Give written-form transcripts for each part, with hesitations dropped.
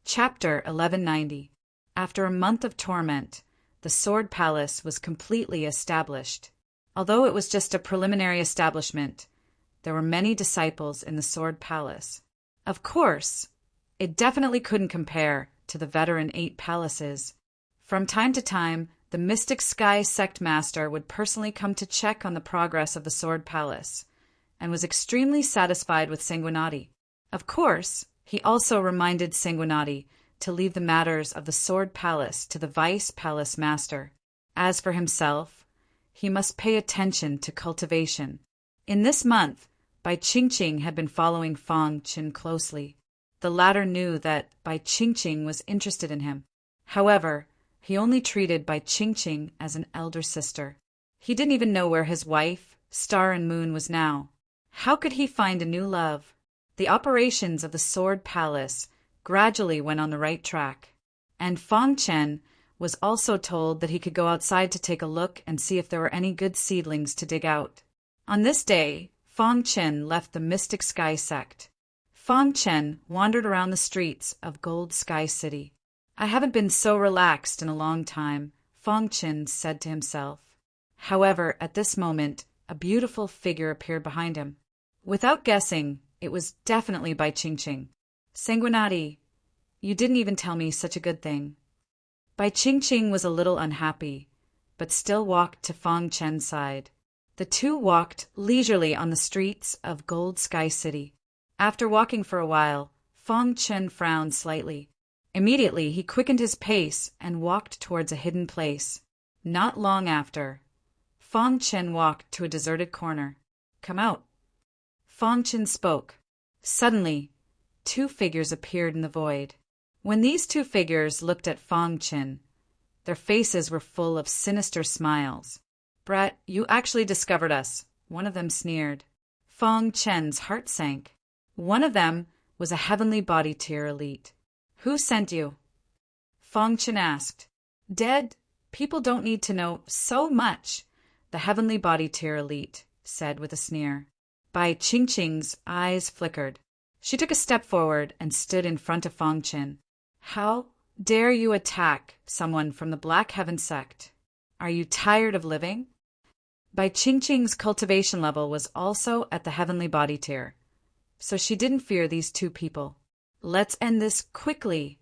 Chapter 1190. After a month of torment, the Sword Palace was completely established. Although it was just a preliminary establishment, there were many disciples in the Sword Palace. Of course, it definitely couldn't compare to the veteran 8 palaces. From time to time, the Mystic Sky Sect Master would personally come to check on the progress of the Sword Palace, and was extremely satisfied with Sanguinati. Of course, he also reminded Sanguinati to leave the matters of the Sword Palace to the Vice Palace Master. As for himself, he must pay attention to cultivation. In this month, Bai Qingqing had been following Fang Qin closely. The latter knew that Bai Qingqing was interested in him. However, he only treated Bai Qingqing as an elder sister. He didn't even know where his wife, Star and Moon, was now. How could he find a new love? The operations of the Sword Palace gradually went on the right track, and Fang Chen was also told that he could go outside to take a look and see if there were any good seedlings to dig out. On this day, Fang Chen left the Mystic Sky Sect. Fang Chen wandered around the streets of Gold Sky City. I haven't been so relaxed in a long time, Fang Chen said to himself. However, at this moment, a beautiful figure appeared behind him. Without guessing, it was definitely Bai Qingqing. Sanguinati, you didn't even tell me such a good thing. Bai Qingqing was a little unhappy, but still walked to Fang Chen's side. The two walked leisurely on the streets of Gold Sky City. After walking for a while, Fang Chen frowned slightly. Immediately, he quickened his pace and walked towards a hidden place. Not long after, Fang Chen walked to a deserted corner. "Come out." Fang Chen spoke. Suddenly, 2 figures appeared in the void. When these 2 figures looked at Fang Chen, their faces were full of sinister smiles. "Brat, you actually discovered us," one of them sneered. Fang Chen's heart sank. One of them was a heavenly body tier elite. "Who sent you?" Fang Chen asked. "Dead people don't need to know so much," the heavenly body tier elite said with a sneer. Bai Qingqing's eyes flickered. She took a step forward and stood in front of Fang Chen. "How dare you attack someone from the Black Heaven sect? Are you tired of living?" Bai Qingqing's cultivation level was also at the heavenly body tier, so she didn't fear these 2 people. "Let's end this quickly,"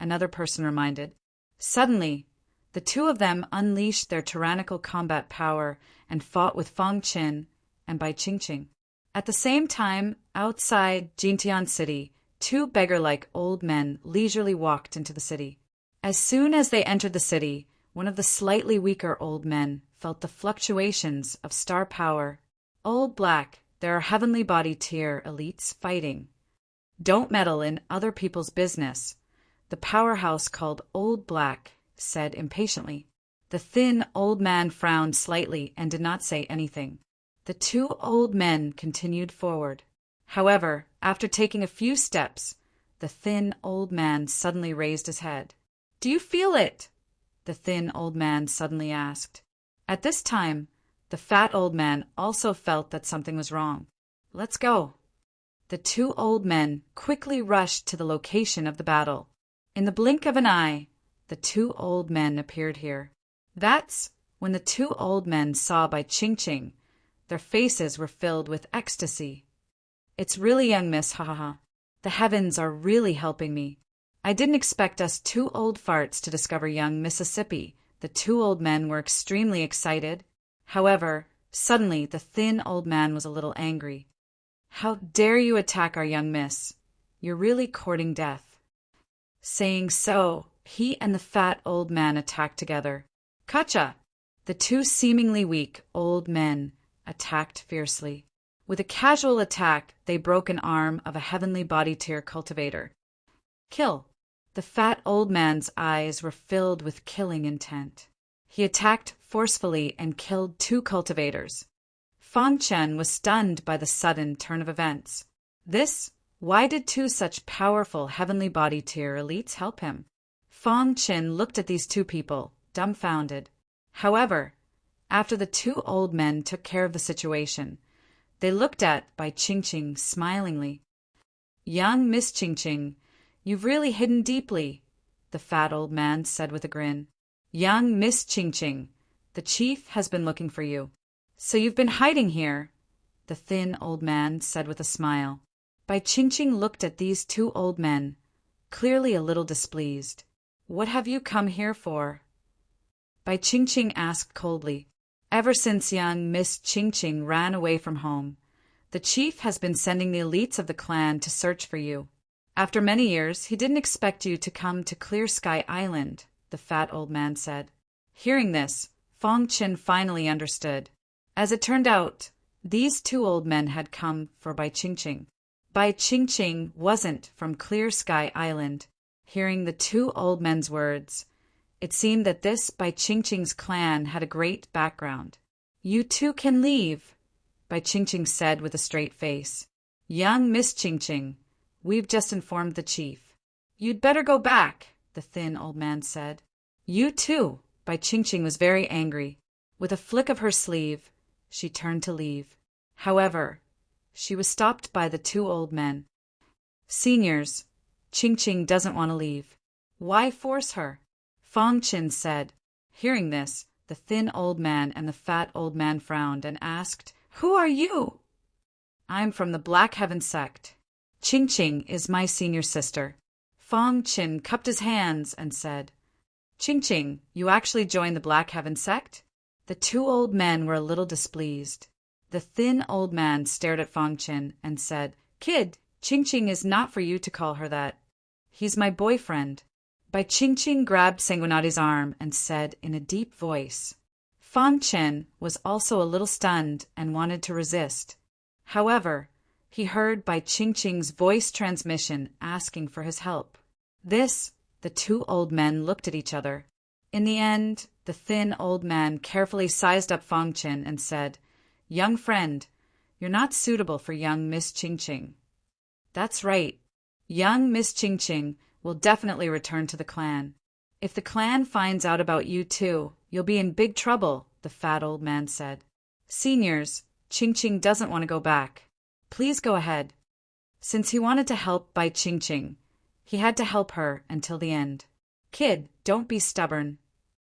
another person reminded. Suddenly, the 2 of them unleashed their tyrannical combat power and fought with Fang Chen and Bai Qingqing. At the same time, outside Jintian City, 2 beggar-like old men leisurely walked into the city. As soon as they entered the city, one of the slightly weaker old men felt the fluctuations of star power. "Old Black, there are heavenly body tier elites fighting. Don't meddle in other people's business," the powerhouse called Old Black said impatiently. The thin old man frowned slightly and did not say anything. The 2 old men continued forward. However, after taking a few steps, the thin old man suddenly raised his head. "Do you feel it?" the thin old man suddenly asked. At this time, the fat old man also felt that something was wrong. "Let's go." The 2 old men quickly rushed to the location of the battle. In the blink of an eye, the 2 old men appeared here. That's when the 2 old men saw Bai Qingqing. Their faces were filled with ecstasy. "It's really young miss, ha ha ha. The heavens are really helping me. I didn't expect us 2 old farts to discover young Mississippi." The 2 old men were extremely excited. However, suddenly the thin old man was a little angry. "How dare you attack our young miss? You're really courting death." Saying so, he and the fat old man attacked together. "Kacha!" The 2 seemingly weak old men attacked fiercely. With a casual attack, they broke an arm of a heavenly body tier cultivator. "Kill!" The fat old man's eyes were filled with killing intent. He attacked forcefully and killed 2 cultivators. Fang Chen was stunned by the sudden turn of events. Why did 2 such powerful heavenly body tier elites help him? Fang Chen looked at these 2 people, dumbfounded. However, after the 2 old men took care of the situation, they looked at Bai Qingqing smilingly. "Young Miss Qingqing, You've really hidden deeply, the fat old man said with a grin. Young Miss Ching, the chief has been looking for you. So you've been hiding here, the thin old man said with a smile. Bai Ching looked at these two old men, clearly a little displeased. What have you come here for? Bai Ching asked coldly. Ever since young Miss Ching ran away from home, the chief has been sending the elites of the clan to search for you. After many years, he didn't expect you to come to Clear Sky Island, the fat old man said. Hearing this, Fong Chin finally understood. As it turned out, these two old men had come for Bai Ching. Bai Ching wasn't from Clear Sky Island. Hearing the two old men's words, it seemed that this Bai Ching's clan had a great background. You two can leave, Bai Ching said with a straight face. Young Miss Ching, we've just informed the chief. You'd better go back, the thin old man said. You too, Bai Ching was very angry. With a flick of her sleeve, she turned to leave. However, she was stopped by the two old men. Seniors, Ching doesn't want to leave. Why force her? Fong Chin said. Hearing this, the thin old man and the fat old man frowned and asked, Who are you? I'm from the Black Heaven sect. Ching is my senior sister. Fong Chin cupped his hands and said, Ching, you actually joined the Black Heaven sect? The two old men were a little displeased. The thin old man stared at Fong Chin and said, Kid, Ching is not for you to call her that. He's my boyfriend. Bai Ching grabbed Sanguinati's arm and said in a deep voice. Fong Chin was also a little stunned and wanted to resist. However, he heard Bai Ching's voice transmission asking for his help. The two old men looked at each other. In the end, the thin old man carefully sized up Fong Chin and said, Young friend, you're not suitable for young Miss Ching. That's right. Young Miss Ching will definitely return to the clan. If the clan finds out about you too, you'll be in big trouble, the fat old man said. Seniors, Ching doesn't want to go back. Please go ahead. Since he wanted to help Bai Ching, he had to help her until the end. Kid, don't be stubborn.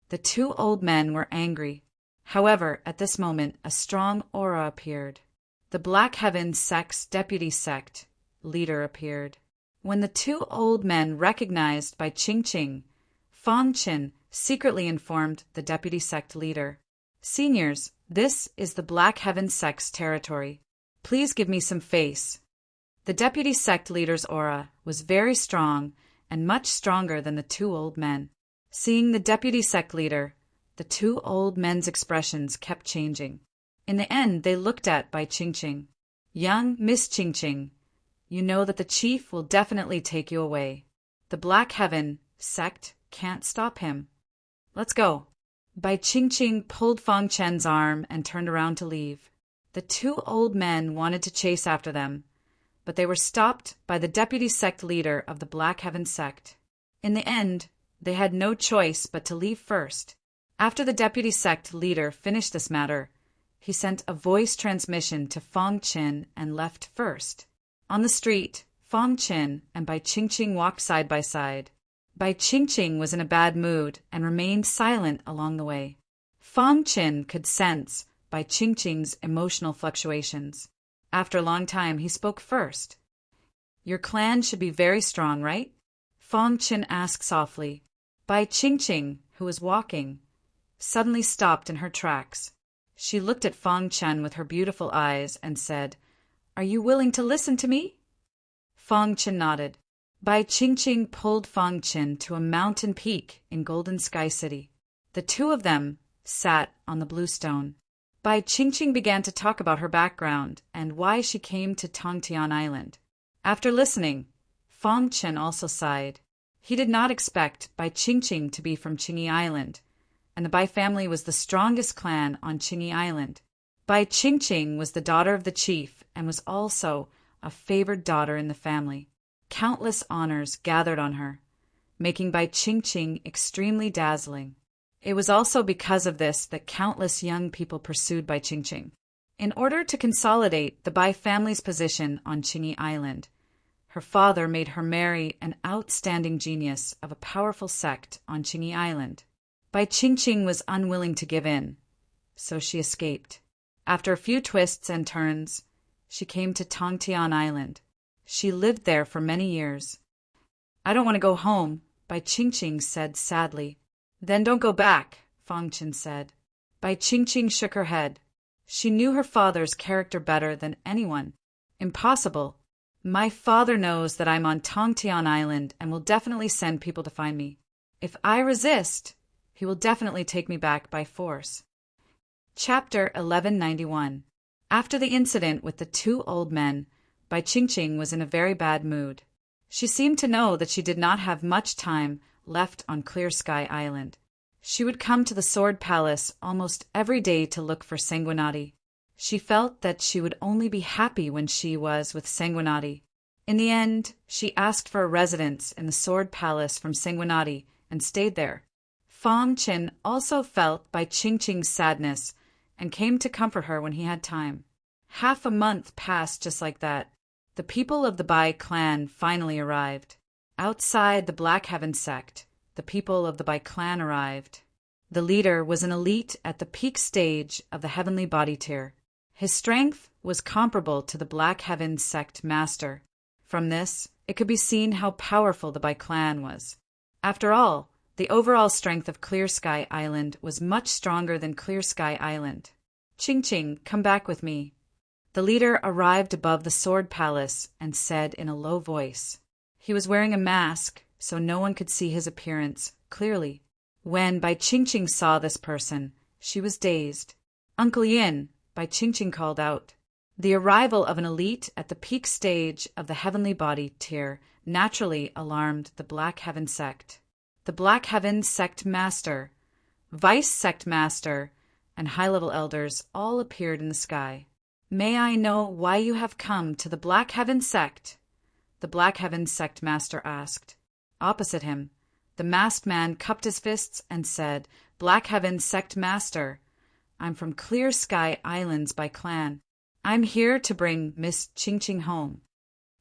The two old men were angry. However, at this moment, a strong aura appeared. The Black Heaven sect's deputy sect leader appeared. When the two old men recognized Bai Ching, Fong Chin secretly informed the deputy sect leader. Seniors, this is the Black Heaven sect's territory. Please give me some face. The deputy sect leader's aura was very strong and much stronger than the two old men. Seeing the deputy sect leader, the two old men's expressions kept changing. In the end, they looked at Bai Ching. Young Miss Ching, you know that the chief will definitely take you away. The Black Heaven sect can't stop him. Let's go. Bai Ching pulled Fong Chen's arm and turned around to leave. The two old men wanted to chase after them, but they were stopped by the deputy sect leader of the Black Heaven sect. In the end, they had no choice but to leave first. After the deputy sect leader finished this matter, he sent a voice transmission to Fong Chin and left first. On the street, Fong Chin and Bai Ching walked side by side. Bai Ching was in a bad mood and remained silent along the way. Fong Chin could sense Bai Ching's emotional fluctuations. After a long time, he spoke first. Your clan should be very strong, right? Fong Chin asked softly. Bai Ching, who was walking, suddenly stopped in her tracks. She looked at Fong Chin with her beautiful eyes and said, Are you willing to listen to me? Fong Chin nodded. Bai Ching pulled Fong Chin to a mountain peak in Golden Sky City. The two of them sat on the blue stone. Bai Ching began to talk about her background and why she came to Tongtian Island. After listening, Fong Chin also sighed. He did not expect Bai Ching to be from Qingyi Island, and the Bai family was the strongest clan on Qingyi Island. Bai Ching was the daughter of the chief and was also a favored daughter in the family. Countless honors gathered on her, making Bai Ching extremely dazzling. It was also because of this that countless young people pursued Bai Ching. In order to consolidate the Bai family's position on Qingyi Island, Her father made her marry an outstanding genius of a powerful sect on Qingyee Island. Bai Qingqing was unwilling to give in, so she escaped. After a few twists and turns, she came to Tongtian Island. She lived there for many years. I don't want to go home, Bai Qingqing said sadly. Then don't go back, Fangchen said. Bai Qingqing shook her head. She knew her father's character better than anyone. Impossible. My father knows that I'm on Tongtian Island and will definitely send people to find me. If I resist, he will definitely take me back by force. Chapter 1191. After the incident with the two old men, Bai Qingqing was in a very bad mood. She seemed to know that she did not have much time left on Clear Sky Island. She would come to the Sword Palace almost every day to look for Sanguinati. She felt that she would only be happy when she was with Sanguinati. In the end, she asked for a residence in the Sword Palace from Sanguinati and stayed there. Fangchen also felt Bai Qingqing's sadness and came to comfort her when he had time. Half a month passed just like that. The people of the Bai clan finally arrived. Outside the Black Heaven sect, the people of the Bai clan arrived. The leader was an elite at the peak stage of the heavenly body tier. His strength was comparable to the Black Heaven sect master. From this, it could be seen how powerful the Bai clan was. After all, the overall strength of Clear Sky Island was much stronger than Clear Sky Island. Qingqing, come back with me. The leader arrived above the Sword Palace and said in a low voice. He was wearing a mask, so no one could see his appearance clearly. When Bai Qingqing saw this person, she was dazed. Uncle Yin, Bai Qingqing called out. The arrival of an elite at the peak stage of the heavenly body tier naturally alarmed the Black Heaven sect. The Black Heaven sect master, vice sect master, and high-level elders all appeared in the sky. May I know why you have come to the Black Heaven sect? The Black Heaven sect master asked. Opposite him, the masked man cupped his fists and said, Black Heaven sect master, I'm from Clear Sky Islands by clan. I'm here to bring Miss Qingqing home.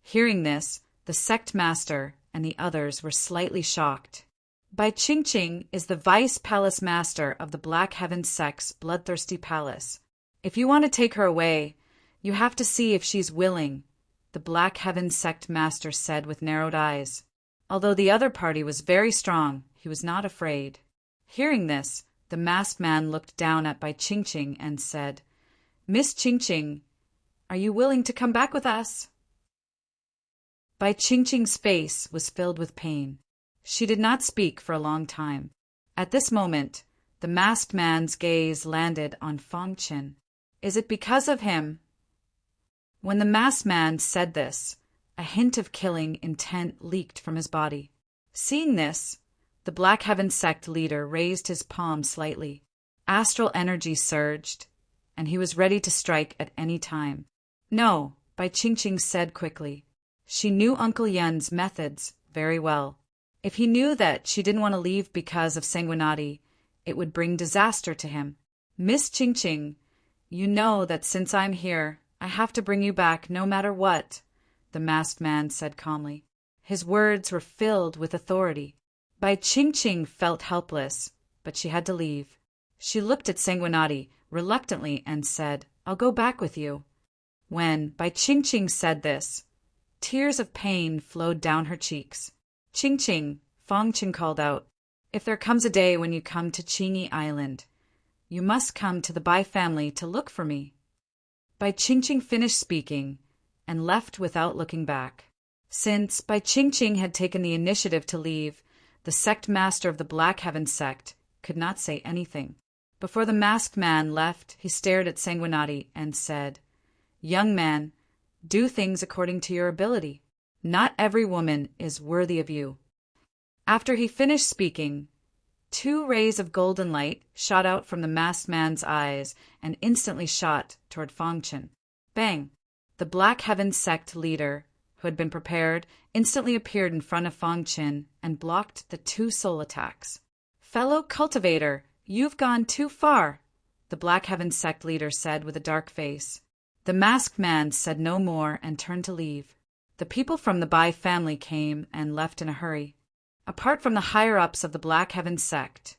Hearing this, the sect master and the others were slightly shocked. Bai Qingqing is the vice palace master of the Black Heaven sect's bloodthirsty palace. If you want to take her away, you have to see if she's willing, the Black Heaven sect master said with narrowed eyes. Although the other party was very strong, he was not afraid. Hearing this, the masked man looked down at Bai Qingqing and said, Miss Qingqing, are you willing to come back with us? Bai Qingqing's face was filled with pain. She did not speak for a long time. At this moment, the masked man's gaze landed on Fangchen. Is it because of him? When the masked man said this, a hint of killing intent leaked from his body. Seeing this, the Black Heaven sect leader raised his palm slightly. Astral energy surged, and he was ready to strike at any time. No, Bai Qingqing said quickly. She knew Uncle Yen's methods very well. If he knew that she didn't want to leave because of Sanguinati, it would bring disaster to him. Miss Qingqing, you know that since I'm here, I have to bring you back no matter what, the masked man said calmly. His words were filled with authority. Bai Qingqing felt helpless, but she had to leave. She looked at Sanguinati reluctantly and said, I'll go back with you. When Bai Qingqing said this, tears of pain flowed down her cheeks. Qingqing, Fangchen called out, if there comes a day when you come to Qingyee Island, you must come to the Bai family to look for me. Bai Qingqing finished speaking and left without looking back. Since Bai Qingqing had taken the initiative to leave, the sect master of the Black Heaven sect could not say anything. Before the masked man left, he stared at Sanguinati and said, Young man, do things according to your ability. Not every woman is worthy of you. After he finished speaking, 2 rays of golden light shot out from the masked man's eyes and instantly shot toward Fangchen. Bang! The Black Heaven sect leader, who had been prepared, instantly appeared in front of Fangchen and blocked the 2 soul attacks. Fellow cultivator, you've gone too far, the Black Heaven sect leader said with a dark face. The masked man said no more and turned to leave. The people from the Bai family came and left in a hurry. Apart from the higher-ups of the Black Heaven sect,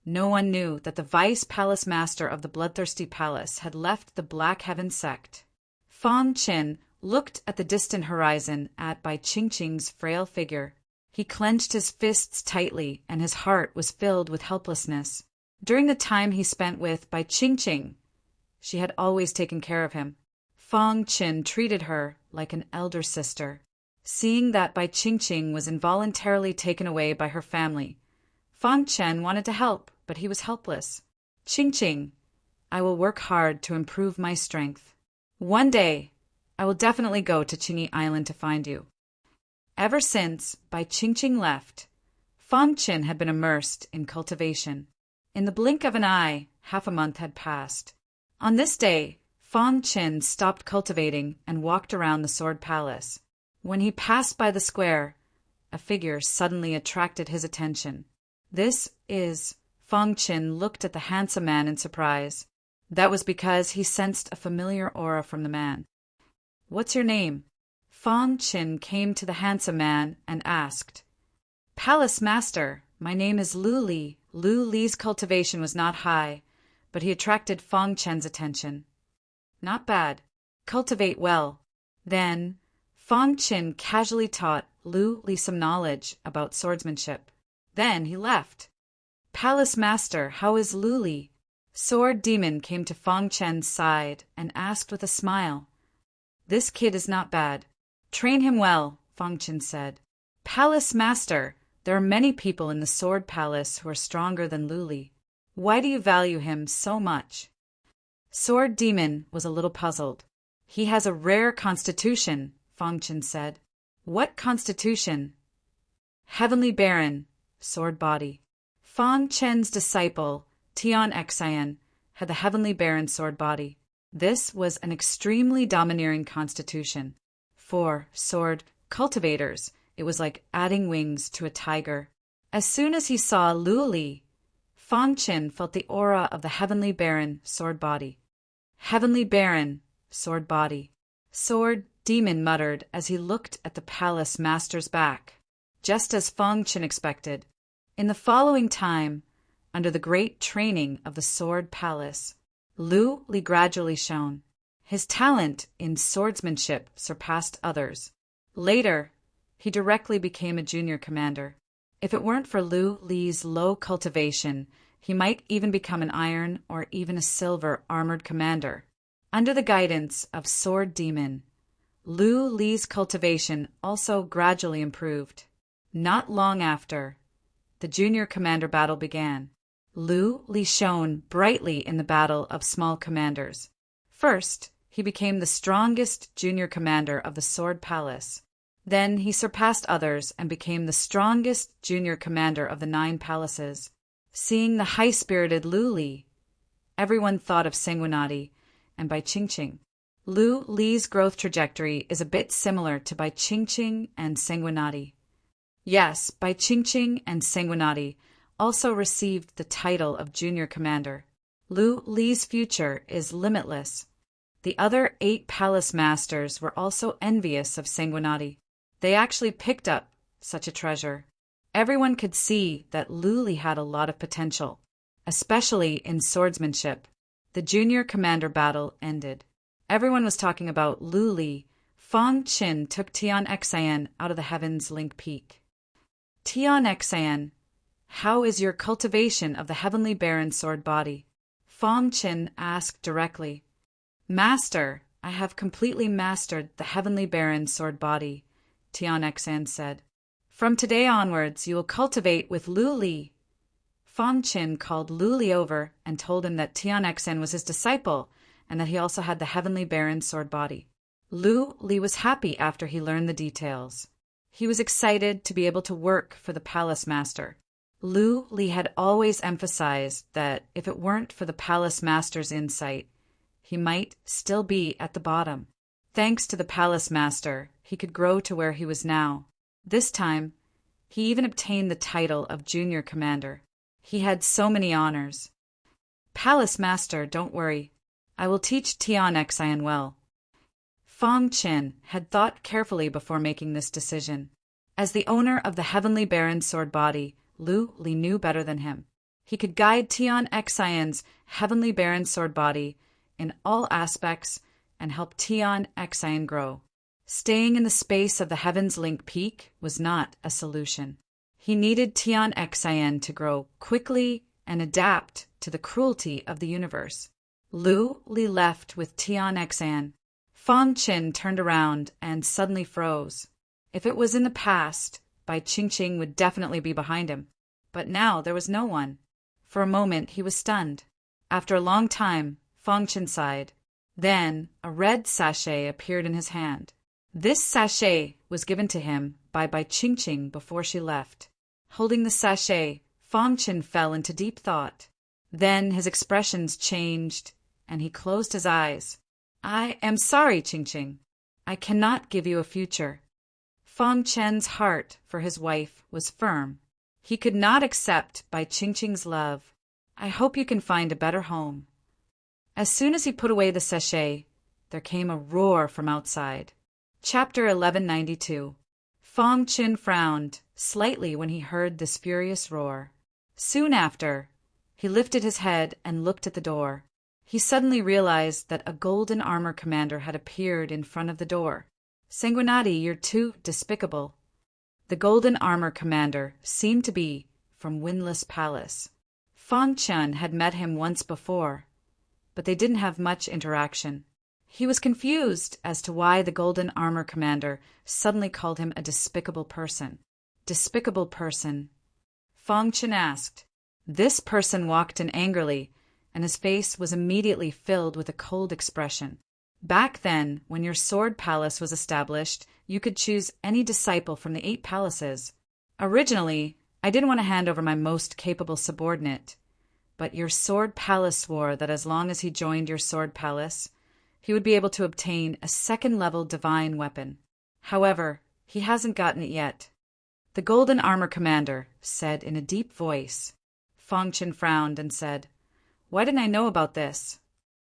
no one knew that the vice palace master of the Bloodthirsty Palace had left the Black Heaven sect. Fang Qin looked at the distant horizon at Bai Qingqing's frail figure. He clenched his fists tightly, and his heart was filled with helplessness. During the time he spent with Bai Qingqing, she had always taken care of him. Fang Qin treated her like an elder sister. Seeing that Bai Qingqing was involuntarily taken away by her family, Fang Qin wanted to help, but he was helpless. Qingqing, I will work hard to improve my strength. One day, I will definitely go to Qingyi Island to find you. Ever since Bai Qingqing left, Fang Qin had been immersed in cultivation. In the blink of an eye, half a month had passed. On this day, Fang Qin stopped cultivating and walked around the Sword Palace. When he passed by the square, a figure suddenly attracted his attention. This is... Fang Qin looked at the handsome man in surprise. That was because he sensed a familiar aura from the man. What's your name? Fang Qin came to the handsome man and asked. Palace Master, my name is Lu Li. Lu Li's cultivation was not high, but he attracted Fang Qin's attention. Not bad. Cultivate well. Then, Fang Qin casually taught Lu Li some knowledge about swordsmanship. Then he left. Palace Master, how is Lu Li? Sword Demon came to Fang Qin's side and asked with a smile. This kid is not bad. Train him well, Fang Qin said. Palace Master, there are many people in the Sword Palace who are stronger than Lu Li. Why do you value him so much? Sword Demon was a little puzzled. He has a rare constitution, Fang Qin said. What constitution? Heavenly Baron, sword body. Fang Qin's disciple, Tian Xian, had the Heavenly Baron sword body. This was an extremely domineering constitution. For sword cultivators, it was like adding wings to a tiger. As soon as he saw Lu Li, Fang Qin felt the aura of the Heavenly Baron sword body. Heavenly Baron, sword body. Sword Demon muttered as he looked at the palace master's back, just as Fang Qin expected. In the following time, under the great training of the Sword Palace, Lu Li gradually shone. His talent in swordsmanship surpassed others. Later, he directly became a junior commander. If it weren't for Lu Li's low cultivation, he might even become an iron or even a silver armored commander. Under the guidance of Sword Demon, Lu Li's cultivation also gradually improved. Not long after, the junior commander battle began. Lu Li shone brightly in the battle of small commanders. First, he became the strongest junior commander of the Sword Palace. Then he surpassed others and became the strongest junior commander of the 9 palaces. Seeing the high-spirited Lu Li, everyone thought of Sanguinati and Bai Qingqing. Lu Li's growth trajectory is a bit similar to Bai Qingqing and Sanguinati. Yes, Bai Qingqing and Sanguinati also received the title of junior commander. Lu Li's future is limitless. The other 8 palace masters were also envious of Sanguinati. They actually picked up such a treasure. Everyone could see that Lu Li had a lot of potential, especially in swordsmanship. The junior commander battle ended. Everyone was talking about Lu Li. Fang Qin took Tian Xian out of the Heaven's Link Peak. Tian Xian, how is your cultivation of the Heavenly Baron sword body? Fang Qin asked directly. Master, I have completely mastered the Heavenly Baron sword body, Tian Xian said. From today onwards, you will cultivate with Lu Li. Fang Qin called Lu Li over and told him that Tian Xian was his disciple and that he also had the Heavenly Baron sword body. Lu Li was happy after he learned the details. He was excited to be able to work for the palace master. Lu Li had always emphasized that if it weren't for the palace master's insight, he might still be at the bottom. Thanks to the palace master, he could grow to where he was now. This time, he even obtained the title of junior commander. He had so many honors. Palace master, don't worry. I will teach Tian Xian well. Fang Qin had thought carefully before making this decision. As the owner of the Heavenly Baron's sword body, Lu Li knew better than him. He could guide Tian Xian's Heavenly Baron's sword body in all aspects and help Tian Xian grow. Staying in the space of the Heaven's Link Peak was not a solution. He needed Tian Xian to grow quickly and adapt to the cruelty of the universe. Lu Li left with Tian Xian. Fang Qin turned around and suddenly froze. If it was in the past, Bai Qingqing would definitely be behind him. But now there was no one. For a moment he was stunned. After a long time, Fang Qin sighed. Then a red sachet appeared in his hand. This sachet was given to him by Bai Qingqing before she left. Holding the sachet, Fang Qin fell into deep thought. Then his expressions changed, and he closed his eyes. I am sorry, Qingqing. I cannot give you a future. Fang Qin's heart for his wife was firm. He could not accept Bai Qingqing's love. I hope you can find a better home. As soon as he put away the sachet, there came a roar from outside. Chapter 1192. Fang Qin frowned slightly when he heard this furious roar. Soon after, he lifted his head and looked at the door. He suddenly realized that a golden armor commander had appeared in front of the door. Sanguinati, you're too despicable. The golden armor commander seemed to be from Windless Palace. Fang Qin had met him once before, but they didn't have much interaction. He was confused as to why the golden armor commander suddenly called him a despicable person. Despicable person? Fang Qin asked. This person walked in angrily, and his face was immediately filled with a cold expression. Back then, when your sword palace was established, you could choose any disciple from the 8 palaces. Originally, I didn't want to hand over my most capable subordinate, but your sword palace swore that as long as he joined your sword palace, he would be able to obtain a 2nd-level divine weapon. However, he hasn't gotten it yet. The golden armor commander said in a deep voice. Fang Qin frowned and said, Why didn't I know about this?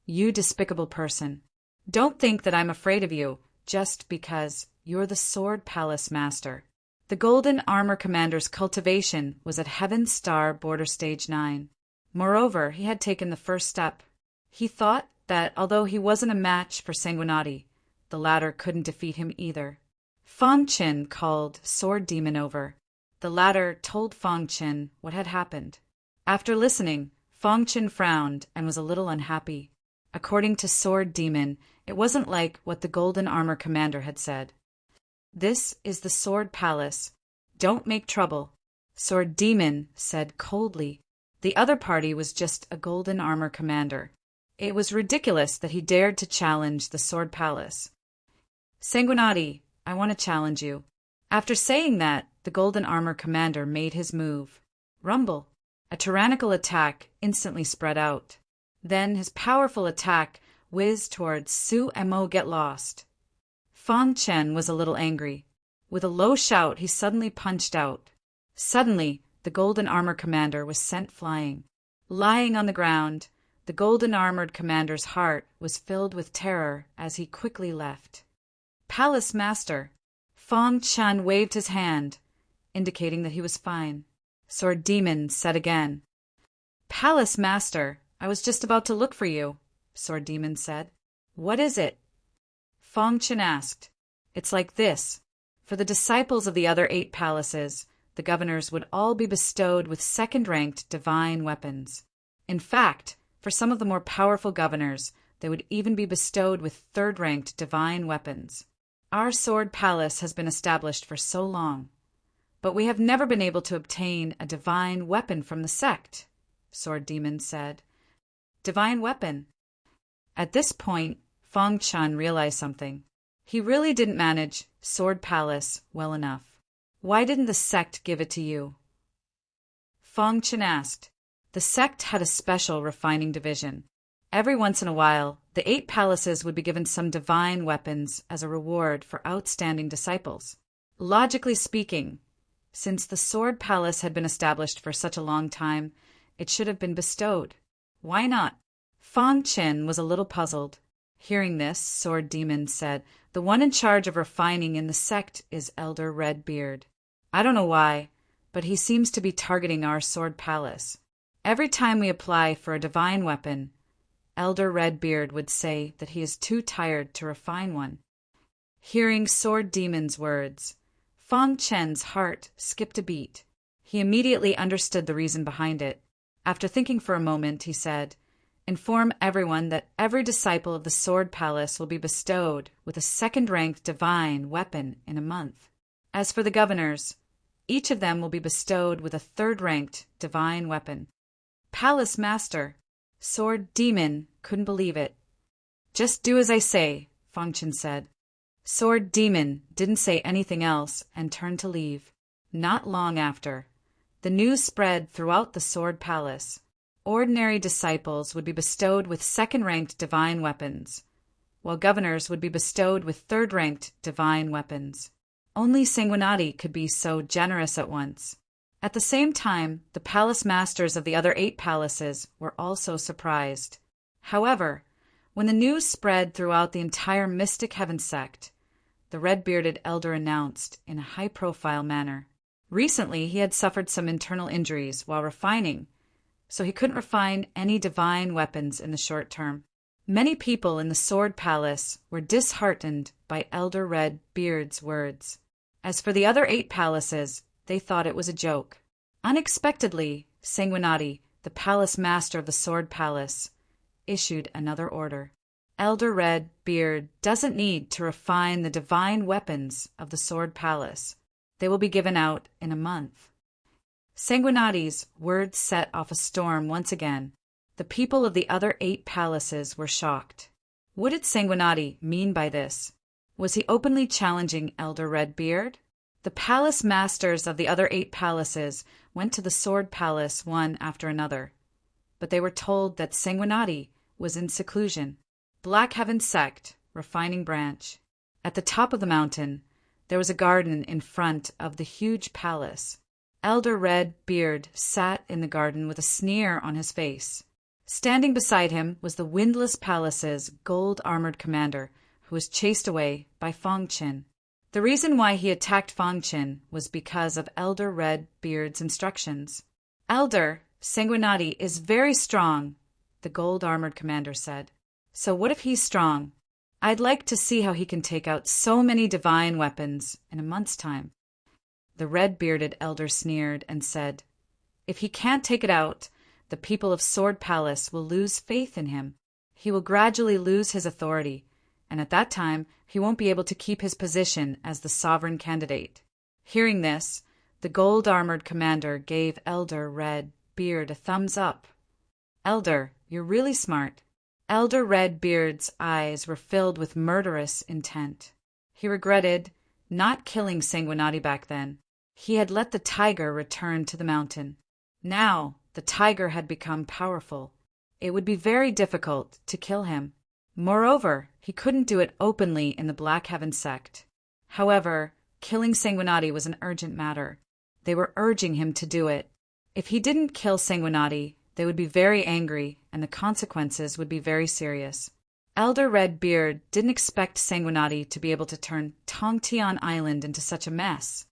You despicable person. Don't think that I'm afraid of you just because you're the sword palace master. The golden armor commander's cultivation was at Heaven's Star Border Stage 9. Moreover, he had taken the first step. He thought that although he wasn't a match for Sanguinati, the latter couldn't defeat him either. Fang Qin called Sword Demon over. The latter told Fang Qin what had happened. After listening, Fang Qin frowned and was a little unhappy. According to Sword Demon, it wasn't like what the golden armor commander had said. This is the Sword Palace. Don't make trouble, Sword Demon said coldly. The other party was just a golden armor commander. It was ridiculous that he dared to challenge the Sword Palace. Sanguinati, I want to challenge you. After saying that, the golden armor commander made his move. Rumble. A tyrannical attack instantly spread out. Then his powerful attack whizzed towards Su Mo Get Lost. Fang Qin was a little angry. With a low shout, he suddenly punched out. Suddenly, the golden armor commander was sent flying. Lying on the ground, the golden armored commander's heart was filled with terror as he quickly left. Palace Master. Fang Qin waved his hand, indicating that he was fine. Sword Demon said again. Palace Master, I was just about to look for you, Sword Demon said. What is it? Fang Qin asked. It's like this. For the disciples of the other 8 palaces, the governors would all be bestowed with 2nd-ranked divine weapons. In fact, for some of the more powerful governors, they would even be bestowed with 3rd-ranked divine weapons. Our sword palace has been established for so long, but we have never been able to obtain a divine weapon from the sect, Sword Demon said. Divine weapon? At this point, Fang Qin realized something. He really didn't manage Sword Palace well enough. Why didn't the sect give it to you? Fang Qin asked. The sect had a special refining division. Every once in a while, the 8 palaces would be given some divine weapons as a reward for outstanding disciples. Logically speaking, since the Sword Palace had been established for such a long time, it should have been bestowed. Why not? Fang Qin was a little puzzled. Hearing this, Sword Demon said, "The one in charge of refining in the sect is Elder Redbeard. I don't know why, but he seems to be targeting our Sword Palace. Every time we apply for a divine weapon, Elder Redbeard would say that he is too tired to refine one." Hearing Sword Demon's words, Fong Chen's heart skipped a beat. He immediately understood the reason behind it. After thinking for a moment, he said, "Inform everyone that every disciple of the Sword Palace will be bestowed with a second-ranked divine weapon in a month. As for the governors, each of them will be bestowed with a third-ranked divine weapon." Palace Master, Sword Demon, couldn't believe it. "Just do as I say," Fong Chen said. Sword Demon didn't say anything else and turned to leave. Not long after, the news spread throughout the Sword Palace. Ordinary disciples would be bestowed with second-ranked divine weapons, while governors would be bestowed with third-ranked divine weapons. Only Sanguinati could be so generous at once. At the same time, the palace masters of the other 8 palaces were also surprised. However, when the news spread throughout the entire Mystic Heaven sect, the red-bearded elder announced in a high-profile manner. Recently, he had suffered some internal injuries while refining, so he couldn't refine any divine weapons in the short term. Many people in the Sword Palace were disheartened by Elder Red-Beard's words. As for the other 8 palaces, they thought it was a joke. Unexpectedly, Sanguinati, the palace master of the Sword Palace, issued another order. Elder Red-Beard doesn't need to refine the divine weapons of the Sword Palace. They will be given out in a month. Sanguinati's words set off a storm once again. The people of the other 8 palaces were shocked. What did Sanguinati mean by this? Was he openly challenging Elder Redbeard? The palace masters of the other 8 palaces went to the Sword Palace one after another, but they were told that Sanguinati was in seclusion. Black Heaven Sect, Refining Branch. At the top of the mountain, there was a garden in front of the huge palace. Elder Red-Beard sat in the garden with a sneer on his face. Standing beside him was the Windless Palace's gold-armored commander, who was chased away by Fong Chen. The reason why he attacked Fong Chen was because of Elder Red-Beard's instructions. "Elder, Sanguinati is very strong," the gold-armored commander said. "So what if he's strong? I'd like to see how he can take out so many divine weapons in a month's time." The red-bearded elder sneered and said, "If he can't take it out, the people of Sword Palace will lose faith in him. He will gradually lose his authority, and at that time he won't be able to keep his position as the sovereign candidate." Hearing this, the gold-armored commander gave Elder Red-Beard a thumbs up. "Elder, you're really smart." Elder Red-Beard's eyes were filled with murderous intent. He regretted not killing Sanguinati back then. He had let the tiger return to the mountain. Now the tiger had become powerful. It would be very difficult to kill him. Moreover, he couldn't do it openly in the Black Heaven sect. However, killing Sanguinati was an urgent matter. They were urging him to do it. If he didn't kill Sanguinati, they would be very angry, and the consequences would be very serious. Elder Red-Beard didn't expect Sanguinati to be able to turn Tongtian Island into such a mess.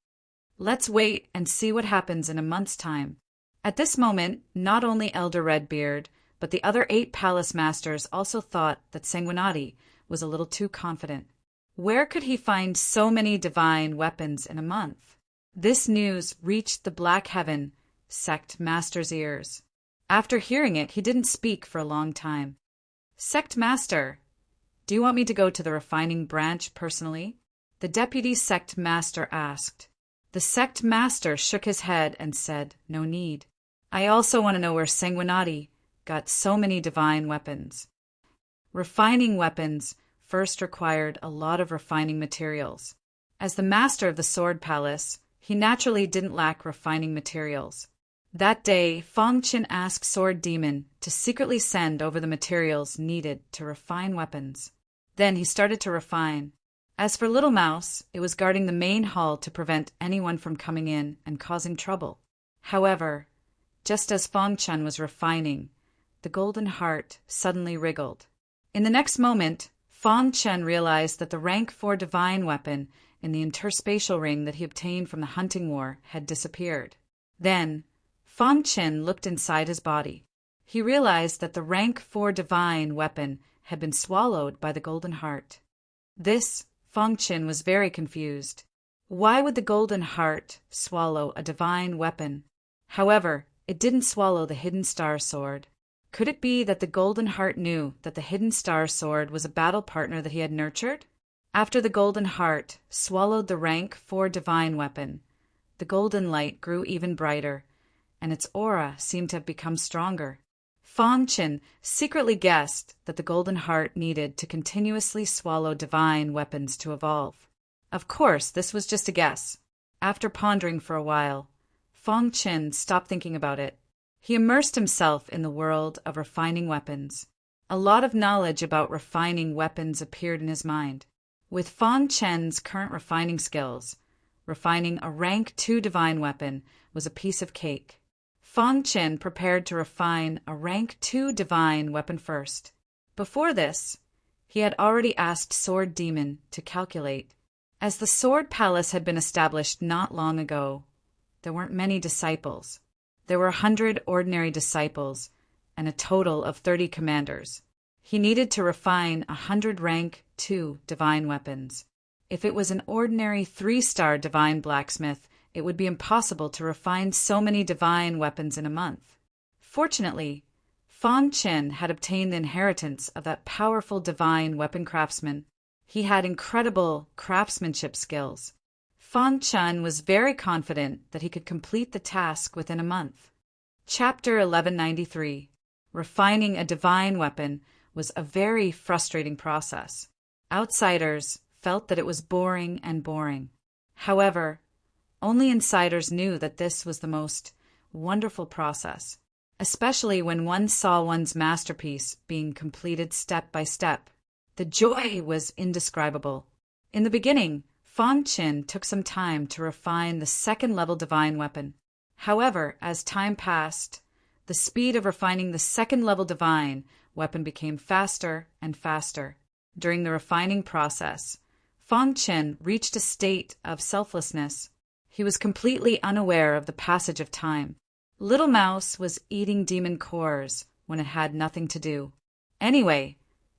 Let's wait and see what happens in a month's time. At this moment, not only Elder Red-Beard, but the other 8 palace masters also thought that Sanguinati was a little too confident. Where could he find so many divine weapons in a month? This news reached the Black Heaven sect master's ears. After hearing it, he didn't speak for a long time. "Sect Master, do you want me to go to the refining branch personally?" the deputy sect master asked. The sect master shook his head and said, "No need. I also want to know where Sanguinati got so many divine weapons." Refining weapons first required a lot of refining materials. As the master of the Sword Palace, he naturally didn't lack refining materials. That day, Fong Chen asked Sword Demon to secretly send over the materials needed to refine weapons. Then he started to refine. As for Little Mouse, it was guarding the main hall to prevent anyone from coming in and causing trouble. However, just as Fong Chen was refining, the golden heart suddenly wriggled. In the next moment, Fang Chen realized that the rank 4 divine weapon in the interspatial ring that he obtained from the hunting war had disappeared. Then, Fang Chen looked inside his body. He realized that the rank 4 divine weapon had been swallowed by the golden heart. Fang Chen was very confused. Why would the golden heart swallow a divine weapon? However, it didn't swallow the hidden star sword. Could it be that the golden heart knew that the hidden star sword was a battle partner that he had nurtured? After the golden heart swallowed the rank 4 divine weapon, the golden light grew even brighter, and its aura seemed to have become stronger. Fang Chen secretly guessed that the golden heart needed to continuously swallow divine weapons to evolve. Of course, this was just a guess. After pondering for a while, Fang Chen stopped thinking about it. He immersed himself in the world of refining weapons. A lot of knowledge about refining weapons appeared in his mind. With Fang Chen's current refining skills, refining a rank 2 divine weapon was a piece of cake. Fang Chen prepared to refine a rank 2 divine weapon first. Before this, he had already asked Sword Demon to calculate. As the Sword Palace had been established not long ago, there weren't many disciples. There were 100 ordinary disciples and a total of 30 commanders. He needed to refine 100 rank 2 divine weapons. If it was an ordinary 3-star divine blacksmith, it would be impossible to refine so many divine weapons in a month. Fortunately, Fang Chen had obtained the inheritance of that powerful divine weapon craftsman. He had incredible craftsmanship skills. Fang Chen was very confident that he could complete the task within a month. Chapter 1193. Refining a divine weapon was a very frustrating process. Outsiders felt that it was boring and boring. However, only insiders knew that this was the most wonderful process, especially when one saw one's masterpiece being completed step by step. The joy was indescribable. In the beginning, Fang Chen took some time to refine the 2nd-level divine weapon. However, as time passed, the speed of refining the 2nd-level divine weapon became faster and faster. During the refining process, Fang Chen reached a state of selflessness. He was completely unaware of the passage of time. Little Mouse was eating demon cores when it had nothing to do. Anyway,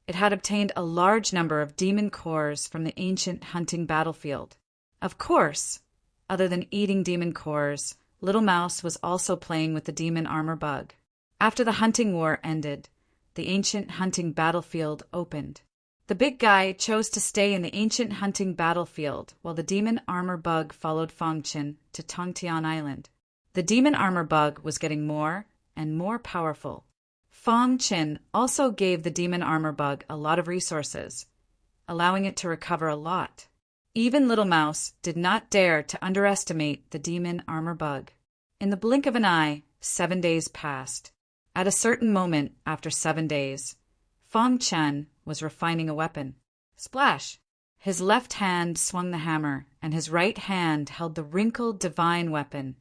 it had obtained a large number of demon cores from the ancient hunting battlefield. Of course, other than eating demon cores, Little Mouse was also playing with the demon armor bug. After the hunting war ended, the ancient hunting battlefield opened. The big guy chose to stay in the ancient hunting battlefield while the demon armor bug followed Fang Chen to Tongtian Island. The demon armor bug was getting more and more powerful. Fang Chen also gave the demon armor bug a lot of resources, allowing it to recover a lot. Even Little Mouse did not dare to underestimate the demon armor bug. In the blink of an eye, 7 days passed. At a certain moment after 7 days, Fang Chen was refining a weapon. Splash! His left hand swung the hammer, and his right hand held the wrinkled divine weapon,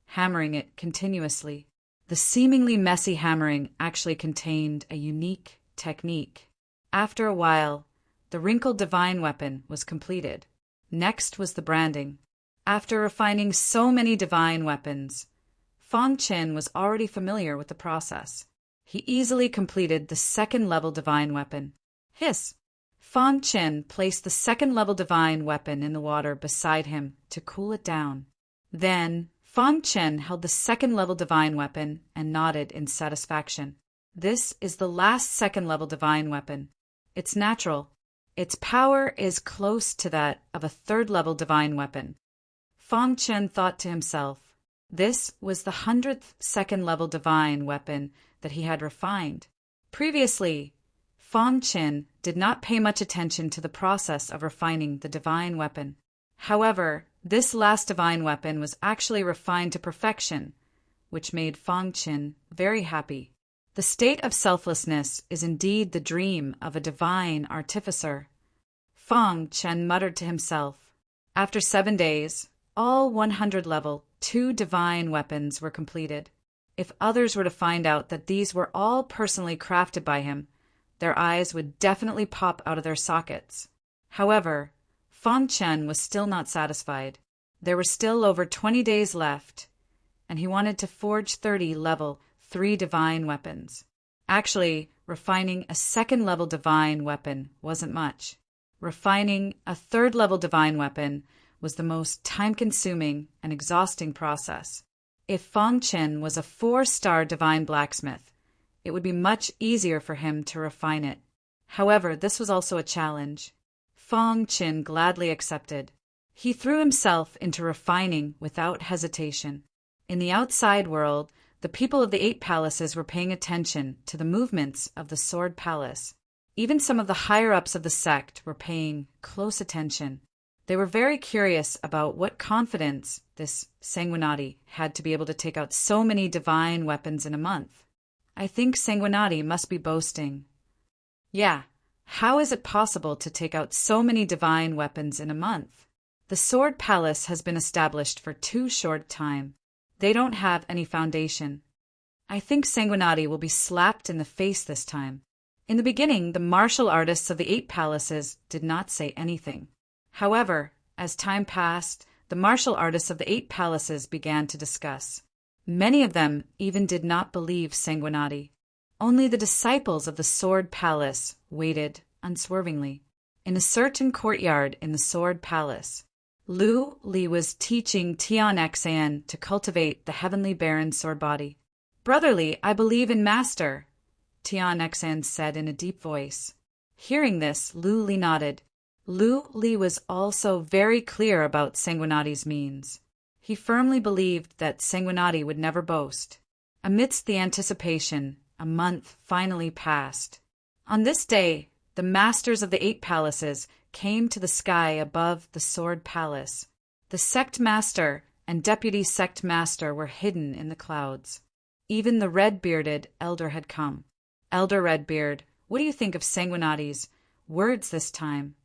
hammering it continuously. The seemingly messy hammering actually contained a unique technique. After a while, the wrinkled divine weapon was completed. Next was the branding. After refining so many divine weapons, Fang Chen was already familiar with the process. He easily completed the 2nd-level divine weapon. Hiss! Fang Chen placed the 2nd-level divine weapon in the water beside him to cool it down. Then, Fang Chen held the 2nd-level divine weapon and nodded in satisfaction. This is the last 2nd-level divine weapon. It's natural. Its power is close to that of a 3rd-level divine weapon. Fang Chen thought to himself. This was the 100th 2nd-level divine weapon that he had refined. Previously, Fang Chen did not pay much attention to the process of refining the divine weapon. However, this last divine weapon was actually refined to perfection, which made Fang Chen very happy. The state of selflessness is indeed the dream of a divine artificer. Fang Chen muttered to himself. After 7 days, all 100-level 2 divine weapons were completed. If others were to find out that these were all personally crafted by him, their eyes would definitely pop out of their sockets. However, Feng Chen was still not satisfied. There were still over 20 days left, and he wanted to forge 30 level 3 divine weapons. Actually, refining a second-level divine weapon wasn't much. Refining a third-level divine weapon was the most time-consuming and exhausting process. If Feng Chen was a 4-star divine blacksmith, it would be much easier for him to refine it. However, this was also a challenge. Feng Chen gladly accepted. He threw himself into refining without hesitation. In the outside world, the people of the 8 palaces were paying attention to the movements of the Sword Palace. Even some of the higher-ups of the sect were paying close attention. They were very curious about what confidence this Sanguinati had to be able to take out so many divine weapons in a month. I think Sanguinati must be boasting. Yeah, how is it possible to take out so many divine weapons in a month? The Sword Palace has been established for too short time. They don't have any foundation. I think Sanguinati will be slapped in the face this time. In the beginning, the martial artists of the 8 palaces did not say anything. However, as time passed, the martial artists of the 8 palaces began to discuss. Many of them even did not believe Sanguinati. Only the disciples of the Sword Palace waited unswervingly. In a certain courtyard in the Sword Palace, Lu Li was teaching Tian Xan to cultivate the heavenly baron's sword body. "Brotherly, I believe in Master," Tian Xan said in a deep voice. Hearing this, Lu Li nodded. Lu Li was also very clear about Sanguinati's means. He firmly believed that Sanguinati would never boast. Amidst the anticipation, a month finally passed. On this day, the masters of the 8 palaces came to the sky above the Sword Palace. The sect master and deputy sect master were hidden in the clouds. Even the red-bearded elder had come. "Elder Redbeard, what do you think of Sanguinati's words this time?"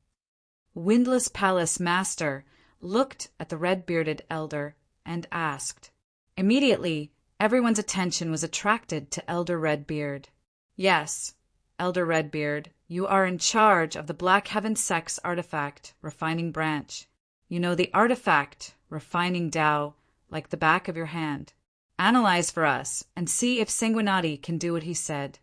Windless Palace Master looked at the red-bearded elder and asked. Immediately, everyone's attention was attracted to Elder Redbeard. "Yes, Elder Redbeard, you are in charge of the Black Heaven Sect's artifact refining branch. You know the artifact refining Tao like the back of your hand. Analyze for us and see if Sanguinati can do what he said,"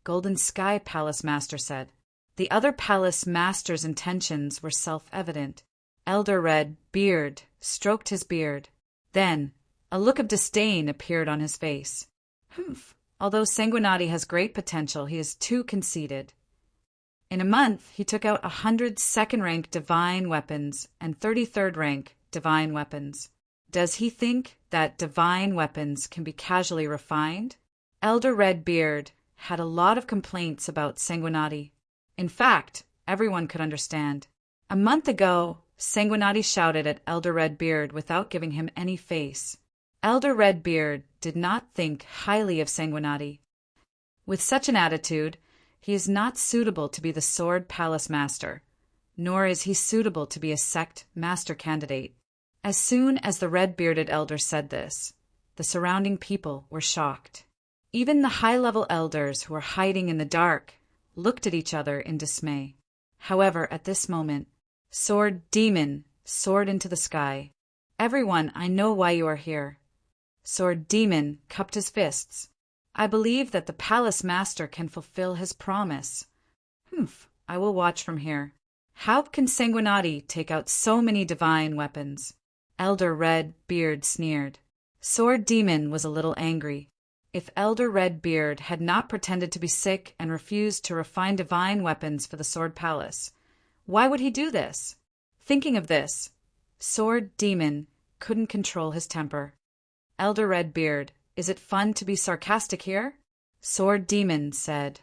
Golden Sky Palace Master said. The other palace master's intentions were self-evident. Elder Red Beard stroked his beard. Then, a look of disdain appeared on his face. "Humph. Although Sanguinati has great potential, he is too conceited. In a month, he took out 100 second-rank divine weapons and 33rd-rank divine weapons. Does he think that divine weapons can be casually refined?" Elder Red Beard had a lot of complaints about Sanguinati. In fact, everyone could understand. A month ago, Sanguinati shouted at Elder Red Beard without giving him any face. Elder Red Beard did not think highly of Sanguinati. With such an attitude, he is not suitable to be the Sword Palace Master, nor is he suitable to be a sect master candidate. As soon as the red-bearded elder said this, the surrounding people were shocked. Even the high-level elders who were hiding in the dark looked at each other in dismay. However, at this moment, Sword Demon soared into the sky. "Everyone, I know why you are here." Sword Demon cupped his fists. "I believe that the Palace Master can fulfill his promise. Humph, I will watch from here. How can Sanguinati take out so many divine weapons?" Elder Red Beard sneered. Sword Demon was a little angry. If Elder Red Beard had not pretended to be sick and refused to refine divine weapons for the Sword Palace, why would he do this? Thinking of this, Sword Demon couldn't control his temper. "Elder Red Beard, is it fun to be sarcastic here?" Sword Demon said.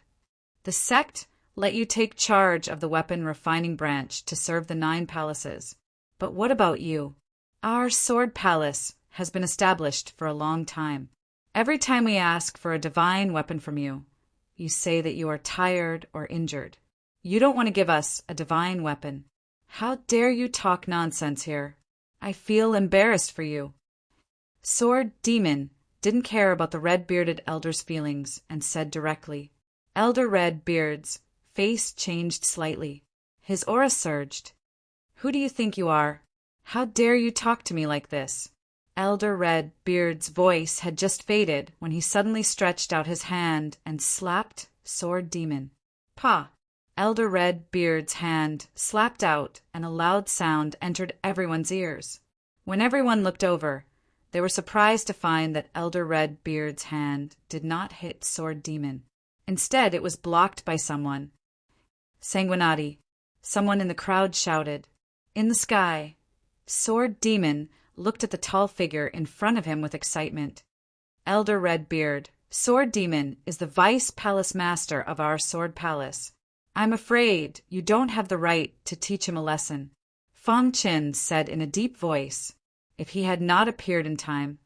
"The sect let you take charge of the weapon refining branch to serve the 9 palaces. But what about you? Our Sword Palace has been established for a long time. Every time we ask for a divine weapon from you, you say that you are tired or injured. You don't want to give us a divine weapon. How dare you talk nonsense here? I feel embarrassed for you." Sword Demon didn't care about the red-bearded elder's feelings and said directly, "Elder Red Beard's face changed slightly. His aura surged. "Who do you think you are? How dare you talk to me like this?" Elder Red Beard's voice had just faded when he suddenly stretched out his hand and slapped Sword Demon. "Pah!" Elder Red Beard's hand slapped out, and a loud sound entered everyone's ears. When everyone looked over, they were surprised to find that Elder Red Beard's hand did not hit Sword Demon. Instead, it was blocked by someone. "Sanguinati!" Someone in the crowd shouted. In the sky, Sword Demon looked at the tall figure in front of him with excitement. "Elder Red Beard, Sword Demon is the Vice Palace Master of our Sword Palace. I'm afraid you don't have the right to teach him a lesson," Fong Qin said in a deep voice. If he had not appeared in time,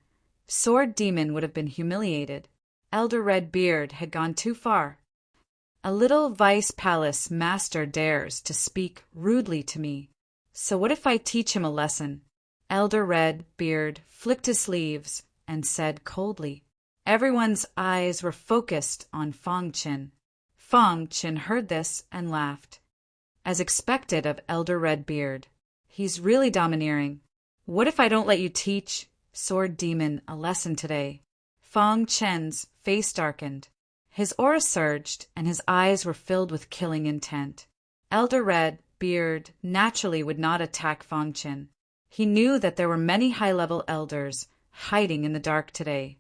Sword Demon would have been humiliated. Elder Red Beard had gone too far. "A little Vice Palace Master dares to speak rudely to me. So what if I teach him a lesson?" Elder Red Beard flicked his sleeves and said coldly. Everyone's eyes were focused on Fong Qin. Fong Qin heard this and laughed. As expected of Elder Red Beard, he's really domineering. "What if I don't let you teach Sword Demon a lesson today?" Fong Qin's face darkened. His aura surged, and his eyes were filled with killing intent. Elder Red Beard naturally would not attack Fong Qin. He knew that there were many high-level elders hiding in the dark today.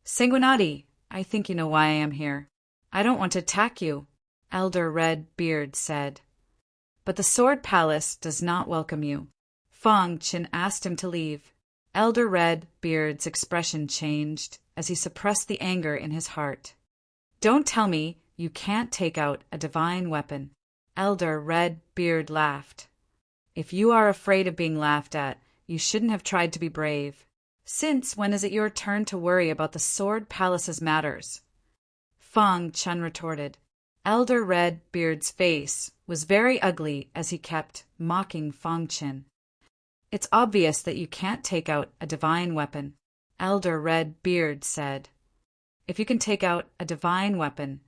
"Sanguinati, I think you know why I am here. I don't want to attack you," Elder Red Beard said. "But the Sword Palace does not welcome you." Fong Qin asked him to leave. Elder Red Beard's expression changed as he suppressed the anger in his heart. "Don't tell me you can't take out a divine weapon." Elder Red Beard laughed. "If you are afraid of being laughed at, you shouldn't have tried to be brave. Since when is it your turn to worry about the Sword Palace's matters?" Fong Qin retorted. Elder Red Beard's face was very ugly as he kept mocking Fong Qin. "It's obvious that you can't take out a divine weapon," Elder Red Beard said. "If you can take out a divine weapon,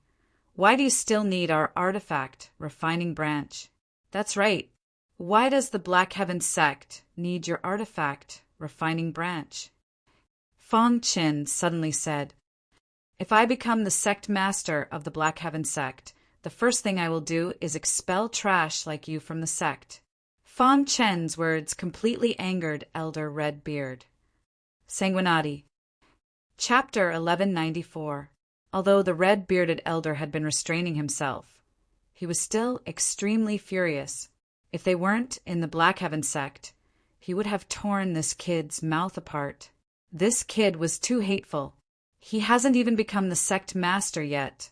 why do you still need our artifact, Refining Branch? That's right. Why does the Black Heaven sect need your artifact, Refining Branch?" Fong Qin suddenly said, "If I become the sect master of the Black Heaven sect, the first thing I will do is expel trash like you from the sect." Fong Qin's words completely angered Elder Red Beard. Sanguinati. Chapter 1194. Although the red-bearded elder had been restraining himself, he was still extremely furious. If they weren't in the Black Heaven sect, he would have torn this kid's mouth apart. This kid was too hateful. He hasn't even become the sect master yet,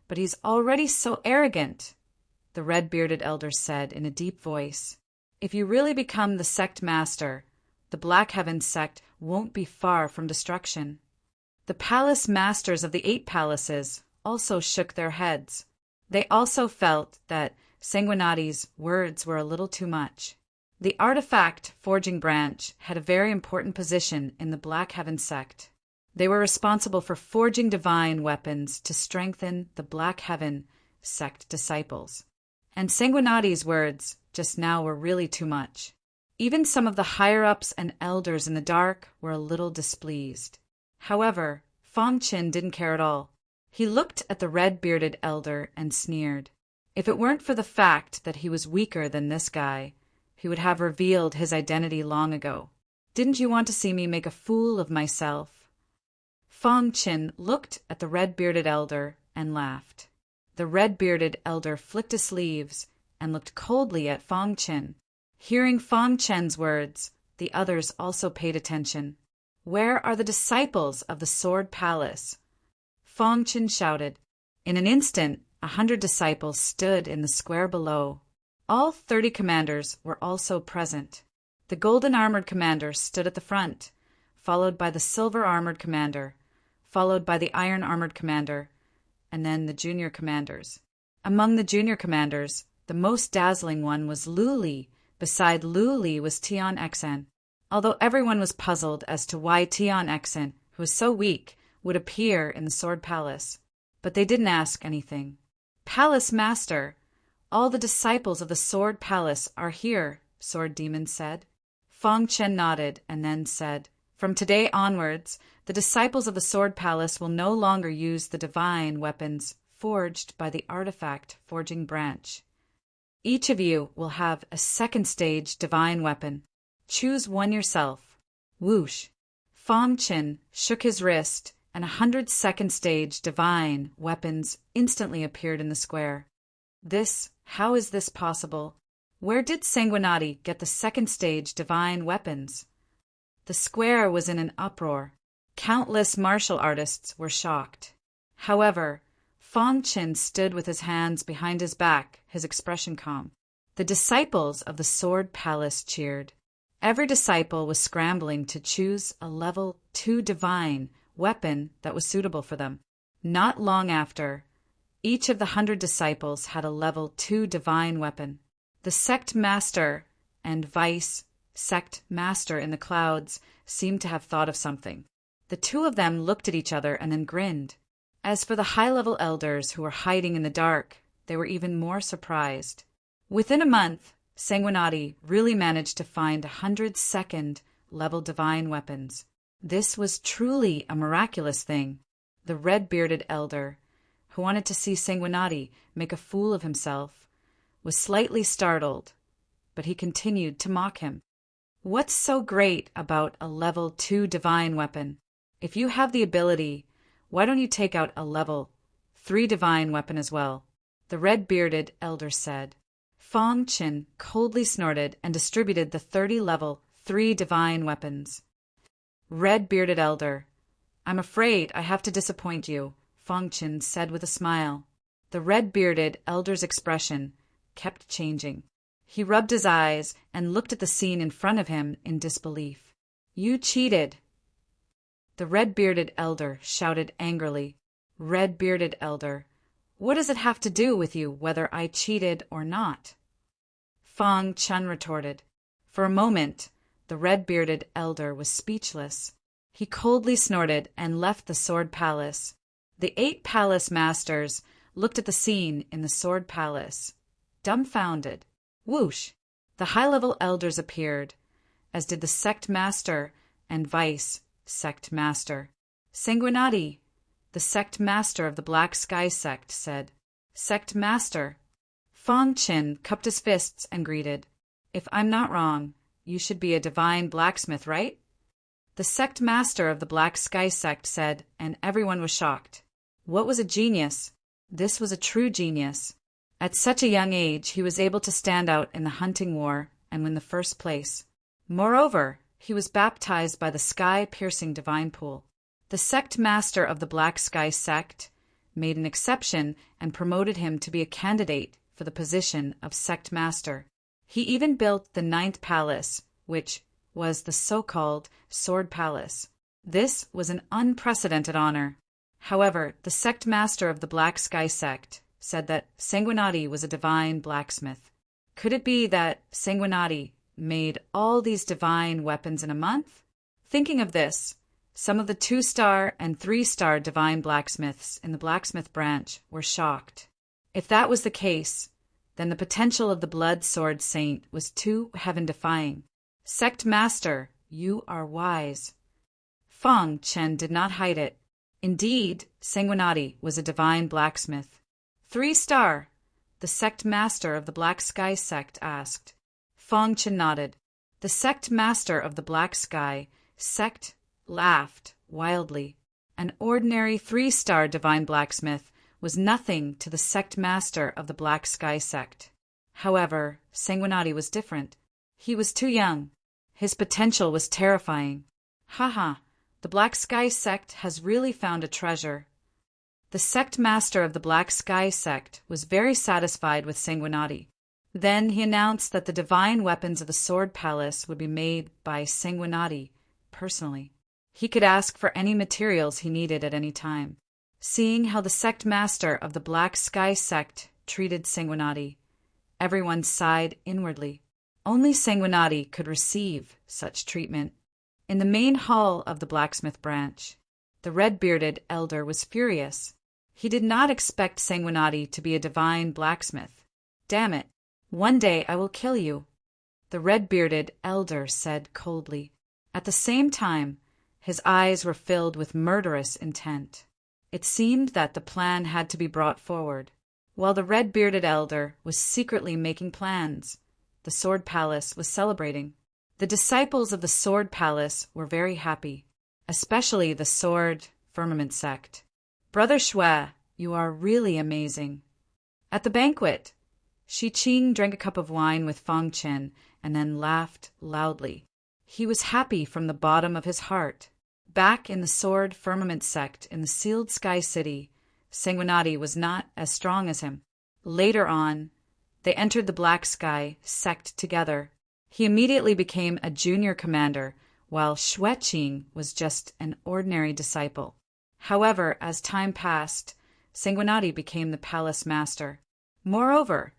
but he's already so arrogant, the red-bearded elder said in a deep voice. If you really become the sect master, the Black Heaven sect won't be far from destruction. The palace masters of the 8 palaces also shook their heads. They also felt that Sanguinati's words were a little too much. The artifact forging branch had a very important position in the Black Heaven sect. They were responsible for forging divine weapons to strengthen the Black Heaven sect disciples. And Sanguinati's words just now were really too much. Even some of the higher-ups and elders in the dark were a little displeased. However, Fong Qin didn't care at all. He looked at the red-bearded elder and sneered. If it weren't for the fact that he was weaker than this guy, he would have revealed his identity long ago. "Didn't you want to see me make a fool of myself?" Fong Qin looked at the red-bearded elder and laughed. The red-bearded elder flicked his sleeves and looked coldly at Fong Qin. Hearing Fong Qin's words, the others also paid attention. "Where are the disciples of the Sword Palace?" Fong Qin shouted. In an instant, 100 disciples stood in the square below. All 30 commanders were also present. The golden-armored commander stood at the front, followed by the silver-armored commander, followed by the iron-armored commander, and then the junior commanders. Among the junior commanders, the most dazzling one was Lu Li. Beside Lu Li was Tian Xen. Although everyone was puzzled as to why Tian Xen, who was so weak, would appear in the Sword Palace, but they didn't ask anything. Palace Master, all the disciples of the Sword Palace are here, Sword Demon said. Fang Chen nodded and then said, From today onwards, the disciples of the Sword Palace will no longer use the divine weapons forged by the artifact forging branch. Each of you will have a second stage divine weapon. Choose one yourself. Whoosh! Fang Chen shook his wrist, and 100 second stage divine weapons instantly appeared in the square. How is this possible? Where did Sanguinati get the second stage divine weapons? The square was in an uproar. Countless martial artists were shocked. However, Fang Chen stood with his hands behind his back, his expression calm. The disciples of the Sword Palace cheered. Every disciple was scrambling to choose a level 2 divine weapon that was suitable for them. Not long after, each of the 100 disciples had a level 2 divine weapon. The sect master and vice sect master in the clouds seemed to have thought of something. The two of them looked at each other and then grinned. As for the high-level elders who were hiding in the dark, they were even more surprised. Within a month, Sanguinati really managed to find 100 second-level divine weapons. This was truly a miraculous thing. The red-bearded elder, who wanted to see Sanguinati make a fool of himself, was slightly startled, but he continued to mock him. What's so great about a level 2 divine weapon? If you have the ability, why don't you take out a level 3 divine weapon as well? The red-bearded elder said. Fang Chen coldly snorted and distributed the 30 level 3 divine weapons. Red-bearded elder, I'm afraid I have to disappoint you, Fang Chen said with a smile. The red-bearded elder's expression kept changing. He rubbed his eyes and looked at the scene in front of him in disbelief. You cheated! The red-bearded elder shouted angrily. Red-bearded elder, what does it have to do with you whether I cheated or not? Fang Chen retorted. For a moment, the red-bearded elder was speechless. He coldly snorted and left the Sword Palace. The 8 palace masters looked at the scene in the Sword Palace, dumbfounded. Whoosh! The high-level elders appeared, as did the sect master and vice sect master. Sanguinati, the sect master of the Black Sky sect, said. Sect master. Fang Chen cupped his fists and greeted. If I'm not wrong, you should be a divine blacksmith, right? The sect master of the Black Sky sect said, and everyone was shocked. What was a genius? This was a true genius. At such a young age, he was able to stand out in the hunting war and win the first place. Moreover, he was baptized by the sky-piercing divine pool. The sect master of the Black Sky sect made an exception and promoted him to be a candidate for the position of sect master. He even built the 9th palace, which was the so-called Sword Palace. This was an unprecedented honor. However, the sect master of the Black Sky sect said that Sanguinati was a divine blacksmith. Could it be that Sanguinati made all these divine weapons in a month? Thinking of this, some of the 2-star and 3-star divine blacksmiths in the blacksmith branch were shocked. If that was the case, then the potential of the Blood Sword Saint was too heaven-defying. Sect Master, you are wise. Fang Chen did not hide it. Indeed, Sanguinati was a divine blacksmith. 3-star, the sect master of the Black Sky sect asked. Fang Chen nodded. The sect master of the Black Sky sect laughed wildly. An ordinary 3-star divine blacksmith was nothing to the sect master of the Black Sky sect. However, Sanguinati was different. He was too young. His potential was terrifying. Haha, the Black Sky sect has really found a treasure. The sect master of the Black Sky sect was very satisfied with Sanguinati. Then he announced that the divine weapons of the Sword Palace would be made by Sanguinati personally. He could ask for any materials he needed at any time. Seeing how the sect master of the Black Sky sect treated Sanguinati, everyone sighed inwardly. Only Sanguinati could receive such treatment. In the main hall of the blacksmith branch, the red-bearded elder was furious. He did not expect Sanguinati to be a divine blacksmith. "Damn it! One day I will kill you," the red-bearded elder said coldly. At the same time, his eyes were filled with murderous intent. It seemed that the plan had to be brought forward. While the red-bearded elder was secretly making plans, the Sword Palace was celebrating. The disciples of the Sword Palace were very happy, especially the Sword Firmament sect. "Brother Shui, you are really amazing." At the banquet, Shi Qing drank a cup of wine with Fang Chen and then laughed loudly. He was happy from the bottom of his heart. Back in the Sword Firmament sect in the Sealed Sky City, Sanguinati was not as strong as him. Later on, they entered the Black Sky sect together. He immediately became a junior commander, while Shui Qing was just an ordinary disciple. However, as time passed, Sanguinati became the palace master. Moreover,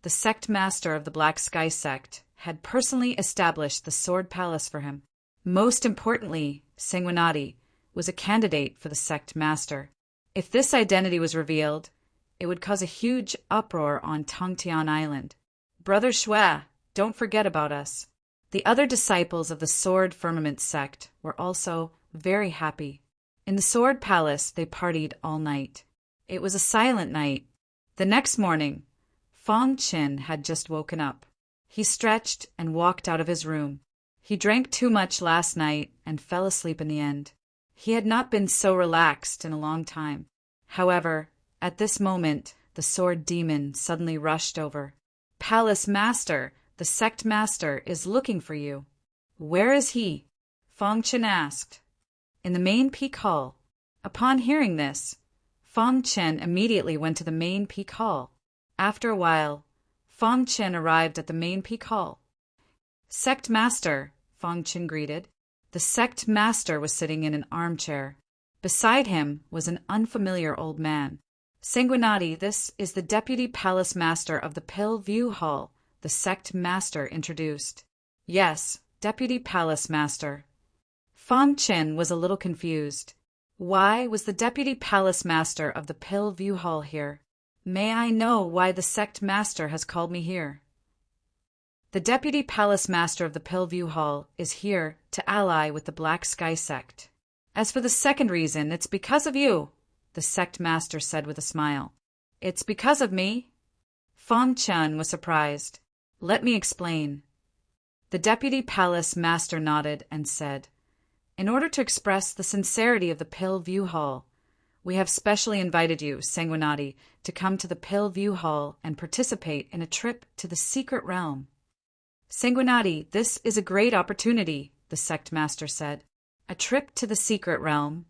the sect master of the Black Sky sect had personally established the Sword Palace for him. Most importantly, Sanguinati was a candidate for the sect master. If this identity was revealed, it would cause a huge uproar on Tongtian Island. "Brother Shui, don't forget about us." The other disciples of the Sword Firmament sect were also very happy. In the Sword Palace, they partied all night. It was a silent night. The next morning, Fang Chen had just woken up. He stretched and walked out of his room. He drank too much last night and fell asleep in the end. He had not been so relaxed in a long time. However, at this moment, the sword demon suddenly rushed over. "Palace Master, the sect master is looking for you." "Where is he?" Fang Chen asked. "In the main peak hall." Upon hearing this, Fang Chen immediately went to the main peak hall. After a while, Fang Chen arrived at the main peak hall. "Sect Master," Fang Chen greeted. The sect master was sitting in an armchair. Beside him was an unfamiliar old man. "Sanguinati, this is the deputy palace master of the Pill View Hall," the sect master introduced. "Yes, deputy palace master." Fang Chen was a little confused. Why was the deputy palace master of the Pill View Hall here? "May I know why the sect master has called me here?" "The deputy palace master of the Pill View Hall is here to ally with the Black Sky sect. As for the second reason, it's because of you," the sect master said with a smile. "It's because of me?" Fang Chen was surprised. "Let me explain." The deputy palace master nodded and said, "In order to express the sincerity of the Pill View Hall, we have specially invited you, Sanguinati, to come to the Pill View Hall and participate in a trip to the secret realm." "Sanguinati, this is a great opportunity," the sect master said. "A trip to the secret realm?"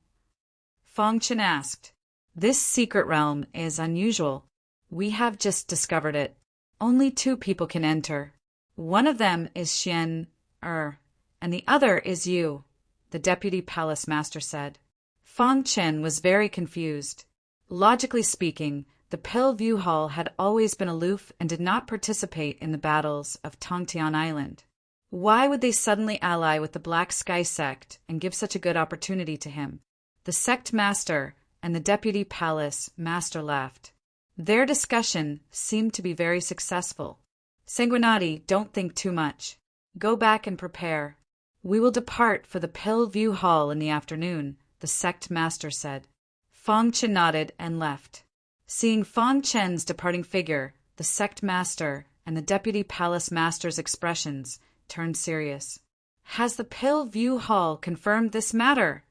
Fang Chen asked. "This secret realm is unusual. We have just discovered it. Only 2 people can enter. One of them is Xian and the other is you," the deputy palace master said. Fang Chen was very confused. Logically speaking, the Pill View Hall had always been aloof and did not participate in the battles of Tongtian Island. Why would they suddenly ally with the Black Sky sect and give such a good opportunity to him? The sect master and the deputy palace master laughed. Their discussion seemed to be very successful. "Sanguinati, don't think too much. Go back and prepare. We will depart for the Pill View Hall in the afternoon," the sect master said. Fang Chen nodded and left. Seeing Fang Chen's departing figure, the sect master and the deputy palace master's expressions turned serious. "Has the Pill View Hall confirmed this matter?"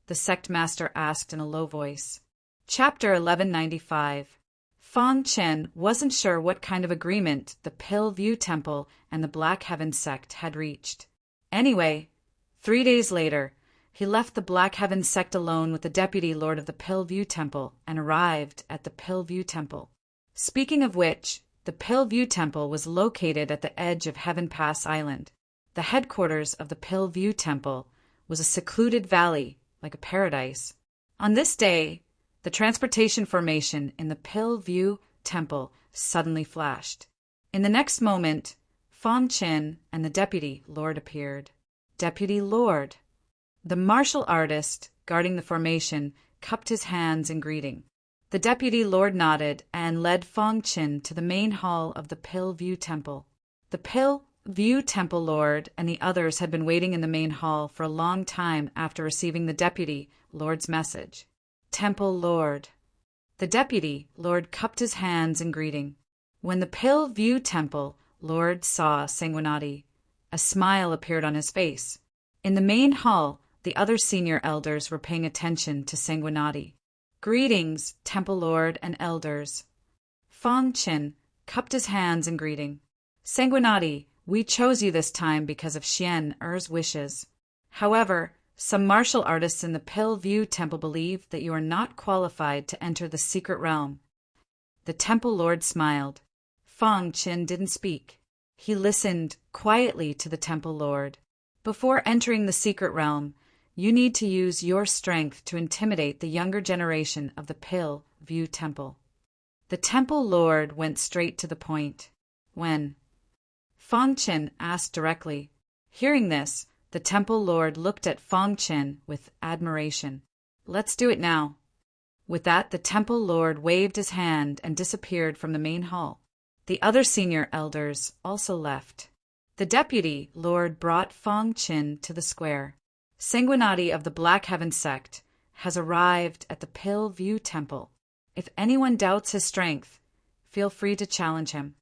the sect master asked in a low voice. Chapter 1195. Fang Chen wasn't sure what kind of agreement the Pill View Temple and the Black Heaven sect had reached. Anyway, 3 days later, he left the Black Heaven sect alone with the deputy lord of the Pill View Temple and arrived at the Pill View Temple. Speaking of which, the Pill View Temple was located at the edge of Heaven Pass Island. The headquarters of the Pill View Temple was a secluded valley, like a paradise. On this day, the transportation formation in the Pill View Temple suddenly flashed. In the next moment, Fang Chen and the deputy lord appeared. "Deputy Lord." The martial artist guarding the formation cupped his hands in greeting. The deputy lord nodded and led Fong Qin to the main hall of the Pill View Temple. The Pill View Temple lord and the others had been waiting in the main hall for a long time after receiving the deputy lord's message. Temple Lord. The deputy lord cupped his hands in greeting. When the Pill View Temple lord saw Sanguinati, a smile appeared on his face. In the main hall, the other senior elders were paying attention to Sanguinati. Greetings, Temple Lord and elders. Fong Qin cupped his hands in greeting. Sanguinati, we chose you this time because of Xian Er's wishes. However, some martial artists in the Pill View Temple believe that you are not qualified to enter the secret realm. The Temple Lord smiled. Fong Qin didn't speak. He listened quietly to the Temple Lord. Before entering the secret realm, you need to use your strength to intimidate the younger generation of the Pill View Temple. The Temple Lord went straight to the point. When? Fong Qin asked directly. Hearing this, the Temple Lord looked at Fong Qin with admiration. Let's do it now. With that, the Temple Lord waved his hand and disappeared from the main hall. The other senior elders also left. The deputy lord brought Fong Qin to the square. Sanguinati of the Black Heaven sect has arrived at the Pill View Temple. If anyone doubts his strength, feel free to challenge him.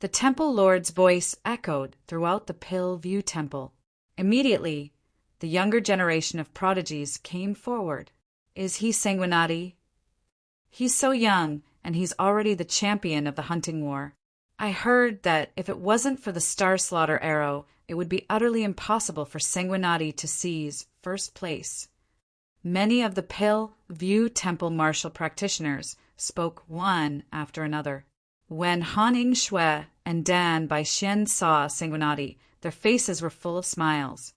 The Temple Lord's voice echoed throughout the Pill View Temple. Immediately, the younger generation of prodigies came forward. Is he Sanguinati? He's so young, and he's already the champion of the hunting war. I heard that if it wasn't for the Star Slaughter arrow, it would be utterly impossible for Sanguinati to seize first place. Many of the Pill View Temple martial practitioners spoke one after another. When Han Shui and Dan Bai Xian saw Sanguinati, their faces were full of smiles.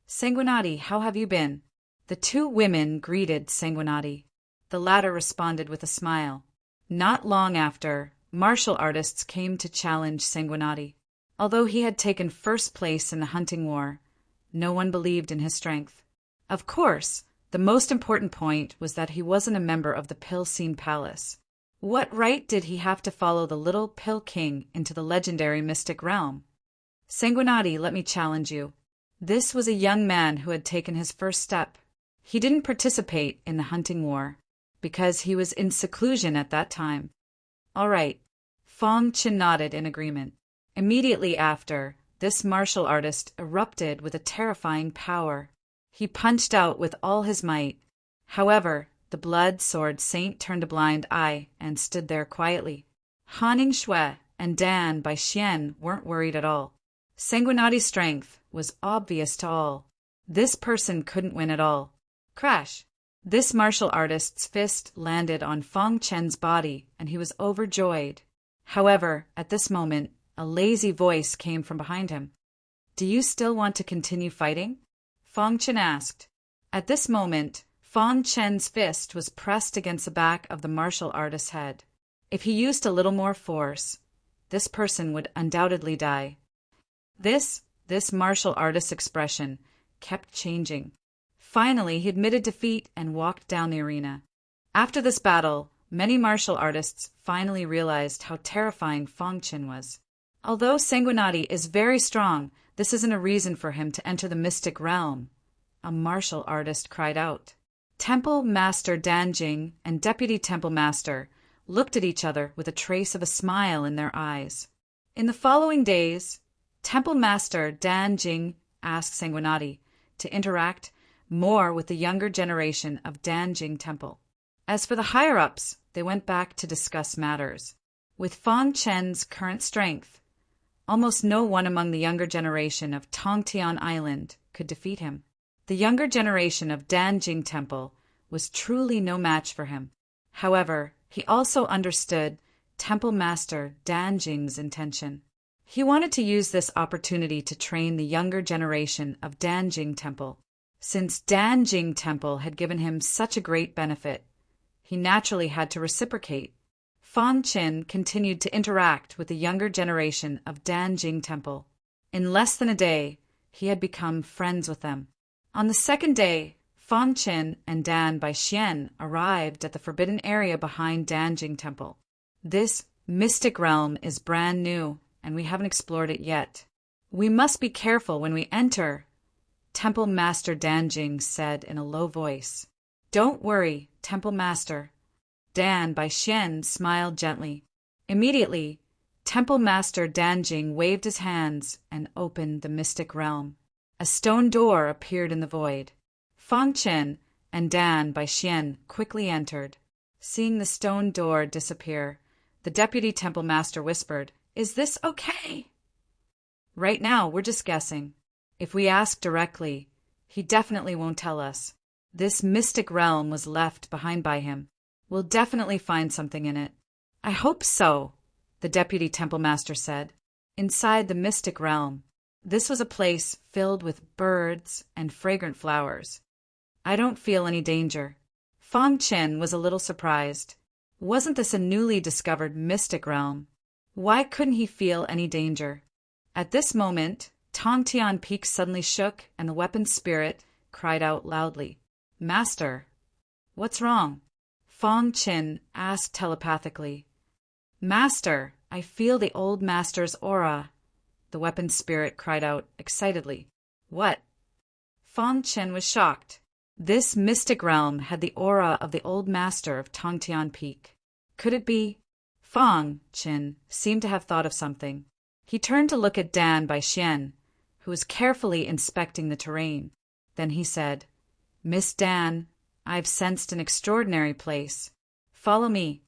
Sanguinati, how have you been? The two women greeted Sanguinati. The latter responded with a smile. Not long after, martial artists came to challenge Sanguinati. Although he had taken first place in the hunting war, no one believed in his strength. Of course, the most important point was that he wasn't a member of the Pill Scene Palace. What right did he have to follow the little Pill King into the legendary mystic realm? Sanguinati, let me challenge you. This was a young man who had taken his first step. He didn't participate in the hunting war because he was in seclusion at that time. All right. Fong Qin nodded in agreement. Immediately after, this martial artist erupted with a terrifying power. He punched out with all his might. However, the blood sword saint turned a blind eye and stood there quietly. Han Shui and Dan Bai Xian weren't worried at all. Sanguinati's strength was obvious to all. This person couldn't win at all. Crash! This martial artist's fist landed on Fong Qin's body, and he was overjoyed. However, at this moment, a lazy voice came from behind him. Do you still want to continue fighting? Fong Qin asked. At this moment, Fong Qin's fist was pressed against the back of the martial artist's head. If he used a little more force, this person would undoubtedly die. This martial artist's expression kept changing. Finally, he admitted defeat and walked down the arena. After this battle, many martial artists finally realized how terrifying Fong Qin was. Although Sanguinati is very strong, this isn't a reason for him to enter the mystic realm. A martial artist cried out. Temple Master Danjing and Deputy Temple Master looked at each other with a trace of a smile in their eyes. In the following days, Temple Master Danjing asked Sanguinati to interact more with the younger generation of Danjing Temple. As for the higher-ups, they went back to discuss matters. With Fong Qin's current strength, almost no one among the younger generation of Tongtian Island could defeat him. The younger generation of Danjing Temple was truly no match for him. However, he also understood Temple Master Danjing's intention. He wanted to use this opportunity to train the younger generation of Danjing Temple. Since Danjing Temple had given him such a great benefit, he naturally had to reciprocate. Fong Qin continued to interact with the younger generation of Danjing Temple. In less than a day, he had become friends with them. On the second day, Fang Qin and Dan Bai Xian arrived at the forbidden area behind Danjing Temple. This mystic realm is brand new, and we haven't explored it yet. We must be careful when we enter, Temple Master Danjing said in a low voice. Don't worry, Temple Master. Dan Bai Xian smiled gently. Immediately, Temple Master Danjing waved his hands and opened the mystic realm. A stone door appeared in the void. Fang Qin and Dan Bai Xian quickly entered. Seeing the stone door disappear, the Deputy Temple Master whispered, "Is this okay?" "Right now, we're just guessing. If we ask directly, he definitely won't tell us. This mystic realm was left behind by him. We'll definitely find something in it." "I hope so," the Deputy Temple Master said. Inside the mystic realm, this was a place filled with birds and fragrant flowers. "I don't feel any danger." Fang Qin was a little surprised. Wasn't this a newly discovered mystic realm? Why couldn't he feel any danger? At this moment, Tongtian Peak suddenly shook and the weapon spirit cried out loudly. "Master, what's wrong?" Fang Qin asked telepathically. "Master, I feel the old master's aura," the weapon spirit cried out excitedly. "What?" Fang Qin was shocked. This mystic realm had the aura of the old master of Tongtian Peak. Could it be? Fang Qin seemed to have thought of something. He turned to look at Dan Bai Xian, who was carefully inspecting the terrain. Then he said, "Miss Dan, I've sensed an extraordinary place. Follow me."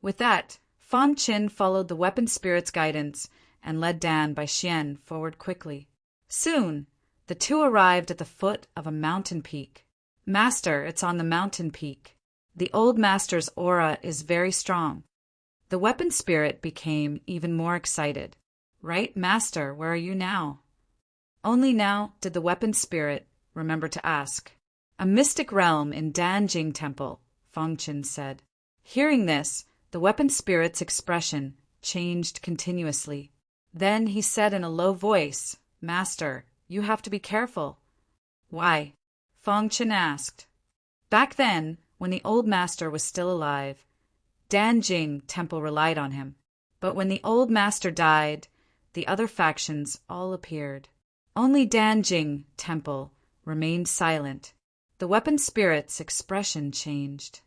With that, Fang Qin followed the weapon spirit's guidance and led Dan Bai Xian forward quickly. Soon, the two arrived at the foot of a mountain peak. "Master, it's on the mountain peak. The old master's aura is very strong." The weapon spirit became even more excited. "Right, Master, where are you now?" Only now did the weapon spirit remember to ask. "A mystic realm in Danjing Temple," Fang Qin said. Hearing this, the weapon spirit's expression changed continuously. Then he said in a low voice, "Master, you have to be careful." "Why?" Fang Qin asked. Back then, when the old master was still alive, Danjing Temple relied on him. But when the old master died, the other factions all appeared. Only Danjing Temple remained silent. The weapon spirit's expression changed.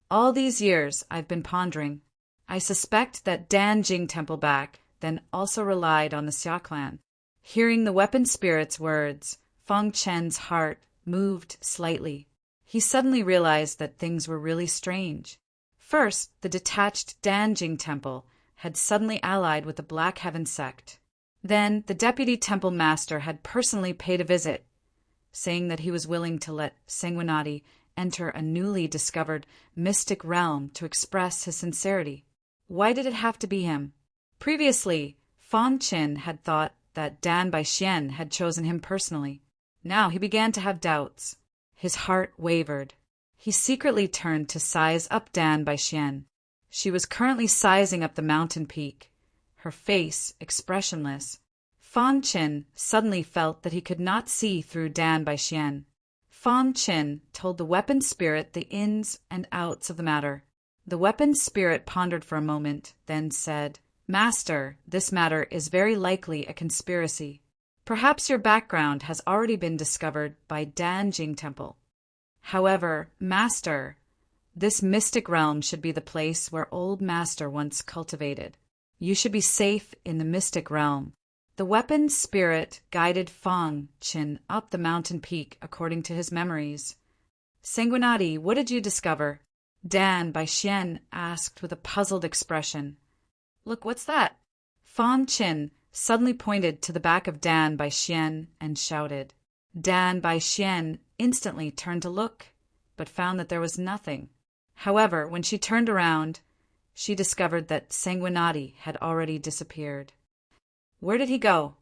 "All these years I've been pondering. I suspect that Danjing Temple back then also relied on the Xia clan." Hearing the weapon spirit's words, Fang Qin's heart moved slightly. He suddenly realized that things were really strange. First, the detached Danjing Temple had suddenly allied with the Black Heaven sect. Then, the Deputy Temple Master had personally paid a visit, saying that he was willing to let Sanguinati enter a newly discovered mystic realm to express his sincerity. Why did it have to be him? Previously, Fang Qin had thought that Dan Bai Xian had chosen him personally. Now he began to have doubts. His heart wavered. He secretly turned to size up Dan Bai Xian. She was currently sizing up the mountain peak, her face expressionless. Fang Qin suddenly felt that he could not see through Dan Bai Xian. Fang Qin told the weapon spirit the ins and outs of the matter. The weapon spirit pondered for a moment, then said, "Master, this matter is very likely a conspiracy. Perhaps your background has already been discovered by Danjing Temple. However, Master, this mystic realm should be the place where Old Master once cultivated. You should be safe in the mystic realm." The weapon spirit guided Fang Qin up the mountain peak according to his memories. "Sanguinati, what did you discover?" Dan Bai Xian asked with a puzzled expression. "Look, what's that?" Fang Qin suddenly pointed to the back of Dan Bai Xian and shouted. Dan Bai Xian instantly turned to look, but found that there was nothing. However, when she turned around, she discovered that Sanguinati had already disappeared. Where did he go?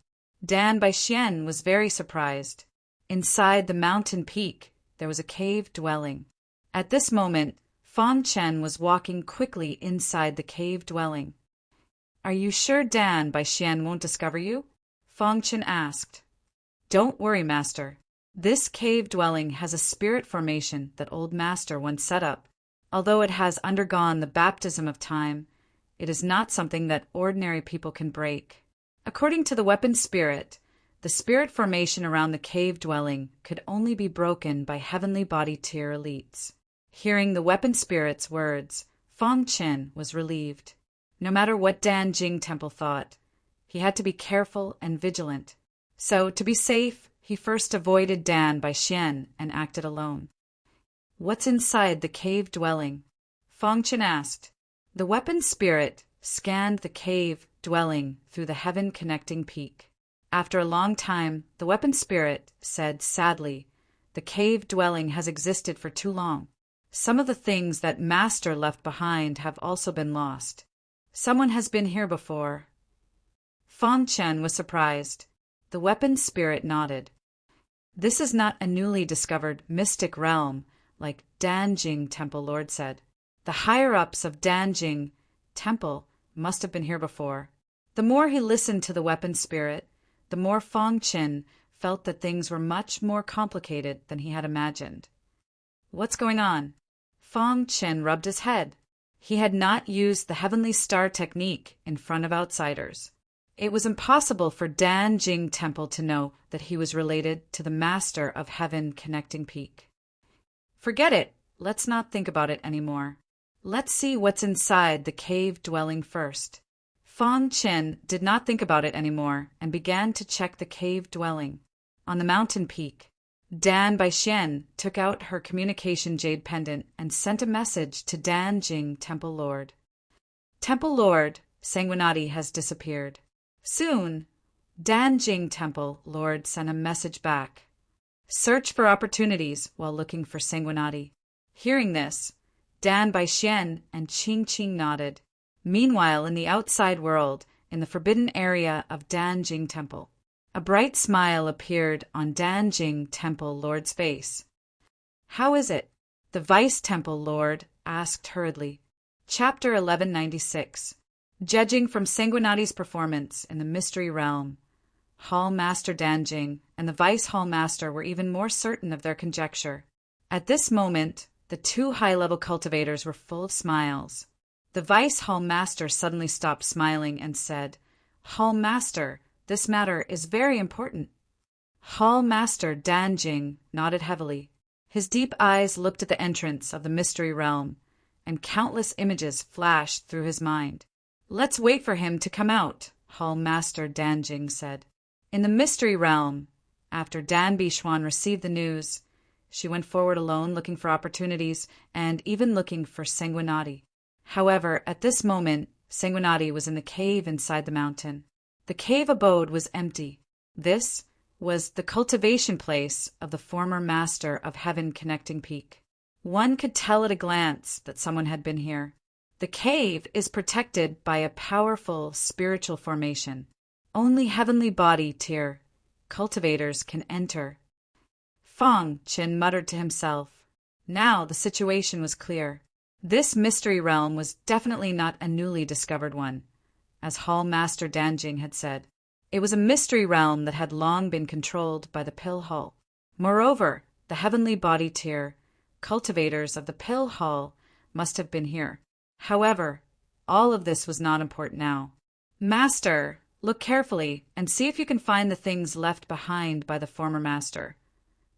Dan Bai Xian was very surprised. Inside the mountain peak, there was a cave dwelling. At this moment, Fang Qin was walking quickly inside the cave dwelling. "Are you sure Dan Bai Xian won't discover you?" Fang Qin asked. "Don't worry, Master. This cave dwelling has a spirit formation that Old Master once set up. Although it has undergone the baptism of time, it is not something that ordinary people can break. According to the weapon spirit, the spirit formation around the cave dwelling could only be broken by heavenly body tier elites. Hearing the weapon spirit's words, Fong Chen was relieved. No matter what Dan Jing Temple thought, he had to be careful and vigilant. So, to be safe, he first avoided Dan by Xian and acted alone. What's inside the cave dwelling? Fong Chen asked. The weapon spirit scanned the cave dwelling through the heaven-connecting peak. After a long time, the weapon spirit said sadly, "The cave dwelling has existed for too long. Some of the things that Master left behind have also been lost. Someone has been here before." Fong Chen was surprised. The weapon spirit nodded. "This is not a newly discovered mystic realm, like Danjing Temple Lord said. The higher-ups of Danjing Temple must have been here before." The more he listened to the weapon spirit, the more Fong Chen felt that things were much more complicated than he had imagined. "What's going on?" Fong Chen rubbed his head. He had not used the Heavenly Star technique in front of outsiders. It was impossible for Dan Jing Temple to know that he was related to the Master of Heaven Connecting Peak. "Forget it. Let's not think about it anymore. Let's see what's inside the cave dwelling first." Fong Chen did not think about it anymore and began to check the cave dwelling. On the mountain peak, Dan Baixian took out her communication jade pendant and sent a message to Dan Jing Temple Lord. "Temple Lord, Sanguinati has disappeared." Soon, Dan Jing Temple Lord sent a message back. "Search for opportunities while looking for Sanguinati." Hearing this, Dan Baixian and Qing Qing nodded. Meanwhile, in the outside world, in the forbidden area of Danjing Temple, a bright smile appeared on Danjing Temple Lord's face. "How is it?" the Vice Temple Lord asked hurriedly. Chapter 1196. Judging from Sanguinati's performance in the Mystery Realm, Hall Master Danjing and the Vice Hall Master were even more certain of their conjecture. At this moment, the two high-level cultivators were full of smiles. The Vice Hall Master suddenly stopped smiling and said, "Hall Master, this matter is very important." Hall Master Danjing nodded heavily. His deep eyes looked at the entrance of the Mystery Realm, and countless images flashed through his mind. "Let's wait for him to come out," Hall Master Danjing said. In the Mystery Realm, after Dan Bixuan received the news, she went forward alone looking for opportunities and even looking for Sanguinati. However, at this moment, Sanguinati was in the cave inside the mountain. The cave abode was empty. This was the cultivation place of the former Master of Heaven Connecting Peak. One could tell at a glance that someone had been here. The cave is protected by a powerful spiritual formation. Only heavenly body tier cultivators can enter. Fong Chen muttered to himself. Now the situation was clear. This mystery realm was definitely not a newly discovered one, as Hall Master Danjing had said. It was a mystery realm that had long been controlled by the Pill Hall. Moreover, the heavenly body tier cultivators of the Pill Hall must have been here. However, all of this was not important now. "Master, look carefully and see if you can find the things left behind by the former master,"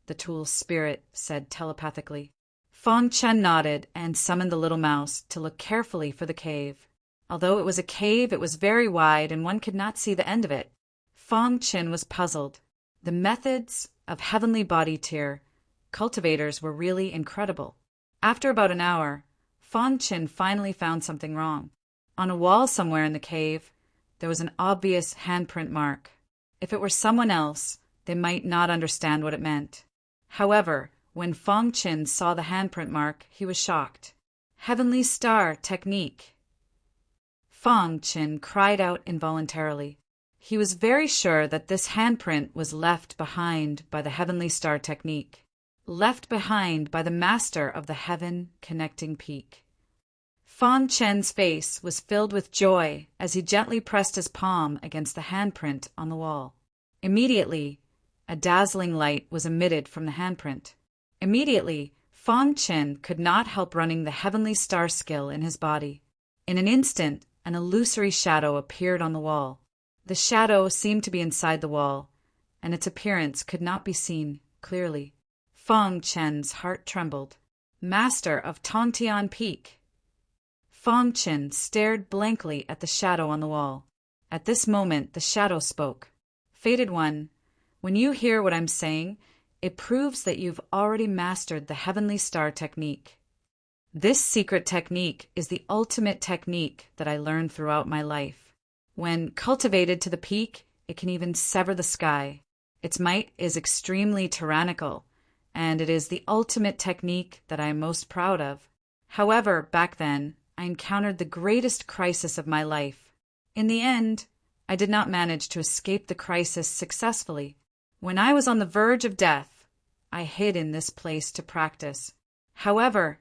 the tool's spirit said telepathically. Fong Chen nodded and summoned the little mouse to look carefully for the cave. Although it was a cave, it was very wide and one could not see the end of it. Fong Chen was puzzled. The methods of heavenly body tier cultivators were really incredible. After about an hour, Fong Chen finally found something wrong. On a wall somewhere in the cave, there was an obvious handprint mark. If it were someone else, they might not understand what it meant. However, when Fong Chen saw the handprint mark, he was shocked. "Heavenly Star Technique." Fong Chen cried out involuntarily. He was very sure that this handprint was left behind by the Heavenly Star Technique, left behind by the Master of the Heaven Connecting Peak. Fong Chen's face was filled with joy as he gently pressed his palm against the handprint on the wall. Immediately, a dazzling light was emitted from the handprint. Immediately, Fong Chen could not help running the heavenly star skill in his body. In an instant, an illusory shadow appeared on the wall. The shadow seemed to be inside the wall, and its appearance could not be seen clearly. Fong Chen's heart trembled. Master of Tongtian Peak. Fong Chen stared blankly at the shadow on the wall. At this moment, the shadow spoke. Fated One, when you hear what I'm saying, it proves that you've already mastered the heavenly star technique. This secret technique is the ultimate technique that I learned throughout my life. When cultivated to the peak, it can even sever the sky. Its might is extremely tyrannical, and it is the ultimate technique that I am most proud of. However, back then, I encountered the greatest crisis of my life. In the end, I did not manage to escape the crisis successfully. When I was on the verge of death, I hid in this place to practice. However,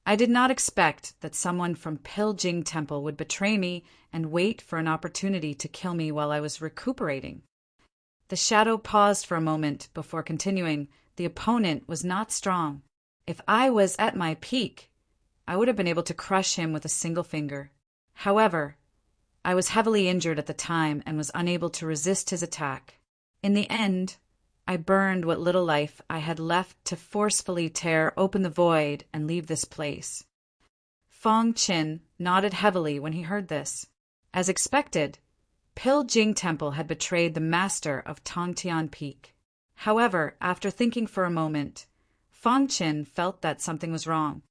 I did not expect that someone from Piljing Temple would betray me and wait for an opportunity to kill me while I was recuperating. The shadow paused for a moment before continuing. The opponent was not strong. If I was at my peak, I would have been able to crush him with a single finger. However, I was heavily injured at the time and was unable to resist his attack. In the end, I burned what little life I had left to forcefully tear open the void and leave this place. Fong Chen nodded heavily when he heard this. As expected, Piljing Temple had betrayed the master of Tongtian Peak. However, after thinking for a moment, Fong Chen felt that something was wrong.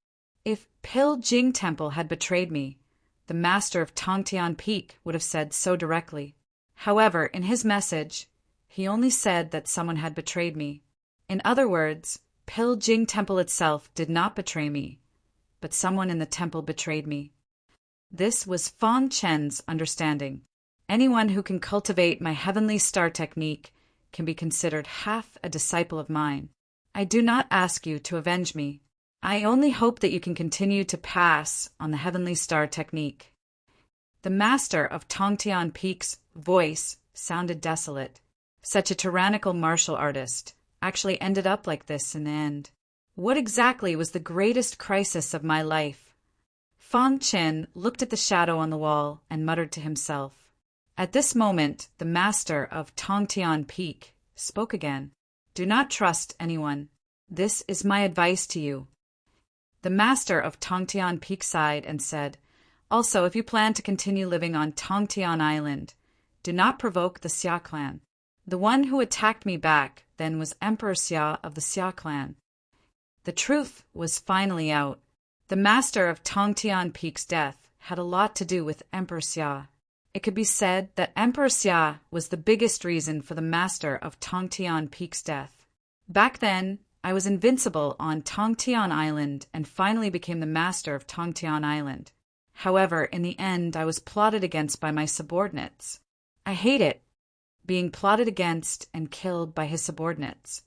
If Piljing Temple had betrayed me, the master of Tongtian Peak would have said so directly. However, in his message, he only said that someone had betrayed me. In other words, Piljing Temple itself did not betray me, but someone in the temple betrayed me. This was Fong Chen's understanding. Anyone who can cultivate my heavenly star technique can be considered half a disciple of mine. I do not ask you to avenge me. I only hope that you can continue to pass on the heavenly star technique. The master of Tongtian Peak's voice sounded desolate. Such a tyrannical martial artist actually ended up like this in the end. What exactly was the greatest crisis of my life? Fong Chen looked at the shadow on the wall and muttered to himself. At this moment, the master of Tongtian Peak spoke again. Do not trust anyone. This is my advice to you. The master of Tongtian Peak sighed and said, also, if you plan to continue living on Tongtian Island, do not provoke the Xia clan. The one who attacked me back then was Emperor Xia of the Xia clan. The truth was finally out. The master of Tongtian Peak's death had a lot to do with Emperor Xia. It could be said that Emperor Xia was the biggest reason for the master of Tongtian Peak's death. Back then, I was invincible on Tongtian Island and finally became the master of Tongtian Island. However, in the end, I was plotted against by my subordinates. I hate it, being plotted against and killed by his subordinates.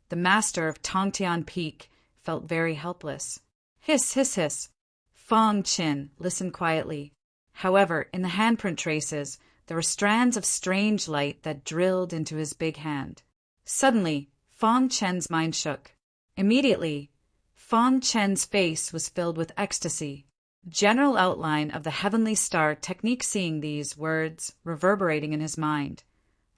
The master of Tongtian Peak felt very helpless. Hiss, hiss, hiss. Fong Chen listened quietly. However, in the handprint traces, there were strands of strange light that drilled into his big hand. Suddenly, Fong Chen's mind shook. Immediately, Fong Chen's face was filled with ecstasy. General outline of the heavenly star technique. Seeing these words reverberating in his mind,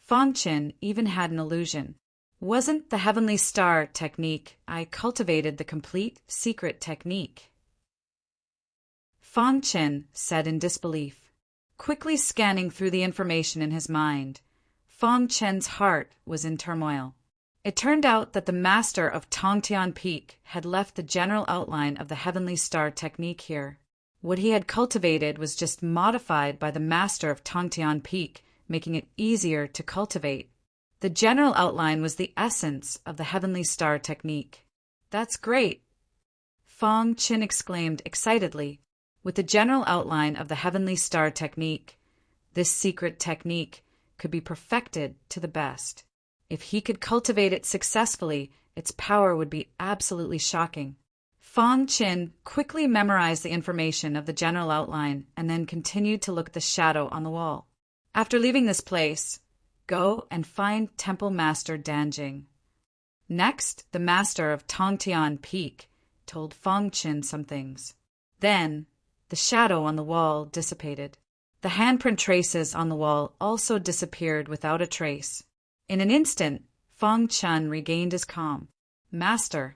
Fong Chen even had an illusion. Wasn't the heavenly star technique I cultivated the complete secret technique? Fong Chen said in disbelief. Quickly scanning through the information in his mind, Fong Chen's heart was in turmoil. It turned out that the master of Tongtian Peak had left the general outline of the heavenly star technique here. What he had cultivated was just modified by the master of Tongtian Peak, making it easier to cultivate. The general outline was the essence of the heavenly star technique. That's great! Fong Chen exclaimed excitedly. With the general outline of the heavenly star technique, this secret technique could be perfected to the best. If he could cultivate it successfully, its power would be absolutely shocking. Fong Chen quickly memorized the information of the general outline and then continued to look at the shadow on the wall. After leaving this place, Go and find Temple Master Danjing. Next, the master of Tongtian Peak told Fong Qin some things. Then, the shadow on the wall dissipated. The handprint traces on the wall also disappeared without a trace. In an instant, Fong Qin regained his calm. Master.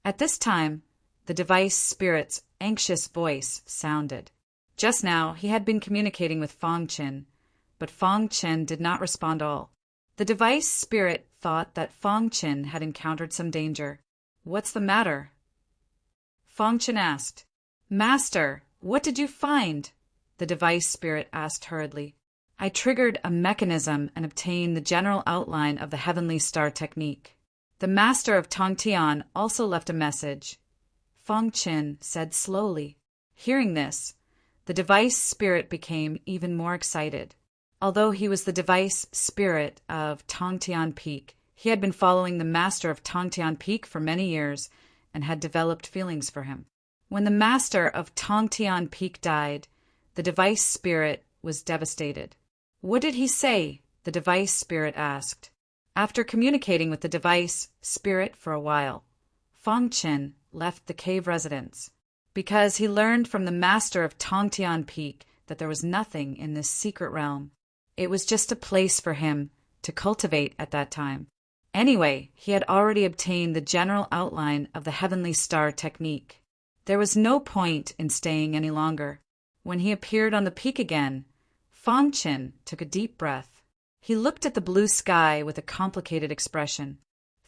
At this time, the device spirit's anxious voice sounded. Just now, he had been communicating with Fong Qin, but Fong Qin did not respond at all. The device spirit thought that Fong Qin had encountered some danger. What's the matter? Fong Qin asked. Master, what did you find? The device spirit asked hurriedly. I triggered a mechanism and obtained the general outline of the heavenly star technique. The master of Tongtian also left a message. Fong Qin said slowly. Hearing this, the device spirit became even more excited. Although he was the device spirit of Tongtian Peak, he had been following the master of Tongtian Peak for many years and had developed feelings for him. When the master of Tongtian Peak died, the device spirit was devastated. What did he say? The device spirit asked. After communicating with the device spirit for a while, Fong Qin left the cave residence because he learned from the master of Tongtian Peak that there was nothing in this secret realm. It was just a place for him to cultivate at that time. Anyway, he had already obtained the general outline of the heavenly star technique. There was no point in staying any longer. When he appeared on the peak again, Fong Qin took a deep breath. He looked at the blue sky with a complicated expression.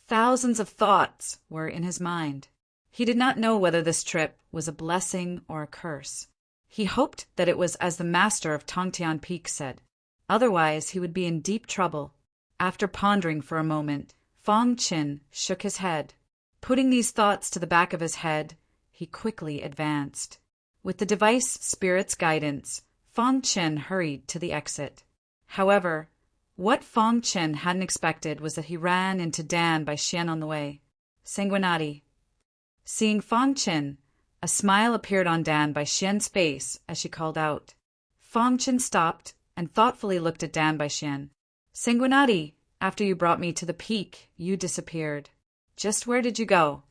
Thousands of thoughts were in his mind. He did not know whether this trip was a blessing or a curse. He hoped that it was as the master of Tongtian Peak said. Otherwise, he would be in deep trouble. After pondering for a moment, Fong Qin shook his head. Putting these thoughts to the back of his head, he quickly advanced. With the device spirit's guidance, Fong Qin hurried to the exit. However, what Fong Qin hadn't expected was that he ran into Dan Baixian on the way. Sanguinati. Seeing Fong Qin, a smile appeared on Dan Baixian's face as she called out. Fong Qin stopped and thoughtfully looked at Dan Baixian. Sanguinati, after you brought me to the peak, you disappeared. Just where did you go?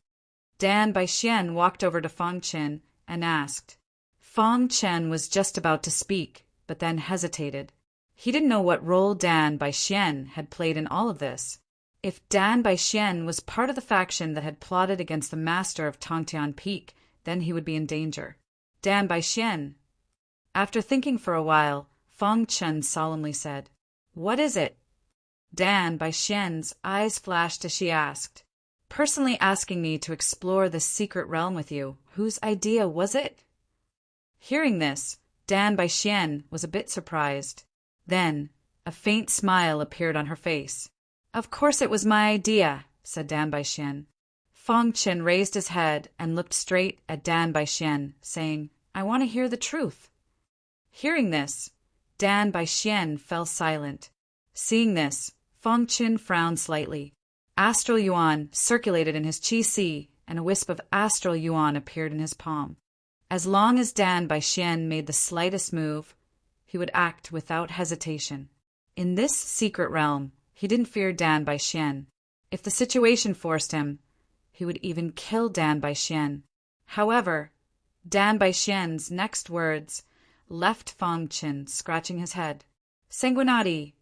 Dan Baixian walked over to Fong Qin and asked. Fong Qin was just about to speak, but then hesitated. He didn't know what role Dan Baixian had played in all of this. If Dan Baixian was part of the faction that had plotted against the master of Tongtian Peak, then he would be in danger. Dan Baixian. After thinking for a while, Fong Qin solemnly said, What is it? Dan Baixian's eyes flashed as she asked, Personally asking me to explore this secret realm with you. Whose idea was it? Hearing this, Dan Baixian was a bit surprised. Then, a faint smile appeared on her face. Of course it was my idea, said Dan Baixian. Fong Qin raised his head and looked straight at Dan Baixian, saying, I want to hear the truth. Hearing this, Dan Baixian fell silent. Seeing this, Fong Qin frowned slightly. Astral yuan circulated in his qi, and a wisp of astral yuan appeared in his palm. As long as Dan Baixian made the slightest move, he would act without hesitation. In this secret realm, he didn't fear Dan Baixian. If the situation forced him, he would even kill Dan Baixian. However, Dan Baixian's next words left Fong Qin scratching his head. Sanguinati,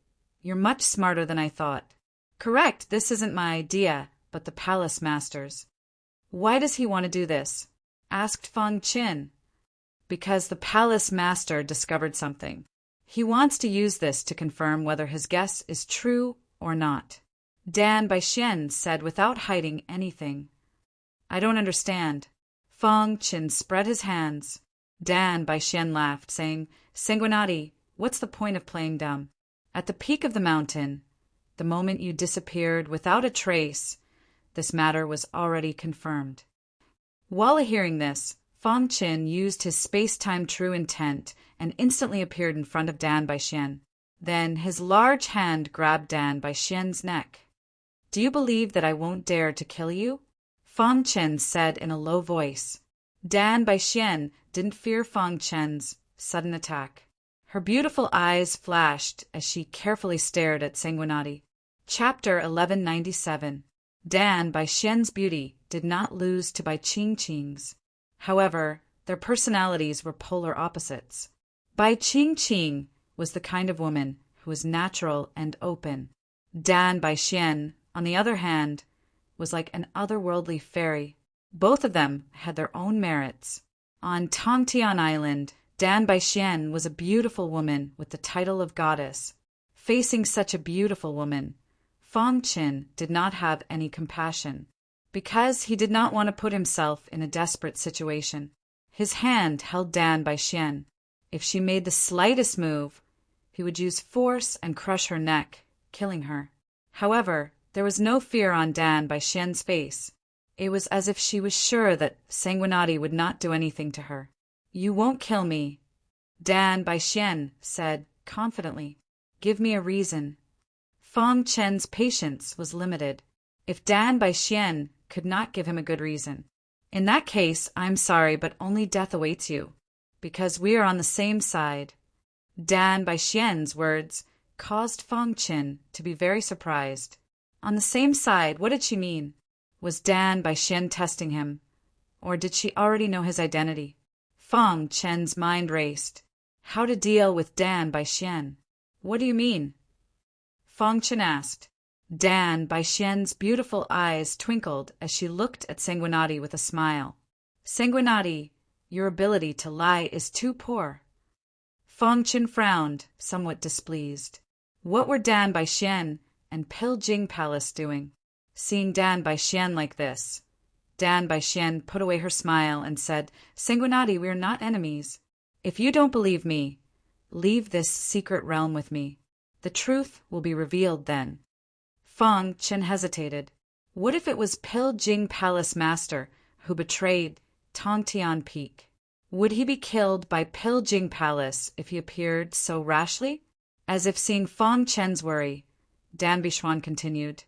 you're much smarter than I thought. Correct, this isn't my idea, but the palace master's. Why does he want to do this? Asked Fong Qin. Because the palace master discovered something. He wants to use this to confirm whether his guess is true or not. Dan Baixian said without hiding anything. I don't understand. Fong Qin spread his hands. Dan Baixian laughed, saying, Sanguinati, what's the point of playing dumb? At the peak of the mountain, the moment you disappeared without a trace, this matter was already confirmed. While hearing this, Fong Qin used his space-time true intent and instantly appeared in front of Dan Baixian. Then his large hand grabbed Dan Baixian's neck. Do you believe that I won't dare to kill you? Fong Qin said in a low voice. Dan Baixian didn't fear Fong Qin's sudden attack. Her beautiful eyes flashed as she carefully stared at Sanguinati. Chapter 1197. Dan Bai Xian's beauty did not lose to Bai Qingqing's. However, their personalities were polar opposites. Bai Qingqing was the kind of woman who was natural and open. Dan Bai Xian, on the other hand, was like an otherworldly fairy. Both of them had their own merits. On Tongtian Island, Dan Bai Xian was a beautiful woman with the title of goddess. Facing such a beautiful woman, Fang Qin did not have any compassion, because he did not want to put himself in a desperate situation. His hand held Dan Bai Xian. If she made the slightest move, he would use force and crush her neck, killing her. However, there was no fear on Dan Bai Xian's face. It was as if she was sure that Sanguinati would not do anything to her. "You won't kill me," Dan Bai Xian said confidently. "Give me a reason." Fang Chen's patience was limited. If Dan Bai Xian could not give him a good reason, "In that case, I'm sorry, but only death awaits you, because we are on the same side." Dan Bai Xian's words caused Fang Chen to be very surprised. On the same side, what did she mean? Was Dan Bai Xian testing him, or did she already know his identity? Fang Chen's mind raced. How to deal with Dan Bai Xian? "What do you mean?" Fang Chen asked. Dan Bai Xian's beautiful eyes twinkled as she looked at Sanguinati with a smile. "Sanguinati, your ability to lie is too poor." Fang Chen frowned, somewhat displeased. What were Dan Bai Xian and Piljing Palace doing? Seeing Dan Bai Xian like this, Dan Bai Xian put away her smile and said, "Sanguinati, we are not enemies. If you don't believe me, leave this secret realm with me. The truth will be revealed then." Fang Chen hesitated. What if it was Piljing Palace Master who betrayed Tongtian Peak? Would he be killed by Piljing Palace if he appeared so rashly? As if seeing Fang Chen's worry, Dan Bixuan continued,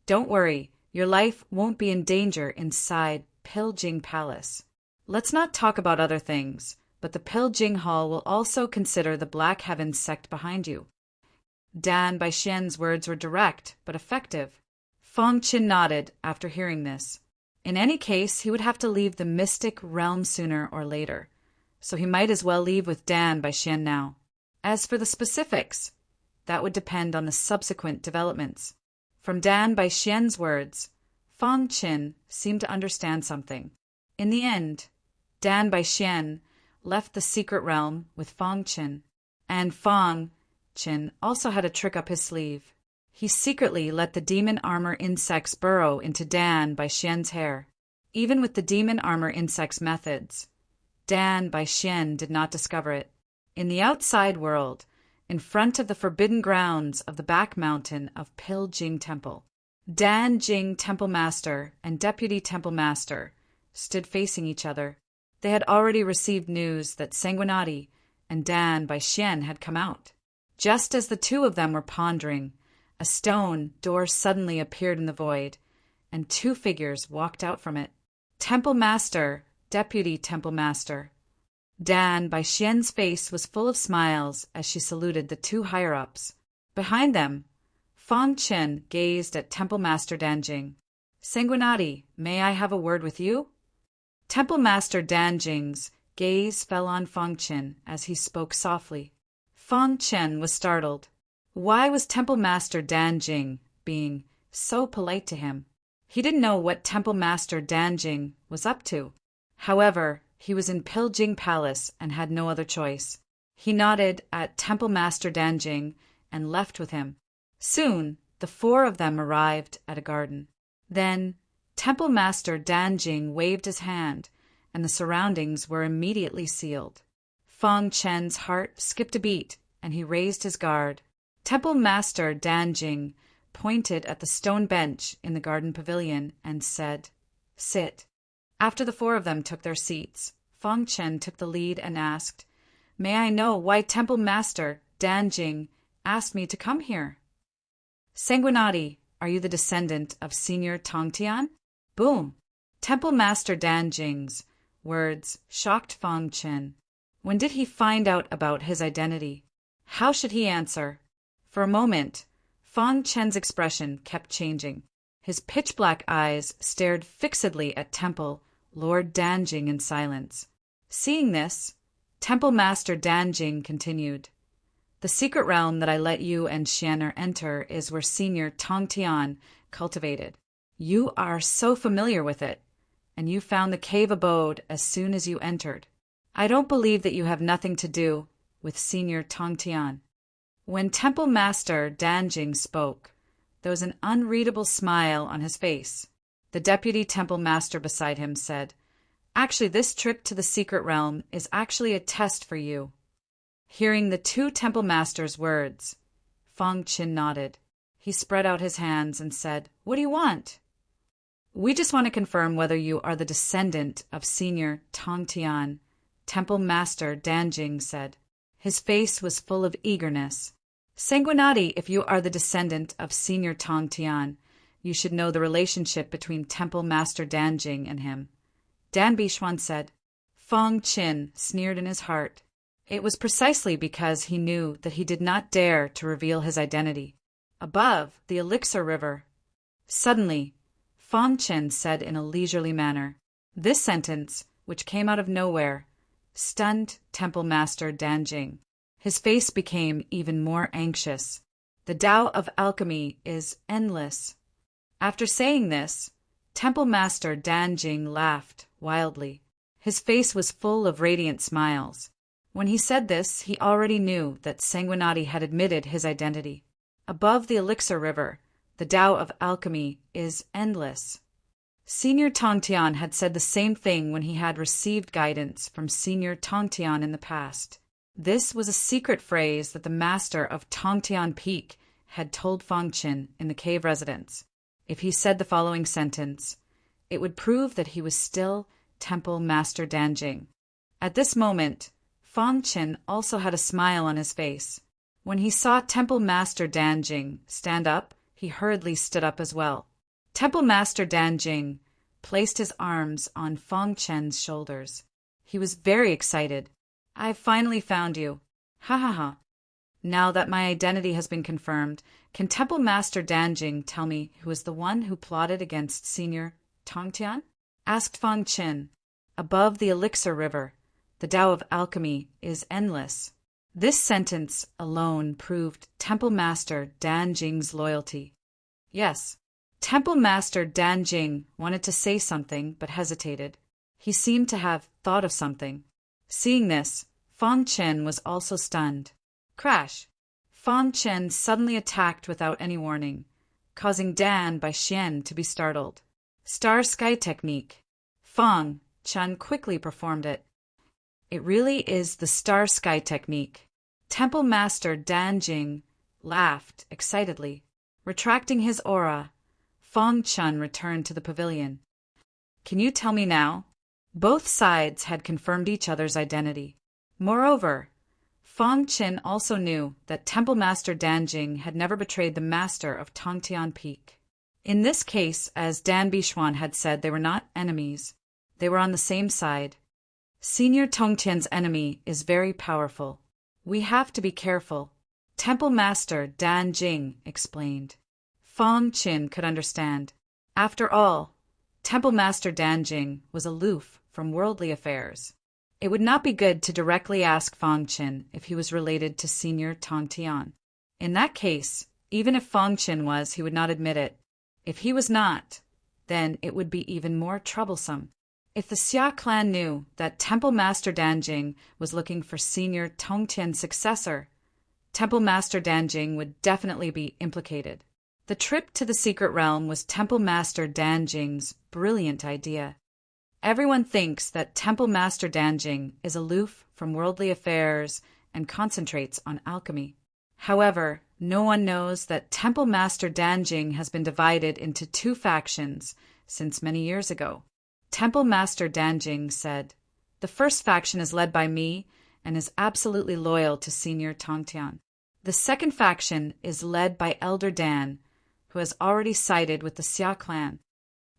"Don't worry, your life won't be in danger inside Piljing Palace. Let's not talk about other things, but the Piljing Hall will also consider the Black Heavens sect behind you." Dan Bai Xian's words were direct but effective. Fang Chen nodded after hearing this. In any case, he would have to leave the mystic realm sooner or later, so he might as well leave with Dan Bai Xian now. As for the specifics, that would depend on the subsequent developments. From Dan Bai Xian's words, Fang Chen seemed to understand something. In the end, Dan Bai Xian left the secret realm with Fang Chen, and Fang Chen also had a trick up his sleeve. He secretly let the demon armor insects burrow into Dan Bai Xian's hair. Even with the demon armor insects' methods, Dan Bai Xian did not discover it. In the outside world, in front of the forbidden grounds of the back mountain of Piljing Temple, Dan Jing Temple Master and Deputy Temple Master stood facing each other. They had already received news that Sanguinati and Dan Bai Xian had come out. Just as the two of them were pondering, a stone door suddenly appeared in the void, and two figures walked out from it. Temple Master, Deputy Temple Master. Dan Bai Xian's face was full of smiles as she saluted the two higher-ups. Behind them, Fang Chen gazed at Temple Master Danjing. "Sanguinati, may I have a word with you?" Temple Master Danjing's gaze fell on Fang Chen as he spoke softly. Fang Chen was startled. Why was Temple Master Danjing being so polite to him? He didn't know what Temple Master Danjing was up to. However, he was in Piljing Palace and had no other choice. He nodded at Temple Master Danjing and left with him. Soon, the four of them arrived at a garden. Then, Temple Master Danjing waved his hand, and the surroundings were immediately sealed. Fang Chen's heart skipped a beat, and he raised his guard. Temple Master Danjing pointed at the stone bench in the garden pavilion and said, "Sit." After the four of them took their seats, Fang Chen took the lead and asked, "May I know why Temple Master Danjing asked me to come here?" "Sanguinati, are you the descendant of Senior Tongtian?" Boom! Temple Master Danjing's words shocked Fang Chen. When did he find out about his identity? How should he answer? For a moment, Fang Chen's expression kept changing. His pitch-black eyes stared fixedly at Temple Lord Danjing in silence. Seeing this, Temple Master Danjing continued, "The secret realm that I let you and Xianer enter is where Senior Tongtian cultivated. You are so familiar with it, and you found the cave abode as soon as you entered. I don't believe that you have nothing to do with Senior Tongtian." When Temple Master Danjing spoke, there was an unreadable smile on his face. The deputy temple master beside him said, "Actually, this trip to the secret realm is actually a test for you." Hearing the two temple masters' words, Fang Qin nodded. He spread out his hands and said, "What do you want?" "We just want to confirm whether you are the descendant of Senior Tongtian," Temple Master Danjing said. His face was full of eagerness. "Sanguinati, if you are the descendant of Senior Tongtian, you should know the relationship between Temple Master Danjing and him," Dan Bixuan said. Fang Qin sneered in his heart. It was precisely because he knew that he did not dare to reveal his identity. Above the Elixir River. Suddenly, Fang Qin said in a leisurely manner. This sentence, which came out of nowhere, stunned Temple Master Danjing. His face became even more anxious. "The Tao of alchemy is endless." After saying this, Temple Master Danjing laughed wildly. His face was full of radiant smiles. When he said this, he already knew that Sanguinati had admitted his identity. Above the Elixir River, the Tao of alchemy is endless. Senior Tongtian had said the same thing when he had received guidance from Senior Tongtian in the past. This was a secret phrase that the master of Tongtian Peak had told Fang Qin in the cave residence. If he said the following sentence, it would prove that he was still Temple Master Danjing. At this moment, Fang Qin also had a smile on his face. When he saw Temple Master Danjing stand up, he hurriedly stood up as well. Temple Master Danjing placed his arms on Fang Qin's shoulders. He was very excited. "I've finally found you. Ha ha ha. Now that my identity has been confirmed, can Temple Master Danjing tell me who is the one who plotted against Senior Tongtian?" asked Fang Qin. "Above the Elixir River, the Tao of alchemy is endless." This sentence alone proved Temple Master Danjing's loyalty. Yes, Temple Master Danjing wanted to say something but hesitated. He seemed to have thought of something. Seeing this, Fang Qin was also stunned. Crash! Fang Qin suddenly attacked without any warning, causing Dan Bixuan to be startled. Star Sky Technique. Fang Qin quickly performed it. It really is the Star Sky Technique. Temple Master Danjing laughed excitedly. Retracting his aura, Fang Qin returned to the pavilion. "Can you tell me now?" Both sides had confirmed each other's identity. Moreover, Fang Qin also knew that Temple Master Danjing had never betrayed the master of Tongtian Peak. In this case, as Dan Bixuan had said, they were not enemies. They were on the same side. Senior Tongtian's enemy is very powerful. We have to be careful, Temple Master Danjing explained. Fang Qin could understand. After all, Temple Master Danjing was aloof from worldly affairs. It would not be good to directly ask Fang Qin if he was related to Senior Tongtian. In that case, even if Fang Qin was, he would not admit it. If he was not, then it would be even more troublesome. If the Xia clan knew that Temple Master Danjing was looking for Senior Tongtian's successor, Temple Master Danjing would definitely be implicated. The trip to the secret realm was Temple Master Danjing's brilliant idea. Everyone thinks that Temple Master Danjing is aloof from worldly affairs and concentrates on alchemy. However, no one knows that Temple Master Danjing has been divided into two factions since many years ago. Temple Master Danjing said, "The first faction is led by me and is absolutely loyal to Senior Tongtian. The second faction is led by Elder Dan, who has already sided with the Xia clan.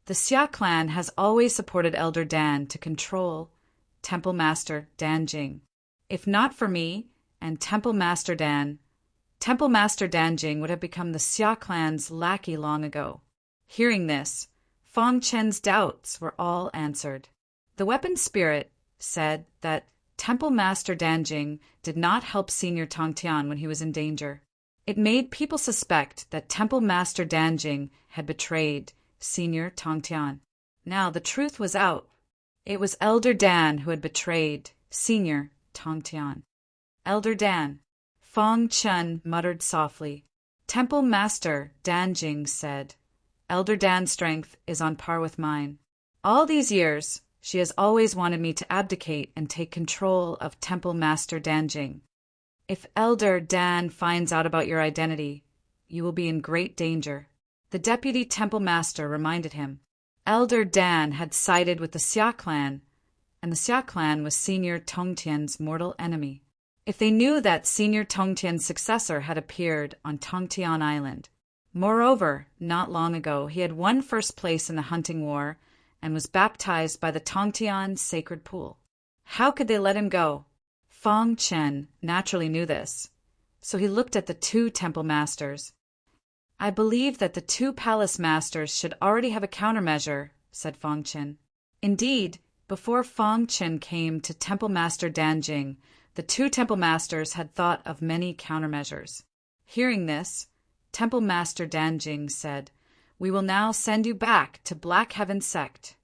The Xia clan has always supported Elder Dan to control Temple Master Danjing. If not for me and Temple Master Dan. Temple Master Danjing would have become the Xia clan's lackey long ago. Hearing this, Fong Chen's doubts were all answered. The weapon spirit said that Temple Master Danjing did not help Senior Tongtian when he was in danger. It made people suspect that Temple Master Danjing had betrayed Senior Tongtian. Now the truth was out. It was Elder Dan who had betrayed Senior Tongtian. Elder Dan, Fong Chen muttered softly. Temple Master Danjing said, Elder Dan's strength is on par with mine. All these years, she has always wanted me to abdicate and take control of Temple Master Danjing. If Elder Dan finds out about your identity, you will be in great danger. The Deputy Temple Master reminded him. Elder Dan had sided with the Xia clan, and the Xia clan was Senior Tongtian's mortal enemy. If they knew that Senior Tongtian's successor had appeared on Tongtian Island. Moreover, not long ago, he had won first place in the hunting war and was baptized by the Tongtian sacred pool. How could they let him go? Fong Chen naturally knew this, so he looked at the two temple masters. I believe that the two palace masters should already have a countermeasure, said Fong Chen. Indeed, before Fong Chen came to Temple Master Danjing, the two temple masters had thought of many countermeasures. Hearing this, Temple Master Danjing said, We will now send you back to Black Heaven Sect.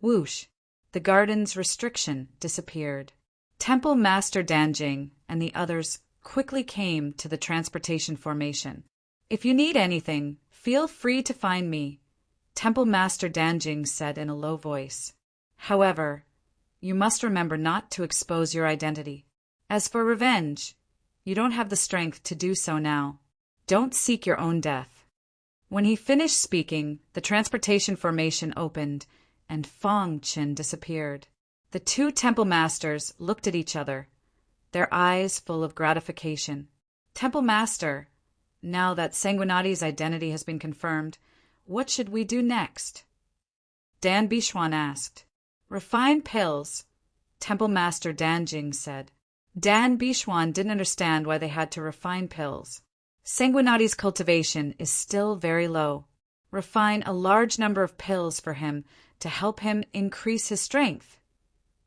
Whoosh! The garden's restriction disappeared. Temple Master Danjing and the others quickly came to the transportation formation. If you need anything, feel free to find me, Temple Master Danjing said in a low voice. However, you must remember not to expose your identity. As for revenge, you don't have the strength to do so now. Don't seek your own death. When he finished speaking, the transportation formation opened, and Fong Chen disappeared. The two temple masters looked at each other, their eyes full of gratification. Temple Master, now that Sanguinati's identity has been confirmed, what should we do next? Dan Bixuan asked. Refined pills, Temple Master Danjing said. Dan Bixuan didn't understand why they had to refine pills. Sanguinati's cultivation is still very low. Refine a large number of pills for him to help him increase his strength,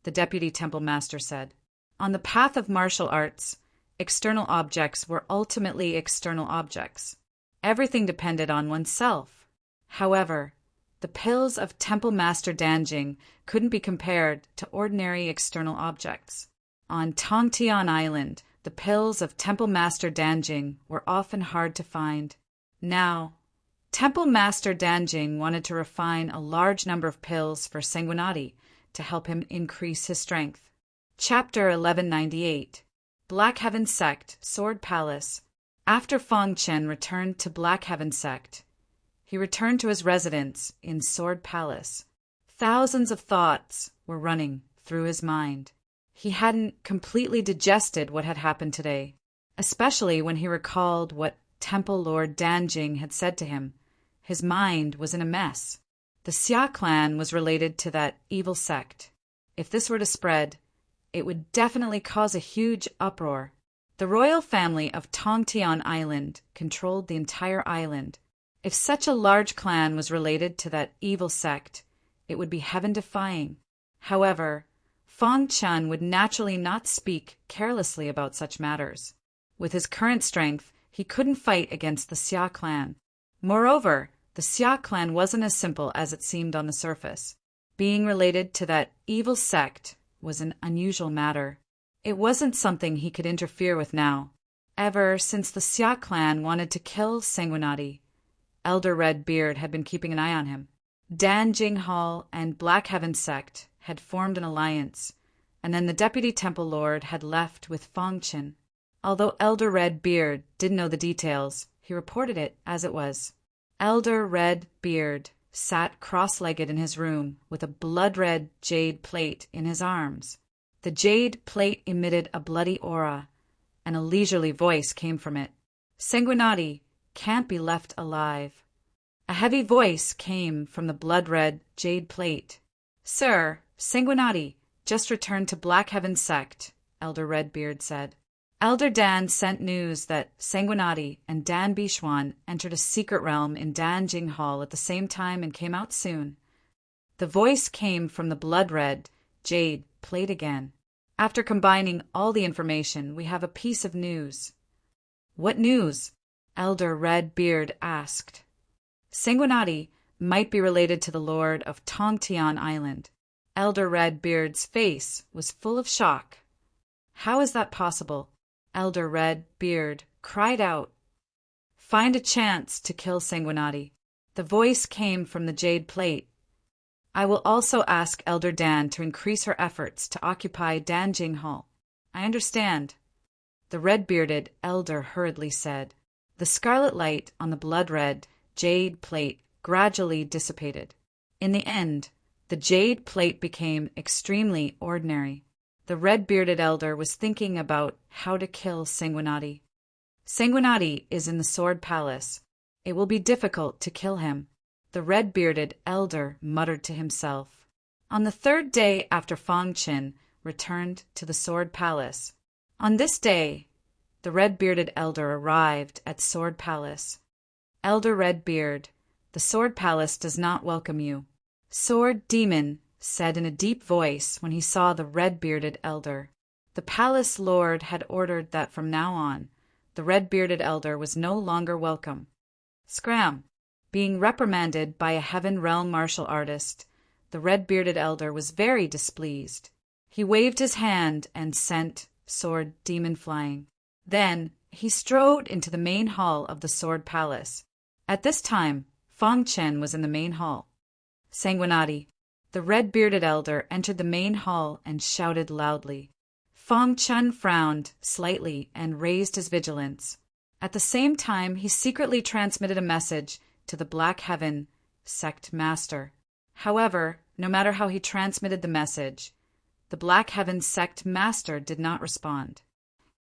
the Deputy Temple Master said. On the path of martial arts, external objects were ultimately external objects. Everything depended on oneself. However, the pills of Temple Master Danjing couldn't be compared to ordinary external objects. On Tongtian Island, the pills of Temple Master Danjing were often hard to find. Now, Temple Master Danjing wanted to refine a large number of pills for Sanguinati to help him increase his strength. Chapter 1198. Black Heaven Sect, Sword Palace. After Fong Chen returned to Black Heaven Sect, he returned to his residence in Sword Palace. Thousands of thoughts were running through his mind. He hadn't completely digested what had happened today, especially when he recalled what Temple Lord Danjing had said to him. His mind was in a mess. The Xia clan was related to that evil sect. If this were to spread, it would definitely cause a huge uproar. The royal family of Tongtian Island controlled the entire island. If such a large clan was related to that evil sect, it would be heaven-defying. However, Fong Chen would naturally not speak carelessly about such matters. With his current strength, he couldn't fight against the Xia clan. Moreover, the Xia clan wasn't as simple as it seemed on the surface. Being related to that evil sect was an unusual matter. It wasn't something he could interfere with now. Ever since the Xia clan wanted to kill Sanguinati, Elder Red Beard had been keeping an eye on him. Danjing Hall and Black Heaven Sect had formed an alliance, and then the Deputy Temple Lord had left with Fong Chen. Although Elder Red Beard didn't know the details, he reported it as it was. Elder Red Beard sat cross-legged in his room with a blood-red jade plate in his arms. The jade plate emitted a bloody aura, and a leisurely voice came from it. Sanguinati can't be left alive. A heavy voice came from the blood-red jade plate. Sir, Sanguinati just returned to Black Heaven Sect, Elder Redbeard said. Elder Dan sent news that Sanguinati and Dan Bishwan entered a secret realm in Dan Jing Hall at the same time and came out soon. The voice came from the blood-red jade plate again. After combining all the information, we have a piece of news. What news? Elder Red Beard asked. Sanguinati might be related to the lord of Tongtian Island. Elder Red Beard's face was full of shock. How is that possible? Elder Red Beard cried out. Find a chance to kill Sanguinati. The voice came from the jade plate. I will also ask Elder Dan to increase her efforts to occupy Danjing Hall. I understand, the red-bearded elder hurriedly said. The scarlet light on the blood-red jade plate gradually dissipated. In the end, the jade plate became extremely ordinary. The red-bearded elder was thinking about how to kill Sanguinati. Sanguinati is in the Sword Palace. It will be difficult to kill him, the red-bearded elder muttered to himself. On the third day after Fong Qin returned to the Sword Palace. On this day, the red-bearded elder arrived at Sword Palace. Elder Redbeard, the Sword Palace does not welcome you. Sword Demon said in a deep voice when he saw the red-bearded elder. The palace lord had ordered that from now on, the red-bearded elder was no longer welcome. Scram! Being reprimanded by a Heaven Realm martial artist, the red-bearded elder was very displeased. He waved his hand and sent Sword Demon flying. Then he strode into the main hall of the Sword Palace. At this time, Fong Chen was in the main hall. Sanguinati, the red-bearded elder, entered the main hall and shouted loudly. Fong Chen frowned slightly and raised his vigilance. At the same time, he secretly transmitted a message to the Black Heaven sect master. However, no matter how he transmitted the message, the Black Heaven sect master did not respond.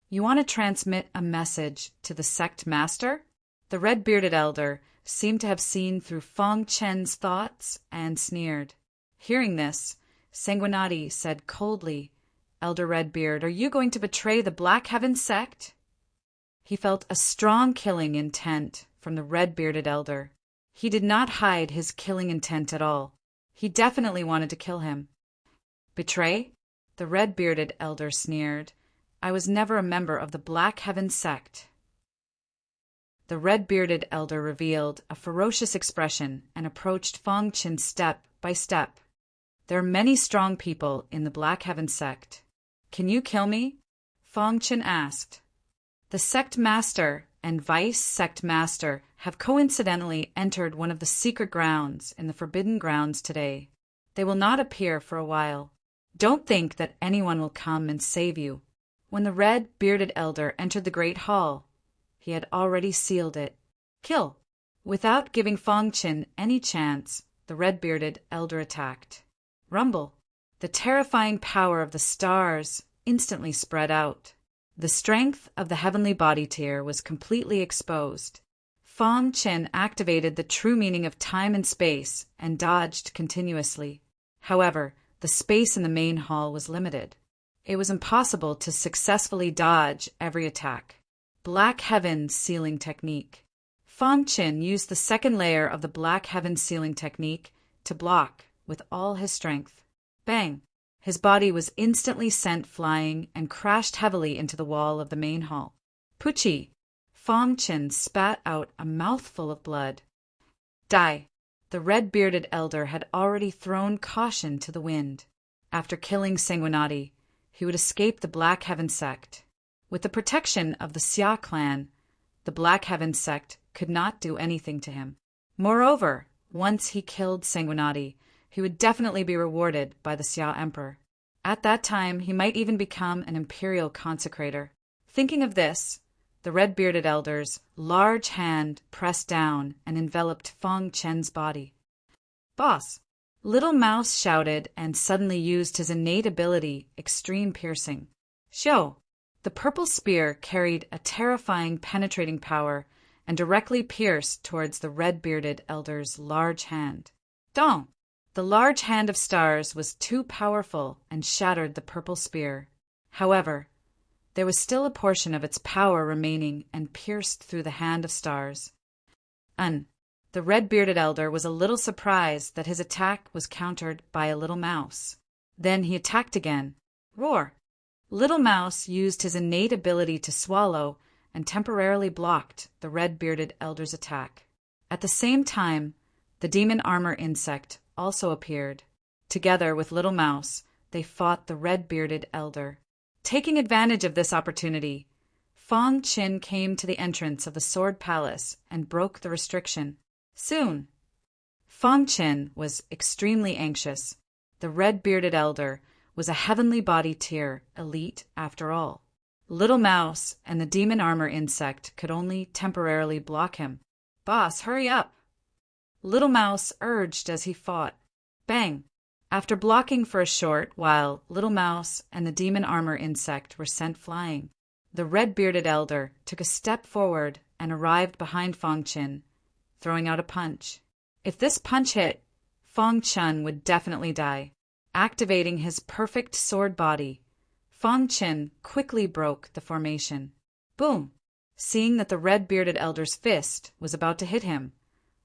You want to transmit a message to the sect master? The red-bearded elder seemed to have seen through Fong Chen's thoughts and sneered. Hearing this, Sanguinati said coldly, Elder Redbeard, are you going to betray the Black Heaven sect? He felt a strong killing intent from the red-bearded elder. He did not hide his killing intent at all. He definitely wanted to kill him. Betray? The red-bearded elder sneered. I was never a member of the Black Heaven sect. The red-bearded elder revealed a ferocious expression and approached Fong Qin step by step. There are many strong people in the Black Heaven sect. Can you kill me? Fong Qin asked. The sect master and vice sect master have coincidentally entered one of the secret grounds in the Forbidden Grounds today. They will not appear for a while. Don't think that anyone will come and save you. When the red-bearded elder entered the great hall, he had already sealed it. Kill! Without giving Fong Qin any chance, the red-bearded elder attacked. Rumble! The terrifying power of the stars instantly spread out. The strength of the heavenly body tier was completely exposed. Fong Qin activated the true meaning of time and space and dodged continuously. However, the space in the main hall was limited. It was impossible to successfully dodge every attack. Black Heaven Sealing Technique. Fong Qin used the second layer of the Black Heaven Sealing Technique to block with all his strength. Bang! His body was instantly sent flying and crashed heavily into the wall of the main hall. Pucci! Fong Qin spat out a mouthful of blood. Die! The red-bearded elder had already thrown caution to the wind. After killing Sanguinati, he would escape the Black Heaven sect. With the protection of the Xia clan, the Black Heaven sect could not do anything to him. Moreover, once he killed Sanguinati, he would definitely be rewarded by the Xia Emperor. At that time, he might even become an imperial consecrator. Thinking of this, the red-bearded elder's large hand pressed down and enveloped Fong Chen's body. Boss! Little Mouse shouted and suddenly used his innate ability, Extreme Piercing. Show! The purple spear carried a terrifying penetrating power and directly pierced towards the red-bearded elder's large hand. Dong! The large hand of stars was too powerful and shattered the purple spear. However, there was still a portion of its power remaining and pierced through the hand of stars. The red-bearded elder was a little surprised that his attack was countered by a little mouse. Then he attacked again. Roar! Little Mouse used his innate ability to swallow and temporarily blocked the red-bearded elder's attack. At the same time, the demon armor insect also appeared. Together with Little Mouse, they fought the red-bearded elder. Taking advantage of this opportunity, Fong Qin came to the entrance of the Sword Palace and broke the restriction. Soon, Fong Qin was extremely anxious. The red-bearded elder was a heavenly body tier elite after all. Little Mouse and the demon armor insect could only temporarily block him. Boss, hurry up! Little Mouse urged as he fought. Bang! After blocking for a short while, Little Mouse and the demon armor insect were sent flying. The red-bearded elder took a step forward and arrived behind Fong Qin, throwing out a punch. If this punch hit, Fong Qin would definitely die. Activating his perfect sword body, Fong Qin quickly broke the formation. Boom! Seeing that the red-bearded elder's fist was about to hit him,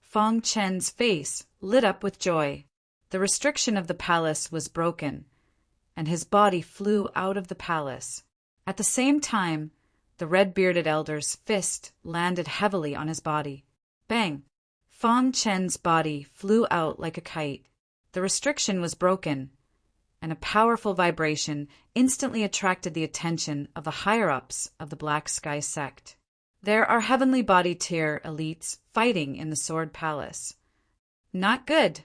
Fong Qin's face lit up with joy. The restriction of the palace was broken, and his body flew out of the palace. At the same time, the red-bearded elder's fist landed heavily on his body. Bang! Fong Qin's body flew out like a kite. The restriction was broken, and a powerful vibration instantly attracted the attention of the higher-ups of the Black Sky sect. There are heavenly body tier elites fighting in the Sword Palace. Not good.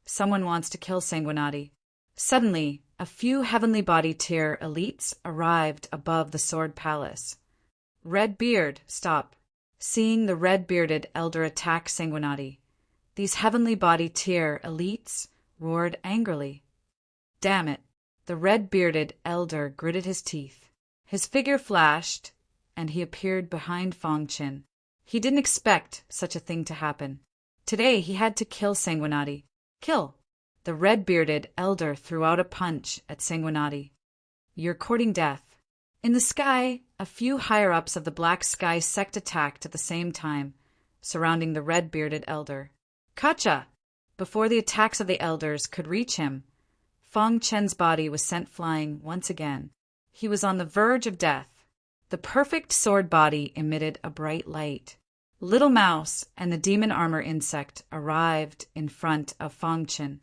Someone wants to kill Sanguinati. Suddenly, a few heavenly body tier elites arrived above the Sword Palace. Redbeard, stop. Seeing the red-bearded elder attack Sanguinati, these heavenly body tier elites roared angrily. Damn it! The red-bearded elder gritted his teeth. His figure flashed, and he appeared behind Fong Qin. He didn't expect such a thing to happen. Today he had to kill Sanguinati. Kill! The red-bearded elder threw out a punch at Sanguinati. You're courting death. In the sky, a few higher-ups of the Black Sky sect attacked at the same time, surrounding the red-bearded elder. Kacha! Before the attacks of the elders could reach him, Fong Qin's body was sent flying once again. He was on the verge of death. The perfect sword body emitted a bright light. Little Mouse and the demon armor insect arrived in front of Fong Qin.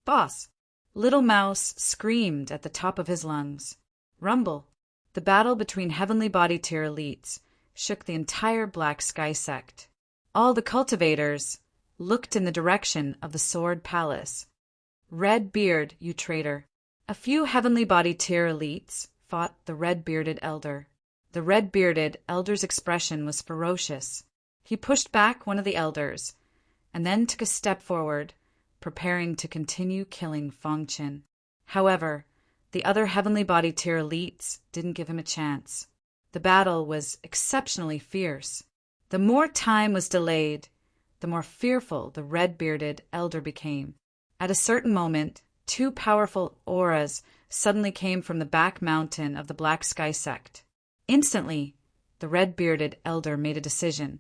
Boss! Little Mouse screamed at the top of his lungs. Rumble! The battle between heavenly body tier elites shook the entire Black Sky sect. All the cultivators looked in the direction of the Sword Palace. Red Beard, you traitor! A few heavenly body tier elites fought the red-bearded elder. The red-bearded elder's expression was ferocious. He pushed back one of the elders, and then took a step forward, preparing to continue killing Fong Qin. However, the other heavenly body tier elites didn't give him a chance. The battle was exceptionally fierce. The more time was delayed, the more fearful the red-bearded elder became. At a certain moment, two powerful auras suddenly came from the back mountain of the Black Sky sect. Instantly, the red-bearded elder made a decision.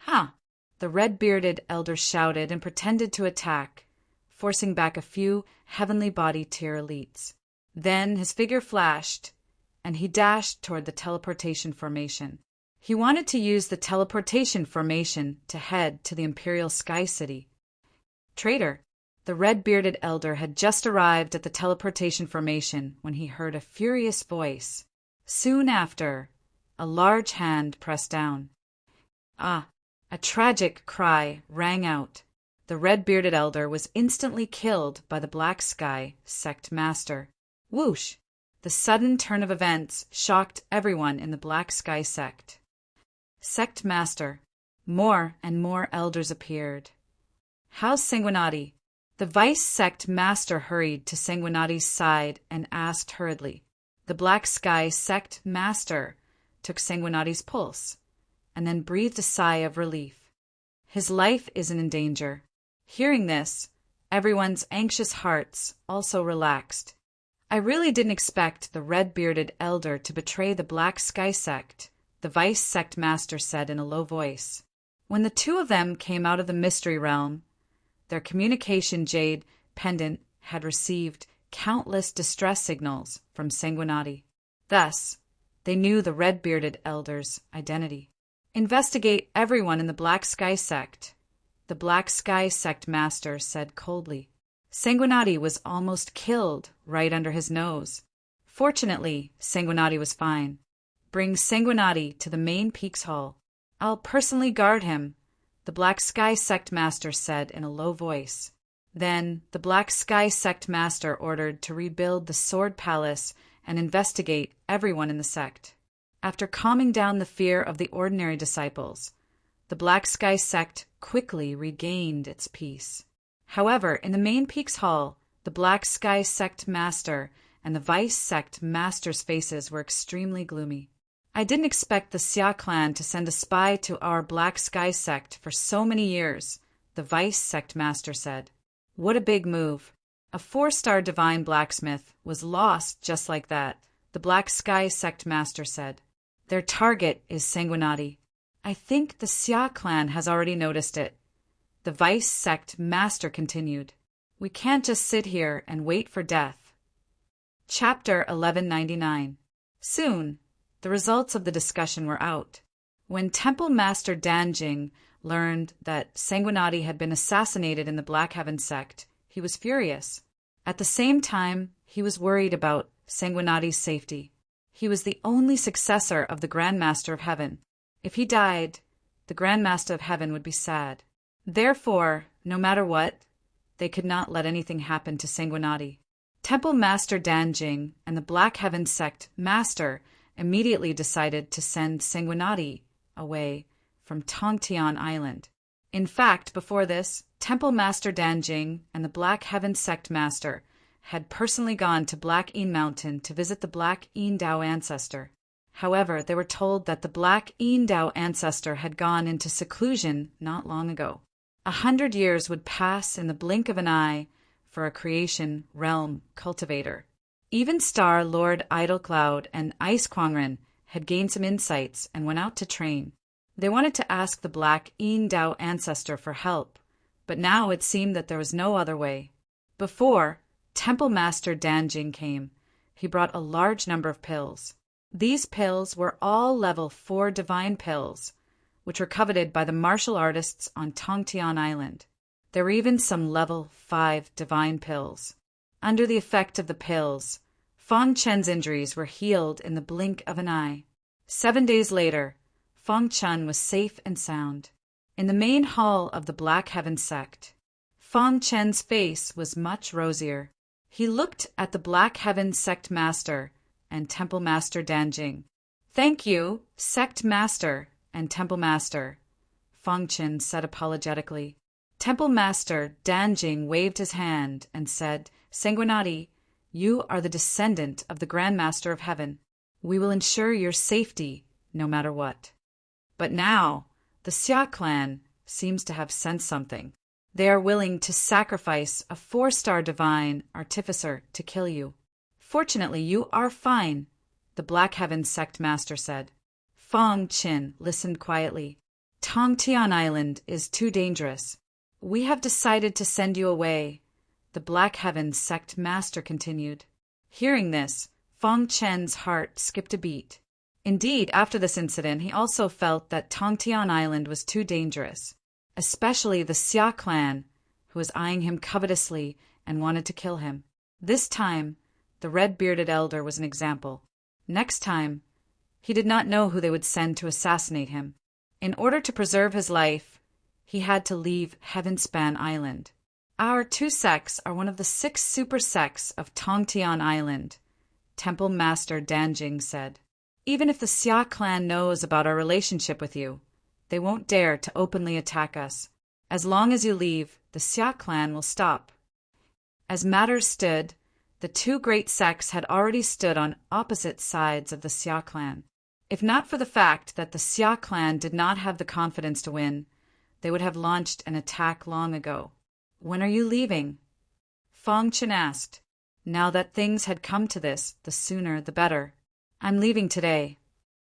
Ha! The red-bearded elder shouted and pretended to attack, forcing back a few heavenly body tier elites. Then his figure flashed, and he dashed toward the teleportation formation. He wanted to use the teleportation formation to head to the Imperial Sky City. Traitor! The red-bearded elder had just arrived at the teleportation formation when he heard a furious voice. Soon after, a large hand pressed down. Ah! A tragic cry rang out. The red-bearded elder was instantly killed by the Black Sky sect master. Whoosh! The sudden turn of events shocked everyone in the Black Sky sect. Sect master. More and more elders appeared. How's Sanguinati? The vice sect master hurried to Sanguinati's side and asked hurriedly. The Black Sky sect master took Sanguinati's pulse, and then breathed a sigh of relief. His life isn't in danger. Hearing this, everyone's anxious hearts also relaxed. I really didn't expect the red-bearded elder to betray the Black Sky sect, the vice sect master said in a low voice. When the two of them came out of the mystery realm, their communication jade pendant had received countless distress signals from Sanguinati. Thus, they knew the red-bearded elder's identity. Investigate everyone in the Black Sky sect, the Black Sky sect master said coldly. Sanguinati was almost killed right under his nose. Fortunately, Sanguinati was fine. Bring Sanguinati to the main Peaks Hall. I'll personally guard him, the Black Sky sect master said in a low voice. Then the Black Sky sect master ordered to rebuild the Sword Palace and investigate everyone in the sect. After calming down the fear of the ordinary disciples, the Black Sky sect quickly regained its peace. However, in the main Peaks Hall, the Black Sky sect master and the vice sect master's faces were extremely gloomy. I didn't expect the Xia clan to send a spy to our Black Sky sect for so many years, the vice sect master said. What a big move. A 4-star divine blacksmith was lost just like that, the Black Sky sect master said. Their target is Sanguinati. I think the Xia clan has already noticed it. The vice sect master continued. We can't just sit here and wait for death. Chapter 1199. Soon, the results of the discussion were out. When Temple Master Danjing learned that Sanguinati had been assassinated in the Black Heaven sect, he was furious. At the same time, he was worried about Sanguinati's safety. He was the only successor of the Grand Master of Heaven. If he died, the Grand Master of Heaven would be sad. Therefore, no matter what, they could not let anything happen to Sanguinati. Temple Master Danjing and the Black Heaven sect master immediately decided to send Sanguinati away from Tongtian Island. In fact, before this, Temple Master Danjing and the Black Heaven sect master had personally gone to Black Een Mountain to visit the Black Een Dao ancestor. However, they were told that the Black Een Dao ancestor had gone into seclusion not long ago. 100 years would pass in the blink of an eye for a creation realm cultivator. Even Star Lord Idlecloud and Ice Kwangren had gained some insights and went out to train. They wanted to ask the Black Een Dao ancestor for help, but now it seemed that there was no other way. Before Temple Master Danjing came, he brought a large number of pills. These pills were all level 4 divine pills, which were coveted by the martial artists on Tongtian Island. There were even some level 5 divine pills. Under the effect of the pills, Fong Chen's injuries were healed in the blink of an eye. 7 days later, Fong Chen was safe and sound. In the main hall of the Black Heaven sect, Fong Chen's face was much rosier. He looked at the Black Heaven sect master and Temple Master Danjing. Thank you, sect master and Temple Master, Fong Chen said apologetically. Temple Master Danjing waved his hand and said, Sanguinati, you are the descendant of the Grand Master of Heaven. We will ensure your safety no matter what. But now, the Xia clan seems to have sensed something. They are willing to sacrifice a 4-star divine artificer to kill you. Fortunately, you are fine, the Black Heaven sect master said. Fong Chin listened quietly. Tongtian Island is too dangerous. We have decided to send you away, the Black Heaven sect master continued. Hearing this, Fong Chen's heart skipped a beat. Indeed, after this incident, he also felt that Tongtian Island was too dangerous, especially the Xia clan, who was eyeing him covetously and wanted to kill him. This time, the red-bearded elder was an example. Next time, he did not know who they would send to assassinate him. In order to preserve his life, he had to leave Heavenspan Island. Our 2 sects are one of the 6 super sects of Tongtian Island, Temple Master Danjing said. Even if the Xia clan knows about our relationship with you, they won't dare to openly attack us. As long as you leave, the Xia clan will stop. As matters stood, the 2 great sects had already stood on opposite sides of the Xia clan. If not for the fact that the Xia clan did not have the confidence to win, they would have launched an attack long ago. When are you leaving? Fong Chen asked. Now that things had come to this, the sooner the better. I'm leaving today,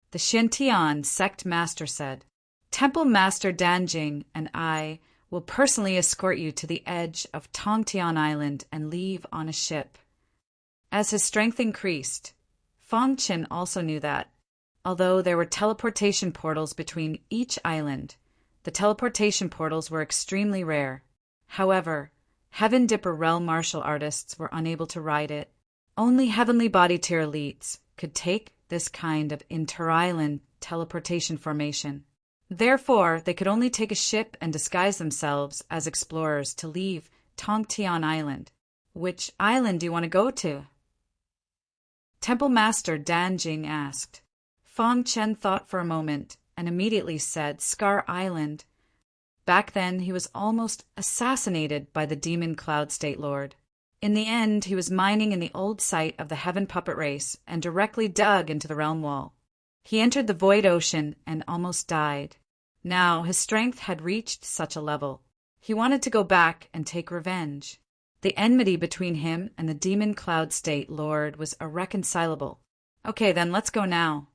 the Xiantian sect master said. Temple Master Danjing and I will personally escort you to the edge of Tongtian Island and leave on a ship. As his strength increased, Fang Qin also knew that, although there were teleportation portals between each island, the teleportation portals were extremely rare. However, Heaven Dipper realm martial artists were unable to ride it. Only heavenly body tier elites could take this kind of inter-island teleportation formation. Therefore, they could only take a ship and disguise themselves as explorers to leave Tongtian Island. Which island do you want to go to? Temple Master Danjing asked. Fang Chen thought for a moment and immediately said Scar Island. Back then, he was almost assassinated by the demon Cloud State Lord. In the end, he was mining in the old site of the Heaven Puppet Race and directly dug into the realm wall. He entered the void ocean and almost died. Now, his strength had reached such a level. He wanted to go back and take revenge. The enmity between him and the demon Cloud State Lord was irreconcilable. Okay, then let's go now.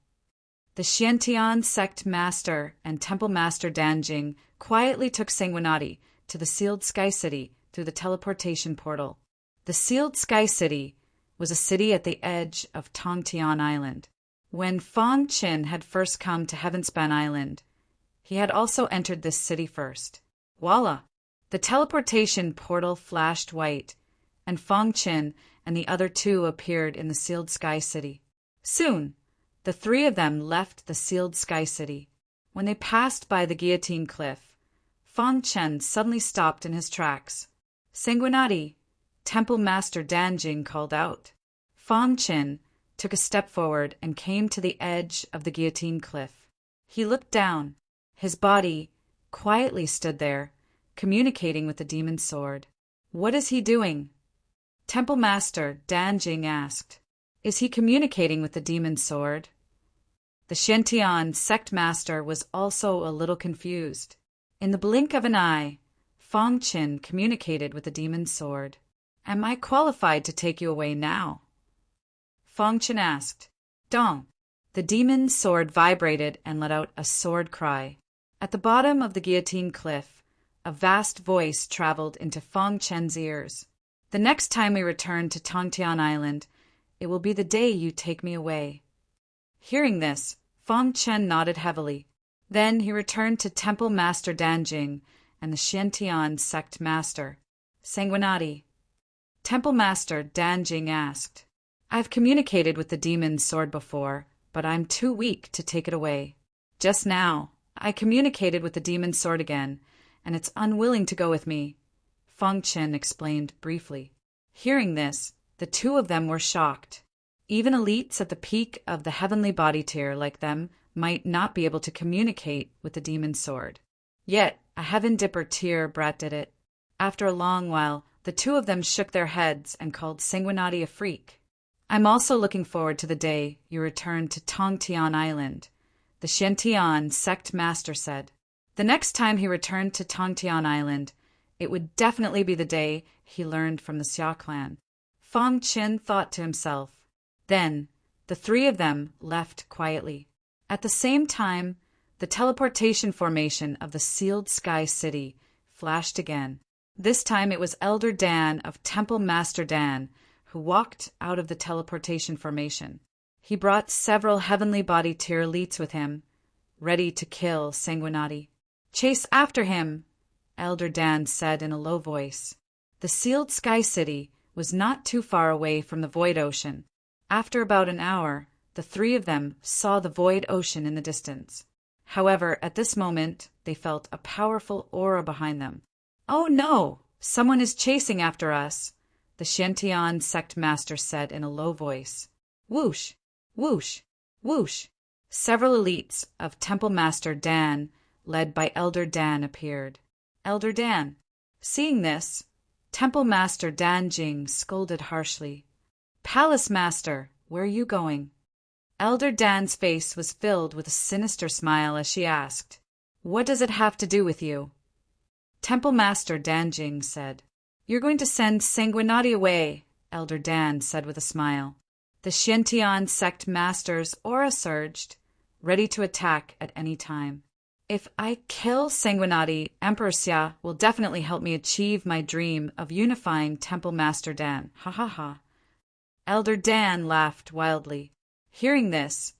The Xiantian sect master and temple master Danjing quietly took Sanguinati to the Sealed Sky City through the teleportation portal. The Sealed Sky City was a city at the edge of Tongtian Island. When Fang Qin had first come to Heavenspan Island, he had also entered this city first. Voila! The teleportation portal flashed white, and Fang Qin and the other two appeared in the Sealed Sky City. Soon, the three of them left the Sealed Sky City. When they passed by the Guillotine Cliff, Fang Chen suddenly stopped in his tracks. Sanguinati, Temple Master Danjing called out. Fang Chen took a step forward and came to the edge of the Guillotine Cliff. He looked down. His body quietly stood there, communicating with the demon's sword. What is he doing? Temple Master Danjing asked. Is he communicating with the demon's sword? The Xiantian sect master was also a little confused. In the blink of an eye, Fang Qin communicated with the demon's sword. Am I qualified to take you away now? Fang Qin asked. Dong. The demon's sword vibrated and let out a sword cry. At the bottom of the Guillotine Cliff, a vast voice traveled into Fang Chen's ears. The next time we return to Tongtian Island, it will be the day you take me away. Hearing this, Fang Chen nodded heavily. Then he returned to Temple Master Danjing and the Xiantian sect master. Sanguinati. Temple Master Danjing asked. I've communicated with the demon's sword before, but I'm too weak to take it away. Just now, I communicated with the demon's sword again, and it's unwilling to go with me, Fang Chen explained briefly. Hearing this, the two of them were shocked. Even elites at the peak of the heavenly body tier like them might not be able to communicate with the demon's sword. Yet, a Heaven Dipper tier brat did it. After a long while, the two of them shook their heads and called Sanguinati a freak. I'm also looking forward to the day you return to Tongtian Island, the Xiantian sect master said. The next time he returned to Tongtian Island, it would definitely be the day he learned from the Xia clan. Fang Qin thought to himself. Then, the three of them left quietly. At the same time, the teleportation formation of the Sealed Sky City flashed again. This time it was Elder Dan of Temple Master Dan who walked out of the teleportation formation. He brought several heavenly body tier elites with him, ready to kill Sanguinati. Chase after him, Elder Dan said in a low voice. The Sealed Sky City was not too far away from the Void Ocean. After about an hour, the three of them saw the Void Ocean in the distance. However, at this moment, they felt a powerful aura behind them. Oh no! Someone is chasing after us, the Xiantian sect master said in a low voice. Whoosh! Whoosh! Whoosh! Several elites of Temple Master Dan, led by Elder Dan, appeared. Elder Dan. Seeing this, Temple Master Danjing scolded harshly. Palace Master, where are you going? Elder Dan's face was filled with a sinister smile as she asked, What does it have to do with you? Temple Master Danjing said, You're going to send Sanguinati away Elder Dan said with a smile. The Xiantian sect master's aura surged, ready to attack at any time. If I kill Sanguinati, Emperor Xia will definitely help me achieve my dream of unifying Temple Master Dan. Ha ha ha. Elder Dan laughed wildly. Hearing this,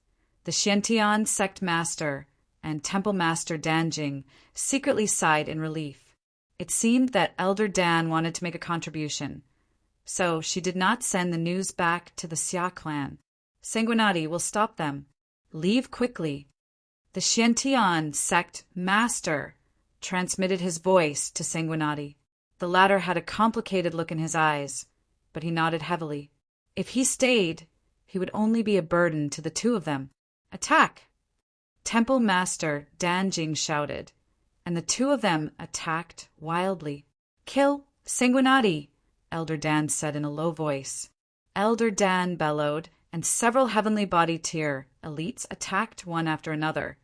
the Xiantian sect master and Temple Master Danjing secretly sighed in relief. It seemed that Elder Dan wanted to make a contribution, so she did not send the news back to the Xia clan. Sanguinati will stop them. Leave quickly. The Xiantian sect master transmitted his voice to Sanguinati. The latter had a complicated look in his eyes, but he nodded heavily. If he stayed, he would only be a burden to the two of them. Attack! Temple Master Danjing shouted, and the two of them attacked wildly. Kill Sanguinati, Elder Dan said in a low voice. Elder Dan bellowed, and several heavenly body tier elites attacked one after another,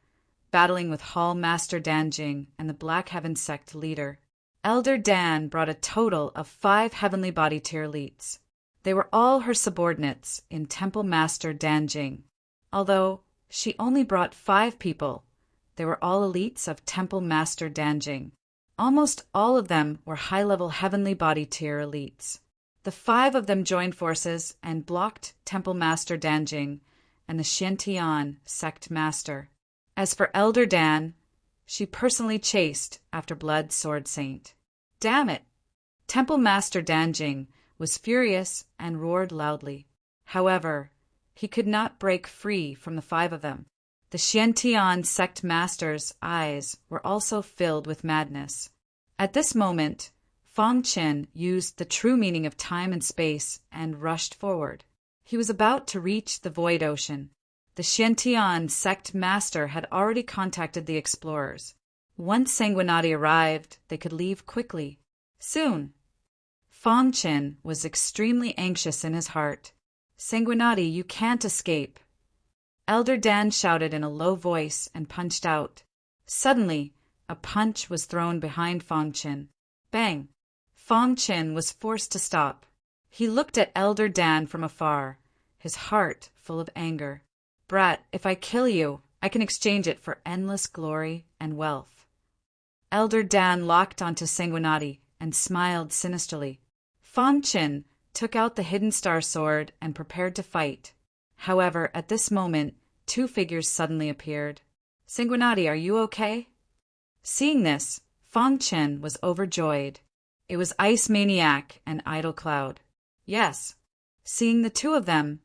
battling with Hall Master Danjing and the Black Heaven sect leader. Elder Dan brought a total of 5 heavenly body tier elites. They were all her subordinates in Temple Master Danjing. Although she only brought 5 people, they were all elites of Temple Master Danjing. Almost all of them were high-level heavenly body tier elites. The 5 of them joined forces and blocked Temple Master Danjing and the Xiantian sect master. As for Elder Dan, she personally chased after Blood Sword Saint. Damn it! Temple Master Danjing was furious and roared loudly. However, he could not break free from the 5 of them. The Xiantian sect master's eyes were also filled with madness. At this moment, Fong Chen used the true meaning of time and space and rushed forward. He was about to reach the void ocean. The Xiantian sect master had already contacted the explorers. Once Sanguinati arrived, they could leave quickly. Soon. Fong Chen was extremely anxious in his heart. Sanguinati, you can't escape. Elder Dan shouted in a low voice and punched out. Suddenly, a punch was thrown behind Fong Chen. Bang! Fong Chen was forced to stop. He looked at Elder Dan from afar, his heart full of anger. Brat, if I kill you, I can exchange it for endless glory and wealth. Elder Dan locked onto Sanguinati and smiled sinisterly. Fong Chen took out the hidden star sword and prepared to fight. However, at this moment, 2 figures suddenly appeared. Sanguinati, are you okay? Seeing this, Fong Chen was overjoyed. It was Ice Maniac and Idle Cloud. Yes. Seeing the 2 of them,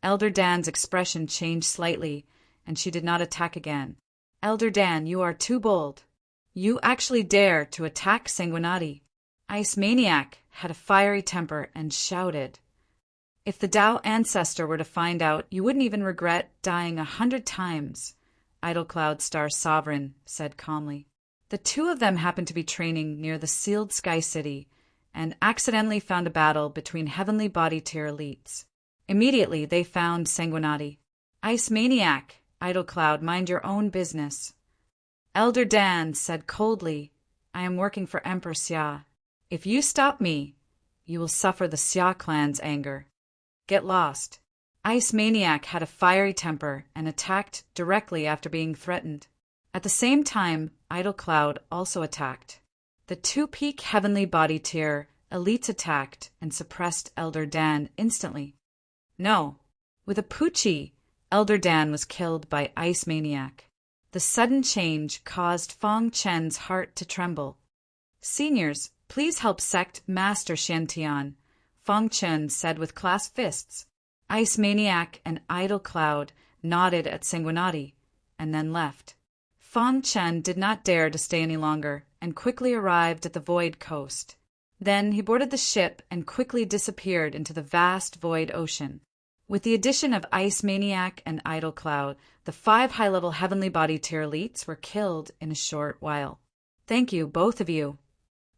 Elder Dan's expression changed slightly, and she did not attack again. Elder Dan, you are too bold. You actually dare to attack Sanguinati. Ice Maniac had a fiery temper and shouted. If the Tao ancestor were to find out, you wouldn't even regret dying 100 times, Idle Cloud Star Sovereign said calmly. The 2 of them happened to be training near the sealed Sky City and accidentally found a battle between heavenly body tier elites. Immediately, they found Sanguinati. Ice Maniac, Idle Cloud, mind your own business. Elder Dan said coldly, I am working for Emperor Xia. If you stop me, you will suffer the Xia clan's anger. Get lost. Ice Maniac had a fiery temper and attacked directly after being threatened. At the same time, Idle Cloud also attacked. The 2 peak heavenly body tier elites attacked and suppressed Elder Dan instantly. No. With a Poochie, Elder Dan was killed by Ice Maniac. The sudden change caused Fong Chen's heart to tremble. Seniors, please help Sect Master Xiantian, Fong Chen said with clasped fists. Ice Maniac and Idle Cloud nodded at Sanguinati, and then left. Fong Chen did not dare to stay any longer, and quickly arrived at the Void Coast. Then he boarded the ship and quickly disappeared into the vast void ocean. With the addition of Ice Maniac and Idle Cloud, the 5 high-level heavenly body tier elites were killed in a short while. Thank you, both of you.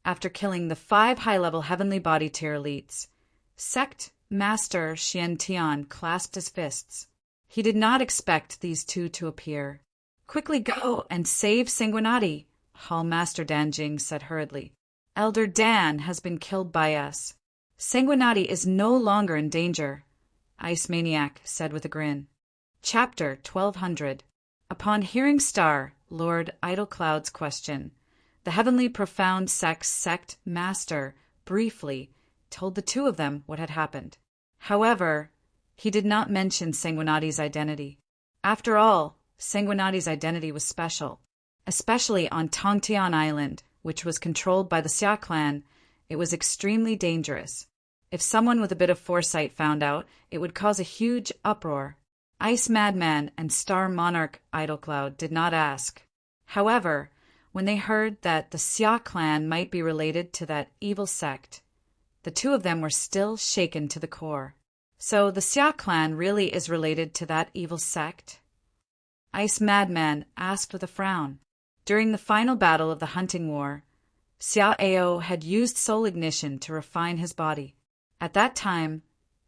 After killing the 5 high-level heavenly body tier elites, Sect Master Xiantian clasped his fists. He did not expect these 2 to appear. Quickly go and save Sanguinati, Hall Master Danjing said hurriedly. Elder Dan has been killed by us. Sanguinati is no longer in danger, Ice Maniac said with a grin. Chapter 1200. Upon hearing Lord Idlecloud's question, the heavenly profound sect master briefly told the two of them what had happened. However, he did not mention Sanguinati's identity. After all, Sanguinati's identity was special. Especially on Tongtian Island, which was controlled by the Xia clan, it was extremely dangerous. If someone with a bit of foresight found out, it would cause a huge uproar. Ice Madman and Star Monarch Idlecloud did not ask. However, when they heard that the Xia clan might be related to that evil sect, the two of them were still shaken to the core. So the Xia clan really is related to that evil sect? Ice Madman asked with a frown. During the final battle of the Hunting War, Xia Ao had used soul ignition to refine his body. At that time,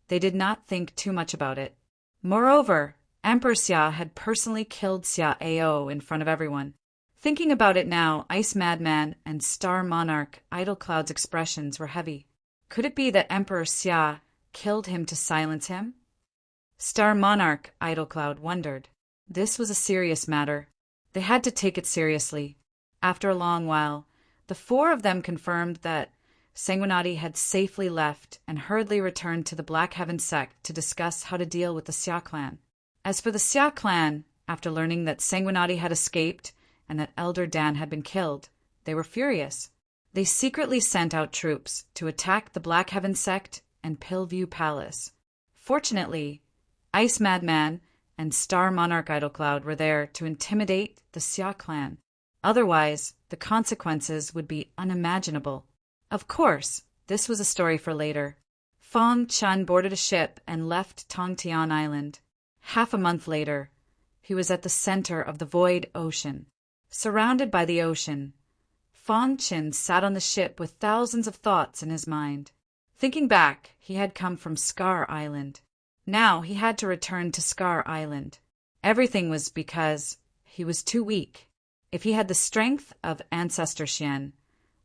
they did not think too much about it. Moreover, Emperor Xia had personally killed Xia Ao in front of everyone. Thinking about it now, Ice Madman and Star Monarch Idlecloud's expressions were heavy. Could it be that Emperor Xia killed him to silence him? Star Monarch Idlecloud wondered. This was a serious matter. They had to take it seriously. After a long while, the four of them confirmed that Sanguinati had safely left and hurriedly returned to the Black Heaven sect to discuss how to deal with the Xia clan. As for the Xia clan, after learning that Sanguinati had escaped and that Elder Dan had been killed, they were furious. They secretly sent out troops to attack the Black Heaven sect and Pillview Palace. Fortunately, Ice Madman and Star Monarch Idlecloud were there to intimidate the Xia clan. Otherwise, the consequences would be unimaginable. Of course, this was a story for later. Fong Chun boarded a ship and left Tongtian Island. Half a month later, he was at the center of the void ocean. Surrounded by the ocean, Fong Chun sat on the ship with thousands of thoughts in his mind. Thinking back, he had come from Scar Island. Now he had to return to Scar Island. Everything was because he was too weak. If he had the strength of Ancestor Xian,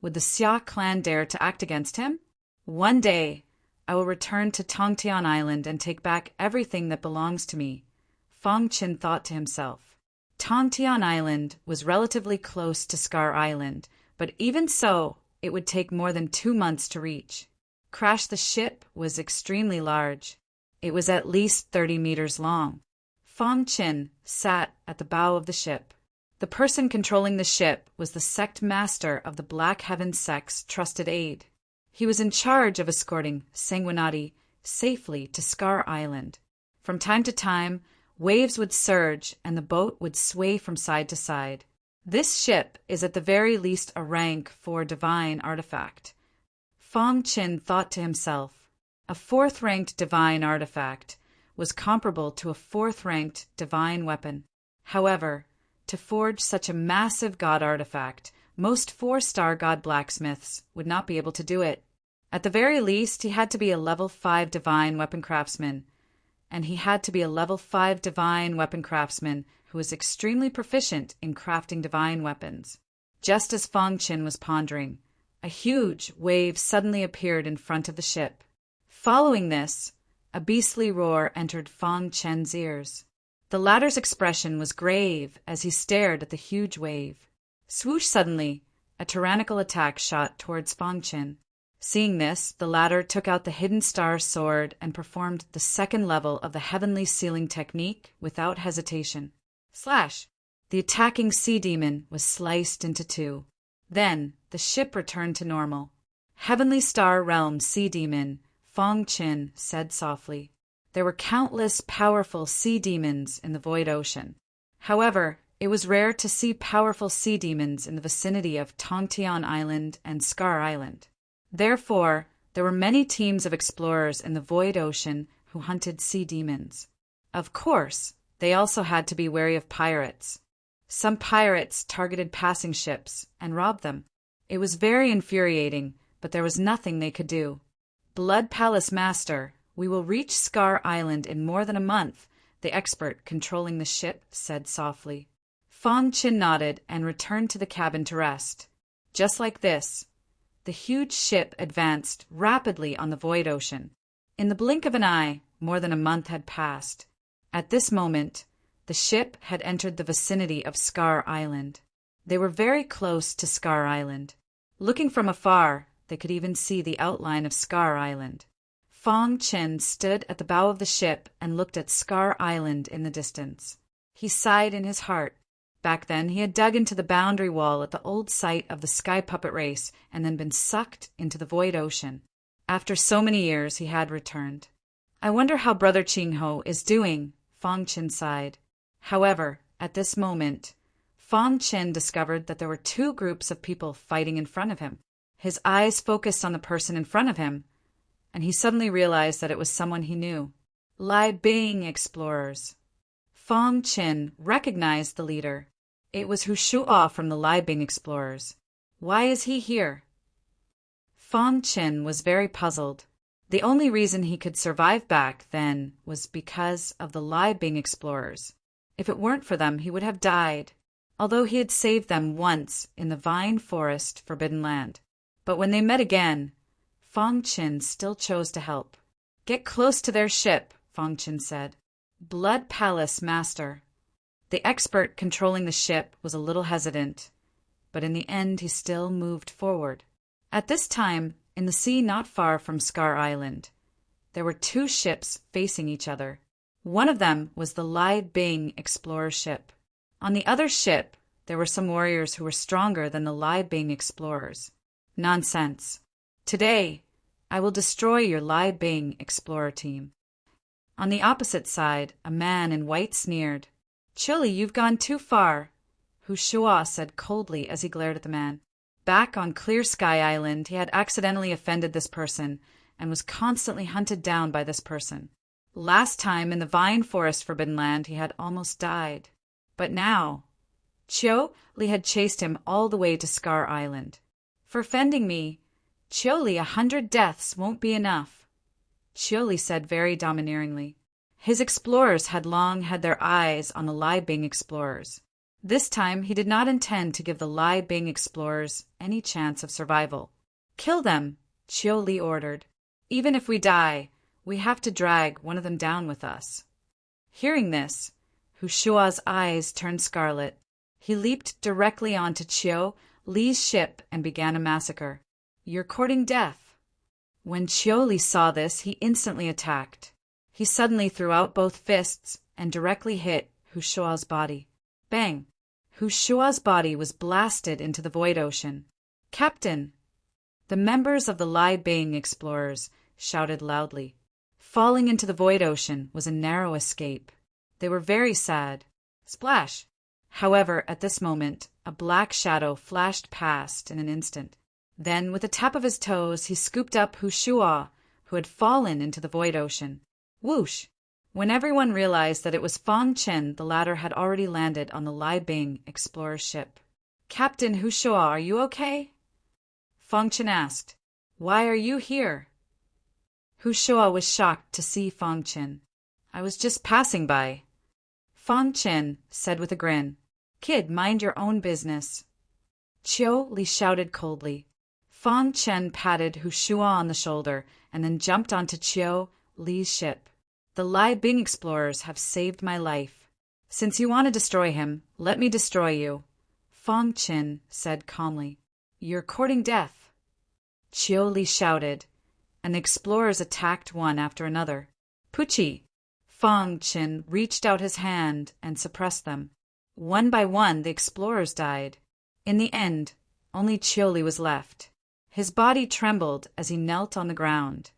would the Xia clan dare to act against him? One day, I will return to Tongtian Island and take back everything that belongs to me, Fong Chun thought to himself. Tongtian Island was relatively close to Scar Island, but even so, it would take more than 2 months to reach. Crash the ship was extremely large. It was at least 30 meters long. Fong Chun sat at the bow of the ship. The person controlling the ship was the sect master of the Black Heaven sect's trusted aide. He was in charge of escorting Sanguinati safely to Scar Island. From time to time, waves would surge and the boat would sway from side to side. This ship is at the very least a rank 4 divine artifact. Fong Chun thought to himself. A 4th-ranked divine artifact was comparable to a 4th-ranked divine weapon. However, to forge such a massive god artifact, most 4-star god blacksmiths would not be able to do it. At the very least, he had to be a level 5 divine weapon craftsman, and he had to be a level 5 divine weapon craftsman who was extremely proficient in crafting divine weapons. Just as Fong Chun was pondering, a huge wave suddenly appeared in front of the ship. Following this, a beastly roar entered Fong Chun's ears. The latter's expression was grave as he stared at the huge wave. Swoosh! Suddenly, a tyrannical attack shot towards Fong Chun. Seeing this, the latter took out the Hidden Star sword and performed the 2nd level of the Heavenly Sealing technique without hesitation. Slash! The attacking sea demon was sliced into 2. Then, the ship returned to normal. Heavenly Star Realm Sea Demon, Fong Chun said softly. There were countless powerful sea demons in the void ocean. However, it was rare to see powerful sea demons in the vicinity of Tongtian Island and Scar Island. Therefore, there were many teams of explorers in the void ocean who hunted sea demons. Of course, they also had to be wary of pirates. Some pirates targeted passing ships and robbed them. It was very infuriating, but there was nothing they could do. Blood Palace Master, we will reach Scar Island in more than a month, the expert controlling the ship said softly. Fong Chun nodded and returned to the cabin to rest. Just like this, The huge ship advanced rapidly on the void ocean. In the blink of an eye, more than a month had passed. At this moment, the ship had entered the vicinity of Scar Island. They were very close to Scar Island. Looking from afar, they could even see the outline of Scar Island. Fong Chen stood at the bow of the ship and looked at Scar Island in the distance. He sighed in his heart. Back then, he had dug into the boundary wall at the old site of the Sky Puppet Race and then been sucked into the void ocean. After so many years, he had returned. I wonder how Brother Ching Ho is doing, Fong Chen sighed. However, at this moment, Fong Chen discovered that there were two groups of people fighting in front of him. His eyes focused on the person in front of him, and he suddenly realized that it was someone he knew. Lai Bing explorers. Fong Chen recognized the leader. It was Hu Shuo from the Lai Bing explorers. Why is he here? Fong Chen was very puzzled. The only reason he could survive back then was because of the Lai Bing explorers. If it weren't for them, he would have died, although he had saved them once in the Vine Forest Forbidden Land. But when they met again, Fong Chen still chose to help. Get close to their ship, Fong Chen said. Blood Palace Master. The expert controlling the ship was a little hesitant, but in the end he still moved forward. At this time, in the sea not far from Scar Island, there were two ships facing each other. One of them was the Lai Bing explorer ship. On the other ship, there were some warriors who were stronger than the Lai Bing explorers. Nonsense. Today, I will destroy your Lai Bing explorer team. On the opposite side, a man in white sneered. Chili, you've gone too far, Hu Shuo said coldly as he glared at the man. Back on Clear Sky Island, he had accidentally offended this person and was constantly hunted down by this person. Last time in the Vine Forest Forbidden Land, he had almost died. But now, Chiu Li had chased him all the way to Scar Island. For offending me, Chiu Li, 100 deaths won't be enough, Chiu Li said very domineeringly. His explorers had long had their eyes on the Lai Bing explorers. This time he did not intend to give the Lai Bing explorers any chance of survival. Kill them, Chiu Li ordered. Even if we die, we have to drag one of them down with us. Hearing this, Hu Shuo's eyes turned scarlet. He leaped directly onto Chiu Li's ship and began a massacre. You're courting death. When Chiu Li saw this, he instantly attacked. He suddenly threw out both fists and directly hit Hu Shuo's body. Bang! Hu Shuo's body was blasted into the void ocean. Captain! The members of the Lai Bing explorers shouted loudly. Falling into the void ocean was a narrow escape. They were very sad. Splash! However, at this moment, a black shadow flashed past in an instant. Then, with a tap of his toes, he scooped up Hu Shuo, who had fallen into the void ocean. Whoosh! When everyone realized that it was Fong Chen, the latter had already landed on the Lai Bing explorer ship. Captain Hu Shuo, are you okay? Fong Chen asked. Why are you here? Hu Shuo was shocked to see Fong Chen. I was just passing by. Fong Chen said with a grin. Kid, mind your own business. Chiu Li shouted coldly. Fong Chen patted Hu Shuo on the shoulder and then jumped onto Chiu Li's ship. The Lai Bing explorers have saved my life. Since you want to destroy him, let me destroy you, Fong Chen said calmly. You're courting death. Chiu Li shouted, and the explorers attacked one after another. Puchi! Fong Chen reached out his hand and suppressed them. One by one, the explorers died. In the end, only Chiu Li was left. His body trembled as he knelt on the ground,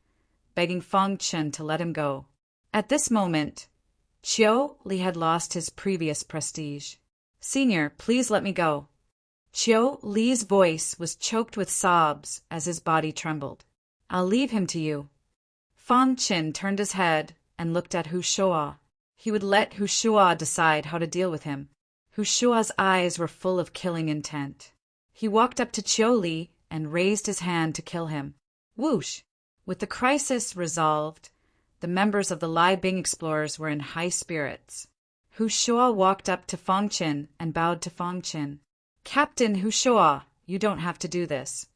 begging Fong Chen to let him go. At this moment, Chiu Li had lost his previous prestige. Senior, please let me go. Chiu Li's voice was choked with sobs as his body trembled. I'll leave him to you. Fong Chen turned his head and looked at Hu Shuo. He would let Hu Shuo decide how to deal with him. Hu Shuo's eyes were full of killing intent. He walked up to Chiu Li and raised his hand to kill him. Whoosh! With the crisis resolved, the members of the Lai Bing explorers were in high spirits. Hu Shuo walked up to Fong Chen and bowed to Fong Chen. Captain Hu Shuo, you don't have to do this.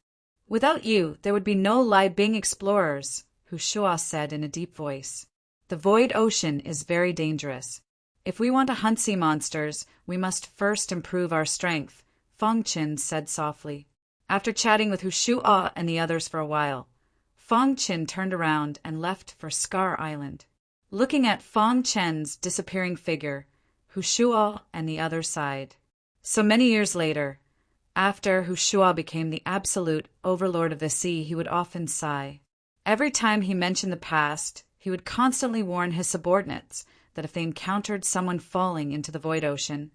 Without you, there would be no Lai Bing explorers, Hu Shua said in a deep voice. The void ocean is very dangerous. If we want to hunt sea monsters, we must first improve our strength, Fong Qin said softly. After chatting with Hu Shua and the others for a while, Fong Qin turned around and left for Scar Island. Looking at Fong Qin's disappearing figure, Hu Shua and the others sighed. So many years later, after Hu Shua became the absolute overlord of the sea, he would often sigh. Every time he mentioned the past, he would constantly warn his subordinates that if they encountered someone falling into the void ocean,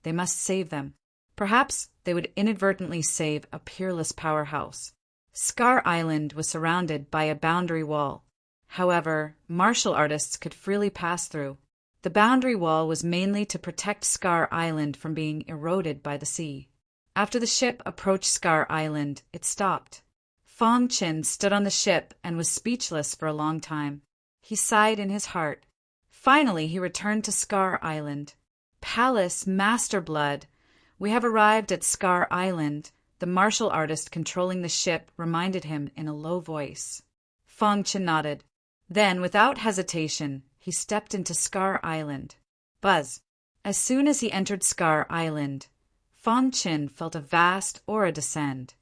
they must save them. Perhaps they would inadvertently save a peerless powerhouse. Scar Island was surrounded by a boundary wall. However, martial artists could freely pass through. The boundary wall was mainly to protect Scar Island from being eroded by the sea. After the ship approached Scar Island, it stopped. Fong Qin stood on the ship and was speechless for a long time. He sighed in his heart. Finally, he returned to Scar Island. Palace Master Blood, we have arrived at Scar Island, the martial artist controlling the ship reminded him in a low voice. Fong Qin nodded. Then, without hesitation, he stepped into Scar Island. Buzz. As soon as he entered Scar Island, Fong Qin felt a vast aura descend.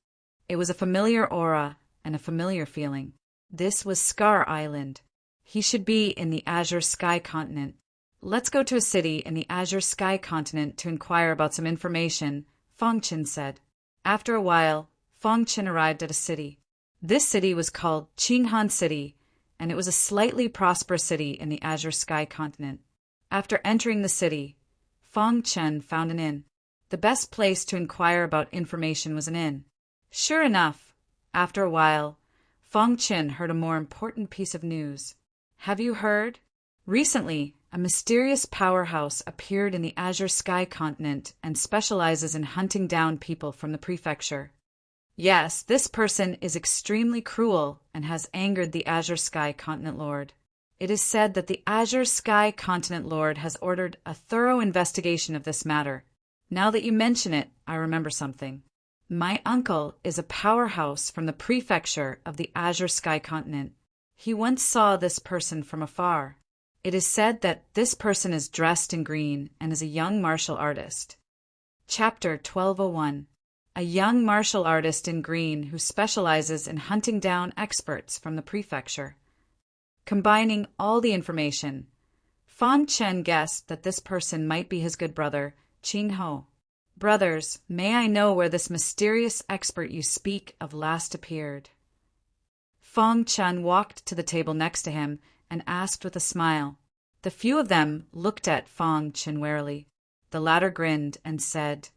It was a familiar aura and a familiar feeling. This was Scar Island. He should be in the Azure Sky Continent. Let's go to a city in the Azure Sky Continent to inquire about some information, Fong Qin said. After a while, Fong Qin arrived at a city. This city was called Qinghan City, and it was a slightly prosperous city in the Azure Sky Continent. After entering the city, Fong Qin found an inn. The best place to inquire about information was an inn. Sure enough, after a while, Fong Qin heard a more important piece of news. Have you heard? Recently, a mysterious powerhouse appeared in the Azure Sky Continent and specializes in hunting down people from the prefecture. Yes, this person is extremely cruel and has angered the Azure Sky Continent Lord. It is said that the Azure Sky Continent Lord has ordered a thorough investigation of this matter. Now that you mention it, I remember something. My uncle is a powerhouse from the prefecture of the Azure Sky Continent. He once saw this person from afar. It is said that this person is dressed in green and is a young martial artist. Chapter 1201. A young martial artist in green who specializes in hunting down experts from the prefecture. Combining all the information, Fong Qin guessed that this person might be his good brother, Qing Ho. Brothers, may I know where this mysterious expert you speak of last appeared? Fong Qin walked to the table next to him and asked with a smile. The few of them looked at Fong Qin warily. The latter grinned and said,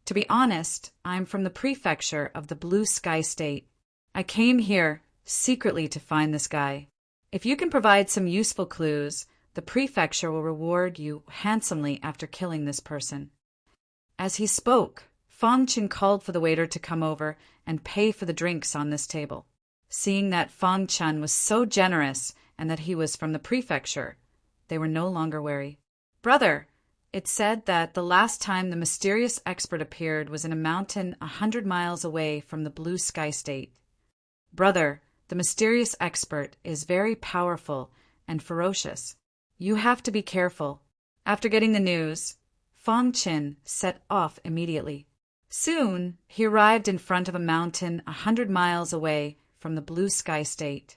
To be honest, I'm from the prefecture of the Blue Sky State. I came here secretly to find this guy. If you can provide some useful clues, the prefecture will reward you handsomely after killing this person. As he spoke, Fong Qin called for the waiter to come over and pay for the drinks on this table. Seeing that Fong Qin was so generous and that he was from the prefecture, they were no longer wary. Brother, it's said that the last time the mysterious expert appeared was in a mountain 100 miles away from the Blue Sky State. Brother, the mysterious expert is very powerful and ferocious. You have to be careful. After getting the news, Fong Qin set off immediately. Soon, he arrived in front of a mountain 100 miles away from the Blue Sky State.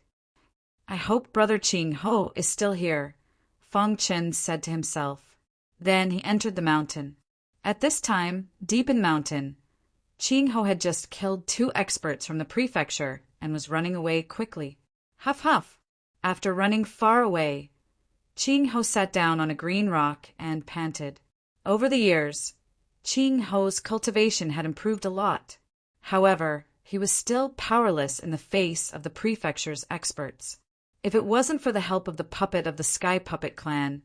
I hope Brother Qing Ho is still here, Fong Qin said to himself. Then he entered the mountain. At this time, deep in the mountain, Qing Ho had just killed 2 experts from the prefecture and was running away quickly. Huff huff! After running far away, Qing Ho sat down on a green rock and panted. Over the years, Qing Ho's cultivation had improved a lot. However, he was still powerless in the face of the prefecture's experts. If it wasn't for the help of the puppet of the Sky Puppet clan,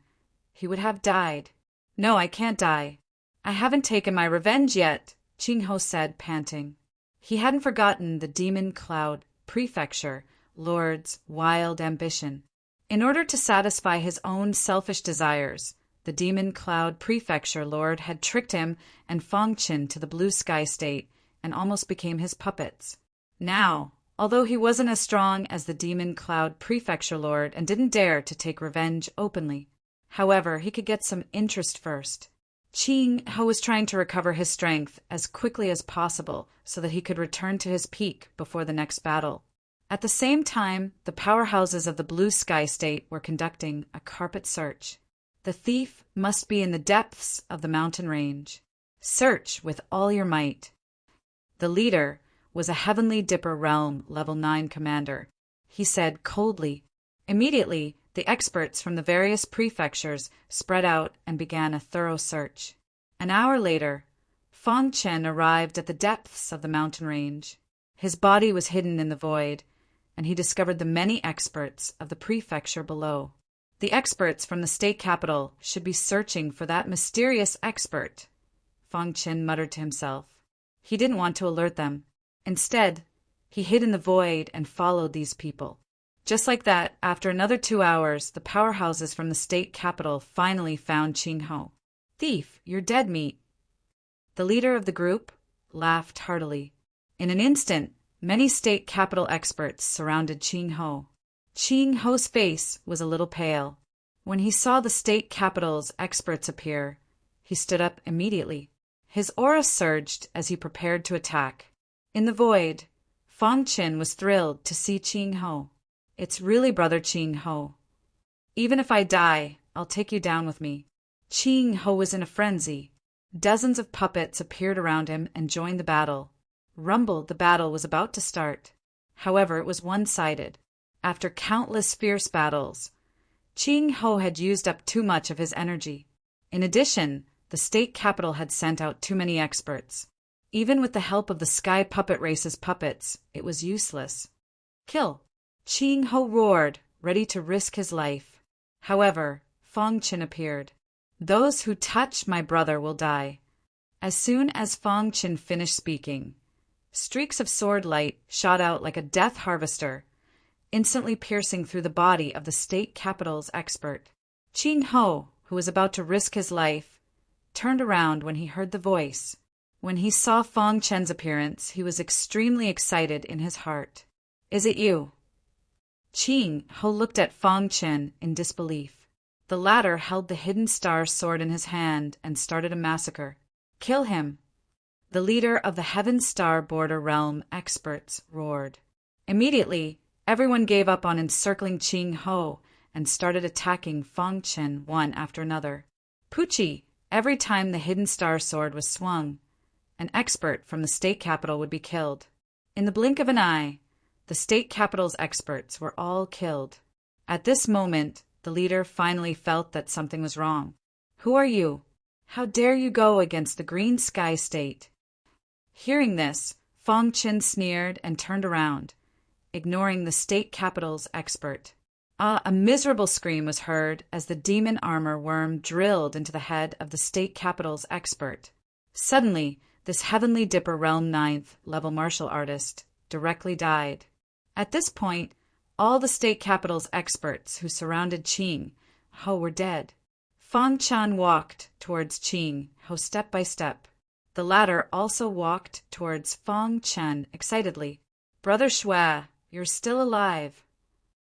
he would have died. No, I can't die. I haven't taken my revenge yet, Qing Ho said, panting. He hadn't forgotten the Demon Cloud Prefecture Lord's wild ambition. In order to satisfy his own selfish desires, the Demon Cloud Prefecture Lord had tricked him and Fong Qin to the Blue Sky State and almost became his puppets. Now, although he wasn't as strong as the Demon Cloud Prefecture Lord and didn't dare to take revenge openly, however, he could get some interest first. Ching Ho was trying to recover his strength as quickly as possible so that he could return to his peak before the next battle. At the same time, the powerhouses of the Blue Sky State were conducting a carpet search. The thief must be in the depths of the mountain range. Search with all your might. The leader was a Heavenly Dipper Realm Level 9 commander. He said coldly. Immediately, the experts from the various prefectures spread out and began a thorough search. An hour later, Fong Chen arrived at the depths of the mountain range. His body was hidden in the void, and he discovered the many experts of the prefecture below. The experts from the state capital should be searching for that mysterious expert, Fong Chen muttered to himself. He didn't want to alert them. Instead, he hid in the void and followed these people. Just like that, after another 2 hours, the powerhouses from the state capital finally found Ching Ho. Thief, you're dead meat. The leader of the group laughed heartily. In an instant, many state capital experts surrounded Ching Ho. Ching Ho's face was a little pale. When he saw the state capital's experts appear, he stood up immediately. His aura surged as he prepared to attack. In the void, Fong Chen was thrilled to see Ching Ho. It's really Brother Ching Ho. Even if I die, I'll take you down with me. Ching Ho was in a frenzy. Dozens of puppets appeared around him and joined the battle. The battle was about to start. However, it was one-sided. After countless fierce battles, Ching Ho had used up too much of his energy. In addition, the state capital had sent out too many experts. Even with the help of the Sky Puppet Race's puppets, it was useless. Kill! Ching Ho roared, ready to risk his life. However, Fong Chen appeared. Those who touch my brother will die. As soon as Fong Chen finished speaking, streaks of sword light shot out like a death harvester, instantly piercing through the body of the state capital's expert. Ching Ho, who was about to risk his life, turned around when he heard the voice. When he saw Fong Chen's appearance, he was extremely excited in his heart. Is it you? Ching Ho looked at Fong Chen in disbelief. The latter held the hidden star sword in his hand and started a massacre. Kill him! The leader of the Heaven Star Border Realm experts roared. Immediately, everyone gave up on encircling Ching Ho and started attacking Fong Chen one after another. Poochie! Every time the hidden star sword was swung, an expert from the state capital would be killed. In the blink of an eye, the state capital's experts were all killed. At this moment, the leader finally felt that something was wrong. Who are you? How dare you go against the Green Sky State? Hearing this, Fong Chen sneered and turned around, ignoring the state capital's expert. A miserable scream was heard as the demon armor worm drilled into the head of the state capital's expert. Suddenly, this Heavenly Dipper Realm 9th level martial artist directly died. At this point, all the state capital's experts who surrounded Ching Ho were dead. Fong Chen walked towards Ching Ho step by step. The latter also walked towards Fong Chen excitedly. Brother Shui, you're still alive.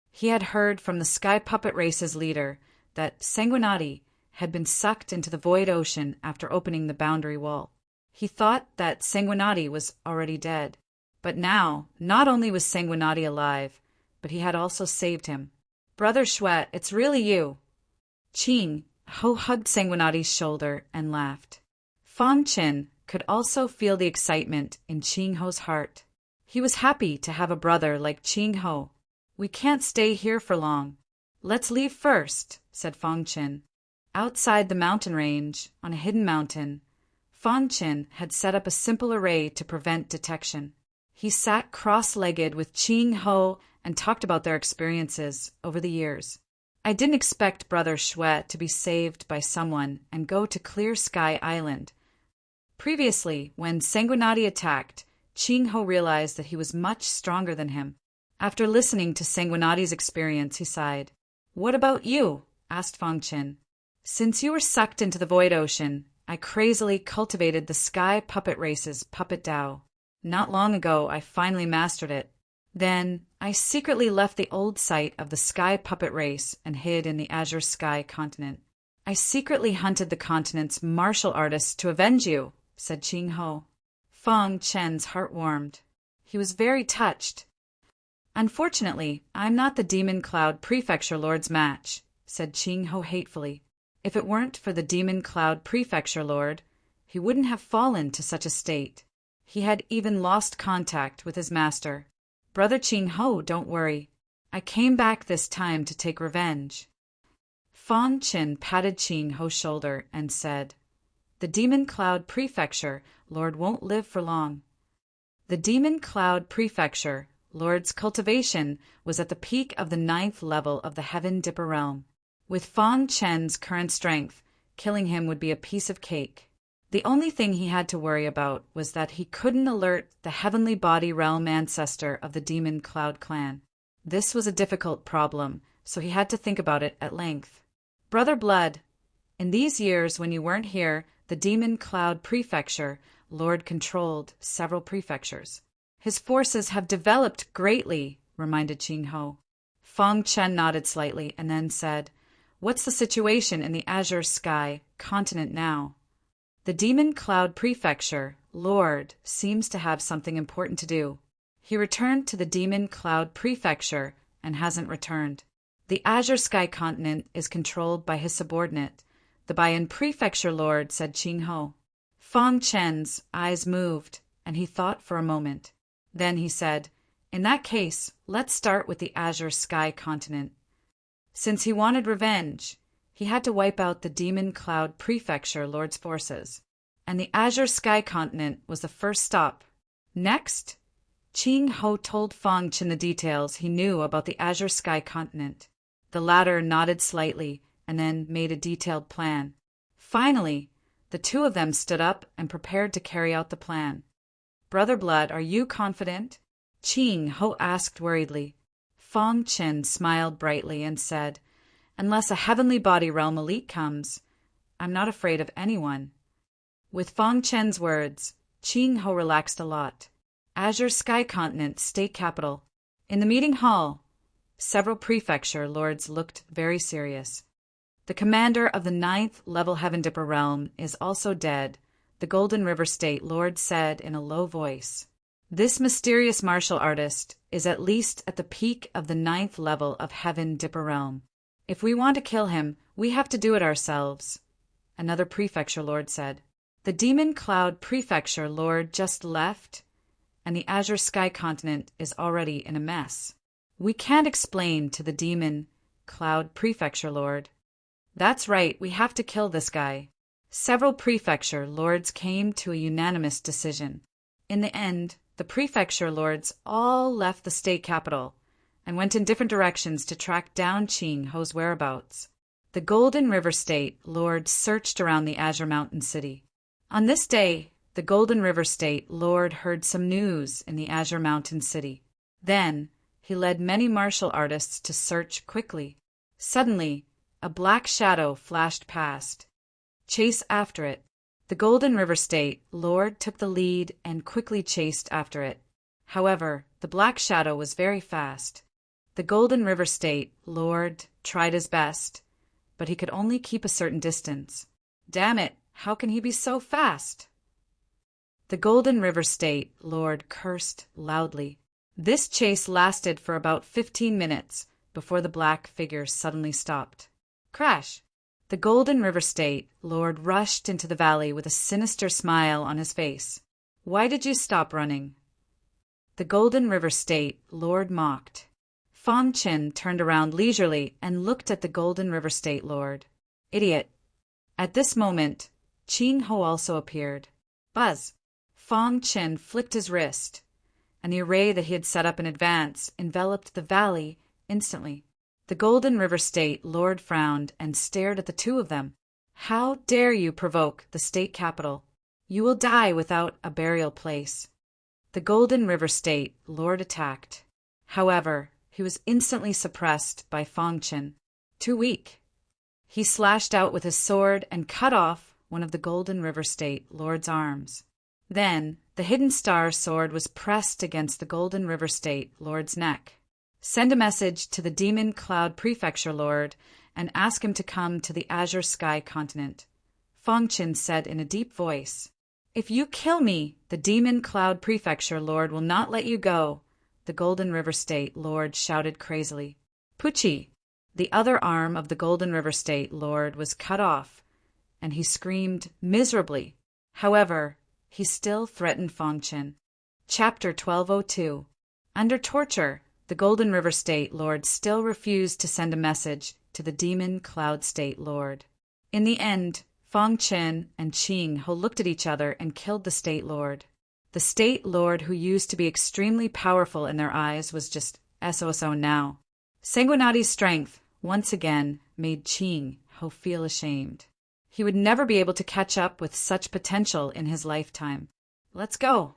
He had heard from the Sky Puppet Race's leader that Sanguinati had been sucked into the void ocean after opening the boundary wall. He thought that Sanguinati was already dead. But now, not only was Sanguinati alive, but he had also saved him. Brother Shui, it's really you. Ching Ho hugged Sanguinati's shoulder and laughed. Fong Chen could also feel the excitement in Ching Ho's heart. He was happy to have a brother like Ching Ho. We can't stay here for long. Let's leave first, said Fong Chen. Outside the mountain range, on a hidden mountain, Fong Chen had set up a simple array to prevent detection. He sat cross-legged with Ching Ho and talked about their experiences over the years. I didn't expect Brother Shui to be saved by someone and go to Clear Sky Island. Previously, when Sanguinati attacked, Ching Ho realized that he was much stronger than him. After listening to Sanguinati's experience, he sighed. What about you? Asked Fong Chen. Since you were sucked into the void ocean, I crazily cultivated the Sky Puppet Race's puppet Dao. Not long ago, I finally mastered it. Then, I secretly left the old site of the Sky Puppet Race and hid in the Azure Sky continent. I secretly hunted the continent's martial artists to avenge you, said Qing Ho. Fang Chen's heart warmed. He was very touched. Unfortunately, I'm not the Demon Cloud Prefecture Lord's match, said Qing Ho hatefully. If it weren't for the Demon Cloud Prefecture Lord, he wouldn't have fallen to such a state. He had even lost contact with his master. Brother Qing Ho, don't worry. I came back this time to take revenge. Fang Chen patted Qing Ho's shoulder and said, The Demon Cloud Prefecture Lord won't live for long. The Demon Cloud Prefecture Lord's cultivation was at the peak of the 9th level of the Heaven Dipper realm. With Fang Chen's current strength, killing him would be a piece of cake. The only thing he had to worry about was that he couldn't alert the Heavenly Body Realm ancestor of the Demon Cloud clan. This was a difficult problem, so he had to think about it at length. Brother Blood, in these years when you weren't here, the Demon Cloud Prefecture Lord controlled several prefectures. His forces have developed greatly, reminded Qing Ho. Fang Chen nodded slightly and then said, What's the situation in the Azure Sky continent now? The Demon Cloud Prefecture Lord seems to have something important to do. He returned to the Demon Cloud Prefecture and hasn't returned. The Azure Sky continent is controlled by his subordinate, the Bayan Prefecture Lord, said Qing Ho. Fang Chen's eyes moved, and he thought for a moment. Then he said, In that case, let's start with the Azure Sky continent. Since he wanted revenge, he had to wipe out the Demon Cloud Prefecture Lord's forces, and the Azure Sky continent was the first stop. Next, Qing Ho told Fang Chen the details he knew about the Azure Sky continent. The latter nodded slightly and then made a detailed plan. Finally, the two of them stood up and prepared to carry out the plan. Brother Blood, are you confident? Qing Ho asked worriedly. Fang Chen smiled brightly and said, Unless a Heavenly Body Realm elite comes, I'm not afraid of anyone. With Fang Chen's words, Qing Ho relaxed a lot. Azure Sky Continent, state capital. In the meeting hall, several prefecture lords looked very serious. The commander of the 9th level Heaven Dipper realm is also dead, the Golden River State Lord said in a low voice. This mysterious martial artist is at least at the peak of the 9th level of Heaven Dipper realm. If we want to kill him, we have to do it ourselves, another prefecture lord said. The Demon Cloud Prefecture Lord just left, and the Azure Sky continent is already in a mess. We can't explain to the Demon Cloud Prefecture Lord. That's right, we have to kill this guy. Several prefecture lords came to a unanimous decision. In the end, the prefecture lords all left the state capital and went in different directions to track down Qing Ho's whereabouts. The Golden River State Lord searched around the Azure Mountain City. On this day, the Golden River State Lord heard some news in the Azure Mountain City. Then, he led many martial artists to search quickly. Suddenly, a black shadow flashed past. Chase after it. The Golden River State Lord took the lead and quickly chased after it. However, the black shadow was very fast. The Golden River State Lord tried his best, but he could only keep a certain distance. Damn it, how can he be so fast? The Golden River State Lord cursed loudly. This chase lasted for about 15 minutes before the black figure suddenly stopped. Crash! The Golden River State Lord rushed into the valley with a sinister smile on his face. Why did you stop running? The Golden River State Lord mocked. Fang Chen turned around leisurely and looked at the Golden River State Lord. Idiot! At this moment, Qing Ho also appeared. Buzz! Fang Chen flicked his wrist, and the array that he had set up in advance enveloped the valley instantly. The Golden River State Lord frowned and stared at the two of them. How dare you provoke the state capital? You will die without a burial place. The Golden River State Lord attacked. However, he was instantly suppressed by Fang Chen. Too weak. He slashed out with his sword and cut off one of the Golden River State Lord's arms. Then the hidden star sword was pressed against the Golden River State Lord's neck. "Send a message to the Demon Cloud Prefecture Lord and ask him to come to the Azure Sky continent," Fong Qin said in a deep voice. "If you kill me, the Demon Cloud Prefecture Lord will not let you go," the Golden River State Lord shouted crazily. Pucci, the other arm of the Golden River State Lord, was cut off, and he screamed miserably. However, he still threatened Fong Qin. Chapter 1202. Under torture, the Golden River State Lord still refused to send a message to the Demon Cloud State Lord. In the end, Fong Qin and Qing Ho looked at each other and killed the State Lord. The State Lord, who used to be extremely powerful in their eyes, was just SOSO now. Sanguinati's strength, once again, made Qing Ho feel ashamed. He would never be able to catch up with such potential in his lifetime. "Let's go."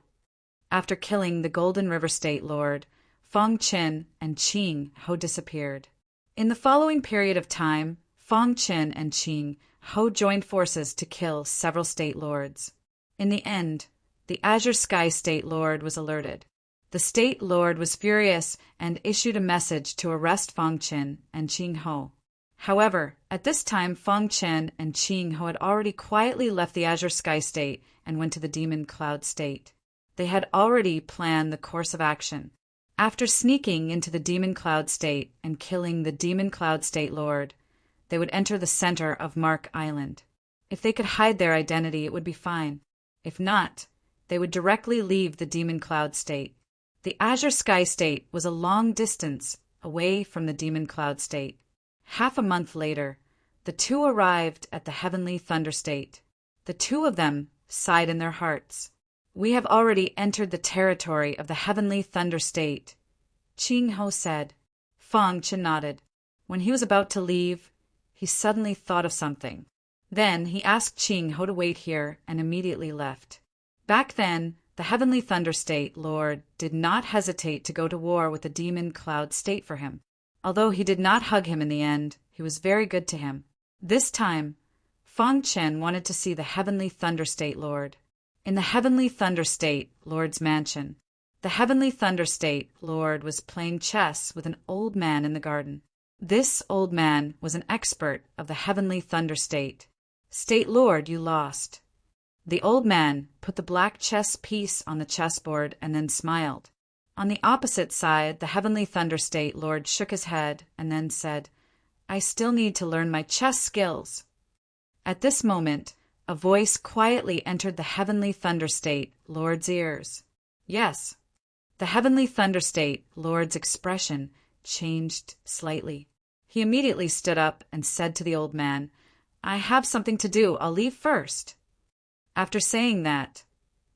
After killing the Golden River State Lord, Fong Qin and Qing Ho disappeared. In the following period of time, Fong Qin and Qing Ho joined forces to kill several State Lords. In the end, the Azure Sky State Lord was alerted. The State Lord was furious and issued a message to arrest Fong Qin and Qing Ho. However, at this time, Fong Qin and Qing Ho had already quietly left the Azure Sky State and went to the Demon Cloud State. They had already planned the course of action. After sneaking into the Demon Cloud State and killing the Demon Cloud State Lord, they would enter the center of Mark Island. If they could hide their identity, it would be fine. If not, they would directly leave the Demon Cloud State. The Azure Sky State was a long distance away from the Demon Cloud State. Half a month later, the two arrived at the Heavenly Thunder State. The two of them sighed in their hearts. "We have already entered the territory of the Heavenly Thunder State," Qing Ho said. Fong Qin nodded. When he was about to leave, he suddenly thought of something. Then he asked Qing Ho to wait here and immediately left. Back then, the Heavenly Thunder State Lord did not hesitate to go to war with the Demon Cloud State for him. Although he did not hug him in the end, he was very good to him. This time, Fong Qin wanted to see the Heavenly Thunder State Lord. In the Heavenly Thunder State Lord's mansion, the Heavenly Thunder State Lord was playing chess with an old man in the garden. This old man was an expert of the Heavenly Thunder State. "State Lord, you lost." The old man put the black chess piece on the chessboard and then smiled. On the opposite side, the Heavenly Thunder State Lord shook his head and then said, "I still need to learn my chess skills." At this moment, a voice quietly entered the Heavenly Thunder State Lord's ears. Yes. The Heavenly Thunder State Lord's expression changed slightly. He immediately stood up and said to the old man, "I have something to do. I'll leave first." After saying that,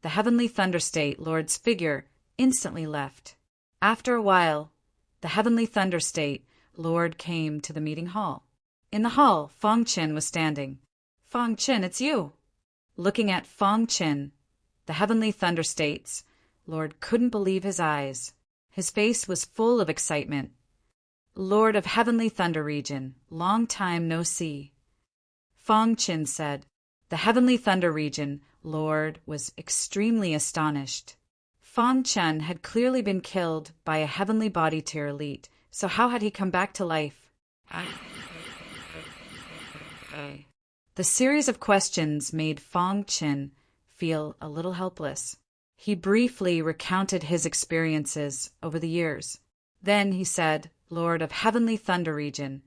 the Heavenly Thunder State Lord's figure instantly left. After a while, the Heavenly Thunder State Lord came to the meeting hall. In the hall, Fong Qin was standing. "Fong Qin, it's you." Looking at Fong Qin, the Heavenly Thunder State's Lord couldn't believe his eyes. His face was full of excitement. "Lord of Heavenly Thunder Region, long time no see." Fong Qin said. The Heavenly Thunder Region Lord was extremely astonished. Fong Qin had clearly been killed by a Heavenly Body Tier elite, so how had he come back to life? The series of questions made Fong Qin feel a little helpless. He briefly recounted his experiences over the years. Then he said, "Lord of Heavenly Thunder Region,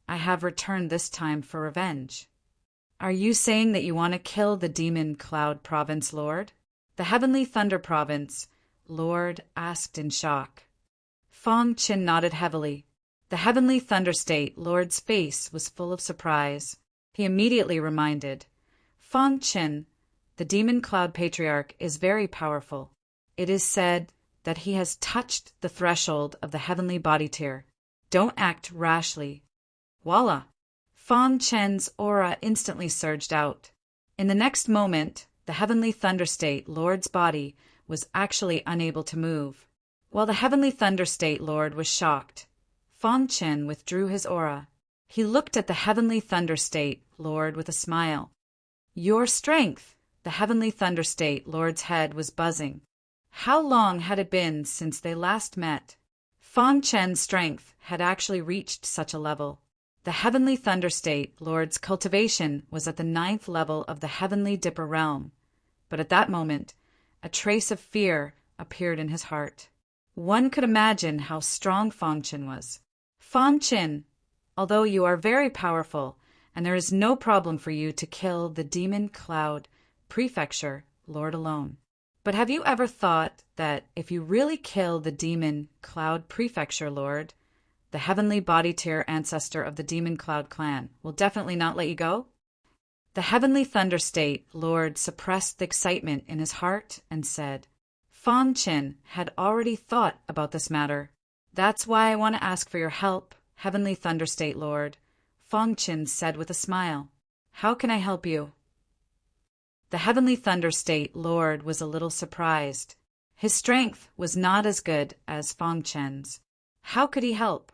I have returned this time for revenge." "Are you saying that you want to kill the Demon Cloud Province Lord?" The Heavenly Thunder Province Lord asked in shock. Fong Qin nodded heavily. The Heavenly Thunder State Lord's face was full of surprise. He immediately reminded, "Fong Qin, the Demon Cloud Patriarch is very powerful. It is said that he has touched the threshold of the Heavenly Body Tier. Don't act rashly." Voila! Fong Qin's aura instantly surged out. In the next moment, the Heavenly Thunder State Lord's body was actually unable to move. While the Heavenly Thunder State Lord was shocked, Fong Qin withdrew his aura. He looked at the Heavenly Thunder State Lord with a smile. "Your strength, The heavenly Thunder State Lord's head was buzzing. How long had it been since they last met? Fang Chen's strength had actually reached such a level. The heavenly Thunder State Lord's cultivation was at the 9th level of the heavenly Dipper realm, but at that moment, a trace of fear appeared in his heart. One could imagine how strong Fang Chen was. Fang Chen, although you are very powerful, and there is no problem for you to kill the Demon Cloud Prefecture Lord alone. But have you ever thought that if you really kill the Demon Cloud Prefecture Lord, the heavenly body tier ancestor of the Demon Cloud clan will definitely not let you go? The heavenly Thunder State Lord suppressed the excitement in his heart and said, Fang Chen had already thought about this matter. That's why I want to ask for your help, heavenly Thunder State Lord, Fang Chen said with a smile. How can I help you? The heavenly Thunder State Lord was a little surprised. His strength was not as good as Fang Chen's. How could he help?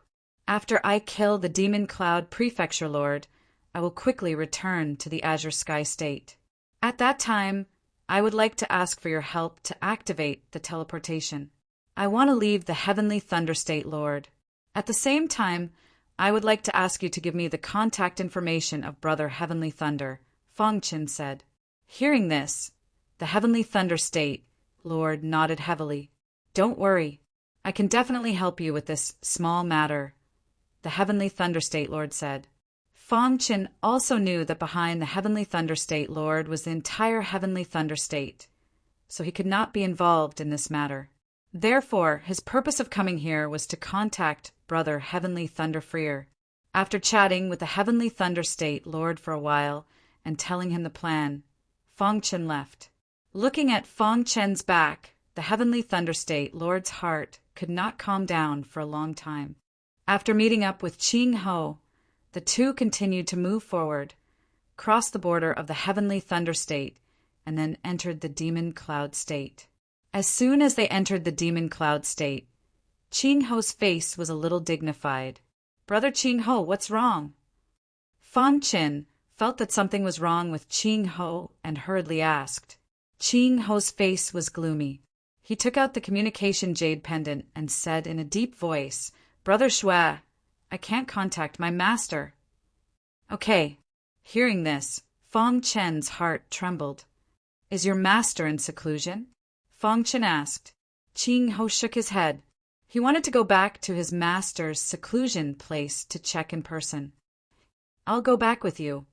After I kill the Demon Cloud Prefecture Lord, I will quickly return to the Azure Sky State. At that time, I would like to ask for your help to activate the teleportation. I want to leave the heavenly Thunder State Lord. At the same time, I would like to ask you to give me the contact information of Brother Heavenly Thunder, Fang Chen said. Hearing this, the heavenly Thunder State Lord nodded heavily. Don't worry, I can definitely help you with this small matter, the heavenly Thunder State Lord said. Fang Chen also knew that behind the heavenly Thunder State Lord was the entire heavenly Thunder State, so he could not be involved in this matter. Therefore, his purpose of coming here was to contact Brother Heavenly Thunder Freer. After chatting with the heavenly Thunder State Lord for a while and telling him the plan, Fang Chen left. Looking at Fang Chen's back, the heavenly Thunder State Lord's heart could not calm down for a long time. After meeting up with Qing Ho, the two continued to move forward, crossed the border of the heavenly Thunder State, and then entered the Demon Cloud State. As soon as they entered the Demon Cloud State, Qing Ho's face was a little dignified. Brother Qing Ho, what's wrong? Fang Chen felt that something was wrong with Qing Ho and hurriedly asked. Qing Ho's face was gloomy. He took out the communication jade pendant and said in a deep voice, Brother Shui, I can't contact my master. Okay. Hearing this, Fang Chen's heart trembled. Is your master in seclusion? Fang Chen asked. Qing Ho shook his head. He wanted to go back to his master's seclusion place to check in person. I'll go back with you,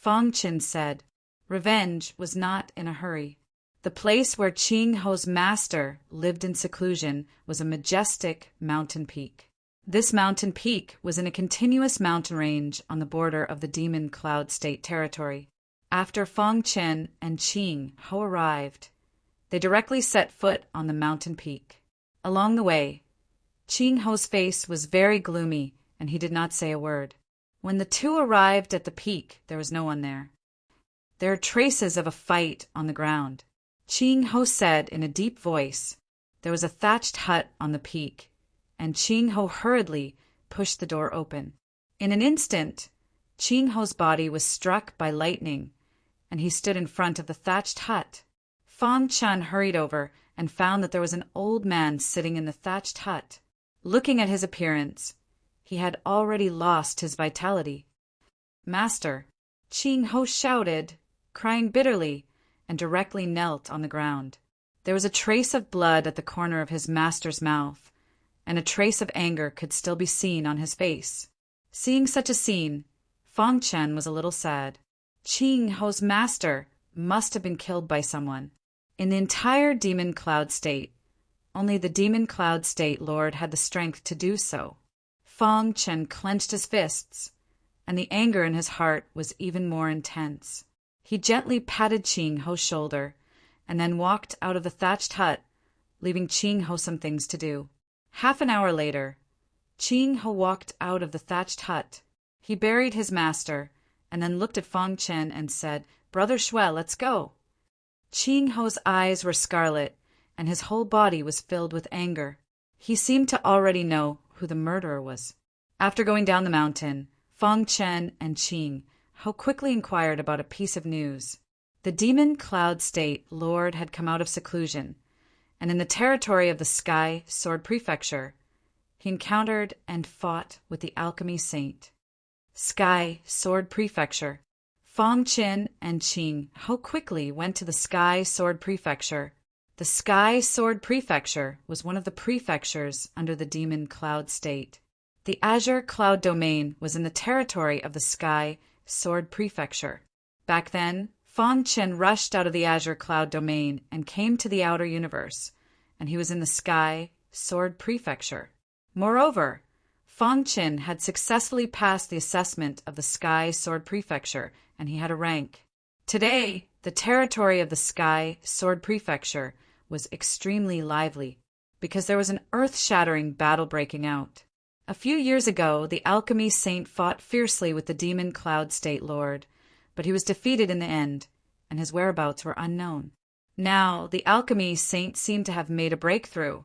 Fang Chen said. Revenge was not in a hurry. The place where Qing Ho's master lived in seclusion was a majestic mountain peak. This mountain peak was in a continuous mountain range on the border of the Demon Cloud State territory. After Fang Chen and Qing Ho arrived, they directly set foot on the mountain peak. Along the way, Qing Ho's face was very gloomy and he did not say a word. When the two arrived at the peak, there was no one there. There are traces of a fight on the ground. Qing Ho said in a deep voice. There was a thatched hut on the peak, and Qing Ho hurriedly pushed the door open. In an instant, Qing Ho's body was struck by lightning, and he stood in front of the thatched hut. Fang Chen hurried over and found that there was an old man sitting in the thatched hut. Looking at his appearance, he had already lost his vitality. Master, Qing Ho shouted, crying bitterly, and directly knelt on the ground. There was a trace of blood at the corner of his master's mouth, and a trace of anger could still be seen on his face. Seeing such a scene, Fang Chen was a little sad. Qing Ho's master must have been killed by someone. In the entire Demon Cloud State, only the Demon Cloud State Lord had the strength to do so. Fang Chen clenched his fists, and the anger in his heart was even more intense. He gently patted Qing Ho's shoulder, and then walked out of the thatched hut, leaving Qing Ho some things to do. Half an hour later, Qing Ho walked out of the thatched hut. He buried his master, and then looked at Fang Chen and said, Brother Shui, let's go. Qing Ho's eyes were scarlet, and his whole body was filled with anger. He seemed to already know who the murderer was. After going down the mountain, Fang Chen and Qing Ho quickly inquired about a piece of news. The demon cloud state lord had come out of seclusion, and in the territory of the Sky Sword Prefecture, he encountered and fought with the alchemy saint. Sky Sword Prefecture. Fong Qin and Qing Ho quickly went to the Sky Sword Prefecture. The Sky Sword Prefecture was one of the prefectures under the demon cloud state. The Azure Cloud Domain was in the territory of the Sky Sword Prefecture. Back then, Fong Qin rushed out of the Azure Cloud Domain and came to the outer universe, and he was in the Sky Sword Prefecture. Moreover, Fong Qin had successfully passed the assessment of the Sky Sword Prefecture, and he had a rank. Today, the territory of the Sky Sword Prefecture was extremely lively, because there was an earth-shattering battle breaking out. A few years ago, the alchemy saint fought fiercely with the demon cloud state lord, but he was defeated in the end, and his whereabouts were unknown. Now, the alchemy saint seemed to have made a breakthrough,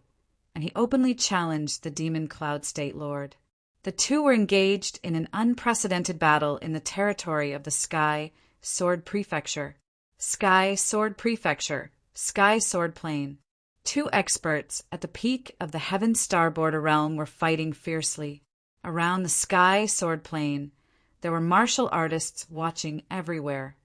and he openly challenged the demon cloud state lord. The two were engaged in an unprecedented battle in the territory of the Sky Sword Prefecture. Sky Sword Prefecture, Sky Sword Plain. Two experts at the peak of the Heaven Star Border realm were fighting fiercely. Around the Sky Sword Plain, there were martial artists watching everywhere.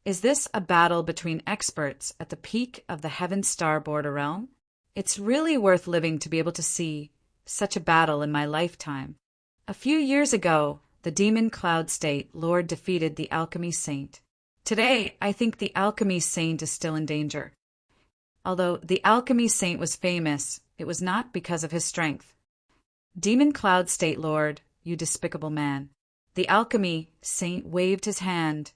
Is this a battle between experts at the peak of the Heaven Star Border realm? It's really worth living to be able to see such a battle in my lifetime. A few years ago, the demon cloud state lord defeated the alchemy saint. Today, I think the alchemy saint is still in danger. Although the alchemy saint was famous, it was not because of his strength. Demon cloud state lord, you despicable man. The alchemy saint waved his hand,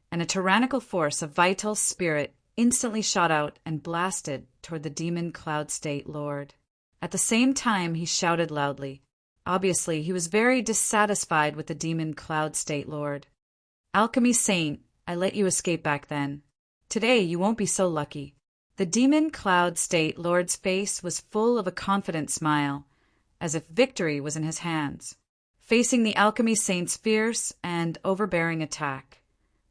and a tyrannical force of vital spirit instantly shot out and blasted toward the demon cloud state lord. At the same time, he shouted loudly. Obviously, he was very dissatisfied with the demon cloud state lord. Alchemy saint, I let you escape back then. Today, you won't be so lucky. The demon cloud state lord's face was full of a confident smile, as if victory was in his hands. Facing the alchemy saint's fierce and overbearing attack,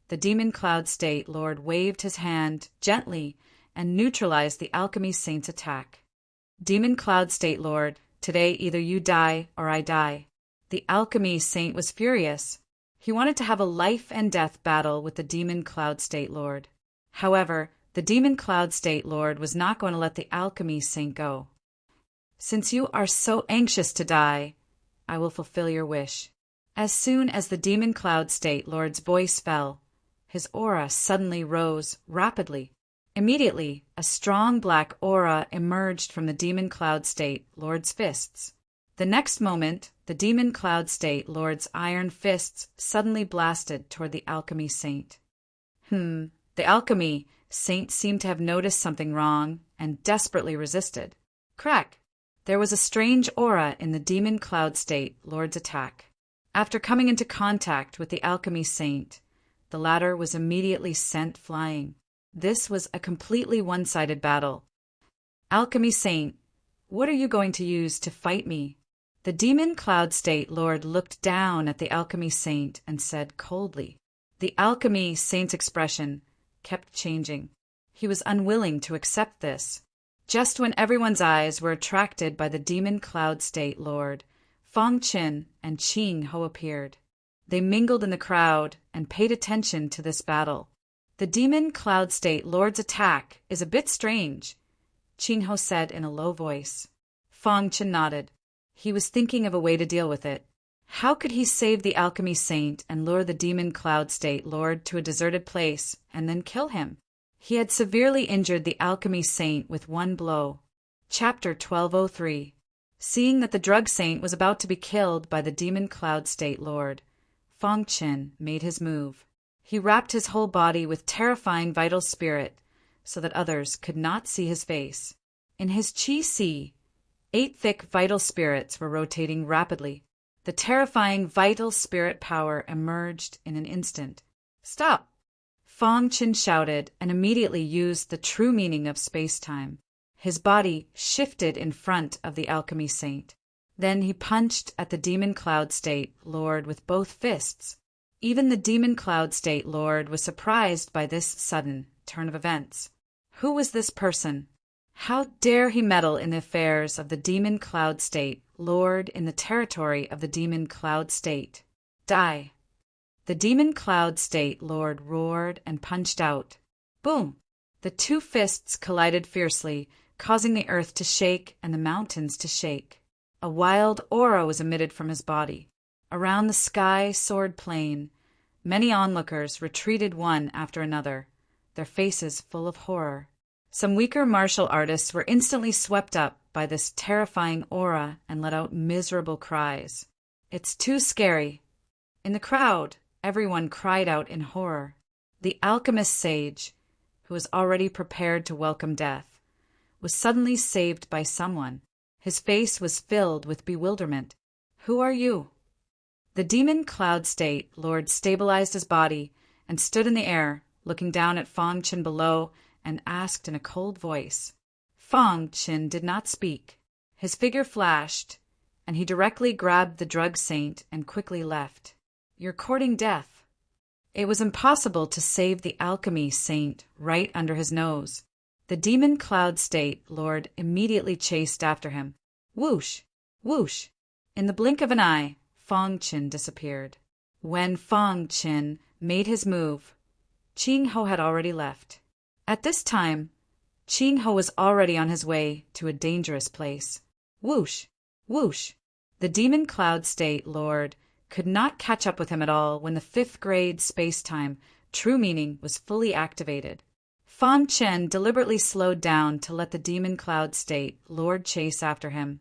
the demon cloud state lord waved his hand gently and neutralized the alchemy saint's attack. Demon cloud state lord, today either you die or I die. The alchemy saint was furious. He wanted to have a life and death battle with the demon cloud state lord. However, the demon cloud state lord was not going to let the alchemy saint go. Since you are so anxious to die, I will fulfill your wish. As soon as the demon cloud state lord's voice fell, his aura suddenly rose rapidly. Immediately, a strong black aura emerged from the demon cloud state lord's fists. The next moment, the demon cloud state lord's iron fists suddenly blasted toward the alchemy saint. The alchemy saint seemed to have noticed something wrong and desperately resisted. Crack! There was a strange aura in the demon cloud state lord's attack. After coming into contact with the alchemy saint, the latter was immediately sent flying. This was a completely one-sided battle. Alchemy saint, what are you going to use to fight me? The demon cloud state lord looked down at the alchemy saint and said coldly. The alchemy saint's expression kept changing. He was unwilling to accept this. Just when everyone's eyes were attracted by the demon cloud state lord, Fong Qin and Qing Ho appeared. They mingled in the crowd and paid attention to this battle. The demon cloud state lord's attack is a bit strange, Qing Ho said in a low voice. Fong Qin nodded. He was thinking of a way to deal with it. How could he save the alchemy saint and lure the demon cloud state lord to a deserted place and then kill him? He had severely injured the alchemy saint with one blow. Chapter 1203. Seeing that the drug saint was about to be killed by the demon cloud state lord, Fong Qin made his move. He wrapped his whole body with terrifying vital spirit so that others could not see his face. In his chi sea, 8 thick vital spirits were rotating rapidly. The terrifying vital spirit power emerged in an instant. Stop! Fong Qin shouted and immediately used the true meaning of space-time. His body shifted in front of the alchemy saint. Then he punched at the demon cloud state lord with both fists. Even the Demon Cloud State Lord was surprised by this sudden turn of events. Who was this person? How dare he meddle in the affairs of the Demon Cloud State Lord in the territory of the Demon Cloud State? Die! The Demon Cloud State Lord roared and punched out. Boom! The two fists collided fiercely, causing the earth to shake and the mountains to shake. A wild aura was emitted from his body. Around the sky sword plain, many onlookers retreated one after another, their faces full of horror. Some weaker martial artists were instantly swept up by this terrifying aura and let out miserable cries. It's too scary. In the crowd, everyone cried out in horror. The alchemist sage, who was already prepared to welcome death, was suddenly saved by someone. His face was filled with bewilderment. Who are you? The Demon Cloud State Lord stabilized his body and stood in the air, looking down at Fong Qin below, and asked in a cold voice. Fong Qin did not speak. His figure flashed, and he directly grabbed the drug saint and quickly left. You're courting death. It was impossible to save the alchemy saint right under his nose. The Demon Cloud State Lord immediately chased after him. Whoosh! Whoosh! In the blink of an eye, Fong Qin disappeared. When Fong Qin made his move, Qing Ho had already left. At this time, Qing Ho was already on his way to a dangerous place. Whoosh! Whoosh! The Demon Cloud State Lord could not catch up with him at all when the 5th grade space-time true meaning was fully activated. Fong Qin deliberately slowed down to let the Demon Cloud State Lord chase after him,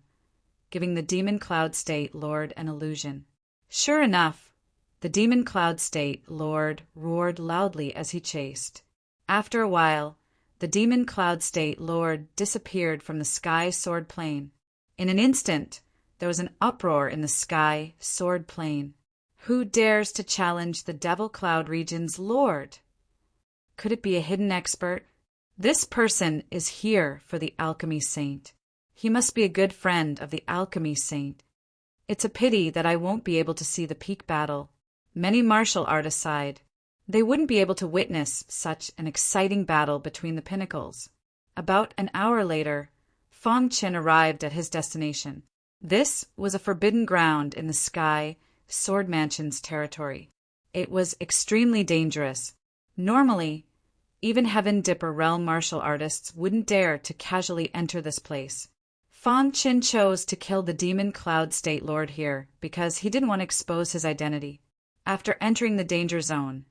giving the Demon Cloud State Lord an illusion. Sure enough, the Demon Cloud State Lord roared loudly as he chased. After a while, the Demon Cloud State Lord disappeared from the sky sword plain. In an instant, there was an uproar in the sky sword plain. Who dares to challenge the Devil Cloud region's Lord? Could it be a hidden expert? This person is here for the Alchemy Saint. He must be a good friend of the Alchemy Saint. It's a pity that I won't be able to see the peak battle. Many martial artists sighed. They wouldn't be able to witness such an exciting battle between the pinnacles. About an hour later, Fong Qin arrived at his destination. This was a forbidden ground in the Sky Sword Mansion's territory. It was extremely dangerous. Normally, even Heaven Dipper realm martial artists wouldn't dare to casually enter this place. Fong Qin chose to kill the Demon Cloud State Lord here because he didn't want to expose his identity. After entering the danger zone,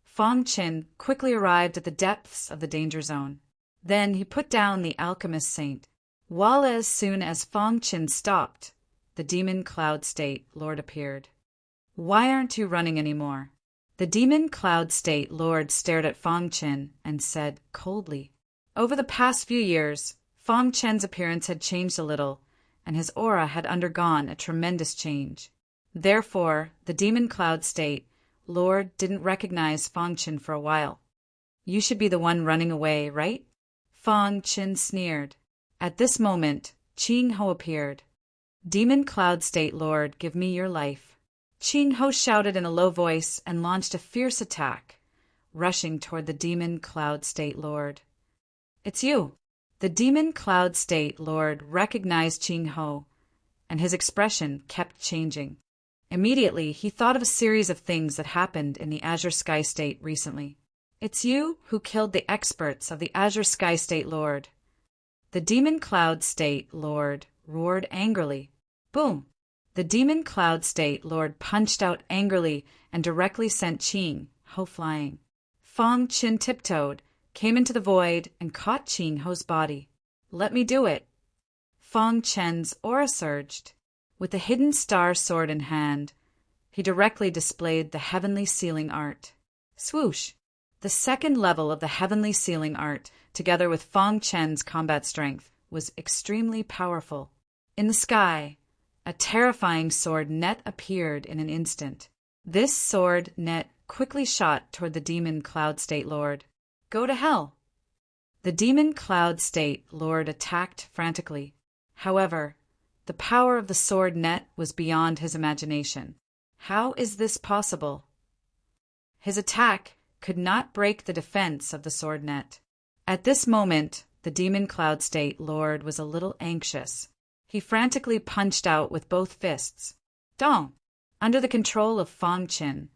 Fong Qin quickly arrived at the depths of the danger zone. Then he put down the Alchemist Saint. While as soon as Fong Qin stopped, the Demon Cloud State Lord appeared. Why aren't you running anymore? The Demon Cloud State Lord stared at Fong Qin and said coldly. Over the past few years, Fong Qin's appearance had changed a little, and his aura had undergone a tremendous change. Therefore, the Demon Cloud State Lord didn't recognize Fong Qin for a while. You should be the one running away, right? Fong Qin sneered. At this moment, Qing Ho appeared. Demon Cloud State Lord, give me your life. Qing Ho shouted in a low voice and launched a fierce attack, rushing toward the Demon Cloud State Lord. It's you. The Demon Cloud State Lord recognized Qing Ho, and his expression kept changing. Immediately, he thought of a series of things that happened in the Azure Sky State recently. It's you who killed the experts of the Azure Sky State Lord. The Demon Cloud State Lord roared angrily. Boom! The Demon Cloud State Lord punched out angrily and directly sent Qing Ho flying. Fong Qin tiptoed, came into the void, and caught Qing Ho's body. Let me do it. Fong Qin's aura surged. With the hidden star sword in hand, he directly displayed the heavenly sealing art. Swoosh! The second level of the heavenly sealing art, together with Fong Qin's combat strength, was extremely powerful. In the sky, a terrifying sword net appeared in an instant. This sword net quickly shot toward the Demon Cloud State Lord. Go to hell! The Demon Cloud State Lord attacked frantically. However, the power of the sword net was beyond his imagination. How is this possible? His attack could not break the defense of the sword net. At this moment, the demon cloud state lord was a little anxious. He frantically punched out with both fists. Dong! Under the control of Fong Qin,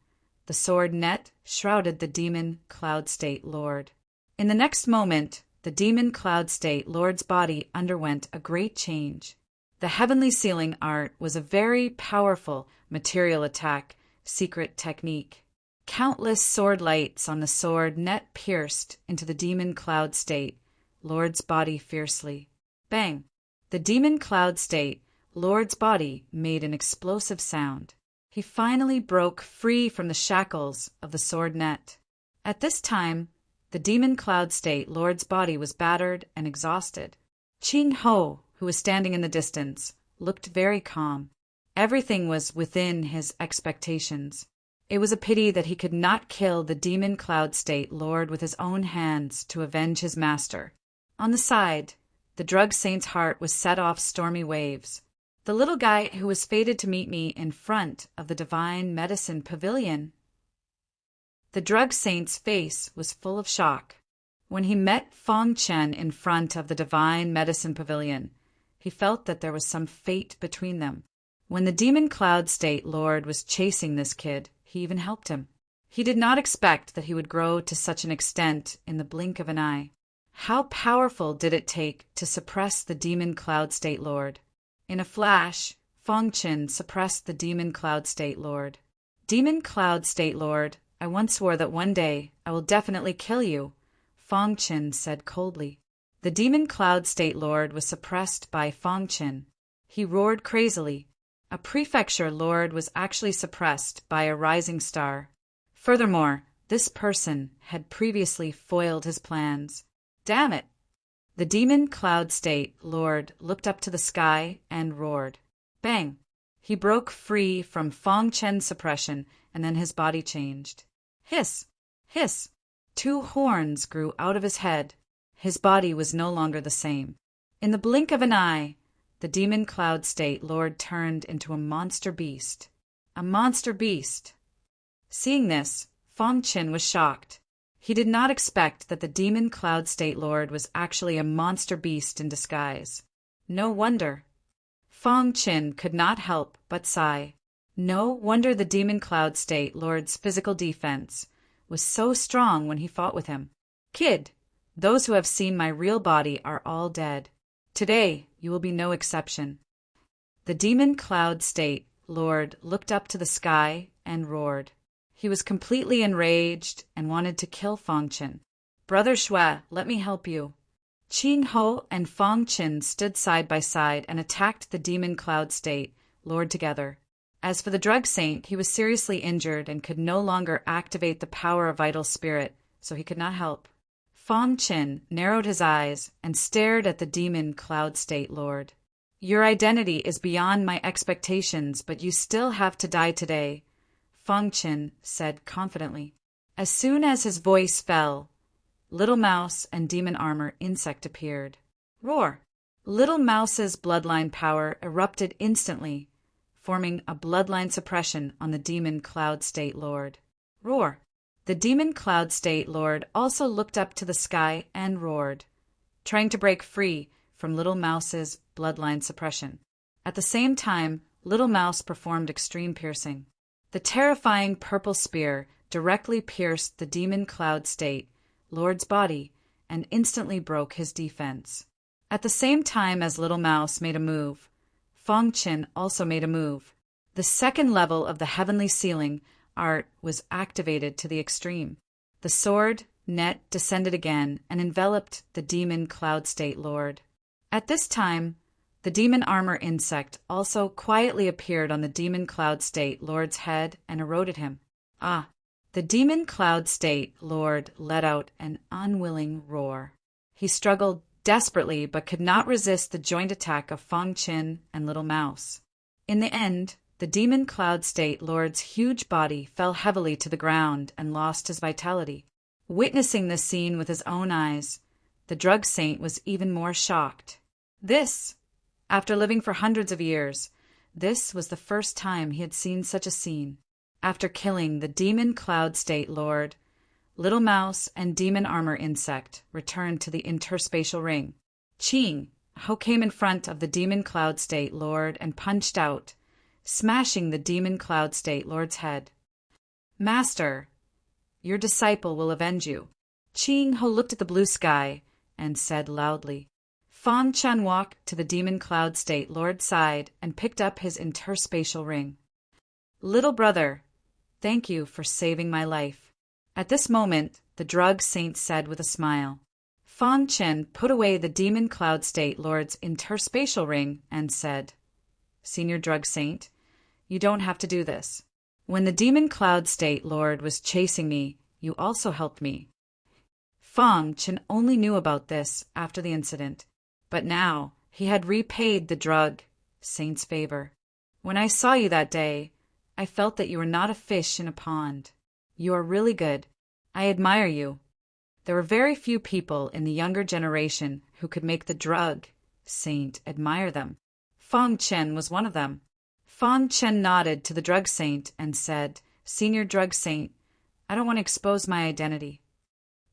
the sword net shrouded the demon cloud state lord. In the next moment, the demon cloud state lord's body underwent a great change. The heavenly sealing art was a very powerful material attack secret technique. Countless sword lights on the sword net pierced into the demon cloud state lord's body fiercely. Bang! The demon cloud state lord's body made an explosive sound. He finally broke free from the shackles of the sword net. At this time, the demon cloud state lord's body was battered and exhausted. Ching Ho, who was standing in the distance, looked very calm. Everything was within his expectations. It was a pity that he could not kill the demon cloud state lord with his own hands to avenge his master. On the side, the drug saint's heart was set off stormy waves. The little guy who was fated to meet me in front of the divine medicine pavilion. The drug saint's face was full of shock. When he met Fong Chen in front of the divine medicine pavilion, he felt that there was some fate between them. When the demon cloud state lord was chasing this kid, he even helped him. He did not expect that he would grow to such an extent in the blink of an eye. How powerful did it take to suppress the demon cloud state lord? In a flash, Fong Qin suppressed the demon cloud state lord. Demon cloud state lord, I once swore that one day I will definitely kill you, Fong Qin said coldly. The demon cloud state lord was suppressed by Fong Qin. He roared crazily. A prefecture lord was actually suppressed by a rising star. Furthermore, this person had previously foiled his plans. Damn it! The demon cloud state lord looked up to the sky and roared. Bang! He broke free from Fong Chen's suppression, and then his body changed. Hiss! Hiss! 2 horns grew out of his head. His body was no longer the same. In the blink of an eye, the demon cloud state lord turned into a monster beast. A monster beast! Seeing this, Fong Qin was shocked. He did not expect that the demon cloud state lord was actually a monster beast in disguise. No wonder. Fong Qin could not help but sigh. No wonder the demon cloud state lord's physical defense was so strong when he fought with him. Kid, those who have seen my real body are all dead. Today, you will be no exception. The demon cloud state lord looked up to the sky and roared. He was completely enraged and wanted to kill Fong Qin. Brother Shui, let me help you. Ching Ho and Fong Qin stood side by side and attacked the demon cloud state lord together. As for the drug saint, he was seriously injured and could no longer activate the power of vital spirit, so he could not help. Fong Qin narrowed his eyes and stared at the demon cloud state lord. Your identity is beyond my expectations, but you still have to die today, Fong Qin said confidently. As soon as his voice fell, Little Mouse and Demon Armor Insect appeared. Roar! Little Mouse's bloodline power erupted instantly, forming a bloodline suppression on the demon cloud state lord. Roar! The demon cloud state lord also looked up to the sky and roared, trying to break free from Little Mouse's bloodline suppression. At the same time, Little Mouse performed extreme piercing. The terrifying purple spear directly pierced the demon cloud state lord's body and instantly broke his defense. At the same time as Little Mouse made a move, Fong Qin also made a move. The second level of the heavenly sealing art was activated to the extreme. The sword net descended again and enveloped the demon cloud state lord. At this time, the demon armor insect also quietly appeared on the demon cloud state lord's head and eroded him. Ah! The demon cloud state lord let out an unwilling roar. He struggled desperately but could not resist the joint attack of Fong Qin and Little Mouse. In the end, the demon cloud state lord's huge body fell heavily to the ground and lost his vitality. Witnessing this scene with his own eyes, the drug saint was even more shocked. After living for hundreds of years, this was the first time he had seen such a scene. After killing the Demon Cloud State Lord, Little Mouse and Demon Armor Insect returned to the interspatial ring. Ching Ho came in front of the Demon Cloud State Lord and punched out, smashing the Demon Cloud State Lord's head. "Master, your disciple will avenge you." Ching Ho looked at the blue sky and said loudly. Fang Chen walked to the Demon Cloud State Lord's side and picked up his interspatial ring. "Little brother, thank you for saving my life." At this moment, the drug saint said with a smile. Fang Chen put away the Demon Cloud State Lord's interspatial ring and said, "Senior drug saint, you don't have to do this. When the Demon Cloud State Lord was chasing me, you also helped me." Fang Chen only knew about this after the incident, but now he had repaid the drug saint's favor. "When I saw you that day, I felt that you were not a fish in a pond. You are really good. I admire you." There were very few people in the younger generation who could make the drug saint admire them. Fang Chen was one of them. Fang Chen nodded to the drug saint and said, "Senior drug saint, I don't want to expose my identity."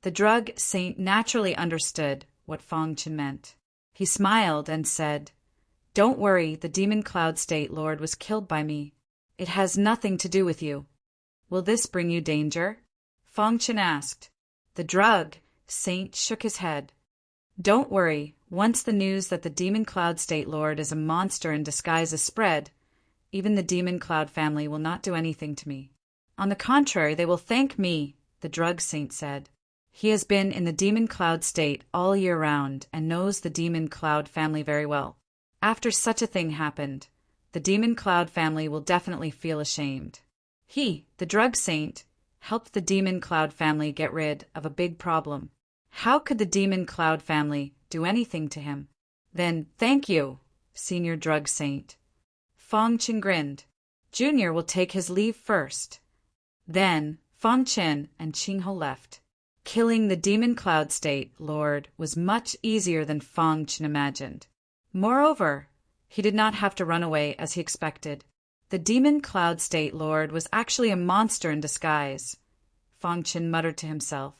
The drug saint naturally understood what Fang Chen meant. He smiled and said, "Don't worry, the Demon Cloud State Lord was killed by me. It has nothing to do with you." "Will this bring you danger?" Fang Chen asked. The drug saint shook his head. "Don't worry, once the news that the Demon Cloud State Lord is a monster in disguise is spread, even the Demon Cloud family will not do anything to me. On the contrary, they will thank me," the drug saint said. "He has been in the Demon Cloud State all year round and knows the Demon Cloud family very well. After such a thing happened, the Demon Cloud family will definitely feel ashamed." He, the drug saint, helped the Demon Cloud family get rid of a big problem. How could the Demon Cloud family do anything to him? "Then, thank you, Senior Drug Saint." Fang Chen grinned. Junior will take his leave first. Then Fang Chen and Ching Ho left. Killing the Demon Cloud State Lord was much easier than Fang Chen imagined. Moreover, he did not have to run away as he expected. The Demon Cloud State Lord was actually a monster in disguise. Fang Chen muttered to himself.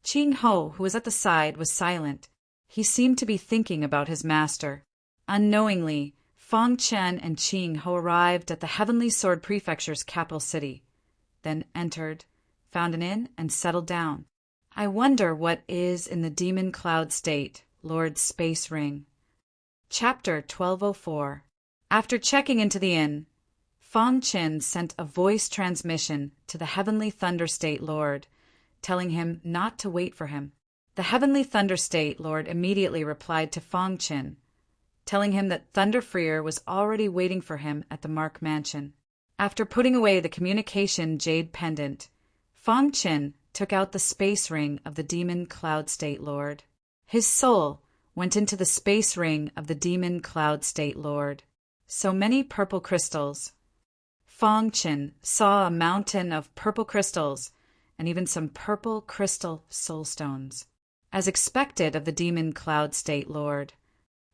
Ching Ho, who was at the side, was silent. He seemed to be thinking about his master. Unknowingly, Fang Chen and Ching Ho arrived at the Heavenly Sword Prefecture's capital city, then entered, found an inn, and settled down. I wonder what is in the Demon Cloud State Lord's space ring. Chapter 1204. After checking into the inn, Fang Chen sent a voice transmission to the Heavenly Thunder State Lord, telling him not to wait for him. The Heavenly Thunder State Lord immediately replied to Fang Chen, telling him that Thunder Freer was already waiting for him at the Mark Mansion. After putting away the communication jade pendant, Fang Chen took out the space ring of the Demon Cloud State Lord. His soul went into the space ring of the Demon Cloud State Lord. So many purple crystals. Fang Chen saw a mountain of purple crystals and even some purple crystal soulstones. As expected of the Demon Cloud State Lord,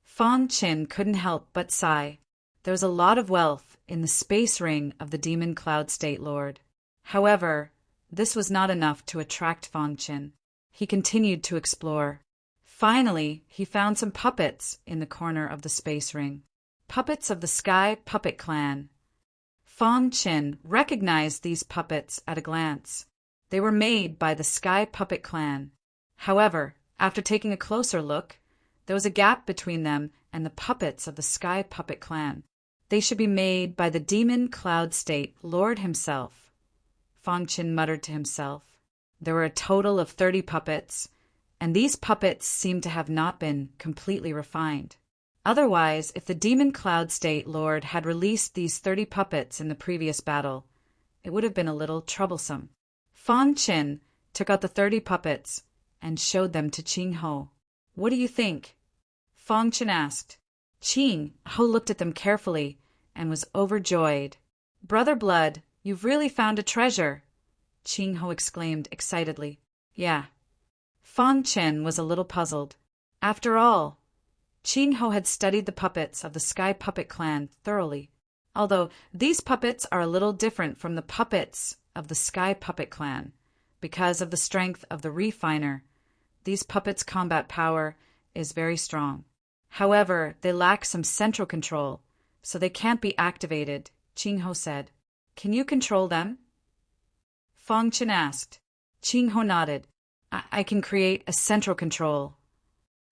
Fang Chen couldn't help but sigh. There was a lot of wealth in the space ring of the Demon Cloud State Lord. However, this was not enough to attract Fang Chen. He continued to explore. Finally, he found some puppets in the corner of the space ring. Puppets of the Sky Puppet Clan. Fang Chen recognized these puppets at a glance. They were made by the Sky Puppet Clan. However, after taking a closer look, there was a gap between them and the puppets of the Sky Puppet Clan. They should be made by the Demon Cloud State Lord himself. Fang Chen muttered to himself. There were a total of 30 puppets, and these puppets seemed to have not been completely refined. Otherwise, if the Demon Cloud State Lord had released these 30 puppets in the previous battle, it would have been a little troublesome. Fang Chen took out the 30 puppets and showed them to Ching Ho. "What do you think?" Fang Chen asked. Ching Ho looked at them carefully and was overjoyed. "Brother Blood, you've really found a treasure!" Ching Ho exclaimed excitedly. "Yeah." Fang Chen was a little puzzled. After all, Ching Ho had studied the puppets of the Sky Puppet Clan thoroughly. Although these puppets are a little different from the puppets of the Sky Puppet Clan. Because of the strength of the refiner, these puppets' combat power is very strong. However, they lack some central control, so they can't be activated, Qingho said. Can you control them? Fang Chen asked. Qingho nodded. I can create a central control.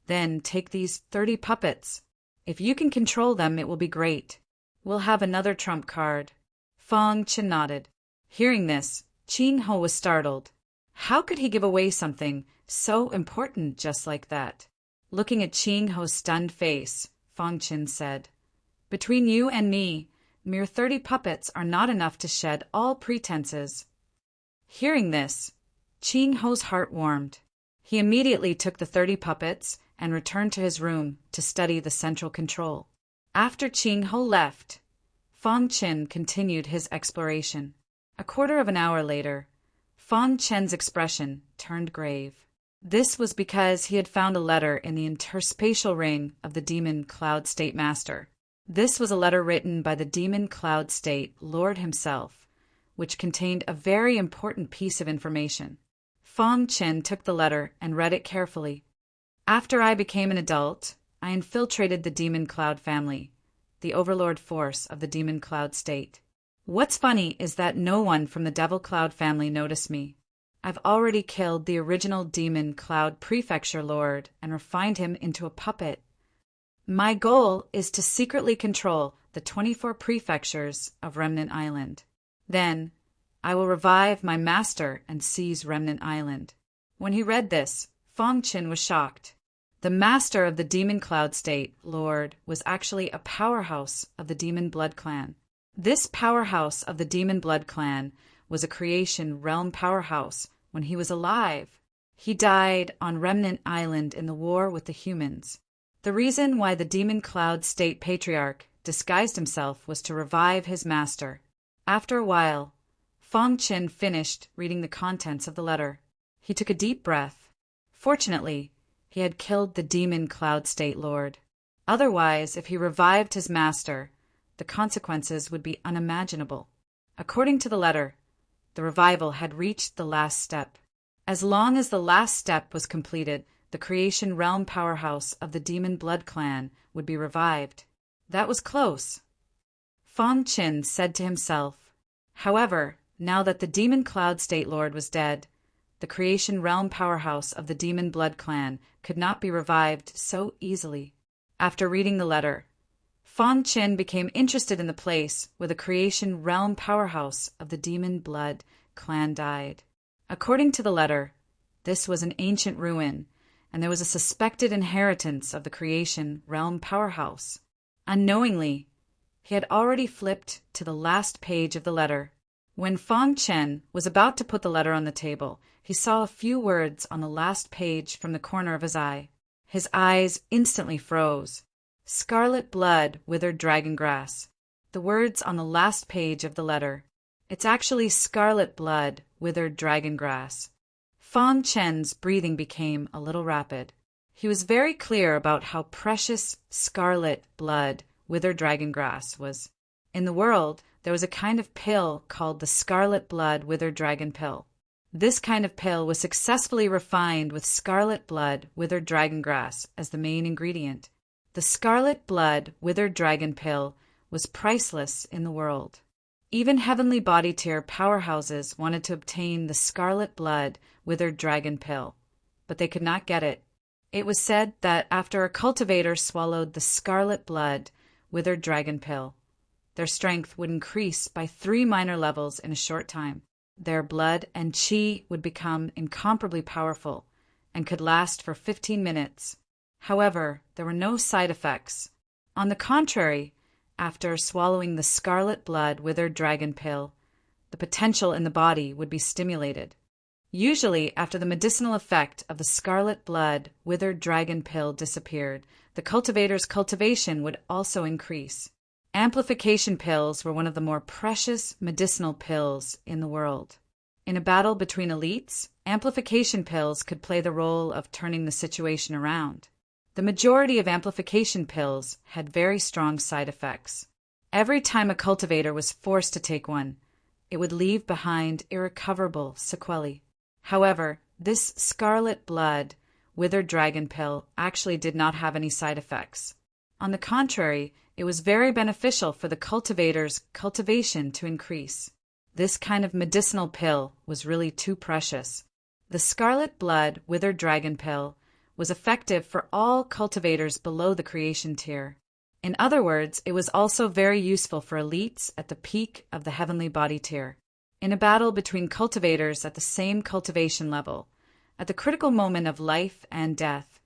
Then take these 30 puppets. If you can control them, it will be great. We'll have another trump card. Fang Chen nodded. Hearing this, Qingho was startled. How could he give away something so important just like that? Looking at Qingho's stunned face, Fang Chen said, Between you and me, mere 30 puppets are not enough to shed all pretenses. Hearing this, Qingho's heart warmed. He immediately took the 30 puppets and returned to his room to study the central control. After Qingho left, Fang Chen continued his exploration. A quarter of an hour later, Fang Chen's expression turned grave. This was because he had found a letter in the interspatial ring of the Demon Cloud State Master. This was a letter written by the Demon Cloud State Lord himself, which contained a very important piece of information. Fang Chen took the letter and read it carefully. After I became an adult, I infiltrated the Demon Cloud family, the overlord force of the Demon Cloud State. What's funny is that no one from the Devil Cloud family noticed me. I've already killed the original Demon Cloud Prefecture Lord and refined him into a puppet. My goal is to secretly control the 24 prefectures of Remnant Island. Then, I will revive my master and seize Remnant Island. When he read this, Fang Chen was shocked. The master of the Demon Cloud State Lord was actually a powerhouse of the Demon Blood Clan. This powerhouse of the Demon Blood Clan was a creation realm powerhouse when he was alive. He died on Remnant Island in the war with the humans. The reason why the Demon Cloud State Patriarch disguised himself was to revive his master. After a while, Fang Chen finished reading the contents of the letter. He took a deep breath. Fortunately, he had killed the Demon Cloud State Lord. Otherwise, if he revived his master, the consequences would be unimaginable. According to the letter, the revival had reached the last step. As long as the last step was completed, the creation realm powerhouse of the Demon Blood Clan would be revived. That was close. Fang Chen said to himself. However, now that the Demon Cloud State Lord was dead, the creation realm powerhouse of the Demon Blood Clan could not be revived so easily. After reading the letter, Fang Chen became interested in the place where the creation realm powerhouse of the Demon Blood Clan died. According to the letter, this was an ancient ruin, and there was a suspected inheritance of the creation realm powerhouse. Unknowingly, he had already flipped to the last page of the letter. When Fang Chen was about to put the letter on the table, he saw a few words on the last page from the corner of his eye. His eyes instantly froze. Scarlet blood, withered dragon grass. The words on the last page of the letter. It's actually scarlet blood, withered dragon grass. Fang Chen's breathing became a little rapid. He was very clear about how precious scarlet blood, withered dragon grass was. In the world, there was a kind of pill called the scarlet blood, withered dragon pill. This kind of pill was successfully refined with scarlet blood, withered dragon grass as the main ingredient. The scarlet blood, withered dragon pill was priceless in the world. Even heavenly body tier powerhouses wanted to obtain the scarlet blood, withered dragon pill, but they could not get it. It was said that after a cultivator swallowed the scarlet blood, withered dragon pill, their strength would increase by 3 minor levels in a short time. Their blood and qi would become incomparably powerful and could last for 15 minutes. However, there were no side effects. On the contrary, after swallowing the scarlet blood withered dragon pill, the potential in the body would be stimulated. Usually, after the medicinal effect of the scarlet blood withered dragon pill disappeared, the cultivator's cultivation would also increase. Amplification pills were one of the more precious medicinal pills in the world. In a battle between elites, amplification pills could play the role of turning the situation around. The majority of amplification pills had very strong side effects. Every time a cultivator was forced to take one, it would leave behind irrecoverable sequelae. However, this scarlet blood, withered dragon pill actually did not have any side effects. On the contrary, it was very beneficial for the cultivator's cultivation to increase. This kind of medicinal pill was really too precious. The scarlet blood, withered dragon pill was effective for all cultivators below the creation tier. In other words, it was also very useful for elites at the peak of the heavenly body tier. In a battle between cultivators at the same cultivation level, at the critical moment of life and death,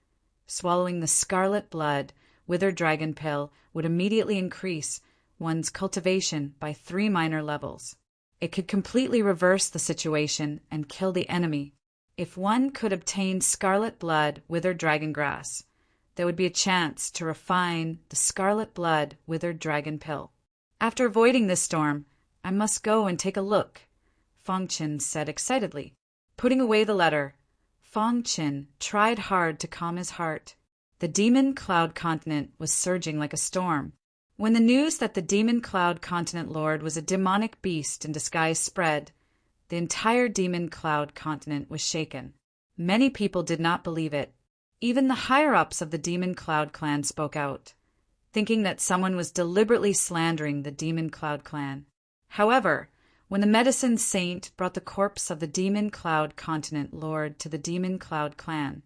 swallowing the scarlet blood, withered dragon pill would immediately increase one's cultivation by 3 minor levels. It could completely reverse the situation and kill the enemy. If one could obtain scarlet blood, withered dragon grass, there would be a chance to refine the scarlet blood, withered dragon pill. After avoiding this storm, I must go and take a look, Feng Qin said excitedly. Putting away the letter, Feng Qin tried hard to calm his heart. The demon cloud continent was surging like a storm. When the news that the demon cloud continent lord was a demonic beast in disguise spread, the entire demon cloud continent was shaken. Many people did not believe it. Even the higher-ups of the demon cloud clan spoke out, thinking that someone was deliberately slandering the demon cloud clan. However, when the medicine saint brought the corpse of the demon cloud continent lord to the demon cloud clan,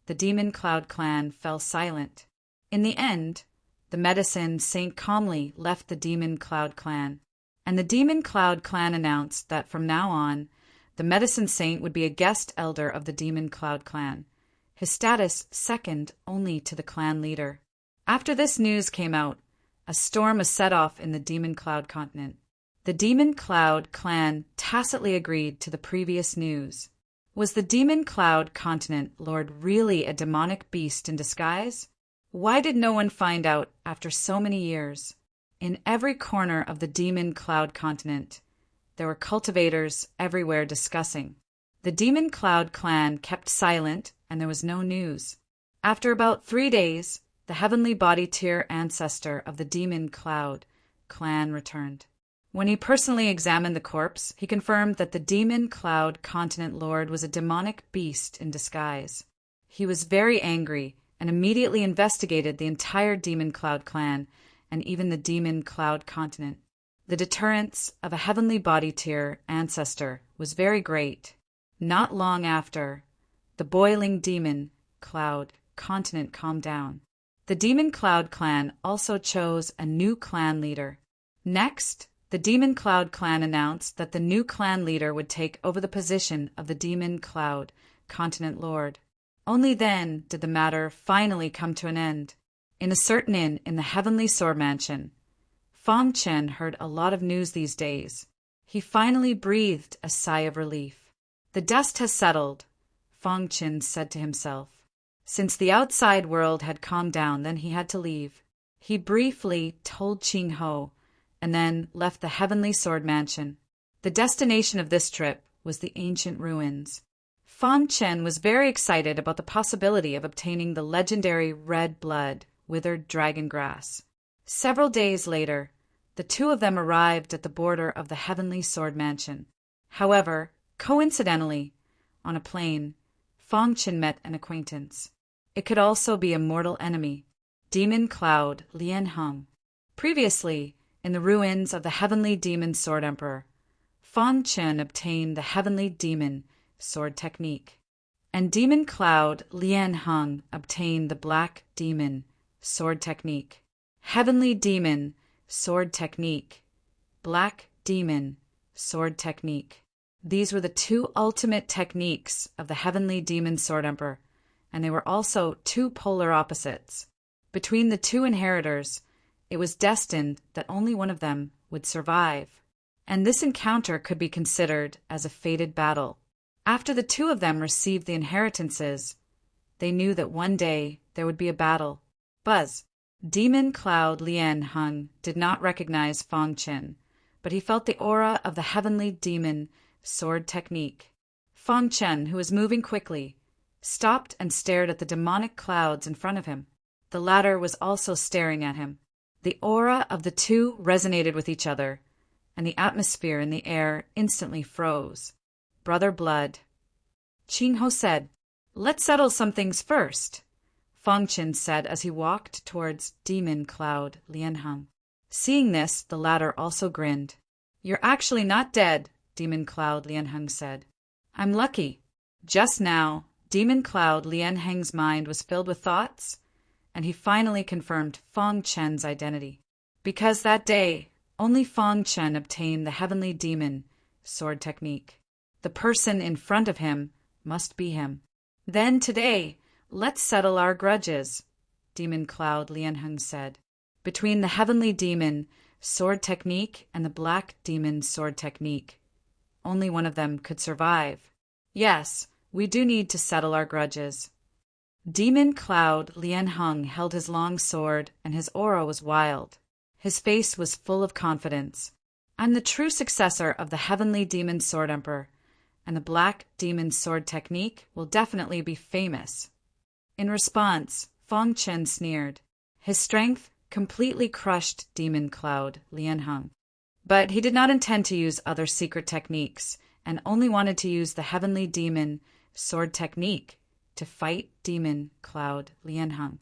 the demon cloud clan fell silent. In the end, the medicine saint calmly left the demon cloud clan, and the demon cloud clan announced that from now on, the medicine saint would be a guest elder of the demon cloud clan, his status second only to the clan leader. After this news came out, a storm was set off in the demon cloud continent. The demon cloud clan tacitly agreed to the previous news. Was the demon cloud continent lord really a demonic beast in disguise? Why did no one find out after so many years? In every corner of the demon cloud continent, there were cultivators everywhere discussing. The demon cloud clan kept silent, and there was no news. After about 3 days, the heavenly body tier ancestor of the demon cloud clan returned. When he personally examined the corpse, he confirmed that the demon cloud continent lord was a demonic beast in disguise. He was very angry and immediately investigated the entire demon cloud clan and even the demon cloud continent. The deterrence of a heavenly body tier ancestor was very great. Not long after, the boiling demon cloud continent calmed down. The demon cloud clan also chose a new clan leader. Next, the demon cloud clan announced that the new clan leader would take over the position of the demon cloud continent lord. Only then did the matter finally come to an end. In a certain inn in the heavenly sword mansion, Feng Qin heard a lot of news these days. He finally breathed a sigh of relief. The dust has settled, Feng Qin said to himself. Since the outside world had calmed down, then he had to leave. He briefly told Qing Ho and then left the heavenly sword mansion. The destination of this trip was the ancient ruins. Feng Qin was very excited about the possibility of obtaining the legendary red blood, withered dragon grass. Several days later, the two of them arrived at the border of the heavenly sword mansion. However, coincidentally, on a plain, Feng Qin met an acquaintance. It could also be a mortal enemy, Demon Cloud Lian Heng. Previously, in the ruins of the heavenly demon sword emperor, Feng Qin obtained the heavenly demon sword technique, and Demon Cloud Lian Heng obtained the black demon sword technique. Heavenly demon sword technique, black demon sword technique. These were the two ultimate techniques of the heavenly demon sword emperor, and they were also two polar opposites. Between the two inheritors, it was destined that only one of them would survive, and this encounter could be considered as a fated battle. After the two of them received the inheritances, they knew that one day there would be a battle. Buzz. Demon Cloud Lian Heng did not recognize Feng Qin, but he felt the aura of the heavenly demon sword technique. Feng Qin, who was moving quickly, stopped and stared at the demonic clouds in front of him. The latter was also staring at him. The aura of the two resonated with each other, and the atmosphere in the air instantly froze. Brother Blood. Qing Ho said, "Let's settle some things first," Fong Qin said as he walked towards Demon Cloud Lianheng. Seeing this, the latter also grinned. "You're actually not dead," Demon Cloud Lianheng said. "I'm lucky." Just now, Demon Cloud Lianheng's mind was filled with thoughts, and he finally confirmed Fong Chen's identity. Because that day, only Fong Chen obtained the Heavenly Demon sword technique. The person in front of him must be him. "Then today, let's settle our grudges," Demon Cloud Lianheng said. Between the Heavenly Demon sword technique and the Black Demon sword technique, only one of them could survive. "Yes, we do need to settle our grudges." Demon Cloud Lianheng held his long sword, and his aura was wild. His face was full of confidence. "I'm the true successor of the Heavenly Demon Sword Emperor, and the Black Demon Sword Technique will definitely be famous." In response, Fong Chen sneered. His strength completely crushed Demon Cloud Lianheng. But he did not intend to use other secret techniques, and only wanted to use the Heavenly Demon Sword Technique to fight Demon Cloud Lianheng.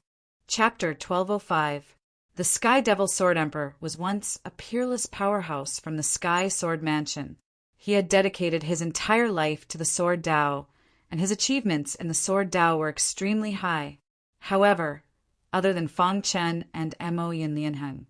Chapter 1205. The Sky Devil Sword Emperor was once a peerless powerhouse from the Sky Sword Mansion. He had dedicated his entire life to the Sword Dao, and his achievements in the Sword Dao were extremely high. However, other than Fong Chen and Mo Yin Lianheng,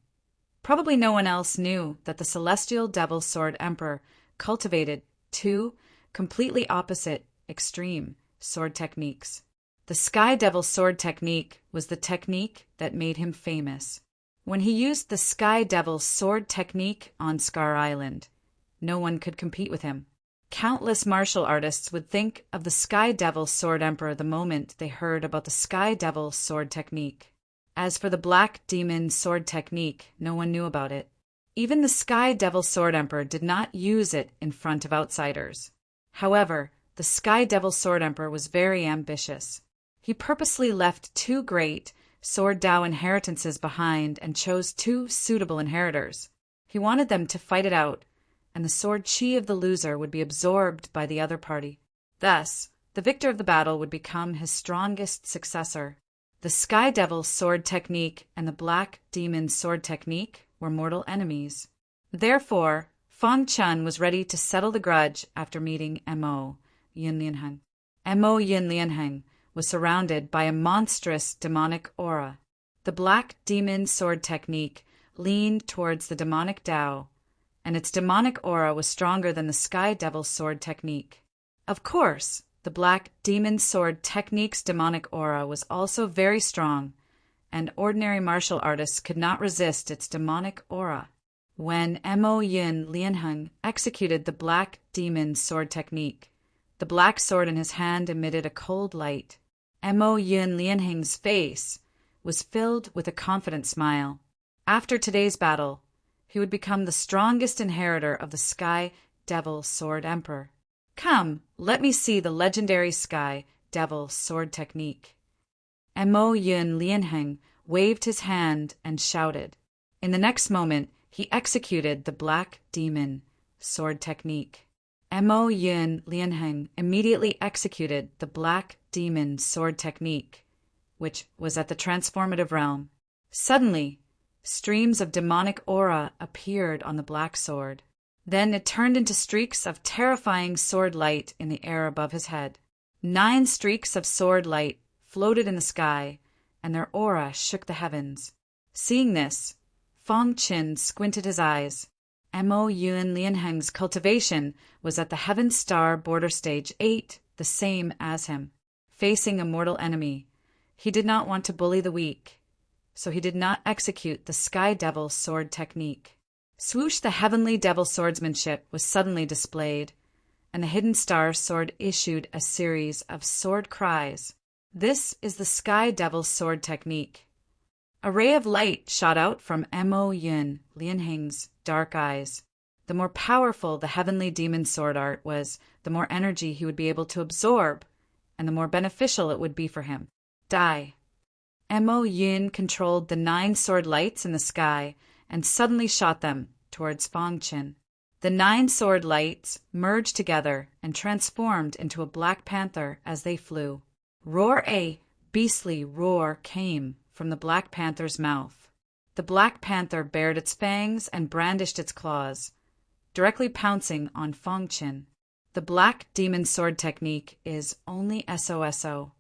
probably no one else knew that the Celestial Devil Sword Emperor cultivated two completely opposite, extreme sword techniques. The Sky Devil Sword Technique was the technique that made him famous. When he used the Sky Devil Sword Technique on Scar Island, no one could compete with him. Countless martial artists would think of the Sky Devil Sword Emperor the moment they heard about the Sky Devil Sword Technique. As for the Black Demon Sword Technique, no one knew about it. Even the Sky Devil Sword Emperor did not use it in front of outsiders. However, the Sky Devil Sword Emperor was very ambitious. He purposely left two great Sword Dao inheritances behind and chose two suitable inheritors. He wanted them to fight it out, and the sword chi of the loser would be absorbed by the other party. Thus, the victor of the battle would become his strongest successor. The Sky Devil Sword Technique and the Black Demon Sword Technique were mortal enemies. Therefore, Fong Chen was ready to settle the grudge after meeting Mo Yin Lianheng. Mo Yin Lianheng was surrounded by a monstrous demonic aura. The Black Demon Sword Technique leaned towards the demonic Dao, and its demonic aura was stronger than the Sky Devil Sword Technique. Of course, the Black Demon Sword Technique's demonic aura was also very strong, and ordinary martial artists could not resist its demonic aura. When Mo Yin Lianheng executed the Black Demon Sword Technique, the black sword in his hand emitted a cold light. Mo Yin Lianheng's face was filled with a confident smile. After today's battle, he would become the strongest inheritor of the Sky Devil Sword Emperor. "Come, let me see the legendary Sky Devil Sword Technique." Mo Yin Lianheng waved his hand and shouted. In the next moment, he executed the Black Demon Sword Technique. Mo Yin Lianheng immediately executed the Black Demon Sword Technique, which was at the transformative realm. Suddenly, streams of demonic aura appeared on the black sword. Then it turned into streaks of terrifying sword light in the air above his head. 9 streaks of sword light floated in the sky, and their aura shook the heavens. Seeing this, Fong Qin squinted his eyes. Mo Yin Lianheng's cultivation was at the Heaven Star Border Stage 8, the same as him. Facing a mortal enemy, he did not want to bully the weak, so he did not execute the Sky Devil Sword Technique. Swoosh, the Heavenly Devil Swordsmanship was suddenly displayed, and the Hidden Star Sword issued a series of sword cries. This is the Sky Devil Sword Technique. A ray of light shot out from Mo Yin Lianheng's dark eyes. The more powerful the Heavenly Demon Sword art was, the more energy he would be able to absorb, and the more beneficial it would be for him. Die. Mo Yun controlled the 9 sword lights in the sky and suddenly shot them towards Fang Qin. The 9 sword lights merged together and transformed into a black panther as they flew. Roar! A beastly roar came from the black panther's mouth. The black panther bared its fangs and brandished its claws, directly pouncing on Fang Qin. The black demon sword technique is only SOSO.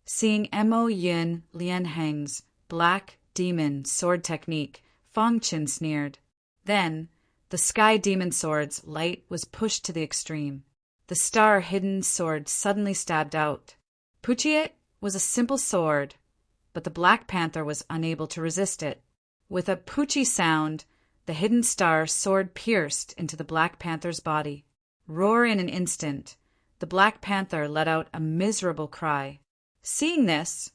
Seeing Mo Yun Lianheng's black demon sword technique, Fang Qin sneered. Then, the sky demon sword's light was pushed to the extreme. The star-hidden sword suddenly stabbed out. Puchiet was a simple sword, but the Black Panther was unable to resist it. With a poochie sound, the hidden star sword pierced into the Black Panther's body. Roar in an instant, the Black Panther let out a miserable cry. Seeing this,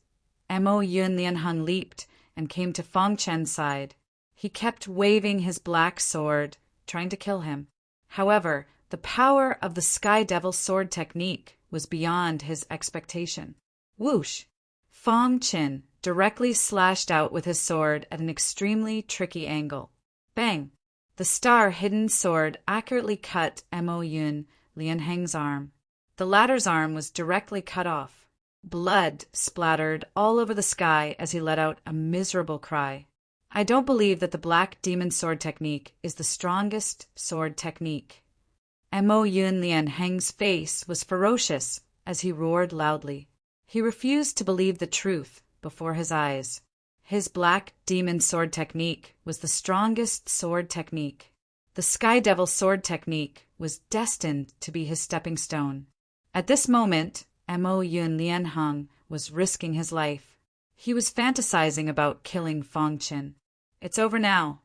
Mo Yun Lianheng leaped and came to Fang Chen's side. He kept waving his black sword, trying to kill him. However, the power of the Sky Devil sword technique was beyond his expectation. Whoosh! Fang Qin directly slashed out with his sword at an extremely tricky angle. Bang! The star-hidden sword accurately cut Mo Yun Lianheng's arm. The latter's arm was directly cut off. Blood splattered all over the sky as he let out a miserable cry. I don't believe that the Black Demon Sword technique is the strongest sword technique. Mo Yun Lianheng's face was ferocious as he roared loudly. He refused to believe the truth before his eyes. His Black Demon Sword technique was the strongest sword technique. The Sky Devil sword technique was destined to be his stepping stone. At this moment, Mo Yun Lianheng was risking his life. He was fantasizing about killing Fang Qin. It's over now.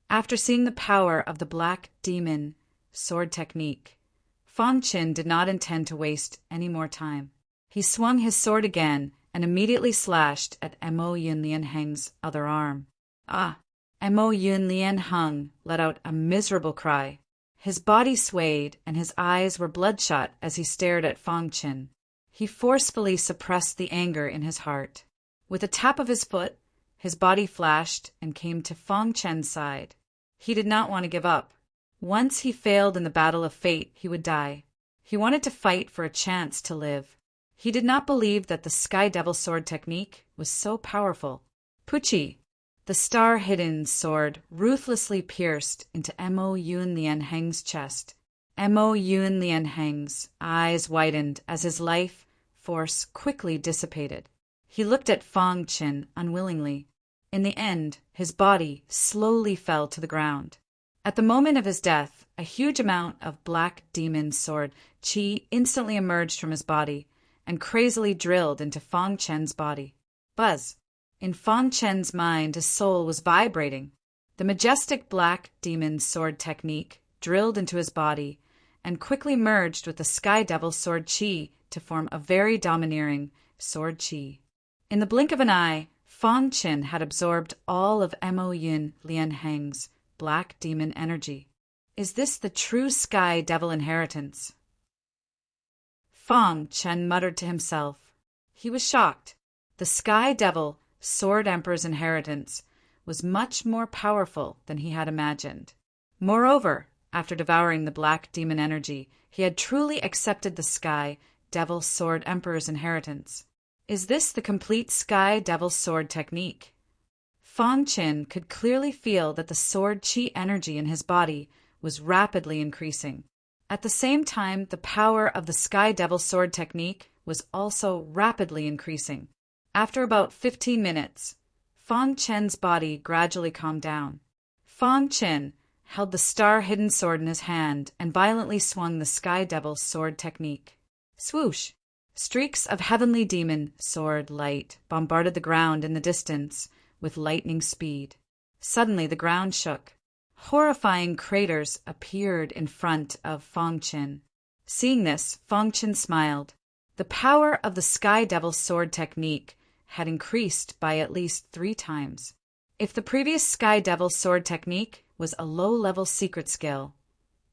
After seeing the power of the Black Demon sword technique, Fang Qin did not intend to waste any more time. He swung his sword again and immediately slashed at Mo Yun Lianheng's other arm. Ah! Mo Yun Lianheng let out a miserable cry. His body swayed and his eyes were bloodshot as he stared at Fang Qin. He forcefully suppressed the anger in his heart. With a tap of his foot, his body flashed and came to Fang Chen's side. He did not want to give up. Once he failed in the battle of fate, he would die. He wanted to fight for a chance to live. He did not believe that the Sky Devil sword technique was so powerful. Puchi! The star-hidden sword ruthlessly pierced into Mo Yun Lianheng's chest. Mo Yun Lianheng's eyes widened as his life force quickly dissipated. He looked at Fang Qin unwillingly. In the end, his body slowly fell to the ground. At the moment of his death, a huge amount of Black Demon Sword Qi instantly emerged from his body and crazily drilled into Fang Chen's body. Buzz! In Fang Chen's mind, his soul was vibrating. The majestic Black Demon Sword technique drilled into his body and quickly merged with the Sky Devil Sword Qi to form a very domineering Sword Qi. In the blink of an eye, Fang Qin had absorbed all of Mo Yun Lianheng's Black Demon energy. Is this the true Sky Devil inheritance? Fang Qin muttered to himself. He was shocked. The Sky Devil Sword Emperor's inheritance was much more powerful than he had imagined. Moreover, after devouring the Black Demon energy, he had truly accepted the Sky Devil Sword Emperor's inheritance. Is this the complete Sky Devil Sword technique? Fang Qin could clearly feel that the Sword Qi energy in his body was rapidly increasing. At the same time, the power of the Sky Devil Sword technique was also rapidly increasing. After about 15 minutes, Fang Chen's body gradually calmed down. Fang Qin held the star-hidden sword in his hand and violently swung the Sky Devil Sword technique. Swoosh! Streaks of heavenly demon sword light bombarded the ground in the distance with lightning speed. Suddenly the ground shook. Horrifying craters appeared in front of Fang Qin. Seeing this, Fang Qin smiled. The power of the Sky Devil Sword technique had increased by at least 3 times. If the previous Sky Devil Sword technique was a low-level secret skill,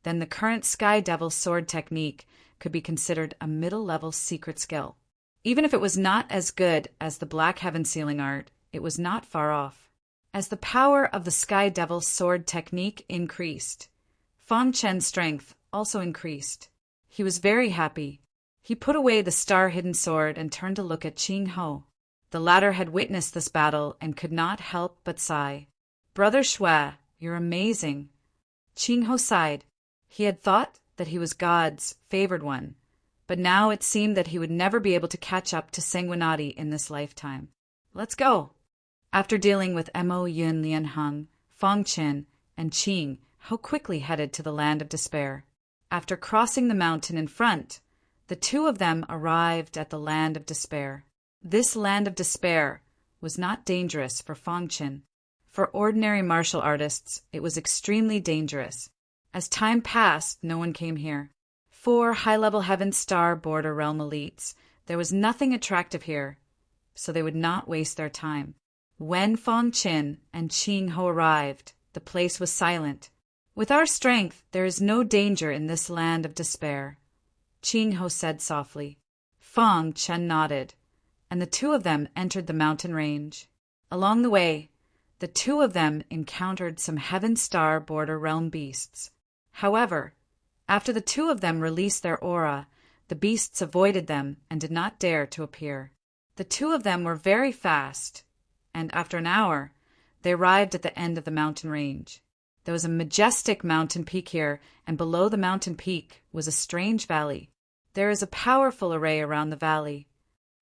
then the current Sky Devil Sword technique could be considered a middle-level secret skill. Even if it was not as good as the Black Heaven sealing art, it was not far off. As the power of the Sky Devil's sword technique increased, Fang Chen's strength also increased. He was very happy. He put away the star-hidden sword and turned to look at Qing Ho. The latter had witnessed this battle and could not help but sigh. "Brother Shui, you're amazing." Qing Ho sighed. He had thought that he was God's favored one, but now it seemed that he would never be able to catch up to Sanguinati in this lifetime. "Let's go." After dealing with Mo Yun Lianheng, Fang Chen, and Qing Ho quickly headed to the Land of Despair. After crossing the mountain in front, the two of them arrived at the Land of Despair. This Land of Despair was not dangerous for Fang Chen. For ordinary martial artists, it was extremely dangerous. As time passed, no one came here. For high-level Heaven Star border realm elites, there was nothing attractive here, so they would not waste their time. When Fang Chen and Qing Ho arrived, the place was silent. "With our strength, there is no danger in this Land of Despair," Qing Ho said softly. Fang Chen nodded, and the two of them entered the mountain range. Along the way, the two of them encountered some Heaven Star border realm beasts. However, after the two of them released their aura, the beasts avoided them and did not dare to appear. The two of them were very fast, and after an hour, they arrived at the end of the mountain range. There was a majestic mountain peak here, and below the mountain peak was a strange valley. There is a powerful array around the valley.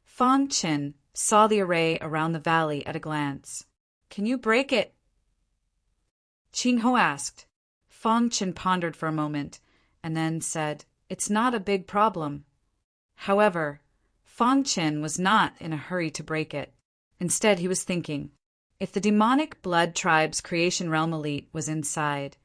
Fang Chen saw the array around the valley at a glance. "Can you break it?" Qing Ho asked. Fang Chen pondered for a moment, and then said, "It's not a big problem." However, Fang Chen was not in a hurry to break it. Instead, he was thinking, if the demonic blood tribe's creation realm elite was inside,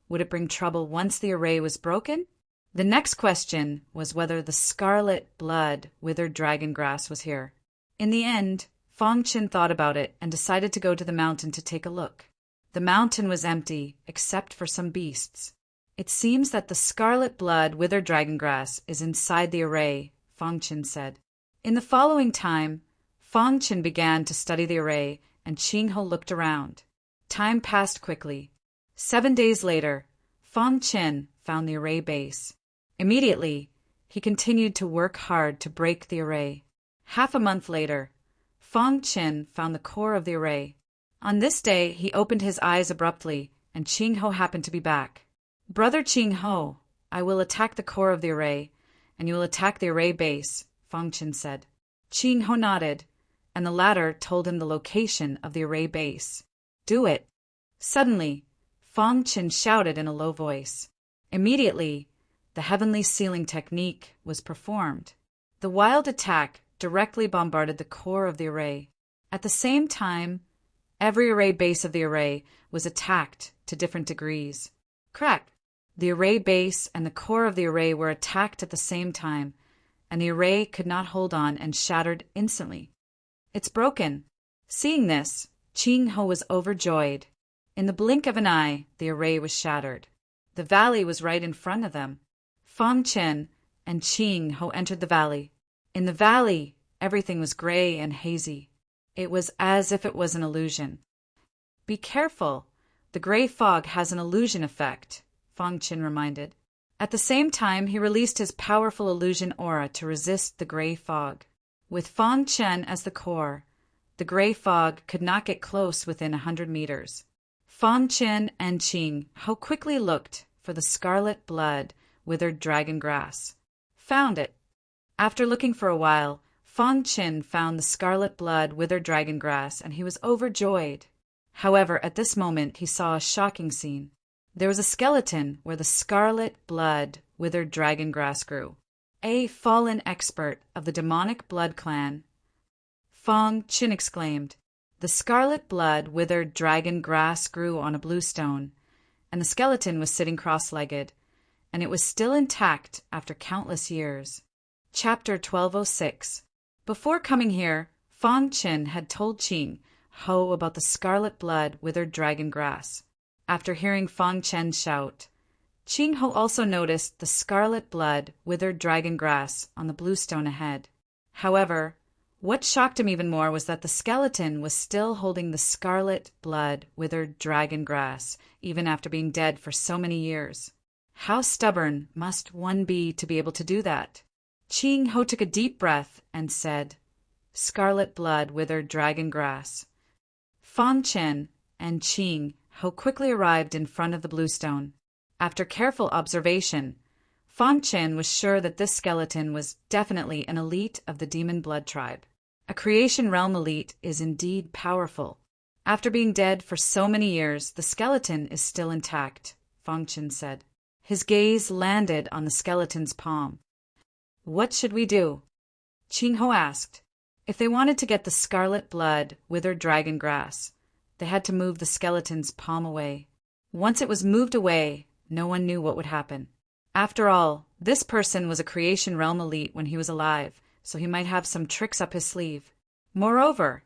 would it bring trouble once the array was broken? The next question was whether the scarlet blood withered dragon grass was here. In the end, Fang Chen thought about it and decided to go to the mountain to take a look. The mountain was empty, except for some beasts. "It seems that the scarlet blood withered dragon grass is inside the array," Fang Chen said. In the following time, Fang Chen began to study the array, and Qing Ho looked around. Time passed quickly. 7 days later, Fang Chen found the array base. Immediately, he continued to work hard to break the array. Half a month later, Fang Chen found the core of the array. On this day, he opened his eyes abruptly, and Qing Ho happened to be back. "Brother Qing Ho, I will attack the core of the array, and you will attack the array base," Fang Chen said. Qing Ho nodded, and the latter told him the location of the array base. "Do it." Suddenly, Fang Chen shouted in a low voice. Immediately, the heavenly sealing technique was performed. The wild attack directly bombarded the core of the array. At the same time, every array base of the array was attacked to different degrees. Crack! The array base and the core of the array were attacked at the same time, and the array could not hold on and shattered instantly. "It's broken." Seeing this, Qing Ho was overjoyed. In the blink of an eye, the array was shattered. The valley was right in front of them. Fang Chen and Qing Ho entered the valley. In the valley, everything was gray and hazy. It was as if it was an illusion. "Be careful. The gray fog has an illusion effect," Fang Chen reminded. At the same time, he released his powerful illusion aura to resist the gray fog. With Fang Chen as the core, the gray fog could not get close within 100 meters. Fang Chen and Qing Ho quickly looked for the scarlet blood withered dragon grass. Found it. After looking for a while, Fang Chen found the scarlet blood withered dragon grass, and he was overjoyed. However, at this moment, he saw a shocking scene. There was a skeleton where the scarlet blood withered dragon grass grew. "A fallen expert of the demonic blood clan," Fang Chen exclaimed. The scarlet blood withered dragon grass grew on a blue stone, and the skeleton was sitting cross-legged, and it was still intact after countless years. Chapter 1206. Before coming here, Fang Chen had told Qing Ho about the scarlet blood withered dragon grass. After hearing Fang Chen shout, Qing Ho also noticed the scarlet blood withered dragon grass on the blue stone ahead. However, what shocked him even more was that the skeleton was still holding the scarlet blood withered dragon grass, even after being dead for so many years. How stubborn must one be to be able to do that? Ching Ho took a deep breath and said, "Scarlet blood withered dragon grass." Fang Chen and Ching Ho quickly arrived in front of the bluestone. After careful observation, Fang Chen was sure that this skeleton was definitely an elite of the demon blood tribe. A creation realm elite is indeed powerful. After being dead for so many years, the skeleton is still intact, Fang Chen said. His gaze landed on the skeleton's palm. "What should we do?" Ching Ho asked. If they wanted to get the scarlet blood withered dragon grass, they had to move the skeleton's palm away. Once it was moved away, no one knew what would happen. After all, this person was a creation realm elite when he was alive, so he might have some tricks up his sleeve. Moreover,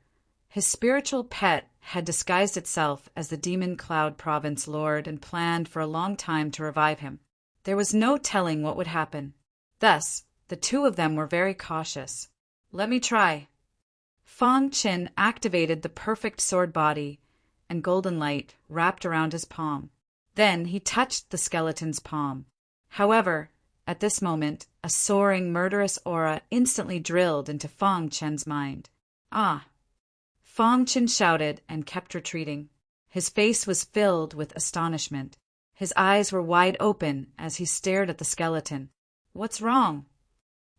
his spiritual pet had disguised itself as the Demon Cloud Province Lord and planned for a long time to revive him. There was no telling what would happen. Thus, the two of them were very cautious. "Let me try." Fang Chen activated the perfect sword body, and golden light wrapped around his palm. Then he touched the skeleton's palm. However, at this moment, a soaring, murderous aura instantly drilled into Fang Chen's mind. "Ah!" Fang Chen shouted and kept retreating. His face was filled with astonishment. His eyes were wide open as he stared at the skeleton. "What's wrong?"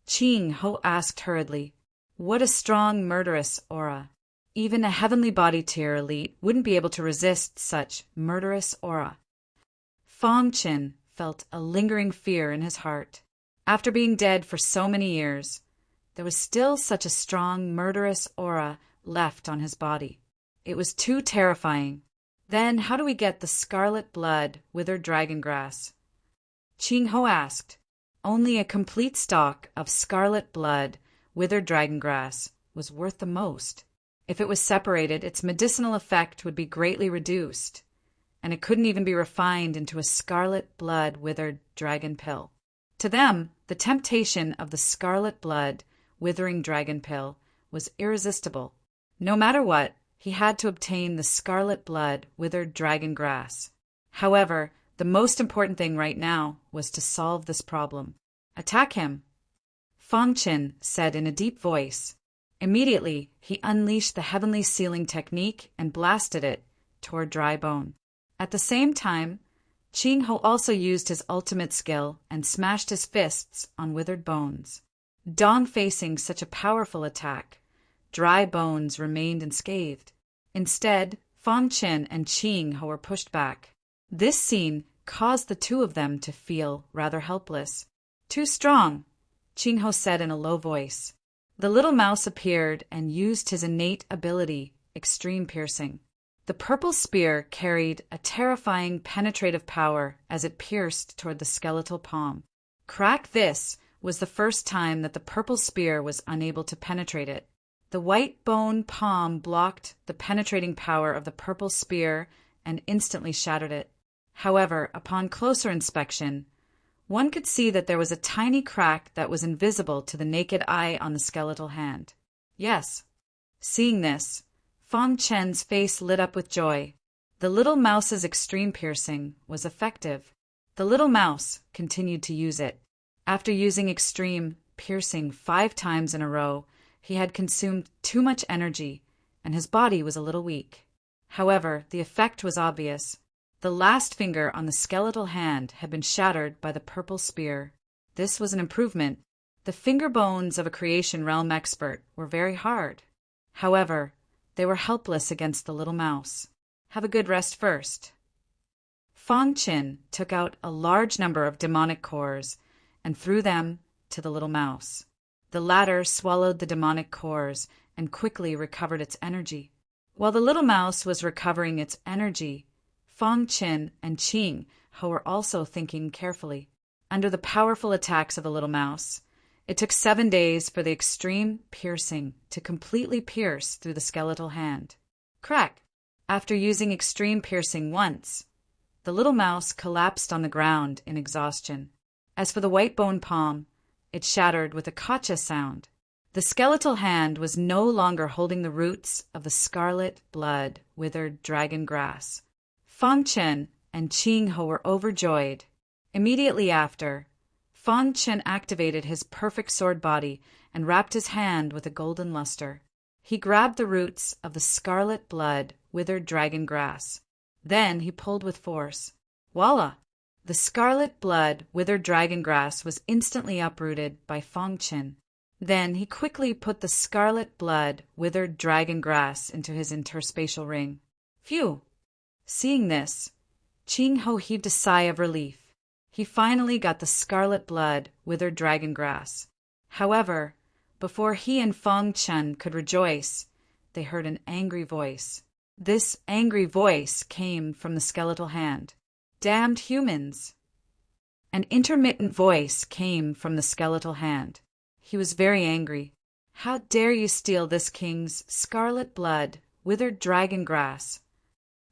Ching Ho asked hurriedly. "What a strong, murderous aura. Even a heavenly body tier elite wouldn't be able to resist such murderous aura." Fang Chen felt a lingering fear in his heart. After being dead for so many years, there was still such a strong, murderous aura left on his body. It was too terrifying. Then how do we get the scarlet blood withered dragon grass? Ching Ho asked. Only a complete stock of scarlet blood withered dragon grass was worth the most. If it was separated, its medicinal effect would be greatly reduced, and it couldn't even be refined into a scarlet blood withered dragon pill. To them, the temptation of the scarlet blood withering dragon pill was irresistible. No matter what, he had to obtain the scarlet blood withered dragon grass. However, the most important thing right now was to solve this problem. "Attack him," Fang Chen said in a deep voice. Immediately, he unleashed the heavenly sealing technique and blasted it toward dry bone. At the same time, Ching Ho also used his ultimate skill and smashed his fists on withered bones. Dong facing such a powerful attack, dry bones remained unscathed. Instead, Fang Chen and Ching Ho were pushed back. This scene caused the two of them to feel rather helpless. "Too strong," Ching Ho said in a low voice. The little mouse appeared and used his innate ability, extreme piercing. The purple spear carried a terrifying penetrative power as it pierced toward the skeletal palm. Crack this was the first time that the purple spear was unable to penetrate it. The white bone palm blocked the penetrating power of the purple spear and instantly shattered it. However, upon closer inspection, one could see that there was a tiny crack that was invisible to the naked eye on the skeletal hand. Yes. Seeing this, Fang Chen's face lit up with joy. The little mouse's extreme piercing was effective. The little mouse continued to use it. After using extreme piercing 5 times in a row, he had consumed too much energy, and his body was a little weak. However, the effect was obvious. The last finger on the skeletal hand had been shattered by the purple spear. This was an improvement. The finger bones of a creation realm expert were very hard. However, they were helpless against the little mouse. Have a good rest first. Fang Chen took out a large number of demonic cores and threw them to the little mouse. The latter swallowed the demonic cores and quickly recovered its energy. While the little mouse was recovering its energy, Fang Chen and Ching Ho were also thinking carefully. Under the powerful attacks of the little mouse, it took 7 days for the extreme piercing to completely pierce through the skeletal hand. Crack! After using extreme piercing once, the little mouse collapsed on the ground in exhaustion. As for the white bone palm, it shattered with a gotcha sound. The skeletal hand was no longer holding the roots of the scarlet blood withered dragon grass. Fang Chen and Qing Ho were overjoyed. Immediately after, Fang Chen activated his perfect sword body and wrapped his hand with a golden luster. He grabbed the roots of the scarlet blood withered dragon grass. Then he pulled with force. Voila! The scarlet blood withered dragon grass was instantly uprooted by Fang Chen. Then he quickly put the scarlet blood withered dragon grass into his interspatial ring. Phew! Seeing this, Qing Ho heaved a sigh of relief. He finally got the scarlet blood withered dragon grass. However, before he and Fang Chen could rejoice, they heard an angry voice. This angry voice came from the skeletal hand. Damned humans! An intermittent voice came from the skeletal hand. He was very angry. How dare you steal this king's scarlet blood, withered dragon grass?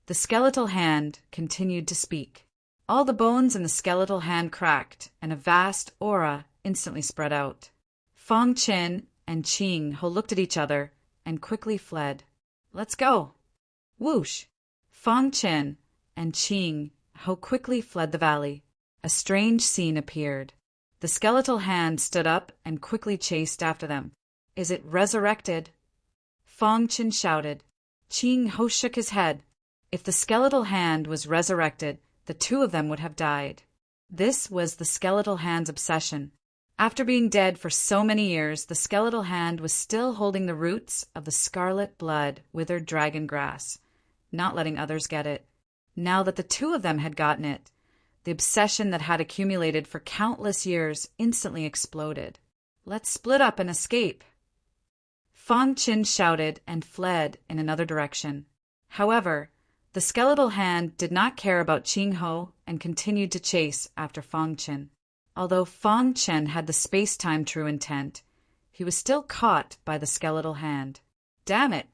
The skeletal hand continued to speak. All the bones in the skeletal hand cracked, and a vast aura instantly spread out. Fang Chen and Qing Ho looked at each other and quickly fled. Let's go! Whoosh! Fang Chen and Qing Ho quickly fled the valley. A strange scene appeared. The skeletal hand stood up and quickly chased after them. Is it resurrected? Fang Chen shouted. Qing Ho shook his head. If the skeletal hand was resurrected, the two of them would have died. This was the skeletal hand's obsession. After being dead for so many years, the skeletal hand was still holding the roots of the scarlet blood withered dragon grass, not letting others get it. Now that the two of them had gotten it, the obsession that had accumulated for countless years instantly exploded. Let's split up and escape. Fang Chen shouted and fled in another direction. However, the skeletal hand did not care about Qing Ho and continued to chase after Fang Chen. Although Fang Chen had the space-time true intent, he was still caught by the skeletal hand. Damn it!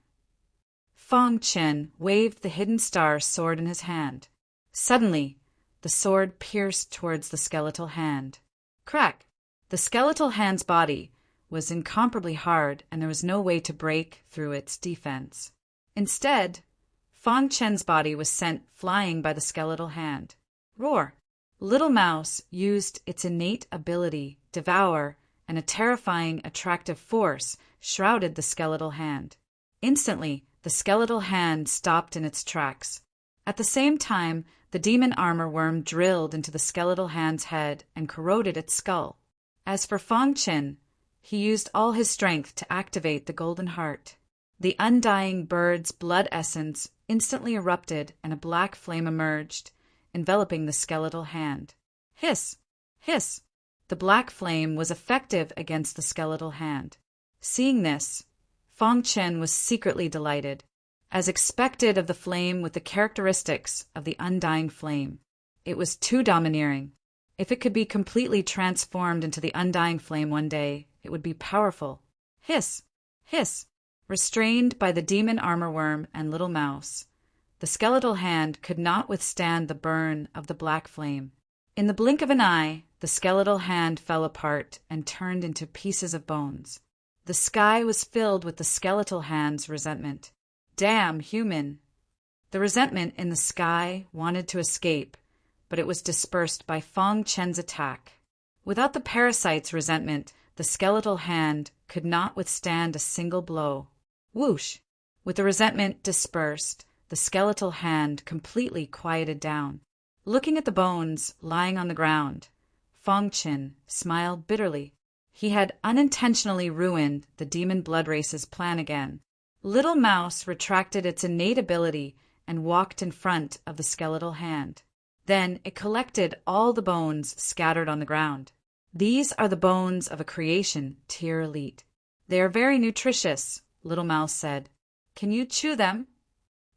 Fang Chen waved the hidden star sword in his hand. Suddenly, the sword pierced towards the skeletal hand. Crack! The skeletal hand's body was incomparably hard, and there was no way to break through its defense. Instead, Fang Chen's body was sent flying by the skeletal hand. Roar! Little Mouse used its innate ability, Devour, and a terrifying attractive force shrouded the skeletal hand. Instantly, the skeletal hand stopped in its tracks. At the same time, the demon armor worm drilled into the skeletal hand's head and corroded its skull. As for Fang Chen, he used all his strength to activate the golden heart. The undying bird's blood essence instantly erupted and a black flame emerged, enveloping the skeletal hand. Hiss! Hiss! The black flame was effective against the skeletal hand. Seeing this, Fang Chen was secretly delighted. As expected of the flame with the characteristics of the undying flame, it was too domineering. If it could be completely transformed into the undying flame one day, it would be powerful. Hiss! Hiss! Restrained by the demon armor worm and Little Mouse, the skeletal hand could not withstand the burn of the black flame. In the blink of an eye, the skeletal hand fell apart and turned into pieces of bones. The sky was filled with the skeletal hand's resentment. Damn human! The resentment in the sky wanted to escape, but it was dispersed by Fang Chen's attack. Without the parasite's resentment, the skeletal hand could not withstand a single blow. Whoosh! With the resentment dispersed, the skeletal hand completely quieted down. Looking at the bones lying on the ground, Fang Chen smiled bitterly. He had unintentionally ruined the demon blood race's plan again. Little Mouse retracted its innate ability and walked in front of the skeletal hand. Then it collected all the bones scattered on the ground. These are the bones of a creation tier elite. They are very nutritious, Little Mouse said. Can you chew them?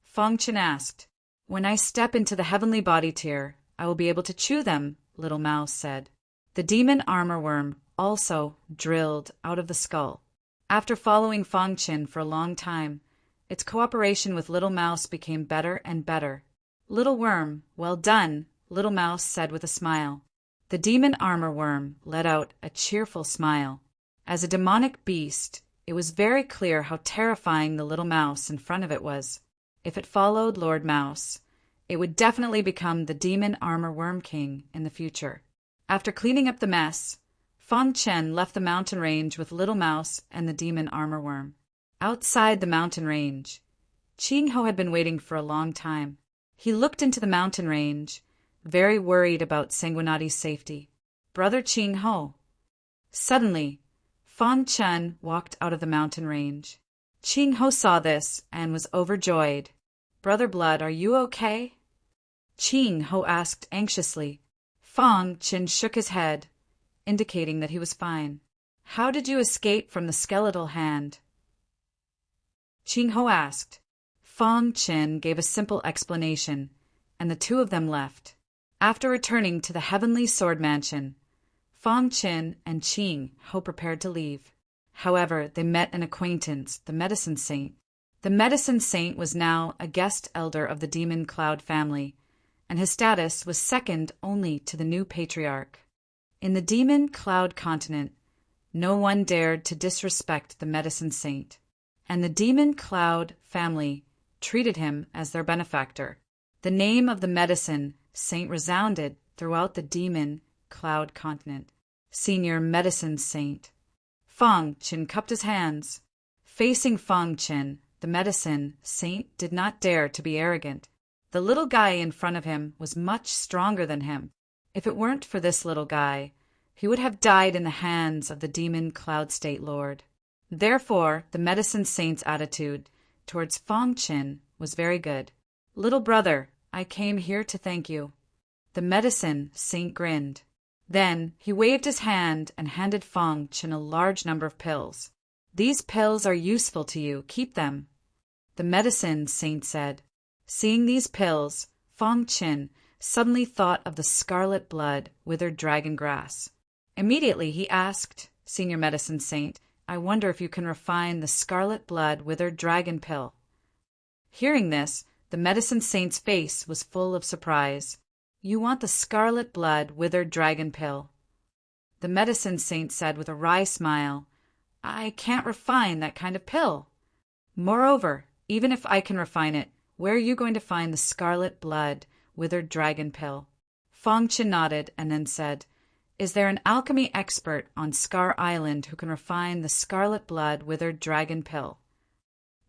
Fang Chen asked. When I step into the heavenly body tier, I will be able to chew them, Little Mouse said. The demon armor worm also drilled out of the skull. After following Fang Chen for a long time, its cooperation with Little Mouse became better and better. Little worm, well done, Little Mouse said with a smile. The demon armor worm let out a cheerful smile. As a demonic beast, it was very clear how terrifying the little mouse in front of it was. If it followed Lord Mouse, it would definitely become the Demon Armor Worm King in the future. After cleaning up the mess, Fang Chen left the mountain range with Little Mouse and the Demon Armor Worm. Outside the mountain range, Qing Ho had been waiting for a long time. He looked into the mountain range, very worried about Sanguinati's safety. Brother Qing Ho. Suddenly, Fang Chen walked out of the mountain range. Qing Ho saw this and was overjoyed. Brother Blood, are you okay? Qing Ho asked anxiously. Fang Chen shook his head, indicating that he was fine. How did you escape from the skeletal hand? Qing Ho asked. Fang Chen gave a simple explanation, and the two of them left. After returning to the heavenly sword mansion, Fang Chen and Qing Ho prepared to leave. However, they met an acquaintance, the Medicine Saint. The Medicine Saint was now a guest elder of the Demon Cloud family, and his status was second only to the new patriarch. In the Demon Cloud continent, no one dared to disrespect the Medicine Saint, and the Demon Cloud family treated him as their benefactor. The name of the Medicine Saint resounded throughout the Demon Cloud continent. Senior Medicine Saint. Fang Chen cupped his hands. Facing Fang Chen, the Medicine Saint did not dare to be arrogant. The little guy in front of him was much stronger than him. If it weren't for this little guy, he would have died in the hands of the Demon Cloud State Lord. Therefore, the Medicine Saint's attitude towards Fang Chen was very good. Little brother, I came here to thank you. The Medicine Saint grinned. Then he waved his hand and handed Fang Chen a large number of pills. These pills are useful to you. Keep them, the Medicine Saint said. Seeing these pills, Fang Chen suddenly thought of the scarlet blood withered dragon grass. Immediately he asked, Senior Medicine Saint, I wonder if you can refine the scarlet blood withered dragon pill. Hearing this, the Medicine Saint's face was full of surprise. You want the scarlet blood withered dragon pill? The Medicine Saint said with a wry smile, I can't refine that kind of pill. Moreover, even if I can refine it, where are you going to find the scarlet blood withered dragon pill? Fang Chen nodded and then said, Is there an alchemy expert on Scar Island who can refine the scarlet blood withered dragon pill?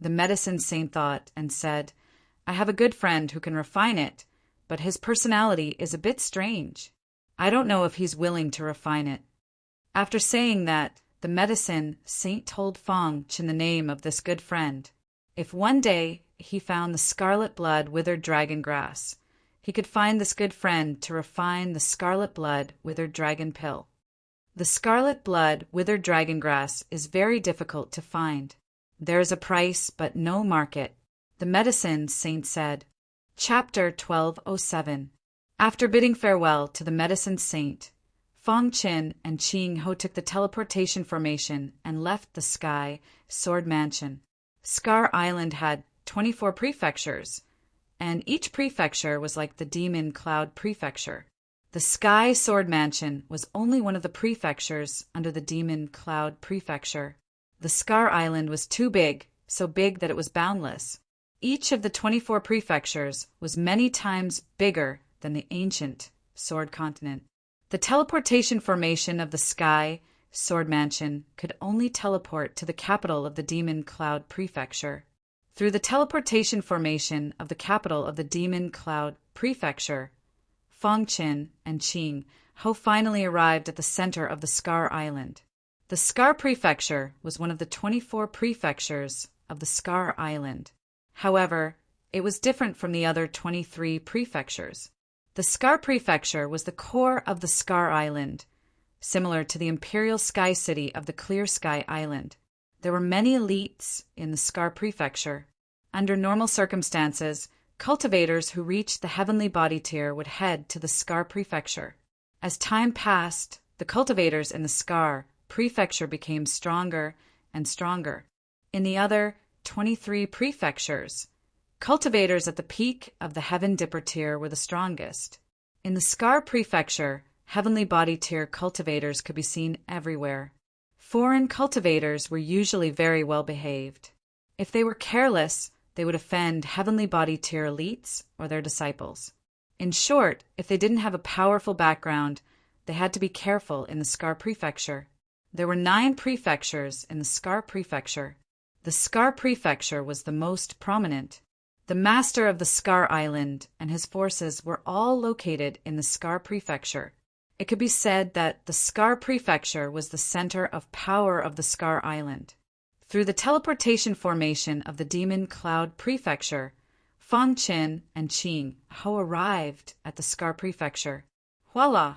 The Medicine Saint thought and said, I have a good friend who can refine it, but his personality is a bit strange. I don't know if he's willing to refine it. After saying that, the Medicine Saint told Fang Chen the name of this good friend. If one day he found the scarlet blood withered dragon grass, he could find this good friend to refine the scarlet blood withered dragon pill. The scarlet blood withered dragon grass is very difficult to find. There is a price but no market, the Medicine Saint said. Chapter 1207. After bidding farewell to the Medicine Saint, Fang Chen and Qing Ho took the teleportation formation and left the Sky Sword Mansion. Scar Island had 24 prefectures, and each prefecture was like the Demon Cloud Prefecture. The Sky Sword Mansion was only one of the prefectures under the Demon Cloud Prefecture. The Scar Island was too big, so big that it was boundless. Each of the 24 prefectures was many times bigger than the ancient Sword Continent. The teleportation formation of the Sky Sword Mansion could only teleport to the capital of the Demon Cloud Prefecture. Through the teleportation formation of the capital of the Demon Cloud Prefecture, Fang Chen and Qing Ho finally arrived at the center of the Scar Island. The Scar Prefecture was one of the 24 prefectures of the Scar Island. However, it was different from the other 23 prefectures. The Scar Prefecture was the core of the Scar Island, similar to the Imperial Sky City of the Clear Sky Island. There were many elites in the Scar Prefecture. Under normal circumstances, cultivators who reached the heavenly body tier would head to the Scar Prefecture. As time passed, the cultivators in the Scar Prefecture became stronger and stronger. In the other 23 prefectures, cultivators at the peak of the Heaven Dipper tier were the strongest. In the Scar Prefecture, heavenly body tier cultivators could be seen everywhere. Foreign cultivators were usually very well behaved. If they were careless, they would offend heavenly body tier elites or their disciples. In short, if they didn't have a powerful background, they had to be careful in the Scar Prefecture. There were 9 prefectures in the Scar Prefecture. The Scar Prefecture was the most prominent. The master of the Scar Island and his forces were all located in the Scar Prefecture. It could be said that the Scar Prefecture was the center of power of the Scar Island. Through the teleportation formation of the Demon Cloud Prefecture, Fang Qin and Qing Ho arrived at the Scar Prefecture. Voila!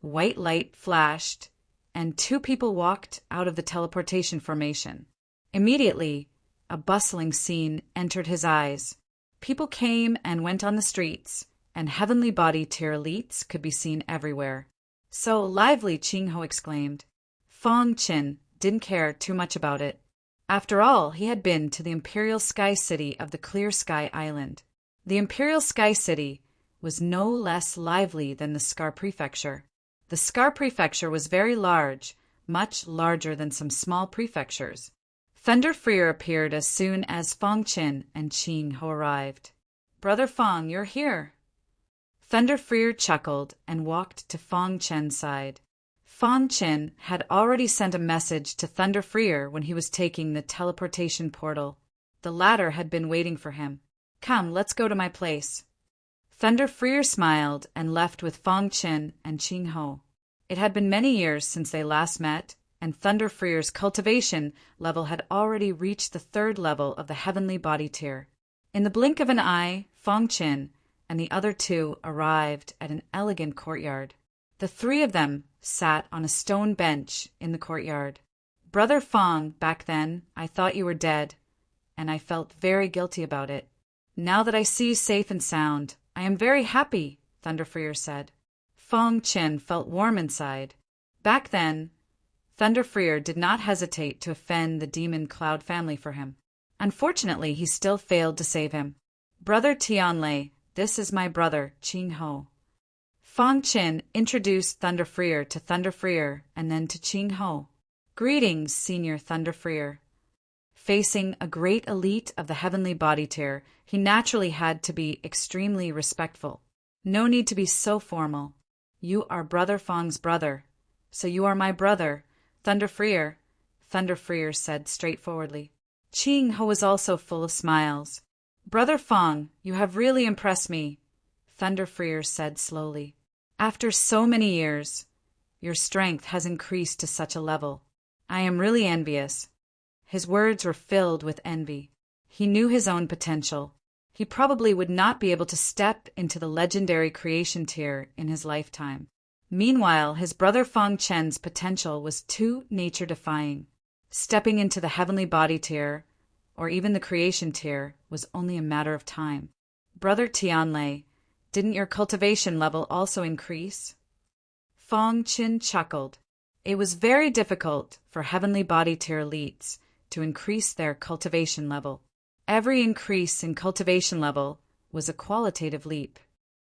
White light flashed, and 2 people walked out of the teleportation formation. Immediately, a bustling scene entered his eyes. People came and went on the streets, and heavenly body tier elites could be seen everywhere. So lively, Qing Ho exclaimed. Fang Qin didn't care too much about it. After all, he had been to the Imperial Sky City of the Clear Sky Island. The Imperial Sky City was no less lively than the Scar Prefecture. The Scar Prefecture was very large, much larger than some small prefectures. Thunder Freer appeared as soon as Fang Qin and Qing Ho arrived. "Brother Fang, you're here." Thunder Freer chuckled and walked to Fang Qin's side. Fang Qin had already sent a message to Thunder Freer when he was taking the teleportation portal. The latter had been waiting for him. "Come, let's go to my place." Thunder Freer smiled and left with Fang Qin and Qing Ho. It had been many years since they last met, and Thunder Freer's cultivation level had already reached the 3rd level of the heavenly body tier. In the blink of an eye, Fang Qin and the other 2 arrived at an elegant courtyard. The 3 of them sat on a stone bench in the courtyard. "Brother Fang, back then, I thought you were dead, and I felt very guilty about it. Now that I see you safe and sound, I am very happy," Thunder Freer said. Fang Qin felt warm inside. Back then, Thunder Freer did not hesitate to offend the Demon Cloud family for him. Unfortunately, he still failed to save him. "Brother Tianlei, this is my brother, Qing Ho." Fang Qin introduced Thunder Freer to Thunder Freer and then to Qing Ho. "Greetings, Senior Thunder Freer." Facing a great elite of the heavenly body tier, he naturally had to be extremely respectful. No need to be so formal. "You are Brother Fang's brother, so you are my brother, Thunder Freer," Thunder Freer said straightforwardly. Qing Ho was also full of smiles. "Brother Fang, you have really impressed me," Thunder Freer said slowly. "After so many years, your strength has increased to such a level. I am really envious." His words were filled with envy. He knew his own potential. He probably would not be able to step into the legendary creation tier in his lifetime. Meanwhile, his brother Fang Chen's potential was too nature-defying. Stepping into the heavenly body tier, or even the creation tier, was only a matter of time. "Brother Tianlei, didn't your cultivation level also increase?" Fang Qin chuckled. It was very difficult for heavenly body tier elites to increase their cultivation level. Every increase in cultivation level was a qualitative leap.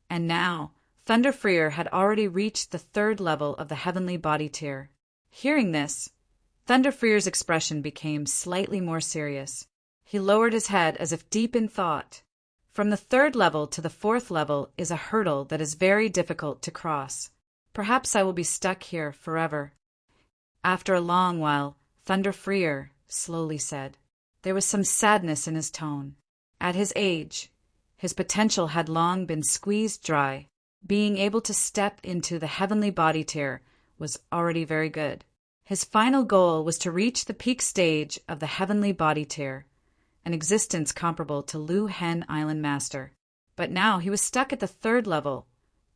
And now, Thunder Freer had already reached the 3rd level of the heavenly body tier. Hearing this, Thunder Freer's expression became slightly more serious. He lowered his head as if deep in thought. From the 3rd level to the 4th level is a hurdle that is very difficult to cross. Perhaps I will be stuck here forever. After a long while, Thunder Freer slowly said. There was some sadness in his tone. At his age, his potential had long been squeezed dry. Being able to step into the heavenly body tier was already very good. His final goal was to reach the peak stage of the heavenly body tier, an existence comparable to Lu Hen Island Master. But now he was stuck at the 3rd level,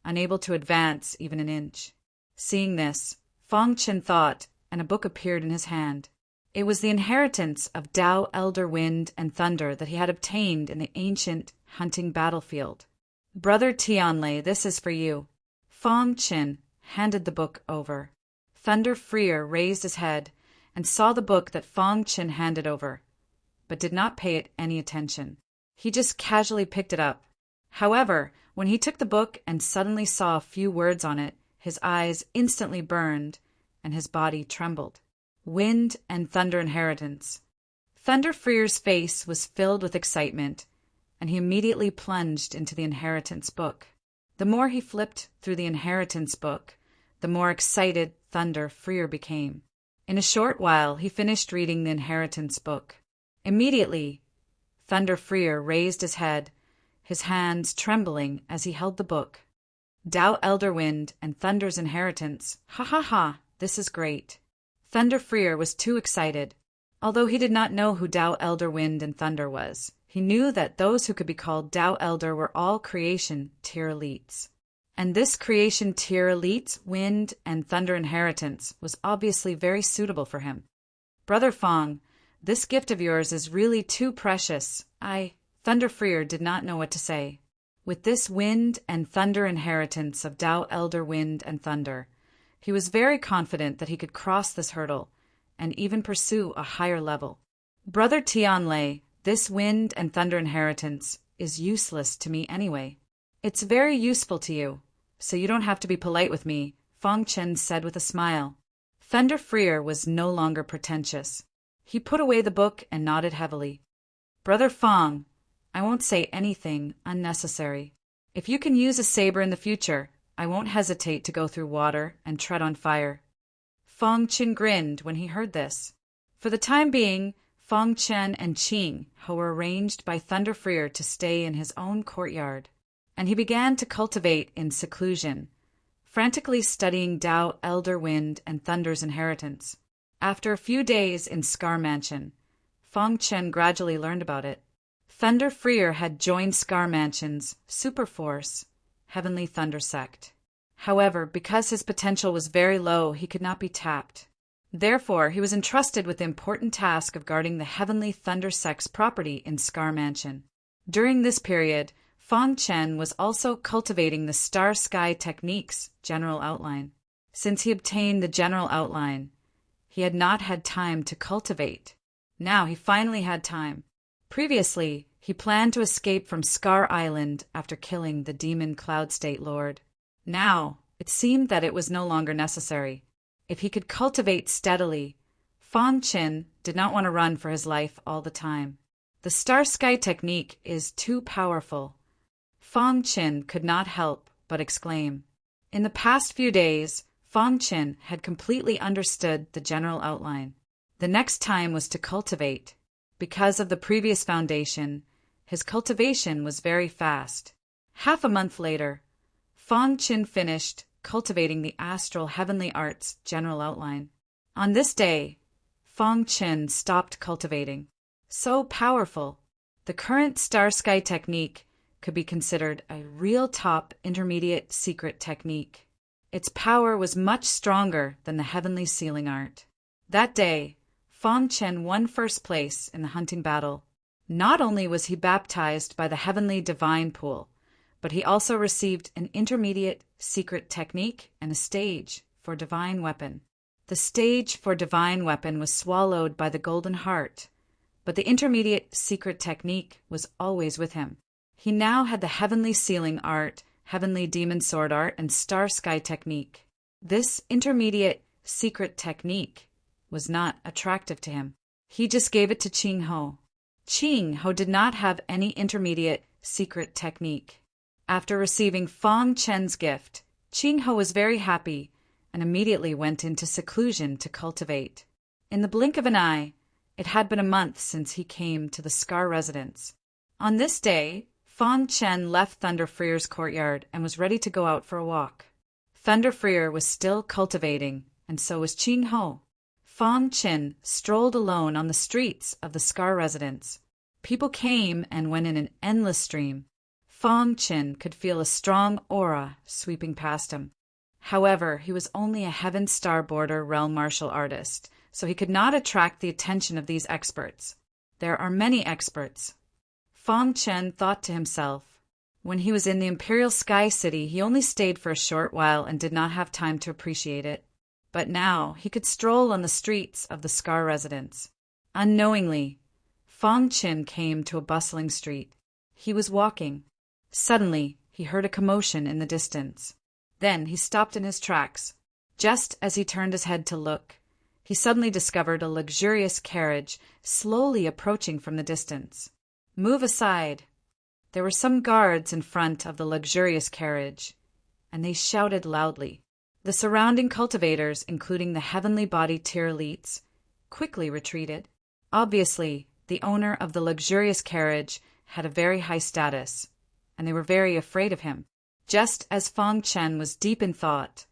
unable to advance even an inch. Seeing this, Fang Qin thought, and a book appeared in his hand. It was the inheritance of Tao Elder Wind and Thunder that he had obtained in the ancient hunting battlefield. "Brother Tianlei, this is for you." Fang Qin handed the book over. Thunder Freer raised his head and saw the book that Fang Qin handed over, but did not pay it any attention. He just casually picked it up. However, when he took the book and suddenly saw a few words on it, his eyes instantly burned and his body trembled. Wind and Thunder Inheritance. Thunderfreer's face was filled with excitement, and he immediately plunged into the inheritance book. The more he flipped through the inheritance book, the more excited Thunderfreer became. In a short while, he finished reading the inheritance book. Immediately, Thunderfreer raised his head, his hands trembling as he held the book. Tao Elderwind and Thunder's Inheritance. Ha ha ha, this is great. Thunderfreer was too excited. Although he did not know who Tao Elderwind and Thunder was, he knew that those who could be called Tao Elder were all creation tier elites. And this creation tier elites, Wind and Thunder Inheritance, was obviously very suitable for him. Brother Fong, this gift of yours is really too precious. Thunderfreer did not know what to say. With this Wind and Thunder Inheritance of Tao Elder Wind and Thunder, he was very confident that he could cross this hurdle and even pursue a higher level. Brother Tianlei, this Wind and Thunder Inheritance is useless to me anyway. It's very useful to you, so you don't have to be polite with me, Fong Chen said with a smile. Thunderfreer was no longer pretentious. He put away the book and nodded heavily. Brother Fong, I won't say anything unnecessary. If you can use a saber in the future, I won't hesitate to go through water and tread on fire. Fong Chen grinned when he heard this. For the time being, Fong Chen and Qing Ho were arranged by Thunderfreer to stay in his own courtyard, and he began to cultivate in seclusion, frantically studying Tao Elder Wind and Thunder's Inheritance. After a few days in Scar Mansion, Fong Chen gradually learned about it. Thunderfreer had joined Scar Mansion's Superforce, Heavenly Thunder Sect. However, because his potential was very low, he could not be tapped. Therefore, he was entrusted with the important task of guarding the Heavenly Thunder Sect's property in Scar Mansion. During this period, Fong Chen was also cultivating the Star Sky Technique's general outline. Since he obtained the general outline, he had not had time to cultivate. Now he finally had time. Previously, he planned to escape from Scar Island after killing the demon Cloud State Lord. Now, it seemed that it was no longer necessary. If he could cultivate steadily, Fong Chen did not want to run for his life all the time. The Star Sky Technique is too powerful. Fong Chen could not help but exclaim. In the past few days, Fong Chen had completely understood the general outline. The next time was to cultivate. Because of the previous foundation, his cultivation was very fast. Half a month later, Fong Chen finished cultivating the Astral Heavenly Arts general outline. On this day, Fong Chen stopped cultivating. So powerful, the current Star Sky Technique could be considered a real top intermediate secret technique. Its power was much stronger than the Heavenly Sealing Art. That day, Fong Chen won first place in the hunting battle. Not only was he baptized by the Heavenly Divine Pool, but he also received an intermediate secret technique and a stage for Divine Weapon. The stage for Divine Weapon was swallowed by the Golden Heart, but the intermediate secret technique was always with him. He now had the Heavenly Sealing Art, Heavenly Demon Sword Art, and Star Sky Technique. This intermediate secret technique was not attractive to him. He just gave it to Qing Ho. Qing Ho did not have any intermediate secret technique. After receiving Fong Chen's gift, Qing Ho was very happy and immediately went into seclusion to cultivate. In the blink of an eye, it had been a month since he came to the Scar residence. On this day, Fong Chen left Thunderfreer's courtyard and was ready to go out for a walk. Thunderfreer was still cultivating, and so was Qing Ho. Fong Chen strolled alone on the streets of the Scar residence. People came and went in an endless stream. Fong Chen could feel a strong aura sweeping past him. However, he was only a Heaven Star Border realm martial artist, so he could not attract the attention of these experts. There are many experts. Fong Chen thought to himself. When he was in the Imperial Sky City, he only stayed for a short while and did not have time to appreciate it. But now he could stroll on the streets of the Scar residence. Unknowingly, Fong Chen came to a bustling street. He was walking. Suddenly, he heard a commotion in the distance. Then he stopped in his tracks. Just as he turned his head to look, he suddenly discovered a luxurious carriage slowly approaching from the distance. "Move aside." There were some guards in front of the luxurious carriage, and they shouted loudly. The surrounding cultivators, including the heavenly body tier elites, quickly retreated. Obviously, the owner of the luxurious carriage had a very high status, and they were very afraid of him. Just as Fang Chen was deep in thought,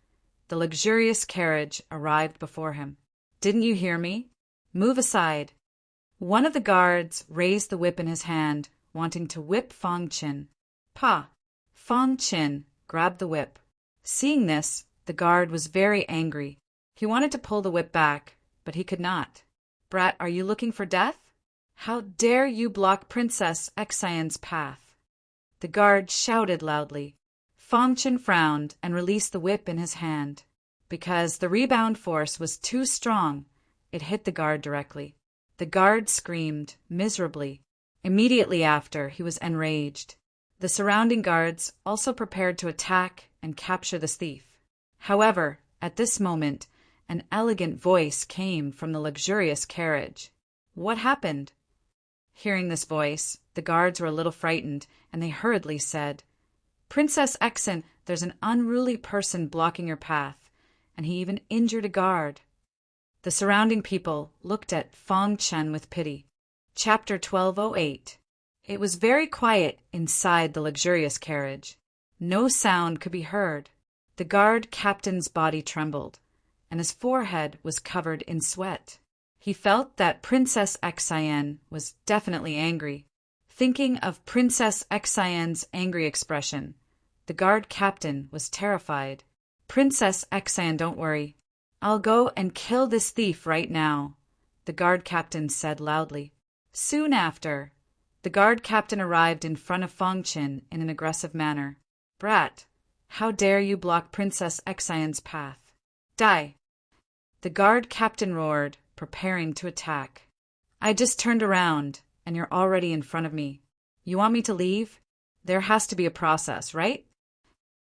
the luxurious carriage arrived before him. "Didn't you hear me? Move aside." One of the guards raised the whip in his hand, wanting to whip Fang Chen. "Pa!" Fang Chen grabbed the whip. Seeing this, the guard was very angry. He wanted to pull the whip back, but he could not. "Brat, are you looking for death? How dare you block Princess Xian's path?" The guard shouted loudly. Fang Chen frowned and released the whip in his hand. Because the rebound force was too strong, it hit the guard directly. The guard screamed miserably. Immediately after, he was enraged. The surrounding guards also prepared to attack and capture the thief. However, at this moment, an elegant voice came from the luxurious carriage. "What happened?" Hearing this voice, the guards were a little frightened, and they hurriedly said, "Princess Xian, there's an unruly person blocking your path, and he even injured a guard." The surrounding people looked at Fang Chen with pity. Chapter 1208. It was very quiet inside the luxurious carriage. No sound could be heard. The guard captain's body trembled, and his forehead was covered in sweat. He felt that Princess Xian was definitely angry. Thinking of Princess Xian's angry expression, the guard captain was terrified. "Princess Xian, don't worry. I'll go and kill this thief right now," the guard captain said loudly. Soon after, the guard captain arrived in front of Fang Chen in an aggressive manner. "Brat, how dare you block Princess Xian's path? Die!" The guard captain roared, preparing to attack. "I just turned around, and you're already in front of me. You want me to leave? There has to be a process, right?"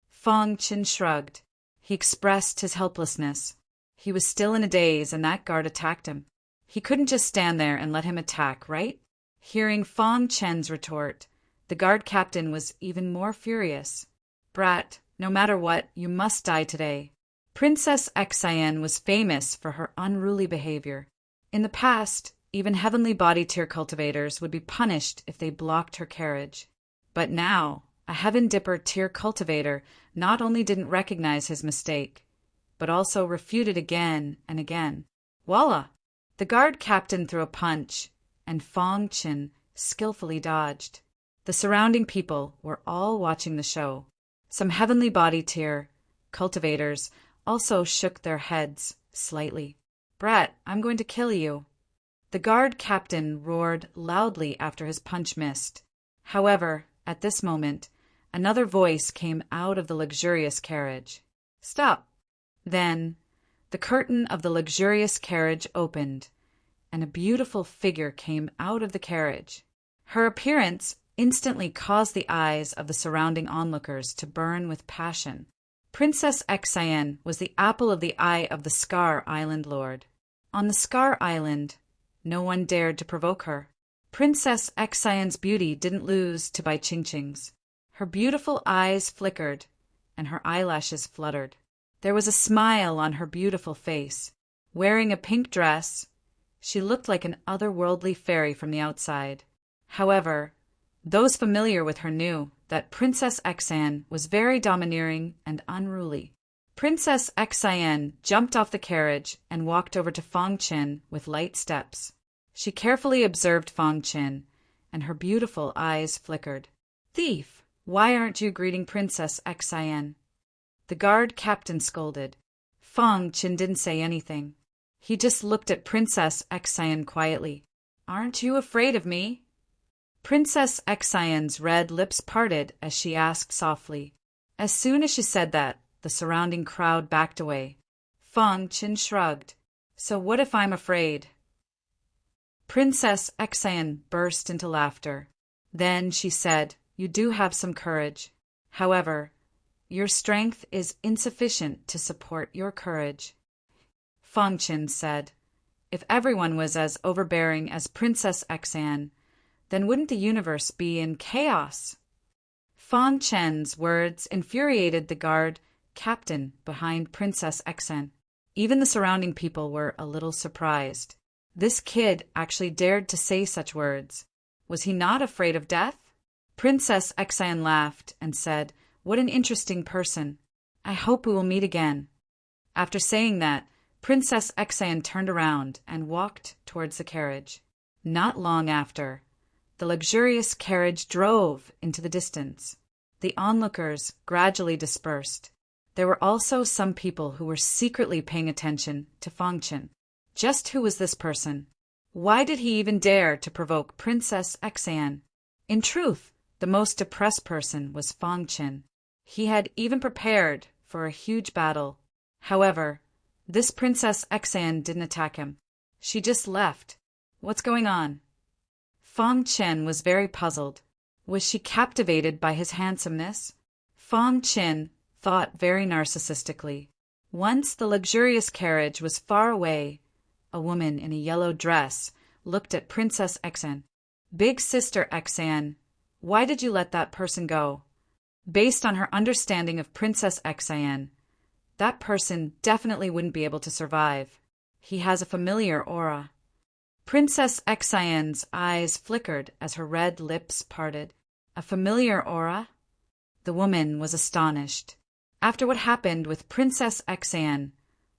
Fang Chen shrugged. He expressed his helplessness. He was still in a daze, and that guard attacked him. He couldn't just stand there and let him attack, right? Hearing Fang Chen's retort, the guard captain was even more furious. "Brat, no matter what, you must die today." Princess Xian was famous for her unruly behavior. In the past, even heavenly body tier cultivators would be punished if they blocked her carriage. But now, a Heaven Dipper tier cultivator not only didn't recognize his mistake, but also refuted again and again. Voila! The guard captain threw a punch, and Fang Chen skillfully dodged. The surrounding people were all watching the show. Some heavenly body tier cultivators also shook their heads slightly. "Brat, I'm going to kill you." The guard captain roared loudly after his punch missed. However, at this moment, another voice came out of the luxurious carriage. "Stop!" Then, the curtain of the luxurious carriage opened, and a beautiful figure came out of the carriage. Her appearance instantly caused the eyes of the surrounding onlookers to burn with passion. Princess Xian was the apple of the eye of the Scar Island Lord. On the Scar Island, no one dared to provoke her. Princess Xian's beauty didn't lose to Bai Qingqing's. Her beautiful eyes flickered, and her eyelashes fluttered. There was a smile on her beautiful face. Wearing a pink dress, she looked like an otherworldly fairy from the outside. However, those familiar with her knew that Princess Xian was very domineering and unruly. Princess Xian jumped off the carriage and walked over to Fang Chen with light steps. She carefully observed Fang Chen, and her beautiful eyes flickered. "Thief, why aren't you greeting Princess Xian?" The guard captain scolded. Fang Chen didn't say anything. He just looked at Princess Xian quietly. "Aren't you afraid of me?" Princess Xian's red lips parted as she asked softly. As soon as she said that, the surrounding crowd backed away. Fang Chen shrugged. "So what if I'm afraid?" Princess Xian burst into laughter. Then she said, "You do have some courage. However, your strength is insufficient to support your courage." Fang Chen said, If everyone was as overbearing as Princess Xan, then wouldn't the universe be in chaos? Fang Chen's words infuriated the guard captain behind Princess Xan. Even the surrounding people were a little surprised. This kid actually dared to say such words. Was he not afraid of death? Princess Xan laughed and said, "What an interesting person. I hope we will meet again." After saying that, Princess Xan turned around and walked towards the carriage. Not long after, the luxurious carriage drove into the distance. The onlookers gradually dispersed. There were also some people who were secretly paying attention to Fang Chen. Just who was this person? Why did he even dare to provoke Princess Xan? In truth, the most depressed person was Fang Chen. He had even prepared for a huge battle. However, this Princess Xan didn't attack him. She just left. What's going on? Fang Chen was very puzzled. Was she captivated by his handsomeness? Fang Chen thought very narcissistically. Once the luxurious carriage was far away, a woman in a yellow dress looked at Princess Xan. "Big sister Xan, why did you let that person go?" Based on her understanding of Princess Xan, that person definitely wouldn't be able to survive. He has a familiar aura. Princess Xan's eyes flickered as her red lips parted. A familiar aura? The woman was astonished. After what happened with Princess Xan,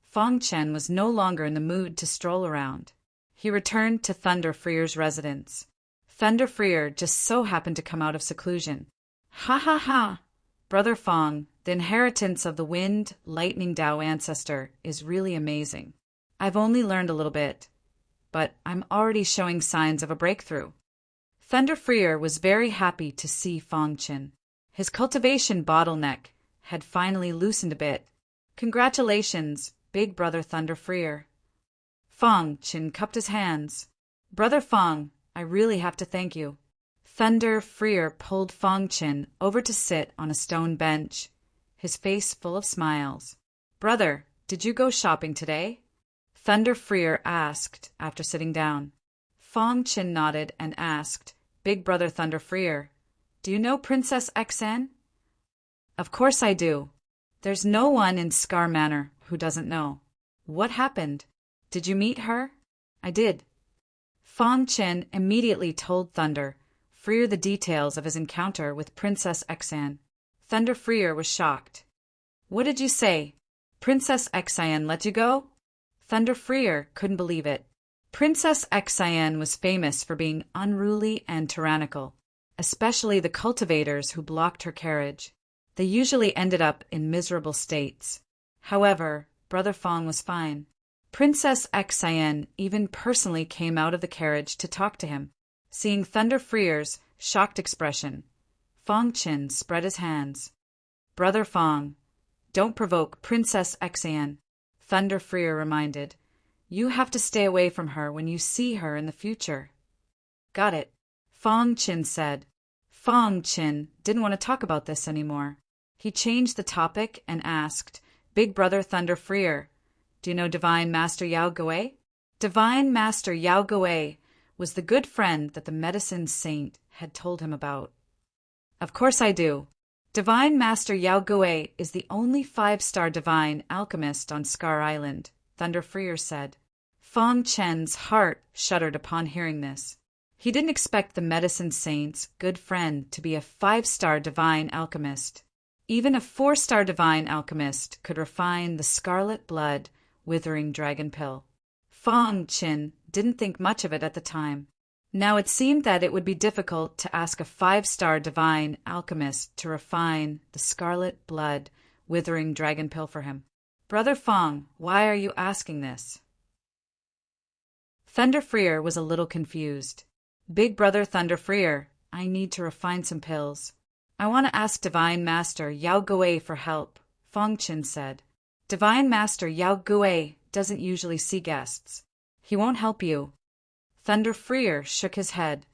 Fang Chen was no longer in the mood to stroll around. He returned to Thunder Freer's residence. Thunder Freer just so happened to come out of seclusion. "Ha ha ha! Brother Fang, the inheritance of the Wind Lightning Dao ancestor is really amazing. I've only learned a little bit, but I'm already showing signs of a breakthrough." Thunder Freer was very happy to see Fang Chen. His cultivation bottleneck had finally loosened a bit. "Congratulations, big brother Thunder Freer." Fang Chen cupped his hands. "Brother Fang, I really have to thank you." Thunder Freer pulled Fang Chen over to sit on a stone bench, his face full of smiles. "Brother, did you go shopping today?" Thunder Freer asked after sitting down. Fang Chen nodded and asked, "Big brother Thunder Freer, do you know Princess Xan?" "Of course I do. There's no one in Scar Manor who doesn't know." "What happened? Did you meet her?" "I did." Fang Chen immediately told Thunder Freer the details of his encounter with Princess Xan. Thunder Freer was shocked. "What did you say? Princess Xan let you go?" Thunder Freer couldn't believe it. Princess Xan was famous for being unruly and tyrannical, especially the cultivators who blocked her carriage. They usually ended up in miserable states. However, Brother Fang was fine. Princess Xan even personally came out of the carriage to talk to him. Seeing Thunder Freer's shocked expression, Fang Chen spread his hands. "Brother Fang, don't provoke Princess Xan," Thunder Freer reminded. "You have to stay away from her when you see her in the future." "Got it," Fang Chen said. Fang Chen didn't want to talk about this anymore. He changed the topic and asked, "Big brother Thunder Freer, do you know Divine Master Yao Gui?" Divine Master Yao Gui was the good friend that the medicine saint had told him about. "Of course I do. Divine Master Yao Gui is the only 5-star divine alchemist on Scar Island," Thunder Freer said. Fang Chen's heart shuddered upon hearing this. He didn't expect the medicine saint's good friend to be a 5-star divine alchemist. Even a 4-star divine alchemist could refine the scarlet blood withering dragon pill. Fang Chen didn't think much of it at the time. Now it seemed that it would be difficult to ask a 5-star divine alchemist to refine the scarlet blood withering dragon pill for him. "Brother Fang, why are you asking this?" Thunder Freer was a little confused. "Big brother Thunder Freer, I need to refine some pills. I want to ask Divine Master Yao Gui for help," Fang Chen said. "Divine Master Yao Gui doesn't usually see guests. He won't help you." Thunder Freer shook his head.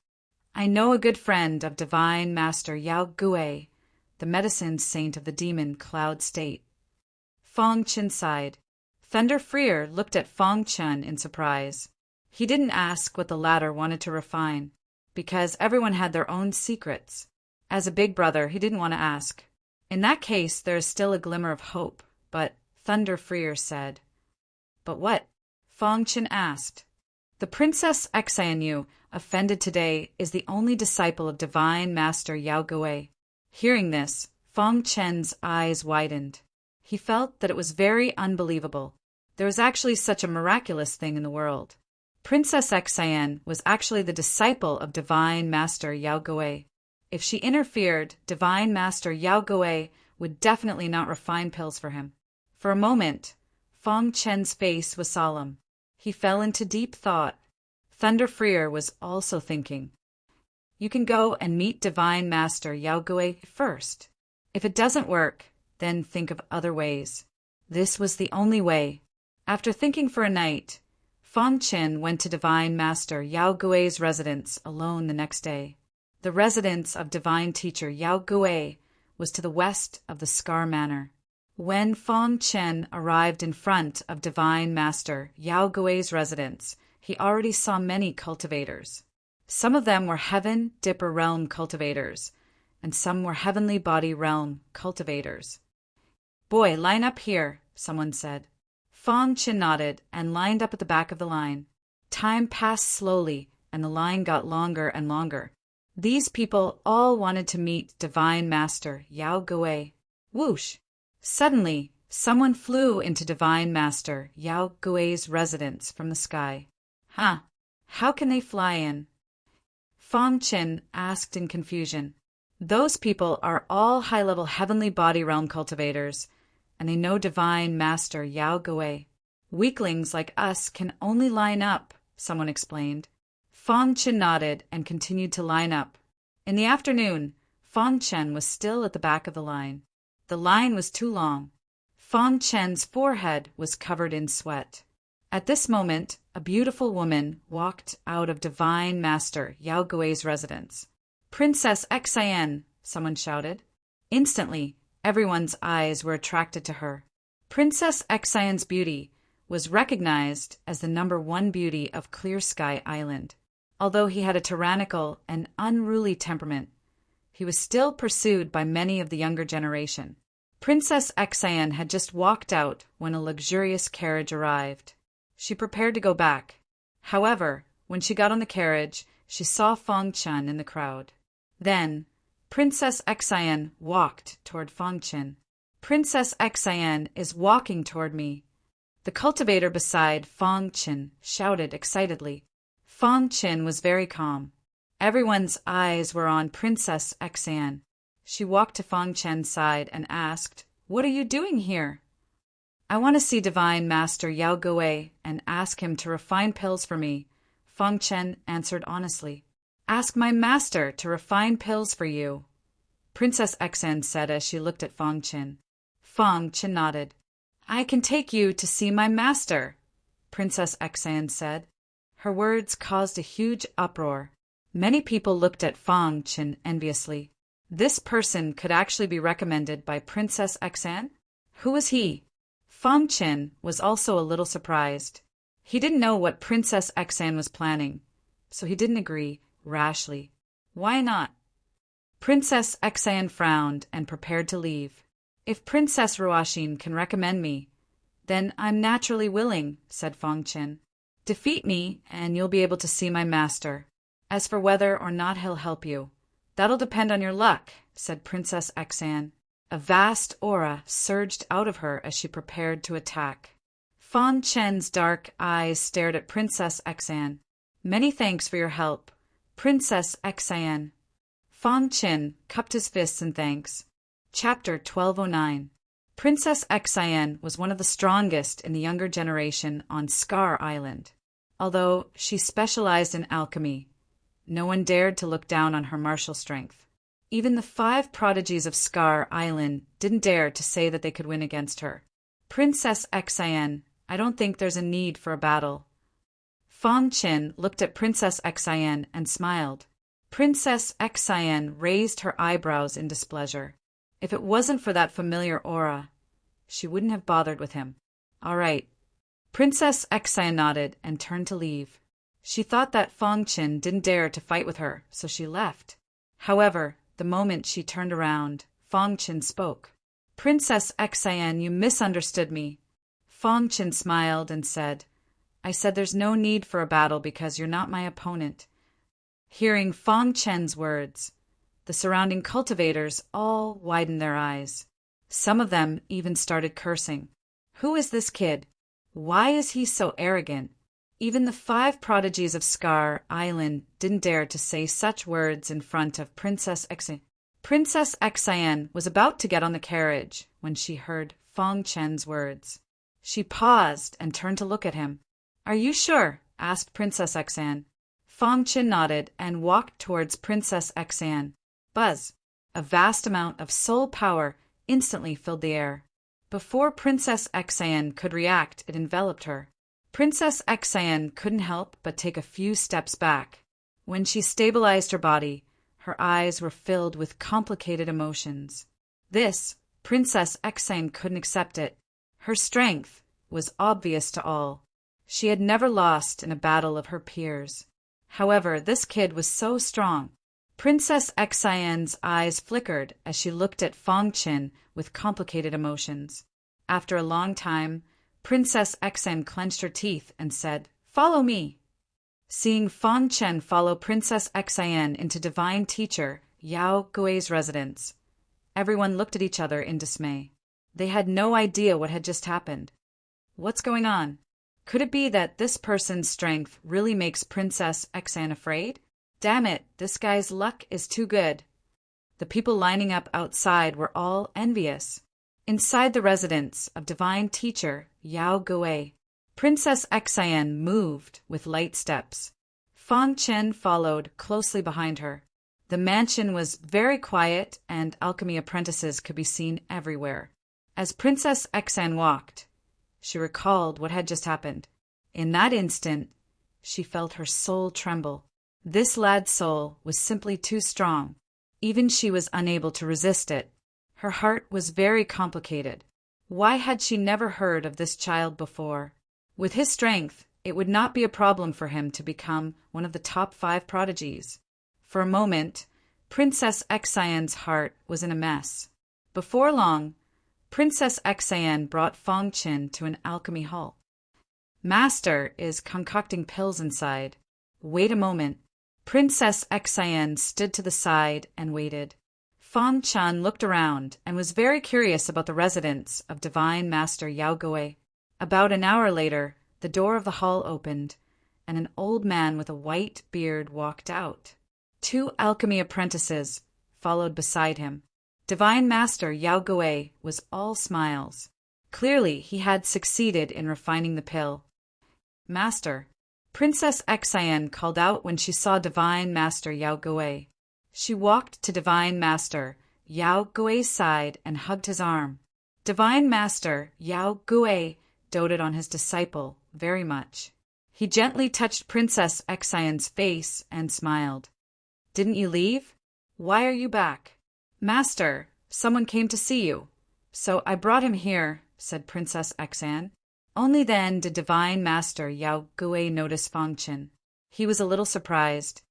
"I know a good friend of Divine Master Yao Gui, the medicine saint of the demon Cloud State." Fang Chen sighed. Thunder Freer looked at Fong Chen in surprise. He didn't ask what the latter wanted to refine, because everyone had their own secrets. As a big brother, he didn't want to ask. In that case, there is still a glimmer of hope, but Thunder Freer said. But what? Fong Chen asked. The Princess Xanu, offended today, is the only disciple of Divine Master Yao Gui. Hearing this, Fong Chen's eyes widened. He felt that it was very unbelievable. There was actually such a miraculous thing in the world. Princess Xan was actually the disciple of Divine Master Yao Gui. If she interfered, Divine Master Yao Gui would definitely not refine pills for him. For a moment, Fong Chen's face was solemn. He fell into deep thought. Thunder Freer was also thinking. You can go and meet Divine Master Yao Gui first. If it doesn't work, then think of other ways. This was the only way. After thinking for a night, Fong Chen went to Divine Master Yao Gui's residence alone the next day. The residence of Divine Teacher Yao Gui was to the west of the Scar Manor. When Fong Chen arrived in front of Divine Master Yao Gui's residence, he already saw many cultivators. Some of them were Heaven Dipper Realm cultivators, and some were Heavenly Body Realm cultivators. Boy, line up here, someone said. Fong Chen nodded and lined up at the back of the line. Time passed slowly, and the line got longer and longer. These people all wanted to meet Divine Master Yao Gui. Whoosh! Suddenly, someone flew into Divine Master Yao Gui's residence from the sky. Huh? How can they fly in? Fong Chen asked in confusion. Those people are all high-level Heavenly Body Realm cultivators, and they know Divine Master Yao Gui. Weaklings like us can only line up, someone explained. Fong Chen nodded and continued to line up. In the afternoon, Fong Chen was still at the back of the line. The line was too long. Fong Chen's forehead was covered in sweat. At this moment, a beautiful woman walked out of Divine Master Yao Gui's residence. Princess Xan, someone shouted. Instantly, everyone's eyes were attracted to her. Princess Xan's beauty was recognized as the #1 beauty of Clear Sky Island. Although he had a tyrannical and unruly temperament, he was still pursued by many of the younger generation. Princess Xan had just walked out when a luxurious carriage arrived. She prepared to go back. However, when she got on the carriage, she saw Fong Chen in the crowd. Then, Princess Xan walked toward Fong Chen. Princess Xan is walking toward me. The cultivator beside Fong Chen shouted excitedly. Fong Chen was very calm. Everyone's eyes were on Princess Xan. She walked to Fong Chen's side and asked, "What are you doing here?" "I want to see Divine Master Yao Gui and ask him to refine pills for me," Fong Chen answered honestly. "Ask my master to refine pills for you," Princess Xan said as she looked at Fong Chen. Fong Chen nodded. "I can take you to see my master," Princess Xan said. Her words caused a huge uproar. Many people looked at Fong Chen enviously. This person could actually be recommended by Princess Xan? Who was he? Fong Chen was also a little surprised. He didn't know what Princess Xan was planning, so he didn't agree rashly. Why not? Princess Xan frowned and prepared to leave. "If Princess Ruoxin can recommend me, then I'm naturally willing," said Fong Chen. "Defeat me, and you'll be able to see my master. As for whether or not he'll help you, that'll depend on your luck," said Princess Xan. A vast aura surged out of her as she prepared to attack. Fong Chen's dark eyes stared at Princess Xan. "Many thanks for your help, Princess Xan." Fong Chen cupped his fists in thanks. Chapter 1209. Princess Xan was one of the strongest in the younger generation on Scar Island. Although she specialized in alchemy, no one dared to look down on her martial strength. Even the 5 prodigies of Scar Island didn't dare to say that they could win against her. "Princess Xan, I don't think there's a need for a battle." Fong Chen looked at Princess Xan and smiled. Princess Xan raised her eyebrows in displeasure. If it wasn't for that familiar aura, she wouldn't have bothered with him. "All right, Princess Xia nodded and turned to leave. She thought that Fang Qin didn't dare to fight with her, so she left. However, the moment she turned around, Fang Qin spoke. Princess Xia, you misunderstood me. Fang Qin smiled and said, I said there's no need for a battle because you're not my opponent. Hearing Fang Qin's words, the surrounding cultivators all widened their eyes. Some of them even started cursing. Who is this kid? Why is he so arrogant? Even the 5 prodigies of Scar Island didn't dare to say such words in front of Princess Xia. Princess Xia was about to get on the carriage when she heard Fang Qin's words. She paused and turned to look at him. Are you sure? Asked Princess Xia. Fang Qin nodded and walked towards Princess Xia. Buzz! A vast amount of soul power instantly filled the air. Before Princess Xia could react, it enveloped her. Princess Xia couldn't help but take a few steps back. When she stabilized her body, her eyes were filled with complicated emotions. This, Princess Xia couldn't accept it. Her strength was obvious to all. She had never lost in a battle of her peers. However, this kid was so strong. Princess Xian's eyes flickered as she looked at Fang Qin with complicated emotions. After a long time, Princess Xian clenched her teeth and said, Follow me. Seeing Fang Qin follow Princess Xian into Divine Teacher Yao Gui's residence, everyone looked at each other in dismay. They had no idea what had just happened. What's going on? Could it be that this person's strength really makes Princess Xian afraid? Damn it, this guy's luck is too good. The people lining up outside were all envious. Inside the residence of Divine Teacher Yao Gui, Princess Xian moved with light steps. Fang Qin followed closely behind her. The mansion was very quiet and alchemy apprentices could be seen everywhere. As Princess Xian walked, she recalled what had just happened. In that instant, she felt her soul tremble. This lad's soul was simply too strong. Even she was unable to resist it. Her heart was very complicated. Why had she never heard of this child before? With his strength, it would not be a problem for him to become one of the top 5 prodigies. For a moment, Princess Xian's heart was in a mess. Before long, Princess Xian brought Fang Qin to an alchemy hall. Master is concocting pills inside. Wait a moment. Princess Xian stood to the side and waited. Fang Qin looked around and was very curious about the residence of Divine Master Yao Gui. About an hour later, the door of the hall opened, and an old man with a white beard walked out. 2 alchemy apprentices followed beside him. Divine Master Yao Gui was all smiles. Clearly, he had succeeded in refining the pill. Master, Princess Xian called out when she saw Divine Master Yao Gui. She walked to Divine Master Yao Gui's side and hugged his arm. Divine Master Yao Gui doted on his disciple very much. He gently touched Princess Xian's face and smiled. Didn't you leave? Why are you back? Master, someone came to see you. So I brought him here, said Princess Xian. Only then did Divine Master Yao Gui notice Fang Qin. He was a little surprised.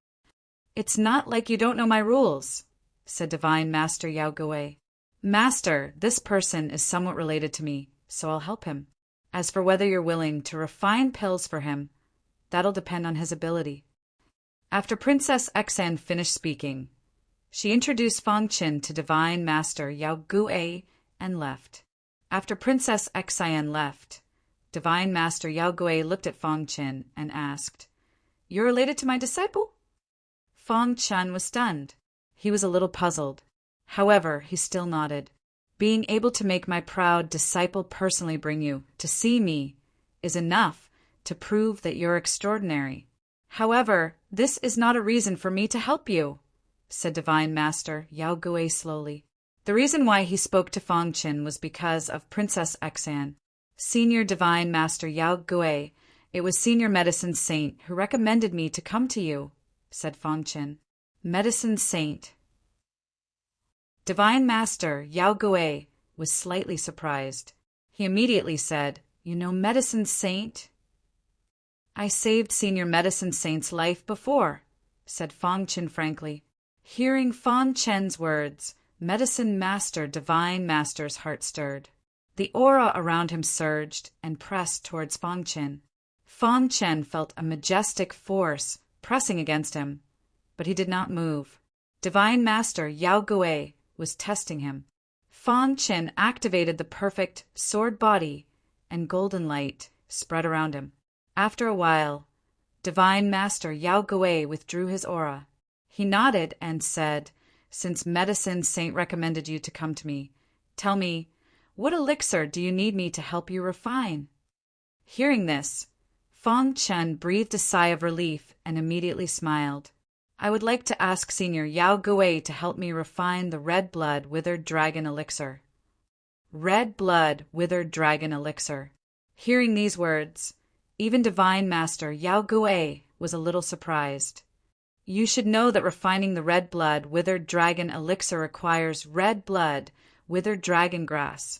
It's not like you don't know my rules, said Divine Master Yao Gui. Master, this person is somewhat related to me, so I'll help him. As for whether you're willing to refine pills for him, that'll depend on his ability. After Princess Xian finished speaking, she introduced Fang Qin to Divine Master Yao Gui and left. After Princess Xian left, Divine Master Yao Gui looked at Fang Qin and asked, You're related to my disciple? Fang Qin was stunned. He was a little puzzled. However, he still nodded. Being able to make my proud disciple personally bring you to see me is enough to prove that you're extraordinary. However, this is not a reason for me to help you, said Divine Master Yao Gui slowly. The reason why he spoke to Fang Qin was because of Princess Xian. Senior Divine Master Yao Gui, it was Senior Medicine Saint who recommended me to come to you, said Fang Qin. Medicine Saint. Divine Master Yao Gui was slightly surprised. He immediately said, You know Medicine Saint? I saved Senior Medicine Saint's life before, said Fong Chen frankly. Hearing Fong Chen's words, Medicine Master Divine Master's heart stirred. The aura around him surged and pressed towards Fong Chen. Fong Chen felt a majestic force pressing against him, but he did not move. Divine Master Yao Gui was testing him. Fong Chen activated the perfect sword body, and golden light spread around him. After a while, Divine Master Yao Gui withdrew his aura. He nodded and said, Since Medicine Saint recommended you to come to me, tell me, what elixir do you need me to help you refine? Hearing this, Fong Chen breathed a sigh of relief and immediately smiled. I would like to ask Senior Yao Gui to help me refine the Red Blood Withered Dragon Elixir. Red Blood Withered Dragon Elixir. Hearing these words, even Divine Master Yao Gui was a little surprised. You should know that refining the Red Blood Withered Dragon Elixir requires red blood, withered dragon grass,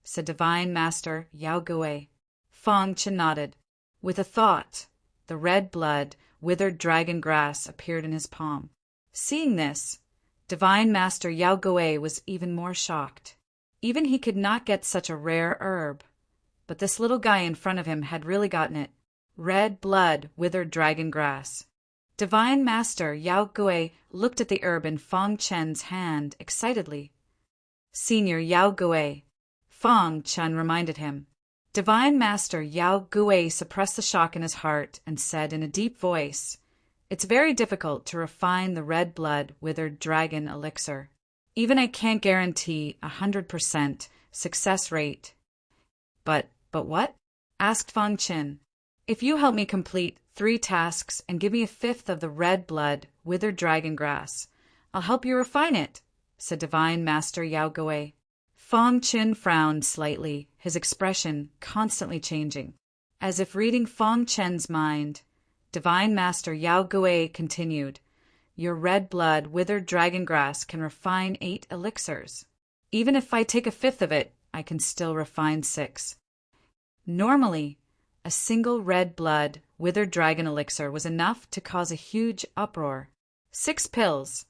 said Divine Master Yao Gui. Fong Chen nodded. With a thought, the red blood, withered dragon grass appeared in his palm. Seeing this, Divine Master Yao Gui was even more shocked. Even he could not get such a rare herb. But this little guy in front of him had really gotten it. Red blood, withered dragon grass. Divine Master Yao Gui looked at the herb in Fong Chen's hand excitedly. Senior Yao Gui, Fong Chen reminded him. Divine Master Yao Gui suppressed the shock in his heart and said in a deep voice, It's very difficult to refine the red blood withered dragon elixir. Even I can't guarantee 100% success rate. But what? Asked Fong Chen. If you help me complete 3 tasks and give me a 5th of the red blood withered dragon grass, I'll help you refine it, said Divine Master Yao Gui. Fong Chen frowned slightly, his expression constantly changing. As if reading Fong Chen's mind, Divine Master Yao Gui continued, Your red blood withered dragon grass can refine 8 elixirs. Even if I take a 5th of it, I can still refine 6. Normally, a single red blood withered dragon elixir was enough to cause a huge uproar. 6 pills.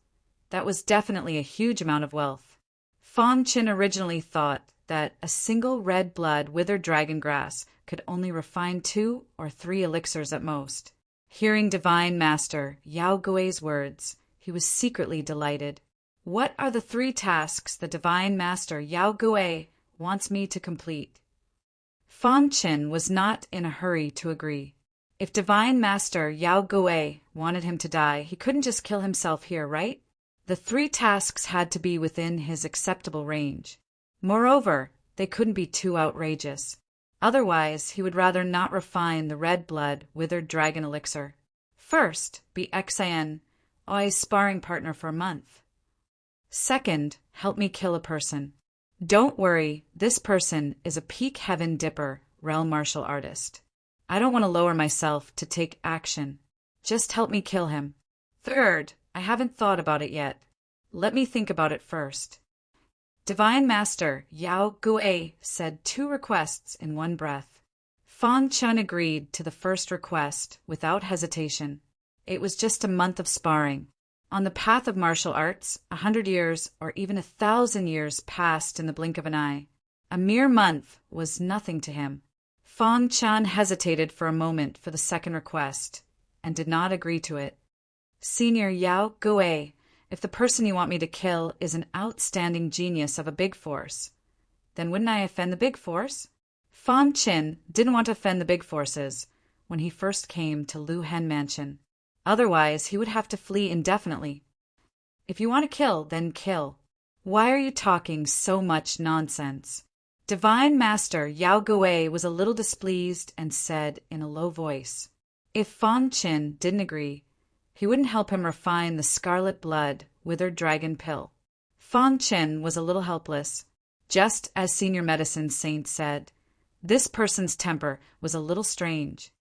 That was definitely a huge amount of wealth. Fong Chen originally thought that a single red blood withered dragon grass could only refine 2 or 3 elixirs at most. Hearing Divine Master Yao Gui's words, he was secretly delighted. What are the 3 tasks the Divine Master Yao Gui wants me to complete? Fong Chen was not in a hurry to agree. If Divine Master Yao Gui wanted him to die, he couldn't just kill himself here, right? The 3 tasks had to be within his acceptable range. Moreover, they couldn't be too outrageous. Otherwise, he would rather not refine the red blood withered dragon elixir. First, be Xin Oi's sparring partner for a month. Second, help me kill a person. Don't worry, this person is a peak heaven dipper, realm martial artist. I don't want to lower myself to take action. Just help me kill him. Third, I haven't thought about it yet. Let me think about it first. Divine Master Yao Gui said 2 requests in one breath. Fong Chen agreed to the first request without hesitation. It was just a month of sparring. On the path of martial arts, 100 years or even 1,000 years passed in the blink of an eye. A mere month was nothing to him. Fong Chen hesitated for a moment for the second request and did not agree to it. Senior Yao Gui, if the person you want me to kill is an outstanding genius of a big force, then wouldn't I offend the big force? Fong Chen didn't want to offend the big forces when he first came to Lu Hen Mansion. Otherwise, he would have to flee indefinitely. If you want to kill, then kill. Why are you talking so much nonsense? Divine Master Yao Gui was a little displeased and said in a low voice, if Fong Chen didn't agree, he wouldn't help him refine the scarlet blood withered dragon pill. Fong Chen was a little helpless. Just as Senior Medicine Saint said, this person's temper was a little strange.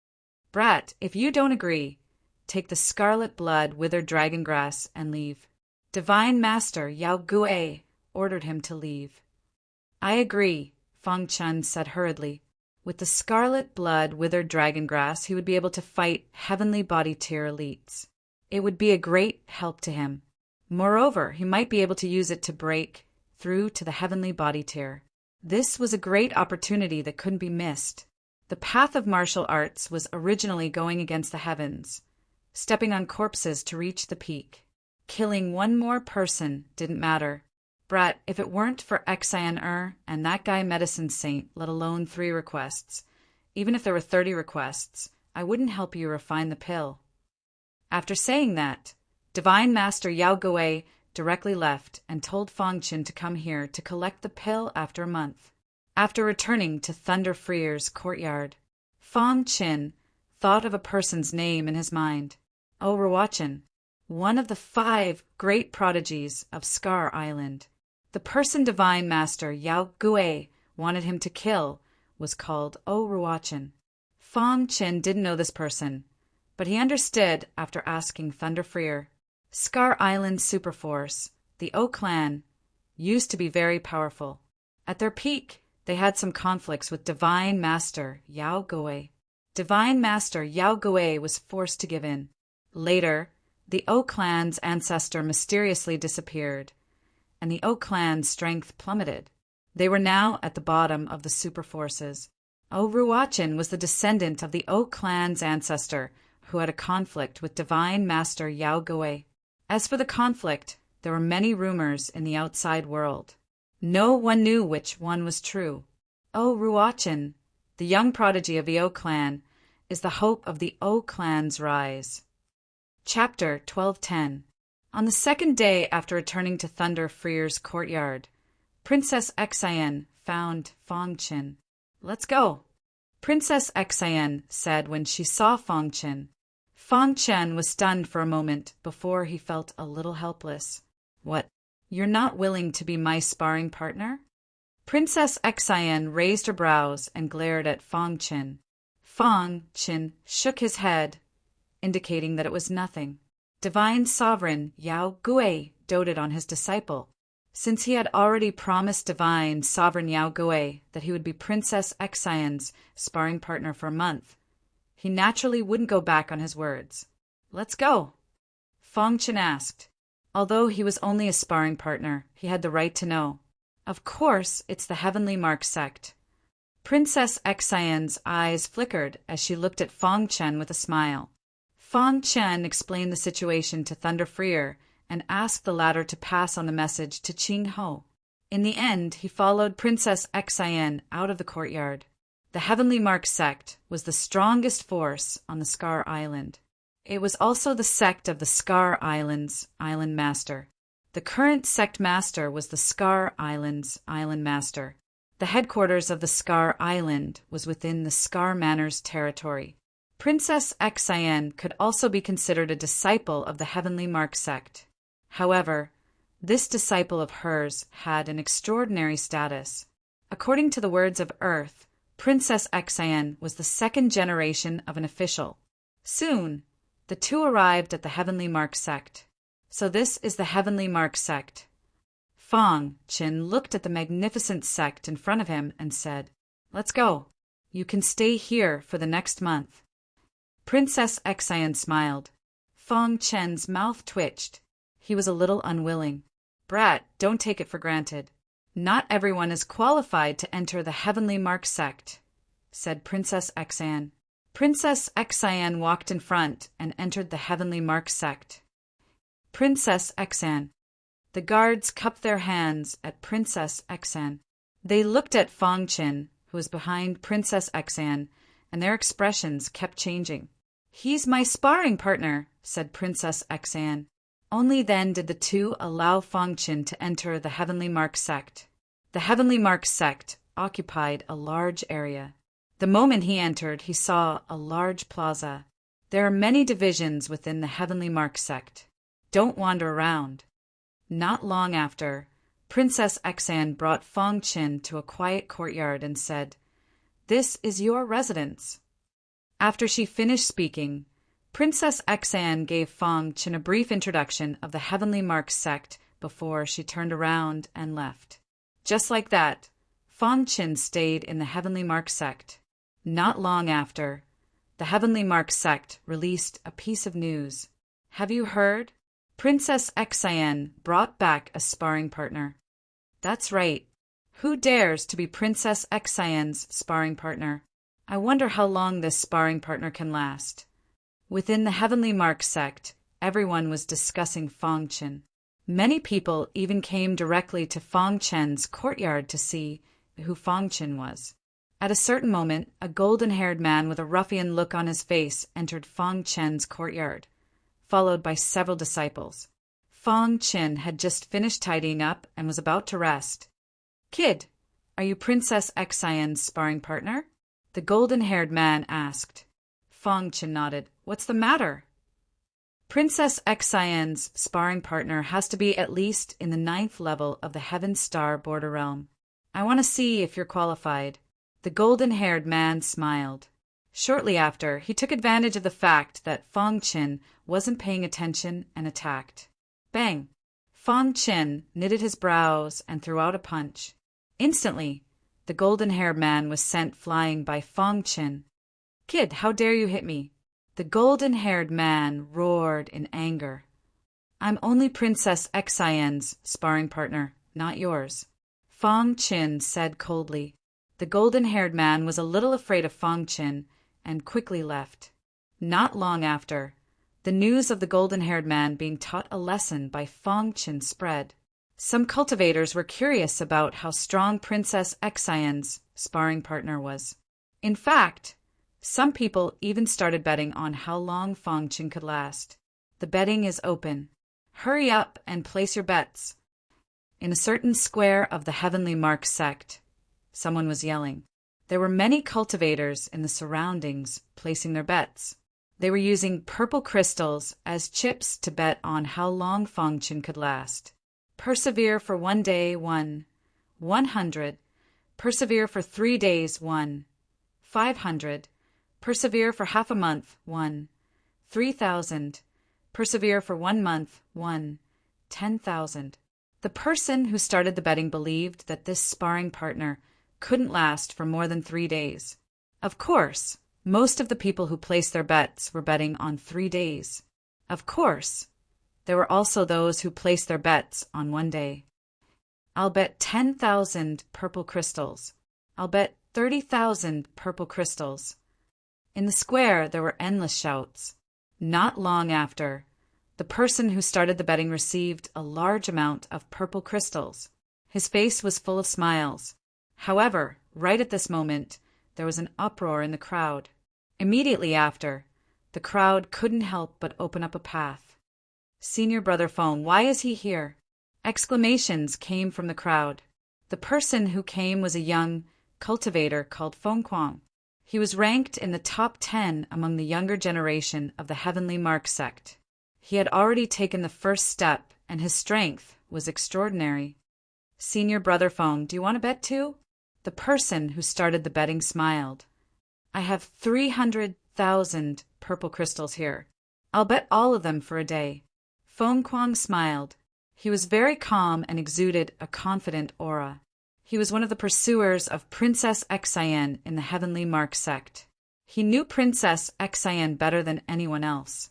Brat, if you don't agree, take the scarlet blood withered dragon grass and leave. Divine Master Yao Gui ordered him to leave. I agree, Fong Chen said hurriedly. With the scarlet blood withered dragon grass, he would be able to fight heavenly body tier elites. It would be a great help to him. Moreover, he might be able to use it to break through to the heavenly body tier. This was a great opportunity that couldn't be missed. The path of martial arts was originally going against the heavens, stepping on corpses to reach the peak. Killing one more person didn't matter. Brat, if it weren't for Xian and that guy Medicine Saint, let alone 3 requests, even if there were 30 requests, I wouldn't help you refine the pill. After saying that, Divine Master Yao Gui directly left and told Fong Qin to come here to collect the pill after a month. After returning to Thunder Freer's courtyard, Fong Qin thought of a person's name in his mind. Ruochen, one of the 5 great prodigies of Scar Island. The person Divine Master Yao Gui wanted him to kill was called Ruochen. Fong Qin didn't know this person, but he understood after asking Thunder Freer. Scar Island Superforce, the O clan, used to be very powerful. At their peak, they had some conflicts with Divine Master Yao Gui. Divine Master Yao Gui was forced to give in. Later, the O clan's ancestor mysteriously disappeared, and the O clan's strength plummeted. They were now at the bottom of the superforces. Ruochen was the descendant of the O clan's ancestor who had a conflict with Divine Master Yao Gui. As for the conflict, there were many rumors in the outside world. No one knew which one was true. Ruochen, the young prodigy of the O clan, is the hope of the O clan's rise. Chapter 1210. On the second day after returning to Thunder Freer's courtyard, Princess Xian found Fong Qin. Let's go, Princess Xian said when she saw Fong Qin. Fong Qin was stunned for a moment before he felt a little helpless. What? You're not willing to be my sparring partner? Princess Xian raised her brows and glared at Fong Qin. Fong Qin shook his head, indicating that it was nothing. Divine Sovereign Yao Gui doted on his disciple. Since he had already promised Divine Sovereign Yao Gui that he would be Princess Xian's sparring partner for a month, he naturally wouldn't go back on his words. Let's go, Fong Qin asked. Although he was only a sparring partner, he had the right to know. Of course, it's the Heavenly Mark sect. Princess Xian's eyes flickered as she looked at Fong Qin with a smile. Fong Qin explained the situation to Thunder Freer and asked the latter to pass on the message to Qing Ho. In the end, he followed Princess Xian out of the courtyard. The Heavenly Mark sect was the strongest force on the Scar Island. It was also the sect of the Scar Island's Island Master. The current sect master was the Scar Island's Island Master. The headquarters of the Scar Island was within the Scar Manor's territory. Princess Xian could also be considered a disciple of the Heavenly Mark sect. However, this disciple of hers had an extraordinary status. According to the words of Earth, Princess Xian was the 2nd generation of an official. Soon, the two arrived at the Heavenly Mark sect. So this is the Heavenly Mark sect. Fong Qin looked at the magnificent sect in front of him and said, Let's go. You can stay here for the next month. Princess Xian smiled. Fong Qin's mouth twitched. He was a little unwilling. Brat, don't take it for granted. Not everyone is qualified to enter the Heavenly Mark sect, said Princess Xian. Princess Xian walked in front and entered the Heavenly Mark sect. Princess Xian. The guards cupped their hands at Princess Xian. They looked at Fong Qin, who was behind Princess Xian, and their expressions kept changing. He's my sparring partner, said Princess Xian. Only then did the two allow Fong Qin to enter the Heavenly Mark sect. The Heavenly Mark sect occupied a large area. The moment he entered, he saw a large plaza. There are many divisions within the Heavenly Mark sect. Don't wander around. Not long after, Princess Xian brought Fong Qin to a quiet courtyard and said, This is your residence. After she finished speaking, Princess Xian gave Fong Qin a brief introduction of the Heavenly Mark sect before she turned around and left. Just like that, Fong Qin stayed in the Heavenly Mark sect. Not long after, the Heavenly Mark sect released a piece of news. Have you heard? Princess Xian brought back a sparring partner. That's right. Who dares to be Princess Xian's sparring partner? I wonder how long this sparring partner can last. Within the Heavenly Mark sect, everyone was discussing Feng Chen. Many people even came directly to Feng Chen's courtyard to see who Feng Chen was. At a certain moment, a golden-haired man with a ruffian look on his face entered Feng Chen's courtyard, followed by several disciples. Feng Chen had just finished tidying up and was about to rest. "Kid, are you Princess Xian's sparring partner?" the golden-haired man asked. Feng Chen nodded. "What's the matter?" "Princess Xian's sparring partner has to be at least in the 9th level of the Heaven Star Border Realm. I want to see if you're qualified." The golden-haired man smiled. Shortly after, he took advantage of the fact that Feng Chen wasn't paying attention and attacked. Bang! Feng Chen knitted his brows and threw out a punch. Instantly, the golden-haired man was sent flying by Feng Chen. "Kid, how dare you hit me?" The golden-haired man roared in anger. "I'm only Princess Xian's sparring partner, not yours," Feng Chen said coldly. The golden-haired man was a little afraid of Feng Chen and quickly left. Not long after, the news of the golden-haired man being taught a lesson by Feng Chen spread. Some cultivators were curious about how strong Princess Xian's sparring partner was. In fact, some people even started betting on how long Feng Chen could last. The betting is open. Hurry up and place your bets. In a certain square of the Heavenly Mark sect, someone was yelling. There were many cultivators in the surroundings placing their bets. They were using purple crystals as chips to bet on how long Feng Chen could last. Persevere for 1 day, 100. Persevere for 3 days, 500. Persevere for half a month, 3,000. Persevere for 1 month, 10,000. The person who started the betting believed that this sparring partner couldn't last for more than 3 days. Of course, most of the people who placed their bets were betting on 3 days. Of course, there were also those who placed their bets on 1 day. "I'll bet 10,000 purple crystals. I'll bet 30,000 purple crystals." In the square, there were endless shouts. Not long after, the person who started the betting received a large amount of purple crystals. His face was full of smiles. However, right at this moment, there was an uproar in the crowd. Immediately after, the crowd couldn't help but open up a path. "Senior Brother Feng, why is he here?" Exclamations came from the crowd. The person who came was a young cultivator called Feng Kuang. He was ranked in the top 10 among the younger generation of the Heavenly Mark sect. He had already taken the first step, and his strength was extraordinary. "Senior Brother Feng, do you want to bet too?" The person who started the betting smiled. "I have 300,000 purple crystals here. I'll bet all of them for a day." Feng Kuang smiled. He was very calm and exuded a confident aura. He was one of the pursuers of Princess Xian in the Heavenly Mark sect. He knew Princess Xian better than anyone else.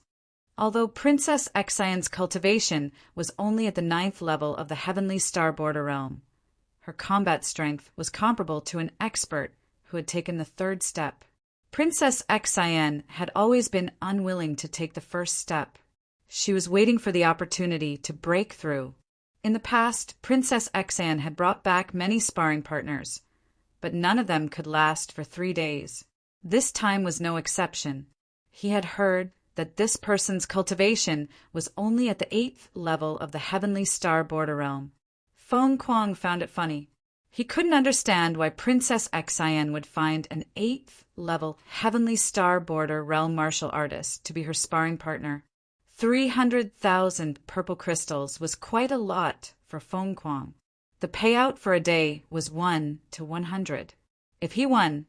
Although Princess Xian's cultivation was only at the 9th level of the Heavenly Star Border Realm, her combat strength was comparable to an expert who had taken the 3rd step. Princess Xian had always been unwilling to take the first step. She was waiting for the opportunity to break through. In the past, Princess Xian had brought back many sparring partners, but none of them could last for 3 days. This time was no exception. He had heard that this person's cultivation was only at the 8th level of the Heavenly Star Border Realm. Feng Kuang found it funny. He couldn't understand why Princess Xian would find an 8th level Heavenly Star Border Realm martial artist to be her sparring partner. 300,000 purple crystals was quite a lot for Feng Kuang. The payout for a day was 1 to 100. If he won,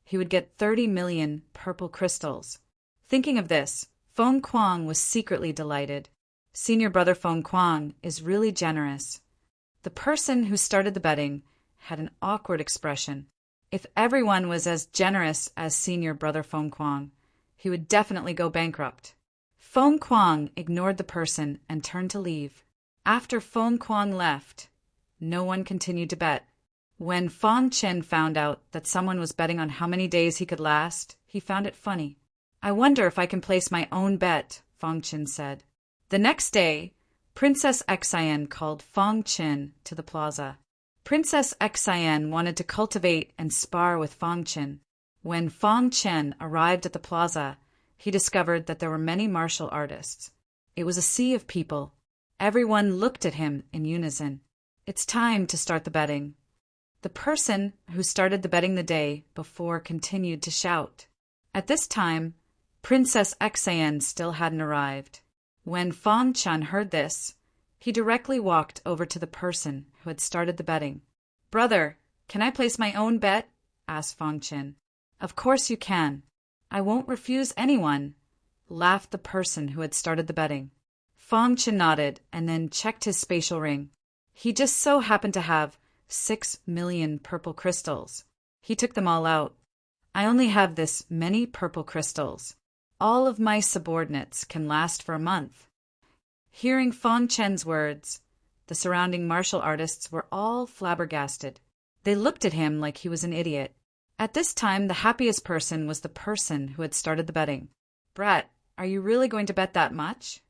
he would get 30 million purple crystals. Thinking of this, Feng Kuang was secretly delighted. Senior Brother Feng Kuang is really generous. The person who started the betting had an awkward expression. If everyone was as generous as senior brother Feng Kuang, he would definitely go bankrupt. Feng Kuang ignored the person and turned to leave. After Feng Kuang left, no one continued to bet. When Fang Chen found out that someone was betting on how many days he could last, he found it funny. I wonder if I can place my own bet, Fang Chen said. The next day, Princess Xian called Fang Chen to the plaza. Princess Xian wanted to cultivate and spar with Fang Chen. When Fang Chen arrived at the plaza, he discovered that there were many martial artists. It was a sea of people. Everyone looked at him in unison. It's time to start the betting. The person who started the betting the day before continued to shout. At this time, Princess Xian still hadn't arrived. When Fang Chen heard this, he directly walked over to the person who had started the betting. "Brother, can I place my own bet?" asked Fang Chen. "Of course you can. I won't refuse anyone," laughed the person who had started the betting. Fang Chen nodded and then checked his spatial ring. He just so happened to have 6 million purple crystals. He took them all out. "I only have this many purple crystals. All of my subordinates can last for a month." Hearing Fang Chen's words, the surrounding martial artists were all flabbergasted. They looked at him like he was an idiot. At this time, the happiest person was the person who had started the betting. "Brat, are you really going to bet that much?"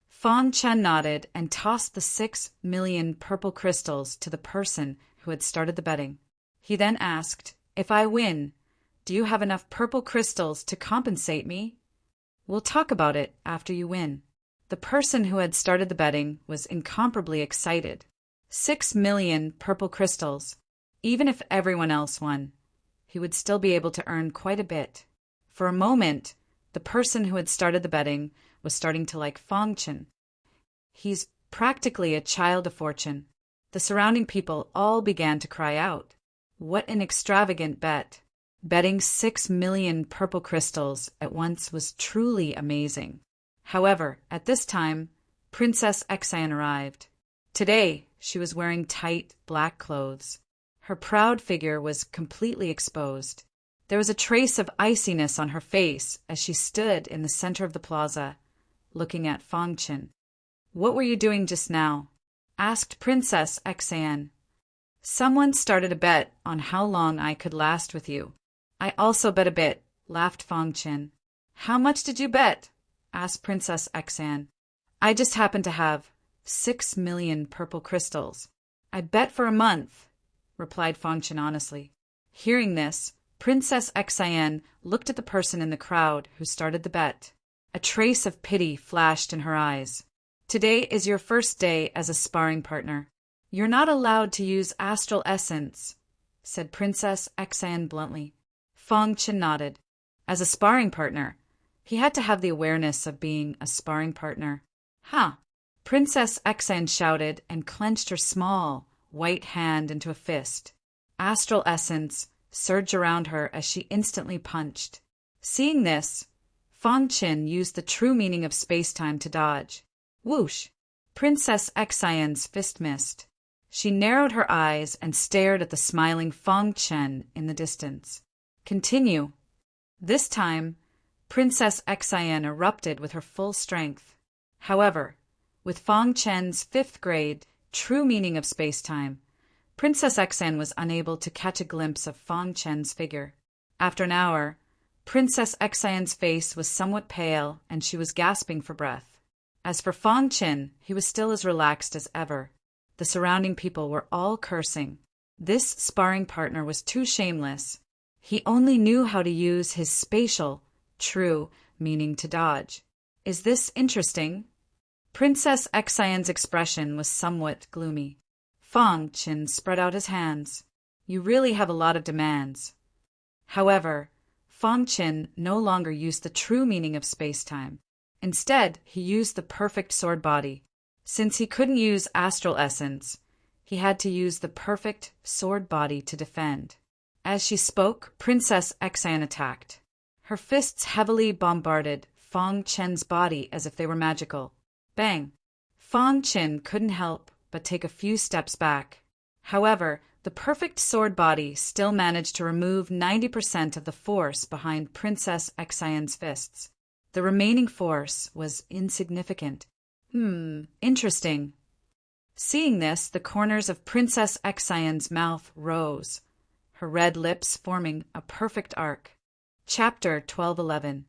Fang Chen nodded and tossed the 6 million purple crystals to the person who had started the betting. He then asked, "If I win, do you have enough purple crystals to compensate me?" "We'll talk about it after you win." The person who had started the betting was incomparably excited. 6 million purple crystals. Even if everyone else won, he would still be able to earn quite a bit. For a moment, the person who had started the betting was starting to like Fang Chen. He's practically a child of fortune. The surrounding people all began to cry out. What an extravagant bet! Betting 6 million purple crystals at once was truly amazing. However, at this time, Princess Xian arrived. Today, she was wearing tight black clothes. Her proud figure was completely exposed. There was a trace of iciness on her face as she stood in the center of the plaza, looking at Fang Chen. "What were you doing just now?" asked Princess Xian. "Someone started a bet on how long I could last with you. I also bet a bit," laughed Fang Chen. "How much did you bet?" asked Princess Xian. "I just happen to have 6 million purple crystals. I bet for a month," replied Fang Chen honestly. Hearing this, Princess Xian looked at the person in the crowd who started the bet. A trace of pity flashed in her eyes. "Today is your first day as a sparring partner. You're not allowed to use astral essence," said Princess Xian bluntly. Fang Chen nodded. As a sparring partner, he had to have the awareness of being a sparring partner. "Huh!" Princess Xian shouted and clenched her small, white hand into a fist. Astral essence surged around her as she instantly punched. Seeing this, Fang Chen used the true meaning of space-time to dodge. Whoosh! Princess Xian's fist missed. She narrowed her eyes and stared at the smiling Fang Chen in the distance. "Continue." This time, Princess Xian erupted with her full strength. However, with Fang Chen's 5th grade true meaning of space-time, Princess Xian was unable to catch a glimpse of Fang Chen's figure. After an hour, Princess Xian's face was somewhat pale and she was gasping for breath. As for Fang Chen, he was still as relaxed as ever. The surrounding people were all cursing. This sparring partner was too shameless. He only knew how to use his spatial, true meaning to dodge. Is this interesting? Princess Xian's expression was somewhat gloomy. Fang Chen spread out his hands. "You really have a lot of demands." However, Fang Chen no longer used the true meaning of space-time. Instead, he used the perfect sword body. Since he couldn't use astral essence, he had to use the perfect sword body to defend. As she spoke, Princess Xian attacked. Her fists heavily bombarded Fang Chen's body as if they were magical. Bang! Fang Chen couldn't help but take a few steps back. However, The perfect sword body still managed to remove 90% of the force behind Princess Xian's fists. The remaining force was insignificant. Interesting. Seeing this, the corners of Princess Xian's mouth rose, her red lips forming a perfect arc. Chapter 12:11.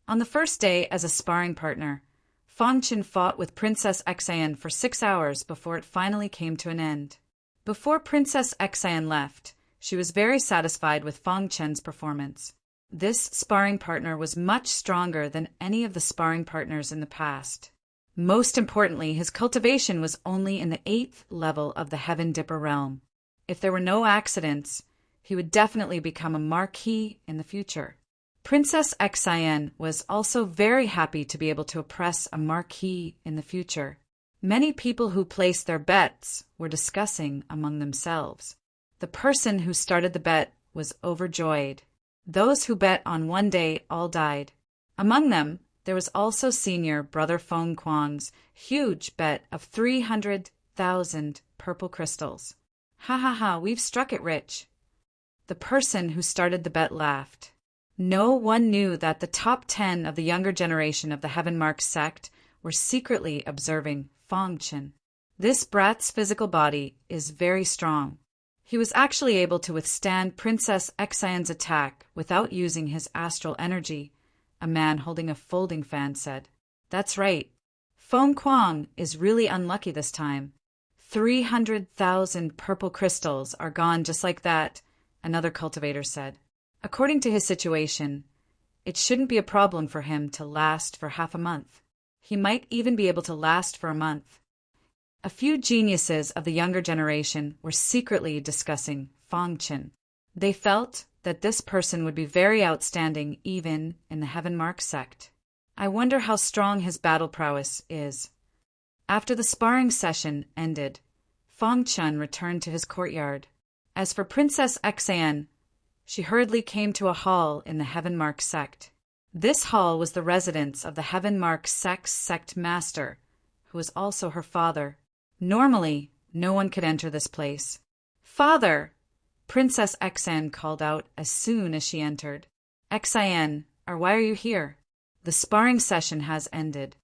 On the first day as a sparring partner, Fang Qin fought with Princess Xian for 6 hours before it finally came to an end. Before Princess Xian left, she was very satisfied with Fang Qin's performance. This sparring partner was much stronger than any of the sparring partners in the past. Most importantly, his cultivation was only in the 8th level of the Heaven Dipper realm. If there were no accidents, he would definitely become a marquis in the future. Princess Xian was also very happy to be able to oppress a marquis in the future. Many people who placed their bets were discussing among themselves. The person who started the bet was overjoyed. Those who bet on one day all died. Among them, there was also senior brother Feng Kuang's huge bet of 300,000 purple crystals. Ha ha ha, we've struck it rich. The person who started the bet laughed. No one knew that the top 10 of the younger generation of the Heaven Mark sect were secretly observing Fang Qin. This brat's physical body is very strong. He was actually able to withstand Princess Xian's attack without using his astral energy, a man holding a folding fan said. That's right. Feng Kuang is really unlucky this time. 300,000 purple crystals are gone just like that, another cultivator said. According to his situation, it shouldn't be a problem for him to last for half a month. He might even be able to last for a month. A few geniuses of the younger generation were secretly discussing Fang Qin. They felt that this person would be very outstanding even in the Heaven Mark sect. I wonder how strong his battle prowess is. After the sparring session ended, Fang Qin returned to his courtyard. As for Princess Xian, she hurriedly came to a hall in the Heaven Mark sect. This hall was the residence of the Heaven Mark sect's sect master, who was also her father. Normally, no one could enter this place. Father! Princess Xian called out as soon as she entered. Xian, or why are you here? The sparring session has ended.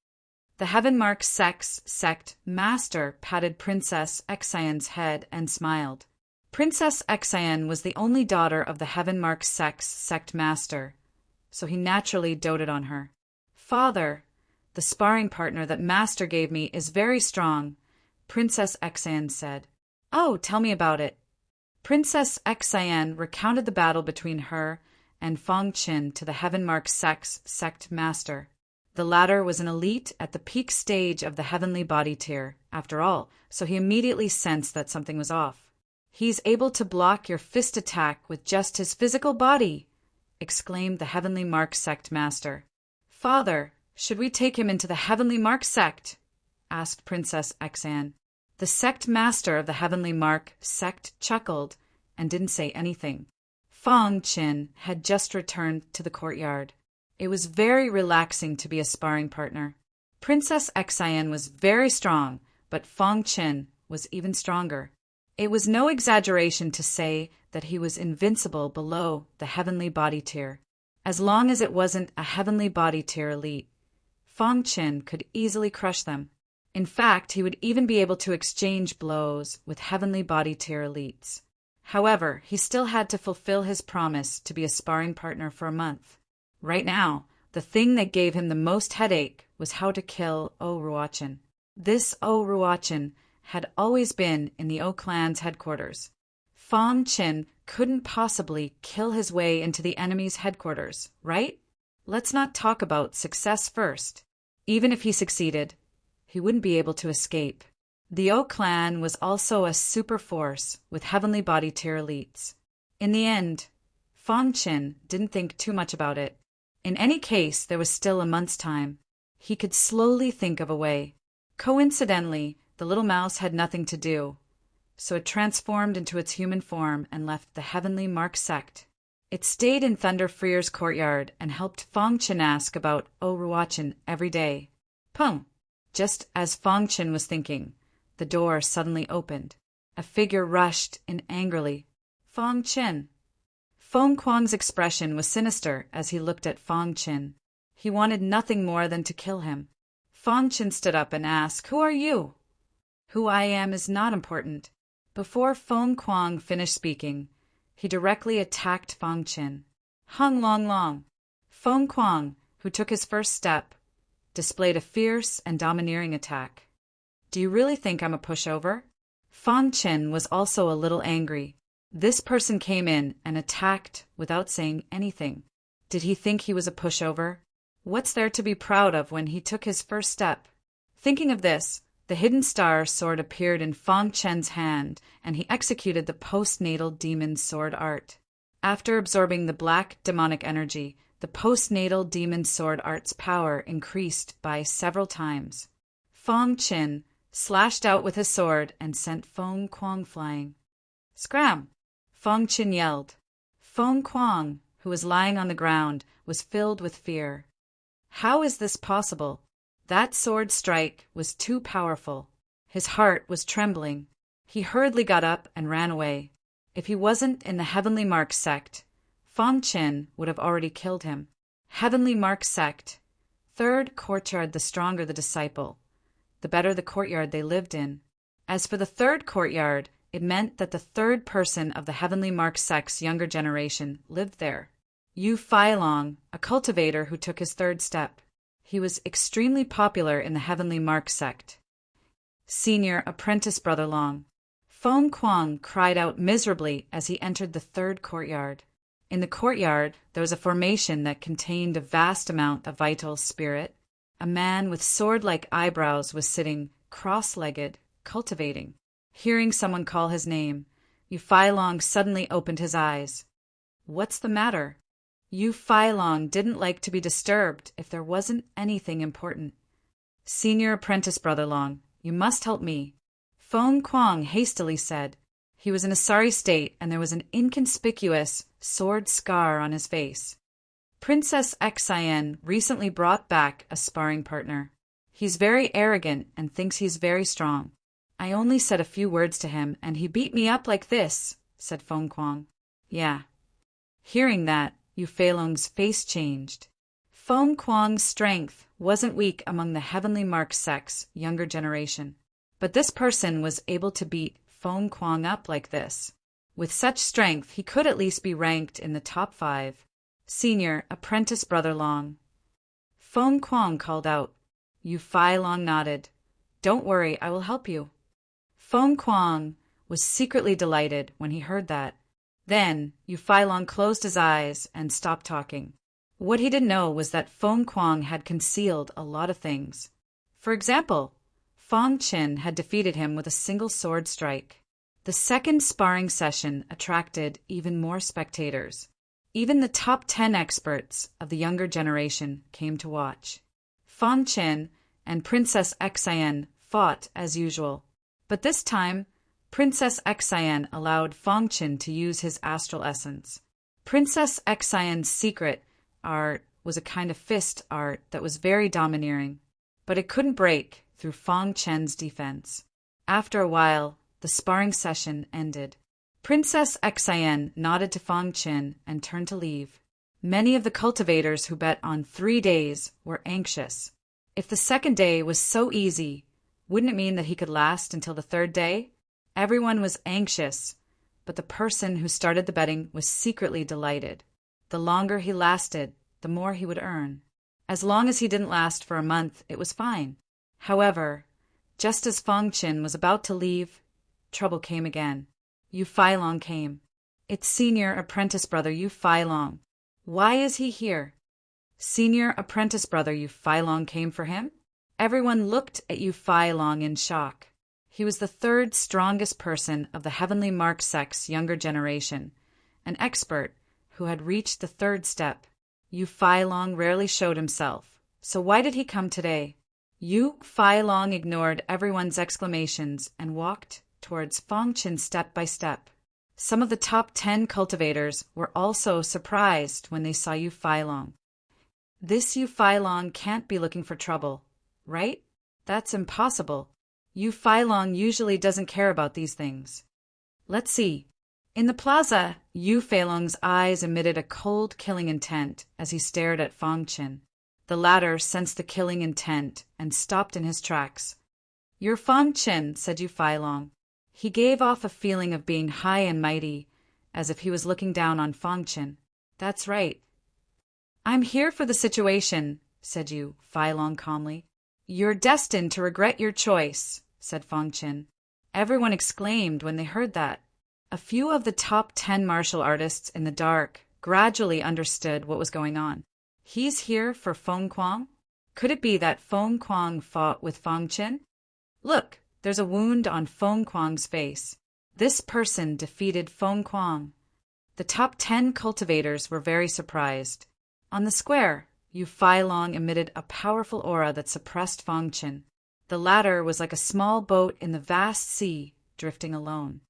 The Heaven Mark sect's sect master patted Princess Xian's head and smiled. Princess Xian was the only daughter of the Heaven Mark sect's sect master, so he naturally doted on her. Father, the sparring partner that master gave me is very strong, Princess Xian said. Oh, tell me about it. Princess Xian recounted the battle between her and Fang Qin to the Heaven Mark sect's sect master. The latter was an elite at the peak stage of the heavenly body tier, after all, so he immediately sensed that something was off. He's able to block your fist attack with just his physical body, exclaimed the Heavenly Mark sect master. Father, should we take him into the Heavenly Mark sect? Asked Princess Xian. The sect master of the Heavenly Mark sect chuckled and didn't say anything. Fang Qin had just returned to the courtyard. It was very relaxing to be a sparring partner. Princess Xian was very strong, but Fang Qin was even stronger. It was no exaggeration to say that he was invincible below the heavenly body tier. As long as it wasn't a heavenly body tier elite, Fang Qin could easily crush them. In fact, he would even be able to exchange blows with heavenly body tier elites. However, he still had to fulfill his promise to be a sparring partner for a month. Right now, the thing that gave him the most headache was how to kill O Ruochen. This O Ruochen had always been in the O clan's headquarters. Fang Qin couldn't possibly kill his way into the enemy's headquarters, right? Let's not talk about success first. Even if he succeeded, he wouldn't be able to escape. The O clan was also a super force with heavenly body tier elites. In the end, Fang Qin didn't think too much about it. In any case, there was still a month's time. He could slowly think of a way. Coincidentally, the little mouse had nothing to do, so it transformed into its human form and left the Heavenly Mark sect. It stayed in Thunder Freer's courtyard and helped Fang Qin ask about O Ruochen every day. Pum! Just as Fang Qin was thinking, the door suddenly opened. a figure rushed in angrily. Fong Qin. Feng Kuang's expression was sinister as he looked at Fong Qin. He wanted nothing more than to kill him. Fong Qin stood up and asked, "Who are you?" "Who I am is not important." Before Feng Kuang finished speaking, he directly attacked Fong Qin. Hung Long Long. Feng Kuang, who took his first step, displayed a fierce and domineering attack. "Do you really think I'm a pushover?" Fong Qin was also a little angry. This person came in and attacked without saying anything. Did he think he was a pushover? What's there to be proud of when he took his first step? Thinking of this, the hidden star sword appeared in Fong Qin's hand, and he executed the postnatal demon sword art. After absorbing the black demonic energy, the postnatal demon sword art's power increased by several times. Fong Qin slashed out with his sword and sent Feng Kuang flying. "Scram!" Fong Qin yelled. Feng Kuang, who was lying on the ground, was filled with fear. How is this possible? That sword strike was too powerful. His heart was trembling. He hurriedly got up and ran away. If he wasn't in the Heavenly Mark sect, Fong Qin would have already killed him. Heavenly Mark sect. Third courtyard, the stronger the disciple, the better the courtyard they lived in. As for the third courtyard, it meant that the third person of the Heavenly Mark sect's younger generation lived there. Yu Failong, a cultivator who took his third step. He was extremely popular in the Heavenly Mark sect. Senior apprentice Brother Long. Feng Kuang cried out miserably as he entered the third courtyard. In the courtyard, there was a formation that contained a vast amount of vital spirit. A man with sword-like eyebrows was sitting, cross-legged, cultivating. Hearing someone call his name, Yu Failong suddenly opened his eyes. "What's the matter?" Yu Failong didn't like to be disturbed if there wasn't anything important. "Senior apprentice Brother Long, you must help me," Feng Kuang hastily said. He was in a sorry state, and there was an inconspicuous sword scar on his face. Princess Xian recently brought back a sparring partner. He's very arrogant and thinks he's very strong. I only said a few words to him, and he beat me up like this, said Feng Kuang. Yeah. Hearing that, Yu Feilong's face changed. Feng Kuang's strength wasn't weak among the Heavenly Mark sect's younger generation. But this person was able to beat Feng Kuang up like this. With such strength, he could at least be ranked in the top 5. Senior apprentice Brother Long. Feng Kuang called out. Yu Failong nodded. Don't worry, I will help you. Feng Kuang was secretly delighted when he heard that. Then Yu Failong closed his eyes and stopped talking. What he didn't know was that Feng Kuang had concealed a lot of things. For example, Fong Qin had defeated him with a single sword strike. The second sparring session attracted even more spectators. Even the top 10 experts of the younger generation came to watch. Fong Qin and Princess Xian fought as usual. But this time, Princess Xian allowed Fong Qin to use his astral essence. Princess Xian's secret art was a kind of fist art that was very domineering, but it couldn't break through Fong Qin's defense. After a while, the sparring session ended. Princess Xian nodded to Fong Qin and turned to leave. Many of the cultivators who bet on 3 days were anxious. If the second day was so easy, wouldn't it mean that he could last until the third day? Everyone was anxious, but the person who started the betting was secretly delighted. The longer he lasted, the more he would earn. As long as he didn't last for a month, it was fine. However, just as Fong Qin was about to leave, trouble came again. Yu Failong came. It's Senior Apprentice Brother Yu Failong. Why is he here? Senior Apprentice Brother Yu Failong came for him? Everyone looked at Yu Failong in shock. He was the third strongest person of the Heavenly Mark sect's younger generation, an expert who had reached the third step. Yu Failong rarely showed himself, so why did he come today? Yu Failong ignored everyone's exclamations and walked towards Fong Qin step by step. Some of the top 10 cultivators were also surprised when they saw Yu Failong. This Yu Failong can't be looking for trouble, right? That's impossible. Yu Feilong usually doesn't care about these things. Let's see. In the plaza, Yu Feilong's eyes emitted a cold, killing intent as he stared at Fang Qin. The latter sensed the killing intent and stopped in his tracks. "You're Fang Qin," said Yu Feilong. He gave off a feeling of being high and mighty, as if he was looking down on Fang Qin. "That's right." "I'm here for the situation," said Yu Feilong calmly. "You're destined to regret your choice," said Fang Qin. Everyone exclaimed when they heard that. A few of the top 10 martial artists in the dark gradually understood what was going on. He's here for Feng Kuang? Could it be that Feng Kuang fought with Fang Qin? Look, there's a wound on Feng Kuang's face. This person defeated Feng Kuang. The top 10 cultivators were very surprised. On the square, Yu Feilong emitted a powerful aura that suppressed Fang Qin. The latter was like a small boat in the vast sea, drifting alone.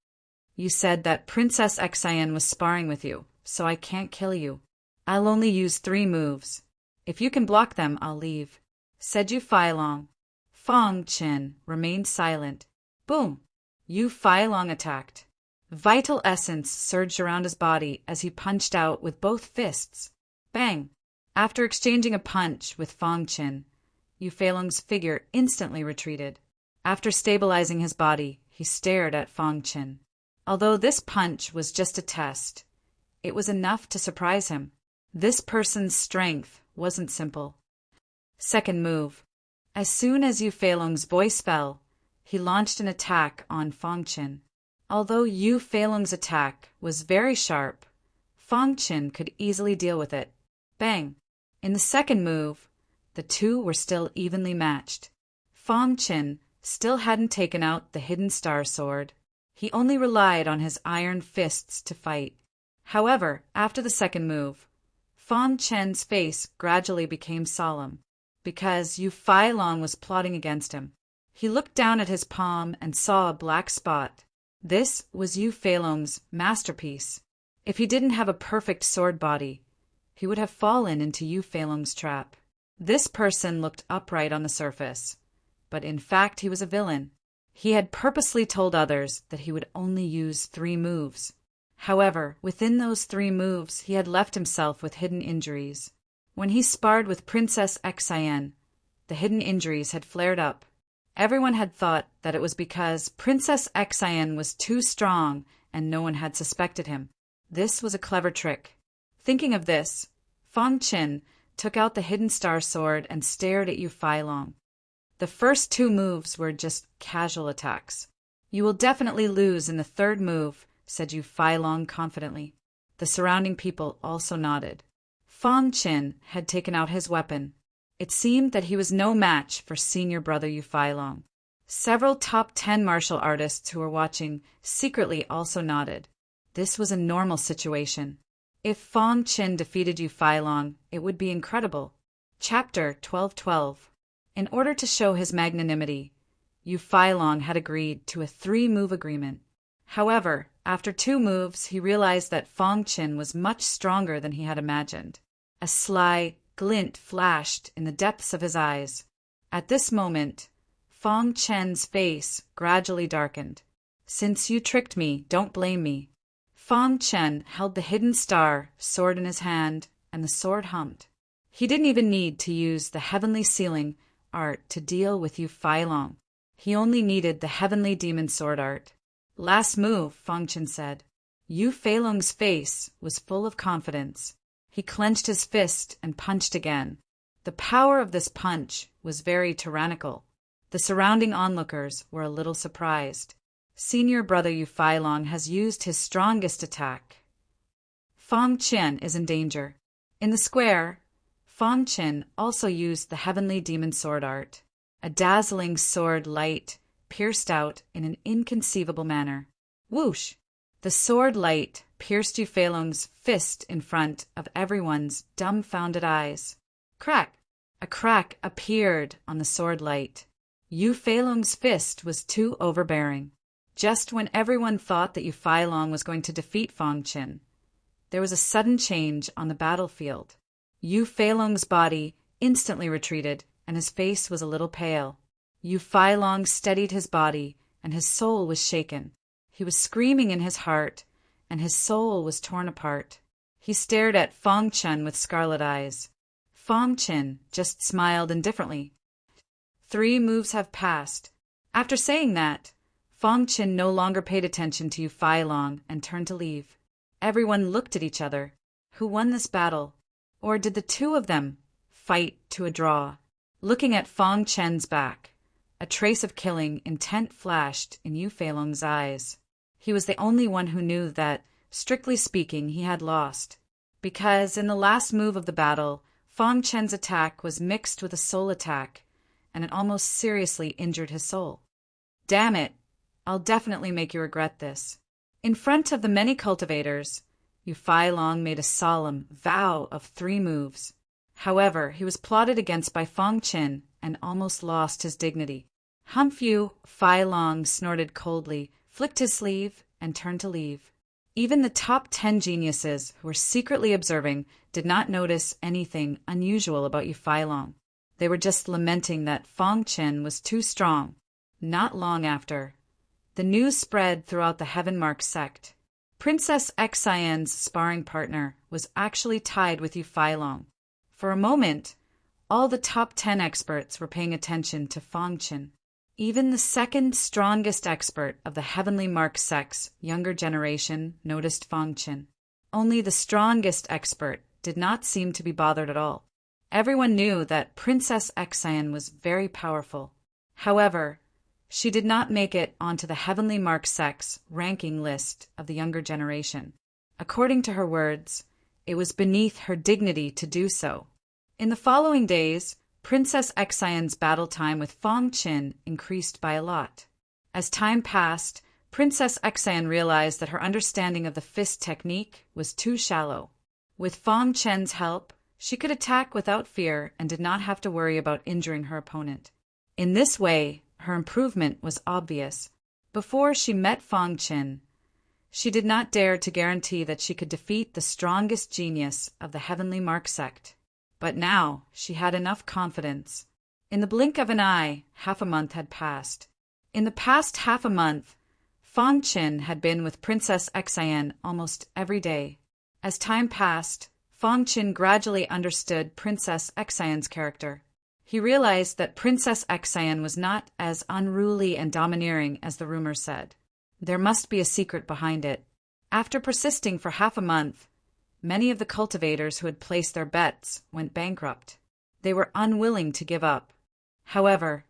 "You said that Princess Xian was sparring with you, so I can't kill you. I'll only use 3 moves. If you can block them, I'll leave," said Yu Feilong. Fang Qin remained silent. Boom! Yu Feilong attacked. Vital essence surged around his body as he punched out with both fists. Bang! After exchanging a punch with Fang Qin, Yu Feilong's figure instantly retreated. After stabilizing his body, he stared at Fang Qin. Although this punch was just a test, it was enough to surprise him. This person's strength wasn't simple. Second move. As soon as Yu Feilong's voice fell, he launched an attack on Fang Qin. Although Yu Feilong's attack was very sharp, Fang Qin could easily deal with it. Bang! In the second move, the two were still evenly matched. Fang Qin still hadn't taken out the hidden star sword. He only relied on his iron fists to fight. However, after the second move, Fang Qin's face gradually became solemn, because Yu Feilong was plotting against him. He looked down at his palm and saw a black spot. This was Yu Feilong's masterpiece. If he didn't have a perfect sword body, he would have fallen into Yu Feilong's trap. This person looked upright on the surface, but in fact he was a villain. He had purposely told others that he would only use 3 moves. However, within those 3 moves, he had left himself with hidden injuries. When he sparred with Princess Xian, the hidden injuries had flared up. Everyone had thought that it was because Princess Xian was too strong and no one had suspected him. This was a clever trick. Thinking of this, Fang Qin took out the hidden star sword and stared at Yu Feilong. The first 2 moves were just casual attacks. "You will definitely lose in the 3rd move," said Yu Feilong confidently. The surrounding people also nodded. Fang Qin had taken out his weapon. It seemed that he was no match for senior brother Yu Feilong. Several top 10 martial artists who were watching secretly also nodded. This was a normal situation. If Fang Qin defeated Yu Feilong, it would be incredible. Chapter 12:12. In order to show his magnanimity, Yu Feilong had agreed to a 3-move agreement. However, after 2 moves, he realized that Fang Qin was much stronger than he had imagined. A sly glint flashed in the depths of his eyes. At this moment, Fang Qin's face gradually darkened. "Since you tricked me, don't blame me." Fang Qin held the hidden star sword in his hand, and the sword hummed. He didn't even need to use the heavenly sealing art to deal with Yu Feilong. He only needed the heavenly demon sword art. "Last move," Fang Qin said. Yu Feilong's face was full of confidence. He clenched his fist and punched again. The power of this punch was very tyrannical. The surrounding onlookers were a little surprised. Senior brother Yu Feilong has used his strongest attack. Fang Qin is in danger. In the square, Fang Qin also used the heavenly demon sword art. A dazzling sword light pierced out in an inconceivable manner. Whoosh! The sword light pierced Yu Feilong's fist in front of everyone's dumbfounded eyes. Crack! A crack appeared on the sword light. Yu Feilong's fist was too overbearing. Just when everyone thought that Yu Feilong was going to defeat Fang Qin, there was a sudden change on the battlefield. Yu Feilong's body instantly retreated, and his face was a little pale. Yu Feilong steadied his body, and his soul was shaken. He was screaming in his heart, and his soul was torn apart. He stared at Fong Chen with scarlet eyes. Fong Chen just smiled indifferently. 3 moves have passed. After saying that, Fong Chen no longer paid attention to Yu Feilong and turned to leave. Everyone looked at each other. Who won this battle? Or did the 2 of them fight to a draw? Looking at Fong Chen's back, a trace of killing intent flashed in Yu Feilong's eyes. He was the only one who knew that, strictly speaking, he had lost. Because in the last move of the battle, Fong Chen's attack was mixed with a soul attack, and it almost seriously injured his soul. Damn it! I'll definitely make you regret this. In front of the many cultivators, Yu Feilong made a solemn vow of 3 moves. However, he was plotted against by Fong Chen and almost lost his dignity. Humph! Yu Feilong snorted coldly, flicked his sleeve, and turned to leave. Even the top 10 geniuses who were secretly observing did not notice anything unusual about Yu Feilong. They were just lamenting that Fong Chen was too strong. Not long after, the news spread throughout the Heaven Mark sect. Princess Xian's sparring partner was actually tied with Yu Feilong. For a moment, all the top 10 experts were paying attention to Fong Chen. Even the second strongest expert of the Heavenly Mark sect's younger generation noticed Fong Chen. Only the strongest expert did not seem to be bothered at all. Everyone knew that Princess Xian was very powerful. However, she did not make it onto the Heavenly Mark sect's ranking list of the younger generation. According to her words, it was beneath her dignity to do so. In the following days, Princess Xian's battle time with Fong Chen increased by a lot. As time passed, Princess Xian realized that her understanding of the fist technique was too shallow. With Fong Chen's help, she could attack without fear and did not have to worry about injuring her opponent. In this way, her improvement was obvious. Before she met Fong Chen, she did not dare to guarantee that she could defeat the strongest genius of the Heavenly Mark sect. But now she had enough confidence. In the blink of an eye, half a month had passed. In the past half a month, Fong Chen had been with Princess Xian almost every day. As time passed, Fong Chen gradually understood Princess Xian's character. He realized that Princess Xian was not as unruly and domineering as the rumors said. There must be a secret behind it. After persisting for half a month, many of the cultivators who had placed their bets went bankrupt. They were unwilling to give up. However,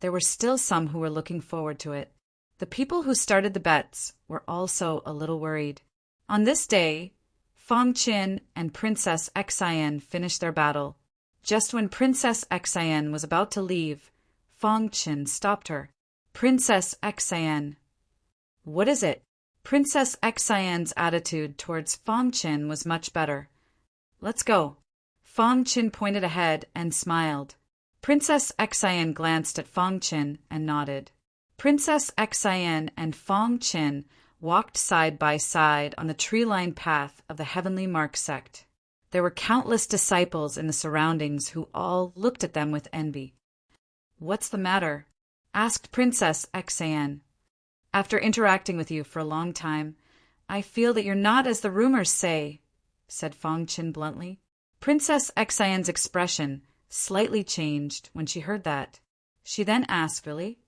there were still some who were looking forward to it. The people who started the bets were also a little worried. On this day, Fong Chen and Princess Xian finished their battle. Just when Princess Xian was about to leave, Fong Chen stopped her. Princess Xian. What is it? Princess Xian's attitude towards Fong Chen was much better. Let's go. Fong Chen pointed ahead and smiled. Princess Xian glanced at Fong Chen and nodded. Princess Xian and Fong Chen walked side by side on the tree-lined path of the Heavenly Mark sect. There were countless disciples in the surroundings who all looked at them with envy. What's the matter? Asked Princess Xian. After interacting with you for a long time, I feel that you're not as the rumors say, said Fong Chen bluntly. Princess Xian's expression slightly changed when she heard that. She then asked, really?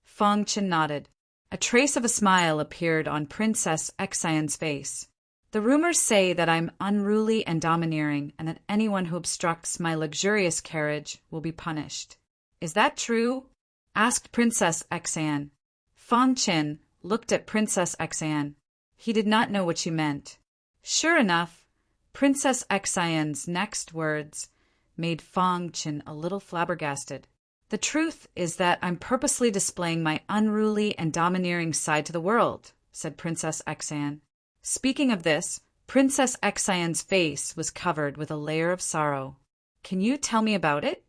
Fong Chen nodded. A trace of a smile appeared on Princess Xian's face. The rumors say that I'm unruly and domineering, and that anyone who obstructs my luxurious carriage will be punished. Is that true? Asked Princess Xian. Fong Chen looked at Princess Xian. He did not know what she meant. Sure enough, Princess Xian's next words made Fong Chen a little flabbergasted. The truth is that I'm purposely displaying my unruly and domineering side to the world, said Princess Xian. Speaking of this, Princess Xian's face was covered with a layer of sorrow. Can you tell me about it?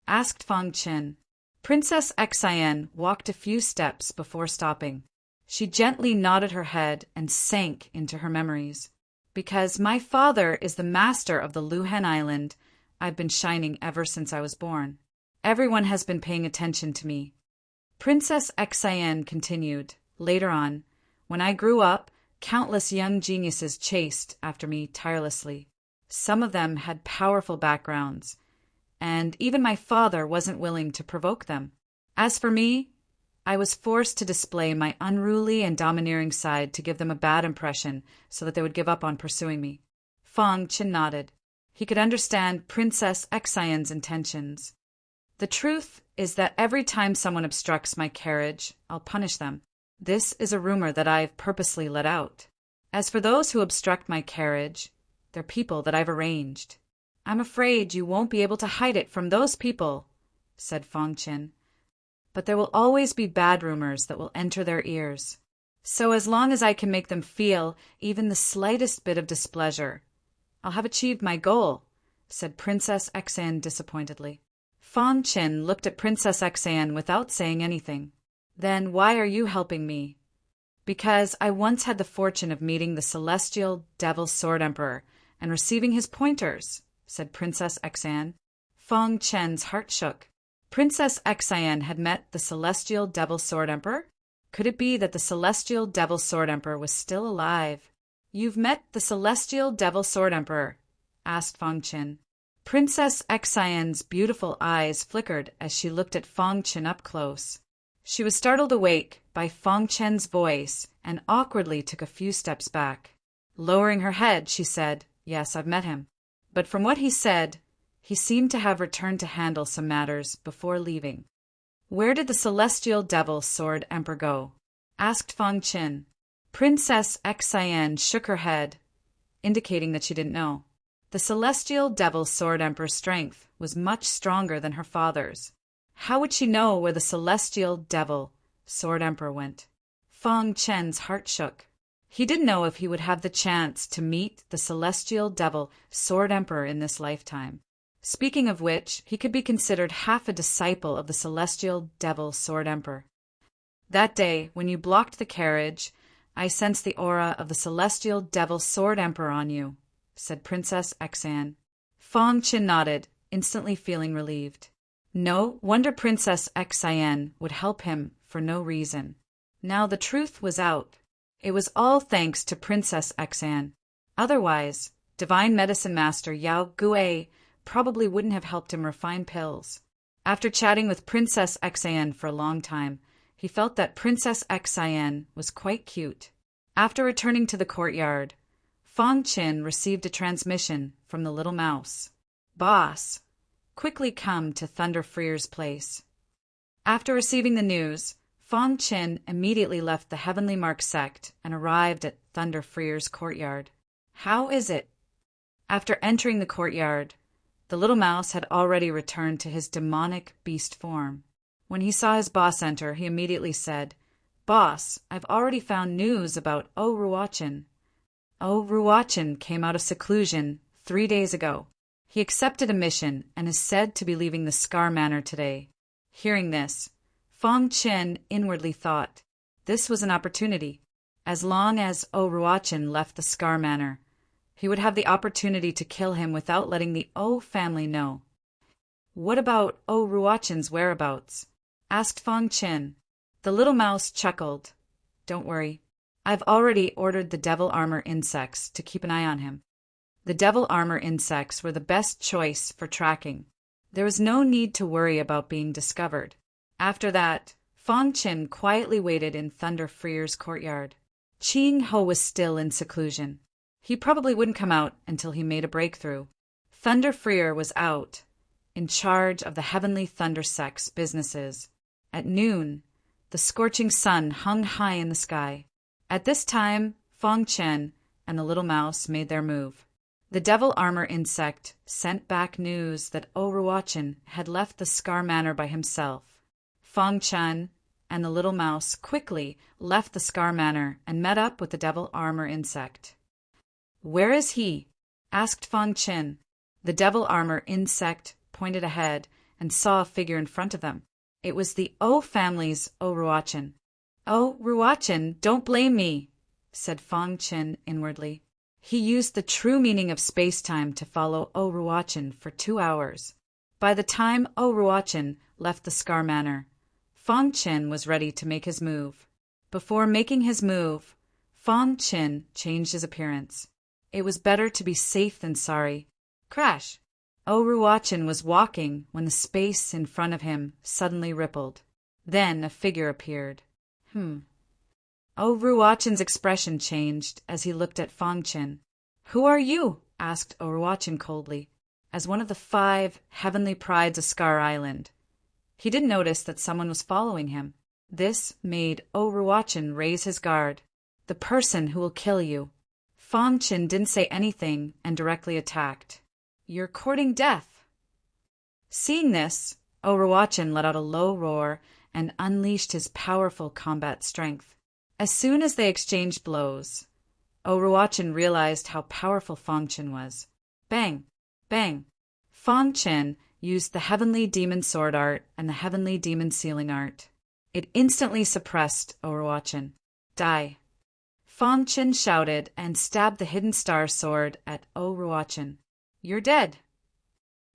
Asked Fong Chen. Princess Xian walked a few steps before stopping. She gently nodded her head and sank into her memories. Because my father is the master of the Luhen Island, I've been shining ever since I was born. Everyone has been paying attention to me. Princess Xian continued, later on, when I grew up, countless young geniuses chased after me tirelessly. Some of them had powerful backgrounds, and even my father wasn't willing to provoke them. As for me, I was forced to display my unruly and domineering side to give them a bad impression so that they would give up on pursuing me. Fang Qin nodded. He could understand Princess Xian's intentions. The truth is that every time someone obstructs my carriage, I'll punish them. This is a rumor that I've purposely let out. As for those who obstruct my carriage, they're people that I've arranged. I'm afraid you won't be able to hide it from those people, said Fang Qin. But there will always be bad rumors that will enter their ears. So as long as I can make them feel even the slightest bit of displeasure, I'll have achieved my goal, said Princess Xian disappointedly. Fang Qin looked at Princess Xian without saying anything. Then why are you helping me? Because I once had the fortune of meeting the celestial devil sword emperor and receiving his pointers, said Princess Xian. Fang Qin's heart shook. Princess Xian had met the celestial devil sword emperor? Could it be that the celestial devil sword emperor was still alive? You've met the celestial devil sword emperor? Asked Fang Qin. Princess Xian's beautiful eyes flickered as she looked at Fang Qin up close. She was startled awake by Fang Qin's voice and awkwardly took a few steps back. Lowering her head, she said, "Yes, I've met him." But from what he said, he seemed to have returned to handle some matters before leaving. Where did the celestial devil sword emperor go? Asked Fang Qin. Princess Xian shook her head, indicating that she didn't know. The celestial devil sword emperor's strength was much stronger than her father's. How would she know where the celestial devil sword emperor went? Fang Qin's heart shook. He didn't know if he would have the chance to meet the celestial devil sword emperor in this lifetime. Speaking of which, he could be considered half a disciple of the celestial devil sword emperor. That day, when you blocked the carriage, I sensed the aura of the celestial devil sword emperor on you, said Princess Xian. Fang Qin nodded, instantly feeling relieved. No wonder Princess Xian would help him for no reason. Now the truth was out. It was all thanks to Princess Xian. Otherwise, Divine Medicine Master Yao Gui probably wouldn't have helped him refine pills. After chatting with Princess Xian for a long time, he felt that Princess Xian was quite cute. After returning to the courtyard, Fang Qin received a transmission from the little mouse. "Boss, quickly come to Thunder Freer's place." After receiving the news, Fang Qin immediately left the Heavenly Mark sect and arrived at Thunder Freer's courtyard. How is it? After entering the courtyard, the little mouse had already returned to his demonic beast form. When he saw his boss enter, he immediately said, "Boss, I've already found news about Ruachin. Ruachin came out of seclusion 3 days ago. He accepted a mission and is said to be leaving the Scar Manor today." Hearing this, Fang Qin inwardly thought, this was an opportunity. As long as Ruachin left the Scar Manor, he would have the opportunity to kill him without letting the O family know. What about Ruachin's whereabouts? Asked Fang Qin. The little mouse chuckled. Don't worry. I've already ordered the devil armor insects to keep an eye on him. The devil armor insects were the best choice for tracking. There was no need to worry about being discovered. After that, Fang Qin quietly waited in Thunder Freer's courtyard. Qing Ho was still in seclusion. He probably wouldn't come out until he made a breakthrough. Thunder Freer was out, in charge of the Heavenly Thunder Sect's businesses. At noon, the scorching sun hung high in the sky. At this time, Fang Qin and the little mouse made their move. The devil armor insect sent back news that Ruachin had left the Scar Manor by himself. Fang Qin and the little mouse quickly left the Scar Manor and met up with the devil armor insect. "Where is he?" asked Fang Qin. The devil armor insect pointed ahead and saw a figure in front of them. It was the O family's Ruachin. "Ruachin, don't blame me," said Fang Qin inwardly. He used the true meaning of space-time to follow Ruachin for 2 hours. By the time Ruochen left the Scar Manor, Fong Qin was ready to make his move. Before making his move, Fong Qin changed his appearance. It was better to be safe than sorry. Crash! Ruochen was walking when the space in front of him suddenly rippled. Then a figure appeared. Ruochen's expression changed as he looked at Fong Qin. "Who are you?" asked Ruochen coldly. As one of the 5 heavenly prides of Scar Island, he didn't notice that someone was following him. This made Ruochen raise his guard. "The person who will kill you." Fong Qin didn't say anything and directly attacked. "You're courting death." Seeing this, Ruochen let out a low roar and unleashed his powerful combat strength. As soon as they exchanged blows, Ruochen realized how powerful Fong Qin was. Bang! Bang! Fong Qin used the Heavenly Demon Sword Art and the Heavenly Demon Sealing Art. It instantly suppressed Ruochen. "Die!" Fong Qin shouted and stabbed the Hidden Star Sword at Ruochen. "You're dead!"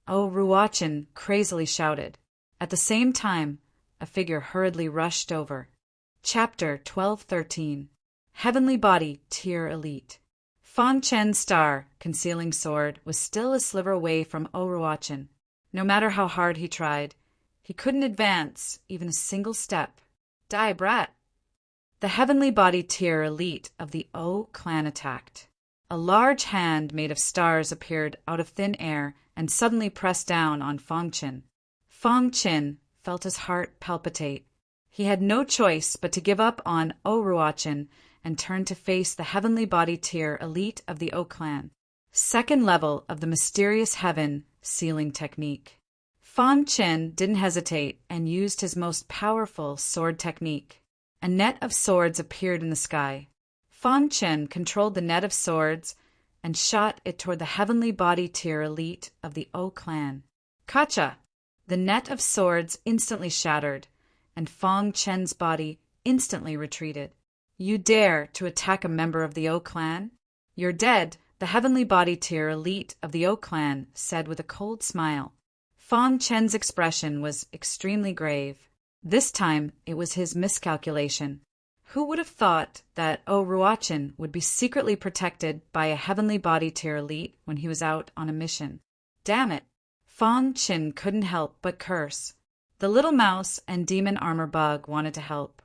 Ruochen crazily shouted. At the same time, a figure hurriedly rushed over. Chapter 12-13. Heavenly Body Tier Elite. Fong Qin's star, concealing sword, was still a sliver away from Ruochen. No matter how hard he tried, he couldn't advance even a single step. "Die, brat!" The Heavenly Body Tier Elite of the O clan attacked. A large hand made of stars appeared out of thin air and suddenly pressed down on Fong Qin. Fong Qin felt his heart palpitate. He had no choice but to give up on Ruochen and turn to face the Heavenly Body Tier Elite of the O clan. Second level of the mysterious heaven sealing technique. Fong Qin didn't hesitate and used his most powerful sword technique. A net of swords appeared in the sky. Fong Qin controlled the net of swords and shot it toward the Heavenly Body Tier Elite of the O clan. Kacha! The net of swords instantly shattered, and Fong Qin's body instantly retreated. "You dare to attack a member of the O clan? You're dead," the Heavenly Body Tier Elite of the O clan said with a cold smile. Fong Qin's expression was extremely grave. This time it was his miscalculation. Who would have thought that Ruochen would be secretly protected by a Heavenly Body Tier Elite when he was out on a mission? Damn it! Fong Qin couldn't help but curse. The little mouse and demon armor bug wanted to help,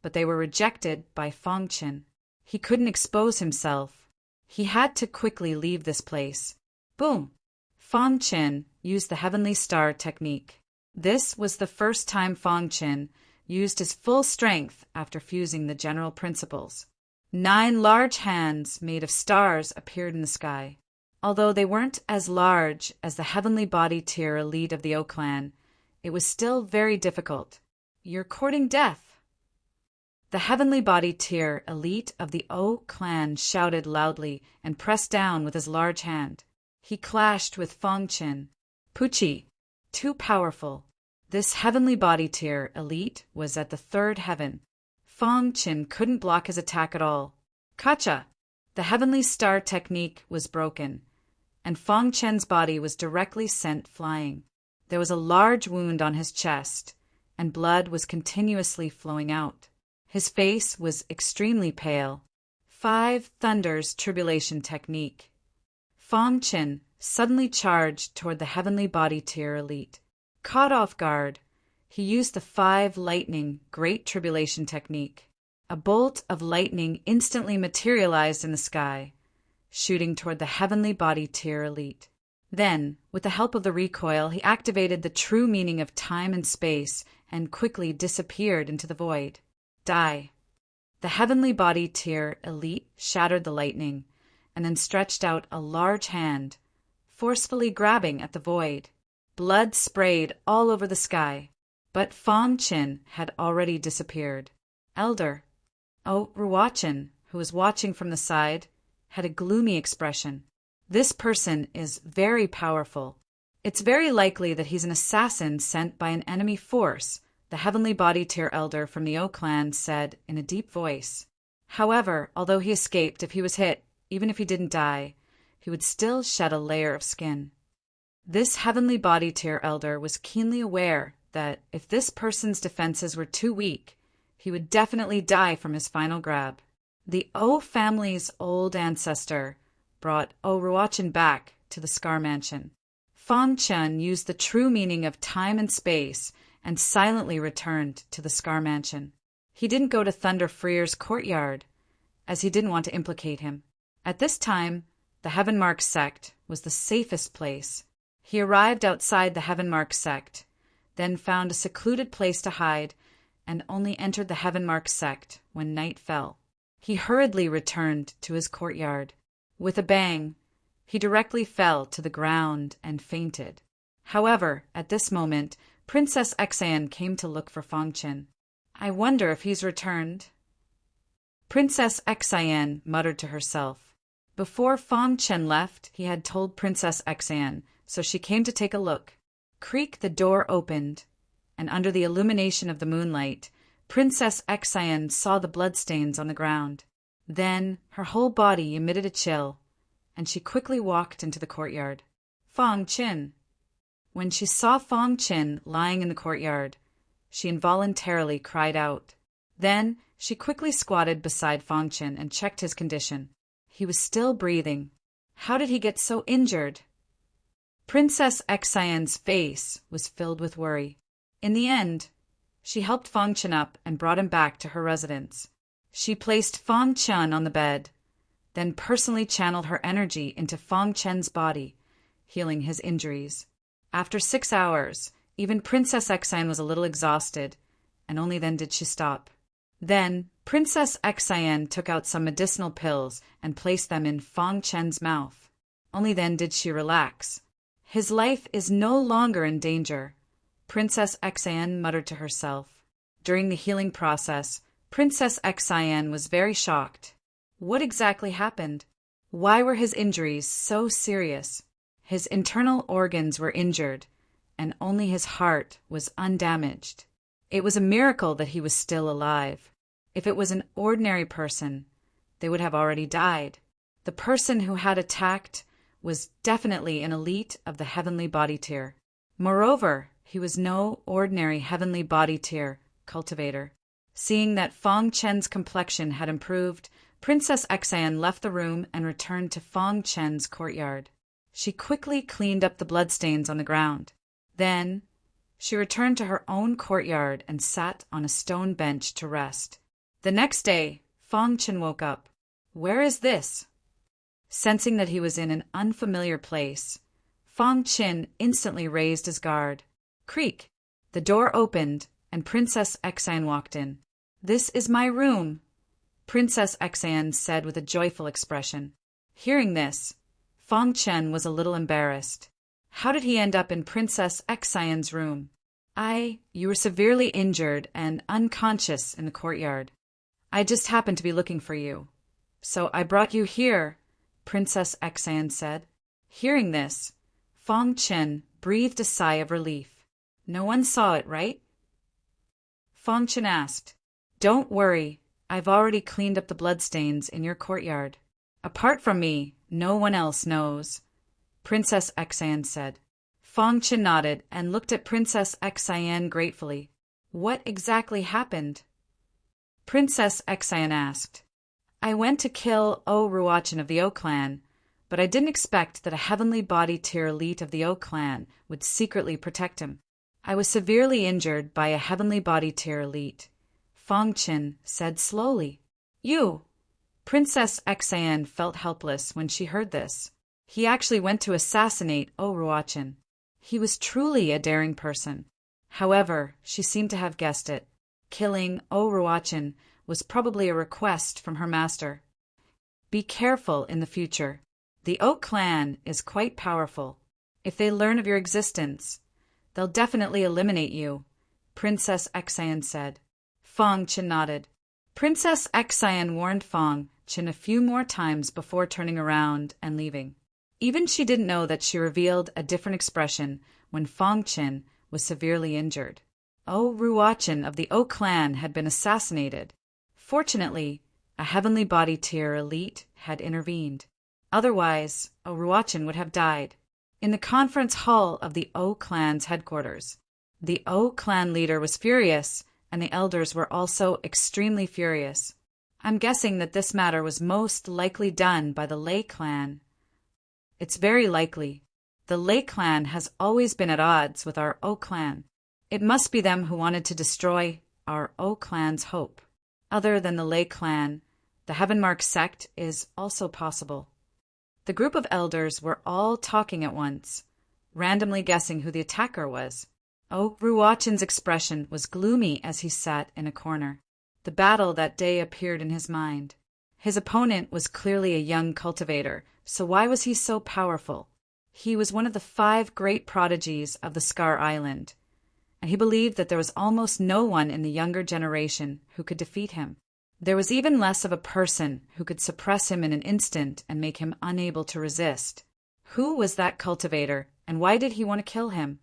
but they were rejected by Fong Qin. He couldn't expose himself. He had to quickly leave this place. Boom! Fong Qin used the Heavenly Star technique. This was the first time Fong Qin used his full strength after fusing the general principles. 9 large hands made of stars appeared in the sky. Although they weren't as large as the Heavenly Body Tier Elite of the O clan, it was still very difficult. "You're courting death!" The Heavenly Body Tier Elite of the O clan shouted loudly and pressed down with his large hand. He clashed with Fong Qin. Pucci! Too powerful. This Heavenly Body Tier Elite was at the 3rd heaven. Fong Qin couldn't block his attack at all. Kacha! The Heavenly Star technique was broken, and Fong Qin's body was directly sent flying. There was a large wound on his chest, and blood was continuously flowing out. His face was extremely pale. 5 Thunder's Tribulation Technique. Fong Qin suddenly charged toward the Heavenly Body Tier Elite. Caught off guard, he used the 5 Lightning Great Tribulation Technique. A bolt of lightning instantly materialized in the sky, shooting toward the Heavenly Body Tier Elite. Then, with the help of the recoil, he activated the true meaning of time and space and quickly disappeared into the void. Die! The Heavenly Body Tier Elite shattered the lightning and then stretched out a large hand, forcefully grabbing at the void. Blood sprayed all over the sky, but Fong Qin had already disappeared. Elder Ruochen, who was watching from the side, had a gloomy expression. "This person is very powerful. It's very likely that he's an assassin sent by an enemy force," the Heavenly Body Tier Elder from the O clan said in a deep voice. However, although he escaped, if he was hit, even if he didn't die, he would still shed a layer of skin. This heavenly body tier elder was keenly aware that if this person's defenses were too weak, he would definitely die from his final grab. The O family's old ancestor brought O Ruachin back to the Scar Mansion. Fang Chen used the true meaning of time and space and silently returned to the Scar Mansion. He didn't go to Thunder Freer's courtyard, as he didn't want to implicate him. At this time, the Heavenmark sect was the safest place. He arrived outside the Heavenmark sect, then found a secluded place to hide, and only entered the Heavenmark sect when night fell. He hurriedly returned to his courtyard. With a bang, he directly fell to the ground and fainted. However, at this moment, Princess Xan came to look for Fang Chen. "I wonder if he's returned," Princess Xan muttered to herself. Before Fang Chen left, he had told Princess Xan, so she came to take a look. Creak, the door opened, and under the illumination of the moonlight, Princess Xan saw the bloodstains on the ground. Then her whole body emitted a chill, and she quickly walked into the courtyard. Fang Chen. When she saw Fang Chen lying in the courtyard, she involuntarily cried out. Then she quickly squatted beside Fang Chen and checked his condition. He was still breathing. How did he get so injured? Princess Xan's face was filled with worry. In the end, she helped Fang Chen up and brought him back to her residence. She placed Fang Chen on the bed, then personally channeled her energy into Fang Chen's body, healing his injuries. After 6 hours, even Princess Xan was a little exhausted, and only then did she stop. Then, Princess Xan took out some medicinal pills and placed them in Fang Chen's mouth. Only then did she relax. His life is no longer in danger, Princess Xan muttered to herself. During the healing process, Princess Xan was very shocked. What exactly happened? Why were his injuries so serious? His internal organs were injured, and only his heart was undamaged. It was a miracle that he was still alive. If it was an ordinary person, they would have already died. The person who had attacked was definitely an elite of the heavenly body tier. Moreover, he was no ordinary heavenly body tier cultivator. Seeing that Fang Chen's complexion had improved, Princess Xan left the room and returned to Fang Chen's courtyard. She quickly cleaned up the bloodstains on the ground. Then, she returned to her own courtyard and sat on a stone bench to rest. The next day, Fang Chen woke up. Where is this? Sensing that he was in an unfamiliar place, Fang Chen instantly raised his guard. Creak! The door opened, and Princess Xan walked in. This is my room, Princess Xan said with a joyful expression. Hearing this, Fang Chen was a little embarrassed. How did he end up in Princess Xan's room? You were severely injured and unconscious in the courtyard. I just happened to be looking for you. So I brought you here, Princess Xan said. Hearing this, Fang Chen breathed a sigh of relief. No one saw it, right? Fang Chen asked. Don't worry, I've already cleaned up the bloodstains in your courtyard. Apart from me, no one else knows, Princess Xan said. Fang Chen nodded and looked at Princess Xan gratefully. What exactly happened? Princess Xan asked. I went to kill O Ruachin of the O clan, but I didn't expect that a heavenly body tier elite of the O clan would secretly protect him. I was severely injured by a heavenly body tier elite, Fang Chen said slowly. You! Princess Xan felt helpless when she heard this. He actually went to assassinate O Ruachin. He was truly a daring person. However, she seemed to have guessed it. Killing O Ruachin was probably a request from her master. Be careful in the future. The O clan is quite powerful. If they learn of your existence, they'll definitely eliminate you, Princess Xan said. Fang Chen nodded. Princess Xan warned Fang Chen a few more times before turning around and leaving. Even she didn't know that she revealed a different expression when Fang Chen was severely injured. O Ruachin of the O clan had been assassinated. Fortunately, a heavenly body tier elite had intervened. Otherwise, O Ruachin would have died. in the conference hall of the O clan's headquarters. The O clan leader was furious, and the elders were also extremely furious. I'm guessing that this matter was most likely done by the Lei clan. It's very likely. The Lei clan has always been at odds with our O clan. It must be them who wanted to destroy our O clan's hope. Other than the Lei clan, the Heavenmark sect is also possible. The group of elders were all talking at once, randomly guessing who the attacker was. O Ruachin's expression was gloomy as he sat in a corner. The battle that day appeared in his mind. His opponent was clearly a young cultivator, so why was he so powerful? He was one of the 5 great prodigies of the Scar Island, and he believed that there was almost no one in the younger generation who could defeat him. There was even less of a person who could suppress him in an instant and make him unable to resist. Who was that cultivator, and why did he want to kill him?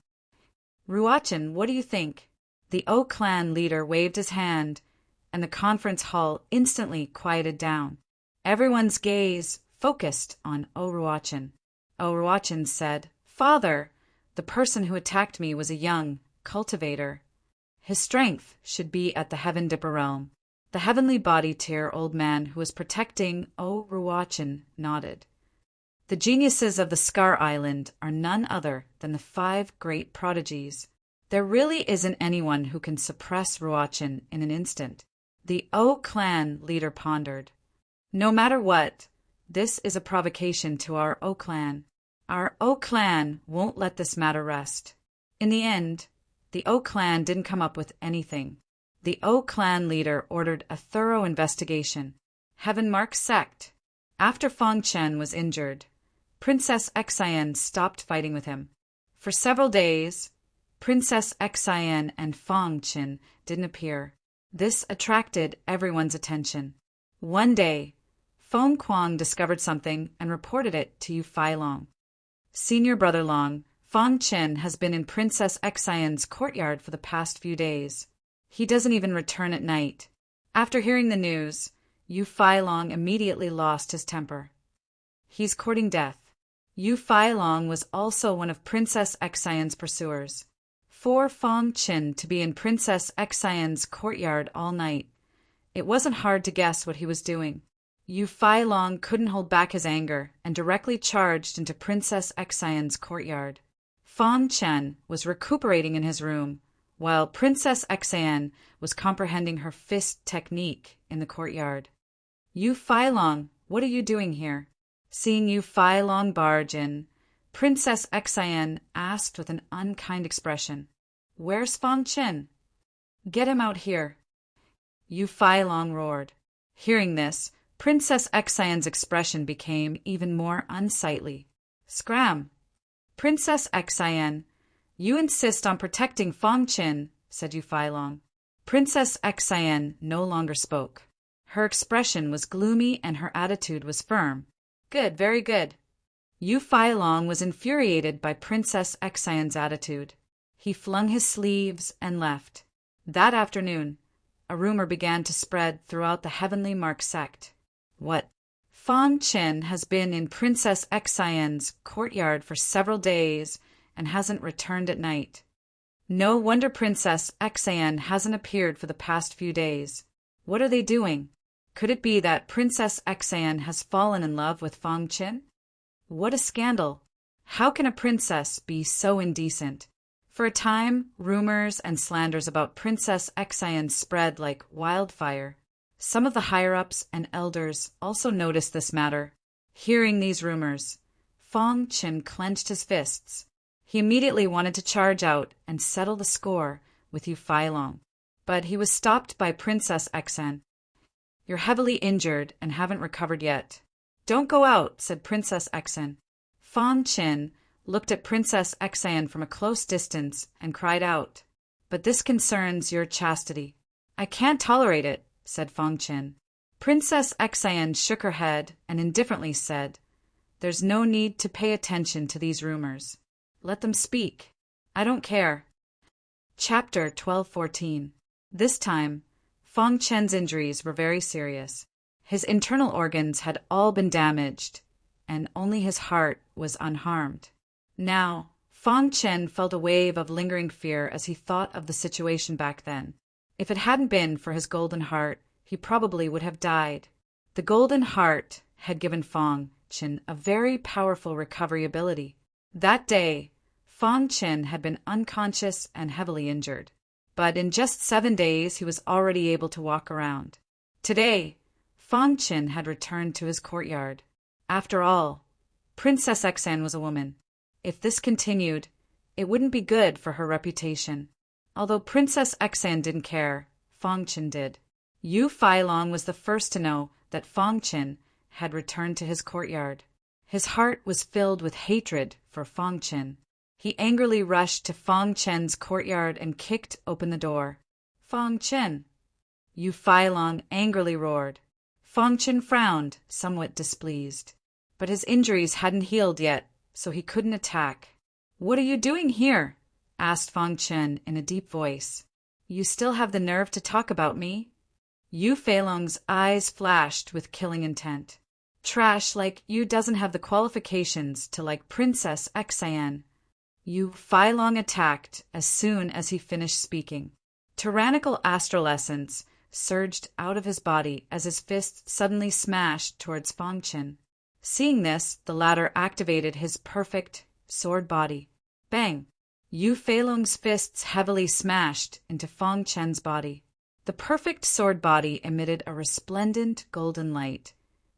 Ruachin, what do you think? The O clan leader waved his hand, and the conference hall instantly quieted down. Everyone's gaze focused on O Ruachin. O Ruachin said, "Father, the person who attacked me was a young cultivator. His strength should be at the Heaven Dipper realm." The heavenly body tier old man who was protecting O Ruachin nodded. The geniuses of the Scar Island are none other than the 5 great prodigies. There really isn't anyone who can suppress Ruachin in an instant. The O clan leader pondered. No matter what, this is a provocation to our O clan. Our O clan won't let this matter rest. In the end, the O clan didn't come up with anything. The O clan leader ordered a thorough investigation. Heavenmark sect. After Fong Chen was injured, Princess Xian stopped fighting with him. For several days, Princess Xian and Fong Chen didn't appear. This attracted everyone's attention. One day, Feng Kuang discovered something and reported it to Yu Fai Long. Senior Brother Long, Fong Chen has been in Princess Xian's courtyard for the past few days. He doesn't even return at night. After hearing the news, Yu Fai Long immediately lost his temper. He's courting death. Yu Fai Long was also one of Princess Xian's pursuers. For Fong Chen to be in Princess Xian's courtyard all night, it wasn't hard to guess what he was doing. Yu Fai Long couldn't hold back his anger and directly charged into Princess Xian's courtyard. Fong Chen was recuperating in his room, while Princess Xian was comprehending her fist technique in the courtyard. Yu Fai Long, what are you doing here? Seeing Yu Fai Long barge in, Princess Xian asked with an unkind expression, "Where's Fong Chen? Get him out here." Yu Fai Long roared. Hearing this, Princess Xian's expression became even more unsightly. "Scram! Princess Xian, you insist on protecting Fong Chen," said Yu Fai Long. Princess Xian no longer spoke. Her expression was gloomy and her attitude was firm. "Good, very good." Yu Fai Long was infuriated by Princess Xian's attitude. He flung his sleeves and left. That afternoon, a rumor began to spread throughout the Heavenly Mark sect. What? Fong Chen has been in Princess Xian's courtyard for several days and hasn't returned at night. No wonder Princess Xian hasn't appeared for the past few days. What are they doing? Could it be that Princess Xian has fallen in love with Fong Chen? What a scandal! How can a princess be so indecent? For a time, rumors and slanders about Princess Xian spread like wildfire. Some of the higher-ups and elders also noticed this matter. Hearing these rumors, Fong Chen clenched his fists. He immediately wanted to charge out and settle the score with Yu Fai Long. But he was stopped by Princess Xian. "You're heavily injured and haven't recovered yet." "Don't go out," said Princess Xian. Fong Chen looked at Princess Xian from a close distance and cried out, "But this concerns your chastity." "I can't tolerate it," said Fong Chen. Princess Xian shook her head and indifferently said, "There's no need to pay attention to these rumors. Let them speak. I don't care." Chapter 12:14. This time, Fong Chen's injuries were very serious. His internal organs had all been damaged, and only his heart was unharmed. Now, Fang Chen felt a wave of lingering fear as he thought of the situation back then. If it hadn't been for his golden heart, he probably would have died. The golden heart had given Fang Chen a very powerful recovery ability. That day, Fang Chen had been unconscious and heavily injured. But in just 7 days, he was already able to walk around. Today, Fang Chen had returned to his courtyard. After all, Princess Xan was a woman. If this continued, it wouldn't be good for her reputation. Although Princess Xan didn't care, Fang Chen did. Yu Failong was the first to know that Fang Chen had returned to his courtyard. His heart was filled with hatred for Fang Chen. He angrily rushed to Fang Chen's courtyard and kicked open the door. "Fang Chen!" Yu Failong angrily roared. Fang Chen frowned, somewhat displeased. But his injuries hadn't healed yet, so he couldn't attack. "What are you doing here?" asked Fang Chen in a deep voice. "You still have the nerve to talk about me?" Yu Failong's eyes flashed with killing intent. "Trash like you doesn't have the qualifications to like Princess Xan." Yu Failong attacked as soon as he finished speaking. Tyrannical astral essence surged out of his body as his fist suddenly smashed towards Fang Chen. Seeing this, the latter activated his perfect sword body. Bang! Yu Failong's fists heavily smashed into Fang Chen's body. The perfect sword body emitted a resplendent golden light,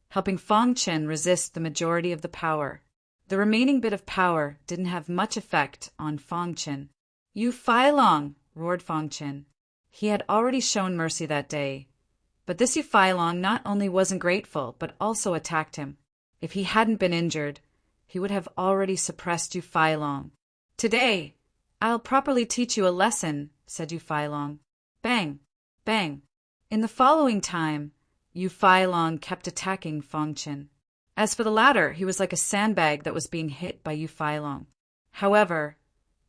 helping Fang Chen resist the majority of the power. The remaining bit of power didn't have much effect on Fang Chen. "Yu Failong!" roared Fang Chen. He had already shown mercy that day, but this Yu Failong not only wasn't grateful, but also attacked him. If he hadn't been injured, he would have already suppressed Yu Failong. "Today, I'll properly teach you a lesson," said Yu Failong. Bang! Bang! In the following time, Yu Failong kept attacking Fang Chen. As for the latter, he was like a sandbag that was being hit by Yu Failong. However,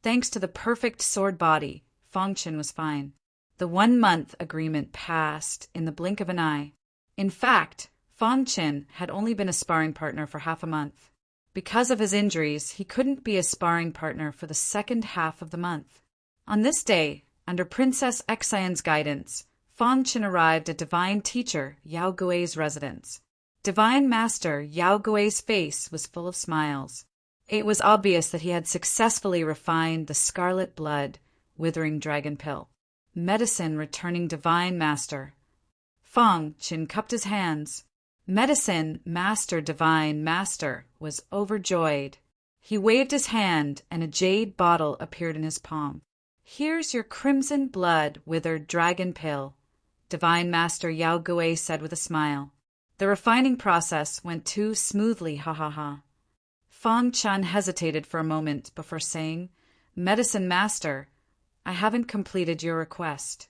thanks to the perfect sword body, Fang Chen was fine. The 1-month agreement passed in the blink of an eye. In fact, Fang Chen had only been a sparring partner for half a month. Because of his injuries, he couldn't be a sparring partner for the second half of the month. On this day, under Princess Xan's guidance, Fang Chen arrived at Divine Teacher Yao Gui's residence. Divine Master Yao Gui's face was full of smiles. It was obvious that he had successfully refined the scarlet blood, withering dragon pill. Medicine returning Divine Master. Fang Chen cupped his hands. Medicine Master Divine Master was overjoyed. He waved his hand and a jade bottle appeared in his palm. "Here's your crimson blood withered dragon pill," Divine Master Yao Gui said with a smile. The refining process went too smoothly, ha ha ha. Fang Chen hesitated for a moment before saying, "Medicine Master, I haven't completed your request."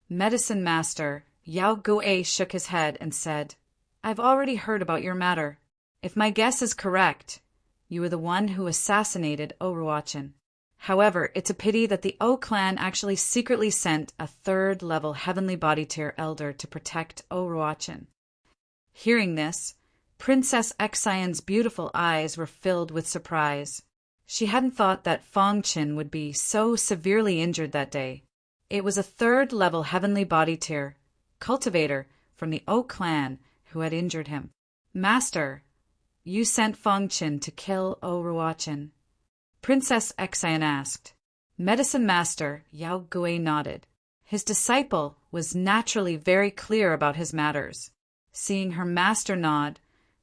Medicine Master Yao Gui shook his head and said, "I've already heard about your matter. If my guess is correct, you were the one who assassinated Oruachin. However, it's a pity that the O clan actually secretly sent a 3rd-level heavenly body tier elder to protect Oruachin." Hearing this, Princess Xan's beautiful eyes were filled with surprise. She hadn't thought that Fang Chen would be so severely injured that day. It was a 3rd-level heavenly body tier cultivator from the O clan who had injured him. "Master, you sent Fang Chen to kill Oruachin?" Princess Xan asked. Medicine Master Yao Gui nodded. His disciple was naturally very clear about his matters. Seeing her master nod,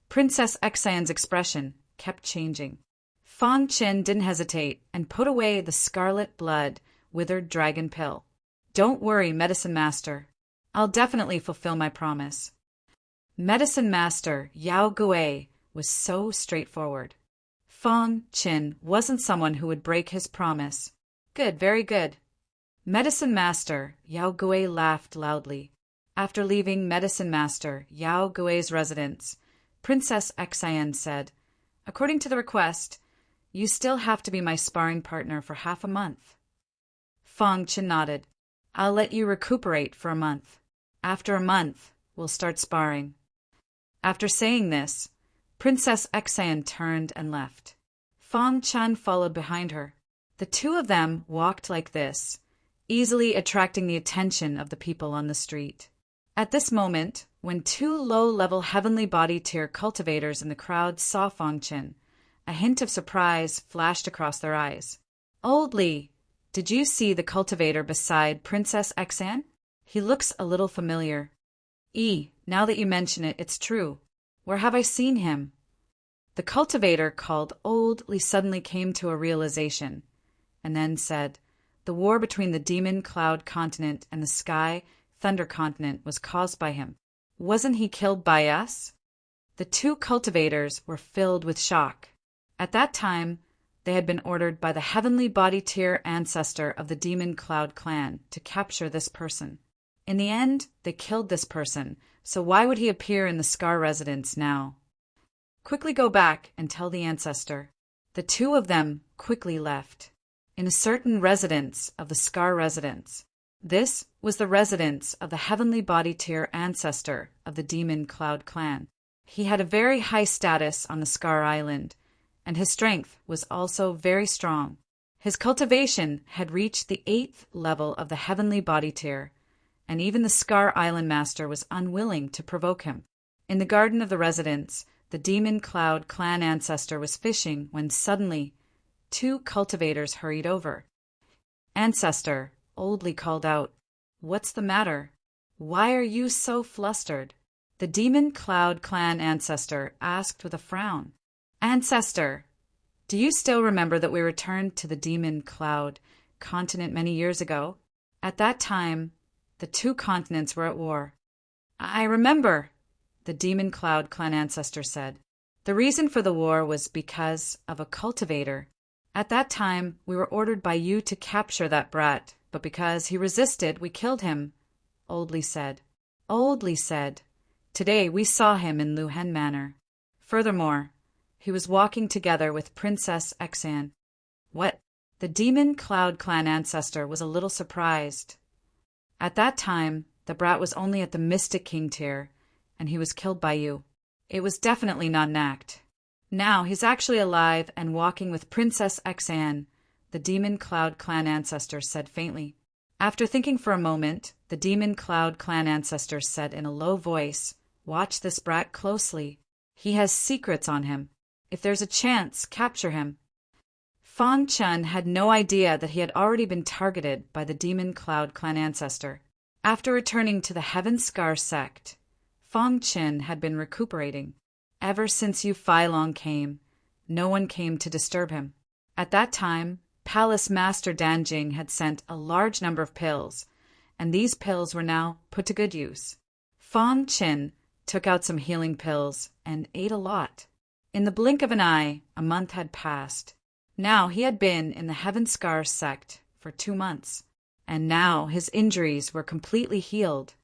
Princess Xan's expression kept changing. Fang Chen didn't hesitate and put away the scarlet blood withered dragon pill. "Don't worry, Medicine Master. I'll definitely fulfill my promise." Medicine Master Yao Gui was so straightforward. Fang Chen wasn't someone who would break his promise. "Good, very good." Medicine Master Yao Gui laughed loudly. After leaving Medicine Master Yao Gui's residence, Princess Xan said, "According to the request, you still have to be my sparring partner for half a month." Fang Chen nodded. "I'll let you recuperate for a month. After a month, we'll start sparring." After saying this, Princess Xan turned and left. Fang Chun followed behind her. The two of them walked like this, easily attracting the attention of the people on the street. At this moment, when two low-level heavenly body tier cultivators in the crowd saw Fang Chun, a hint of surprise flashed across their eyes. "Old Li, did you see the cultivator beside Princess Xan? He looks a little familiar." Now that you mention it, it's true. Where have I seen him?" The cultivator called Old Li suddenly came to a realization, and then said, "The war between the demon cloud continent and the sky thunder continent was caused by him. Wasn't he killed by us?" The two cultivators were filled with shock. At that time, they had been ordered by the heavenly body tier ancestor of the demon cloud clan to capture this person. In the end, they killed this person, so why would he appear in the Scar residence now? "Quickly go back and tell the ancestor." The two of them quickly left. In a certain residence of the Scar residence. This was the residence of the heavenly body tier ancestor of the demon cloud clan. He had a very high status on the Scar Island, and his strength was also very strong. His cultivation had reached the 8th level of the heavenly body tier, and even the Scar Island master was unwilling to provoke him. In the garden of the residence, the demon cloud clan ancestor was fishing when suddenly two cultivators hurried over. "Ancestor," Old Li called out, "what's the matter? Why are you so flustered?" The demon cloud clan ancestor asked with a frown. "Ancestor, do you still remember that we returned to the demon cloud continent many years ago? At that time, the two continents were at war." "I remember," the demon cloud clan ancestor said. "The reason for the war was because of a cultivator. At that time, we were ordered by you to capture that brat, but because he resisted, we killed him," Old Li said. Old Li said, "Today we saw him in Luhen Manor. Furthermore, he was walking together with Princess Xan." "What?" The demon cloud clan ancestor was a little surprised. "At that time, the brat was only at the Mystic King tier, and he was killed by you. It was definitely not an act. Now he's actually alive and walking with Princess Xan," the demon cloud clan ancestor said faintly. After thinking for a moment, the demon cloud clan ancestor said in a low voice, "Watch this brat closely. He has secrets on him. If there's a chance, capture him." Fang Chun had no idea that he had already been targeted by the demon cloud clan ancestor. After returning to the Heaven Scar sect, Fang Chun had been recuperating. Ever since Yu Feilong came, no one came to disturb him. At that time, Palace Master Danjing had sent a large number of pills, and these pills were now put to good use. Fang Chun took out some healing pills and ate a lot. In the blink of an eye, a month had passed. Now he had been in the Heaven Scar sect for 2 months, and now his injuries were completely healed.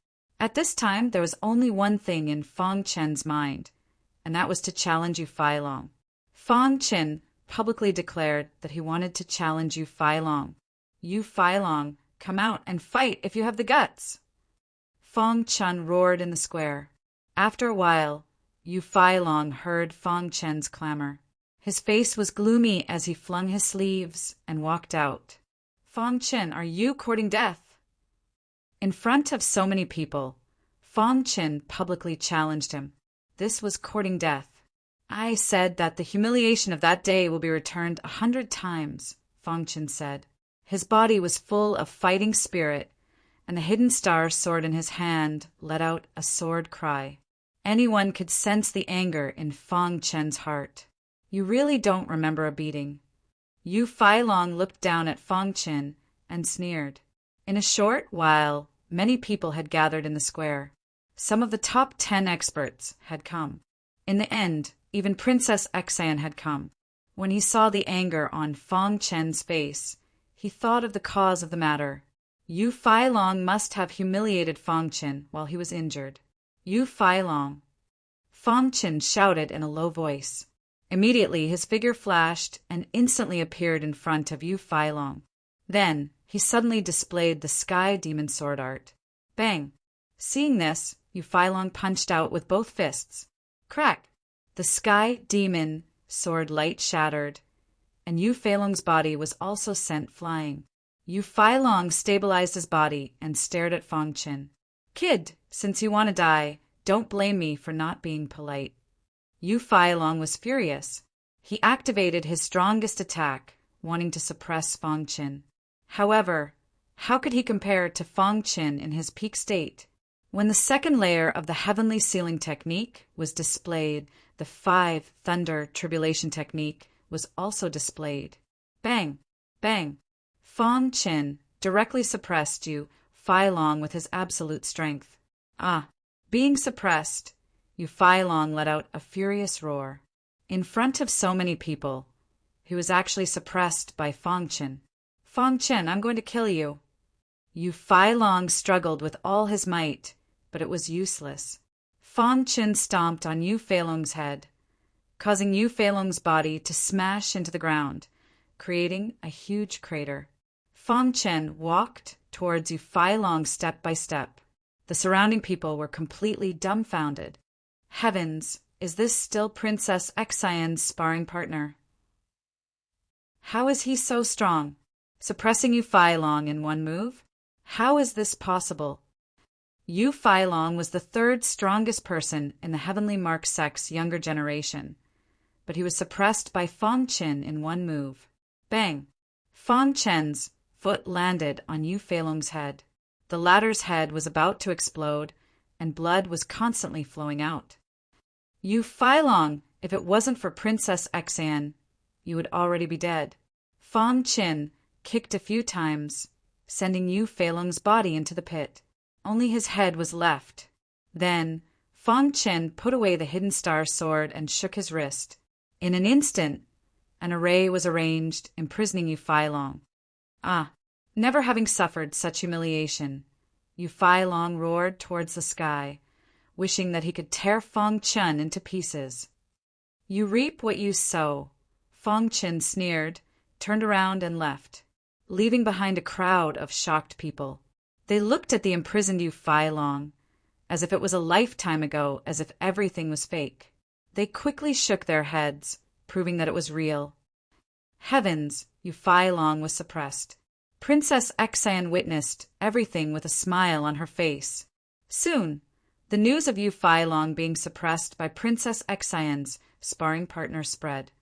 At this time, there was only one thing in Fang Chun's mind, and that was to challenge Yu Feilong. Fang Chun publicly declared that he wanted to challenge Yu Feilong. "Yu Feilong, come out and fight if you have the guts!" Fang Chun roared in the square. After a while, Yu Feilong heard Fang Chun's clamor. His face was gloomy as he flung his sleeves and walked out. "Fang Chun, are you courting death?" In front of so many people, Fang Chun publicly challenged him. This was courting death. "I said that the humiliation of that day will be returned 100 times, Fang Chun said. His body was full of fighting spirit, and the hidden star sword in his hand let out a sword cry. Anyone could sense the anger in Fang Chun's heart. "You really don't remember a beating." Yu Feilong looked down at Fang Chun and sneered. In a short while, many people had gathered in the square. Some of the top 10 experts had come. In the end, even Princess Xan had come. When he saw the anger on Fang Chun's face, he thought of the cause of the matter. Yu Feilong must have humiliated Fang Chun while he was injured. "Yu Feilong!" Fang Chun shouted in a low voice. Immediately his figure flashed and instantly appeared in front of Yu Feilong. Then he suddenly displayed the Sky Demon Sword art. Bang! Seeing this, Yu Feilong punched out with both fists. Crack! The Sky Demon Sword light shattered, and Yu Feilong's body was also sent flying. Yu Feilong stabilized his body and stared at Fang Qin. "Kid, since you want to die, don't blame me for not being polite." Yu Feilong was furious. He activated his strongest attack, wanting to suppress Fang Qin. However, how could he compare to Fang Qin in his peak state? When the second layer of the heavenly sealing technique was displayed, the 5 thunder tribulation technique was also displayed. Bang! Bang! Fang Qin directly suppressed Yu Feilong with his absolute strength. Being suppressed, Yu Feilong let out a furious roar. In front of so many people, he was actually suppressed by Fang Qin. "Fang Qin, I'm going to kill you." Yu Feilong struggled with all his might, but it was useless. Fang Qin stomped on Yu Feilong's head, causing Yu Feilong's body to smash into the ground, creating a huge crater. Fang Qin walked towards Yu Feilong step by step. The surrounding people were completely dumbfounded. Heavens, is this still Princess Xian's sparring partner? How is he so strong? Suppressing Yu Feilong in one move? How is this possible? Yu Feilong was the 3rd strongest person in the Heavenly Mark sect's younger generation, but he was suppressed by Fang Qin in one move. Bang! Fang Qin's foot landed on Yu Feilong's head. The latter's head was about to explode, and blood was constantly flowing out. "Yu Feilong, if it wasn't for Princess Xian, you would already be dead." Fang Qin kicked a few times, sending Yu Feilong's body into the pit. Only his head was left. Then Fang Qin put away the hidden star sword and shook his wrist. In an instant, an array was arranged, imprisoning Yu Feilong. Never having suffered such humiliation, Yu Feilong roared towards the sky, wishing that he could tear Fang Qin into pieces. "You reap what you sow," Fang Qin sneered, turned around and left, leaving behind a crowd of shocked people. They looked at the imprisoned Yu Feilong, as if it was a lifetime ago, as if everything was fake. They quickly shook their heads, proving that it was real. Heavens, Yu Feilong was suppressed. Princess Xian witnessed everything with a smile on her face. Soon, the news of Yu Feilong being suppressed by Princess Xian's sparring partner spread.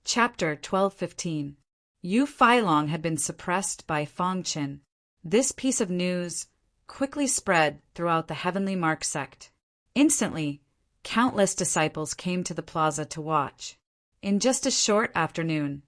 Chapter 12:15. Yu Feilong had been suppressed by Fang Qin. This piece of news quickly spread throughout the Heavenly Mark sect. Instantly, countless disciples came to the plaza to watch. In just a short afternoon,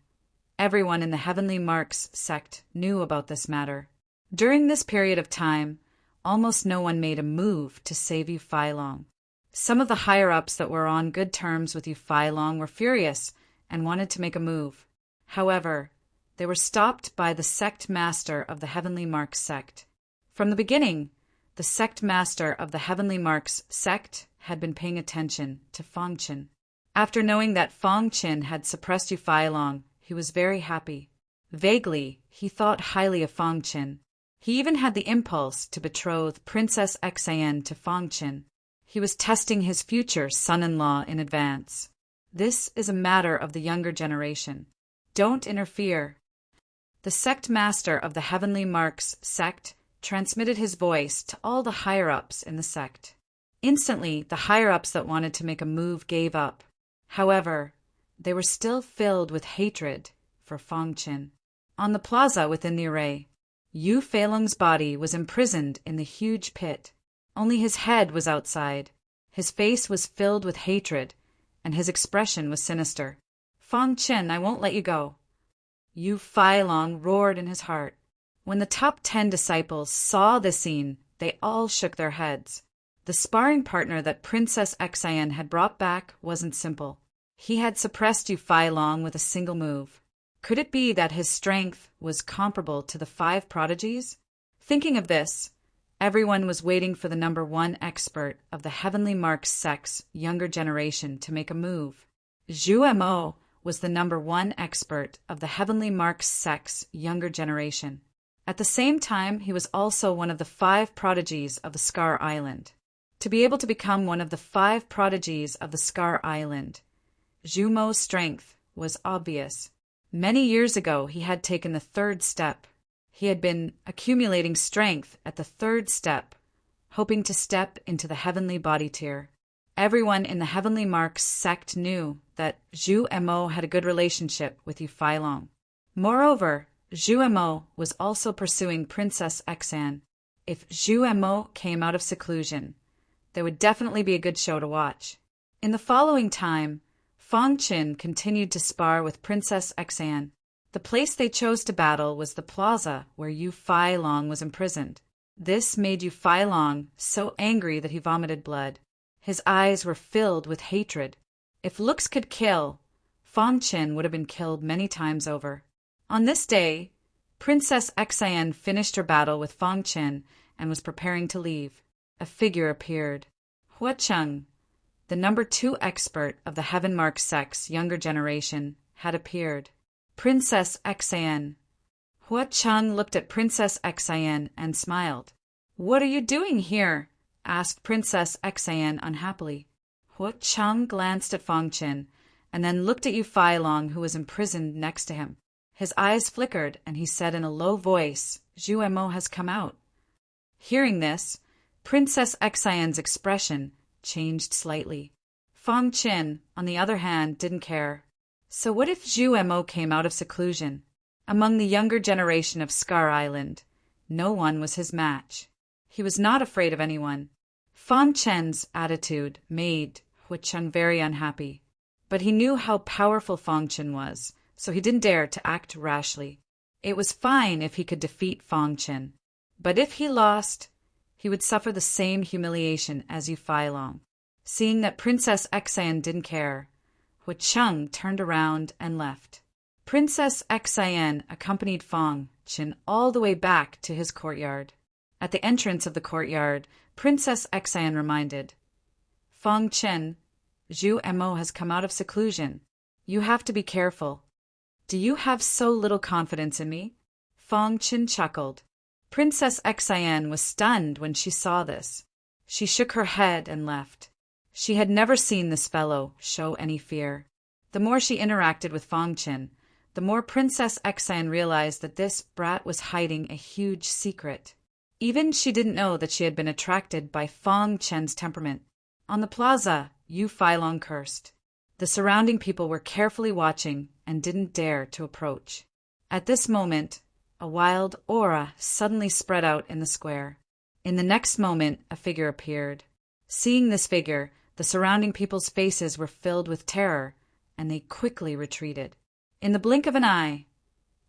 everyone in the Heavenly Marks sect knew about this matter. During this period of time, almost no one made a move to save Yu Feilong. Some of the higher-ups that were on good terms with Yu Feilong were furious and wanted to make a move. However, they were stopped by the sect master of the Heavenly Marks sect. From the beginning, the sect master of the Heavenly Marks sect had been paying attention to Fang Qin. After knowing that Fang Qin had suppressed Yu Feilong, he was very happy. Vaguely, he thought highly of Fang Qin. He even had the impulse to betroth Princess Xian to Fang Qin. He was testing his future son-in-law in advance. This is a matter of the younger generation. Don't interfere. The sect master of the Heavenly Marks sect transmitted his voice to all the higher-ups in the sect. Instantly, the higher-ups that wanted to make a move gave up. However, they were still filled with hatred for Fang Qin. On the plaza within the array, Yu Feilong's body was imprisoned in the huge pit. Only his head was outside. His face was filled with hatred, and his expression was sinister. "Fang Qin, I won't let you go." Yu Feilong roared in his heart. When the top 10 disciples saw the scene, they all shook their heads. The sparring partner that Princess Xian had brought back wasn't simple. He had suppressed Yu Feilong with a single move. Could it be that his strength was comparable to the 5 prodigies? Thinking of this, everyone was waiting for the number 1 expert of the Heavenly Marks sect's younger generation to make a move. Zhu Mo was the number 1 expert of the Heavenly Marks sect's younger generation. At the same time, he was also one of the 5 prodigies of the Scar Island. To be able to become one of the 5 prodigies of the Scar Island, Zhu Mo's strength was obvious. Many years ago, he had taken the third step. He had been accumulating strength at the third step, hoping to step into the heavenly body tier. Everyone in the Heavenly Marks sect knew that Zhu Mo had a good relationship with Yu Failong. Moreover, Zhu Mo was also pursuing Princess Xan. If Zhu Mo came out of seclusion, there would definitely be a good show to watch. In the following time, Fong Qin continued to spar with Princess Xan. The place they chose to battle was the plaza where Yu Failong was imprisoned. This made Yu Failong so angry that he vomited blood. His eyes were filled with hatred. If looks could kill, Fong Qin would have been killed many times over. On this day, Princess Xan finished her battle with Fong Qin and was preparing to leave. A figure appeared. Hua Cheng, the number 2 expert of the Heaven Mark sect's younger generation, had appeared. Princess Xan. Hua Cheng looked at Princess Xan and smiled. "What are you doing here?" asked Princess Xan unhappily. Hua Cheng glanced at Fong Qin and then looked at Yu Failong, who was imprisoned next to him. His eyes flickered and he said in a low voice, "Zhu Mo has come out." Hearing this, Princess Xan's expression changed slightly. Fong Qin, on the other hand, didn't care. So what if Zhu Mo came out of seclusion? Among the younger generation of Scar Island, no one was his match. He was not afraid of anyone. Fong Qin's attitude made Hua Cheng very unhappy. But he knew how powerful Fong Qin was, so he didn't dare to act rashly. It was fine if he could defeat Fong Qin. But if he lost, he would suffer the same humiliation as Yu Failong. Seeing that Princess Xan didn't care, Hua Cheng turned around and left. Princess Xan accompanied Fong Qin all the way back to his courtyard. At the entrance of the courtyard, Princess Xan reminded, "Fong Qin, Zhu Mo has come out of seclusion. You have to be careful." "Do you have so little confidence in me?" Fong Qin chuckled. Princess Xan was stunned when she saw this. She shook her head and left. She had never seen this fellow show any fear. The more she interacted with Fong Qin, the more Princess Xan realized that this brat was hiding a huge secret. Even she didn't know that she had been attracted by Fong Qin's temperament. On the plaza, Yu Failong cursed. The surrounding people were carefully watching and didn't dare to approach. At this moment, a wild aura suddenly spread out in the square. In the next moment, a figure appeared. Seeing this figure, the surrounding people's faces were filled with terror, and they quickly retreated. In the blink of an eye,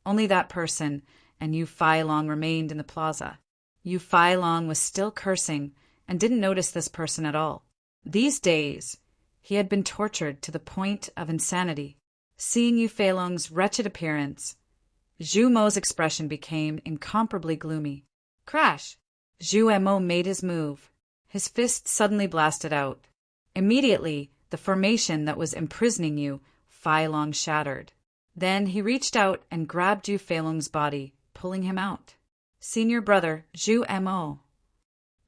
only that person and Yu Failong remained in the plaza. Yu Failong was still cursing and didn't notice this person at all. These days, he had been tortured to the point of insanity. Seeing Yu Failong's wretched appearance, Zhu Mo's expression became incomparably gloomy. Crash! Zhu Mo made his move. His fist suddenly blasted out. Immediately, the formation that was imprisoning Yu Failong shattered. Then he reached out and grabbed Yu Failong's body, pulling him out. "Senior brother, Zhu Mo."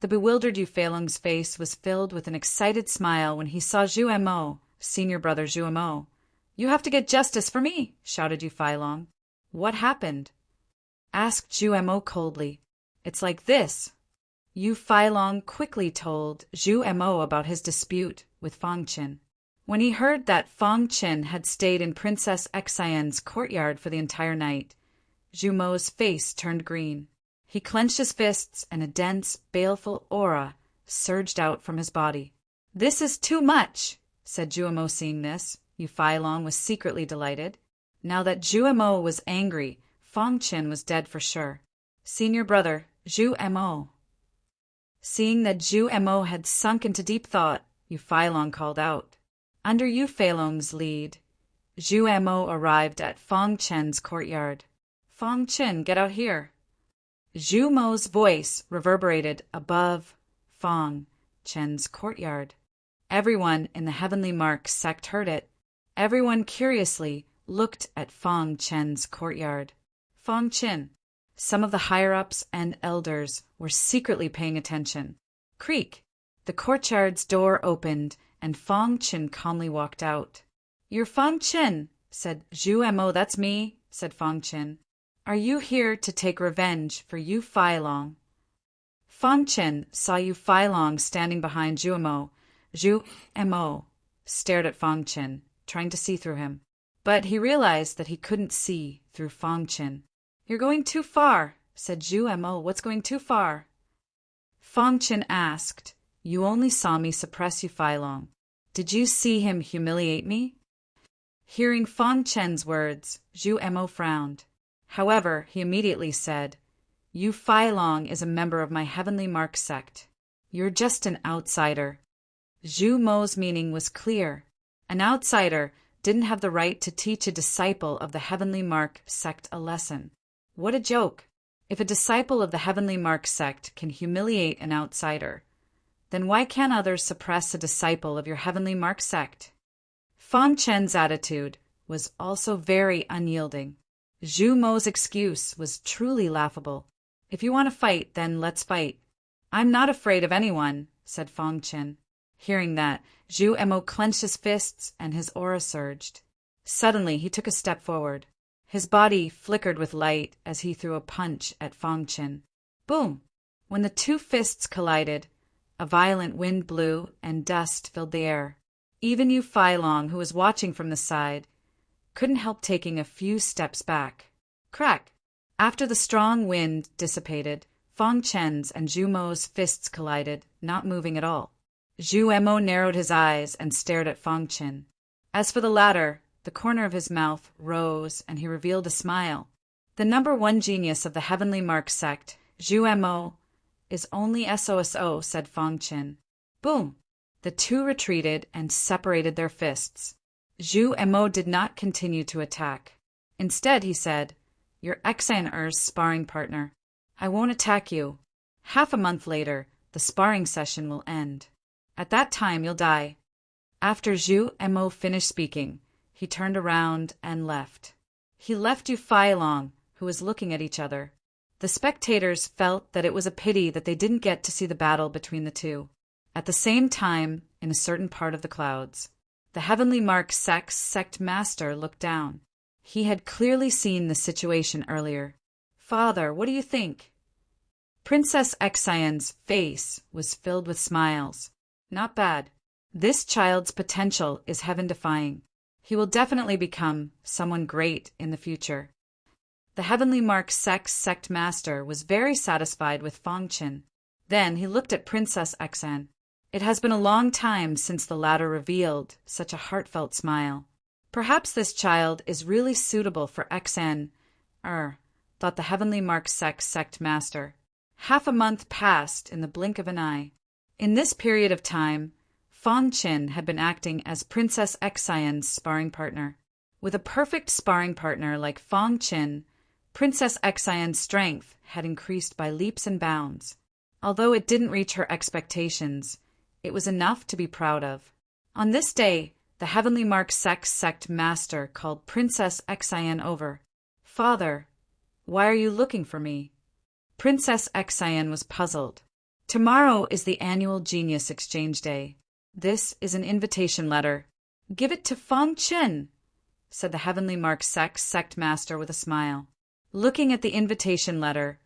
The bewildered Yu Failong's face was filled with an excited smile when he saw Zhu Mo, senior brother Zhu Mo. "You have to get justice for me," shouted Yu Failong. "What happened?" asked Zhu Mo coldly. "It's like this." Yu Failong quickly told Zhu Mo about his dispute with Fong Qin. When he heard that Fong Qin had stayed in Princess Xan's courtyard for the entire night, Zhu Mo's face turned green. He clenched his fists and a dense, baleful aura surged out from his body. "This is too much," said Zhu Mo. Seeing this, Yu Failong was secretly delighted. Now that Zhu Mo was angry, Fong Qin was dead for sure. "Senior brother, Zhu Mo." Seeing that Zhu Mo had sunk into deep thought, Yu Failong called out. Under Yu Failong's lead, Zhu Mo arrived at Fong Qin's courtyard. "Fong Qin, get out here." Zhu Mo's voice reverberated above Fong Qin's courtyard. Everyone in the Heavenly Mark sect heard it. Everyone curiously looked at Fong Qin's courtyard. Fong Qin. Some of the higher-ups and elders were secretly paying attention. Creak! The courtyard's door opened, and Fong Qin calmly walked out. "You're Fong Qin," said Zhu Mo. That's me, said Fang Chen. Are you here to take revenge for Yu Feilong? Fang Chen saw Yu Feilong standing behind Zhu Mo. Zhu Mo stared at Fang Chen, trying to see through him. But he realized that he couldn't see through Fang Chen. You're going too far, said Zhu Mo. What's going too far? Fang Chen asked. You only saw me suppress Yu Feilong. Did you see him humiliate me? Hearing Fang Chen's words, Zhu Mo frowned. However, he immediately said, Yu Feilong is a member of my Heavenly Mark sect. You're just an outsider. Zhu Mo's meaning was clear. An outsider didn't have the right to teach a disciple of the Heavenly Mark sect a lesson. What a joke! If a disciple of the Heavenly Mark sect can humiliate an outsider, then why can't others suppress a disciple of your Heavenly Mark sect? Fang Chen's attitude was also very unyielding. Zhu Mo's excuse was truly laughable. If you want to fight, then let's fight. I'm not afraid of anyone, said Fang Chen. Hearing that, Zhu Mo clenched his fists and his aura surged. Suddenly, he took a step forward. His body flickered with light as he threw a punch at Fang Chen. Boom! When the two fists collided, a violent wind blew and dust filled the air. Even Yu Feilong, who was watching from the side, couldn't help taking a few steps back. Crack! After the strong wind dissipated, Fang Chen's and Zhu Mo's fists collided, not moving at all. Zhu Mo narrowed his eyes and stared at Fang Chen. As for the latter, the corner of his mouth rose and he revealed a smile. The number one genius of the Heavenly Mark sect, Zhu Mo, is only SOSO, said Fang Chen. Boom! The two retreated and separated their fists. Zhu Mo did not continue to attack. Instead, he said, You're Xan'er's sparring partner. I won't attack you. Half a month later, the sparring session will end. At that time, you'll die. After Zhu Mo finished speaking, he turned around and left. He left Yu Feilong, who was looking at each other. The spectators felt that it was a pity that they didn't get to see the battle between the two. At the same time, in a certain part of the clouds, the Heavenly Mark sect master looked down. He had clearly seen the situation earlier. Father, what do you think? Princess Xian's face was filled with smiles. Not bad. This child's potential is heaven-defying. He will definitely become someone great in the future. The Heavenly Mark sect master was very satisfied with Fang Chen. Then he looked at Princess Xian. It has been a long time since the latter revealed such a heartfelt smile. Perhaps this child is really suitable for Xian, thought the Heavenly Mark sect master. Half a month passed in the blink of an eye. In this period of time, Fang Chen had been acting as Princess Xian's sparring partner. With a perfect sparring partner like Fang Chen, Princess Xian's strength had increased by leaps and bounds. Although it didn't reach her expectations, it was enough to be proud of. On this day, the Heavenly Mark sect master called Princess Xian over. Father, why are you looking for me? Princess Xian was puzzled. Tomorrow is the annual Genius Exchange Day. This is an invitation letter. Give it to Fang Chen, said the Heavenly Mark sect master with a smile. Looking at the invitation letter,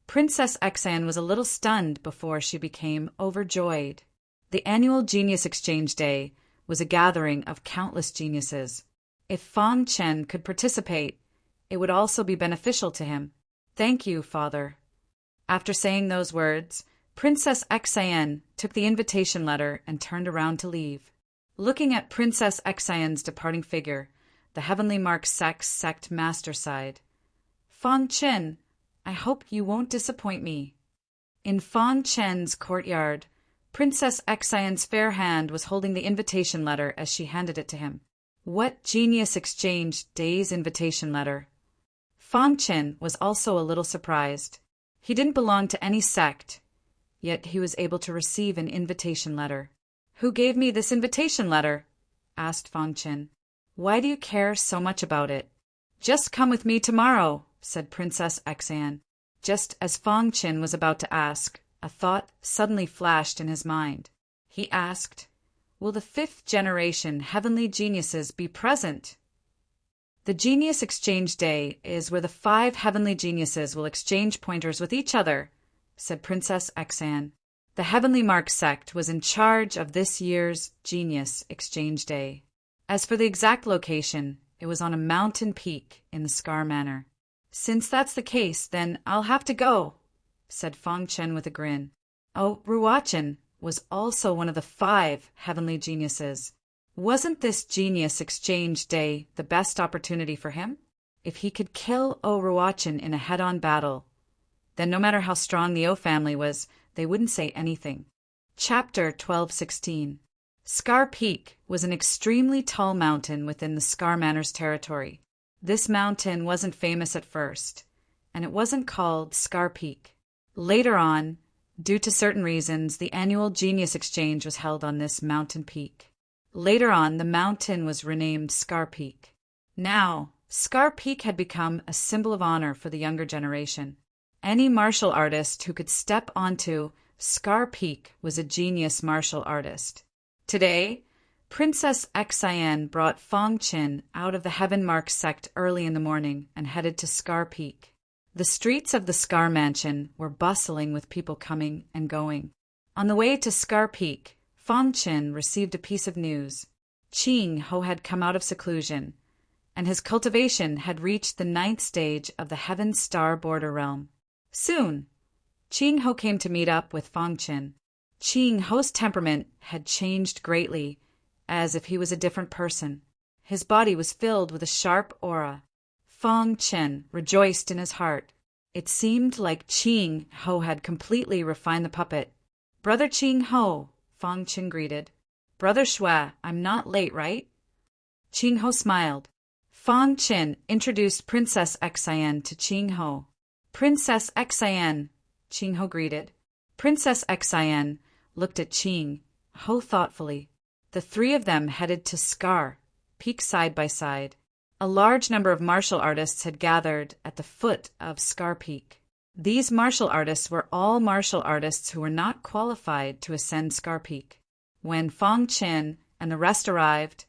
Princess Xian was a little stunned before she became overjoyed. The annual Genius Exchange Day was a gathering of countless geniuses. If Fang Chen could participate, it would also be beneficial to him. Thank you, Father. After saying those words, Princess Xian took the invitation letter and turned around to leave. Looking at Princess Xian's departing figure, the Heavenly Mark sect master sighed. Fang Chen, I hope you won't disappoint me. In Fang Chen's courtyard, Princess Xian's fair hand was holding the invitation letter as she handed it to him. What Genius Exchange Day's invitation letter? Fang Chen was also a little surprised. He didn't belong to any sect, yet he was able to receive an invitation letter. Who gave me this invitation letter? Asked Fang Chen. Why do you care so much about it? Just come with me tomorrow, said Princess Xian. Just as Fang Chen was about to ask, a thought suddenly flashed in his mind. He asked, Will the 5th generation heavenly geniuses be present? The Genius Exchange Day is where the 5 heavenly geniuses will exchange pointers with each other, said Princess Xan. The Heavenly Mark sect was in charge of this year's Genius Exchange Day. As for the exact location, it was on a mountain peak in the Scar Manor. Since that's the case, then I'll have to go, said Fong Chen with a grin. Oh, Ruochen was also one of the 5 heavenly geniuses. Wasn't this Genius Exchange Day the best opportunity for him? If he could kill O Ruochen in a head-on battle, then no matter how strong the O family was, they wouldn't say anything. Chapter 12:16. Scar Peak was an extremely tall mountain within the Scar Manor's territory. This mountain wasn't famous at first, and it wasn't called Scar Peak. Later on, due to certain reasons, the annual Genius Exchange was held on this mountain peak. Later on, the mountain was renamed Scar Peak. Now, Scar Peak had become a symbol of honor for the younger generation. Any martial artist who could step onto Scar Peak was a genius martial artist. Today, Princess Xan brought Fong Qin out of the Heaven Mark sect early in the morning and headed to Scar Peak. The streets of the Scar Mansion were bustling with people coming and going. On the way to Scar Peak, Fong Qin received a piece of news. Qing Ho had come out of seclusion, and his cultivation had reached the 9th stage of the Heaven Star Border Realm. Soon, Qing Ho came to meet up with Fong Qin. Qing Ho's temperament had changed greatly, as if he was a different person. His body was filled with a sharp aura. Fong Qin rejoiced in his heart. It seemed like Qing Ho had completely refined the puppet. "Brother Qing Ho," Fong Qin greeted. "Brother Shui, I'm not late, right?" Qing Ho smiled. Fong Qin introduced Princess Xan to Qing Ho. "Princess Xan," Qing Ho greeted. Princess Xan looked at Qing Ho thoughtfully. The 3 of them headed to Scar Peak side by side. A large number of martial artists had gathered at the foot of Scar Peak. These martial artists were all martial artists who were not qualified to ascend Scar Peak. When Fong Qin and the rest arrived,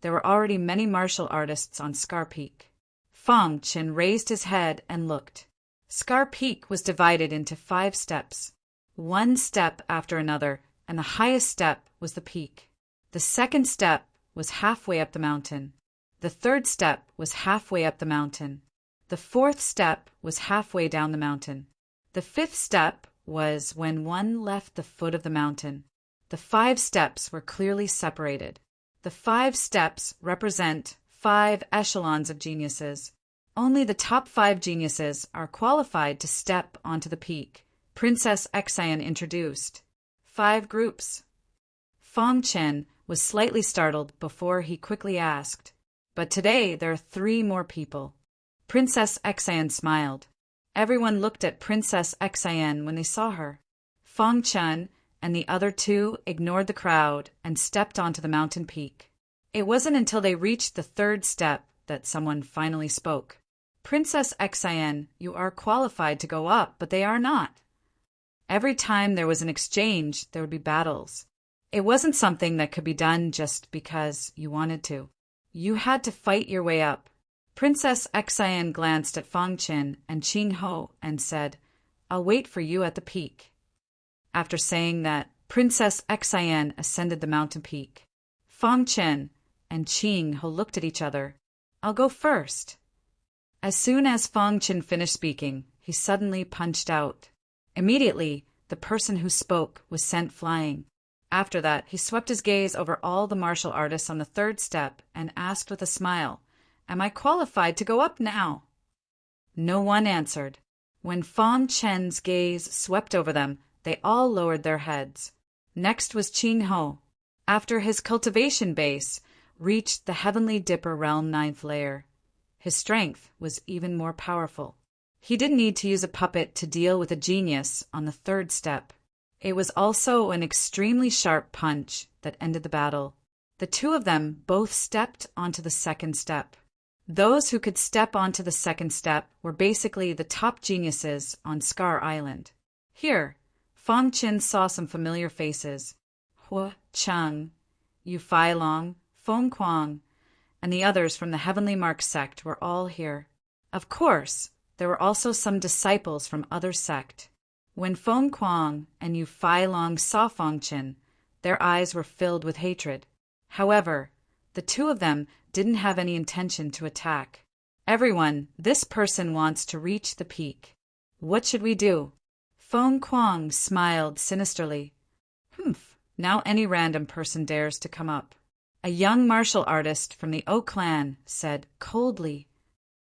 there were already many martial artists on Scar Peak. Fong Qin raised his head and looked. Scar Peak was divided into 5 steps, one step after another, and the highest step was the peak. The 2nd step was halfway up the mountain. The 3rd step was halfway up the mountain. The 4th step was halfway down the mountain. The 5th step was when one left the foot of the mountain. The 5 steps were clearly separated. The 5 steps represent 5 echelons of geniuses. Only the top 5 geniuses are qualified to step onto the peak. Princess Xan introduced 5 groups. Fong Chen was slightly startled before he quickly asked, "But today there are 3 more people." Princess Xan smiled. Everyone looked at Princess Xan when they saw her. Fong Chen and the other 2 ignored the crowd and stepped onto the mountain peak. It wasn't until they reached the 3rd step that someone finally spoke. "Princess Xan, you are qualified to go up, but they are not." Every time there was an exchange, there would be battles. It wasn't something that could be done just because you wanted to. You had to fight your way up. Princess Xan glanced at Fong Qin and Qing Ho and said, "I'll wait for you at the peak." After saying that, Princess Xan ascended the mountain peak. Fong Qin and Qing Ho looked at each other. "I'll go first." As soon as Fong Qin finished speaking, he suddenly punched out. Immediately, the person who spoke was sent flying. After that, he swept his gaze over all the martial artists on the 3rd step and asked with a smile, "Am I qualified to go up now?" No one answered. When Fong Chen's gaze swept over them, they all lowered their heads. Next was Qing Ho. After his cultivation base reached the Heavenly Dipper Realm 9th layer, his strength was even more powerful. He didn't need to use a puppet to deal with a genius on the 3rd step. It was also an extremely sharp punch that ended the battle. The 2 of them both stepped onto the 2nd step. Those who could step onto the 2nd step were basically the top geniuses on Scar Island. Here, Fong Qin saw some familiar faces. Hua Cheng, Yu Feilong, Feng Kuang, and the others from the Heavenly Mark sect were all here. Of course, there were also some disciples from other sect. When Feng Kuang and Yu Failong saw Fang Qin, their eyes were filled with hatred. However, the two of them didn't have any intention to attack. Everyone, this person wants to reach the peak. What should we do? Feng Kuang smiled sinisterly. Humph, now any random person dares to come up. A young martial artist from the O clan said coldly.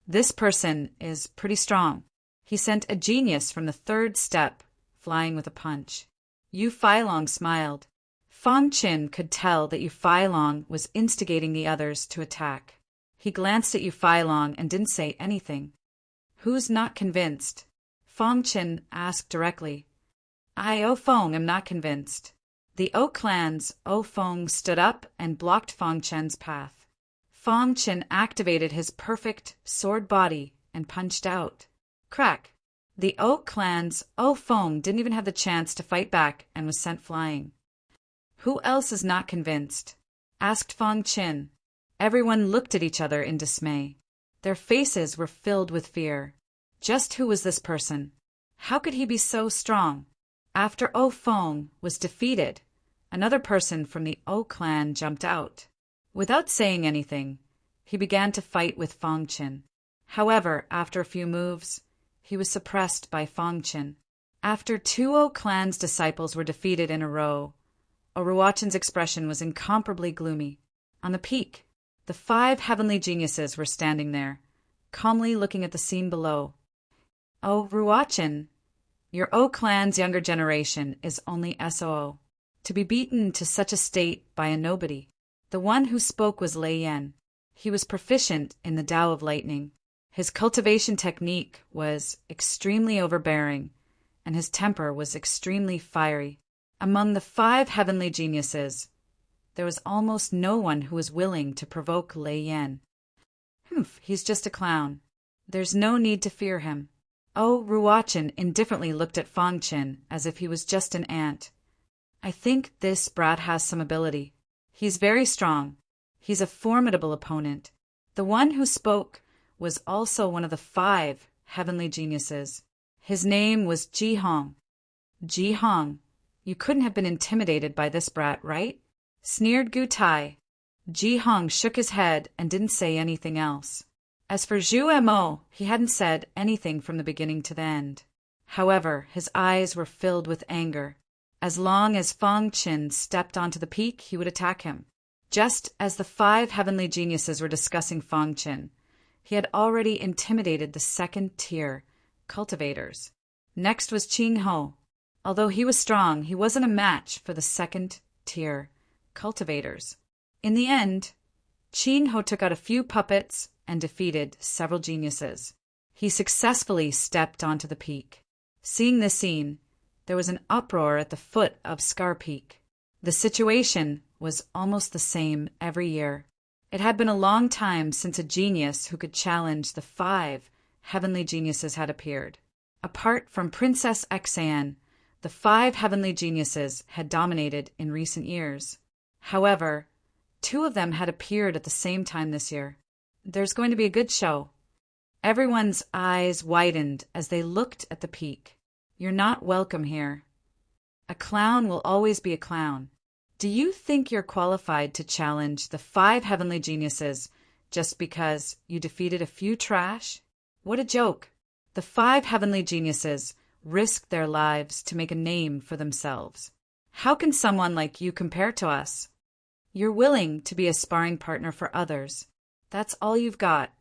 This person is pretty strong. He sent a genius from the third step, flying with a punch. Yu Failong smiled. Fang Qin could tell that Yu Failong was instigating the others to attack. He glanced at Yu Failong and didn't say anything. Who's not convinced? Fang Qin asked directly. I, O Feng, am not convinced. The O clan's O Feng stood up and blocked Fang Qin's path. Fang Qin activated his perfect sword body and punched out. Crack! The O clan's O Feng didn't even have the chance to fight back and was sent flying. Who else is not convinced? Asked Fang Qin. Everyone looked at each other in dismay. Their faces were filled with fear. Just who was this person? How could he be so strong? After O Feng was defeated, another person from the O clan jumped out. Without saying anything, he began to fight with Fang Qin. However, after a few moves, he was suppressed by Fang Qin. After two O clan's disciples were defeated in a row, Ruachen's expression was incomparably gloomy. On the peak, the 5 heavenly geniuses were standing there, calmly looking at the scene below. Oh, Ruachen, your O clan's younger generation is only SOO. To be beaten to such a state by a nobody. The one who spoke was Lei Yan. He was proficient in the Tao of Lightning. His cultivation technique was extremely overbearing, and his temper was extremely fiery. Among the 5 heavenly geniuses, there was almost no one who was willing to provoke Lei Yan. Humph, he's just a clown. There's no need to fear him. Oh, Ruachen indifferently looked at Fang Qin as if he was just an ant. I think this brat has some ability. He's very strong. He's a formidable opponent. The one who spoke was also one of the 5 heavenly geniuses. His name was Ji Hong. Ji Hong, you couldn't have been intimidated by this brat, right? Sneered Gu Tai. Ji Hong shook his head and didn't say anything else. As for Zhu Mo, he hadn't said anything from the beginning to the end. However, his eyes were filled with anger. As long as Fang Qin stepped onto the peak, he would attack him. Just as the 5 heavenly geniuses were discussing Fang Qin, he had already intimidated the 2nd tier, cultivators. Next was Qing Ho. Although he was strong, he wasn't a match for the 2nd tier, cultivators. In the end, Qing Ho took out a few puppets and defeated several geniuses. He successfully stepped onto the peak. Seeing this scene, there was an uproar at the foot of Scar Peak. The situation was almost the same every year. It had been a long time since a genius who could challenge the 5 heavenly geniuses had appeared. Apart from Princess Xan, the 5 heavenly geniuses had dominated in recent years. However, 2 of them had appeared at the same time this year. There's going to be a good show. Everyone's eyes widened as they looked at the peak. You're not welcome here. A clown will always be a clown. Do you think you're qualified to challenge the 5 heavenly geniuses just because you defeated a few trash? What a joke. The 5 heavenly geniuses risked their lives to make a name for themselves. How can someone like you compare to us? You're willing to be a sparring partner for others. That's all you've got.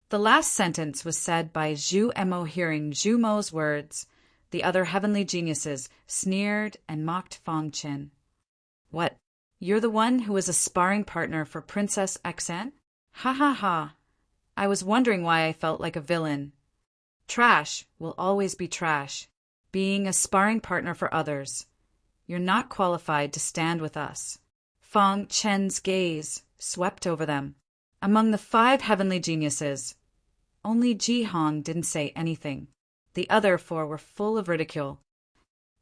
The last sentence was said by Zhu Mo. Hearing Zhu Mo's words, the other heavenly geniuses sneered and mocked Fang Qin. What? You're the one who was a sparring partner for Princess Xan? Ha ha ha. I was wondering why I felt like a villain. Trash will always be trash. Being a sparring partner for others. You're not qualified to stand with us. Fang Qin's gaze swept over them. Among the 5 heavenly geniuses, only Ji Hong didn't say anything. The other 4 were full of ridicule.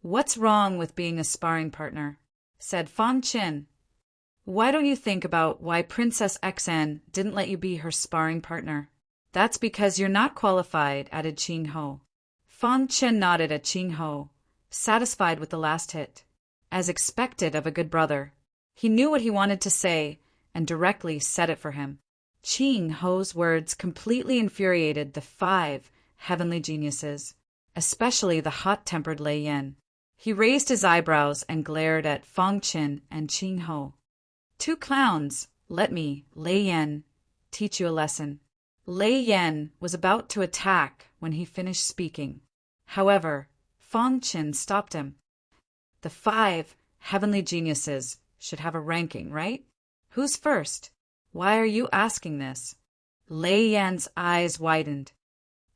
What's wrong with being a sparring partner? Said Fang Qin. Why don't you think about why Princess Xan didn't let you be her sparring partner? That's because you're not qualified, added Qing Ho. Fang Chen nodded at Qing Ho, satisfied with the last hit. As expected of a good brother, he knew what he wanted to say and directly said it for him. Qing Ho's words completely infuriated the 5 heavenly geniuses, especially the hot-tempered Lei Yan. He raised his eyebrows and glared at Fang Chen and Qing Ho. 2 clowns, let me, Lei Yan, teach you a lesson. Lei Yan was about to attack when he finished speaking. However, Fang Chen stopped him. The 5 heavenly geniuses should have a ranking, right? Who's first? Why are you asking this? Lei Yan's eyes widened.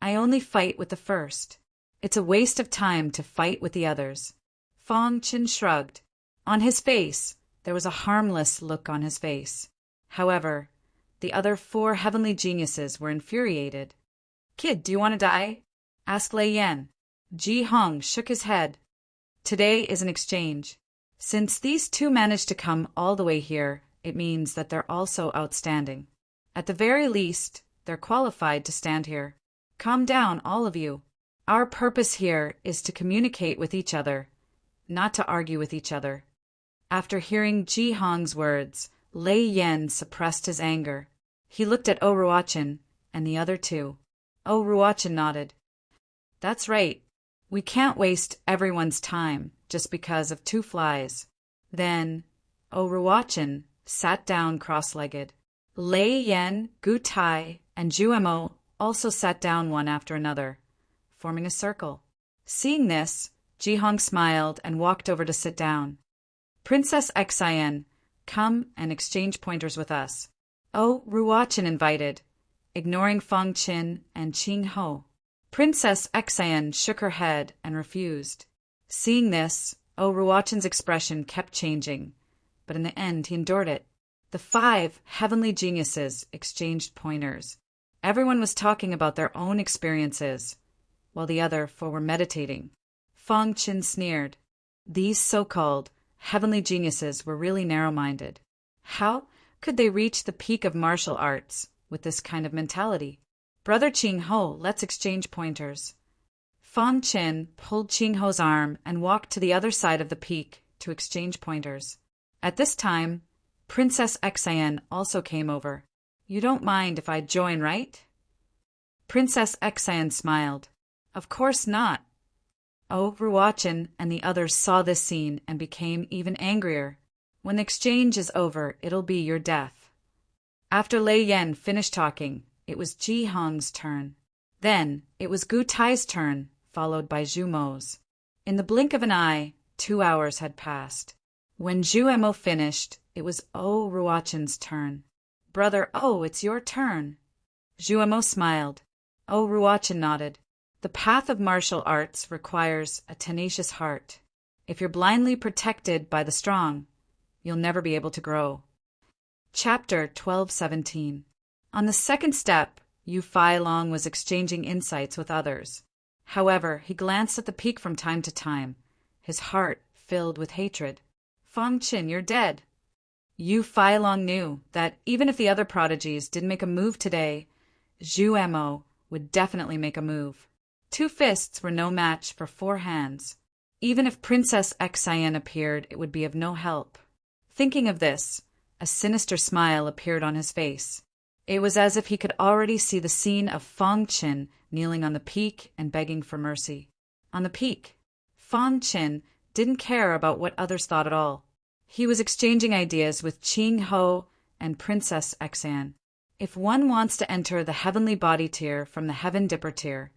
I only fight with the first. It's a waste of time to fight with the others. Fang Chen shrugged. On his face, there was a harmless look on his face. However, the other 4 heavenly geniuses were infuriated. Kid, do you want to die? Asked Lei Yan. Ji Hong shook his head. Today is an exchange. Since these 2 managed to come all the way here, it means that they're also outstanding. At the very least, they're qualified to stand here. Calm down, all of you. Our purpose here is to communicate with each other, not to argue with each other. After hearing Ji Hong's words, Lei Yan suppressed his anger. He looked at Ruochen and the other 2. Ruochen nodded. That's right. We can't waste everyone's time just because of 2 flies. Then, Ruochen sat down cross-legged. Lei Yan, Gu Tai, and Zhuemo also sat down one after another, forming a circle. Seeing this, Ji Hong smiled and walked over to sit down. Princess Xan, come and exchange pointers with us. Ruochen invited, ignoring Fang Chen and Qing Ho. Princess Xan shook her head and refused. Seeing this, Ruochen's expression kept changing, but in the end he endured it. The 5 heavenly geniuses exchanged pointers. Everyone was talking about their own experiences, while the other 4 were meditating. Fang Chen sneered. These so-called heavenly geniuses were really narrow-minded. How could they reach the peak of martial arts with this kind of mentality? Brother Qing Ho, let's exchange pointers. Fang Chen pulled Qing Ho's arm and walked to the other side of the peak to exchange pointers. At this time, Princess Xan also came over. You don't mind if I join, right? Princess Xan smiled. Of course not. Ruochen and the others saw this scene and became even angrier. When the exchange is over, it'll be your death. After Lei Yan finished talking, it was Ji Hong's turn. Then, it was Gu Tai's turn, followed by Zhu Mo's. In the blink of an eye, 2 hours had passed. When Zhuemo finished, it was Ruochen's turn. Brother it's your turn. Zhuemo smiled. Ruochen nodded. The path of martial arts requires a tenacious heart. If you're blindly protected by the strong, you'll never be able to grow. Chapter 12:17. On the second step, Yu Feilong was exchanging insights with others. However, he glanced at the peak from time to time, his heart filled with hatred. Fang Chen, you're dead. Yu Feilong knew that even if the other prodigies didn't make a move today, Zhuemo would definitely make a move. 2 fists were no match for 4 hands. Even if Princess Xan appeared, it would be of no help. Thinking of this, a sinister smile appeared on his face. It was as if he could already see the scene of Fang Chen kneeling on the peak and begging for mercy. On the peak, Fang Chen didn't care about what others thought at all. He was exchanging ideas with Qing Ho and Princess Xan. If one wants to enter the heavenly body tier from the heaven dipper tier,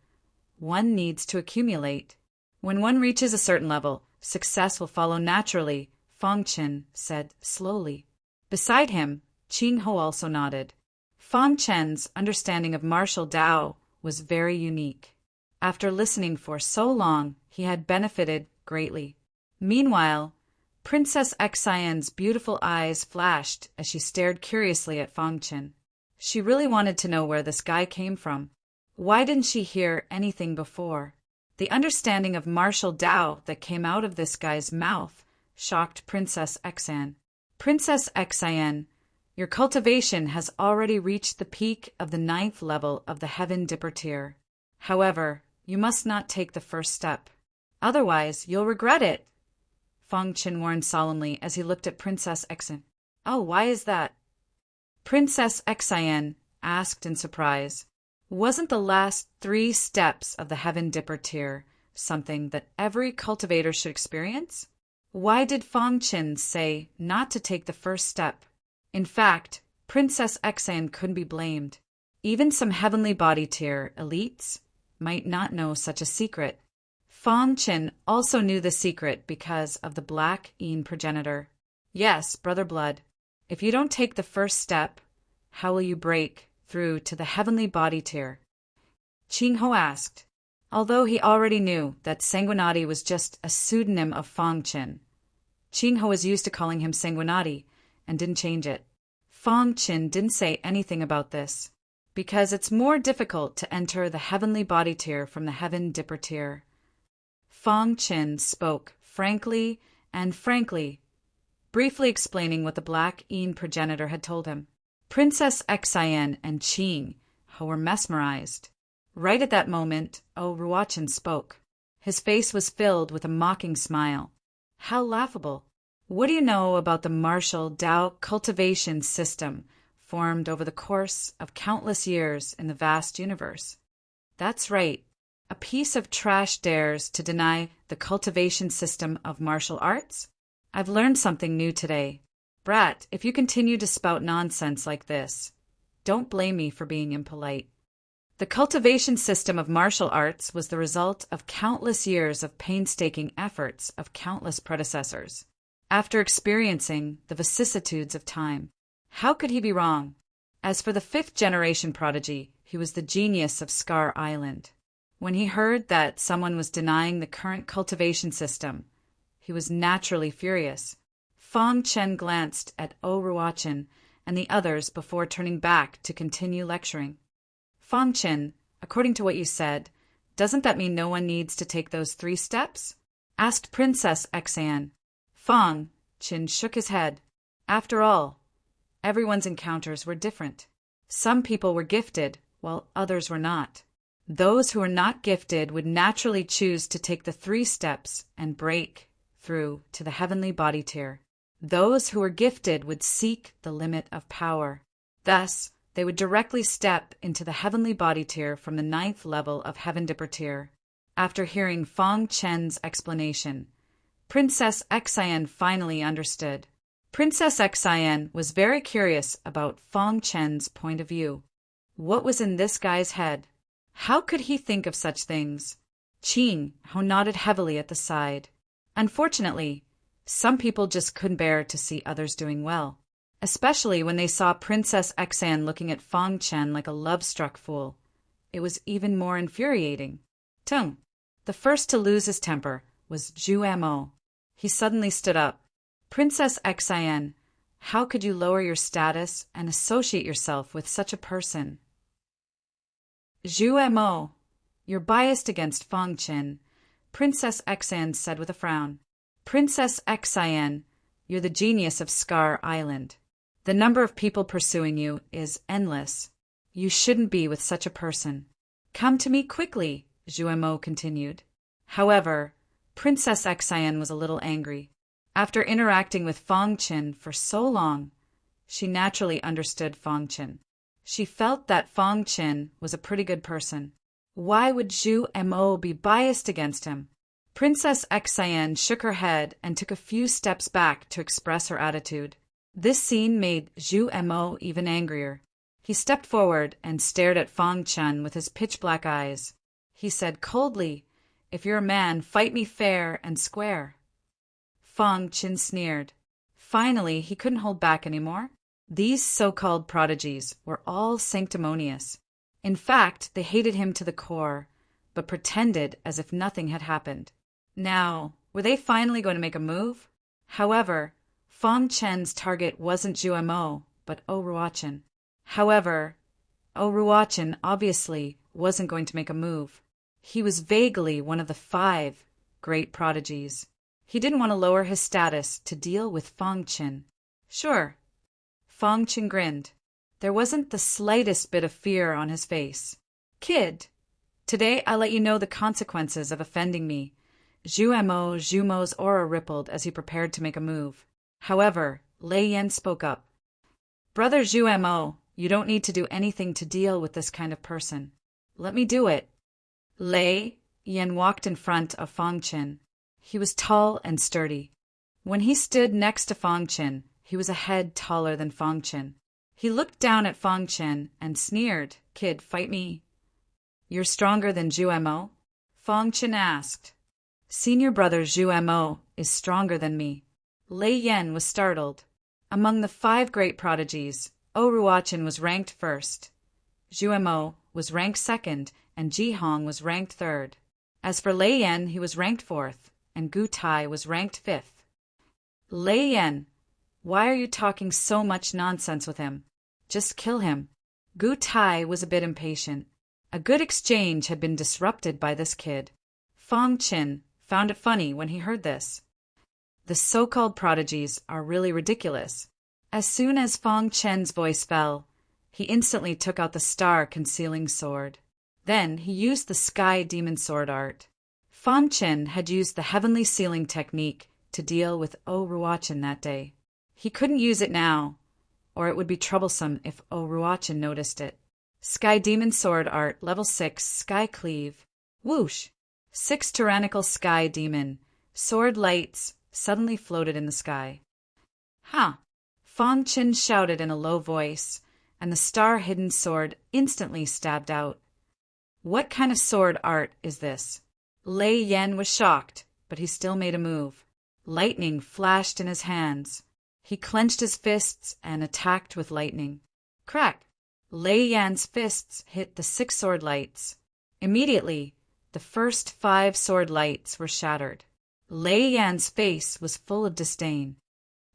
one needs to accumulate. When one reaches a certain level, success will follow naturally, Fang Chen said slowly. Beside him, Qing Ho also nodded. Fang Chen's understanding of martial Dao was very unique. After listening for so long, he had benefited greatly. Meanwhile, Princess Xan's beautiful eyes flashed as she stared curiously at Fang Chen. She really wanted to know where this guy came from. Why didn't she hear anything before? The understanding of martial Dao that came out of this guy's mouth shocked Princess Xan. Princess Xin, your cultivation has already reached the peak of the 9th level of the Heaven Dipper tier. However, you must not take the first step. Otherwise, you'll regret it, Fang Qin warned solemnly as he looked at Princess Xin. Oh, why is that? Princess Xin asked in surprise. Wasn't the last 3 steps of the Heaven Dipper tier something that every cultivator should experience? Why did Fang Qin say not to take the first step? In fact, Princess Xin couldn't be blamed. Even some heavenly body tier elites might not know such a secret. Fang Qin also knew the secret because of the Black Yin progenitor. Yes, Brother Blood, if you don't take the first step, how will you break through to the heavenly body tier? Qing Ho asked. Although he already knew that Sanguinati was just a pseudonym of Fang Qin, Qing Ho was used to calling him Sanguinati and didn't change it. Fang Qin didn't say anything about this, because it's more difficult to enter the heavenly body tier from the Heaven Dipper tier. Fang Qin spoke frankly, briefly explaining what the Black Yin progenitor had told him. Princess Xin and Qing Ho were mesmerized. Right at that moment, Ruochen spoke. His face was filled with a mocking smile. How laughable! What do you know about the martial Tao cultivation system formed over the course of countless years in the vast universe? That's right. A piece of trash dares to deny the cultivation system of martial arts? I've learned something new today. Brat, if you continue to spout nonsense like this, don't blame me for being impolite. The cultivation system of martial arts was the result of countless years of painstaking efforts of countless predecessors. After experiencing the vicissitudes of time, how could he be wrong? As for the 5th-generation prodigy, he was the genius of Scar Island. When he heard that someone was denying the current cultivation system, he was naturally furious. Fang Qin glanced at Ruochen and the others before turning back to continue lecturing. Fang Qin, according to what you said, doesn't that mean no one needs to take those 3 steps? Asked Princess Xin. Fang Qin shook his head. After all, everyone's encounters were different. Some people were gifted, while others were not. Those who were not gifted would naturally choose to take the 3 steps and break through to the heavenly body tier. Those who were gifted would seek the limit of power. Thus, they would directly step into the heavenly body tier from the 9th level of Heaven Dipper tier. After hearing Fang Qin's explanation, Princess Xin finally understood. Princess Xin was very curious about Fang Qin's point of view. What was in this guy's head? How could he think of such things? Qing Ho nodded heavily at the side. Unfortunately, some people just couldn't bear to see others doing well, especially when they saw Princess Xin looking at Fang Qin like a love-struck fool. It was even more infuriating. Tung. The first to lose his temper was Zhu Mo. He suddenly stood up. Princess Xin, how could you lower your status and associate yourself with such a person? Zhu Mo, you're biased against Fang Qin, Princess Xin said with a frown. Princess Xin, you're the genius of Scar Island. The number of people pursuing you is endless. You shouldn't be with such a person. Come to me quickly, Zhu Mo continued. However, Princess Xin was a little angry. After interacting with Fang Qin for so long, she naturally understood Fang Qin. She felt that Fang Qin was a pretty good person. Why would Zhu Mo be biased against him? Princess Xin shook her head and took a few steps back to express her attitude. This scene made Zhu Mo even angrier. He stepped forward and stared at Fang Qin with his pitch-black eyes. He said coldly, "If you're a man, fight me fair and square." Fang Qin sneered. Finally, he couldn't hold back anymore. These so-called prodigies were all sanctimonious. In fact, they hated him to the core, but pretended as if nothing had happened. Now, were they finally going to make a move? However, Fang Qin's target wasn't Zhu Mo, but Ruochen. However, Ruochen obviously wasn't going to make a move. He was vaguely one of the 5 great prodigies. He didn't want to lower his status to deal with Fang Qin. Sure. Fong Qin grinned. There wasn't the slightest bit of fear on his face. Kid, today I let you know the consequences of offending me. Zhumo's aura rippled as he prepared to make a move. However, Lei Yan spoke up. Brother Zhumo, you don't need to do anything to deal with this kind of person. Let me do it. Lei Yan walked in front of Fong Qin. He was tall and sturdy. When he stood next to Fong Qin, he was a head taller than Fong Qin. He looked down at Fong Qin and sneered, Kid, fight me. You're stronger than Zhumo? Fong Qin asked. Senior brother Zhumo is stronger than me. Lei Yan was startled. Among the 5 great prodigies, Ruochen was ranked first. Zhumo was ranked second, and Jihong was ranked third. As for Lei Yan, he was ranked 4th, and Gu Tai was ranked 5th. Lei Yan, why are you talking so much nonsense with him? Just kill him. Gu Tai was a bit impatient. A good exchange had been disrupted by this kid. Fong Qin found it funny when he heard this. The so-called prodigies are really ridiculous. As soon as Fong Qin's voice fell, he instantly took out the star-concealing sword. Then he used the sky demon sword art. Fong Qin had used the heavenly sealing technique to deal with Ruochen that day. He couldn't use it now, or it would be troublesome if Ruochen noticed it. Sky demon sword art, level 6, sky cleave. Whoosh! 6 tyrannical sky demon sword lights suddenly floated in the sky. Ha! Fong Qin shouted in a low voice, and the star-hidden sword instantly stabbed out. What kind of sword art is this? Lei Yan was shocked, but he still made a move. Lightning flashed in his hands. He clenched his fists and attacked with lightning. Crack! Lei Yan's fists hit the 6 sword lights. Immediately, the first 5 sword lights were shattered. Lei Yan's face was full of disdain.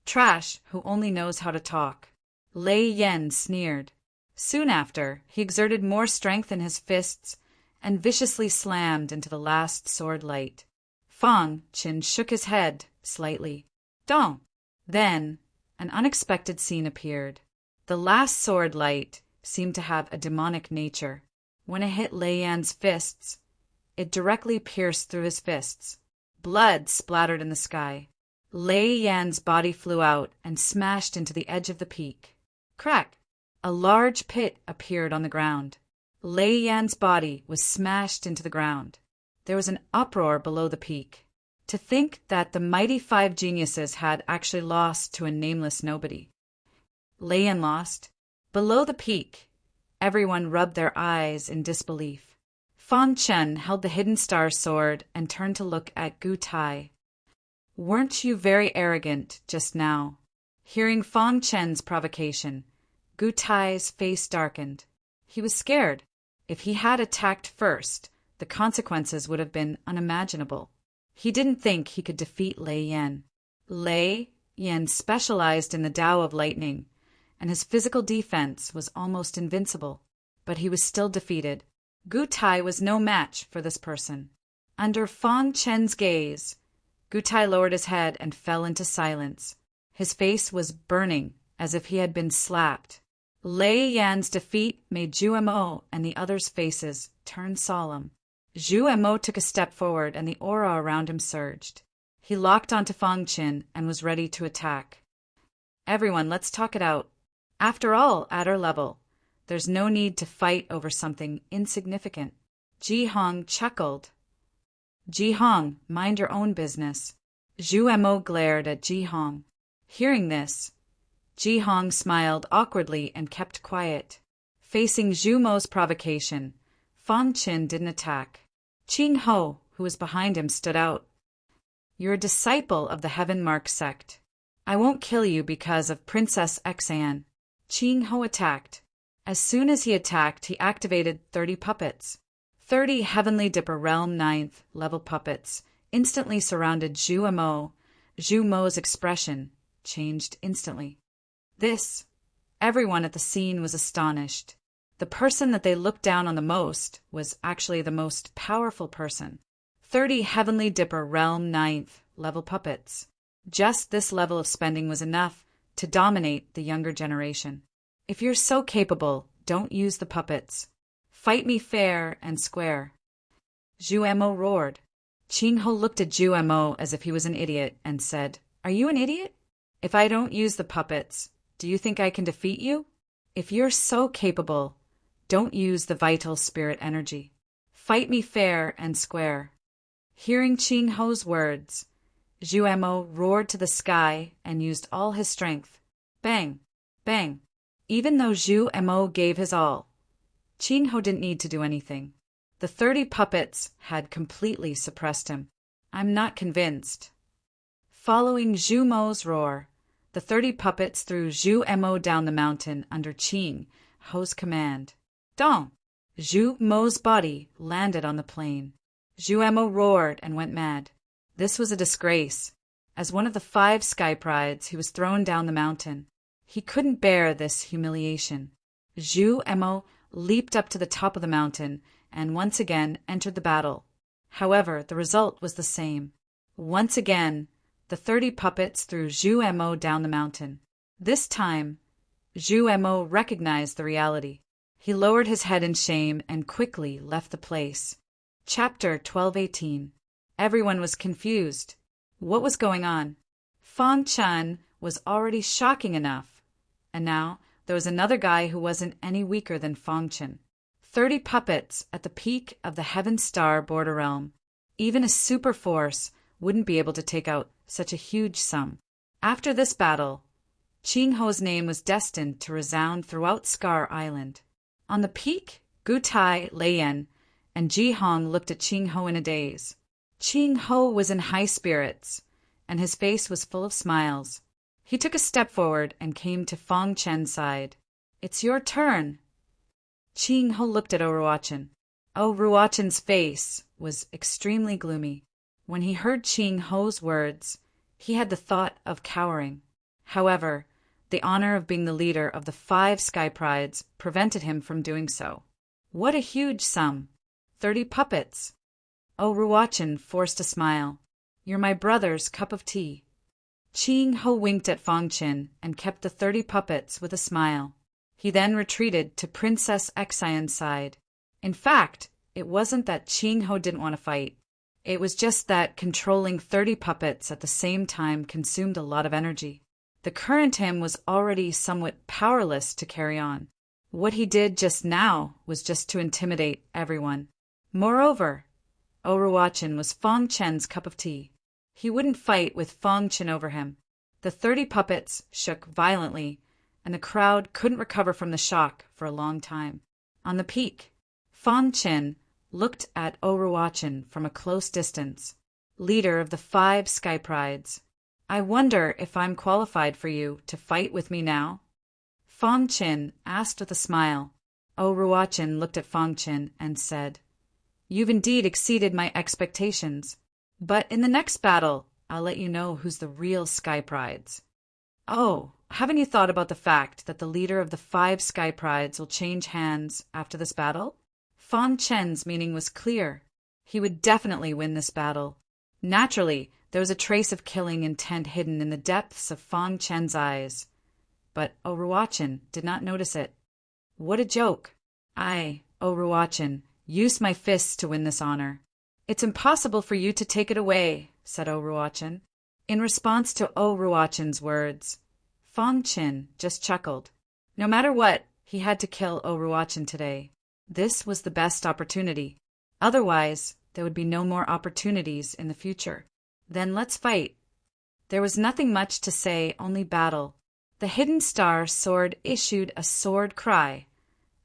Trash who only knows how to talk. Lei Yan sneered. Soon after, he exerted more strength in his fists and viciously slammed into the last sword light. Fong Qin shook his head slightly. Dong! Then, an unexpected scene appeared. The last sword light seemed to have a demonic nature. When it hit Lei Yan's fists, it directly pierced through his fists. Blood splattered in the sky. Lei Yan's body flew out and smashed into the edge of the peak. Crack! A large pit appeared on the ground. Lei Yan's body was smashed into the ground. There was an uproar below the peak. To think that the mighty 5 geniuses had actually lost to a nameless nobody. Lei Yan lost. Below the peak, everyone rubbed their eyes in disbelief. Fong Qin held the hidden star sword and turned to look at Gu Tai. Weren't you very arrogant just now? Hearing Fong Qin's provocation, Gu Tai's face darkened. He was scared. If he had attacked first, the consequences would have been unimaginable. He didn't think he could defeat Lei Yan. Lei Yan specialized in the Tao of lightning, and his physical defense was almost invincible. But he was still defeated. Gu Tai was no match for this person. Under Fong Qin's gaze, Gu Tai lowered his head and fell into silence. His face was burning, as if he had been slapped. Lei Yan's defeat made Zhumo and the others' faces turn solemn. Zhumo took a step forward and the aura around him surged. He locked onto Fong Qin and was ready to attack. Everyone, let's talk it out. After all, at our level, there's no need to fight over something insignificant. Jihong chuckled. Jihong, mind your own business. Zhumo glared at Jihong. Hearing this, Jihong smiled awkwardly and kept quiet. Facing Zhumo's provocation, Fong Qin didn't attack. Qing Ho, who was behind him, stood out. You're a disciple of the Heaven Mark sect. I won't kill you because of Princess Xan. Qing Ho attacked. As soon as he attacked, he activated 30 puppets. 30 Heavenly Dipper Realm 9th level puppets instantly surrounded Zhumo. Zhumo's expression changed instantly. Everyone at the scene was astonished. The person that they looked down on the most was actually the most powerful person. 30 Heavenly Dipper Realm 9th level puppets. Just this level of spending was enough to dominate the younger generation. If you're so capable, don't use the puppets. Fight me fair and square. Zhu Mo roared. Qing Ho looked at Zhu Mo as if he was an idiot and said, "Are you an idiot? If I don't use the puppets, do you think I can defeat you? If you're so capable, don't use the vital spirit energy. Fight me fair and square." Hearing Qing Ho's words, Zhu Mo roared to the sky and used all his strength. Bang! Bang! Even though Zhu Mo gave his all, Qing Ho didn't need to do anything. The 30 puppets had completely suppressed him. I'm not convinced. Following Zhu Mo's roar, the 30 puppets threw Zhu Mo down the mountain under Qing Ho's command. Dong! Zhu Mo's body landed on the plain. Zhu Mo roared and went mad. This was a disgrace. As one of the 5 sky prides, he was thrown down the mountain. He couldn't bear this humiliation. Zhu Mo leaped up to the top of the mountain and once again entered the battle. However, the result was the same. Once again, the 30 puppets threw Zhu Mo down the mountain. This time, Zhu Mo recognized the reality. He lowered his head in shame and quickly left the place. Chapter 12:18. Everyone was confused. What was going on? Fang Chen was already shocking enough, and now there was another guy who wasn't any weaker than Fang Chen. 30 puppets at the peak of the Heaven Star border realm. Even a super force wouldn't be able to take out such a huge sum. After this battle, Qing Ho's name was destined to resound throughout Scar Island. On the peak, Gu Tai, Lei Yan, and Ji Hong looked at Qing Ho in a daze. Qing Ho was in high spirits, and his face was full of smiles. He took a step forward and came to Fang Chen's side. "It's your turn." Qing Ho looked at Ruochen. Ruochen's face was extremely gloomy. When he heard Qing Ho's words, he had the thought of cowering. However, the honor of being the leader of the 5 sky prides prevented him from doing so. What a huge sum! 30 puppets! Ruochen forced a smile. "You're my brother's cup of tea." Qing Ho winked at Fang Chen and kept the 30 puppets with a smile. He then retreated to Princess Xian's side. In fact, it wasn't that Qing Ho didn't want to fight. It was just that controlling 30 puppets at the same time consumed a lot of energy. The current him was already somewhat powerless to carry on. What he did just now was just to intimidate everyone. Moreover, Ruochen was Fang Chen's cup of tea. He wouldn't fight with Fang Chen over him. The 30 puppets shook violently, and the crowd couldn't recover from the shock for a long time. On the peak, Fang Chen looked at Ruochen from a close distance. "Leader of the 5 sky prides, I wonder if I'm qualified for you to fight with me now?" Fang Chen asked with a smile. Ruochen looked at Fang Chen and said, "You've indeed exceeded my expectations. But in the next battle, I'll let you know who's the real sky prides." "Oh, haven't you thought about the fact that the leader of the 5 sky prides will change hands after this battle?" Fang Chen's meaning was clear. He would definitely win this battle. Naturally, there was a trace of killing intent hidden in the depths of Fang Chen's eyes. But Ruochen did not notice it. What a joke. "I, Ruochen, use my fists to win this honor." "It's impossible for you to take it away," said Ruochen. In response to Ruochen's words, Fang Chen just chuckled. No matter what, he had to kill Ruochen today. This was the best opportunity. Otherwise, there would be no more opportunities in the future. "Then let's fight." There was nothing much to say, only battle. The hidden star sword issued a sword cry,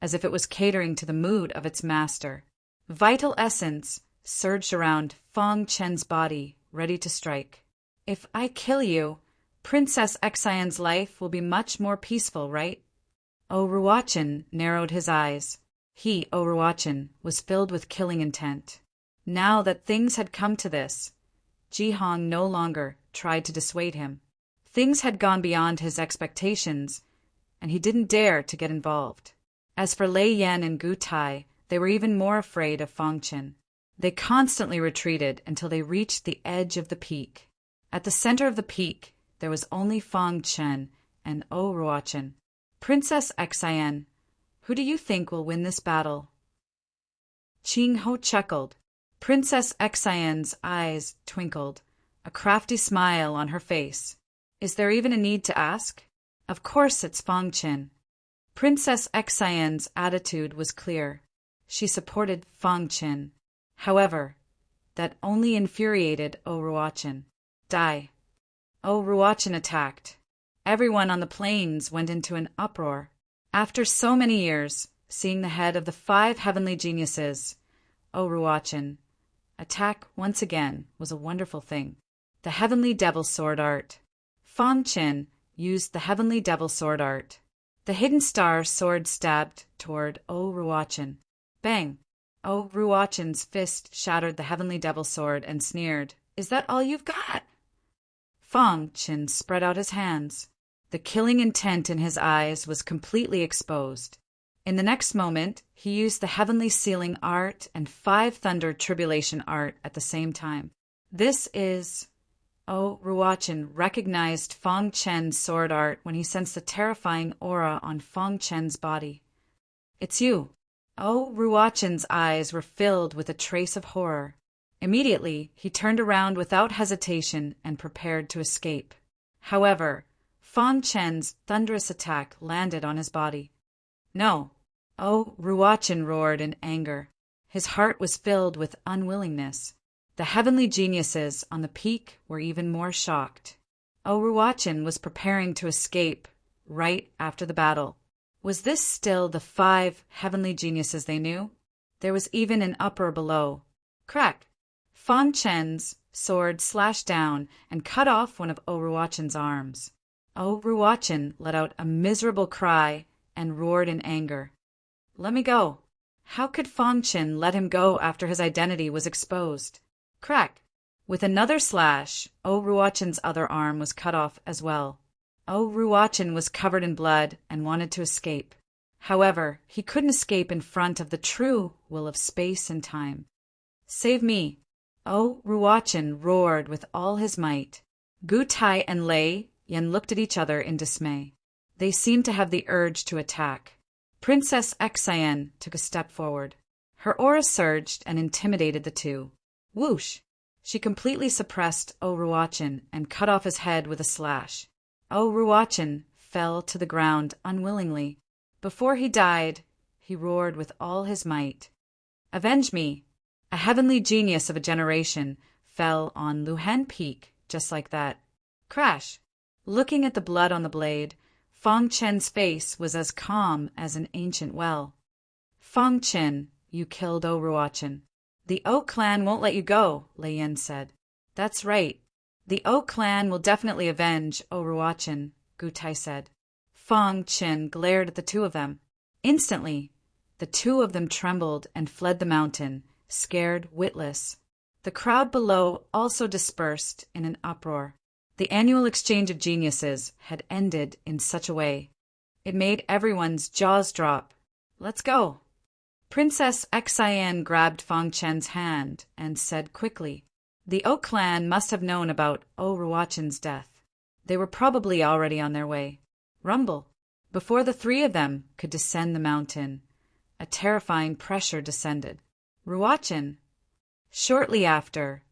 as if it was catering to the mood of its master. Vital essence surged around Fang Chen's body, ready to strike. "If I kill you, Princess Xian's life will be much more peaceful, right?" Ruochen narrowed his eyes. He, Ruochen, was filled with killing intent. Now that things had come to this, Ji Hong no longer tried to dissuade him. Things had gone beyond his expectations, and he didn't dare to get involved. As for Lei Yan and Gu Tai, they were even more afraid of Fang Chen. They constantly retreated until they reached the edge of the peak. At the center of the peak, there was only Fang Chen and O Ruachin. Princess Xian, who do you think will win this battle? Ching Ho chuckled. Princess Xian's eyes twinkled, a crafty smile on her face. Is there even a need to ask? Of course it's Fang Qin. Princess Xian's attitude was clear. She supported Fang Qin. However, that only infuriated O Ruachin. Die. O Ruachin attacked. Everyone on the plains went into an uproar. After so many years, seeing the head of the 5 heavenly geniuses, O Ruachin, attack once again was a wonderful thing. The heavenly devil sword art. Fang Qin used the heavenly devil sword art. The hidden star sword stabbed toward O Ruachin. Bang! O Ruachin's fist shattered the heavenly devil sword and sneered, "Is that all you've got?" Fang Qin spread out his hands. The killing intent in his eyes was completely exposed. In the next moment, he used the heavenly sealing art and 5 thunder tribulation art at the same time. This is... O Ruachin recognized Fang Chen's sword art when he sensed the terrifying aura on Fang Chen's body. It's you. O Ruachin's eyes were filled with a trace of horror. Immediately, he turned around without hesitation and prepared to escape. However, Fang Chen's thunderous attack landed on his body. No. O Ruachin roared in anger. His heart was filled with unwillingness. The heavenly geniuses on the peak were even more shocked. O Ruachin was preparing to escape right after the battle. Was this still the 5 heavenly geniuses they knew? There was even an uproar below. Crack! Fang Chen's sword slashed down and cut off one of O Ruachin's arms. O Ruachin let out a miserable cry and roared in anger. Let me go. How could Fang Qin let him go after his identity was exposed? Crack! With another slash, O Ruachin's other arm was cut off as well. O Ruachin was covered in blood and wanted to escape. However, he couldn't escape in front of the true will of space and time. Save me! O Ruachin roared with all his might. Gu Tai and Lei Yan looked at each other in dismay. They seemed to have the urge to attack. Princess Xian took a step forward. Her aura surged and intimidated the two. Whoosh! She completely suppressed O Ruachin and cut off his head with a slash. O Ruachin fell to the ground unwillingly. Before he died, he roared with all his might. Avenge me! A heavenly genius of a generation fell on Luhen Peak just like that. Crash! Looking at the blood on the blade, Fang Chen's face was as calm as an ancient well. Fang Qin, you killed O Ruachin. The O clan won't let you go, Lei Yin said. That's right. The O clan will definitely avenge O Ruachin, Gu Tai said. Fang Qin glared at the two of them. Instantly, the two of them trembled and fled the mountain, scared witless. The crowd below also dispersed in an uproar. The annual exchange of geniuses had ended in such a way. It made everyone's jaws drop. Let's go. Princess Xian grabbed Fang Chen's hand and said quickly, the O clan must have known about O Ruachin's death. They were probably already on their way. Rumble. Before the 3 of them could descend the mountain, a terrifying pressure descended. Ruachin. Shortly after,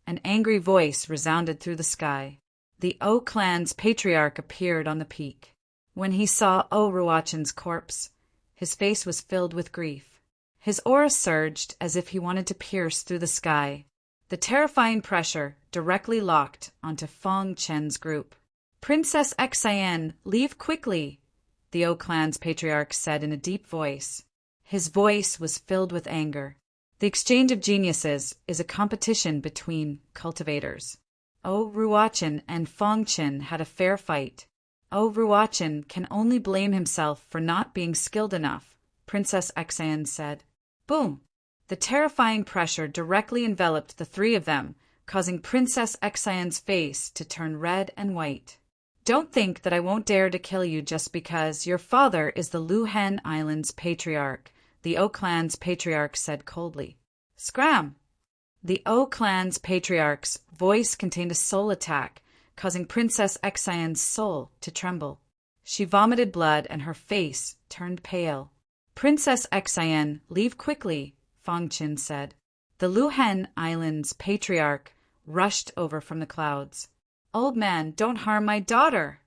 an angry voice resounded through the sky. The O clan's patriarch appeared on the peak. When he saw O Ruachin's corpse, his face was filled with grief. His aura surged as if he wanted to pierce through the sky. The terrifying pressure directly locked onto Fang Chen's group. Princess Xian, leave quickly, the O clan's patriarch said in a deep voice. His voice was filled with anger. The exchange of geniuses is a competition between cultivators. O Ruachin and Fang Qin had a fair fight. O Ruachin can only blame himself for not being skilled enough, Princess Xian said. Boom! The terrifying pressure directly enveloped the 3 of them, causing Princess Xian's face to turn red and white. Don't think that I won't dare to kill you just because your father is the Luhen Island's patriarch, the O clan's patriarch said coldly. Scram! The O clan's patriarch's voice contained a soul attack, causing Princess Xian's soul to tremble. She vomited blood and her face turned pale. Princess Xian, leave quickly, Fang Qin said. The Luhen Island's patriarch rushed over from the clouds. Old man, don't harm my daughter!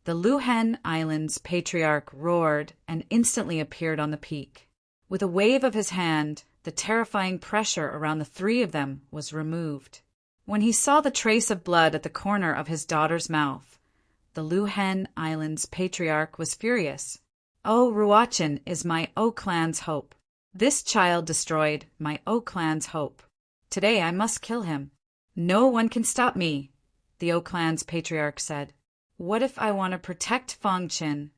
The Luhen Island's patriarch roared and instantly appeared on the peak. With a wave of his hand, the terrifying pressure around the three of them was removed. When he saw the trace of blood at the corner of his daughter's mouth, the Luhen Island's patriarch was furious. Oh, Ruachin is my O clan's hope. This child destroyed my O clan's hope. Today I must kill him. No one can stop me, the O clan's patriarch said. What if I want to protect Fang Qin?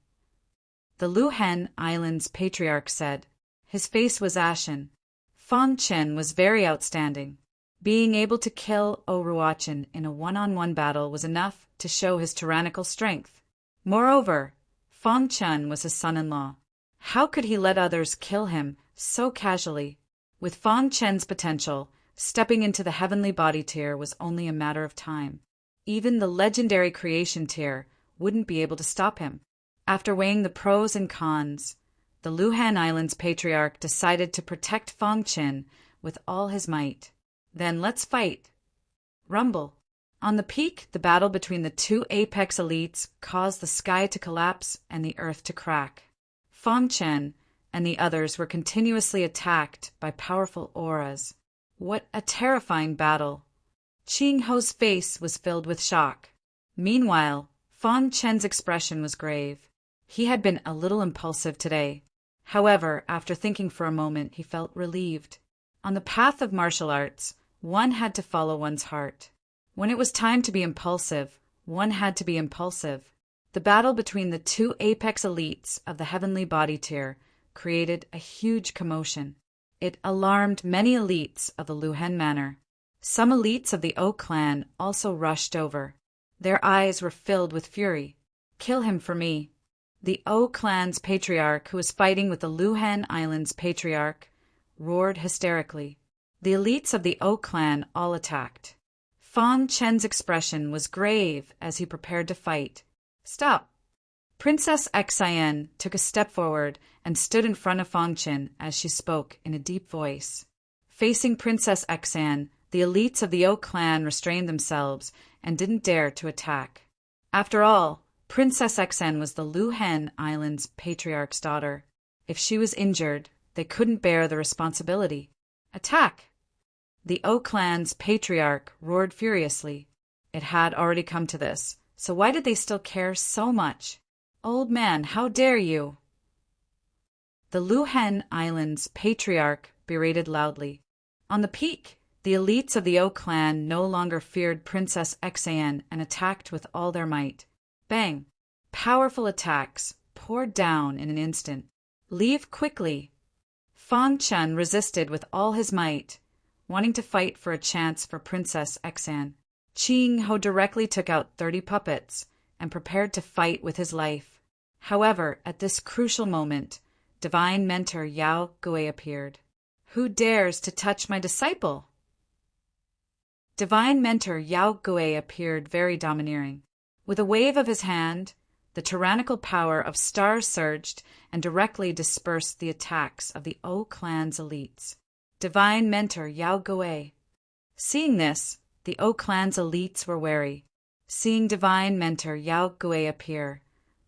The Luhen Island's patriarch said. His face was ashen. Fang Qin was very outstanding. Being able to kill O Ruachin in a one-on-one battle was enough to show his tyrannical strength. Moreover, Fang Qin was his son-in-law. How could he let others kill him so casually? With Fang Qin's potential, stepping into the heavenly body tier was only a matter of time. Even the legendary creation tier wouldn't be able to stop him. After weighing the pros and cons, the Luhen Island's patriarch decided to protect Fang Qin with all his might. Then let's fight. Rumble. On the peak, the battle between the two apex elites caused the sky to collapse and the earth to crack. Fang Qin and the others were continuously attacked by powerful auras. What a terrifying battle! Qing Ho's face was filled with shock. Meanwhile, Fang Qin's expression was grave. He had been a little impulsive today. However, after thinking for a moment, he felt relieved. On the path of martial arts, one had to follow one's heart. When it was time to be impulsive, one had to be impulsive. The battle between the two apex elites of the heavenly body tier created a huge commotion. It alarmed many elites of the Luhen Manor. Some elites of the O clan also rushed over. Their eyes were filled with fury. Kill him for me. The O clan's patriarch, who was fighting with the Luhen Island's patriarch, roared hysterically. The elites of the O clan all attacked. Fang Qin's expression was grave as he prepared to fight. Stop! Princess Xian took a step forward and stood in front of Fang Qin as she spoke in a deep voice. Facing Princess Xian, the elites of the O clan restrained themselves and didn't dare to attack. After all, Princess Xian was the Luhen Island's patriarch's daughter. If she was injured, they couldn't bear the responsibility. Attack! The O clan's patriarch roared furiously. It had already come to this, so why did they still care so much? Old man, how dare you? The Luhen Island's patriarch berated loudly. On the peak, the elites of the O clan no longer feared Princess Xian and attacked with all their might. Bang! Powerful attacks poured down in an instant. Leave quickly! Fang Qin resisted with all his might, wanting to fight for a chance for Princess Xian. Qing Ho directly took out 30 puppets and prepared to fight with his life. However, at this crucial moment, Divine Mentor Yao Gui appeared. Who dares to touch my disciple? Divine Mentor Yao Gui appeared very domineering. With a wave of his hand, the tyrannical power of stars surged and directly dispersed the attacks of the O clan's elites. Divine Mentor Yao Gui. Seeing this, the O clan's elites were wary. Seeing Divine Mentor Yao Gui appear,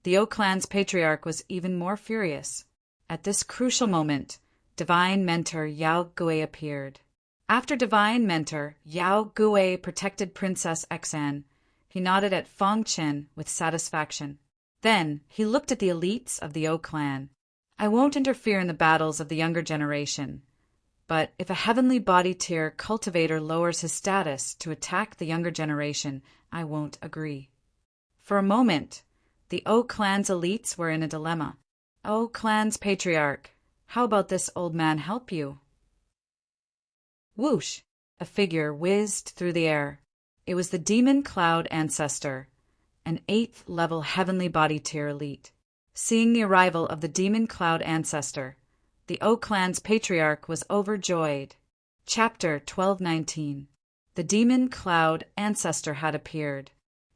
the O clan's patriarch was even more furious. At this crucial moment, Divine Mentor Yao Gui appeared. After Divine Mentor Yao Gui protected Princess Xian, he nodded at Fang Qin with satisfaction. Then he looked at the elites of the O clan. I won't interfere in the battles of the younger generation, but if a heavenly body tier cultivator lowers his status to attack the younger generation, I won't agree. For a moment, the O clan's elites were in a dilemma. O clan's patriarch, how about this old man help you? Whoosh! A figure whizzed through the air. It was the Demon Cloud Ancestor, an 8th level heavenly body tier elite. Seeing the arrival of the Demon Cloud Ancestor, the O clan's patriarch was overjoyed. Chapter 1219. The Demon Cloud Ancestor had appeared.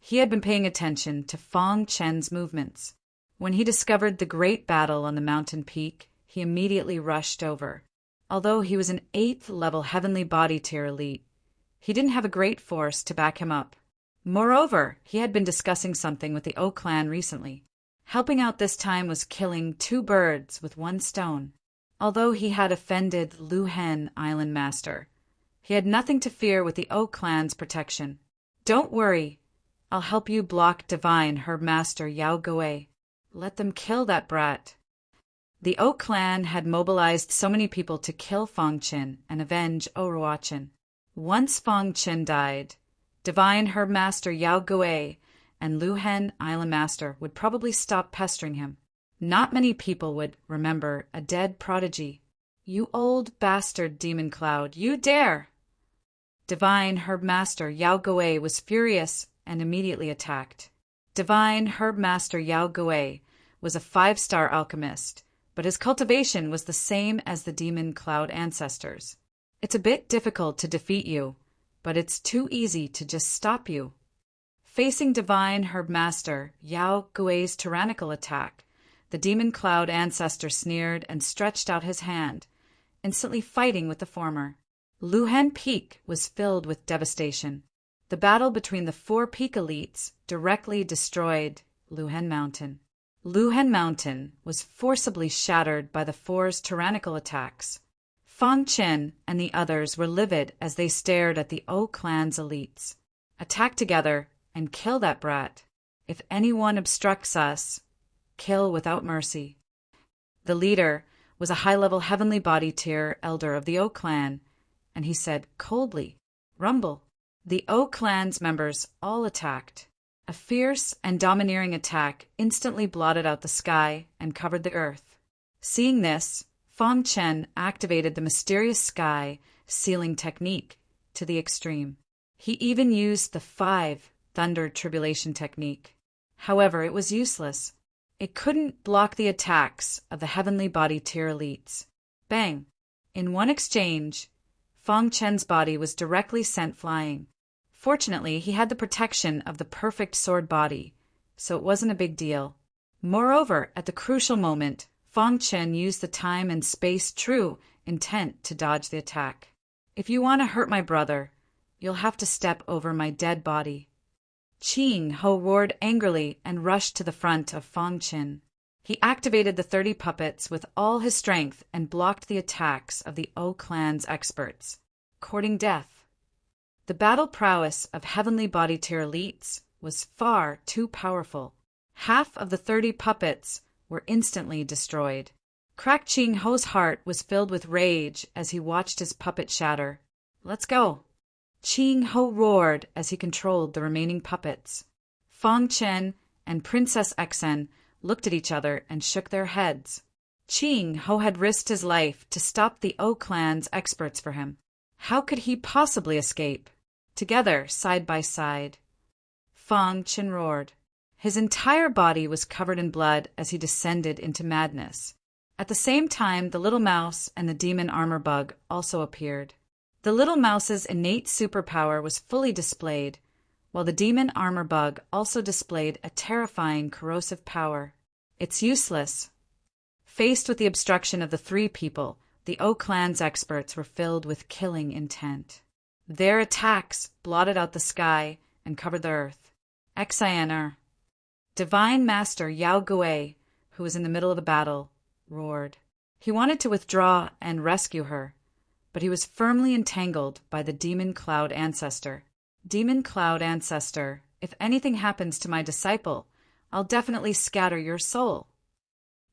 He had been paying attention to Fang Chen's movements. When he discovered the great battle on the mountain peak, he immediately rushed over. Although he was an 8th level heavenly body tier elite, he didn't have a great force to back him up. Moreover, he had been discussing something with the O clan recently. Helping out this time was killing 2 birds with 1 stone. Although he had offended Luhen Island Master, he had nothing to fear with the O clan's protection. Don't worry, I'll help you block Divine Herb Master Yao Gui. Let them kill that brat. The O clan had mobilized so many people to kill Fang Qin and avenge Oroachin. Once Fang Qin died, Divine Herb Master Yao Gui and Luhen Island Master would probably stop pestering him. Not many people would remember a dead prodigy. You old bastard, Demon Cloud, you dare! Divine Herb Master Yao Gui was furious and immediately attacked. Divine Herb Master Yao Gui was a 5-star alchemist, but his cultivation was the same as the Demon Cloud ancestors. It's a bit difficult to defeat you, but it's too easy to just stop you. Facing Divine Herb Master Yao Gui's tyrannical attack, the Demon Cloud ancestor sneered and stretched out his hand, instantly fighting with the former. Luhen Peak was filled with devastation. The battle between the 4 peak elites directly destroyed Luhen Mountain. Luhen Mountain was forcibly shattered by the 4's tyrannical attacks. Fang Qin and the others were livid as they stared at the O clan's elites. Attack together and kill that brat. If anyone obstructs us, kill without mercy. The leader was a high-level heavenly body tier elder of the O clan, and he said coldly, "Rumble." The O clan's members all attacked. A fierce and domineering attack instantly blotted out the sky and covered the earth. Seeing this, Fang Qin activated the mysterious sky sealing technique to the extreme. He even used the 5 Thunder Tribulation technique. However, it was useless. It couldn't block the attacks of the heavenly body tier elites. Bang! In one exchange, Fang Chen's body was directly sent flying. Fortunately, he had the protection of the perfect sword body, so it wasn't a big deal. Moreover, at the crucial moment, Fang Qin used the time and space true intent to dodge the attack. If you want to hurt my brother, you'll have to step over my dead body. Qing Ho roared angrily and rushed to the front of Fang Qin. He activated the 30 puppets with all his strength and blocked the attacks of the O clan's experts, courting death. The battle prowess of heavenly body tier elites was far too powerful. Half of the 30 puppets were instantly destroyed. Crack Qing Ho's heart was filled with rage as he watched his puppet shatter. "Let's go!" Qing Ho roared as he controlled the remaining puppets. Fang Qin and Princess Xen looked at each other and shook their heads. Qing Ho had risked his life to stop the O clan's experts for him. How could he possibly escape? Together, side by side, Fang Qin roared. His entire body was covered in blood as he descended into madness. At the same time, the little mouse and the demon armor bug also appeared. The little mouse's innate superpower was fully displayed, while the demon armor bug also displayed a terrifying corrosive power. It's useless. Faced with the obstruction of the 3 people, the O clan's experts were filled with killing intent. Their attacks blotted out the sky and covered the earth. Xiner, Divine Master Yao Gui, who was in the middle of the battle, roared. He wanted to withdraw and rescue her, but he was firmly entangled by the Demon Cloud Ancestor. Demon Cloud Ancestor, if anything happens to my disciple, I'll definitely scatter your soul.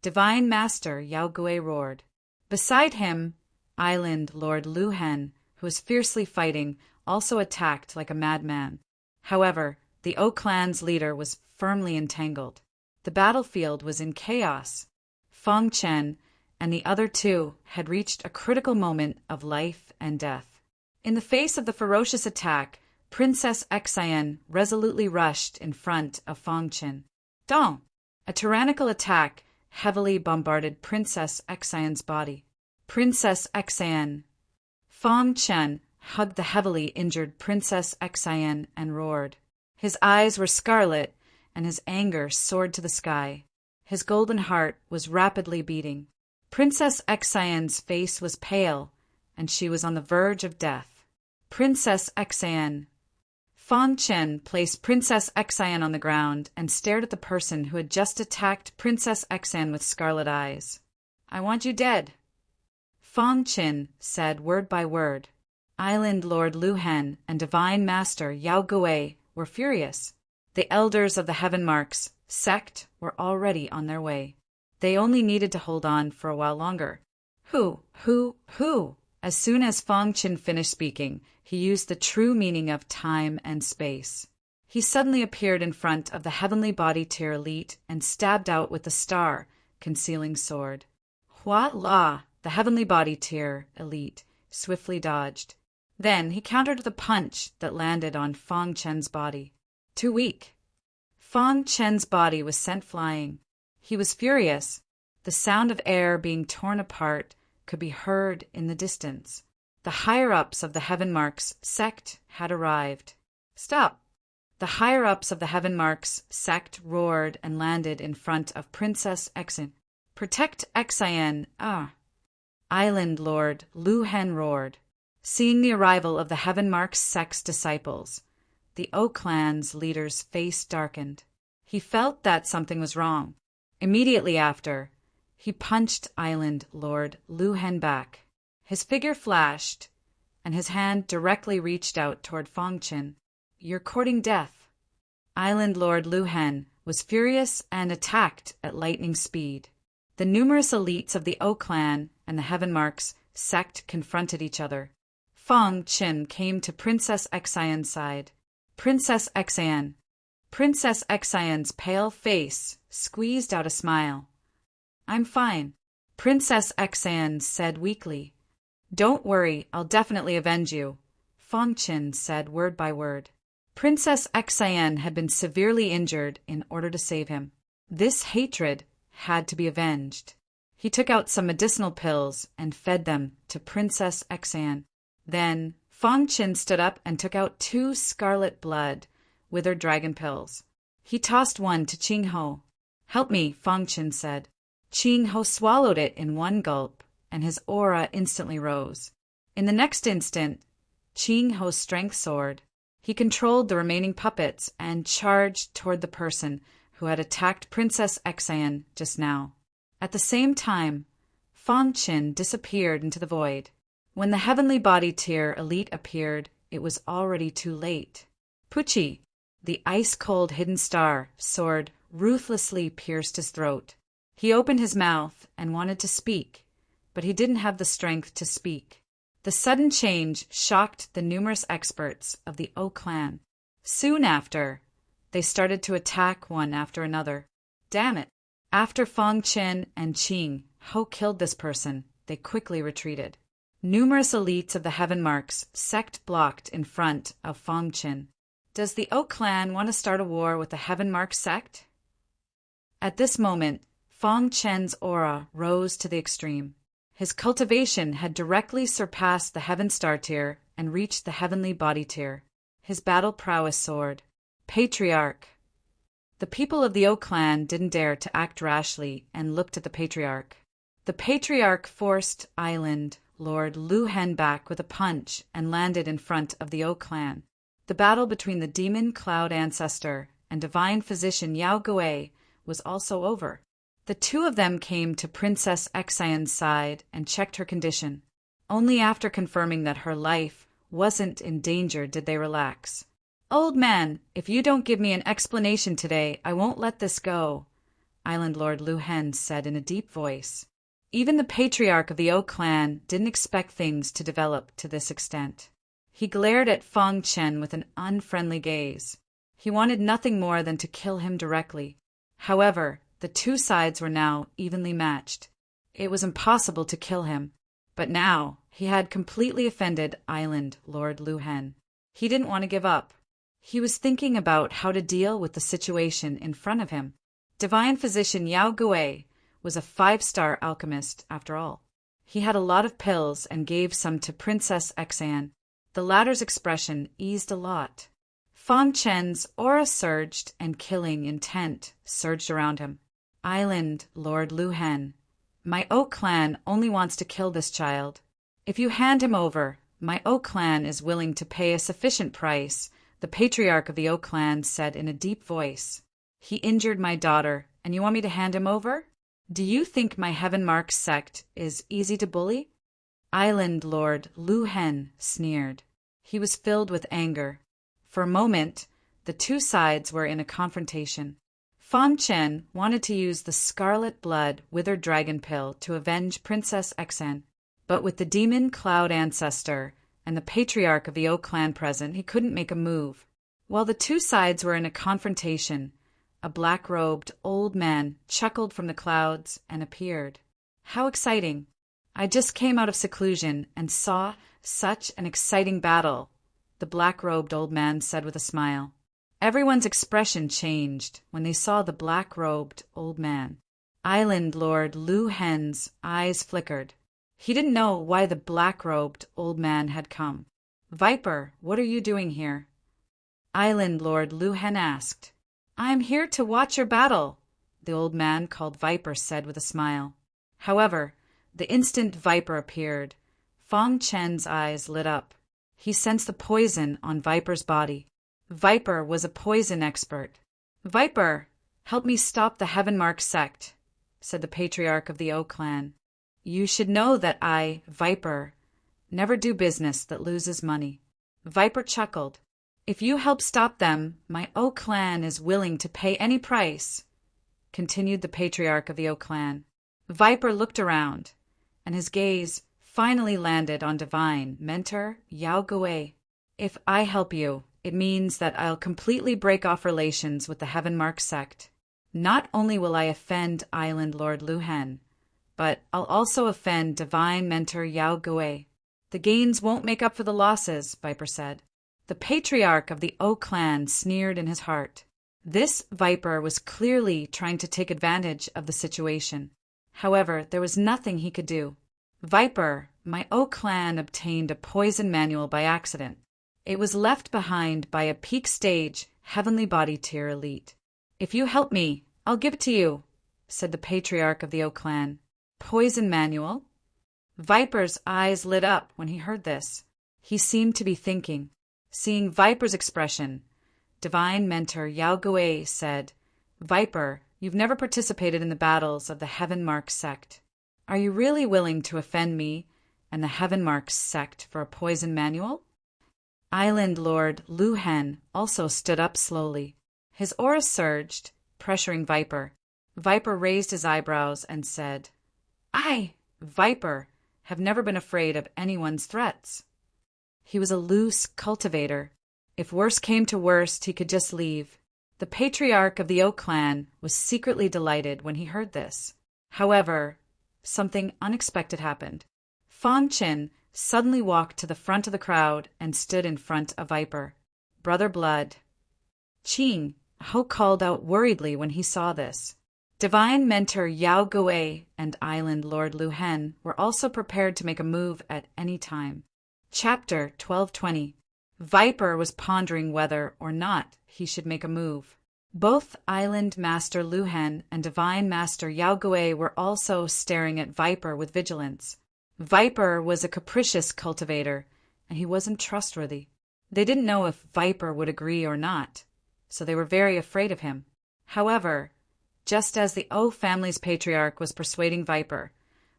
Divine Master Yao Gui roared. Beside him, Island Lord Luhen, who was fiercely fighting, also attacked like a madman. However, the O clan's leader was firmly entangled. The battlefield was in chaos. Fang Qin and the other 2 had reached a critical moment of life and death. In the face of the ferocious attack, Princess Xen resolutely rushed in front of Fang Qin. Dong! A tyrannical attack heavily bombarded Princess Xen's body. Princess Xen. Fang Qin hugged the heavily injured Princess Xen and roared. His eyes were scarlet, and his anger soared to the sky. His golden heart was rapidly beating. Princess Xian's face was pale, and she was on the verge of death. Princess Xian. Fang Chen placed Princess Xian on the ground and stared at the person who had just attacked Princess Xian with scarlet eyes. "I want you dead," Fang Chen said word by word. Island Lord Lu Hen and Divine Master Yao Gui were furious. The elders of the Heaven Marks sect were already on their way. They only needed to hold on for a while longer. Who? As soon as Fang Chen finished speaking, he used the true meaning of time and space. He suddenly appeared in front of the Heavenly Body Tier Elite and stabbed out with the star, concealing sword. Hua La, the Heavenly Body Tier Elite, swiftly dodged. Then he countered with a punch that landed on Fang Chen's body. Too weak. Fang Chen's body was sent flying. He was furious. The sound of air being torn apart could be heard in the distance. The higher-ups of the Heaven Marks sect had arrived. "Stop!" The higher-ups of the Heaven Marks sect roared and landed in front of Princess Xian. "Protect Xian, Island Lord Lu Hen roared. Seeing the arrival of the Heaven Marks sect's disciples, the O Clan's leader's face darkened. He felt that something was wrong. Immediately after, he punched Island Lord Lu Hen back. His figure flashed, and his hand directly reached out toward Fang Chen. "You're courting death." Island Lord Lu Hen was furious and attacked at lightning speed. The numerous elites of the O Clan and the Heaven Marks sect confronted each other. Fang Chen came to Princess Xian's side. "Princess Xian." Princess Xian's pale face squeezed out a smile. "I'm fine," Princess Xian said weakly. "Don't worry, I'll definitely avenge you," Fang Chen said word by word. Princess Xian had been severely injured in order to save him. This hatred had to be avenged. He took out some medicinal pills and fed them to Princess Xian. Then Fang Chen stood up and took out 2 scarlet blood withered dragon pills. He tossed one to Qing Ho. "Help me," Fang Chen said. Qing Ho swallowed it in one gulp, and his aura instantly rose. In the next instant, Qing Ho's strength soared. He controlled the remaining puppets and charged toward the person who had attacked Princess Xian just now. At the same time, Fang Chen disappeared into the void. When the Heavenly Body Tier Elite appeared, it was already too late. Pucci, the ice-cold hidden star, sword ruthlessly pierced his throat. He opened his mouth and wanted to speak, but he didn't have the strength to speak. The sudden change shocked the numerous experts of the O Clan. Soon after, they started to attack one after another. Damn it! After Fang Chen and Qing Ho killed this person, they quickly retreated. Numerous elites of the Heaven Marks sect blocked in front of Fang Chen. Does the O Clan want to start a war with the Heaven Mark sect? At this moment, Fang Chen's aura rose to the extreme. His cultivation had directly surpassed the Heaven Star Tier and reached the Heavenly Body Tier. His battle prowess soared. Patriarch. The people of the O Clan didn't dare to act rashly and looked at the Patriarch. The Patriarch forced Island Lord Lu Hen back with a punch and landed in front of the O Clan. The battle between the Demon Cloud Ancestor and Divine Physician Yao Gui was also over. The two of them came to Princess Xian's side and checked her condition. Only after confirming that her life wasn't in danger did they relax. "Old man, if you don't give me an explanation today, I won't let this go," Island Lord Lu Hen said in a deep voice. Even the Patriarch of the O Clan didn't expect things to develop to this extent. He glared at Fang Chen with an unfriendly gaze. He wanted nothing more than to kill him directly. However, the two sides were now evenly matched. It was impossible to kill him. But now, he had completely offended Island Lord Lu Hen. He didn't want to give up. He was thinking about how to deal with the situation in front of him. Divine Physician Yao Gui was a 5-star alchemist, after all. He had a lot of pills and gave some to Princess Xian. The latter's expression eased a lot. Fang Chen's aura surged and killing intent surged around him. Island Lord Lu Hen, my Oak clan only wants to kill this child. If you hand him over, my Oak clan is willing to pay a sufficient price, the patriarch of the Oak clan said in a deep voice. He injured my daughter, and you want me to hand him over? Do you think my Heaven Mark sect is easy to bully? Island Lord Lu Hen sneered. He was filled with anger. For a moment, the two sides were in a confrontation. Fang Chen wanted to use the scarlet blood withered dragon pill to avenge Princess Xen, but with the demon cloud ancestor and the patriarch of the Oak clan present, he couldn't make a move. While the two sides were in a confrontation, a black-robed old man chuckled from the clouds and appeared. How exciting! I just came out of seclusion and saw such an exciting battle, the black-robed old man said with a smile. Everyone's expression changed when they saw the black-robed old man. Island Lord Lu Hen's eyes flickered. He didn't know why the black-robed old man had come. Viper, what are you doing here? Island Lord Lu Hen asked. I'm here to watch your battle, the old man called Viper said with a smile. However, the instant Viper appeared, Fang Chen's eyes lit up. He sensed the poison on Viper's body. Viper was a poison expert. Viper, help me stop the Heaven Mark sect, said the patriarch of the Oak clan. You should know that I, Viper, never do business that loses money. Viper chuckled. If you help stop them, my Oak clan is willing to pay any price, continued the patriarch of the Oak clan. Viper looked around, and his gaze finally landed on divine mentor Yao Gui. If I help you, it means that I'll completely break off relations with the Heaven Mark sect. Not only will I offend Island Lord Lu Hen, but I'll also offend divine mentor Yao Gui. The gains won't make up for the losses, Viper said. The patriarch of the Oak clan sneered in his heart. This Viper was clearly trying to take advantage of the situation. However, there was nothing he could do. Viper, my Oak clan obtained a poison manual by accident. It was left behind by a peak stage, heavenly body tier elite. If you help me, I'll give it to you, said the patriarch of the Oak clan. Poison manual? Viper's eyes lit up when he heard this. He seemed to be thinking. Seeing Viper's expression, divine mentor Yao Gui said, Viper, you've never participated in the battles of the Heaven Mark sect. Are you really willing to offend me and the Heaven Mark sect for a poison manual? Island Lord Lu Hen also stood up slowly. His aura surged, pressuring Viper. Viper raised his eyebrows and said, I, Viper, have never been afraid of anyone's threats. He was a loose cultivator. If worse came to worst, he could just leave. The patriarch of the Oak clan was secretly delighted when he heard this. However, something unexpected happened. Fang Chen suddenly walked to the front of the crowd and stood in front of Viper. Brother Blood. Qing, Ho called out worriedly when he saw this. Divine mentor Yao Gui and Island Lord Lu Hen were also prepared to make a move at any time. Chapter 1220. Viper was pondering whether or not he should make a move. Both Island Master Lu Hen and Divine Master Yao Gui were also staring at Viper with vigilance. Viper was a capricious cultivator, and he wasn't trustworthy. They didn't know if Viper would agree or not, so they were very afraid of him. However, just as the O family's patriarch was persuading Viper,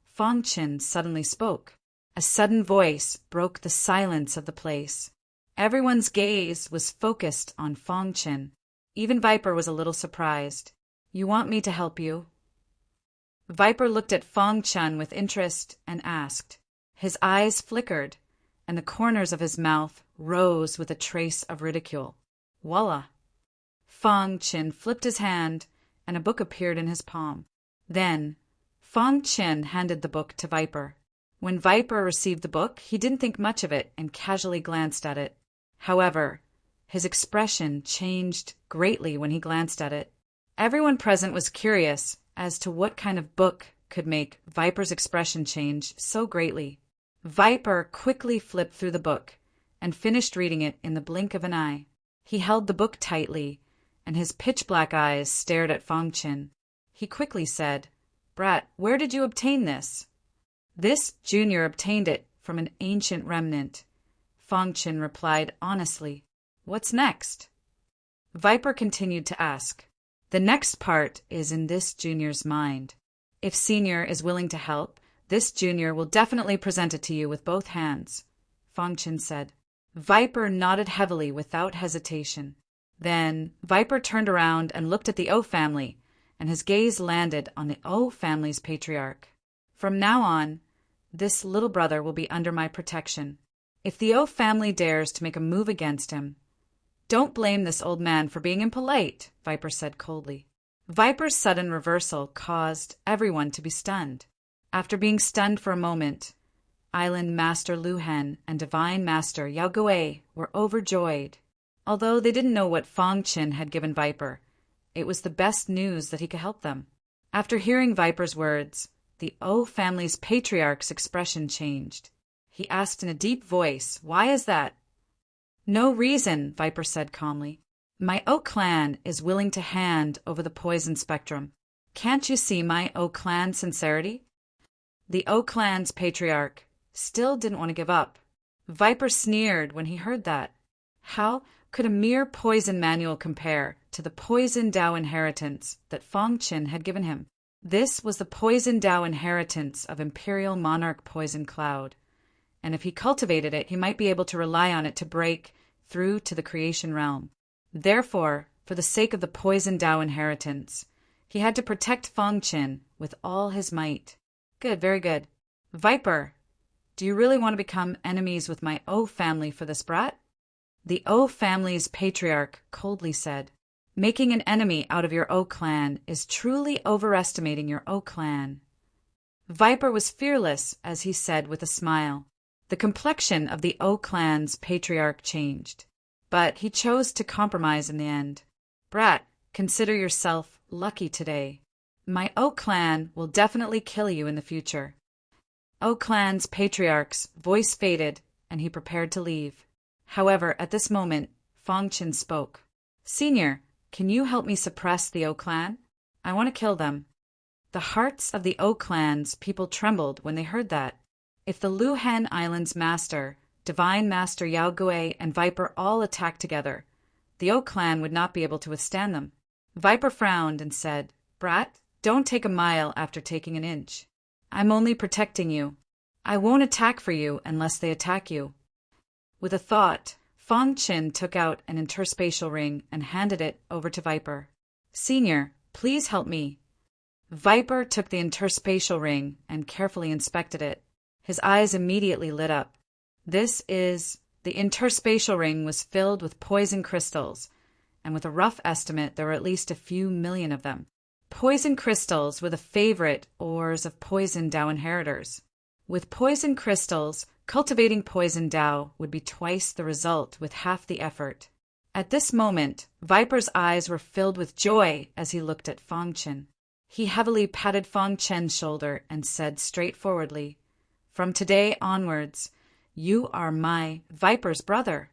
Fang Chen suddenly spoke. A sudden voice broke the silence of the place. Everyone's gaze was focused on Fang Chen. Even Viper was a little surprised. You want me to help you? Viper looked at Fang Chen with interest and asked. His eyes flickered, and the corners of his mouth rose with a trace of ridicule. Voila! Fang Chen flipped his hand, and a book appeared in his palm. Then, Fang Chen handed the book to Viper. When Viper received the book, he didn't think much of it and casually glanced at it. However, his expression changed greatly when he glanced at it. Everyone present was curious as to what kind of book could make Viper's expression change so greatly. Viper quickly flipped through the book and finished reading it in the blink of an eye. He held the book tightly, and his pitch-black eyes stared at Fang Qin. He quickly said, "Brat, where did you obtain this?" "This junior obtained it from an ancient remnant," Fang Qin replied honestly. "What's next?" Viper continued to ask. "The next part is in this junior's mind. If Senior is willing to help, this junior will definitely present it to you with both hands," Fang Qin said. Viper nodded heavily without hesitation. Then Viper turned around and looked at the O family, and his gaze landed on the O family's patriarch. "From now on, this little brother will be under my protection. If the O family dares to make a move against him, don't blame this old man for being impolite," Viper said coldly. Viper's sudden reversal caused everyone to be stunned. After being stunned for a moment, Island Master Lu Hen and Divine Master Yao Gui were overjoyed. Although they didn't know what Fang Qin had given Viper, it was the best news that he could help them. After hearing Viper's words, the O family's patriarch's expression changed. He asked in a deep voice, "Why is that?" "No reason," Viper said calmly. "My O clan is willing to hand over the poison spectrum. Can't you see my O clan sincerity?" The O clan's patriarch still didn't want to give up. Viper sneered when he heard that. How could a mere poison manual compare to the poison Dao inheritance that Fang Qin had given him? This was the poison Dao inheritance of Imperial Monarch Poison Cloud, and if he cultivated it, he might be able to rely on it to break through to the creation realm. Therefore, for the sake of the poison Dao inheritance, he had to protect Fang Qin with all his might. Good, very good. Viper, do you really want to become enemies with my O family for this brat? The O family's patriarch coldly said, "Making an enemy out of your O clan is truly overestimating your O clan." Viper was fearless as he said with a smile. The complexion of the O clan's patriarch changed, but he chose to compromise in the end. "Brat, consider yourself lucky today. My O clan will definitely kill you in the future." O clan's patriarch's voice faded, and he prepared to leave. However, at this moment, Fang Qin spoke. "Senior, can you help me suppress the O clan? I want to kill them." The hearts of the O clan's people trembled when they heard that. If the Lu Hen Island's master, Divine Master Yao Gui, and Viper all attacked together, the O clan would not be able to withstand them. Viper frowned and said, "Brat, don't take a mile after taking an inch. I'm only protecting you. I won't attack for you unless they attack you." With a thought, Fang Qin took out an interspatial ring and handed it over to Viper. "Senior, please help me." Viper took the interspatial ring and carefully inspected it. His eyes immediately lit up. The interspatial ring was filled with poison crystals, and with a rough estimate there were at least a few million of them. Poison crystals were the favorite ores of poison Dao inheritors. With poison crystals, cultivating poison Dao would be twice the result with half the effort. At this moment, Viper's eyes were filled with joy as he looked at Fang Qin. He heavily patted Fang Qin's shoulder and said straightforwardly, "From today onwards, you are my Viper's brother."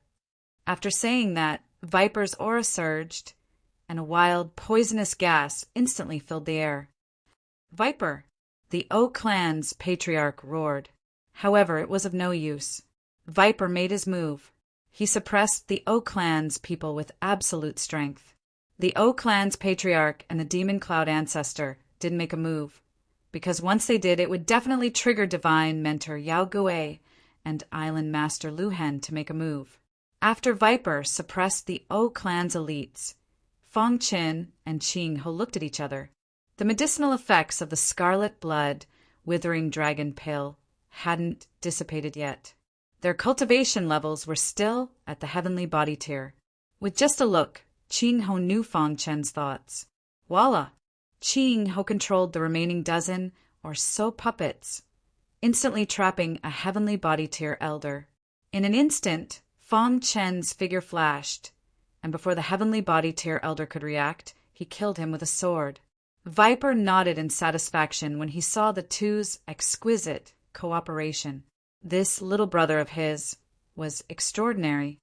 After saying that, Viper's aura surged, and a wild, poisonous gas instantly filled the air. "Viper!" the O clan's patriarch roared. However, it was of no use. Viper made his move. He suppressed the O clan's people with absolute strength. The O clan's patriarch and the Demon Cloud ancestor didn't make a move, because once they did, it would definitely trigger Divine Mentor Yao Gui and Island Master Lu Hen to make a move. After Viper suppressed the O clan's elites, Fang Qin and Qing Ho looked at each other. The medicinal effects of the scarlet blood, withering dragon pill hadn't dissipated yet. Their cultivation levels were still at the heavenly body tier. With just a look, Qing Ho knew Fang Qin's thoughts. Voila! Qing Ho controlled the remaining dozen or so puppets, instantly trapping a heavenly body tier elder. In an instant, Fang Qin's figure flashed, and before the heavenly body tier elder could react, he killed him with a sword. Viper nodded in satisfaction when he saw the two's exquisite cooperation. This little brother of his was extraordinary.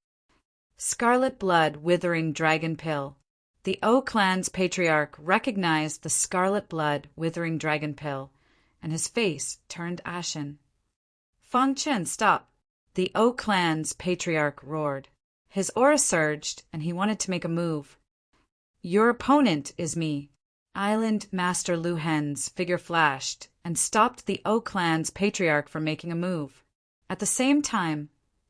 Scarlet Blood Withering Dragon Pill. The O clan's patriarch recognized the Scarlet Blood Withering Dragon Pill, and his face turned ashen. Fang Chen, stop! The O clan's patriarch roared. His aura surged, and he wanted to make a move. Your opponent is me. Island Master Lu Hen's figure flashed and stopped the O clan's patriarch from making a move. At the same time,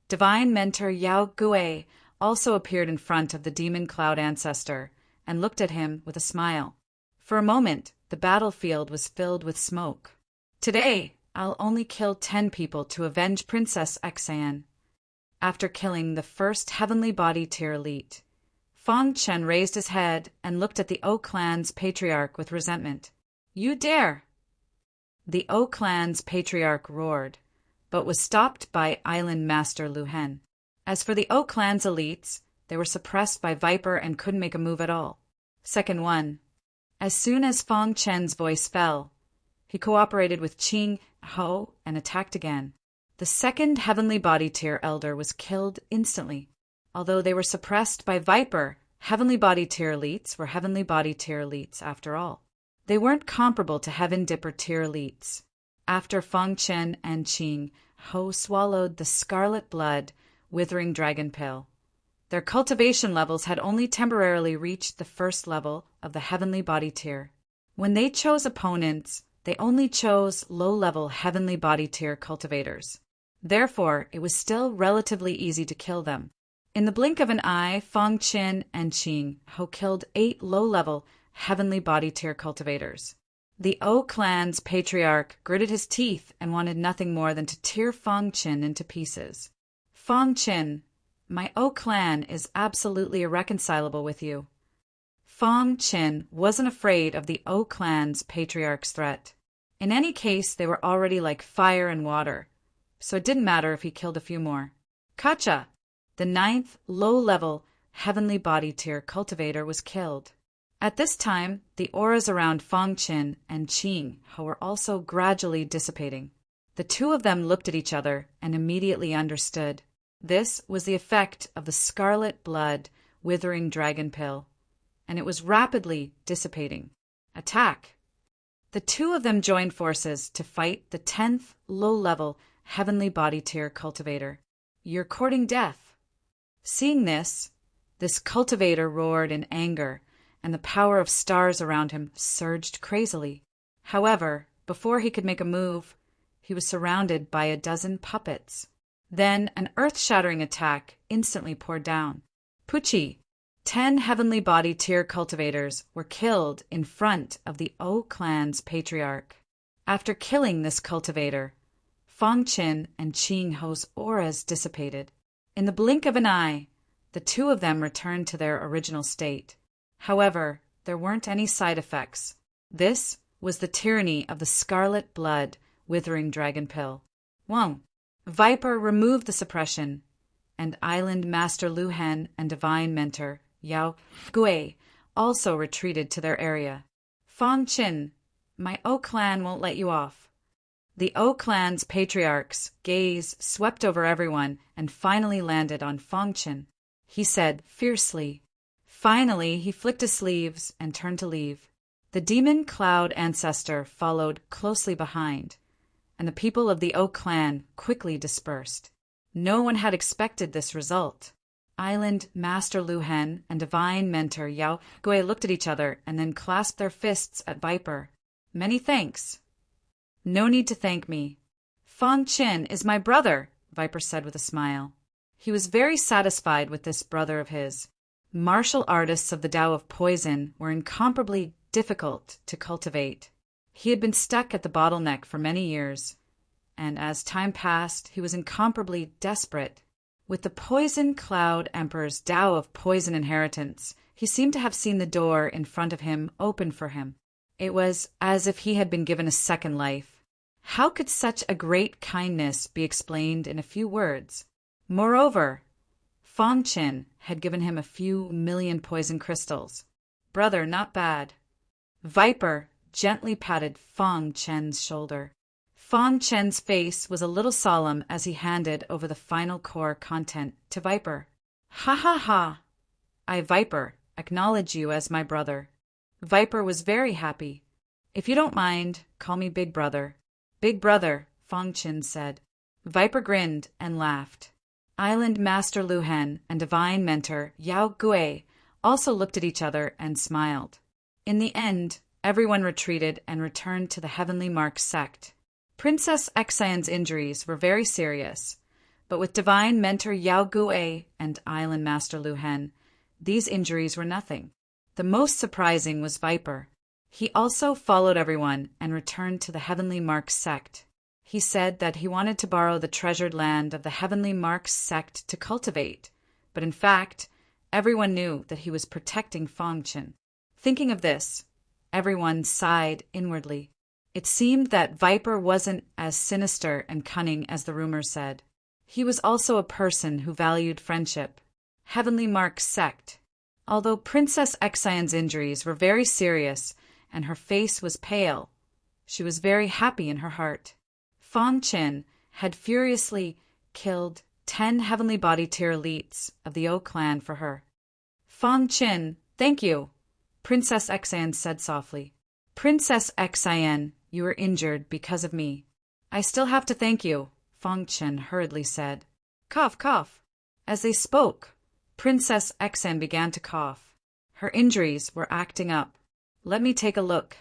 Divine Mentor Yao Gui also appeared in front of the Demon Cloud Ancestor and looked at him with a smile. For a moment, the battlefield was filled with smoke. Today, I'll only kill 10 people to avenge Princess Xan. After killing the first Heavenly Body Tier elite, Fang Chen raised his head and looked at the O clan's patriarch with resentment. You dare! The O clan's patriarch roared, but was stopped by Island Master Lu Hen. As for the O clan's elites, they were suppressed by Viper and couldn't make a move at all. Second 1. As soon as Fang Chen's voice fell, he cooperated with Qing Ho and attacked again. The second Heavenly Body Tier Elder was killed instantly. Although they were suppressed by Viper, Heavenly Body Tier elites were Heavenly Body Tier elites after all. They weren't comparable to Heaven Dipper Tier elites. After Fang Chen and Qing Ho swallowed the Scarlet Blood Withering Dragon Pill, their cultivation levels had only temporarily reached the first level of the Heavenly Body Tier. When they chose opponents, they only chose low-level Heavenly Body Tier cultivators. Therefore, it was still relatively easy to kill them. In the blink of an eye, Fang Chen and Qing Ho killed 8 low-level Heavenly Body Tier cultivators. The O clan's patriarch gritted his teeth and wanted nothing more than to tear Fang Chen into pieces. Fang Chen, my O clan is absolutely irreconcilable with you. Fang Chen wasn't afraid of the O clan's patriarch's threat. In any case, they were already like fire and water, so it didn't matter if he killed a few more. Kacha, the 9th low-level Heavenly Body Tier cultivator, was killed. At this time, the auras around Fang Chen and Qing Ho were also gradually dissipating. The two of them looked at each other and immediately understood. This was the effect of the Scarlet Blood Withering Dragon Pill, and it was rapidly dissipating. Attack! The two of them joined forces to fight the 10th low-level Heavenly Body Tier cultivator. You're courting death. Seeing this cultivator roared in anger, and the power of stars around him surged crazily. However, before he could make a move, he was surrounded by a dozen puppets. Then an earth-shattering attack instantly poured down. Pucci, 10 Heavenly Body Tier cultivators were killed in front of the O clan's patriarch. After killing this cultivator, Fang Chen and Qing Ho's auras dissipated. In the blink of an eye, the two of them returned to their original state. However, there weren't any side effects. This was the tyranny of the Scarlet Blood Withering Dragon Pill. Whoa! Viper removed the suppression, and Island Master Lu Hen and Divine Mentor Yao Gui also retreated to their area. Fang Chen, my O clan won't let you off. The O clan's patriarch's gaze swept over everyone and finally landed on Fang Chen. He said fiercely. Finally, he flicked his sleeves and turned to leave. The Demon Cloud Ancestor followed closely behind, and the people of the O clan quickly dispersed. No one had expected this result. Island Master Lu Hen and Divine Mentor Yao Gui looked at each other and then clasped their fists at Viper. Many thanks. No need to thank me. Fang Chen is my brother, Viper said with a smile. He was very satisfied with this brother of his. Martial artists of the Tao of Poison were incomparably difficult to cultivate. He had been stuck at the bottleneck for many years, and as time passed, he was incomparably desperate. With the Poison Cloud Emperor's Tao of Poison inheritance, he seemed to have seen the door in front of him open for him. It was as if he had been given a second life. How could such a great kindness be explained in a few words? Moreover, Fang Chen had given him a few million poison crystals. Brother, not bad. Viper gently patted Fang Chen's shoulder. Fang Chen's face was a little solemn as he handed over the final core content to Viper. Ha ha ha! I, Viper, acknowledge you as my brother. Viper was very happy. If you don't mind, call me Big Brother. Big Brother, Fong Chin said. Viper grinned and laughed. Island Master Lu Hen and Divine Mentor Yao Gui also looked at each other and smiled. In the end, everyone retreated and returned to the Heavenly Mark sect. Princess Xian's injuries were very serious, but with Divine Mentor Yao Gui and Island Master Lu Hen, these injuries were nothing. The most surprising was Viper. He also followed everyone and returned to the Heavenly Mark sect. He said that he wanted to borrow the treasured land of the Heavenly Mark sect to cultivate, but in fact, everyone knew that he was protecting Fong Chin. Thinking of this, everyone sighed inwardly. It seemed that Viper wasn't as sinister and cunning as the rumors said. He was also a person who valued friendship. Heavenly Mark sect. Although Princess Xian's injuries were very serious and her face was pale, she was very happy in her heart. Fong Chin had furiously killed 10 heavenly body tier elites of the O clan for her. Fong Chin, thank you, Princess Xian said softly. Princess Xian, you were injured because of me. I still have to thank you, Fong Chin hurriedly said. Cough, cough. As they spoke, Princess Xian began to cough. Her injuries were acting up. Let me take a look.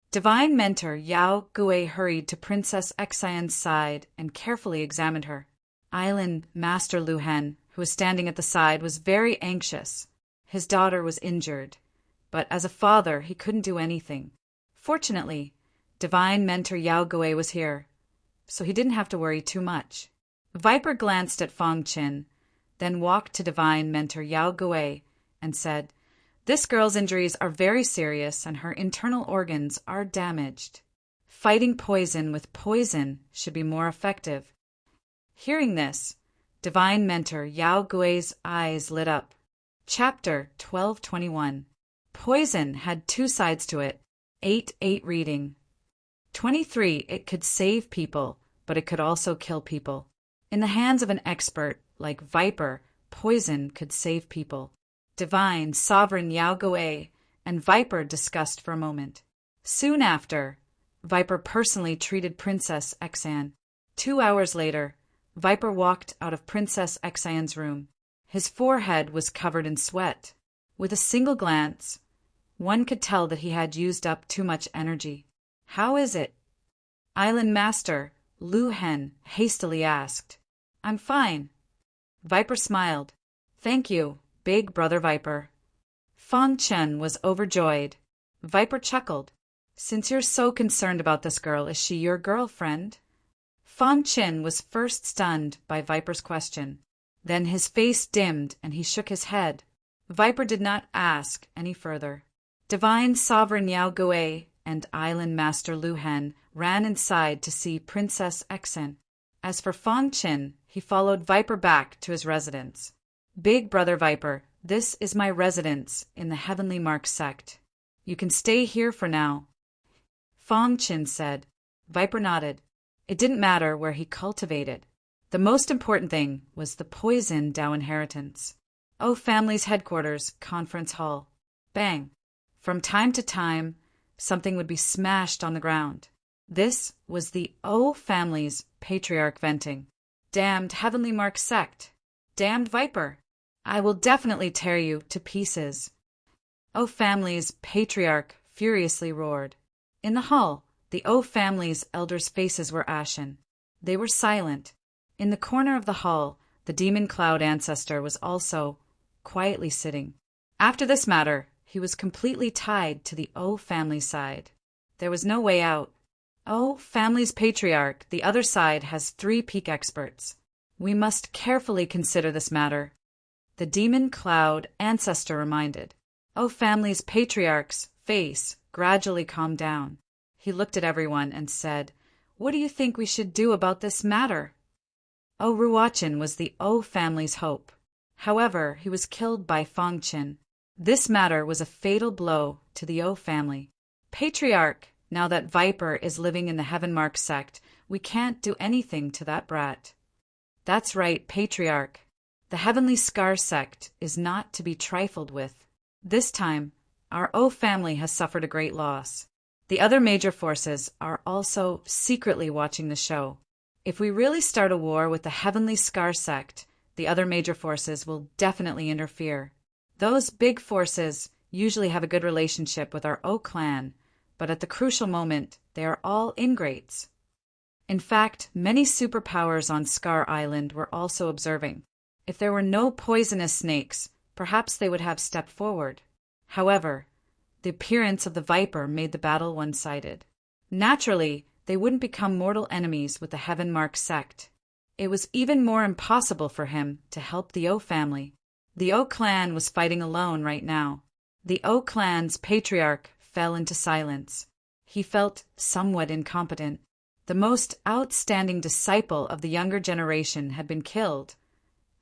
Divine Mentor Yao Gui hurried to Princess Xian's side and carefully examined her. Island Master Lu Hen, who was standing at the side, was very anxious. His daughter was injured, but as a father he couldn't do anything. Fortunately, Divine Mentor Yao Gui was here, so he didn't have to worry too much. Viper glanced at Fong Chin, then walked to Divine Mentor Yao Gui and said, This girl's injuries are very serious and her internal organs are damaged. Fighting poison with poison should be more effective. Hearing this, Divine Mentor Yao Gui's eyes lit up. Chapter 1221. Poison had two sides to it. 8 reading. 23. It could save people, but it could also kill people. In the hands of an expert like Viper, poison could save people. Divine Sovereign Yao Gui and Viper discussed for a moment. Soon after, Viper personally treated Princess Xian. 2 hours later, Viper walked out of Princess Xian's room. His forehead was covered in sweat. With a single glance, one could tell that he had used up too much energy. How is it? Island Master Lu Hen hastily asked. I'm fine. Viper smiled. Thank you, Big Brother Viper. Fong Chen was overjoyed. Viper chuckled. Since you're so concerned about this girl, is she your girlfriend? Fong Chen was first stunned by Viper's question. Then his face dimmed and he shook his head. Viper did not ask any further. Divine Sovereign Yao Gui and Island Master Lu Hen ran inside to see Princess Xian. As for Fong Chin, he followed Viper back to his residence. Big Brother Viper, this is my residence in the Heavenly Mark sect. You can stay here for now. Fong Chin said. Viper nodded. It didn't matter where he cultivated. The most important thing was the poison Dao inheritance. O family's headquarters, conference hall. Bang. From time to time, something would be smashed on the ground. This was the O family's patriarch venting. Damned Heavenly Mark sect. Damned Viper. I will definitely tear you to pieces. O family's patriarch furiously roared. In the hall, the O family's elders' faces were ashen. They were silent. In the corner of the hall, the demon cloud ancestor was also quietly sitting. After this matter, he was completely tied to the O family side. There was no way out. O family's patriarch, the other side, has 3 peak experts. We must carefully consider this matter. The demon cloud ancestor reminded. O family's patriarch's face gradually calmed down. He looked at everyone and said, What do you think we should do about this matter? O Ruachin was the O family's hope. However, he was killed by Fong Chin. This matter was a fatal blow to the O family. Patriarch, now that Viper is living in the Heaven Mark sect, we can't do anything to that brat. That's right, Patriarch. The Heavenly Scar sect is not to be trifled with. This time, our O family has suffered a great loss. The other major forces are also secretly watching the show. If we really start a war with the Heavenly Scar sect, the other major forces will definitely interfere. Those big forces usually have a good relationship with our O clan, but at the crucial moment, they are all ingrates. In fact, many superpowers on Scar Island were also observing. If there were no poisonous snakes, perhaps they would have stepped forward. However, the appearance of the Viper made the battle one-sided. Naturally, they wouldn't become mortal enemies with the Heaven Mark sect. It was even more impossible for him to help the O family. The O clan was fighting alone right now. The O clan's patriarch fell into silence. He felt somewhat incompetent. The most outstanding disciple of the younger generation had been killed,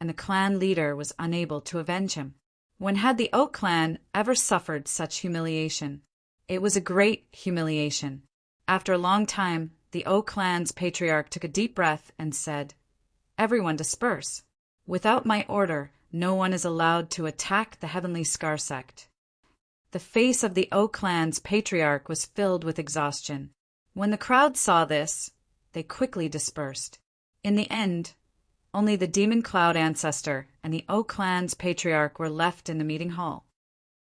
and the clan leader was unable to avenge him. When had the O clan ever suffered such humiliation? It was a great humiliation. After a long time, the O clan's patriarch took a deep breath and said, "Everyone disperse. Without my order, no one is allowed to attack the Heavenly Scar sect." The face of the O clan's patriarch was filled with exhaustion. When the crowd saw this, they quickly dispersed. In the end, only the Demon Cloud ancestor and the O clan's patriarch were left in the meeting hall.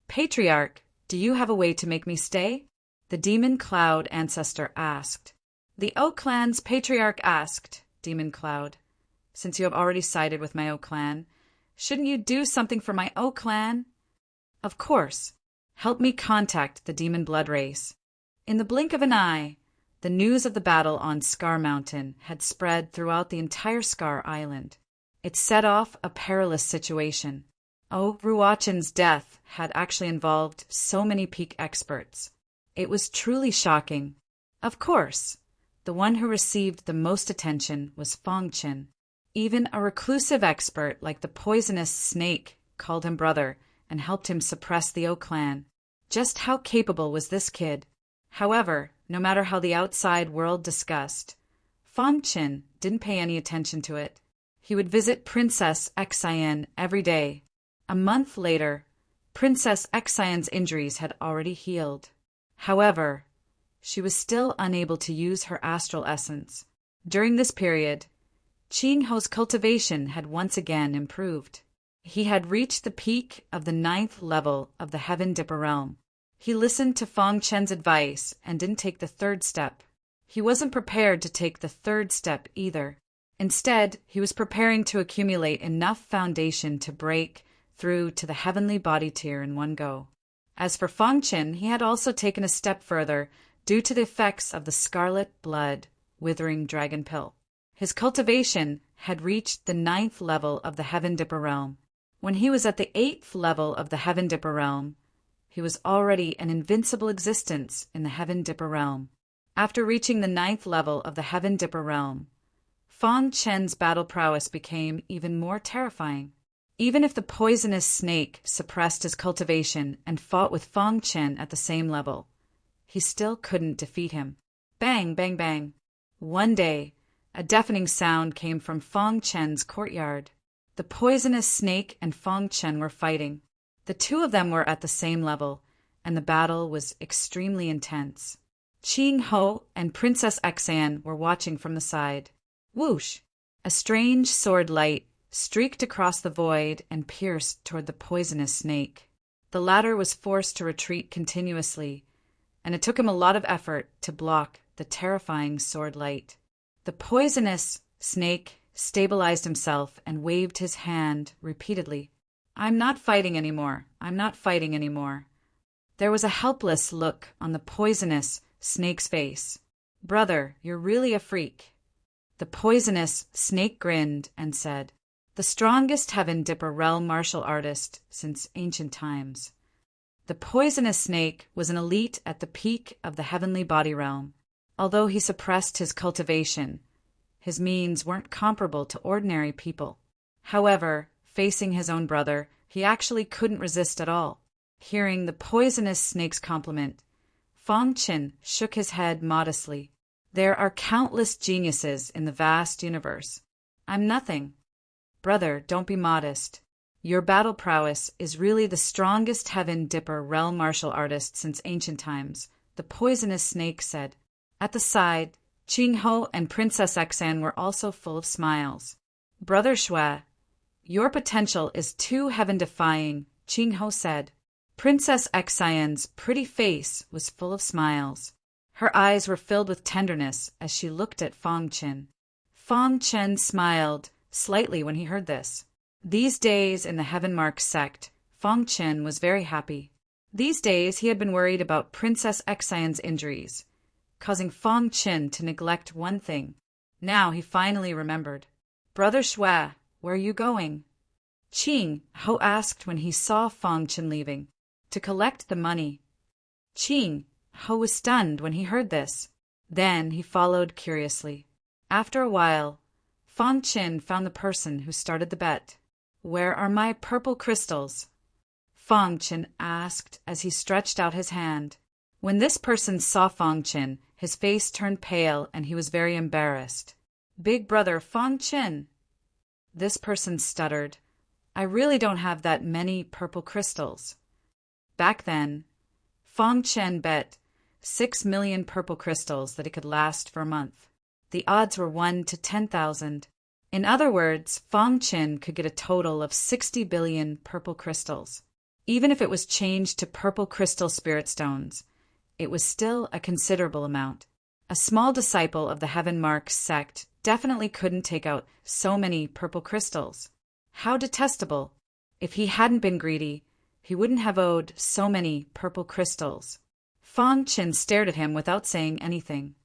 "Patriarch, do you have a way to make me stay?" the Demon Cloud ancestor asked. The O clan's patriarch asked, "Demon Cloud, since you have already sided with my O clan, shouldn't you do something for my O clan?" "Of course. Help me contact the Demon Blood Race." In the blink of an eye, the news of the battle on Scar Mountain had spread throughout the entire Scar Island. It set off a perilous situation. Ruachin's death had actually involved so many peak experts. It was truly shocking. Of course, the one who received the most attention was Fongchen. Even a reclusive expert like the poisonous snake called him brother and helped him suppress the O clan. Just how capable was this kid? However, no matter how the outside world discussed, Fongchen didn't pay any attention to it. He would visit Princess Xian every day. A month later, Princess Xian's injuries had already healed. However, she was still unable to use her astral essence. During this period, Qingho's cultivation had once again improved. He had reached the peak of the 9th level of the Heaven Dipper realm. He listened to Fongchen's advice and didn't take the 3rd step. He wasn't prepared to take the 3rd step either. Instead, he was preparing to accumulate enough foundation to break through to the heavenly body tier in one go. As for Fongchen, he had also taken a step further due to the effects of the scarlet blood withering dragon pill. His cultivation had reached the 9th level of the Heaven Dipper realm. When he was at the 8th level of the Heaven Dipper realm, he was already an invincible existence in the Heaven Dipper realm. After reaching the 9th level of the Heaven Dipper realm, Fongchen's battle prowess became even more terrifying. Even if the poisonous snake suppressed his cultivation and fought with Fongchen at the same level, he still couldn't defeat him. Bang, bang, bang. One day, a deafening sound came from Fongchen's courtyard. The poisonous snake and Fongchen were fighting. The two of them were at the same level, and the battle was extremely intense. Qingho and Princess Xian were watching from the side. Whoosh! A strange sword light streaked across the void and pierced toward the poisonous snake. The latter was forced to retreat continuously, and it took him a lot of effort to block the terrifying sword light. The poisonous snake stabilized himself and waved his hand repeatedly. "I'm not fighting anymore. I'm not fighting anymore." There was a helpless look on the poisonous snake's face. "Brother, you're really a freak." The poisonous snake grinned and said, "The strongest Heaven Dipper realm martial artist since ancient times." The poisonous snake was an elite at the peak of the heavenly body realm. Although he suppressed his cultivation, his means weren't comparable to ordinary people. However, facing his own brother, he actually couldn't resist at all. Hearing the poisonous snake's compliment, Fongchen shook his head modestly. "There are countless geniuses in the vast universe. I'm nothing." Brother, don't be modest. Your battle prowess is really the strongest Heaven Dipper realm martial artist since ancient times, the poisonous snake said. At the side, Qing Ho and Princess Xan were also full of smiles. Brother Shui, your potential is too heaven-defying, Qing Ho said. Princess Xian's pretty face was full of smiles. Her eyes were filled with tenderness as she looked at Fong Qin. Fong Qin smiled slightly when he heard this. These days in the Heaven Mark sect, Fong Qin was very happy. These days he had been worried about Princess Xian's injuries, causing Fong Qin to neglect one thing. Now he finally remembered. Brother Shui, where are you going? Qing Ho asked when he saw Fong Qin leaving. To collect the money. Qing Ho was stunned when he heard this. Then he followed curiously. After a while, Fong Qin found the person who started the bet. Where are my purple crystals? Fong Qin asked as he stretched out his hand. When this person saw Fong Qin, his face turned pale and he was very embarrassed. Big brother Fong Qin. This person stuttered. I really don't have that many purple crystals. Back then, Fong Qin bet 6 million purple crystals that it could last for a month. The odds were 1 to 10,000. In other words, Fong Qin could get a total of 60 billion purple crystals. Even if it was changed to purple crystal spirit stones, it was still a considerable amount. A small disciple of the Heaven Mark sect definitely couldn't take out so many purple crystals. How detestable! If he hadn't been greedy, he wouldn't have owed so many purple crystals. Fong Qin stared at him without saying anything.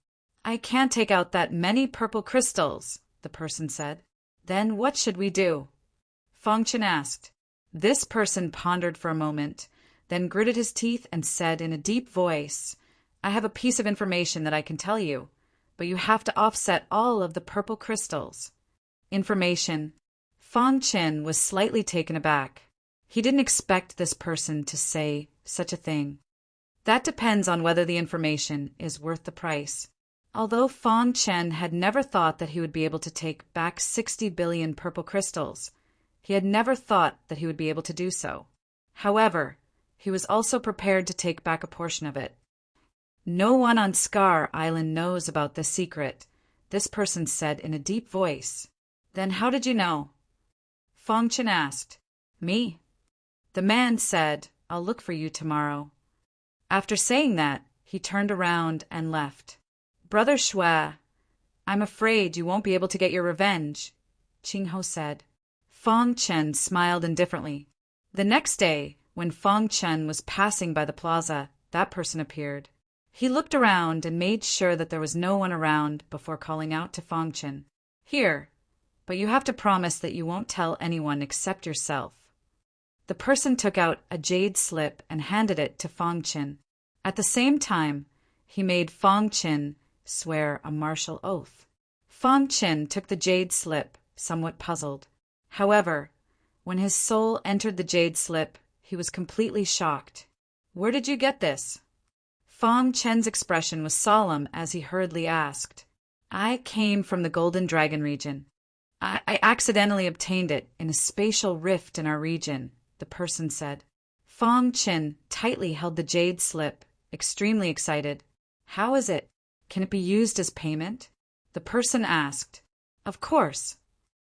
I can't take out that many purple crystals, the person said. Then what should we do? Fong Qin asked. This person pondered for a moment, then gritted his teeth and said in a deep voice, I have a piece of information that I can tell you, but you have to offset all of the purple crystals. Information. Fong Qin was slightly taken aback. He didn't expect this person to say such a thing. That depends on whether the information is worth the price. Although Fong Qin had never thought that he would be able to take back 60 billion purple crystals, he had never thought that he would be able to do so. However, he was also prepared to take back a portion of it. No one on Scar Island knows about this secret, this person said in a deep voice. Then how did you know? Fong Qin asked. Me. The man said, I'll look for you tomorrow. After saying that, he turned around and left. Brother Shui, I'm afraid you won't be able to get your revenge, Qing Ho said. Fong Qin smiled indifferently. The next day, when Fong Qin was passing by the plaza, that person appeared. He looked around and made sure that there was no one around before calling out to Fong Qin. Here, but you have to promise that you won't tell anyone except yourself. The person took out a jade slip and handed it to Fong Qin. At the same time, he made Fong Qin swear a martial oath. Fong Qin took the jade slip, somewhat puzzled. However, when his soul entered the jade slip, he was completely shocked. Where did you get this? Fong Qin's expression was solemn as he hurriedly asked. I came from the Golden Dragon region. I accidentally obtained it in a spatial rift in our region, the person said. Fong Qin tightly held the jade slip, extremely excited. How is it? Can it be used as payment? The person asked. Of course.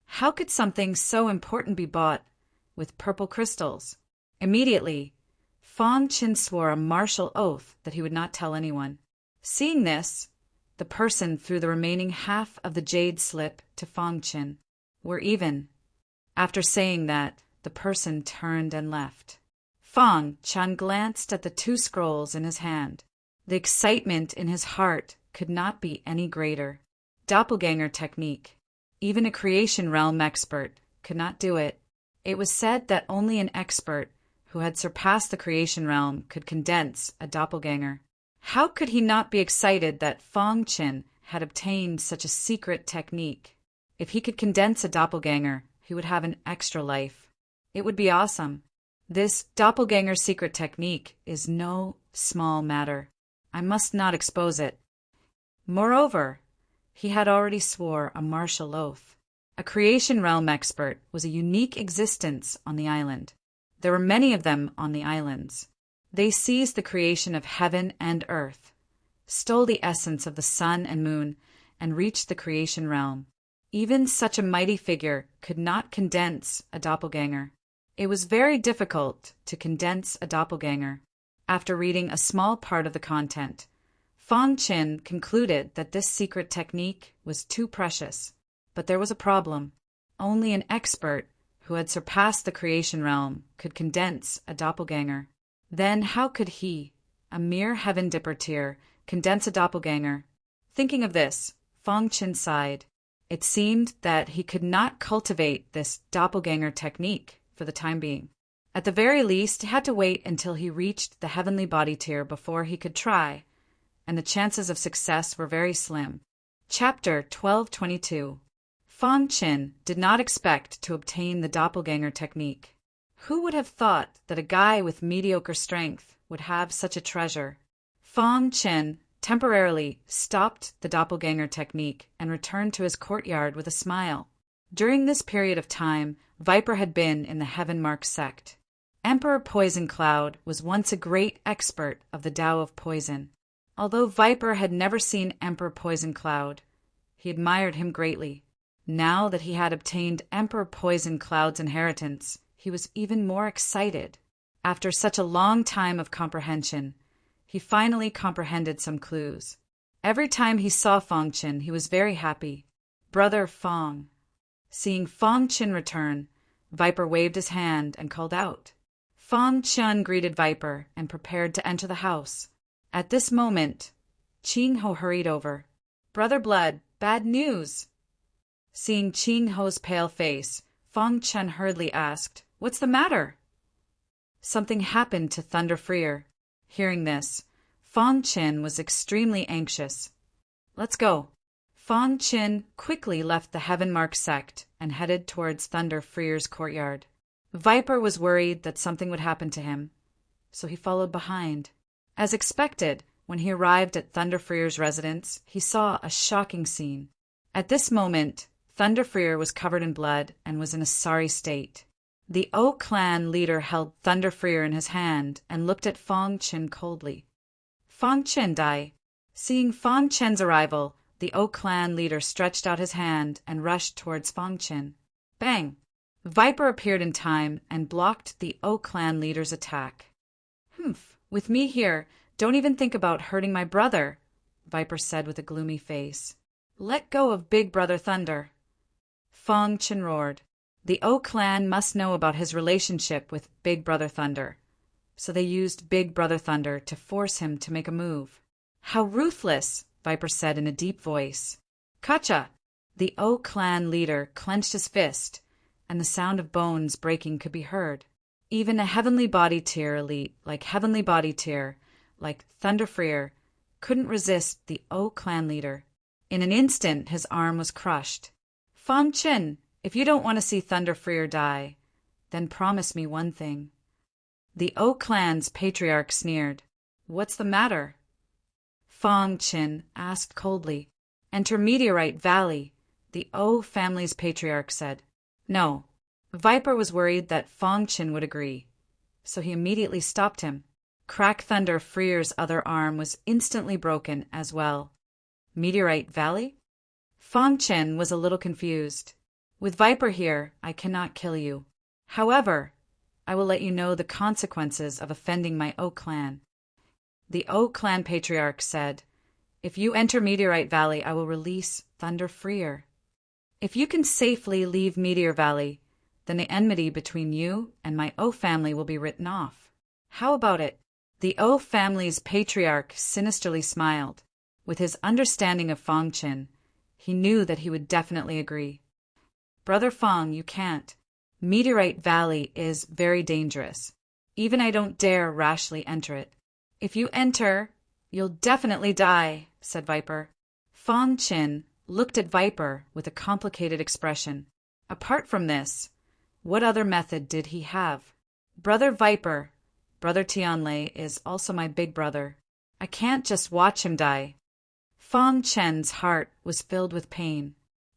How could something so important be bought with purple crystals? Immediately, Fong Qin swore a martial oath that he would not tell anyone. Seeing this, the person threw the remaining half of the jade slip to Fong Qin. We're even. After saying that, the person turned and left. Fong Qin glanced at the 2 scrolls in his hand. The excitement in his heart could not be any greater. Doppelganger technique. Even a creation realm expert could not do it. It was said that only an expert who had surpassed the creation realm could condense a doppelganger. How could he not be excited that Fong Qin had obtained such a secret technique? If he could condense a doppelganger, he would have an extra life. It would be awesome. This doppelganger secret technique is no small matter. I must not expose it. Moreover, he had already swore a martial oath. A creation realm expert was a unique existence on the island. There were many of them on the islands. They seized the creation of heaven and earth, stole the essence of the sun and moon, and reached the creation realm. Even such a mighty figure could not condense a doppelganger. It was very difficult to condense a doppelganger. After reading a small part of the content, Fong Qin concluded that this secret technique was too precious. But there was a problem. Only an expert who had surpassed the creation realm could condense a doppelganger. Then how could he, a mere heaven dippertier, condense a doppelganger? Thinking of this, Fong Qin sighed. It seemed that he could not cultivate this doppelganger technique for the time being. At the very least, he had to wait until he reached the heavenly body tier before he could try, and the chances of success were very slim. Chapter 1222. Fong Qin did not expect to obtain the doppelganger technique. Who would have thought that a guy with mediocre strength would have such a treasure? Fong Qin temporarily stopped the doppelganger technique and returned to his courtyard with a smile. During this period of time, Viper had been in the Heaven Mark sect. Emperor Poison Cloud was once a great expert of the Tao of Poison. Although Viper had never seen Emperor Poison Cloud, he admired him greatly. Now that he had obtained Emperor Poison Cloud's inheritance, he was even more excited. After such a long time of comprehension, he finally comprehended some clues. Every time he saw Fong Qin, he was very happy. Brother Fong. Seeing Fong Qin return, Viper waved his hand and called out. Fong Qin greeted Viper and prepared to enter the house. At this moment, Qing Ho hurried over. Brother Blood, bad news. Seeing Qing Ho's pale face, Fong Qin hurriedly asked, What's the matter? Something happened to Thunder Freer. Hearing this, Fong Qin was extremely anxious. Let's go. Fong Qin quickly left the Heaven Mark sect and headed towards Thunder Freer's courtyard. Viper was worried that something would happen to him, so he followed behind. As expected, when he arrived at Thunder Freer's residence, he saw a shocking scene. At this moment, Thunder Freer was covered in blood and was in a sorry state. The O clan leader held Thunder Freer in his hand and looked at Fong Qin coldly. Fong Qin died. Seeing Fong Qin's arrival, the O clan leader stretched out his hand and rushed towards Fong Qin. Bang! Viper appeared in time and blocked the O clan leader's attack. Humph, with me here, don't even think about hurting my brother, Viper said with a gloomy face. Let go of Big Brother Thunder. Fong Qin roared. The O clan must know about his relationship with Big Brother Thunder, so they used Big Brother Thunder to force him to make a move. How ruthless, Viper said in a deep voice. Kacha! The O clan leader clenched his fist, and the sound of bones breaking could be heard. Even a heavenly body tier elite like Thunder Freer couldn't resist the O clan leader. In an instant, his arm was crushed. Fong Qin, if you don't want to see Thunder Freer die, then promise me one thing. The O clan's patriarch sneered. What's the matter? Fong Qin asked coldly. Enter Meteorite Valley, the O family's patriarch said. No. Viper was worried that Fong Qin would agree, so he immediately stopped him. Crack Thunder Freer's other arm was instantly broken as well. Meteorite Valley? Fong Qin was a little confused. With Viper here, I cannot kill you. However, I will let you know the consequences of offending my O clan. The O clan patriarch said, If you enter Meteorite Valley, I will release Thunder Freer. If you can safely leave Meteor Valley, then the enmity between you and my O family will be written off. How about it? The O family's patriarch sinisterly smiled. With his understanding of Fong Qin, he knew that he would definitely agree. Brother Fong, you can't. Meteorite Valley is very dangerous. Even I don't dare rashly enter it. If you enter, you'll definitely die, said Viper. Fong Qin looked at Viper with a complicated expression. Apart from this, what other method did he have? Brother Viper, Brother Tianlei is also my big brother. I can't just watch him die. Fong Qin's heart was filled with pain.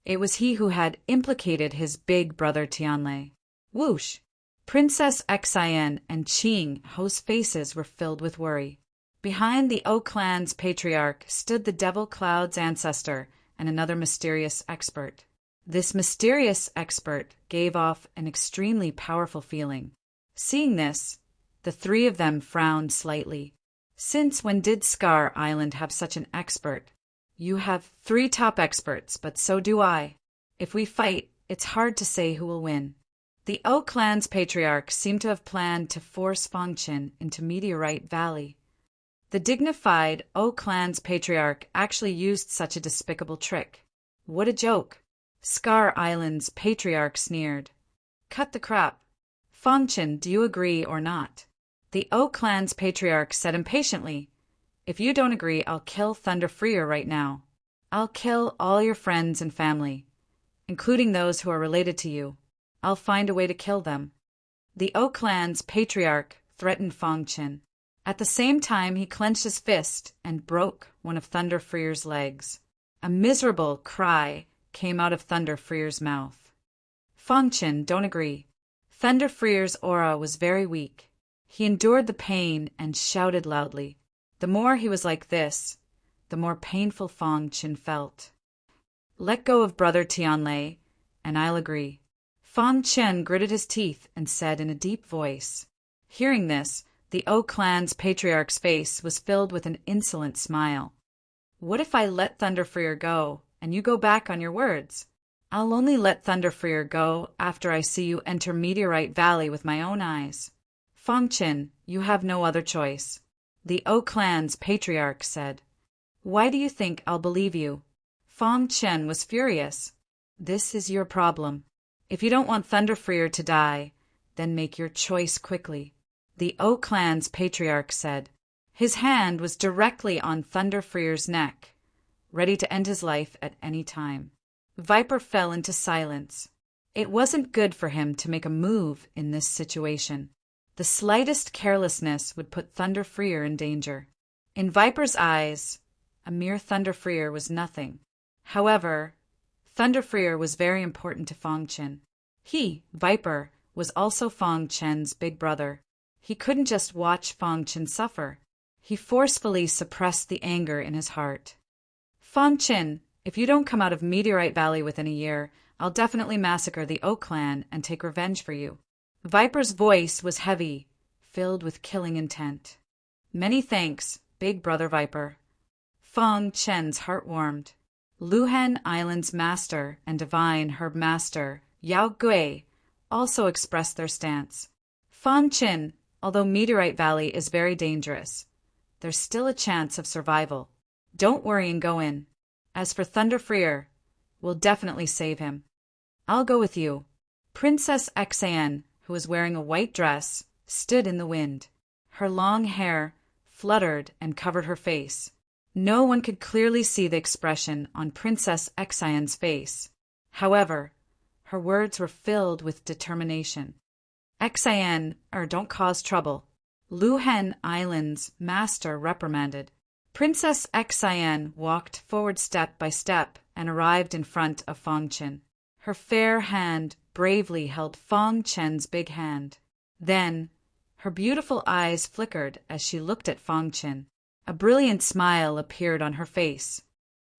It was he who had implicated his big brother Tianlei. Whoosh! Princess Xian and Qing Ho's faces were filled with worry. Behind the O clan's patriarch stood the Devil Cloud's ancestor and another mysterious expert. This mysterious expert gave off an extremely powerful feeling. Seeing this, the three of them frowned slightly. Since when did Scar Island have such an expert? You have 3 top experts, but so do I. If we fight, it's hard to say who will win. The O clan's patriarch seemed to have planned to force Fangchen into Meteorite Valley. The dignified O clan's patriarch actually used such a despicable trick. What a joke! Scar Island's patriarch sneered. Cut the crap. Fangchen, do you agree or not? The O clan's patriarch said impatiently. If you don't agree, I'll kill Thunder Freer right now. I'll kill all your friends and family, including those who are related to you. I'll find a way to kill them. The O clan's patriarch threatened Fangchen. At the same time, he clenched his fist and broke one of Thunder Freer's legs. A miserable cry came out of Thunder Freer's mouth. Fangchen, don't agree. Thunder Freer's aura was very weak. He endured the pain and shouted loudly. The more he was like this, the more painful Fangchen felt. Let go of brother Tianlei, and I'll agree. Fangchen gritted his teeth and said in a deep voice. Hearing this, the O clan's patriarch's face was filled with an insolent smile. What if I let Thunder Freer go, and you go back on your words? I'll only let Thunder Freer go after I see you enter Meteorite Valley with my own eyes. Fangchen, you have no other choice. The O clan's patriarch said. Why do you think I'll believe you? Fangchen was furious. This is your problem. If you don't want Thunder Freer to die, then make your choice quickly. The O clan's patriarch said. His hand was directly on Thunder Freer's neck, ready to end his life at any time. Viper fell into silence. It wasn't good for him to make a move in this situation. The slightest carelessness would put Thunder Freer in danger. In Viper's eyes, a mere Thunder Freer was nothing. However, Thunder Freer was very important to Fangchen. He, Viper, was also Fangchen's big brother. He couldn't just watch Fangchen suffer. He forcefully suppressed the anger in his heart. Fangchen, if you don't come out of Meteorite Valley within a year, I'll definitely massacre the O clan and take revenge for you. Viper's voice was heavy, filled with killing intent. Many thanks, big brother Viper. Fangchen's heart warmed. Luhen Island's master and divine herb master, Yao Gui, also expressed their stance. Fangchen, although Meteorite Valley is very dangerous, there's still a chance of survival. Don't worry and go in. As for Thunder Freer, we'll definitely save him. I'll go with you. Princess Xian, who was wearing a white dress, stood in the wind. Her long hair fluttered and covered her face. No one could clearly see the expression on Princess Xian's face. However, her words were filled with determination. Xian, don't cause trouble. Luhen Island's master reprimanded. Princess Xian walked forward step by step and arrived in front of Fangchen. Her fair hand bravely held Fangchen's big hand. Then, her beautiful eyes flickered as she looked at Fangchen. A brilliant smile appeared on her face.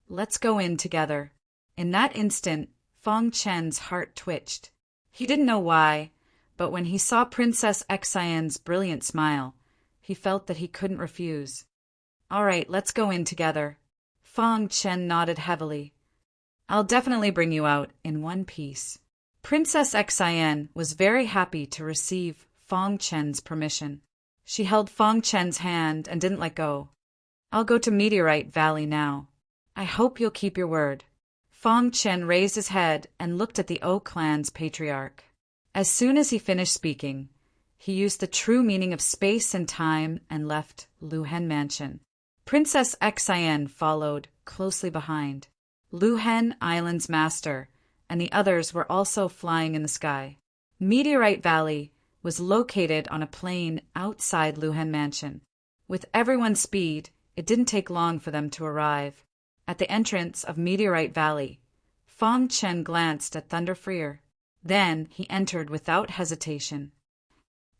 Let's go in together. In that instant, Fangchen's heart twitched. He didn't know why, but when he saw Princess Xian's brilliant smile, he felt that he couldn't refuse. All right, let's go in together. Fangchen nodded heavily. I'll definitely bring you out in one piece. Princess Xian was very happy to receive Fangchen's permission. She held Fangchen's hand and didn't let go. I'll go to Meteorite Valley now. I hope you'll keep your word. Fangchen raised his head and looked at the O clan's patriarch. As soon as he finished speaking, he used the true meaning of space and time and left Luhen Mansion. Princess Xian followed closely behind. Luhen Island's master and the others were also flying in the sky. Meteorite Valley was located on a plain outside Luhen Mansion. With everyone's speed, it didn't take long for them to arrive. At the entrance of Meteorite Valley, Fang Chen glanced at Thunderfreer. Then he entered without hesitation.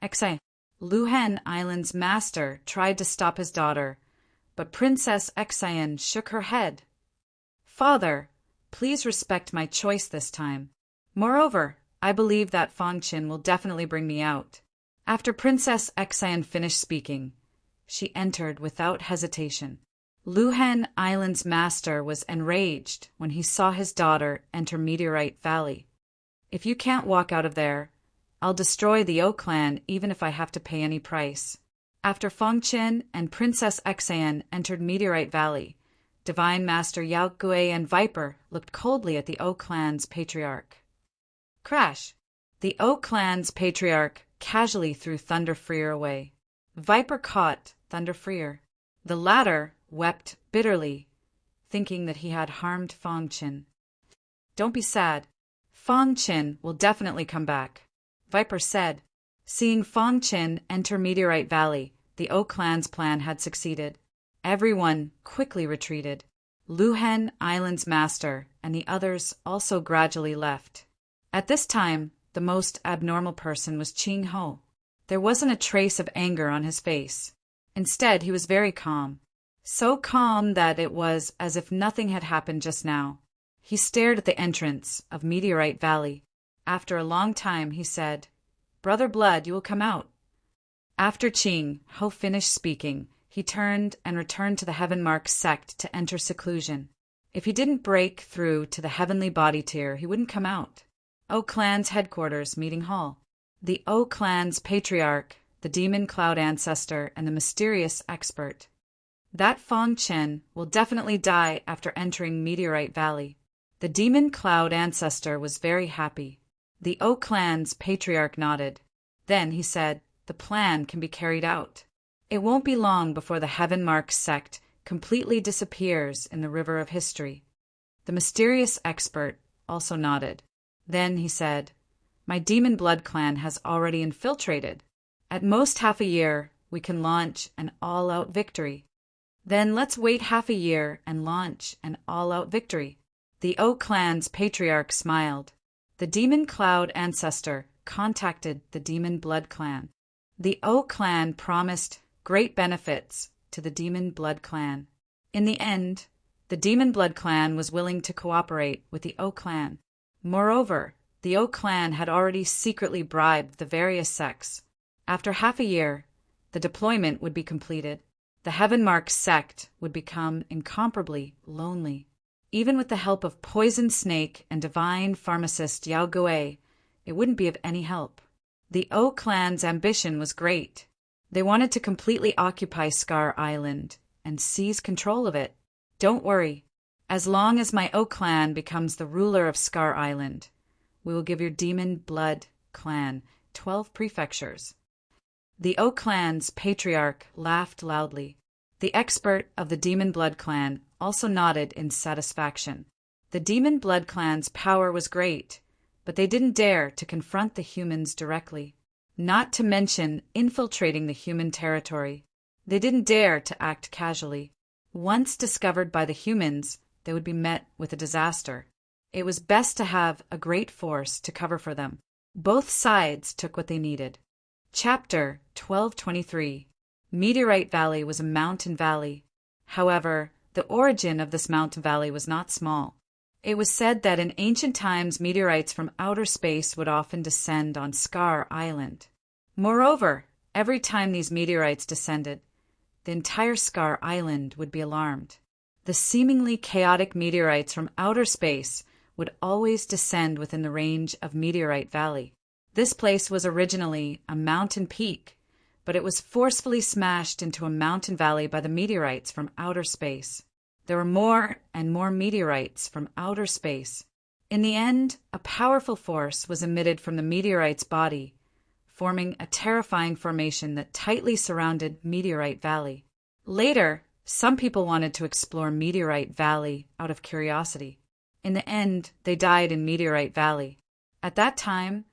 Xi. Luhen Island's master tried to stop his daughter, but Princess Xian shook her head. Father, please respect my choice this time. Moreover, I believe that Fang Chen will definitely bring me out. After Princess Xian finished speaking, she entered without hesitation. Luhen Island's master was enraged when he saw his daughter enter Meteorite Valley. If you can't walk out of there, I'll destroy the O clan even if I have to pay any price. After Fang Chen and Princess Xian entered Meteorite Valley, Divine Master Yao Gui and Viper looked coldly at the O clan's patriarch. Crash! The O clan's patriarch casually threw Thunderfreer away. Viper caught Thunderfreer. The latter wept bitterly, thinking that he had harmed Fang Chen. Don't be sad. Fang Chen will definitely come back, Viper said. Seeing Fang Chen enter Meteorite Valley, the O clan's plan had succeeded. Everyone quickly retreated. Luhen Island's master and the others also gradually left. At this time, the most abnormal person was Qing Ho. There wasn't a trace of anger on his face. Instead, he was very calm. So calm that it was as if nothing had happened just now. He stared at the entrance of Meteorite Valley. After a long time, he said, "Brother Blood, you will come out." After Qing Ho finished speaking, he turned and returned to the Heavenmark sect to enter seclusion. If he didn't break through to the heavenly body tier, he wouldn't come out. O clan's headquarters meeting hall. The O clan's patriarch, the demon cloud ancestor, and the mysterious expert. That Fang Chen will definitely die after entering Meteorite Valley. The demon cloud ancestor was very happy. The O clan's patriarch nodded. Then he said, "The plan can be carried out. It won't be long before the Heavenmark sect completely disappears in the river of history." The mysterious expert also nodded. Then he said, "My demon blood clan has already infiltrated. At most half a year, we can launch an all-out victory. Then let's wait half a year and launch an all-out victory." The O clan's patriarch smiled. The demon cloud ancestor contacted the demon blood clan. The O clan promised great benefits to the demon blood clan. In the end, the demon blood clan was willing to cooperate with the O clan. Moreover, the O clan had already secretly bribed the various sects. After half a year, the deployment would be completed. The Heavenmark sect would become incomparably lonely. Even with the help of Poison Snake and divine pharmacist Yao Gui, it wouldn't be of any help. The O clan's ambition was great. They wanted to completely occupy Scar Island and seize control of it. Don't worry. As long as my O clan becomes the ruler of Scar Island, we will give your demon blood clan 12 prefectures. The O clan's patriarch laughed loudly. The expert of the demon blood clan also nodded in satisfaction. The demon blood clan's power was great, but they didn't dare to confront the humans directly. Not to mention infiltrating the human territory. They didn't dare to act casually. Once discovered by the humans, they would be met with a disaster. It was best to have a great force to cover for them. Both sides took what they needed. Chapter 1223. Meteorite Valley was a mountain valley. However, the origin of this mountain valley was not small. It was said that in ancient times meteorites from outer space would often descend on Scar Island. Moreover, every time these meteorites descended, the entire Scar Island would be alarmed. The seemingly chaotic meteorites from outer space would always descend within the range of Meteorite Valley. This place was originally a mountain peak, but it was forcefully smashed into a mountain valley by the meteorites from outer space. There were more and more meteorites from outer space. In the end, a powerful force was emitted from the meteorite's body, forming a terrifying formation that tightly surrounded Meteorite Valley. Later, some people wanted to explore Meteorite Valley out of curiosity. In the end, they died in Meteorite Valley. At that time,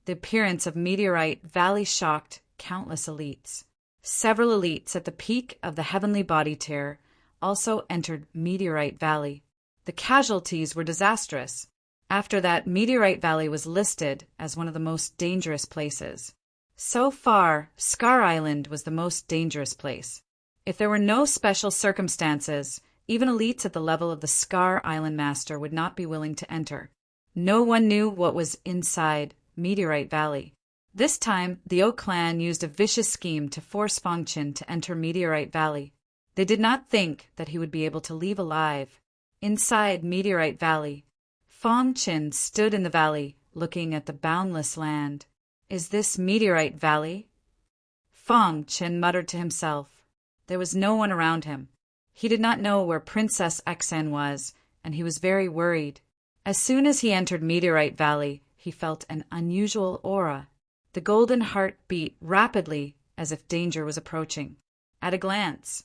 the appearance of Meteorite Valley shocked countless elites. Several elites at the peak of the heavenly body tier also entered Meteorite Valley. The casualties were disastrous. After that, Meteorite Valley was listed as one of the most dangerous places. So far, Scar Island was the most dangerous place. If there were no special circumstances, even elites at the level of the Scar Island Master would not be willing to enter. No one knew what was inside Meteorite Valley. This time, the Oak clan used a vicious scheme to force Fangchen to enter Meteorite Valley. They did not think that he would be able to leave alive. Inside Meteorite Valley, Fangchen stood in the valley, looking at the boundless land. "Is this Meteorite Valley?" Fangchen muttered to himself. There was no one around him. He did not know where Princess Xen was, and he was very worried. As soon as he entered Meteorite Valley, he felt an unusual aura. The golden heart beat rapidly as if danger was approaching. At a glance,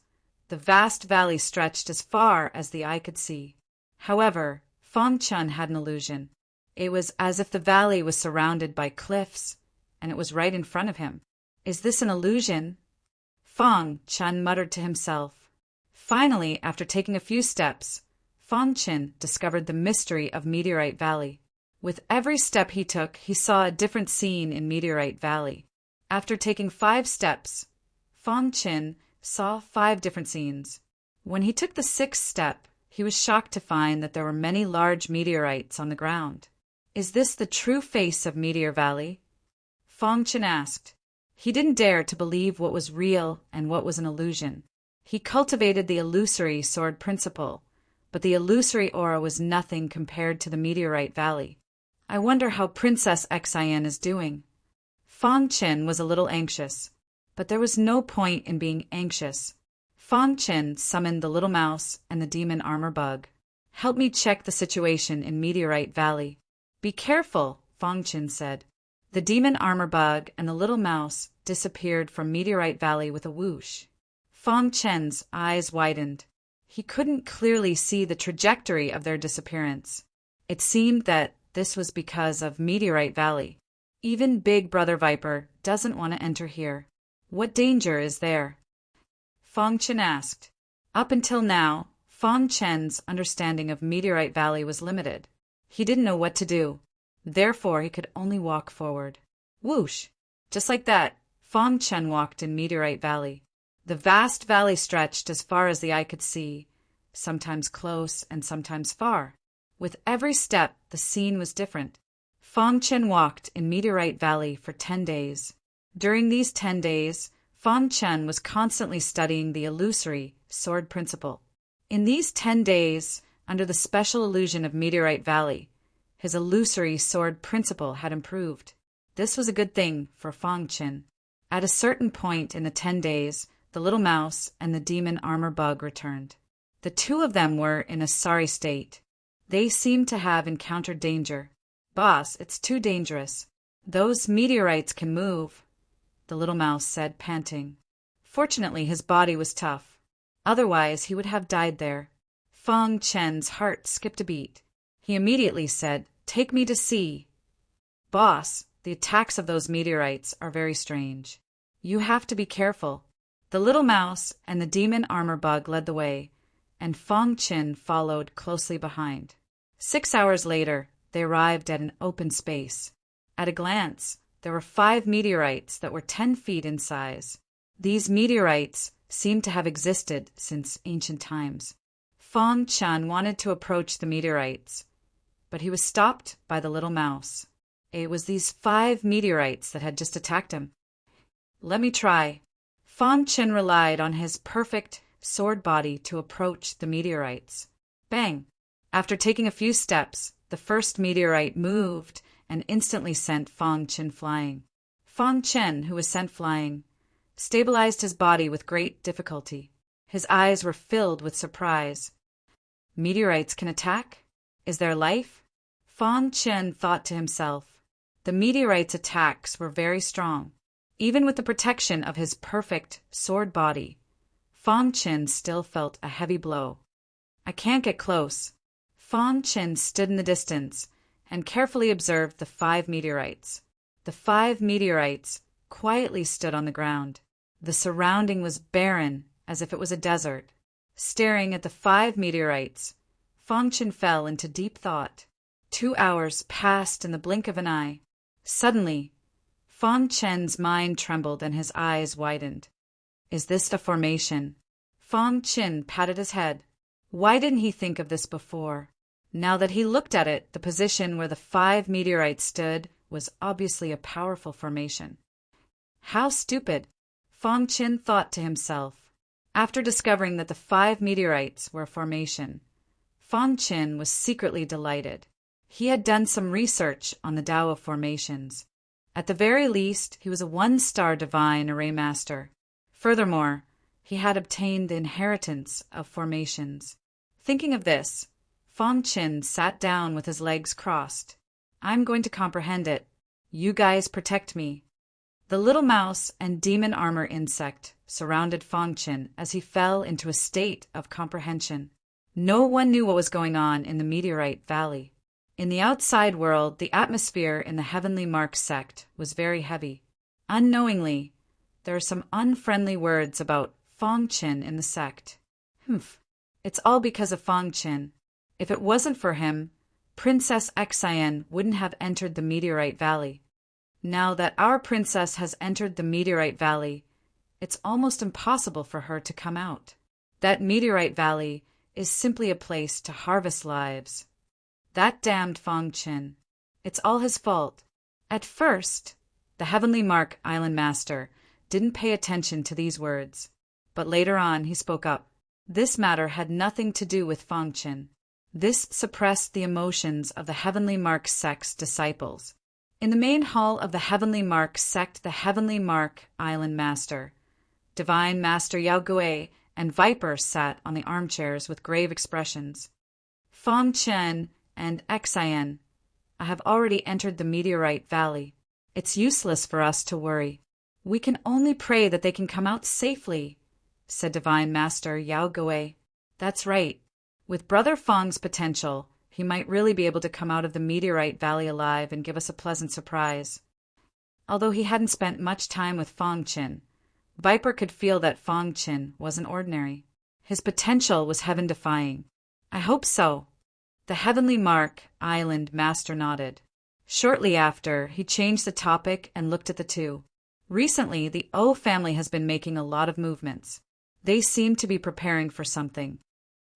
the vast valley stretched as far as the eye could see. However, Fangchen had an illusion. It was as if the valley was surrounded by cliffs, and it was right in front of him. "Is this an illusion?" Fangchen muttered to himself. Finally, after taking a few steps, Fangchen discovered the mystery of Meteorite Valley. With every step he took, he saw a different scene in Meteorite Valley. After taking 5 steps, Fangchen saw 5 different scenes. When he took the 6th step, he was shocked to find that there were many large meteorites on the ground. "Is this the true face of Meteor Valley?" Fangchen asked. He didn't dare to believe what was real and what was an illusion. He cultivated the illusory sword principle, but the illusory aura was nothing compared to the Meteorite Valley. "I wonder how Princess Xen is doing." Fangchen was a little anxious, but there was no point in being anxious. Fangchen summoned the little mouse and the demon armor bug. "Help me check the situation in Meteorite Valley." "Be careful," Fangchen said. The demon armor bug and the little mouse disappeared from Meteorite Valley with a whoosh. Fangchen's eyes widened. He couldn't clearly see the trajectory of their disappearance. It seemed that this was because of Meteorite Valley. Even Big Brother Viper doesn't want to enter here. What danger is there? Fangchen asked. Up until now, Fangchen's understanding of Meteorite Valley was limited. He didn't know what to do. Therefore, he could only walk forward. Whoosh! Just like that, Fangchen walked in Meteorite Valley. The vast valley stretched as far as the eye could see, sometimes close and sometimes far. With every step, the scene was different. Fangchen walked in Meteorite Valley for 10 days. During these 10 days, Fangchen was constantly studying the illusory sword principle. In these 10 days, under the special illusion of Meteorite Valley, his illusory sword principle had improved. This was a good thing for Fangchen. At a certain point in the 10 days, the little mouse and the demon armor bug returned. The two of them were in a sorry state. They seemed to have encountered danger. "Boss, it's too dangerous. Those meteorites can move," the little mouse said, panting. Fortunately, his body was tough. Otherwise, he would have died there. Fangchen's heart skipped a beat. He immediately said, "Take me to see." "Boss, the attacks of those meteorites are very strange. You have to be careful." The little mouse and the demon armor bug led the way, and Fangchen followed closely behind. 6 hours later, they arrived at an open space. At a glance, there were 5 meteorites that were 10 feet in size. These meteorites seemed to have existed since ancient times. Fangchen wanted to approach the meteorites, but he was stopped by the little mouse. It was these 5 meteorites that had just attacked him. "Let me try." Fangchen relied on his perfect sword body to approach the meteorites. Bang! After taking a few steps, the first meteorite moved and instantly sent Fangchen flying. Fangchen, who was sent flying, stabilized his body with great difficulty. His eyes were filled with surprise. Meteorites can attack? Is there life? Fangchen thought to himself. The meteorites' attacks were very strong. Even with the protection of his perfect sword body, Fangchen still felt a heavy blow. "I can't get close." Fangchen stood in the distance and carefully observed the 5 meteorites. The 5 meteorites quietly stood on the ground. The surrounding was barren, as if it was a desert. Staring at the 5 meteorites, Fangchen fell into deep thought. 2 hours passed in the blink of an eye. Suddenly, Fang Chen's mind trembled and his eyes widened. Is this a formation? Fang Chen patted his head. Why didn't he think of this before? Now that he looked at it, the position where the 5 meteorites stood was obviously a powerful formation. How stupid, Fang Chen thought to himself. After discovering that the 5 meteorites were a formation, Fang Chen was secretly delighted. He had done some research on the Tao of formations. At the very least, he was a 1-star divine array master. Furthermore, he had obtained the inheritance of formations. Thinking of this, Fang Chen sat down with his legs crossed. I'm going to comprehend it. You guys protect me. The little mouse and demon armor insect surrounded Fang Chen as he fell into a state of comprehension. No one knew what was going on in the Meteorite Valley. In the outside world, the atmosphere in the Heavenly Mark sect was very heavy. Unknowingly, there are some unfriendly words about Fang Chen in the sect. It's all because of Fang Chen. If it wasn't for him, Princess Xian wouldn't have entered the Meteorite Valley. Now that our princess has entered the Meteorite Valley, it's almost impossible for her to come out. That Meteorite Valley is simply a place to harvest lives. That damned Fang Chen. It's all his fault. At first, the Heavenly Mark Island Master didn't pay attention to these words, but later on he spoke up. This matter had nothing to do with Fang Chen. This suppressed the emotions of the Heavenly Mark sect's disciples. In the main hall of the Heavenly Mark sect, the Heavenly Mark Island Master, Divine Master Yao Gui, and Viper sat on the armchairs with grave expressions. Fang Chen and Xian, I have already entered the Meteorite Valley. It's useless for us to worry. We can only pray that they can come out safely, said Divine Master Yao Gui. That's right. With Brother Fang's potential, he might really be able to come out of the Meteorite Valley alive and give us a pleasant surprise. Although he hadn't spent much time with Fang Chen, Viper could feel that Fang Chen wasn't ordinary. His potential was heaven-defying. I hope so. The Heavenly Mark Island Master nodded. Shortly after, he changed the topic and looked at the two. Recently, the O family has been making a lot of movements. They seem to be preparing for something.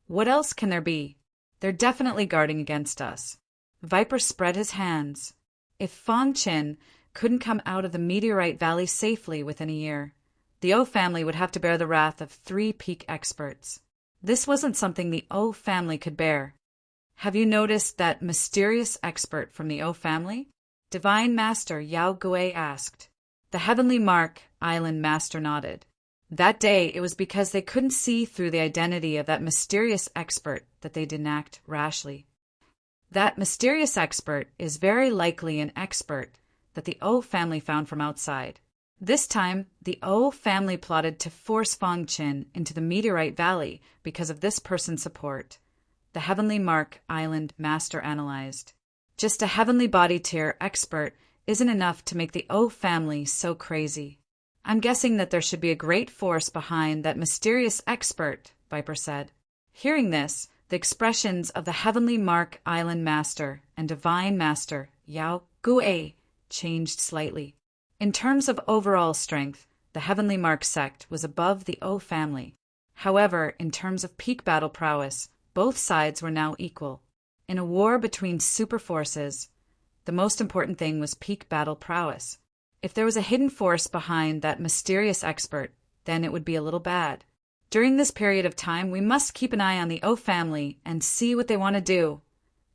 What else can there be? They're definitely guarding against us. Viper spread his hands. If Fang Chen couldn't come out of the Meteorite Valley safely within a year, the O family would have to bear the wrath of 3 peak experts. This wasn't something the O family could bear. Have you noticed that mysterious expert from the O family? Divine Master Yao Gui asked. The Heavenly Mark Island Master nodded. That day, it was because they couldn't see through the identity of that mysterious expert that they didn't act rashly. That mysterious expert is very likely an expert that the O family found from outside. This time, the O family plotted to force Fang Chen into the Meteorite Valley because of this person's support. The Heavenly Mark Island Master analyzed. Just a heavenly body tier expert isn't enough to make the O family so crazy. I'm guessing that there should be a great force behind that mysterious expert, Viper said. Hearing this, the expressions of the Heavenly Mark Island Master and Divine Master Yao Gui changed slightly. In terms of overall strength, the Heavenly Mark sect was above the O family. However, in terms of peak battle prowess, both sides were now equal. In a war between super forces, the most important thing was peak battle prowess. If there was a hidden force behind that mysterious expert, then it would be a little bad. During this period of time, we must keep an eye on the O family and see what they want to do,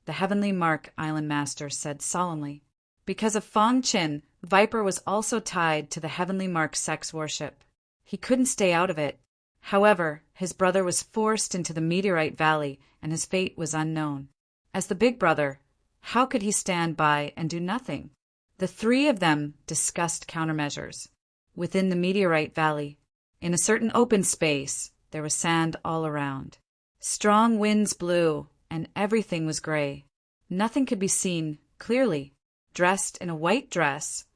the Heavenly Mark Island Master said solemnly. Because of Fang Chen, Viper was also tied to the Heavenly Mark sex worship. He couldn't stay out of it. However, his brother was forced into the Meteorite Valley, and his fate was unknown. As the big brother, how could he stand by and do nothing? The 3 of them discussed countermeasures. Within the Meteorite Valley, in a certain open space, there was sand all around. Strong winds blew, and everything was gray. Nothing could be seen clearly. Dressed in a white dress,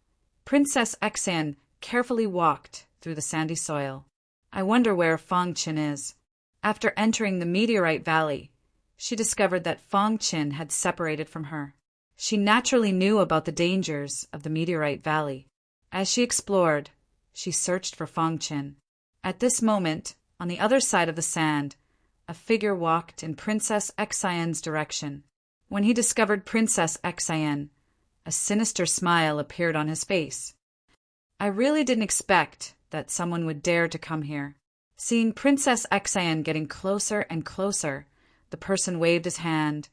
Princess Xian carefully walked through the sandy soil. I wonder where Fang Chen is. After entering the Meteorite Valley, she discovered that Fong Qin had separated from her. She naturally knew about the dangers of the Meteorite Valley. As she explored, she searched for Fong Qin. At this moment, on the other side of the sand, a figure walked in Princess Xian's direction. When he discovered Princess Xian, a sinister smile appeared on his face. I really didn't expect that someone would dare to come here. Seeing Princess Xian getting closer and closer, the person waved his hand,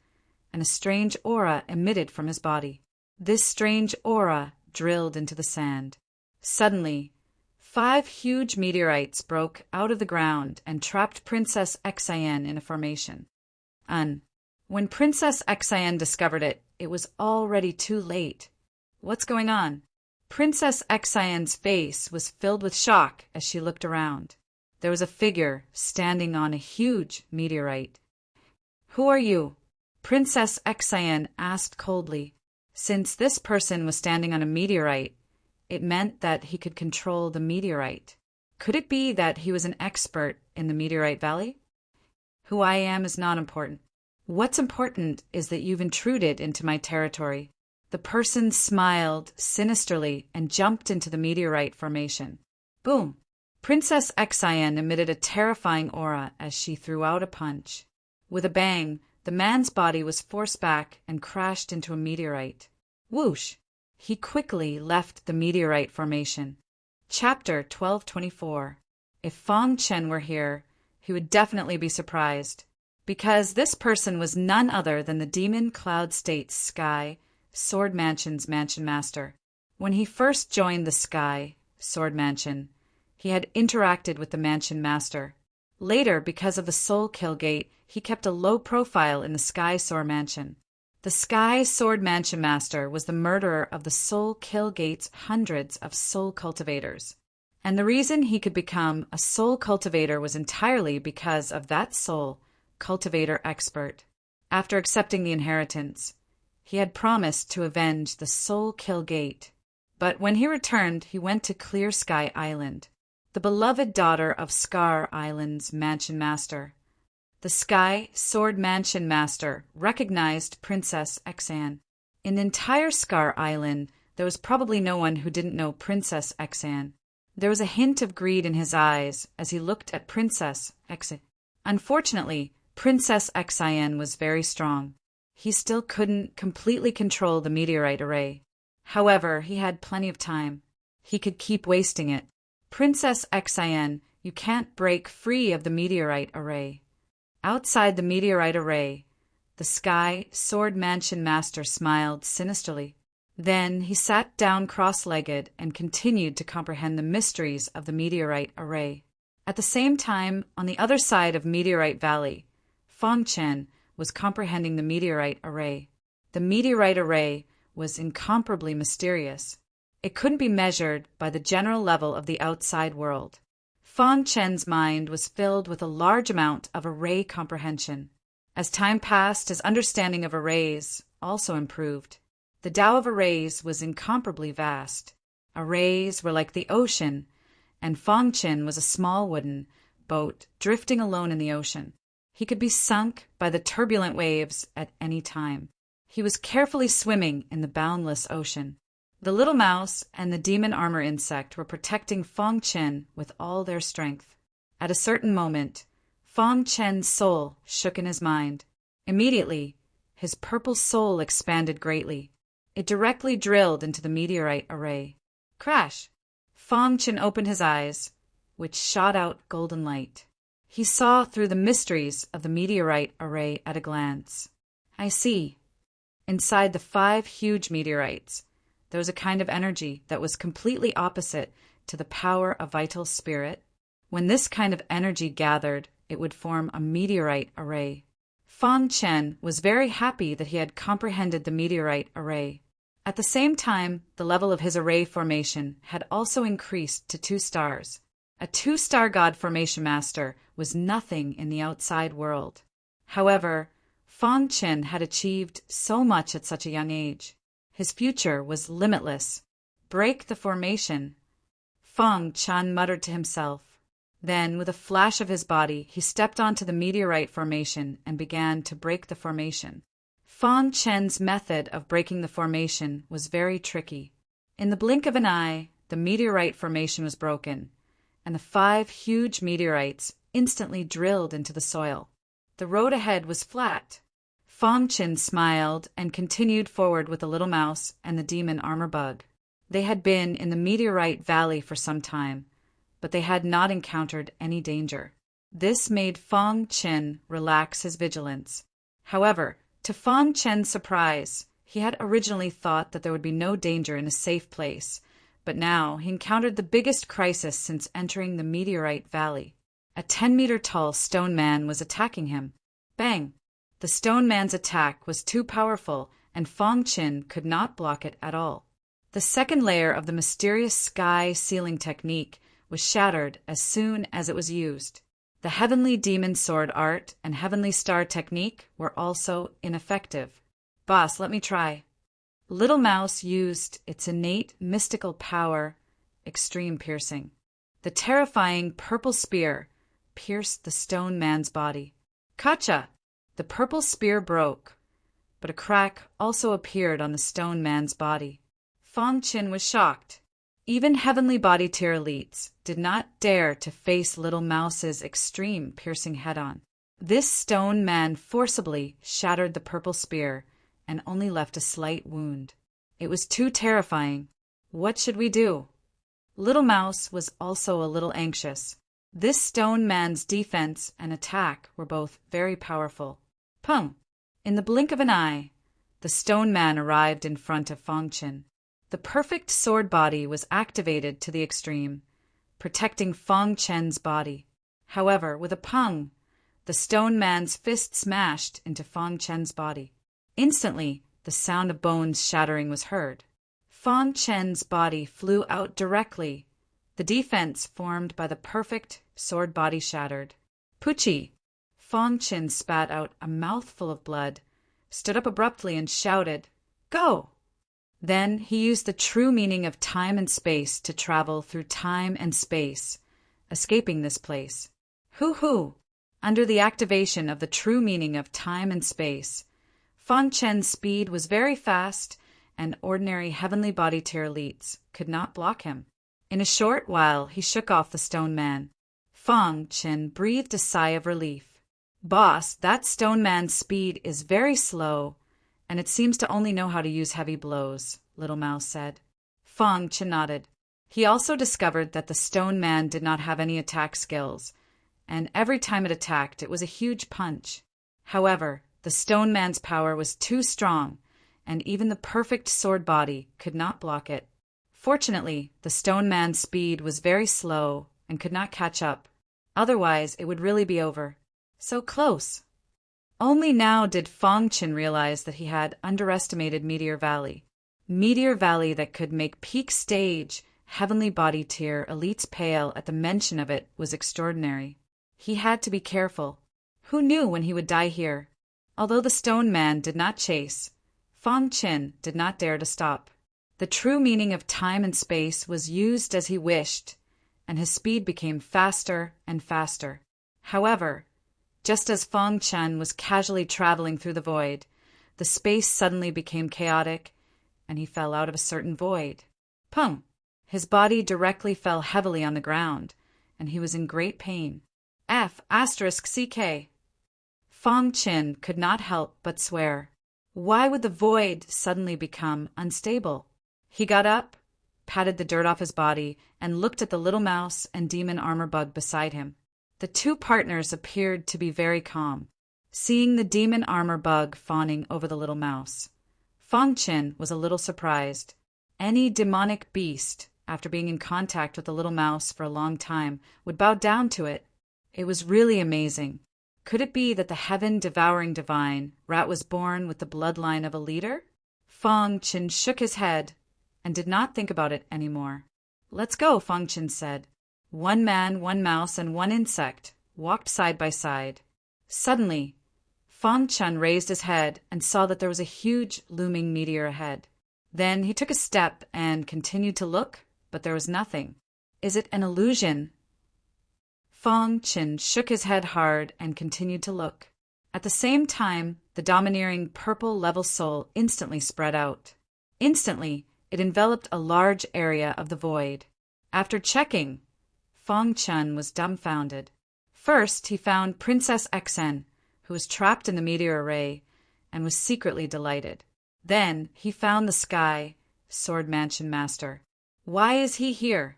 and a strange aura emitted from his body. This strange aura drilled into the sand. Suddenly, 5 huge meteorites broke out of the ground and trapped Princess Xian in a formation. When Princess Xian discovered it, it was already too late. What's going on? Princess Xian's face was filled with shock as she looked around. There was a figure standing on a huge meteorite. Who are you? Princess Xian asked coldly. Since this person was standing on a meteorite, it meant that he could control the meteorite. Could it be that he was an expert in the Meteorite Valley? Who I am is not important. What's important is that you've intruded into my territory. The person smiled sinisterly and jumped into the meteorite formation. Boom! Princess Xian emitted a terrifying aura as she threw out a punch. With a bang, the man's body was forced back and crashed into a meteorite. Whoosh! He quickly left the meteorite formation. Chapter 1224. If Fong Chen were here, he would definitely be surprised, because this person was none other than the Demon Cloud State's Sky Sword Mansion's Mansion Master. When he first joined the Sky Sword Mansion, he had interacted with the Mansion Master. Later, because of the Soul Kill Gate, he kept a low profile in the Sky Sword Mansion. The Sky Sword Mansion Master was the murderer of the Soul Kill Gate's hundreds of soul cultivators. And the reason he could become a soul cultivator was entirely because of that soul cultivator expert. After accepting the inheritance, he had promised to avenge the Soul Kill Gate. But when he returned, he went to Clear Sky Island, the beloved daughter of Scar Island's Mansion Master. The Sky Sword Mansion Master recognized Princess Xian. In the entire Scar Island, there was probably no one who didn't know Princess Xian. There was a hint of greed in his eyes as he looked at Princess Xian. Unfortunately, Princess Xian was very strong. He still couldn't completely control the meteorite array. However, he had plenty of time. He could keep wasting it. Princess Xian, you can't break free of the meteorite array. Outside the meteorite array, the Sky Sword Mansion Master smiled sinisterly. Then he sat down cross-legged and continued to comprehend the mysteries of the meteorite array. At the same time, on the other side of Meteorite Valley, Fong Chen was comprehending the meteorite array. The meteorite array was incomparably mysterious. It couldn't be measured by the general level of the outside world. Fong Chen's mind was filled with a large amount of array comprehension. As time passed, his understanding of arrays also improved. The Tao of arrays was incomparably vast. Arrays were like the ocean, and Fong Chen was a small wooden boat drifting alone in the ocean. He could be sunk by the turbulent waves at any time. He was carefully swimming in the boundless ocean. The little mouse and the demon armor insect were protecting Fong Chen with all their strength. At a certain moment, Fong Chen's soul shook in his mind. Immediately, his purple soul expanded greatly. It directly drilled into the meteorite array. Crash! Fong Chen opened his eyes, which shot out golden light. He saw through the mysteries of the meteorite array at a glance. I see. Inside the 5 huge meteorites, there was a kind of energy that was completely opposite to the power of vital spirit. When this kind of energy gathered, it would form a meteorite array. Fong Chen was very happy that he had comprehended the meteorite array. At the same time, the level of his array formation had also increased to 2 stars. A 2-star god formation master was nothing in the outside world. However, Fong Chen had achieved so much at such a young age. His future was limitless. Break the formation. Fong Chen muttered to himself. Then, with a flash of his body, he stepped onto the meteorite formation and began to break the formation. Fang Chen's method of breaking the formation was very tricky. In the blink of an eye, the meteorite formation was broken, and the 5 huge meteorites instantly drilled into the soil. The road ahead was flat. Fang Chen smiled and continued forward with the little mouse and the demon armor bug. They had been in the meteorite valley for some time, but they had not encountered any danger. This made Fang Chen relax his vigilance. However, to Fang Chen's surprise, he had originally thought that there would be no danger in a safe place, but now he encountered the biggest crisis since entering the meteorite valley. A 10-meter-tall stone man was attacking him. Bang! The stone man's attack was too powerful, and Fang Chen could not block it at all. The second layer of the mysterious sky sealing technique was shattered as soon as it was used. The Heavenly Demon Sword art and Heavenly Star technique were also ineffective. Boss, let me try. Little Mouse used its innate mystical power, extreme piercing. The terrifying purple spear pierced the stone man's body. Gotcha! The purple spear broke, but a crack also appeared on the stone man's body. Fang Chen was shocked. Even Heavenly Body Tier elites did not dare to face Little Mouse's extreme piercing head-on. This stone man forcibly shattered the purple spear and only left a slight wound. It was too terrifying. What should we do? Little Mouse was also a little anxious. This stone man's defense and attack were both very powerful. Pung! In the blink of an eye, the stone man arrived in front of Fang Chen. The perfect sword body was activated to the extreme, protecting Fang Chen's body. However, with a pung, the stone man's fist smashed into Fang Chen's body. Instantly, the sound of bones shattering was heard. Fang Chen's body flew out directly. The defense formed by the perfect sword body shattered. Poochie! Fang Chen spat out a mouthful of blood, stood up abruptly and shouted, "Go!" Then he used the true meaning of time and space to travel through time and space, escaping this place. Hoo-hoo! Under the activation of the true meaning of time and space, Fang Chen's speed was very fast, and ordinary Heavenly Body Tier elites could not block him. In a short while, he shook off the stone man. Fang Chen breathed a sigh of relief. Boss, that stone man's speed is very slow, and it seems to only know how to use heavy blows, Little Mouse said. Fang Chen nodded. He also discovered that the stone man did not have any attack skills, and every time it attacked, it was a huge punch. However, the stone man's power was too strong, and even the perfect sword body could not block it. Fortunately, the stone man's speed was very slow and could not catch up. Otherwise, it would really be over. So close. Only now did Fang Chen realize that he had underestimated Meteor Valley. Meteor Valley that could make peak stage, Heavenly Body Tier elites pale at the mention of it was extraordinary. He had to be careful. Who knew when he would die here? Although the stone man did not chase, Fang Chen did not dare to stop. The true meaning of time and space was used as he wished, and his speed became faster and faster. However, just as Fang Chen was casually traveling through the void, the space suddenly became chaotic, and he fell out of a certain void. Pung! His body directly fell heavily on the ground, and he was in great pain. F***CK. Fang Chen could not help but swear. Why would the void suddenly become unstable? He got up, patted the dirt off his body, and looked at the little mouse and demon armor bug beside him. The two partners appeared to be very calm, seeing the demon armor bug fawning over the little mouse. Fang Chen was a little surprised. Any demonic beast, after being in contact with the little mouse for a long time, would bow down to it. It was really amazing. Could it be that the heaven-devouring divine rat was born with the bloodline of a leader? Fang Chen shook his head and did not think about it anymore. Let's go, Fang Chen said. One man, one mouse, and one insect walked side by side. Suddenly, Fang Chen raised his head and saw that there was a huge looming meteor ahead. Then he took a step and continued to look, but there was nothing. Is it an illusion? Fong Qin shook his head hard and continued to look. At the same time, the domineering purple level soul instantly spread out. Instantly, it enveloped a large area of the void. After checking, Fong Qin was dumbfounded. First, he found Princess Xen, who was trapped in the meteor array, and was secretly delighted. Then, he found the Sky Sword Mansion Master. Why is he here?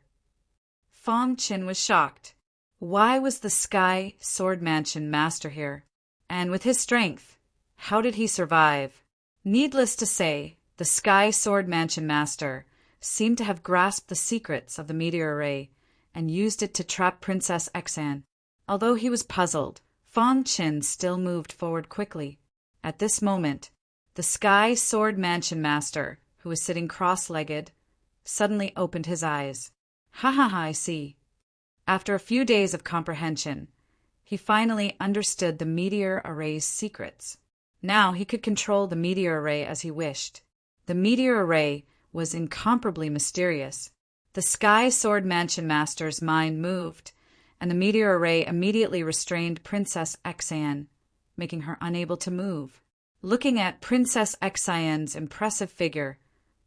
Fong Qin was shocked. Why was the Sky Sword Mansion Master here? And with his strength, how did he survive? Needless to say, the Sky Sword Mansion Master seemed to have grasped the secrets of the meteor array and used it to trap Princess Xan. Although he was puzzled, Fong Qin still moved forward quickly. At this moment, the Sky Sword Mansion Master, who was sitting cross-legged, suddenly opened his eyes. Ha ha ha, I see. After a few days of comprehension, he finally understood the meteor array's secrets. Now he could control the meteor array as he wished. The meteor array was incomparably mysterious. The Sky Sword Mansion Master's mind moved, and the meteor array immediately restrained Princess Xan, making her unable to move. Looking at Princess Xan's impressive figure,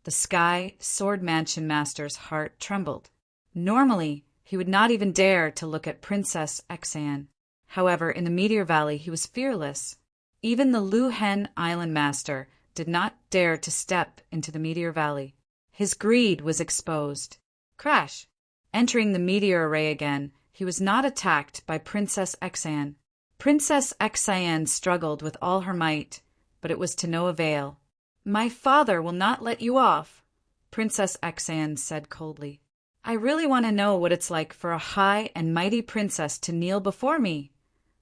the Sky Sword Mansion Master's heart trembled. Normally, he would not even dare to look at Princess Xan. However, in the Meteor Valley, he was fearless. Even the Luhen Island Master did not dare to step into the Meteor Valley. His greed was exposed. Crash! Entering the meteor array again, he was not attacked by Princess Xan. Princess Xan struggled with all her might, but it was to no avail. My father will not let you off, Princess Xan said coldly. I really want to know what it's like for a high and mighty princess to kneel before me,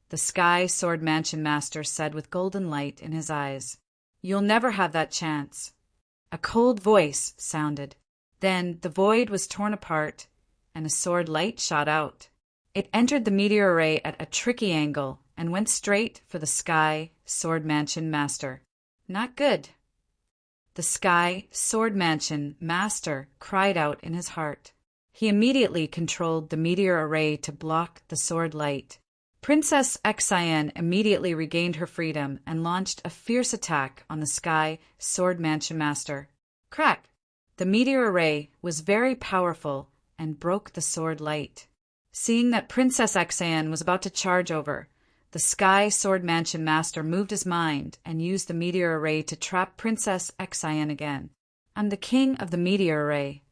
the Sky Sword Mansion Master said with golden light in his eyes. You'll never have that chance. A cold voice sounded. Then the void was torn apart, and a sword light shot out. It entered the meteor array at a tricky angle and went straight for the Sky Sword Mansion Master. Not good. The Sky Sword Mansion Master cried out in his heart. He immediately controlled the meteor array to block the sword light. Princess Xan immediately regained her freedom and launched a fierce attack on the Sky Sword Mansion Master. Crack! The meteor array was very powerful and broke the sword light. Seeing that Princess Xan was about to charge over, the Sky Sword Mansion Master moved his mind and used the meteor array to trap Princess Xan again. I'm the king of the meteor array,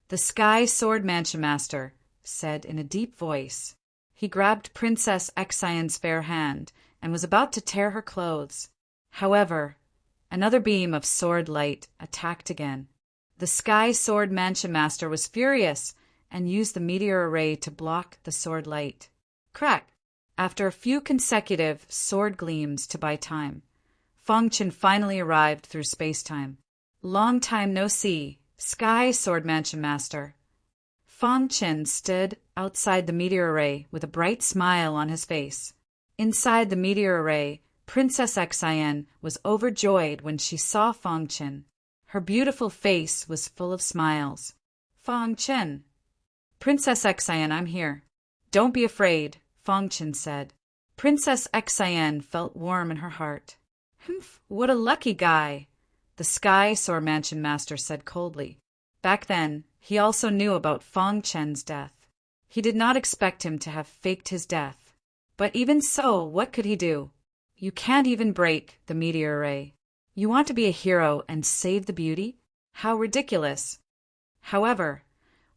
the Sky Sword Mansion Master said in a deep voice. He grabbed Princess Xan's fair hand and was about to tear her clothes. However, another beam of sword light attacked again. The Sky Sword Mansion Master was furious and used the meteor array to block the sword light. Crack! After a few consecutive sword gleams to buy time, Fong Qin finally arrived through space-time. Long time no see, Sky Sword Mansion Master. Fong Qin stood outside the meteor array with a bright smile on his face. Inside the meteor array, Princess Xan was overjoyed when she saw Fong Qin. Her beautiful face was full of smiles. Fong Qin. Princess Xan, I'm here. Don't be afraid, Fong Qin said. Princess Xan felt warm in her heart. Humph, what a lucky guy, the Sky Sword Mansion Master said coldly. Back then, he also knew about Fong Qin's death. He did not expect him to have faked his death. But even so, what could he do? You can't even break the meteor array. You want to be a hero and save the beauty? How ridiculous. However,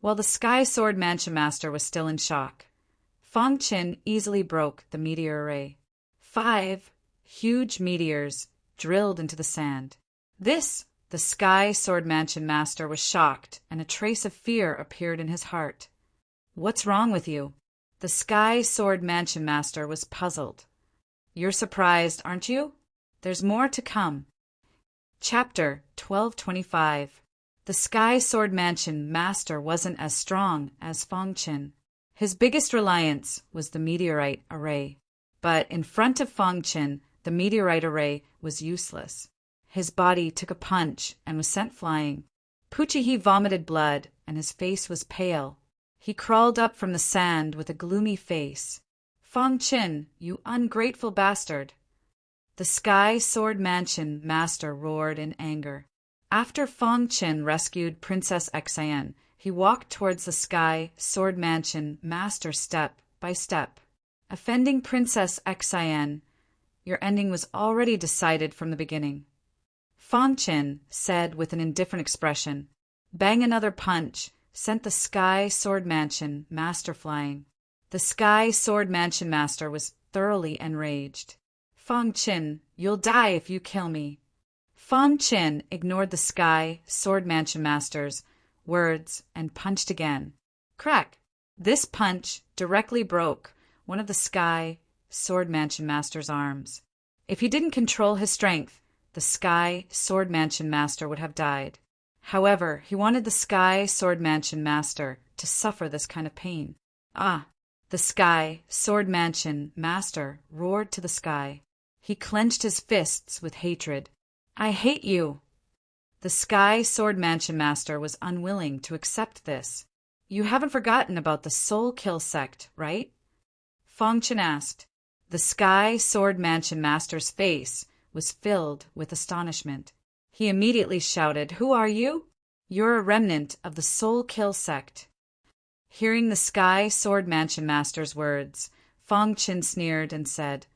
while the Sky Sword Mansion Master was still in shock, Fong Qin easily broke the meteor array. 5 huge meteors drilled into the sand. The Sky Sword Mansion Master was shocked, and a trace of fear appeared in his heart. What's wrong with you? The Sky Sword Mansion Master was puzzled. You're surprised, aren't you? There's more to come. Chapter 1225. The Sky Sword Mansion Master wasn't as strong as Fong Qin. His biggest reliance was the meteorite array. But in front of Fong Qin, the meteorite array was useless. His body took a punch and was sent flying. Pucci vomited blood, and his face was pale. He crawled up from the sand with a gloomy face. Fang Qin, you ungrateful bastard! The Sky Sword Mansion master roared in anger. After Fang Qin rescued Princess Xian, he walked towards the Sky Sword Mansion master step by step. Offending Princess Xian, your ending was already decided from the beginning. Fang Qin said with an indifferent expression. Bang, another punch sent the Sky Sword Mansion master flying. The Sky Sword Mansion master was thoroughly enraged. Fang Qin, you'll die if you kill me. Fang Qin ignored the Sky Sword Mansion master's words and punched again. Crack! This punch directly broke one of the Sky Sword Mansion master's arms. If he didn't control his strength, the Sky Sword Mansion master would have died. However, he wanted the Sky Sword Mansion master to suffer this kind of pain. Ah! The Sky Sword Mansion master roared to the sky. He clenched his fists with hatred. I hate you! The Sky Sword Mansion master was unwilling to accept this. You haven't forgotten about the Soul Kill sect, right? Fang Qin asked. The Sky Sword Mansion master's face was filled with astonishment. He immediately shouted, Who are you? You're a remnant of the Soul Kill sect. Hearing the Sky Sword Mansion master's words, Fang Qin sneered and said,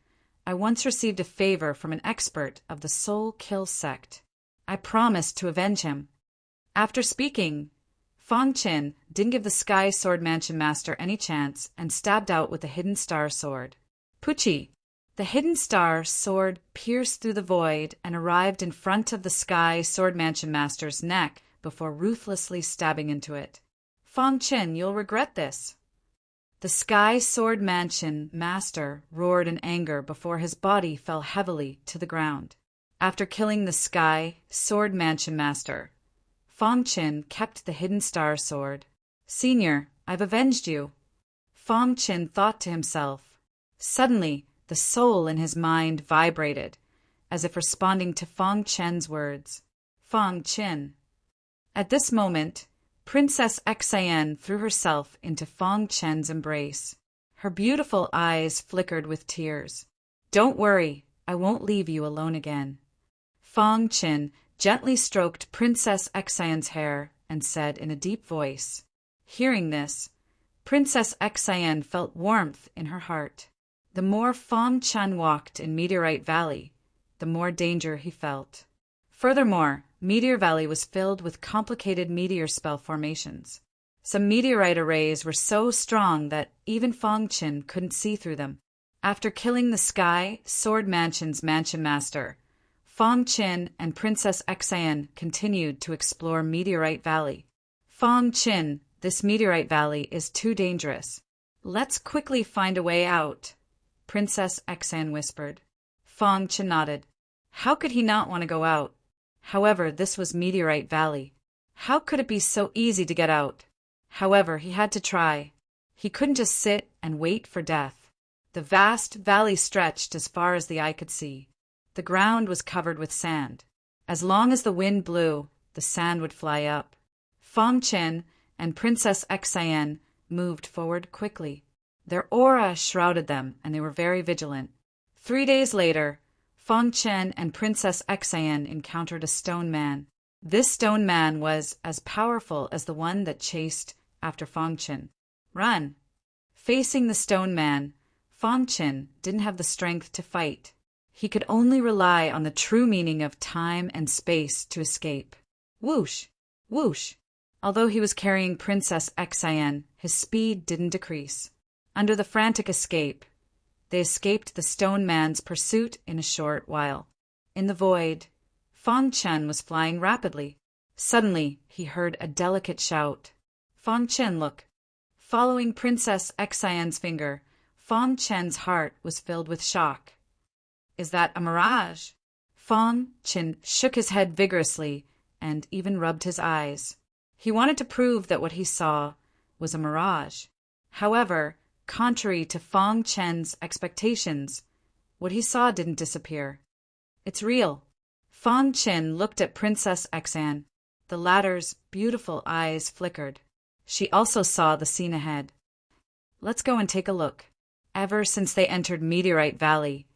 I once received a favor from an expert of the Soul Kill sect. I promised to avenge him. After speaking, Fang Qin didn't give the Sky Sword Mansion master any chance and stabbed out with a hidden star sword. Pucci! The hidden star sword pierced through the void and arrived in front of the Sky Sword Mansion master's neck before ruthlessly stabbing into it. Fang Qin, you'll regret this. The Sky Sword Mansion master roared in anger before his body fell heavily to the ground. After killing the Sky Sword Mansion master, Fang Qin kept the hidden star sword. Senior, I've avenged you. Fang Qin thought to himself. Suddenly, the soul in his mind vibrated, as if responding to Fang Qin's words. Fang Qin. At this moment, Princess Xian threw herself into Fang Qin's embrace. Her beautiful eyes flickered with tears. Don't worry, I won't leave you alone again. Fang Qin gently stroked Princess Xian's hair and said in a deep voice. Hearing this, Princess Xian felt warmth in her heart. The more Fang Qin walked in Meteorite Valley, the more danger he felt. Furthermore, Meteor Valley was filled with complicated meteor spell formations. Some meteorite arrays were so strong that even Fang Qin couldn't see through them. After killing the Sky Sword Mansion's mansion master, Fang Qin and Princess Xian continued to explore Meteorite Valley. Fang Qin, this Meteorite Valley is too dangerous. Let's quickly find a way out, Princess Xian whispered. Fang Qin nodded. How could he not want to go out? However, this was Meteorite Valley. How could it be so easy to get out? However, he had to try. He couldn't just sit and wait for death. The vast valley stretched as far as the eye could see. The ground was covered with sand. As long as the wind blew, the sand would fly up. Fang Qin and Princess Xian moved forward quickly. Their aura shrouded them, and they were very vigilant. 3 days later, Fang Qin and Princess Xian encountered a stone man. This stone man was as powerful as the one that chased after Fang Qin. Run! Facing the stone man, Fang Qin didn't have the strength to fight. He could only rely on the true meaning of time and space to escape. Whoosh! Whoosh! Although he was carrying Princess Xian, his speed didn't decrease. Under the frantic escape, they escaped the stone man's pursuit in a short while. In the void, Fang Qin was flying rapidly. Suddenly, he heard a delicate shout. Fang Qin, look! Following Princess Xian's finger, Fang Qin's heart was filled with shock. Is that a mirage? Fang Qin shook his head vigorously and even rubbed his eyes. He wanted to prove that what he saw was a mirage. However, contrary to Fang Qin's expectations, what he saw didn't disappear. It's real. Fang Qin looked at Princess Xian. The latter's beautiful eyes flickered. She also saw the scene ahead. Let's go and take a look. Ever since they entered Meteorite Valley,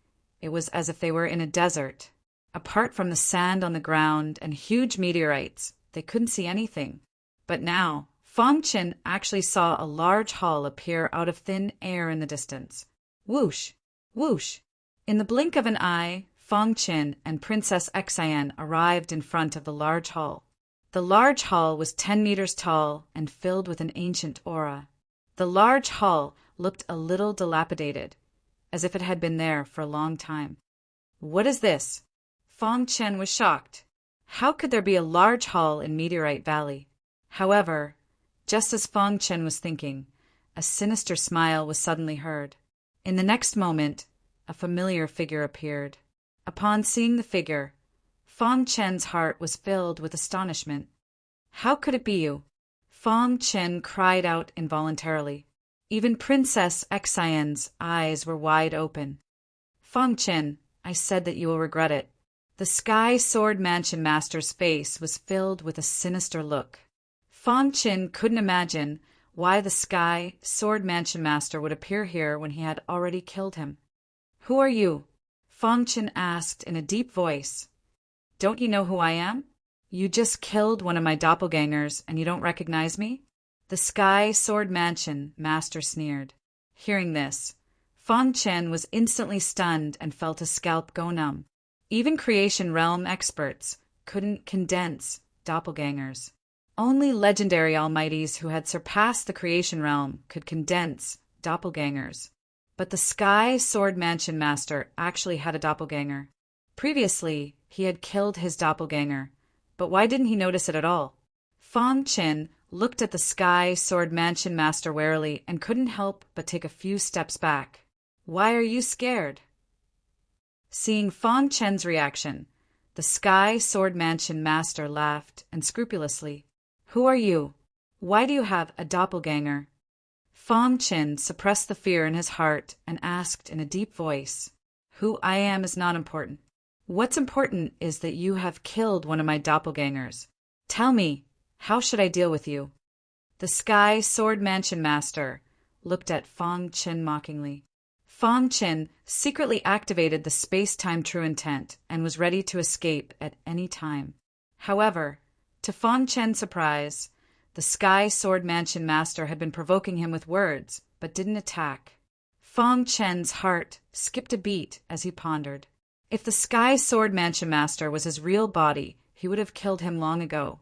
it was as if they were in a desert. Apart from the sand on the ground and huge meteorites, they couldn't see anything. But now, Fong Qin actually saw a large hall appear out of thin air in the distance. Whoosh! Whoosh! In the blink of an eye, Fong Qin and Princess Xian arrived in front of the large hall. The large hall was 10 meters tall and filled with an ancient aura. The large hall looked a little dilapidated, as if it had been there for a long time. What is this? Fong Qin was shocked. How could there be a large hall in Meteorite Valley? However, just as Fong Qin was thinking, a sinister smile was suddenly heard. In the next moment, a familiar figure appeared. Upon seeing the figure, Fong Qin's heart was filled with astonishment. How could it be you? Fong Qin cried out involuntarily. Even Princess Xian's eyes were wide open. Fong Qin, I said that you will regret it. The Sky Sword Mansion Master's face was filled with a sinister look. Fong Qin couldn't imagine why the Sky Sword Mansion Master would appear here when he had already killed him. Who are you? Fong Qin asked in a deep voice. Don't you know who I am? You just killed one of my doppelgangers and you don't recognize me? The Sky Sword Mansion Master sneered. Hearing this, Fong Qin was instantly stunned and felt his scalp go numb. Even Creation Realm experts couldn't condense doppelgangers. Only legendary almighties who had surpassed the Creation Realm could condense doppelgangers. But the Sky Sword Mansion Master actually had a doppelganger. Previously, he had killed his doppelganger, but why didn't he notice it at all? Fong Qin looked at the Sky Sword Mansion Master warily and couldn't help but take a few steps back. Why are you scared? Seeing Fong Qin's reaction, the Sky Sword Mansion Master laughed unscrupulously. Who are you? Why do you have a doppelganger? Fong Qin suppressed the fear in his heart and asked in a deep voice, Who I am is not important. What's important is that you have killed one of my doppelgangers. Tell me, how should I deal with you? The Sky Sword Mansion Master looked at Fong Qin mockingly. Fong Qin secretly activated the space-time true intent and was ready to escape at any time. However, to Fong Qin's surprise, the Sky Sword Mansion Master had been provoking him with words, but didn't attack. Fong Qin's heart skipped a beat as he pondered. If the Sky Sword Mansion Master was his real body, he would have killed him long ago.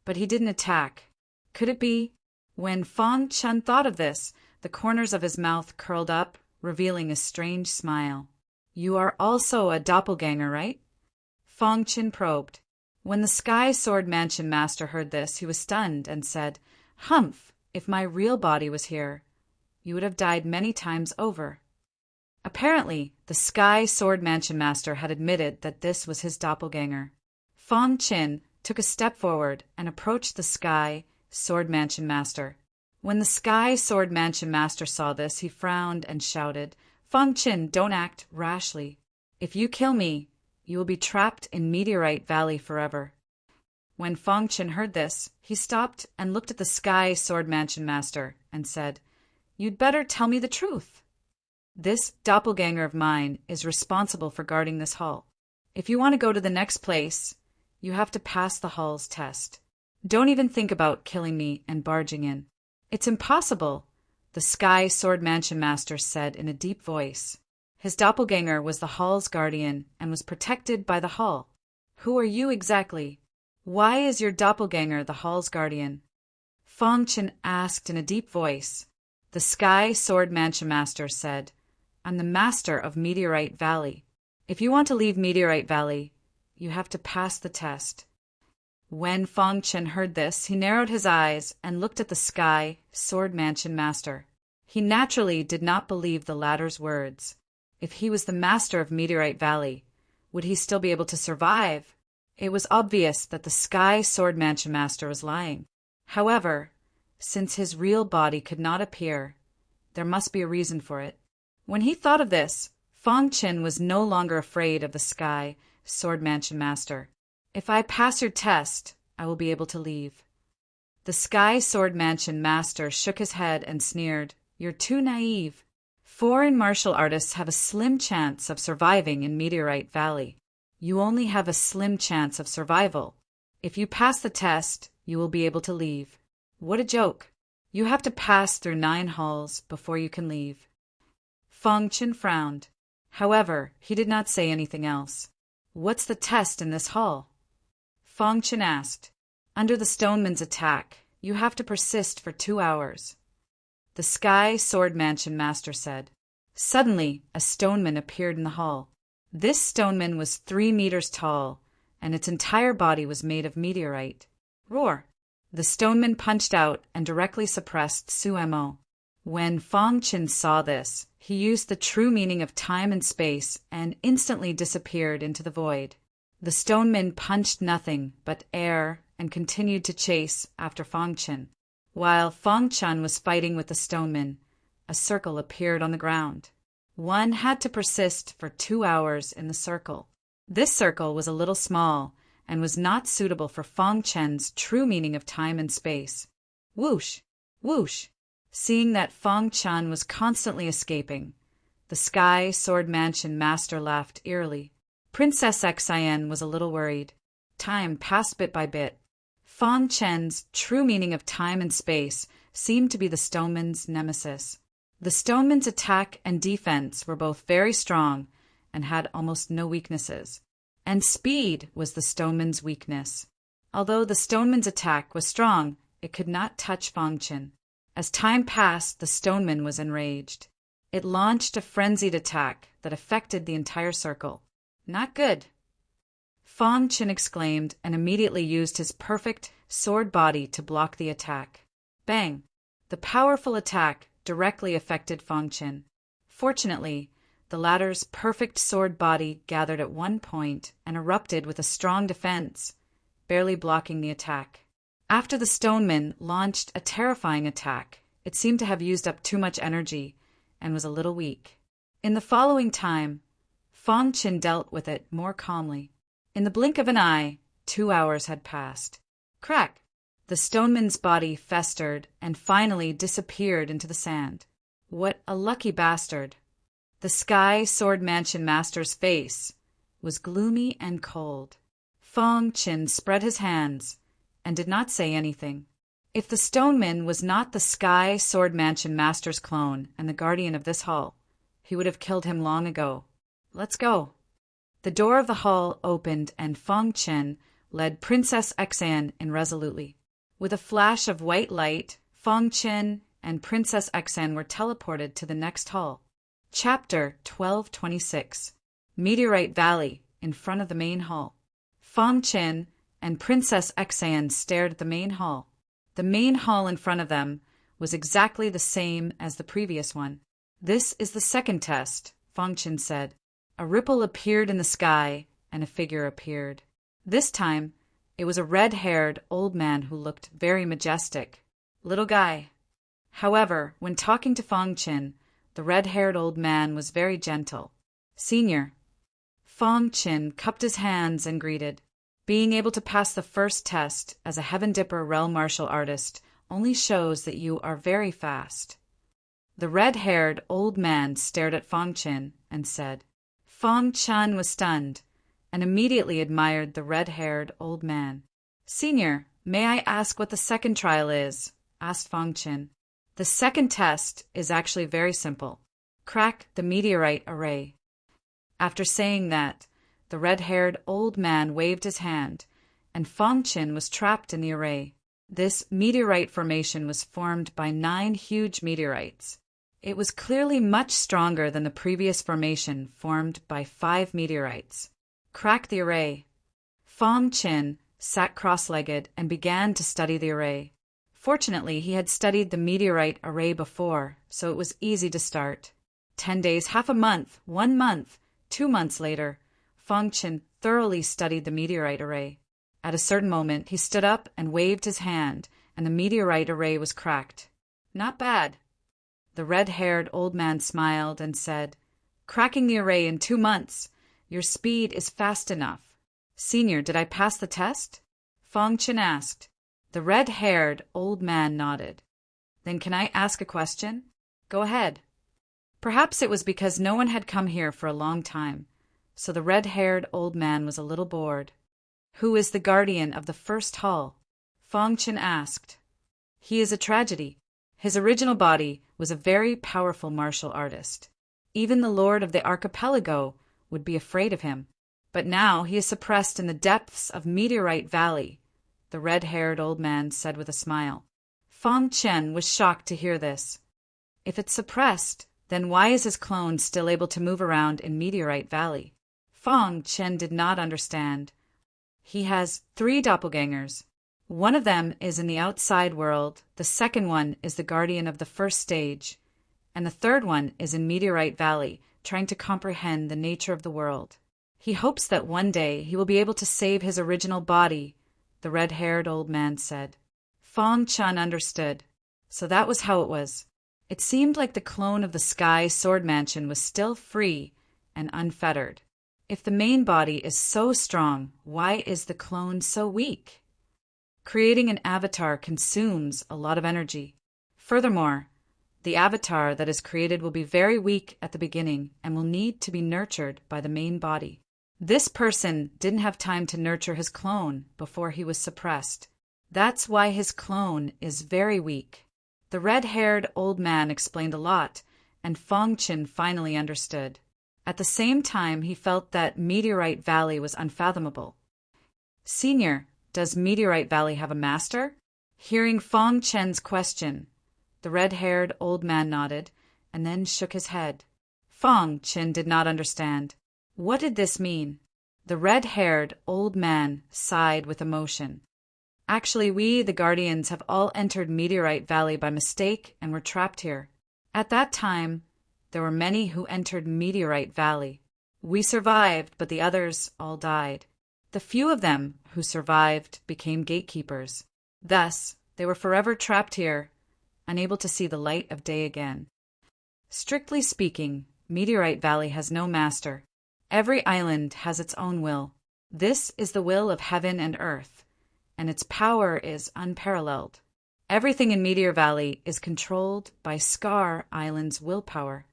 But he didn't attack. Could it be? When Fong Qin thought of this, the corners of his mouth curled up, revealing a strange smile. You are also a doppelganger, right? Fong Qin probed. When the Sky Sword Mansion Master heard this, he was stunned and said, Humph, if my real body was here, you would have died many times over. Apparently, the Sky Sword Mansion Master had admitted that this was his doppelganger. Fong Qin took a step forward and approached the Sky Sword Mansion Master. When the Sky Sword Mansion Master saw this, he frowned and shouted, Fong Qin, don't act rashly. If you kill me, you will be trapped in Meteorite Valley forever. When Fong Qin heard this, he stopped and looked at the Sky Sword Mansion Master and said, You'd better tell me the truth. This doppelganger of mine is responsible for guarding this hall. If you want to go to the next place, you have to pass the hall's test. Don't even think about killing me and barging in. It's impossible, the Sky Sword Mansion Master said in a deep voice. His doppelganger was the hall's guardian and was protected by the hall. Who are you exactly? Why is your doppelganger the hall's guardian? Fong Qin asked in a deep voice. The Sky Sword Mansion Master said, I'm the master of Meteorite Valley. If you want to leave Meteorite Valley, you have to pass the test. When Fong Qin heard this, he narrowed his eyes and looked at the Sky Sword Mansion Master. He naturally did not believe the latter's words. If he was the master of Meteorite Valley, would he still be able to survive? It was obvious that the Sky Sword Mansion Master was lying. However, since his real body could not appear, there must be a reason for it. When he thought of this, Fong Qin was no longer afraid of the Sky Sword Mansion Master. If I pass your test, I will be able to leave. The Sky Sword Mansion master shook his head and sneered. You're too naive. Foreign martial artists have a slim chance of surviving in Meteorite Valley. You only have a slim chance of survival. If you pass the test, you will be able to leave. What a joke. You have to pass through 9 halls before you can leave. Feng Chen frowned. However, he did not say anything else. What's the test in this hall? Feng Chen asked. Under the Stoneman's attack, you have to persist for 2 hours. The Sky Sword Mansion master said. Suddenly, a stoneman appeared in the hall. This stoneman was 3 meters tall, and its entire body was made of meteorite. Roar! The stoneman punched out and directly suppressed Suemo. When Feng Chen saw this, he used the true meaning of time and space and instantly disappeared into the void. The stoneman punched nothing but air and continued to chase after Feng Chen. While Feng Chen was fighting with the stoneman, a circle appeared on the ground. One had to persist for 2 hours in the circle. This circle was a little small and was not suitable for Feng Chen's true meaning of time and space. Whoosh! Whoosh! Seeing that Feng Chen was constantly escaping, the Sky Sword Mansion master laughed eerily. Princess Xian was a little worried. Time passed bit by bit. Feng Chen's true meaning of time and space seemed to be the stoneman's nemesis. The stoneman's attack and defense were both very strong and had almost no weaknesses. And speed was the stoneman's weakness. Although the stoneman's attack was strong, it could not touch Feng Chen. As time passed, the stoneman was enraged. It launched a frenzied attack that affected the entire circle. Not good. Feng Chen exclaimed and immediately used his perfect sword body to block the attack. Bang! The powerful attack directly affected Feng Chen. Fortunately, the latter's perfect sword body gathered at one point and erupted with a strong defense, barely blocking the attack. After the stoneman launched a terrifying attack, it seemed to have used up too much energy and was a little weak. In the following time, Feng Chen dealt with it more calmly. In the blink of an eye, 2 hours had passed. Crack! The stoneman's body festered and finally disappeared into the sand. What a lucky bastard! The Sky Sword Mansion master's face was gloomy and cold. Feng Chen spread his hands and did not say anything. If the stoneman was not the Sky Sword Mansion master's clone and the guardian of this hall, he would have killed him long ago. Let's go. The door of the hall opened and Feng Chen led Princess Xian in resolutely. With a flash of white light, Feng Chen and Princess Xian were teleported to the next hall. Chapter 1226. Meteorite Valley, in front of the main hall. Feng Chen and Princess Xian stared at the main hall. The main hall in front of them was exactly the same as the previous one. This is the second test, Feng Chen said. A ripple appeared in the sky, and a figure appeared. This time, it was a red-haired old man who looked very majestic. Little guy. However, when talking to Feng Chen, the red-haired old man was very gentle. Senior. Feng Chen cupped his hands and greeted. Being able to pass the first test as a Heaven Dipper realm martial artist only shows that you are very fast. The red-haired old man stared at Feng Chen and said. Feng Chen was stunned and immediately admired the red-haired old man. Senior, may I ask what the second trial is? Asked Feng Chen. The second test is actually very simple. Crack the meteorite array. After saying that, the red-haired old man waved his hand, and Feng Chen was trapped in the array. This meteorite formation was formed by 9 huge meteorites. It was clearly much stronger than the previous formation formed by 5 meteorites. Crack the array. Feng Chen sat cross-legged and began to study the array. Fortunately, he had studied the meteorite array before, so it was easy to start. 10 days, half a month, 1 month, 2 months later, Feng Chen thoroughly studied the meteorite array. At a certain moment, he stood up and waved his hand, and the meteorite array was cracked. Not bad. The red-haired old man smiled and said, Cracking the array in 2 months. Your speed is fast enough. Senior, did I pass the test? Feng Chen asked. The red-haired old man nodded. Then can I ask a question? Go ahead. Perhaps it was because no one had come here for a long time, so the red-haired old man was a little bored. Who is the guardian of the first hall? Fong Chen asked. He is a tragedy. His original body was a very powerful martial artist. Even the lord of the archipelago would be afraid of him. But now he is suppressed in the depths of Meteorite Valley, the red-haired old man said with a smile. Fong Chen was shocked to hear this. If it's suppressed, then why is his clone still able to move around in Meteorite Valley? Fong Chen did not understand. He has 3 doppelgangers. One of them is in the outside world, the second one is the guardian of the first stage, and the third one is in Meteorite Valley, trying to comprehend the nature of the world. He hopes that one day he will be able to save his original body, the red-haired old man said. Fong Chen understood. So that was how it was. It seemed like the clone of the Sky Sword Mansion was still free and unfettered. If the main body is so strong, why is the clone so weak? Creating an avatar consumes a lot of energy. Furthermore, the avatar that is created will be very weak at the beginning and will need to be nurtured by the main body. This person didn't have time to nurture his clone before he was suppressed. That's why his clone is very weak. The red-haired old man explained a lot, and Fong Chen finally understood. At the same time, he felt that Meteorite Valley was unfathomable. Senior, does Meteorite Valley have a master? Hearing Fong Chen's question, the red-haired old man nodded and then shook his head. Fong Chen did not understand. What did this mean? The red-haired old man sighed with emotion. Actually, we, the Guardians, have all entered Meteorite Valley by mistake and were trapped here. At that time, there were many who entered Meteorite Valley. We survived, but the others all died. The few of them who survived became gatekeepers. Thus, they were forever trapped here, unable to see the light of day again. Strictly speaking, Meteorite Valley has no master. Every island has its own will. This is the will of heaven and earth, and its power is unparalleled. Everything in Meteor Valley is controlled by Scar Island's willpower.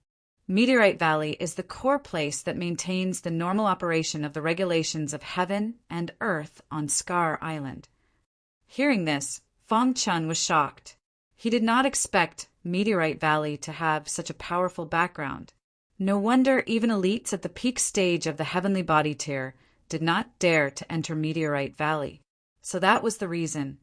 Meteorite Valley is the core place that maintains the normal operation of the regulations of heaven and earth on Scar Island. Hearing this, Fong Chen was shocked. He did not expect Meteorite Valley to have such a powerful background. No wonder even elites at the peak stage of the heavenly body tier did not dare to enter Meteorite Valley. So that was the reason.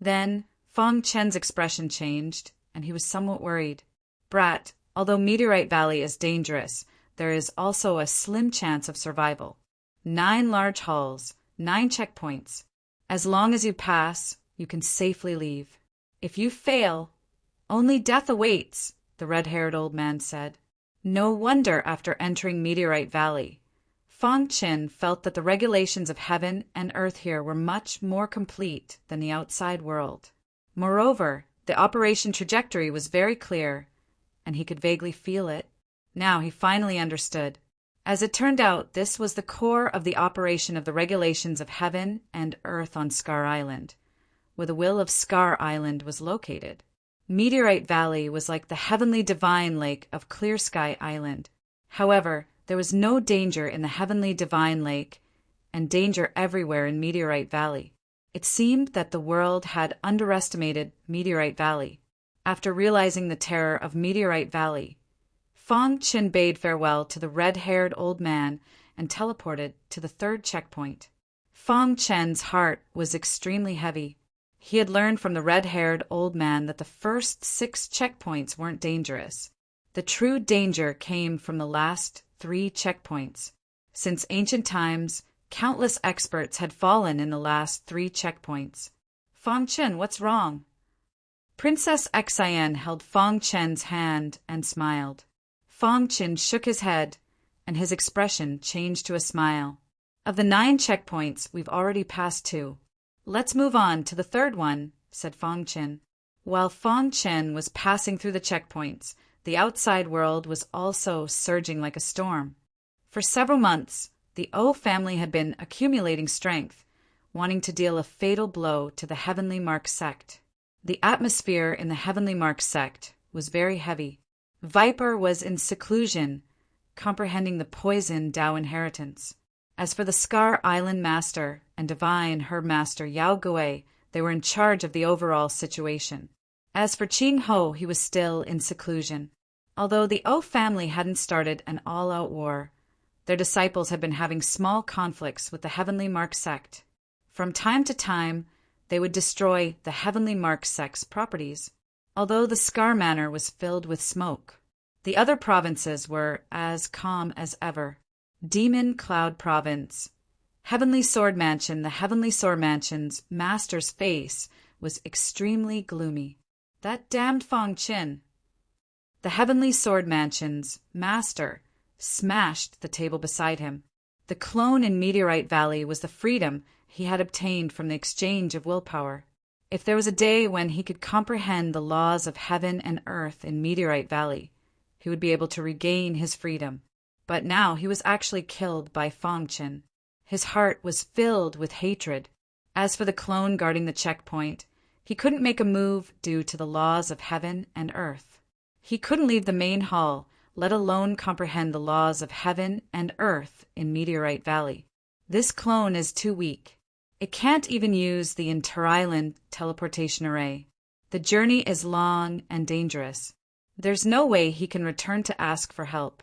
Then, Fong Chen's expression changed, and he was somewhat worried. Brat, although Meteorite Valley is dangerous, there is also a slim chance of survival. 9 large halls, 9 checkpoints. As long as you pass, you can safely leave. If you fail, only death awaits, the red-haired old man said. No wonder after entering Meteorite Valley, Fong Chen felt that the regulations of heaven and earth here were much more complete than the outside world. Moreover, the operation trajectory was very clear, and he could vaguely feel it. Now he finally understood. As it turned out, this was the core of the operation of the regulations of heaven and earth on Scar Island, where the will of Scar Island was located. Meteorite Valley was like the heavenly divine lake of Clear Sky Island. However, there was no danger in the heavenly divine lake, and danger everywhere in Meteorite Valley. It seemed that the world had underestimated Meteorite Valley. After realizing the terror of Meteorite Valley, Fong Chen bade farewell to the red-haired old man and teleported to the 3rd checkpoint. Fong Chen's heart was extremely heavy. He had learned from the red-haired old man that the first 6 checkpoints weren't dangerous. The true danger came from the last 3 checkpoints. Since ancient times, countless experts had fallen in the last 3 checkpoints. Fong Chen, what's wrong? Princess Xian held Fong Chen's hand and smiled. Fong Chen shook his head, and his expression changed to a smile. Of the 9 checkpoints, we've already passed 2. Let's move on to the 3rd one, said Fong Chen. While Fong Chen was passing through the checkpoints, the outside world was also surging like a storm. For several months, the O family had been accumulating strength, wanting to deal a fatal blow to the Heavenly Mark sect. The atmosphere in the Heavenly Mark sect was very heavy. Viper was in seclusion, comprehending the poison Tao inheritance. As for the Scar Island Master and Divine Herb Master Yao Gui, they were in charge of the overall situation. As for Ching Ho, he was still in seclusion. Although the O family hadn't started an all-out war, their disciples had been having small conflicts with the Heavenly Mark sect. From time to time, they would destroy the Heavenly Mark sect's properties. Although the Scar Manor was filled with smoke, the other provinces were as calm as ever. Demon Cloud Province. Heavenly Sword Mansion. The Heavenly Sword Mansion's master's face was extremely gloomy. That damned Fong Qin. The Heavenly Sword Mansion's master smashed the table beside him. The clone in Meteorite Valley was the freedom he had obtained from the exchange of willpower. If there was a day when he could comprehend the laws of heaven and earth in Meteorite Valley, he would be able to regain his freedom. But now he was actually killed by Fong Qin. His heart was filled with hatred. As for the clone guarding the checkpoint, he couldn't make a move due to the laws of heaven and earth. He couldn't leave the main hall, let alone comprehend the laws of heaven and earth in Meteorite Valley. This clone is too weak. It can't even use the Inter-Island teleportation array. The journey is long and dangerous. There's no way he can return to ask for help.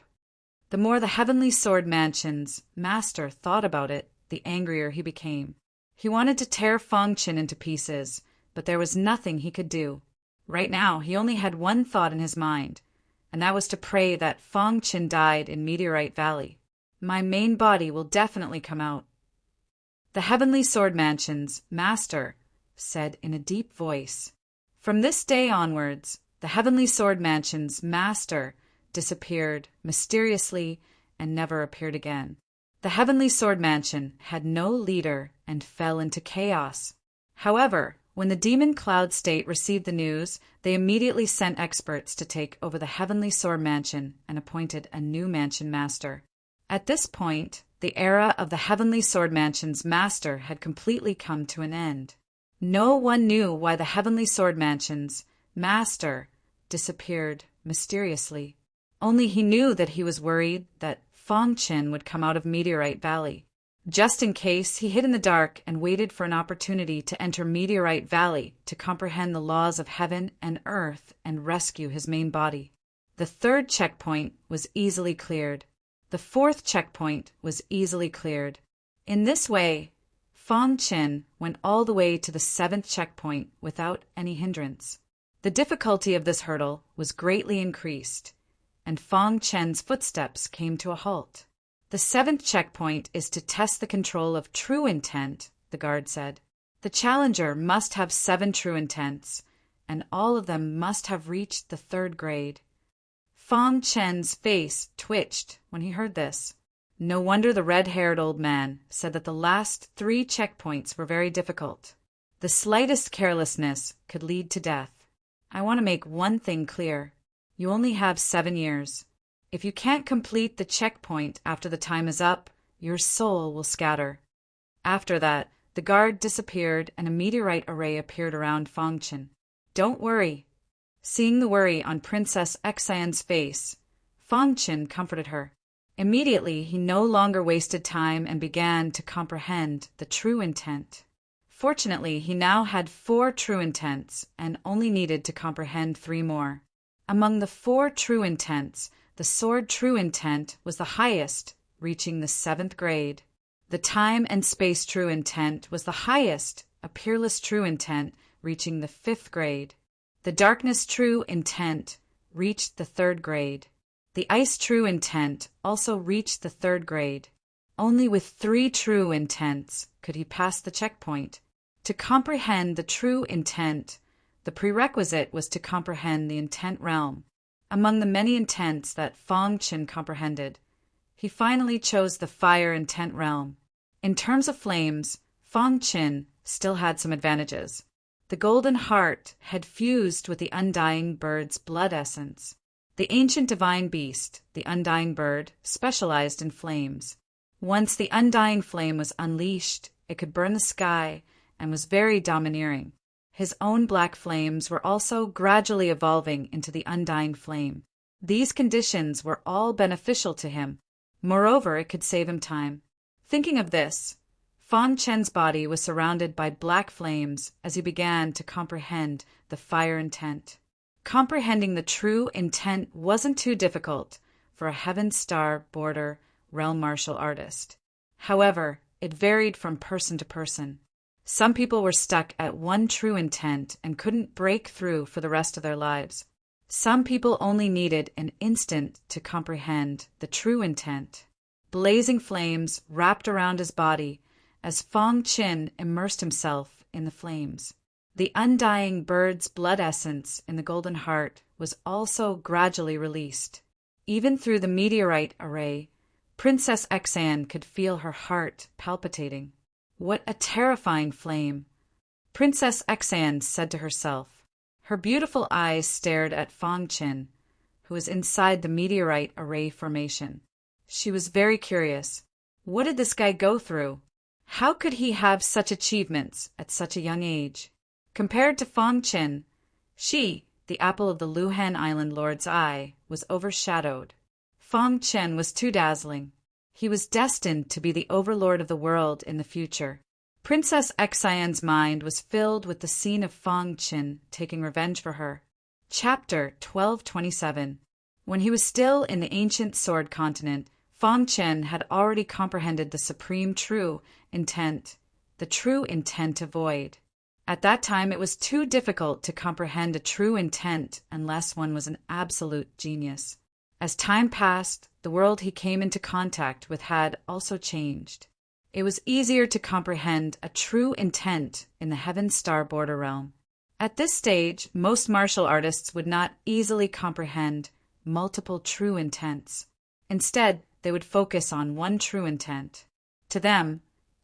The more the Heavenly Sword Mansion's master thought about it, the angrier he became. He wanted to tear Fong Qin into pieces, but there was nothing he could do. Right now, he only had one thought in his mind, and that was to pray that Fong Qin died in Meteorite Valley. My main body will definitely come out. The Heavenly Sword Mansion's master said in a deep voice. From this day onwards, the Heavenly Sword Mansion's master disappeared mysteriously and never appeared again. The Heavenly Sword Mansion had no leader and fell into chaos. However, when the Demon Cloud State received the news, they immediately sent experts to take over the Heavenly Sword Mansion and appointed a new mansion master. At this point, the era of the Heavenly Sword Mansion's master had completely come to an end. No one knew why the Heavenly Sword Mansion's master disappeared mysteriously. Only he knew that he was worried that Fong Qin would come out of Meteorite Valley. Just in case, he hid in the dark and waited for an opportunity to enter Meteorite Valley to comprehend the laws of heaven and earth and rescue his main body. The third checkpoint was easily cleared. The fourth checkpoint was easily cleared. In this way, Fong Qin went all the way to the seventh checkpoint without any hindrance. The difficulty of this hurdle was greatly increased, and Fong Qin's footsteps came to a halt. The seventh checkpoint is to test the control of true intent, the guard said. The challenger must have 7 true intents, and all of them must have reached the 3rd grade. Fong Qin's face twitched when he heard this. No wonder the red-haired old man said that the last 3 checkpoints were very difficult. The slightest carelessness could lead to death. I want to make one thing clear. You only have 7 years. If you can't complete the checkpoint after the time is up, your soul will scatter. After that, the guard disappeared and a meteorite array appeared around Fong Qin. Don't worry. Seeing the worry on Princess Xian's face, Fong Qin comforted her. Immediately, he no longer wasted time and began to comprehend the true intent. Fortunately, he now had 4 true intents and only needed to comprehend 3 more. Among the 4 true intents, the sword true intent was the highest, reaching the 7th grade. The time and space true intent was the highest, a peerless true intent, reaching the 5th grade. The darkness true intent reached the 3rd grade. The ice true intent also reached the 3rd grade. Only with 3 true intents could he pass the checkpoint. To comprehend the true intent, the prerequisite was to comprehend the intent realm. Among the many intents that Fong Qin comprehended, he finally chose the fire intent realm. In terms of flames, Fong Qin still had some advantages. The golden heart had fused with the undying bird's blood essence. The ancient divine beast, the undying bird, specialized in flames. Once the undying flame was unleashed, it could burn the sky, and was very domineering. His own black flames were also gradually evolving into the undying flame. These conditions were all beneficial to him. Moreover, it could save him time. Thinking of this, Fang Chen's body was surrounded by black flames as he began to comprehend the fire intent. Comprehending the true intent wasn't too difficult for a Heaven Star Border realm martial artist. However, it varied from person to person. Some people were stuck at one true intent and couldn't break through for the rest of their lives. Some people only needed an instant to comprehend the true intent. Blazing flames wrapped around his body as Fang Chen immersed himself in the flames. The undying bird's blood essence in the golden heart was also gradually released. Even through the meteorite array, Princess Xan could feel her heart palpitating. What a terrifying flame! Princess Xan said to herself. Her beautiful eyes stared at Fang Chen, who was inside the meteorite array formation. She was very curious. What did this guy go through? How could he have such achievements at such a young age? Compared to Fang Chen, she, the apple of the Luhan Island Lord's eye, was overshadowed. Fang Chen was too dazzling. He was destined to be the overlord of the world in the future. Princess Xian's mind was filled with the scene of Fang Chen taking revenge for her. Chapter 1227. When he was still in the ancient sword continent, Fang Chen had already comprehended the supreme true intent, the true intent to void. At that time, it was too difficult to comprehend a true intent unless one was an absolute genius. As time passed, the world he came into contact with had also changed. It was easier to comprehend a true intent in the Heaven Star Border realm. At this stage, most martial artists would not easily comprehend multiple true intents. Instead, they would focus on one true intent. To them,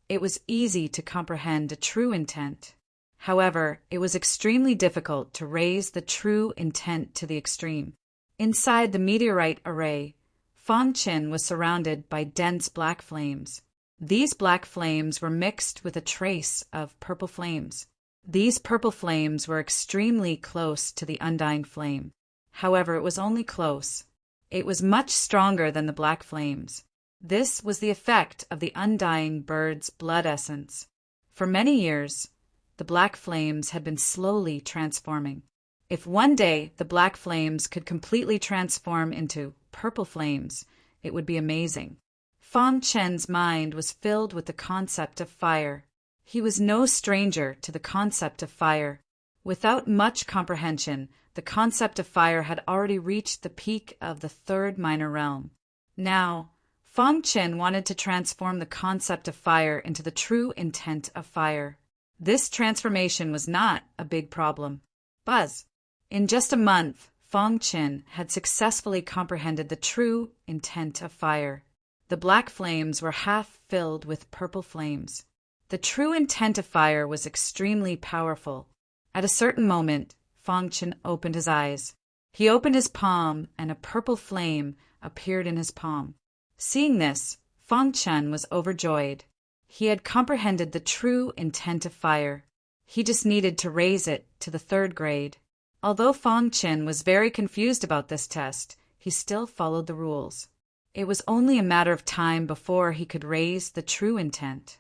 it was easy to comprehend a true intent. However, it was extremely difficult to raise the true intent to the extreme. Inside the meteorite array, Fang Chen was surrounded by dense black flames. These black flames were mixed with a trace of purple flames. These purple flames were extremely close to the undying flame. However, it was only close. It was much stronger than the black flames. This was the effect of the undying bird's blood essence. For many years, the black flames had been slowly transforming. If one day the black flames could completely transform into purple flames, it would be amazing. Fang Chen's mind was filled with the concept of fire. He was no stranger to the concept of fire. Without much comprehension, the concept of fire had already reached the peak of the third minor realm. Now, Fang Chen wanted to transform the concept of fire into the true intent of fire. This transformation was not a big problem. Buzz. In just a month, Fang Chen had successfully comprehended the true intent of fire. The black flames were half filled with purple flames. The true intent of fire was extremely powerful. At a certain moment, Fang Chen opened his eyes. He opened his palm, and a purple flame appeared in his palm. Seeing this, Fang Chen was overjoyed. He had comprehended the true intent of fire. He just needed to raise it to the third grade. Although Fang Chen was very confused about this test, he still followed the rules. It was only a matter of time before he could raise the true intent.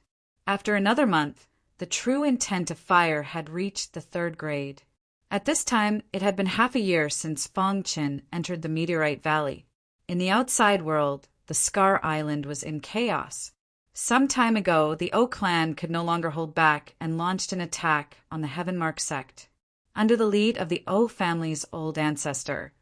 After another month, the true intent of fire had reached the third grade. At this time, it had been half a year since Fang Chen entered the Meteorite Valley. In the outside world, the Scar Island was in chaos. Some time ago, the O clan could no longer hold back and launched an attack on the Heaven Mark sect. Under the lead of the O family's old ancestor,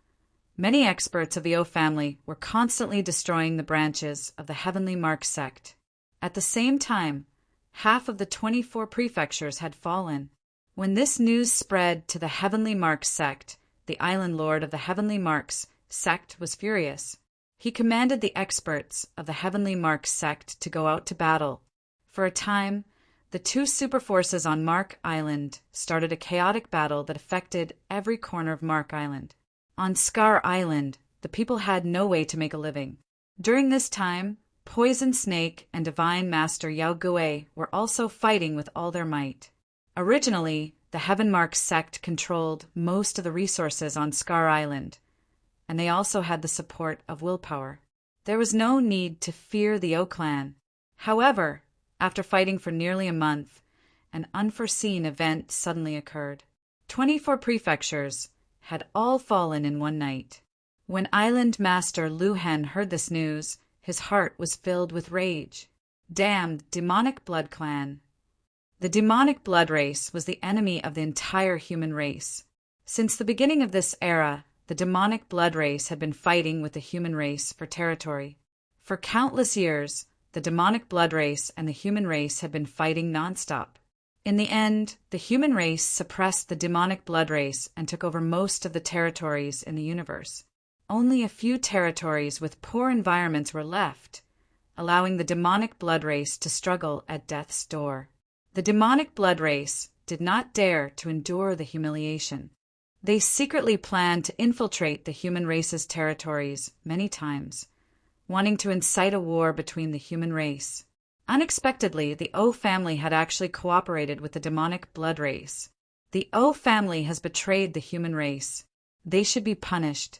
many experts of the O family were constantly destroying the branches of the Heavenly Mark sect. At the same time, half of the 24 prefectures had fallen. When this news spread to the Heavenly Mark sect, the island lord of the Heavenly Marks sect was furious. He commanded the experts of the Heavenly Mark sect to go out to battle. For a time, the two superforces on Mark Island started a chaotic battle that affected every corner of Mark Island. On Scar Island, the people had no way to make a living. During this time, Poison Snake and Divine Master Yao Gui were also fighting with all their might. Originally, the Heavenmark sect controlled most of the resources on Scar Island, and they also had the support of willpower. There was no need to fear the O clan. However, after fighting for nearly a month, an unforeseen event suddenly occurred. 24 prefectures had all fallen in one night. When Island Master Lu Hen heard this news, his heart was filled with rage. Damned demonic blood clan. The demonic blood race was the enemy of the entire human race. Since the beginning of this era, the demonic blood race had been fighting with the human race for territory. For countless years, the demonic blood race and the human race had been fighting nonstop. In the end, the human race suppressed the demonic blood race and took over most of the territories in the universe. Only a few territories with poor environments were left, allowing the demonic blood race to struggle at death's door. The demonic blood race did not dare to endure the humiliation. They secretly planned to infiltrate the human race's territories many times, wanting to incite a war between the human race. Unexpectedly, the O family had actually cooperated with the demonic blood race. The O family has betrayed the human race. They should be punished.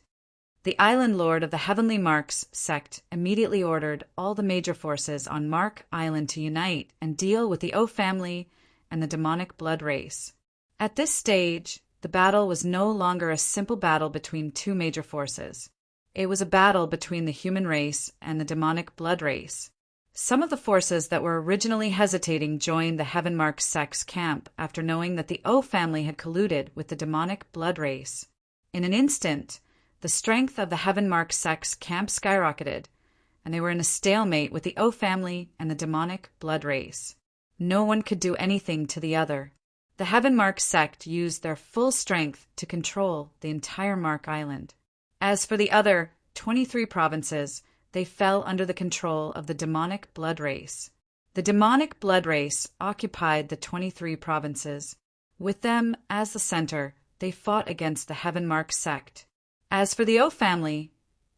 The Island Lord of the Heavenly Marks sect immediately ordered all the major forces on Mark Island to unite and deal with the O family and the demonic blood race. At this stage, the battle was no longer a simple battle between two major forces. It was a battle between the human race and the demonic blood race. Some of the forces that were originally hesitating joined the Heavenmark sect's camp after knowing that the O family had colluded with the demonic blood race. In an instant, the strength of the Heavenmark sect's camp skyrocketed, and they were in a stalemate with the O family and the demonic blood race. No one could do anything to the other. The Heavenmark sect used their full strength to control the entire Mark Island. As for the other 23 provinces, they fell under the control of the demonic blood race. The demonic blood race occupied the 23 provinces. With them as the center, they fought against the Heavenmark sect. As for the O family,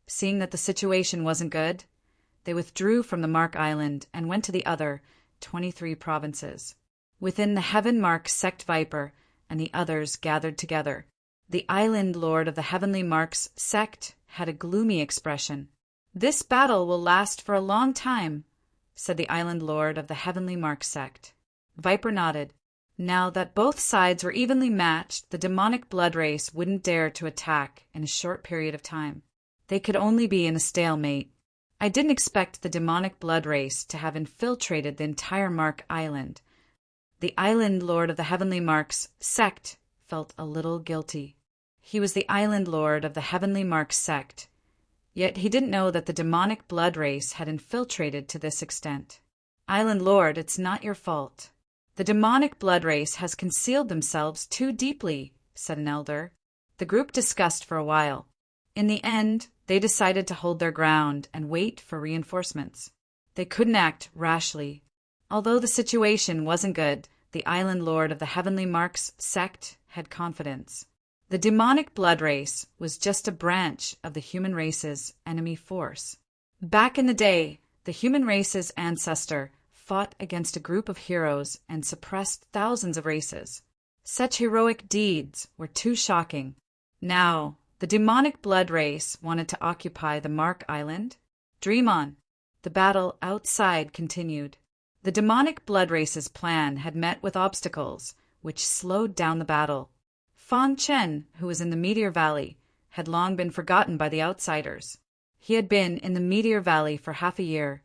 seeing that the situation wasn't good, they withdrew from the Mark Island and went to the other 23 provinces. Within the Heavenmark sect Viper and the others gathered together. The Island Lord of the Heavenly Marks sect had a gloomy expression. "This battle will last for a long time," said the Island Lord of the Heavenly Mark sect. Viper nodded. Now that both sides were evenly matched, the demonic blood race wouldn't dare to attack in a short period of time. They could only be in a stalemate. I didn't expect the demonic blood race to have infiltrated the entire Mark Island. The Island Lord of the Heavenly Marks sect felt a little guilty. He was the Island Lord of the Heavenly Marks sect. Yet he didn't know that the demonic blood race had infiltrated to this extent. "Island Lord, it's not your fault. The demonic blood race has concealed themselves too deeply," said an elder. The group discussed for a while. In the end, they decided to hold their ground and wait for reinforcements. They couldn't act rashly. Although the situation wasn't good, the Island Lord of the Heavenly Marks sect had confidence. The demonic blood race was just a branch of the human race's enemy force. Back in the day, the human race's ancestor fought against a group of heroes and suppressed thousands of races. Such heroic deeds were too shocking. Now, the demonic blood race wanted to occupy the Mark Island. Dream on. The battle outside continued. The demonic blood race's plan had met with obstacles, which slowed down the battle. Fang Chen, who was in the Meteor Valley, had long been forgotten by the outsiders. He had been in the Meteor Valley for half a year,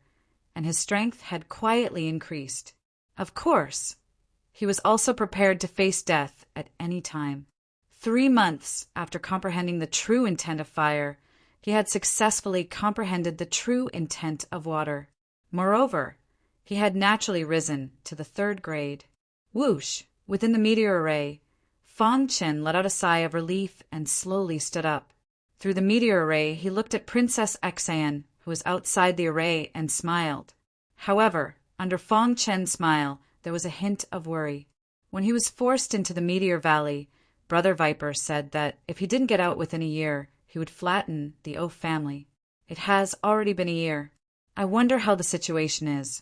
and his strength had quietly increased. Of course, he was also prepared to face death at any time. 3 months after comprehending the true intent of fire, he had successfully comprehended the true intent of water. Moreover, he had naturally risen to the 3rd grade. Whoosh! Within the meteor array, Fang Chen let out a sigh of relief and slowly stood up. Through the meteor array, he looked at Princess Xan, who was outside the array, and smiled. However, under Fang Chen's smile, there was a hint of worry. When he was forced into the Meteor Valley, Brother Viper said that if he didn't get out within a year, he would flatten the O family. It has already been a year. I wonder how the situation is.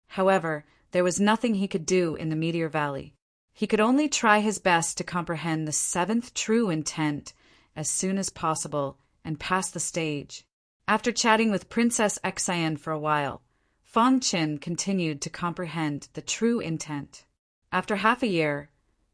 However, there was nothing he could do in the Meteor Valley. He could only try his best to comprehend the seventh true intent as soon as possible and pass the stage. After chatting with Princess Xian for a while, Fang Qin continued to comprehend the true intent. After half a year,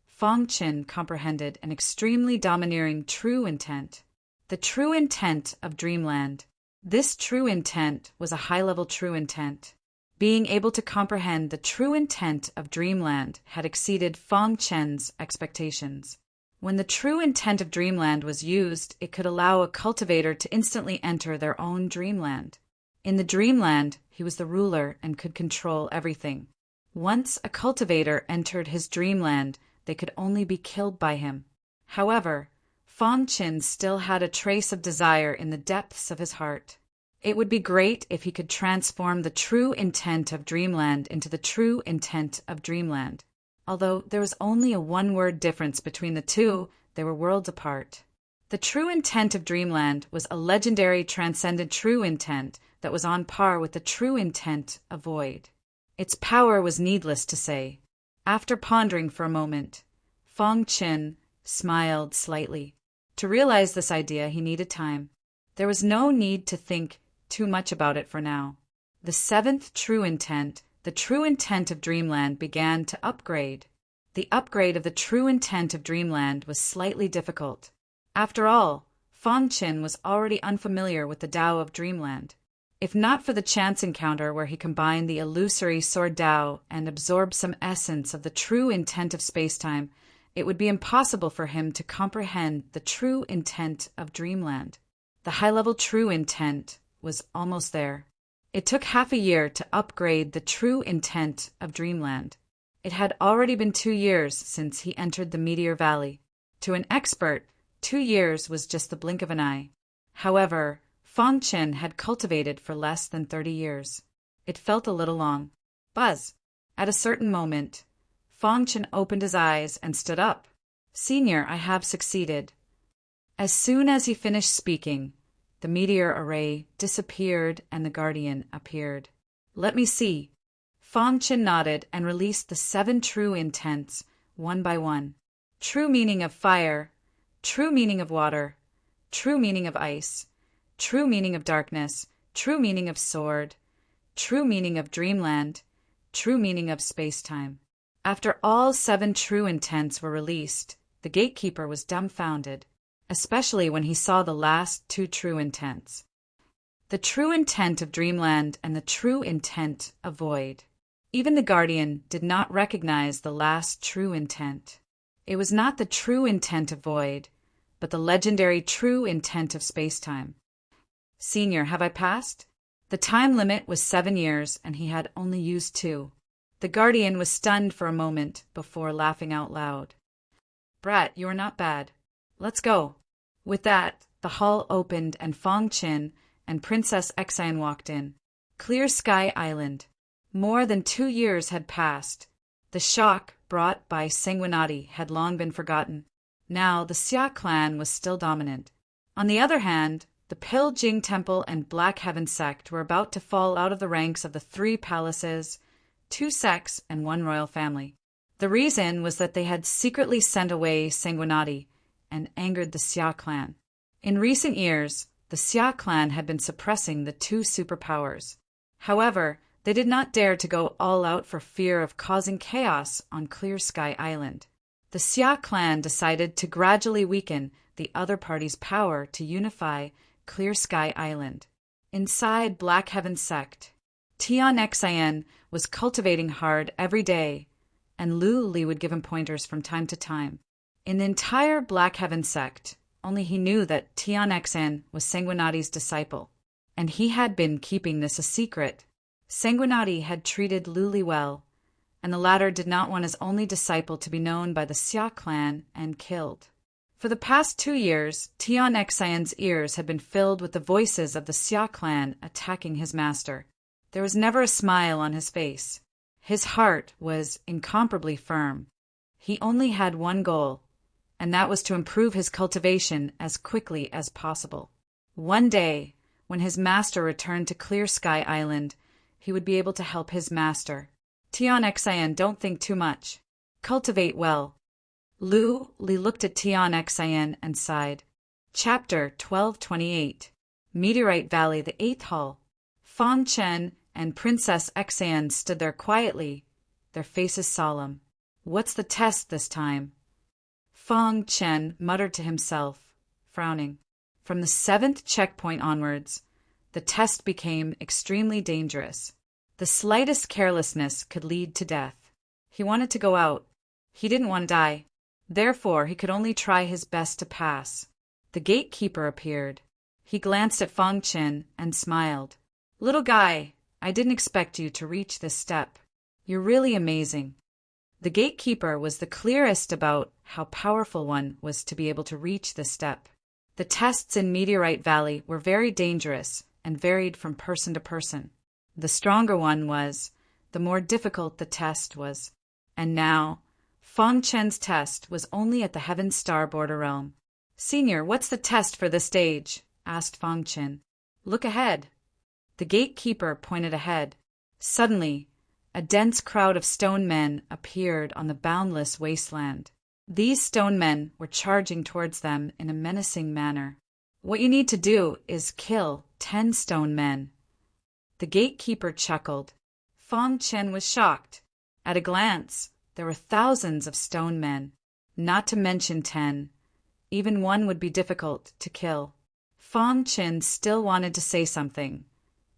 Fang Qin comprehended an extremely domineering true intent. The true intent of Dreamland. This true intent was a high-level true intent. Being able to comprehend the true intent of Dreamland had exceeded Fang Qin's expectations. When the true intent of Dreamland was used, it could allow a cultivator to instantly enter their own Dreamland. In the Dreamland, he was the ruler and could control everything. Once a cultivator entered his Dreamland, they could only be killed by him. However, Fang Qin still had a trace of desire in the depths of his heart. It would be great if he could transform the true intent of Dreamland into the true intent of Dreamland. Although there was only a one-word difference between the two, they were worlds apart. The true intent of Dreamland was a legendary transcendent true intent that was on par with the true intent of Void. Its power was needless to say. After pondering for a moment, Fang Qin smiled slightly. To realize this idea, he needed time. There was no need to think too much about it for now. The seventh true intent, the true intent of Dreamland, began to upgrade. The upgrade of the true intent of Dreamland was slightly difficult. After all, Fang Qin was already unfamiliar with the Tao of Dreamland. If not for the chance encounter where he combined the illusory sword Tao and absorbed some essence of the true intent of spacetime, it would be impossible for him to comprehend the true intent of Dreamland. The high-level true intent was almost there. It took half a year to upgrade the true intent of Dreamland. It had already been 2 years since he entered the Meteor Valley. To an expert, 2 years was just the blink of an eye. However, Fang Qin had cultivated for less than 30 years. It felt a little long. Buzz! At a certain moment, Fang Qin opened his eyes and stood up. "Senior, I have succeeded." As soon as he finished speaking, the meteor array disappeared and the Guardian appeared. "Let me see." Fang Qin nodded and released the 7 true intents, one by one. True meaning of fire, true meaning of water, true meaning of ice, true meaning of darkness, true meaning of sword, true meaning of Dreamland, true meaning of space-time. After all 7 true intents were released, the gatekeeper was dumbfounded, especially when he saw the last 2 true intents. The true intent of Dreamland and the true intent of Void. Even the Guardian did not recognize the last true intent. It was not the true intent of Void, but the legendary true intent of spacetime. "Senior, have I passed?" The time limit was 7 years, and he had only used 2. The Guardian was stunned for a moment before laughing out loud. "Brat, you are not bad. Let's go." With that, the hall opened and Fang Qin and Princess Xian walked in. Clear Sky Island. More than 2 years had passed. The shock brought by Sanguinati had long been forgotten. Now the Xia clan was still dominant. On the other hand, the Pil Jing Temple and Black Heaven sect were about to fall out of the ranks of the 3 palaces, 2 sects, and 1 royal family. The reason was that they had secretly sent away Sanguinati and angered the Xia clan. In recent years, the Xia clan had been suppressing the 2 superpowers. However, they did not dare to go all out for fear of causing chaos on Clear Sky Island. The Xia clan decided to gradually weaken the other party's power to unify Clear Sky Island. Inside Black Heaven sect, Tian Xian was cultivating hard every day, and Lu Li would give him pointers from time to time. In the entire Black Heaven sect, only he knew that Tian Xian was Sanguinati's disciple, and he had been keeping this a secret. Sanguinati had treated Lu Li well, and the latter did not want his only disciple to be known by the Xia clan and killed. For the past 2 years, Tian Xian's ears had been filled with the voices of the Xia clan attacking his master. There was never a smile on his face. His heart was incomparably firm. He only had one goal, and that was to improve his cultivation as quickly as possible. One day, When his master returned to Clear Sky Island, he would be able to help his master. Tian Xian, don't think too much. Cultivate well. Li looked at Tian Xian and sighed. Chapter 1228. Meteorite Valley, the 8th Hall. Fang Chen and Princess Xian stood there quietly, their faces solemn. What's the test this time? Fang Chen muttered to himself, frowning. From the 7th checkpoint onwards, the test became extremely dangerous. The slightest carelessness could lead to death. He wanted to go out. He didn't want to die. Therefore, he could only try his best to pass. The gatekeeper appeared. He glanced at Fang Chen and smiled. Little guy, I didn't expect you to reach this step. You're really amazing. The gatekeeper was the clearest about how powerful one was to be able to reach this step. The tests in Meteorite Valley were very dangerous and varied from person to person. The stronger one was, the more difficult the test was. And now, Fang Chen's test was only at the Heaven Star border realm. Senior, what's the test for this stage? Asked Fang Chen. Look ahead. The gatekeeper pointed ahead. Suddenly, a dense crowd of stone men appeared on the boundless wasteland. These stone men were charging towards them in a menacing manner. What you need to do is kill 10 stone men. The gatekeeper chuckled. Fang Chen was shocked. At a glance, there were thousands of stone men, not to mention 10. Even one would be difficult to kill. Fang Chen still wanted to say something,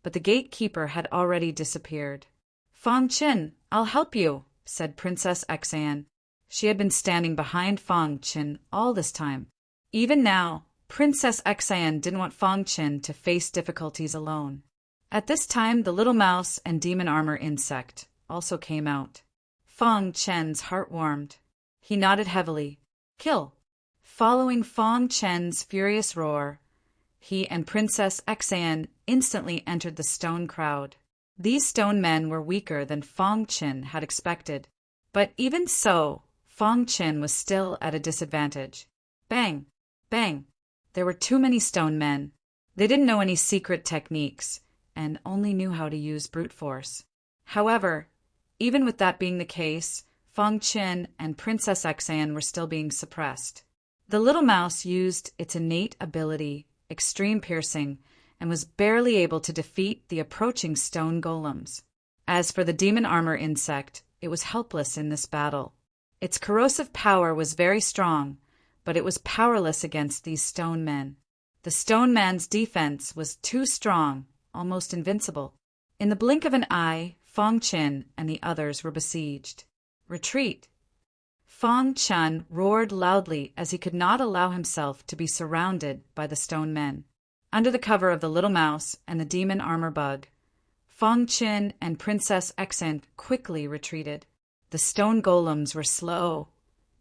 but the gatekeeper had already disappeared. Fang Chen, I'll help you, said Princess Xian. She had been standing behind Fang Chen all this time. Even now, Princess Xian didn't want Fang Chen to face difficulties alone. At this time, the little mouse and demon armor insect also came out. Fang Chen's heart warmed. He nodded heavily. Kill. Following Fang Chen's furious roar, he and Princess Xian instantly entered the stone crowd. These stone men were weaker than Fang Chen had expected, but even so, Fang Chen was still at a disadvantage. Bang! Bang! There were too many stone men. They didn't know any secret techniques, and only knew how to use brute force. However, even with that being the case, Fang Chen and Princess Xian were still being suppressed. The little mouse used its innate ability, extreme piercing, and was barely able to defeat the approaching stone golems. As for the demon armor insect, it was helpless in this battle. Its corrosive power was very strong, but it was powerless against these stone men. The stone man's defense was too strong, almost invincible. In the blink of an eye, Fang Chen and the others were besieged. Retreat! Fang Chen roared loudly as he could not allow himself to be surrounded by the stone men. Under the cover of the little mouse and the demon armor bug, Fang Chen and Princess Xian quickly retreated. The stone golems were slow,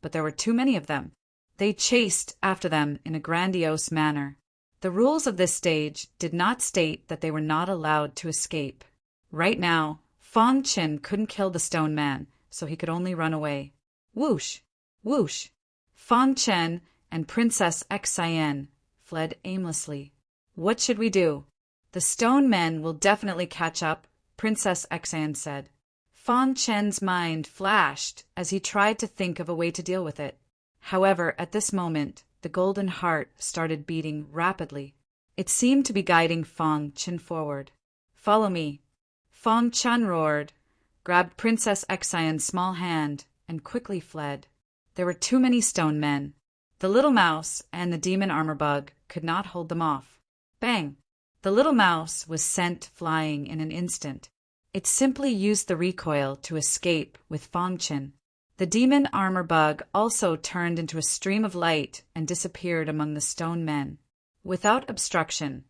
but there were too many of them. They chased after them in a grandiose manner. The rules of this stage did not state that they were not allowed to escape. Right now, Fang Chen couldn't kill the stone man, so he could only run away. Whoosh! Whoosh! Fang Chen and Princess Xian fled aimlessly. What should we do? The stone men will definitely catch up, Princess Xian said. Fang Chen's mind flashed as he tried to think of a way to deal with it. However, at this moment, the golden heart started beating rapidly. It seemed to be guiding Fang Chen forward. Follow me. Fang Chen roared, grabbed Princess Xian's small hand, and quickly fled. There were too many stone men. The little mouse and the demon armor bug could not hold them off. Bang! The little mouse was sent flying in an instant. It simply used the recoil to escape with Fang Chen. The demon armor bug also turned into a stream of light and disappeared among the stone men. Without obstruction,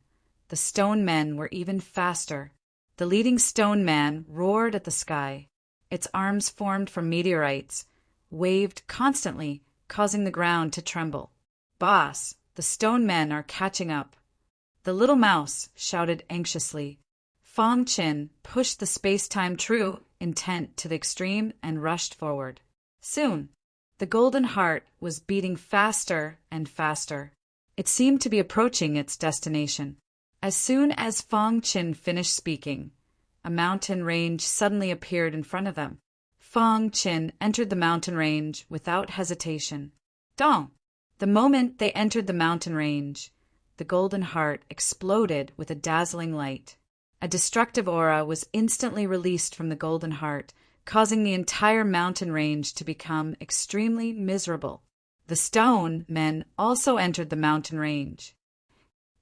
the stone men were even faster. The leading stone man roared at the sky. Its arms formed from meteorites, waved constantly, causing the ground to tremble. Boss, the stone men are catching up. The little mouse shouted anxiously. Fang Chen pushed the space-time true intent to the extreme and rushed forward. Soon, the golden heart was beating faster and faster. It seemed to be approaching its destination. As soon as Fong Qin finished speaking, a mountain range suddenly appeared in front of them. Fong Qin entered the mountain range without hesitation. Dong! The moment they entered the mountain range, the golden heart exploded with a dazzling light. A destructive aura was instantly released from the golden heart, causing the entire mountain range to become extremely miserable. The stone men also entered the mountain range.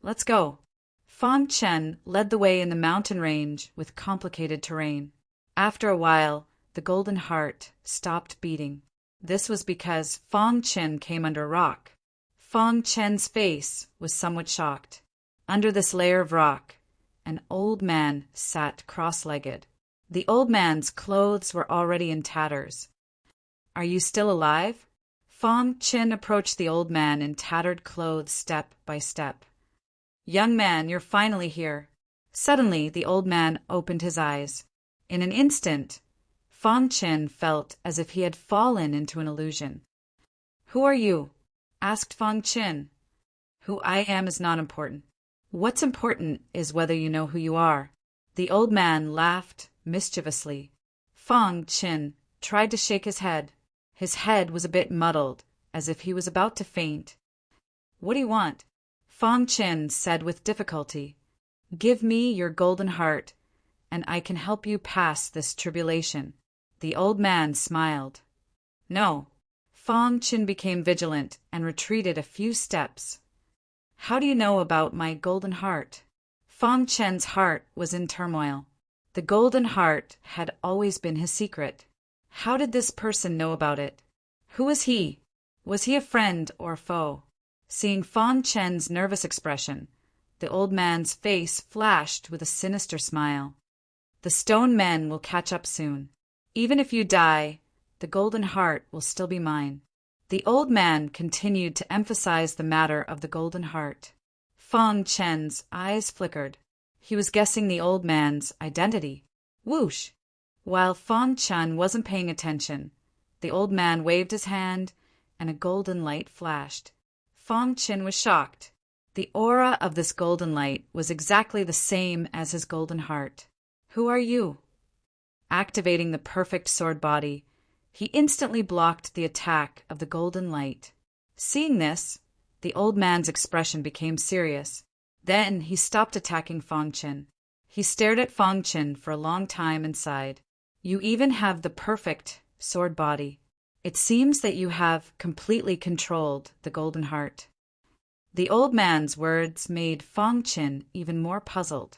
Let's go. Fong Chen led the way in the mountain range with complicated terrain. After a while, the golden heart stopped beating. This was because Fong Chen came under a rock. Fong Chen's face was somewhat shocked. Under this layer of rock, an old man sat cross-legged. The old man's clothes were already in tatters. Are you still alive? Fong Chen approached the old man in tattered clothes step by step. Young man, you're finally here. Suddenly, the old man opened his eyes. In an instant, Fong Chen felt as if he had fallen into an illusion. Who are you? Asked Fong Chen. Who I am is not important. What's important is whether you know who you are. The old man laughed mischievously. Fong Chen tried to shake his head. His head was a bit muddled, as if he was about to faint. What do you want? Fong Chen said with difficulty. Give me your golden heart, and I can help you pass this tribulation. The old man smiled. No. Fong Chen became vigilant and retreated a few steps. How do you know about my golden heart? Fong Chen's heart was in turmoil. The golden heart had always been his secret. How did this person know about it? Who was he? Was he a friend or foe? Seeing Fong Chen's nervous expression, the old man's face flashed with a sinister smile. The stone men will catch up soon. Even if you die, the golden heart will still be mine. The old man continued to emphasize the matter of the golden heart. Fong Chen's eyes flickered. He was guessing the old man's identity. Whoosh! While Fong Chen wasn't paying attention, the old man waved his hand, and a golden light flashed. Fong Chen was shocked. The aura of this golden light was exactly the same as his golden heart. Who are you? Activating the perfect sword body, he instantly blocked the attack of the golden light. Seeing this, the old man's expression became serious. Then he stopped attacking Fong Chen. He stared at Fong Chen for a long time and sighed. You even have the perfect sword body. It seems that you have completely controlled the golden heart. The old man's words made Fong Chen even more puzzled.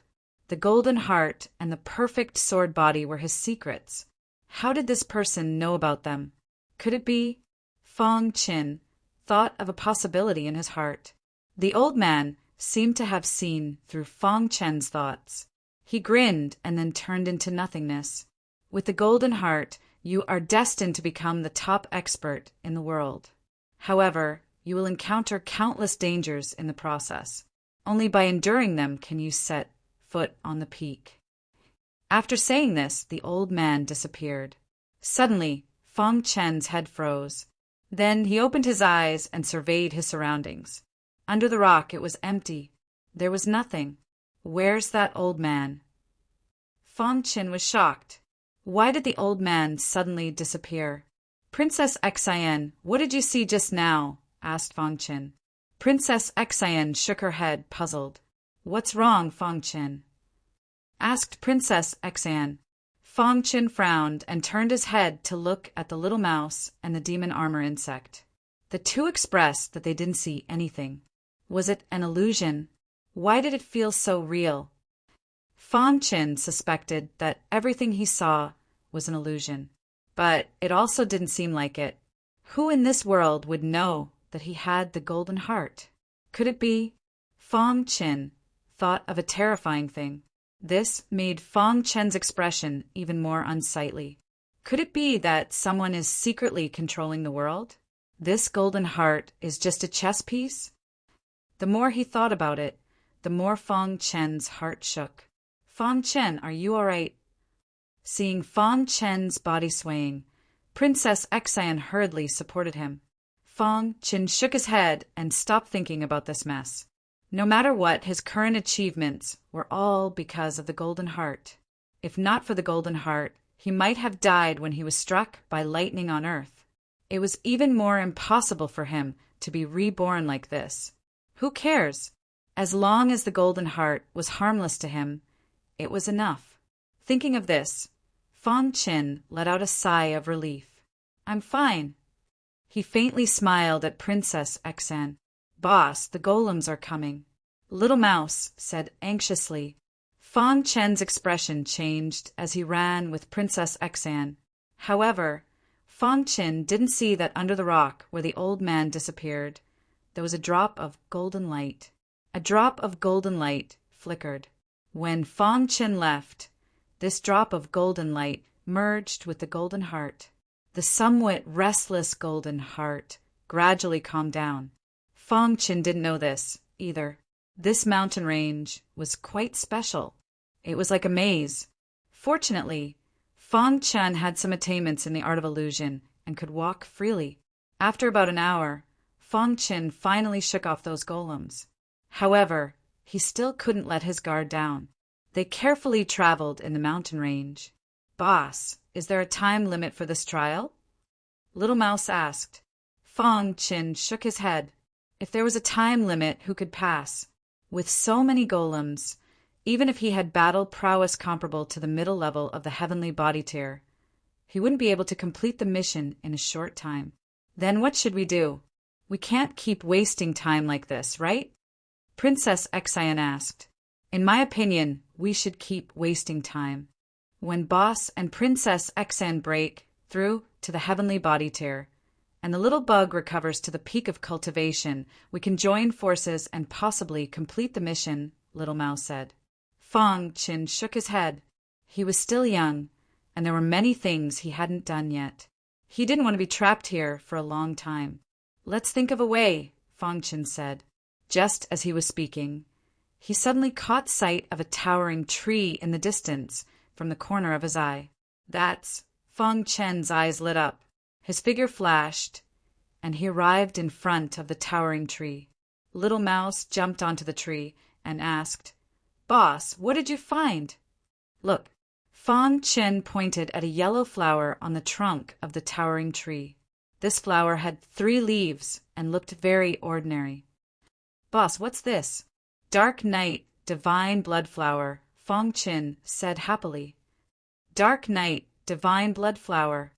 The golden heart and the perfect sword body were his secrets. How did this person know about them? Could it be? Fong Chen thought of a possibility in his heart. The old man seemed to have seen through Fong Chen's thoughts. He grinned and then turned into nothingness. With the golden heart, you are destined to become the top expert in the world. However, you will encounter countless dangers in the process. Only by enduring them can you set foot on the peak. After saying this, the old man disappeared. Suddenly, Fong Chen's head froze. Then he opened his eyes and surveyed his surroundings. Under the rock, it was empty. There was nothing. Where's that old man? Fong Chen was shocked. Why did the old man suddenly disappear? Princess Xian, what did you see just now? Asked Fong Chen. Princess Xian shook her head, puzzled. What's wrong, Fong Chen? Asked Princess Xian. Fong Chen frowned and turned his head to look at the little mouse and the demon armor insect. The two expressed that they didn't see anything. Was it an illusion? Why did it feel so real? Fong Chen suspected that everything he saw was an illusion, but it also didn't seem like it. Who in this world would know that he had the golden heart? Could it be? Fong Chen thought of a terrifying thing. This made Fong Chen's expression even more unsightly. Could it be that someone is secretly controlling the world? This golden heart is just a chess piece? The more he thought about it, the more Fong Chen's heart shook. Fong Chen, are you all right? Seeing Fong Chen's body swaying, Princess Xian hurriedly supported him. Fong Chen shook his head and stopped thinking about this mess. No matter what, his current achievements were all because of the Golden Heart. If not for the Golden Heart, he might have died when he was struck by lightning on Earth. It was even more impossible for him to be reborn like this. Who cares? As long as the Golden Heart was harmless to him, it was enough. Thinking of this, Fong Qin let out a sigh of relief. I'm fine. He faintly smiled at Princess Xan. Boss, the golems are coming. Little Mouse said anxiously. Fong Chen's expression changed as he ran with Princess Xan. However, Fong Qin didn't see that under the rock where the old man disappeared, there was a drop of golden light. A drop of golden light flickered. When Fong Qin left, this drop of golden light merged with the Golden Heart. The somewhat restless Golden Heart gradually calmed down. Fong Qin didn't know this, either. This mountain range was quite special. It was like a maze. Fortunately, Fong Qin had some attainments in the art of illusion and could walk freely. After about an hour, Fong Qin finally shook off those golems. However, he still couldn't let his guard down. They carefully traveled in the mountain range. Boss, is there a time limit for this trial? Little Mouse asked. Fong Qin shook his head. If there was a time limit, who could pass? With so many golems, even if he had battle prowess comparable to the middle level of the heavenly body tier, he wouldn't be able to complete the mission in a short time. Then what should we do? We can't keep wasting time like this, right? Princess Xan asked. In my opinion, we should keep wasting time. When Boss and Princess Xan break through to the heavenly body tier, and the little bug recovers to the peak of cultivation, we can join forces and possibly complete the mission, Little Mouse said. Fong Qin shook his head. He was still young, and there were many things he hadn't done yet. He didn't want to be trapped here for a long time. Let's think of a way, Fong Qin said. Just as he was speaking, he suddenly caught sight of a towering tree in the distance from the corner of his eye. That's... Fong Qin's eyes lit up. His figure flashed, and he arrived in front of the towering tree. Little Mouse jumped onto the tree and asked, Boss, what did you find? Look. Fong Qin pointed at a yellow flower on the trunk of the towering tree. This flower had 3 leaves and looked very ordinary. Boss, what's this? Dark Night, Divine Blood Flower, Fong Qin said happily. Dark Night, Divine Blood Flower.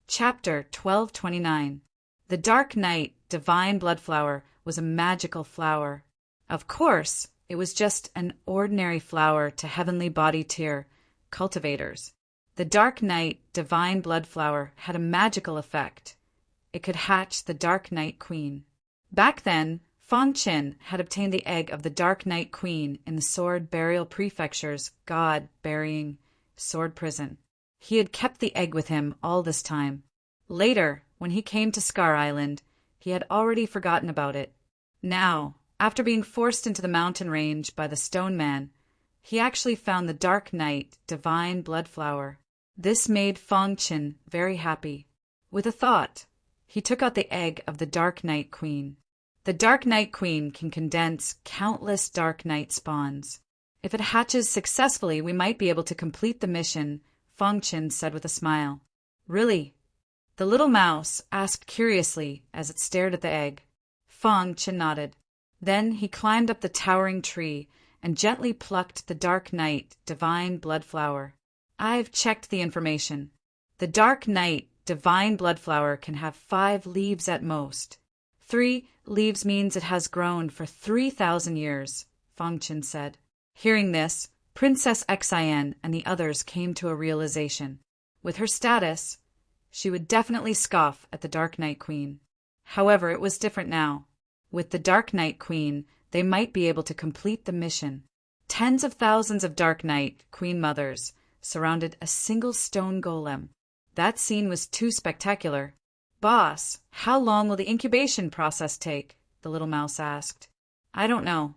Chapter 1229. The Dark Night, Divine Blood Flower was a magical flower. Of course, it was just an ordinary flower to heavenly body tier cultivators. The Dark Night, Divine Blood Flower had a magical effect. It could hatch the Dark Night Queen. Back then, Fong Qin had obtained the egg of the Dark Night Queen in the Sword Burial Prefecture's God-burying sword prison. He had kept the egg with him all this time. Later, when he came to Scar Island, he had already forgotten about it. Now, after being forced into the mountain range by the Stone Man, he actually found the Dark Night Divine Blood Flower. This made Fong Qin very happy. With a thought, he took out the egg of the Dark Night Queen. The Dark Night Queen can condense countless Dark Night spawns. If it hatches successfully, we might be able to complete the mission, Fong Qin said with a smile. Really? The little mouse asked curiously as it stared at the egg. Fong Qin nodded. Then he climbed up the towering tree and gently plucked the Dark Night Divine Blood Flower. I've checked the information. The Dark Night Divine Blood Flower can have 5 leaves at most. 3 leaves means it has grown for 3,000 years, Fong Qin said. Hearing this, Princess Xan and the others came to a realization. With her status, she would definitely scoff at the Dark Night Queen. However, it was different now. With the Dark Night Queen, they might be able to complete the mission. Tens of thousands of Dark Night Queen mothers surrounded a single stone golem. That scene was too spectacular. Boss, how long will the incubation process take? The little mouse asked. I don't know.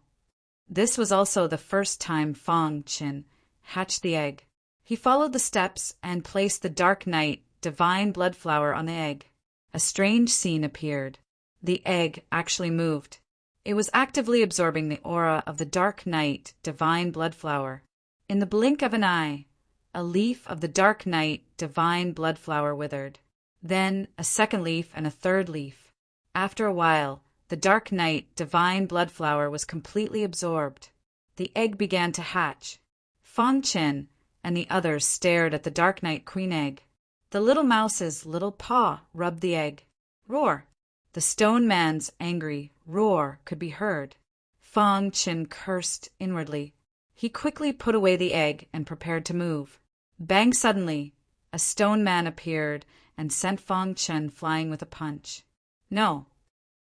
This was also the first time Fong Qin hatched the egg. He followed the steps and placed the Dark Night Divine Blood Flower on the egg. A strange scene appeared. The egg actually moved. It was actively absorbing the aura of the Dark Knight Divine Bloodflower. In the blink of an eye, a leaf of the Dark Knight Divine Bloodflower withered. Then a second leaf and a third leaf. After a while, the Dark Knight Divine Bloodflower was completely absorbed. The egg began to hatch. Fang Chen and the others stared at the Dark Knight Queen Egg. The little mouse's little paw rubbed the egg. Roar! The stone man's angry roar could be heard. Fang Chen cursed inwardly. He quickly put away the egg and prepared to move. Bang! Suddenly, a stone man appeared and sent Fang Chen flying with a punch. No!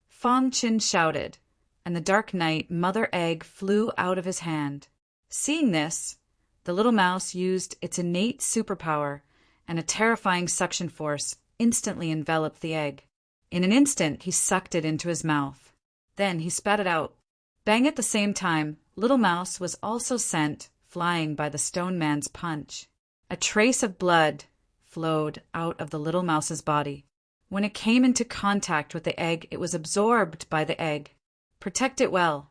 Fang Chen shouted, and the Dark Knight Mother Egg flew out of his hand. Seeing this, the little mouse used its innate superpower, and a terrifying suction force instantly enveloped the egg. In an instant, he sucked it into his mouth. Then he spat it out. Bang! At the same time, Little Mouse was also sent flying by the stone man's punch. A trace of blood flowed out of the little mouse's body. When it came into contact with the egg, it was absorbed by the egg. Protect it well,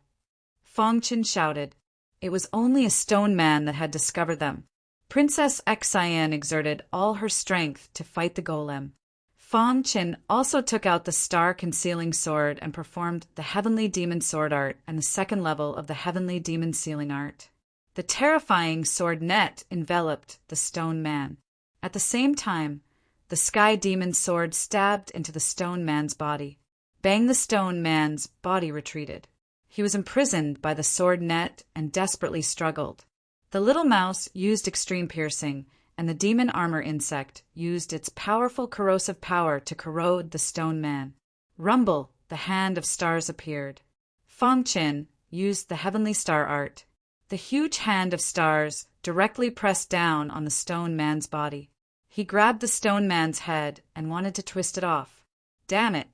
Fang Chen shouted. It was only a stone man that had discovered them. Princess Xian exerted all her strength to fight the golem. Fang Chen also took out the star-concealing sword and performed the Heavenly Demon Sword Art and the second level of the Heavenly Demon Sealing Art. The terrifying sword net enveloped the stone man. At the same time, the Sky Demon sword stabbed into the stone man's body. Bang! The stone man's body retreated. He was imprisoned by the sword net and desperately struggled. The little mouse used extreme piercing, and the demon armor insect used its powerful corrosive power to corrode the stone man. Rumble! The hand of stars appeared. Fang Chen used the Heavenly Star Art. The huge hand of stars directly pressed down on the stone man's body. He grabbed the stone man's head and wanted to twist it off. Damn it!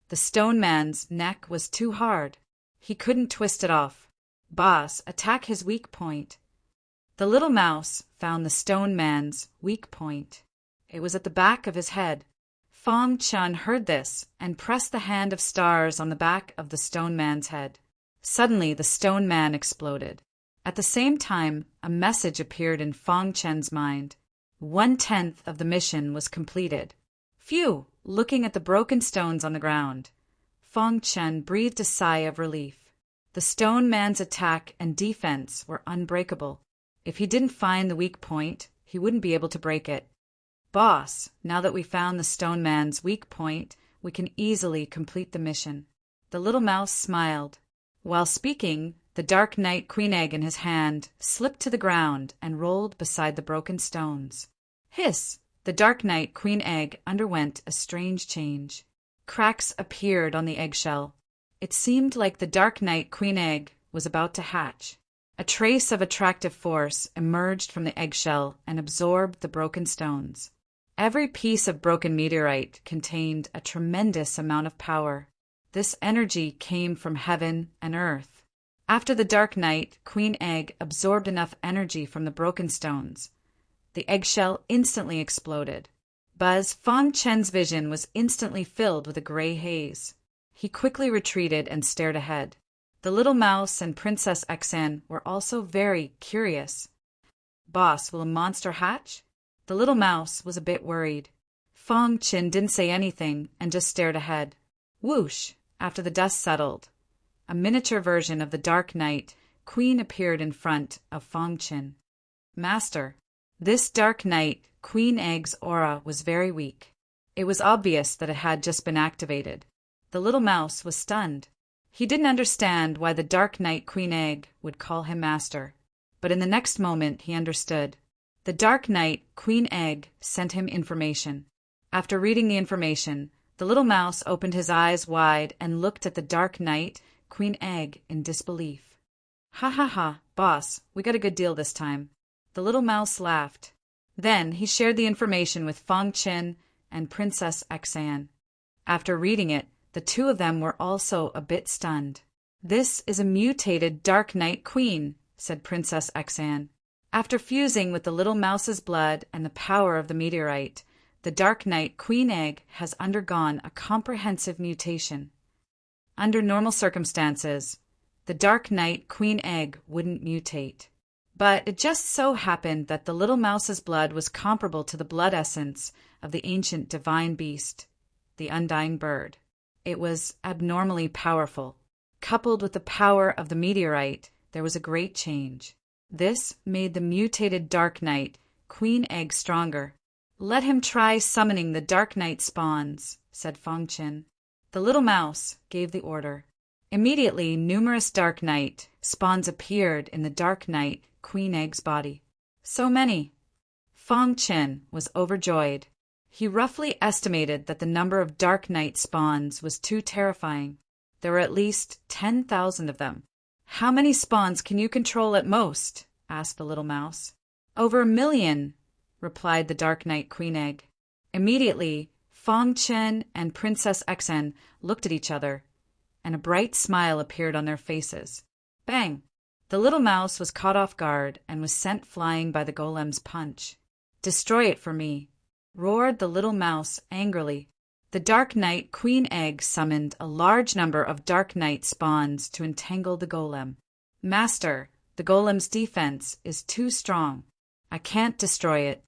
The stone man's neck was too hard. He couldn't twist it off. Boss, attack his weak point. The little mouse found the stone man's weak point. It was at the back of his head. Fang Chen heard this and pressed the hand of stars on the back of the stone man's head. Suddenly, the stone man exploded. At the same time, a message appeared in Fang Chen's mind. 1/10 of the mission was completed. Phew! Looking at the broken stones on the ground, Fang Chen breathed a sigh of relief. The stone man's attack and defense were unbreakable. If he didn't find the weak point, he wouldn't be able to break it. Boss, now that we found the stone man's weak point, we can easily complete the mission. The little mouse smiled. While speaking, the Dark Knight Queen Egg in his hand slipped to the ground and rolled beside the broken stones. Hiss! The Dark Knight Queen Egg underwent a strange change. Cracks appeared on the eggshell. It seemed like the Dark Knight Queen Egg was about to hatch. A trace of attractive force emerged from the eggshell and absorbed the broken stones. Every piece of broken meteorite contained a tremendous amount of power. This energy came from heaven and earth. After the Dark Knight Queen Egg absorbed enough energy from the broken stones, the eggshell instantly exploded. Fang Chen's vision was instantly filled with a gray haze. He quickly retreated and stared ahead. The little mouse and Princess Xian were also very curious. Boss, will a monster hatch? The little mouse was a bit worried. Fang Chen didn't say anything and just stared ahead. Whoosh! After the dust settled, a miniature version of the Dark Knight Queen appeared in front of Fang Chen. Master, this Dark Knight Queen Egg's aura was very weak. It was obvious that it had just been activated. The little mouse was stunned. He didn't understand why the Dark Knight Queen Egg would call him master, but in the next moment he understood. The Dark Knight Queen Egg sent him information. After reading the information, the little mouse opened his eyes wide and looked at the Dark Knight Queen Egg in disbelief. Ha ha ha, boss, we got a good deal this time. The little mouse laughed. Then he shared the information with Fang Chen and Princess Xian. After reading it, the two of them were also a bit stunned. This is a mutated Dark Knight Queen, said Princess Xian. After fusing with the little mouse's blood and the power of the meteorite, the Dark Knight Queen Egg has undergone a comprehensive mutation. Under normal circumstances, the Dark Knight Queen Egg wouldn't mutate. But it just so happened that the little mouse's blood was comparable to the blood essence of the ancient divine beast, the undying bird. It was abnormally powerful. Coupled with the power of the meteorite, there was a great change. This made the mutated Dark Knight Queen Egg stronger. "Let him try summoning the Dark Knight spawns," said Fong Qin. The little mouse gave the order. Immediately, numerous Dark Knight spawns appeared in the Dark Knight Queen Egg's body. So many! Fong Qin was overjoyed. He roughly estimated that the number of Dark Knight spawns was too terrifying. There were at least 10,000 of them. "How many spawns can you control at most?" asked the little mouse. "Over 1,000,000, replied the Dark Knight Queen Egg. Immediately, Fong Qin and Princess Exen looked at each other, and a bright smile appeared on their faces. Bang! The little mouse was caught off guard and was sent flying by the golem's punch. "Destroy it for me," roared the little mouse angrily. The Dark Knight Queen Egg summoned a large number of Dark Knight spawns to entangle the golem. "Master, the golem's defense is too strong. I can't destroy it.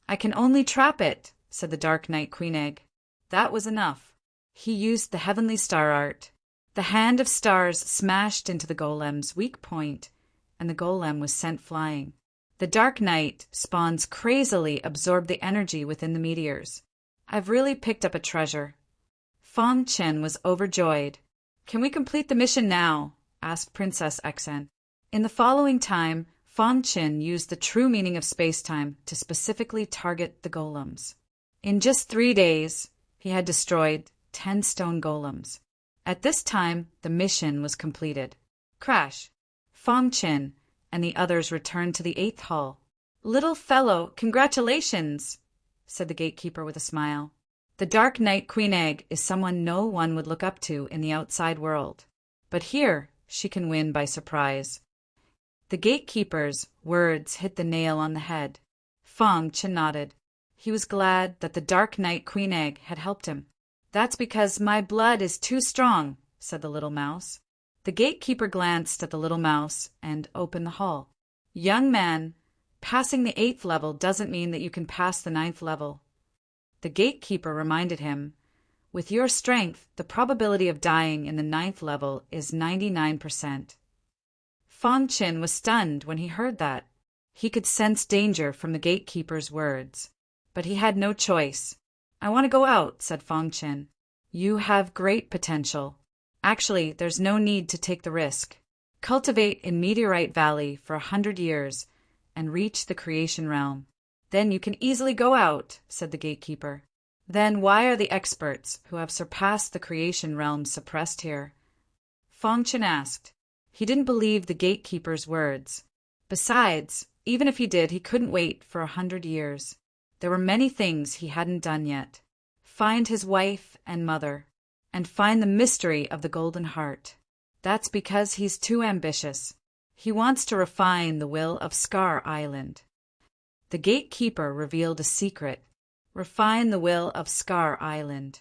I can only trap it," said the Dark Knight Queen Egg. That was enough. He used the heavenly star art. The hand of stars smashed into the golem's weak point, and the golem was sent flying. The Dark Knight spawns crazily absorbed the energy within the meteors. "I've really picked up a treasure." Fong Qin was overjoyed. "Can we complete the mission now?" asked Princess Exen. In the following time, Fong Qin used the true meaning of space-time to specifically target the golems. In just 3 days, he had destroyed 10 stone golems. At this time, the mission was completed. Crash! Fong Qin and the others returned to the 8th hall. "Little fellow, congratulations!" said the gatekeeper with a smile. "The Dark Knight Queen Egg is someone no one would look up to in the outside world. But here, she can win by surprise." The gatekeeper's words hit the nail on the head. Fong Qin nodded. He was glad that the Dark Knight Queen Egg had helped him. "That's because my blood is too strong," said the little mouse. The gatekeeper glanced at the little mouse and opened the hall. "Young man, passing the 8th level doesn't mean that you can pass the 9th level." The gatekeeper reminded him, "With your strength, the probability of dying in the 9th level is 99%. Fong Qin was stunned when he heard that. He could sense danger from the gatekeeper's words, but he had no choice. "I want to go out," said Fong Qin. "You have great potential. Actually, there's no need to take the risk. Cultivate in Meteorite Valley for 100 years and reach the creation realm. Then you can easily go out," said the gatekeeper. "Then why are the experts who have surpassed the creation realm suppressed here?" Fong Qin asked. He didn't believe the gatekeeper's words. Besides, even if he did, he couldn't wait for 100 years. There were many things he hadn't done yet. Find his wife and mother, and find the mystery of the golden heart. That's because he's too ambitious. He wants to refine the will of Scar Island. The gatekeeper revealed a secret. Refine the will of Scar Island.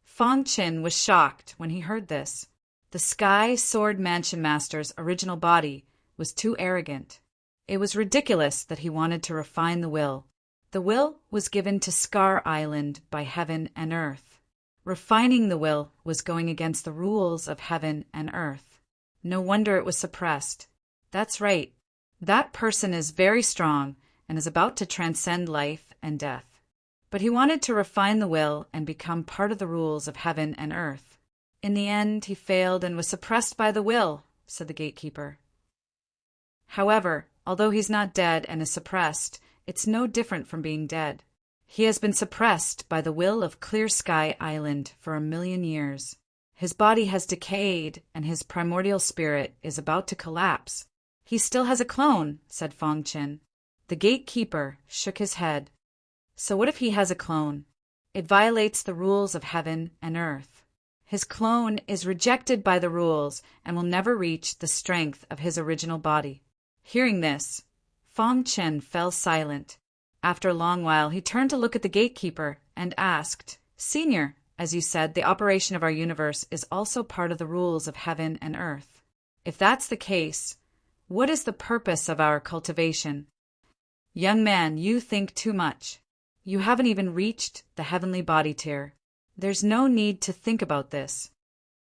Fong Qin was shocked when he heard this. The Sky Sword Mansion Master's original body was too arrogant. It was ridiculous that he wanted to refine the will. The will was given to Scar Island by heaven and earth. Refining the will was going against the rules of heaven and earth. No wonder it was suppressed. That's right. That person is very strong and is about to transcend life and death. But he wanted to refine the will and become part of the rules of heaven and earth. In the end, he failed and was suppressed by the will, said the gatekeeper. However, although he's not dead and is suppressed, it's no different from being dead. He has been suppressed by the will of Clear Sky Island for 1,000,000 years. His body has decayed, and his primordial spirit is about to collapse. He still has a clone, said Fong Qin. The gatekeeper shook his head. So what if he has a clone? It violates the rules of heaven and earth. His clone is rejected by the rules and will never reach the strength of his original body. Hearing this, Fong Qin fell silent. After a long while, he turned to look at the gatekeeper and asked, Senior, As you said, the operation of our universe is also part of the rules of heaven and earth. If that's the case, what is the purpose of our cultivation? Young man, you think too much. You haven't even reached the heavenly body tier. There's no need to think about this.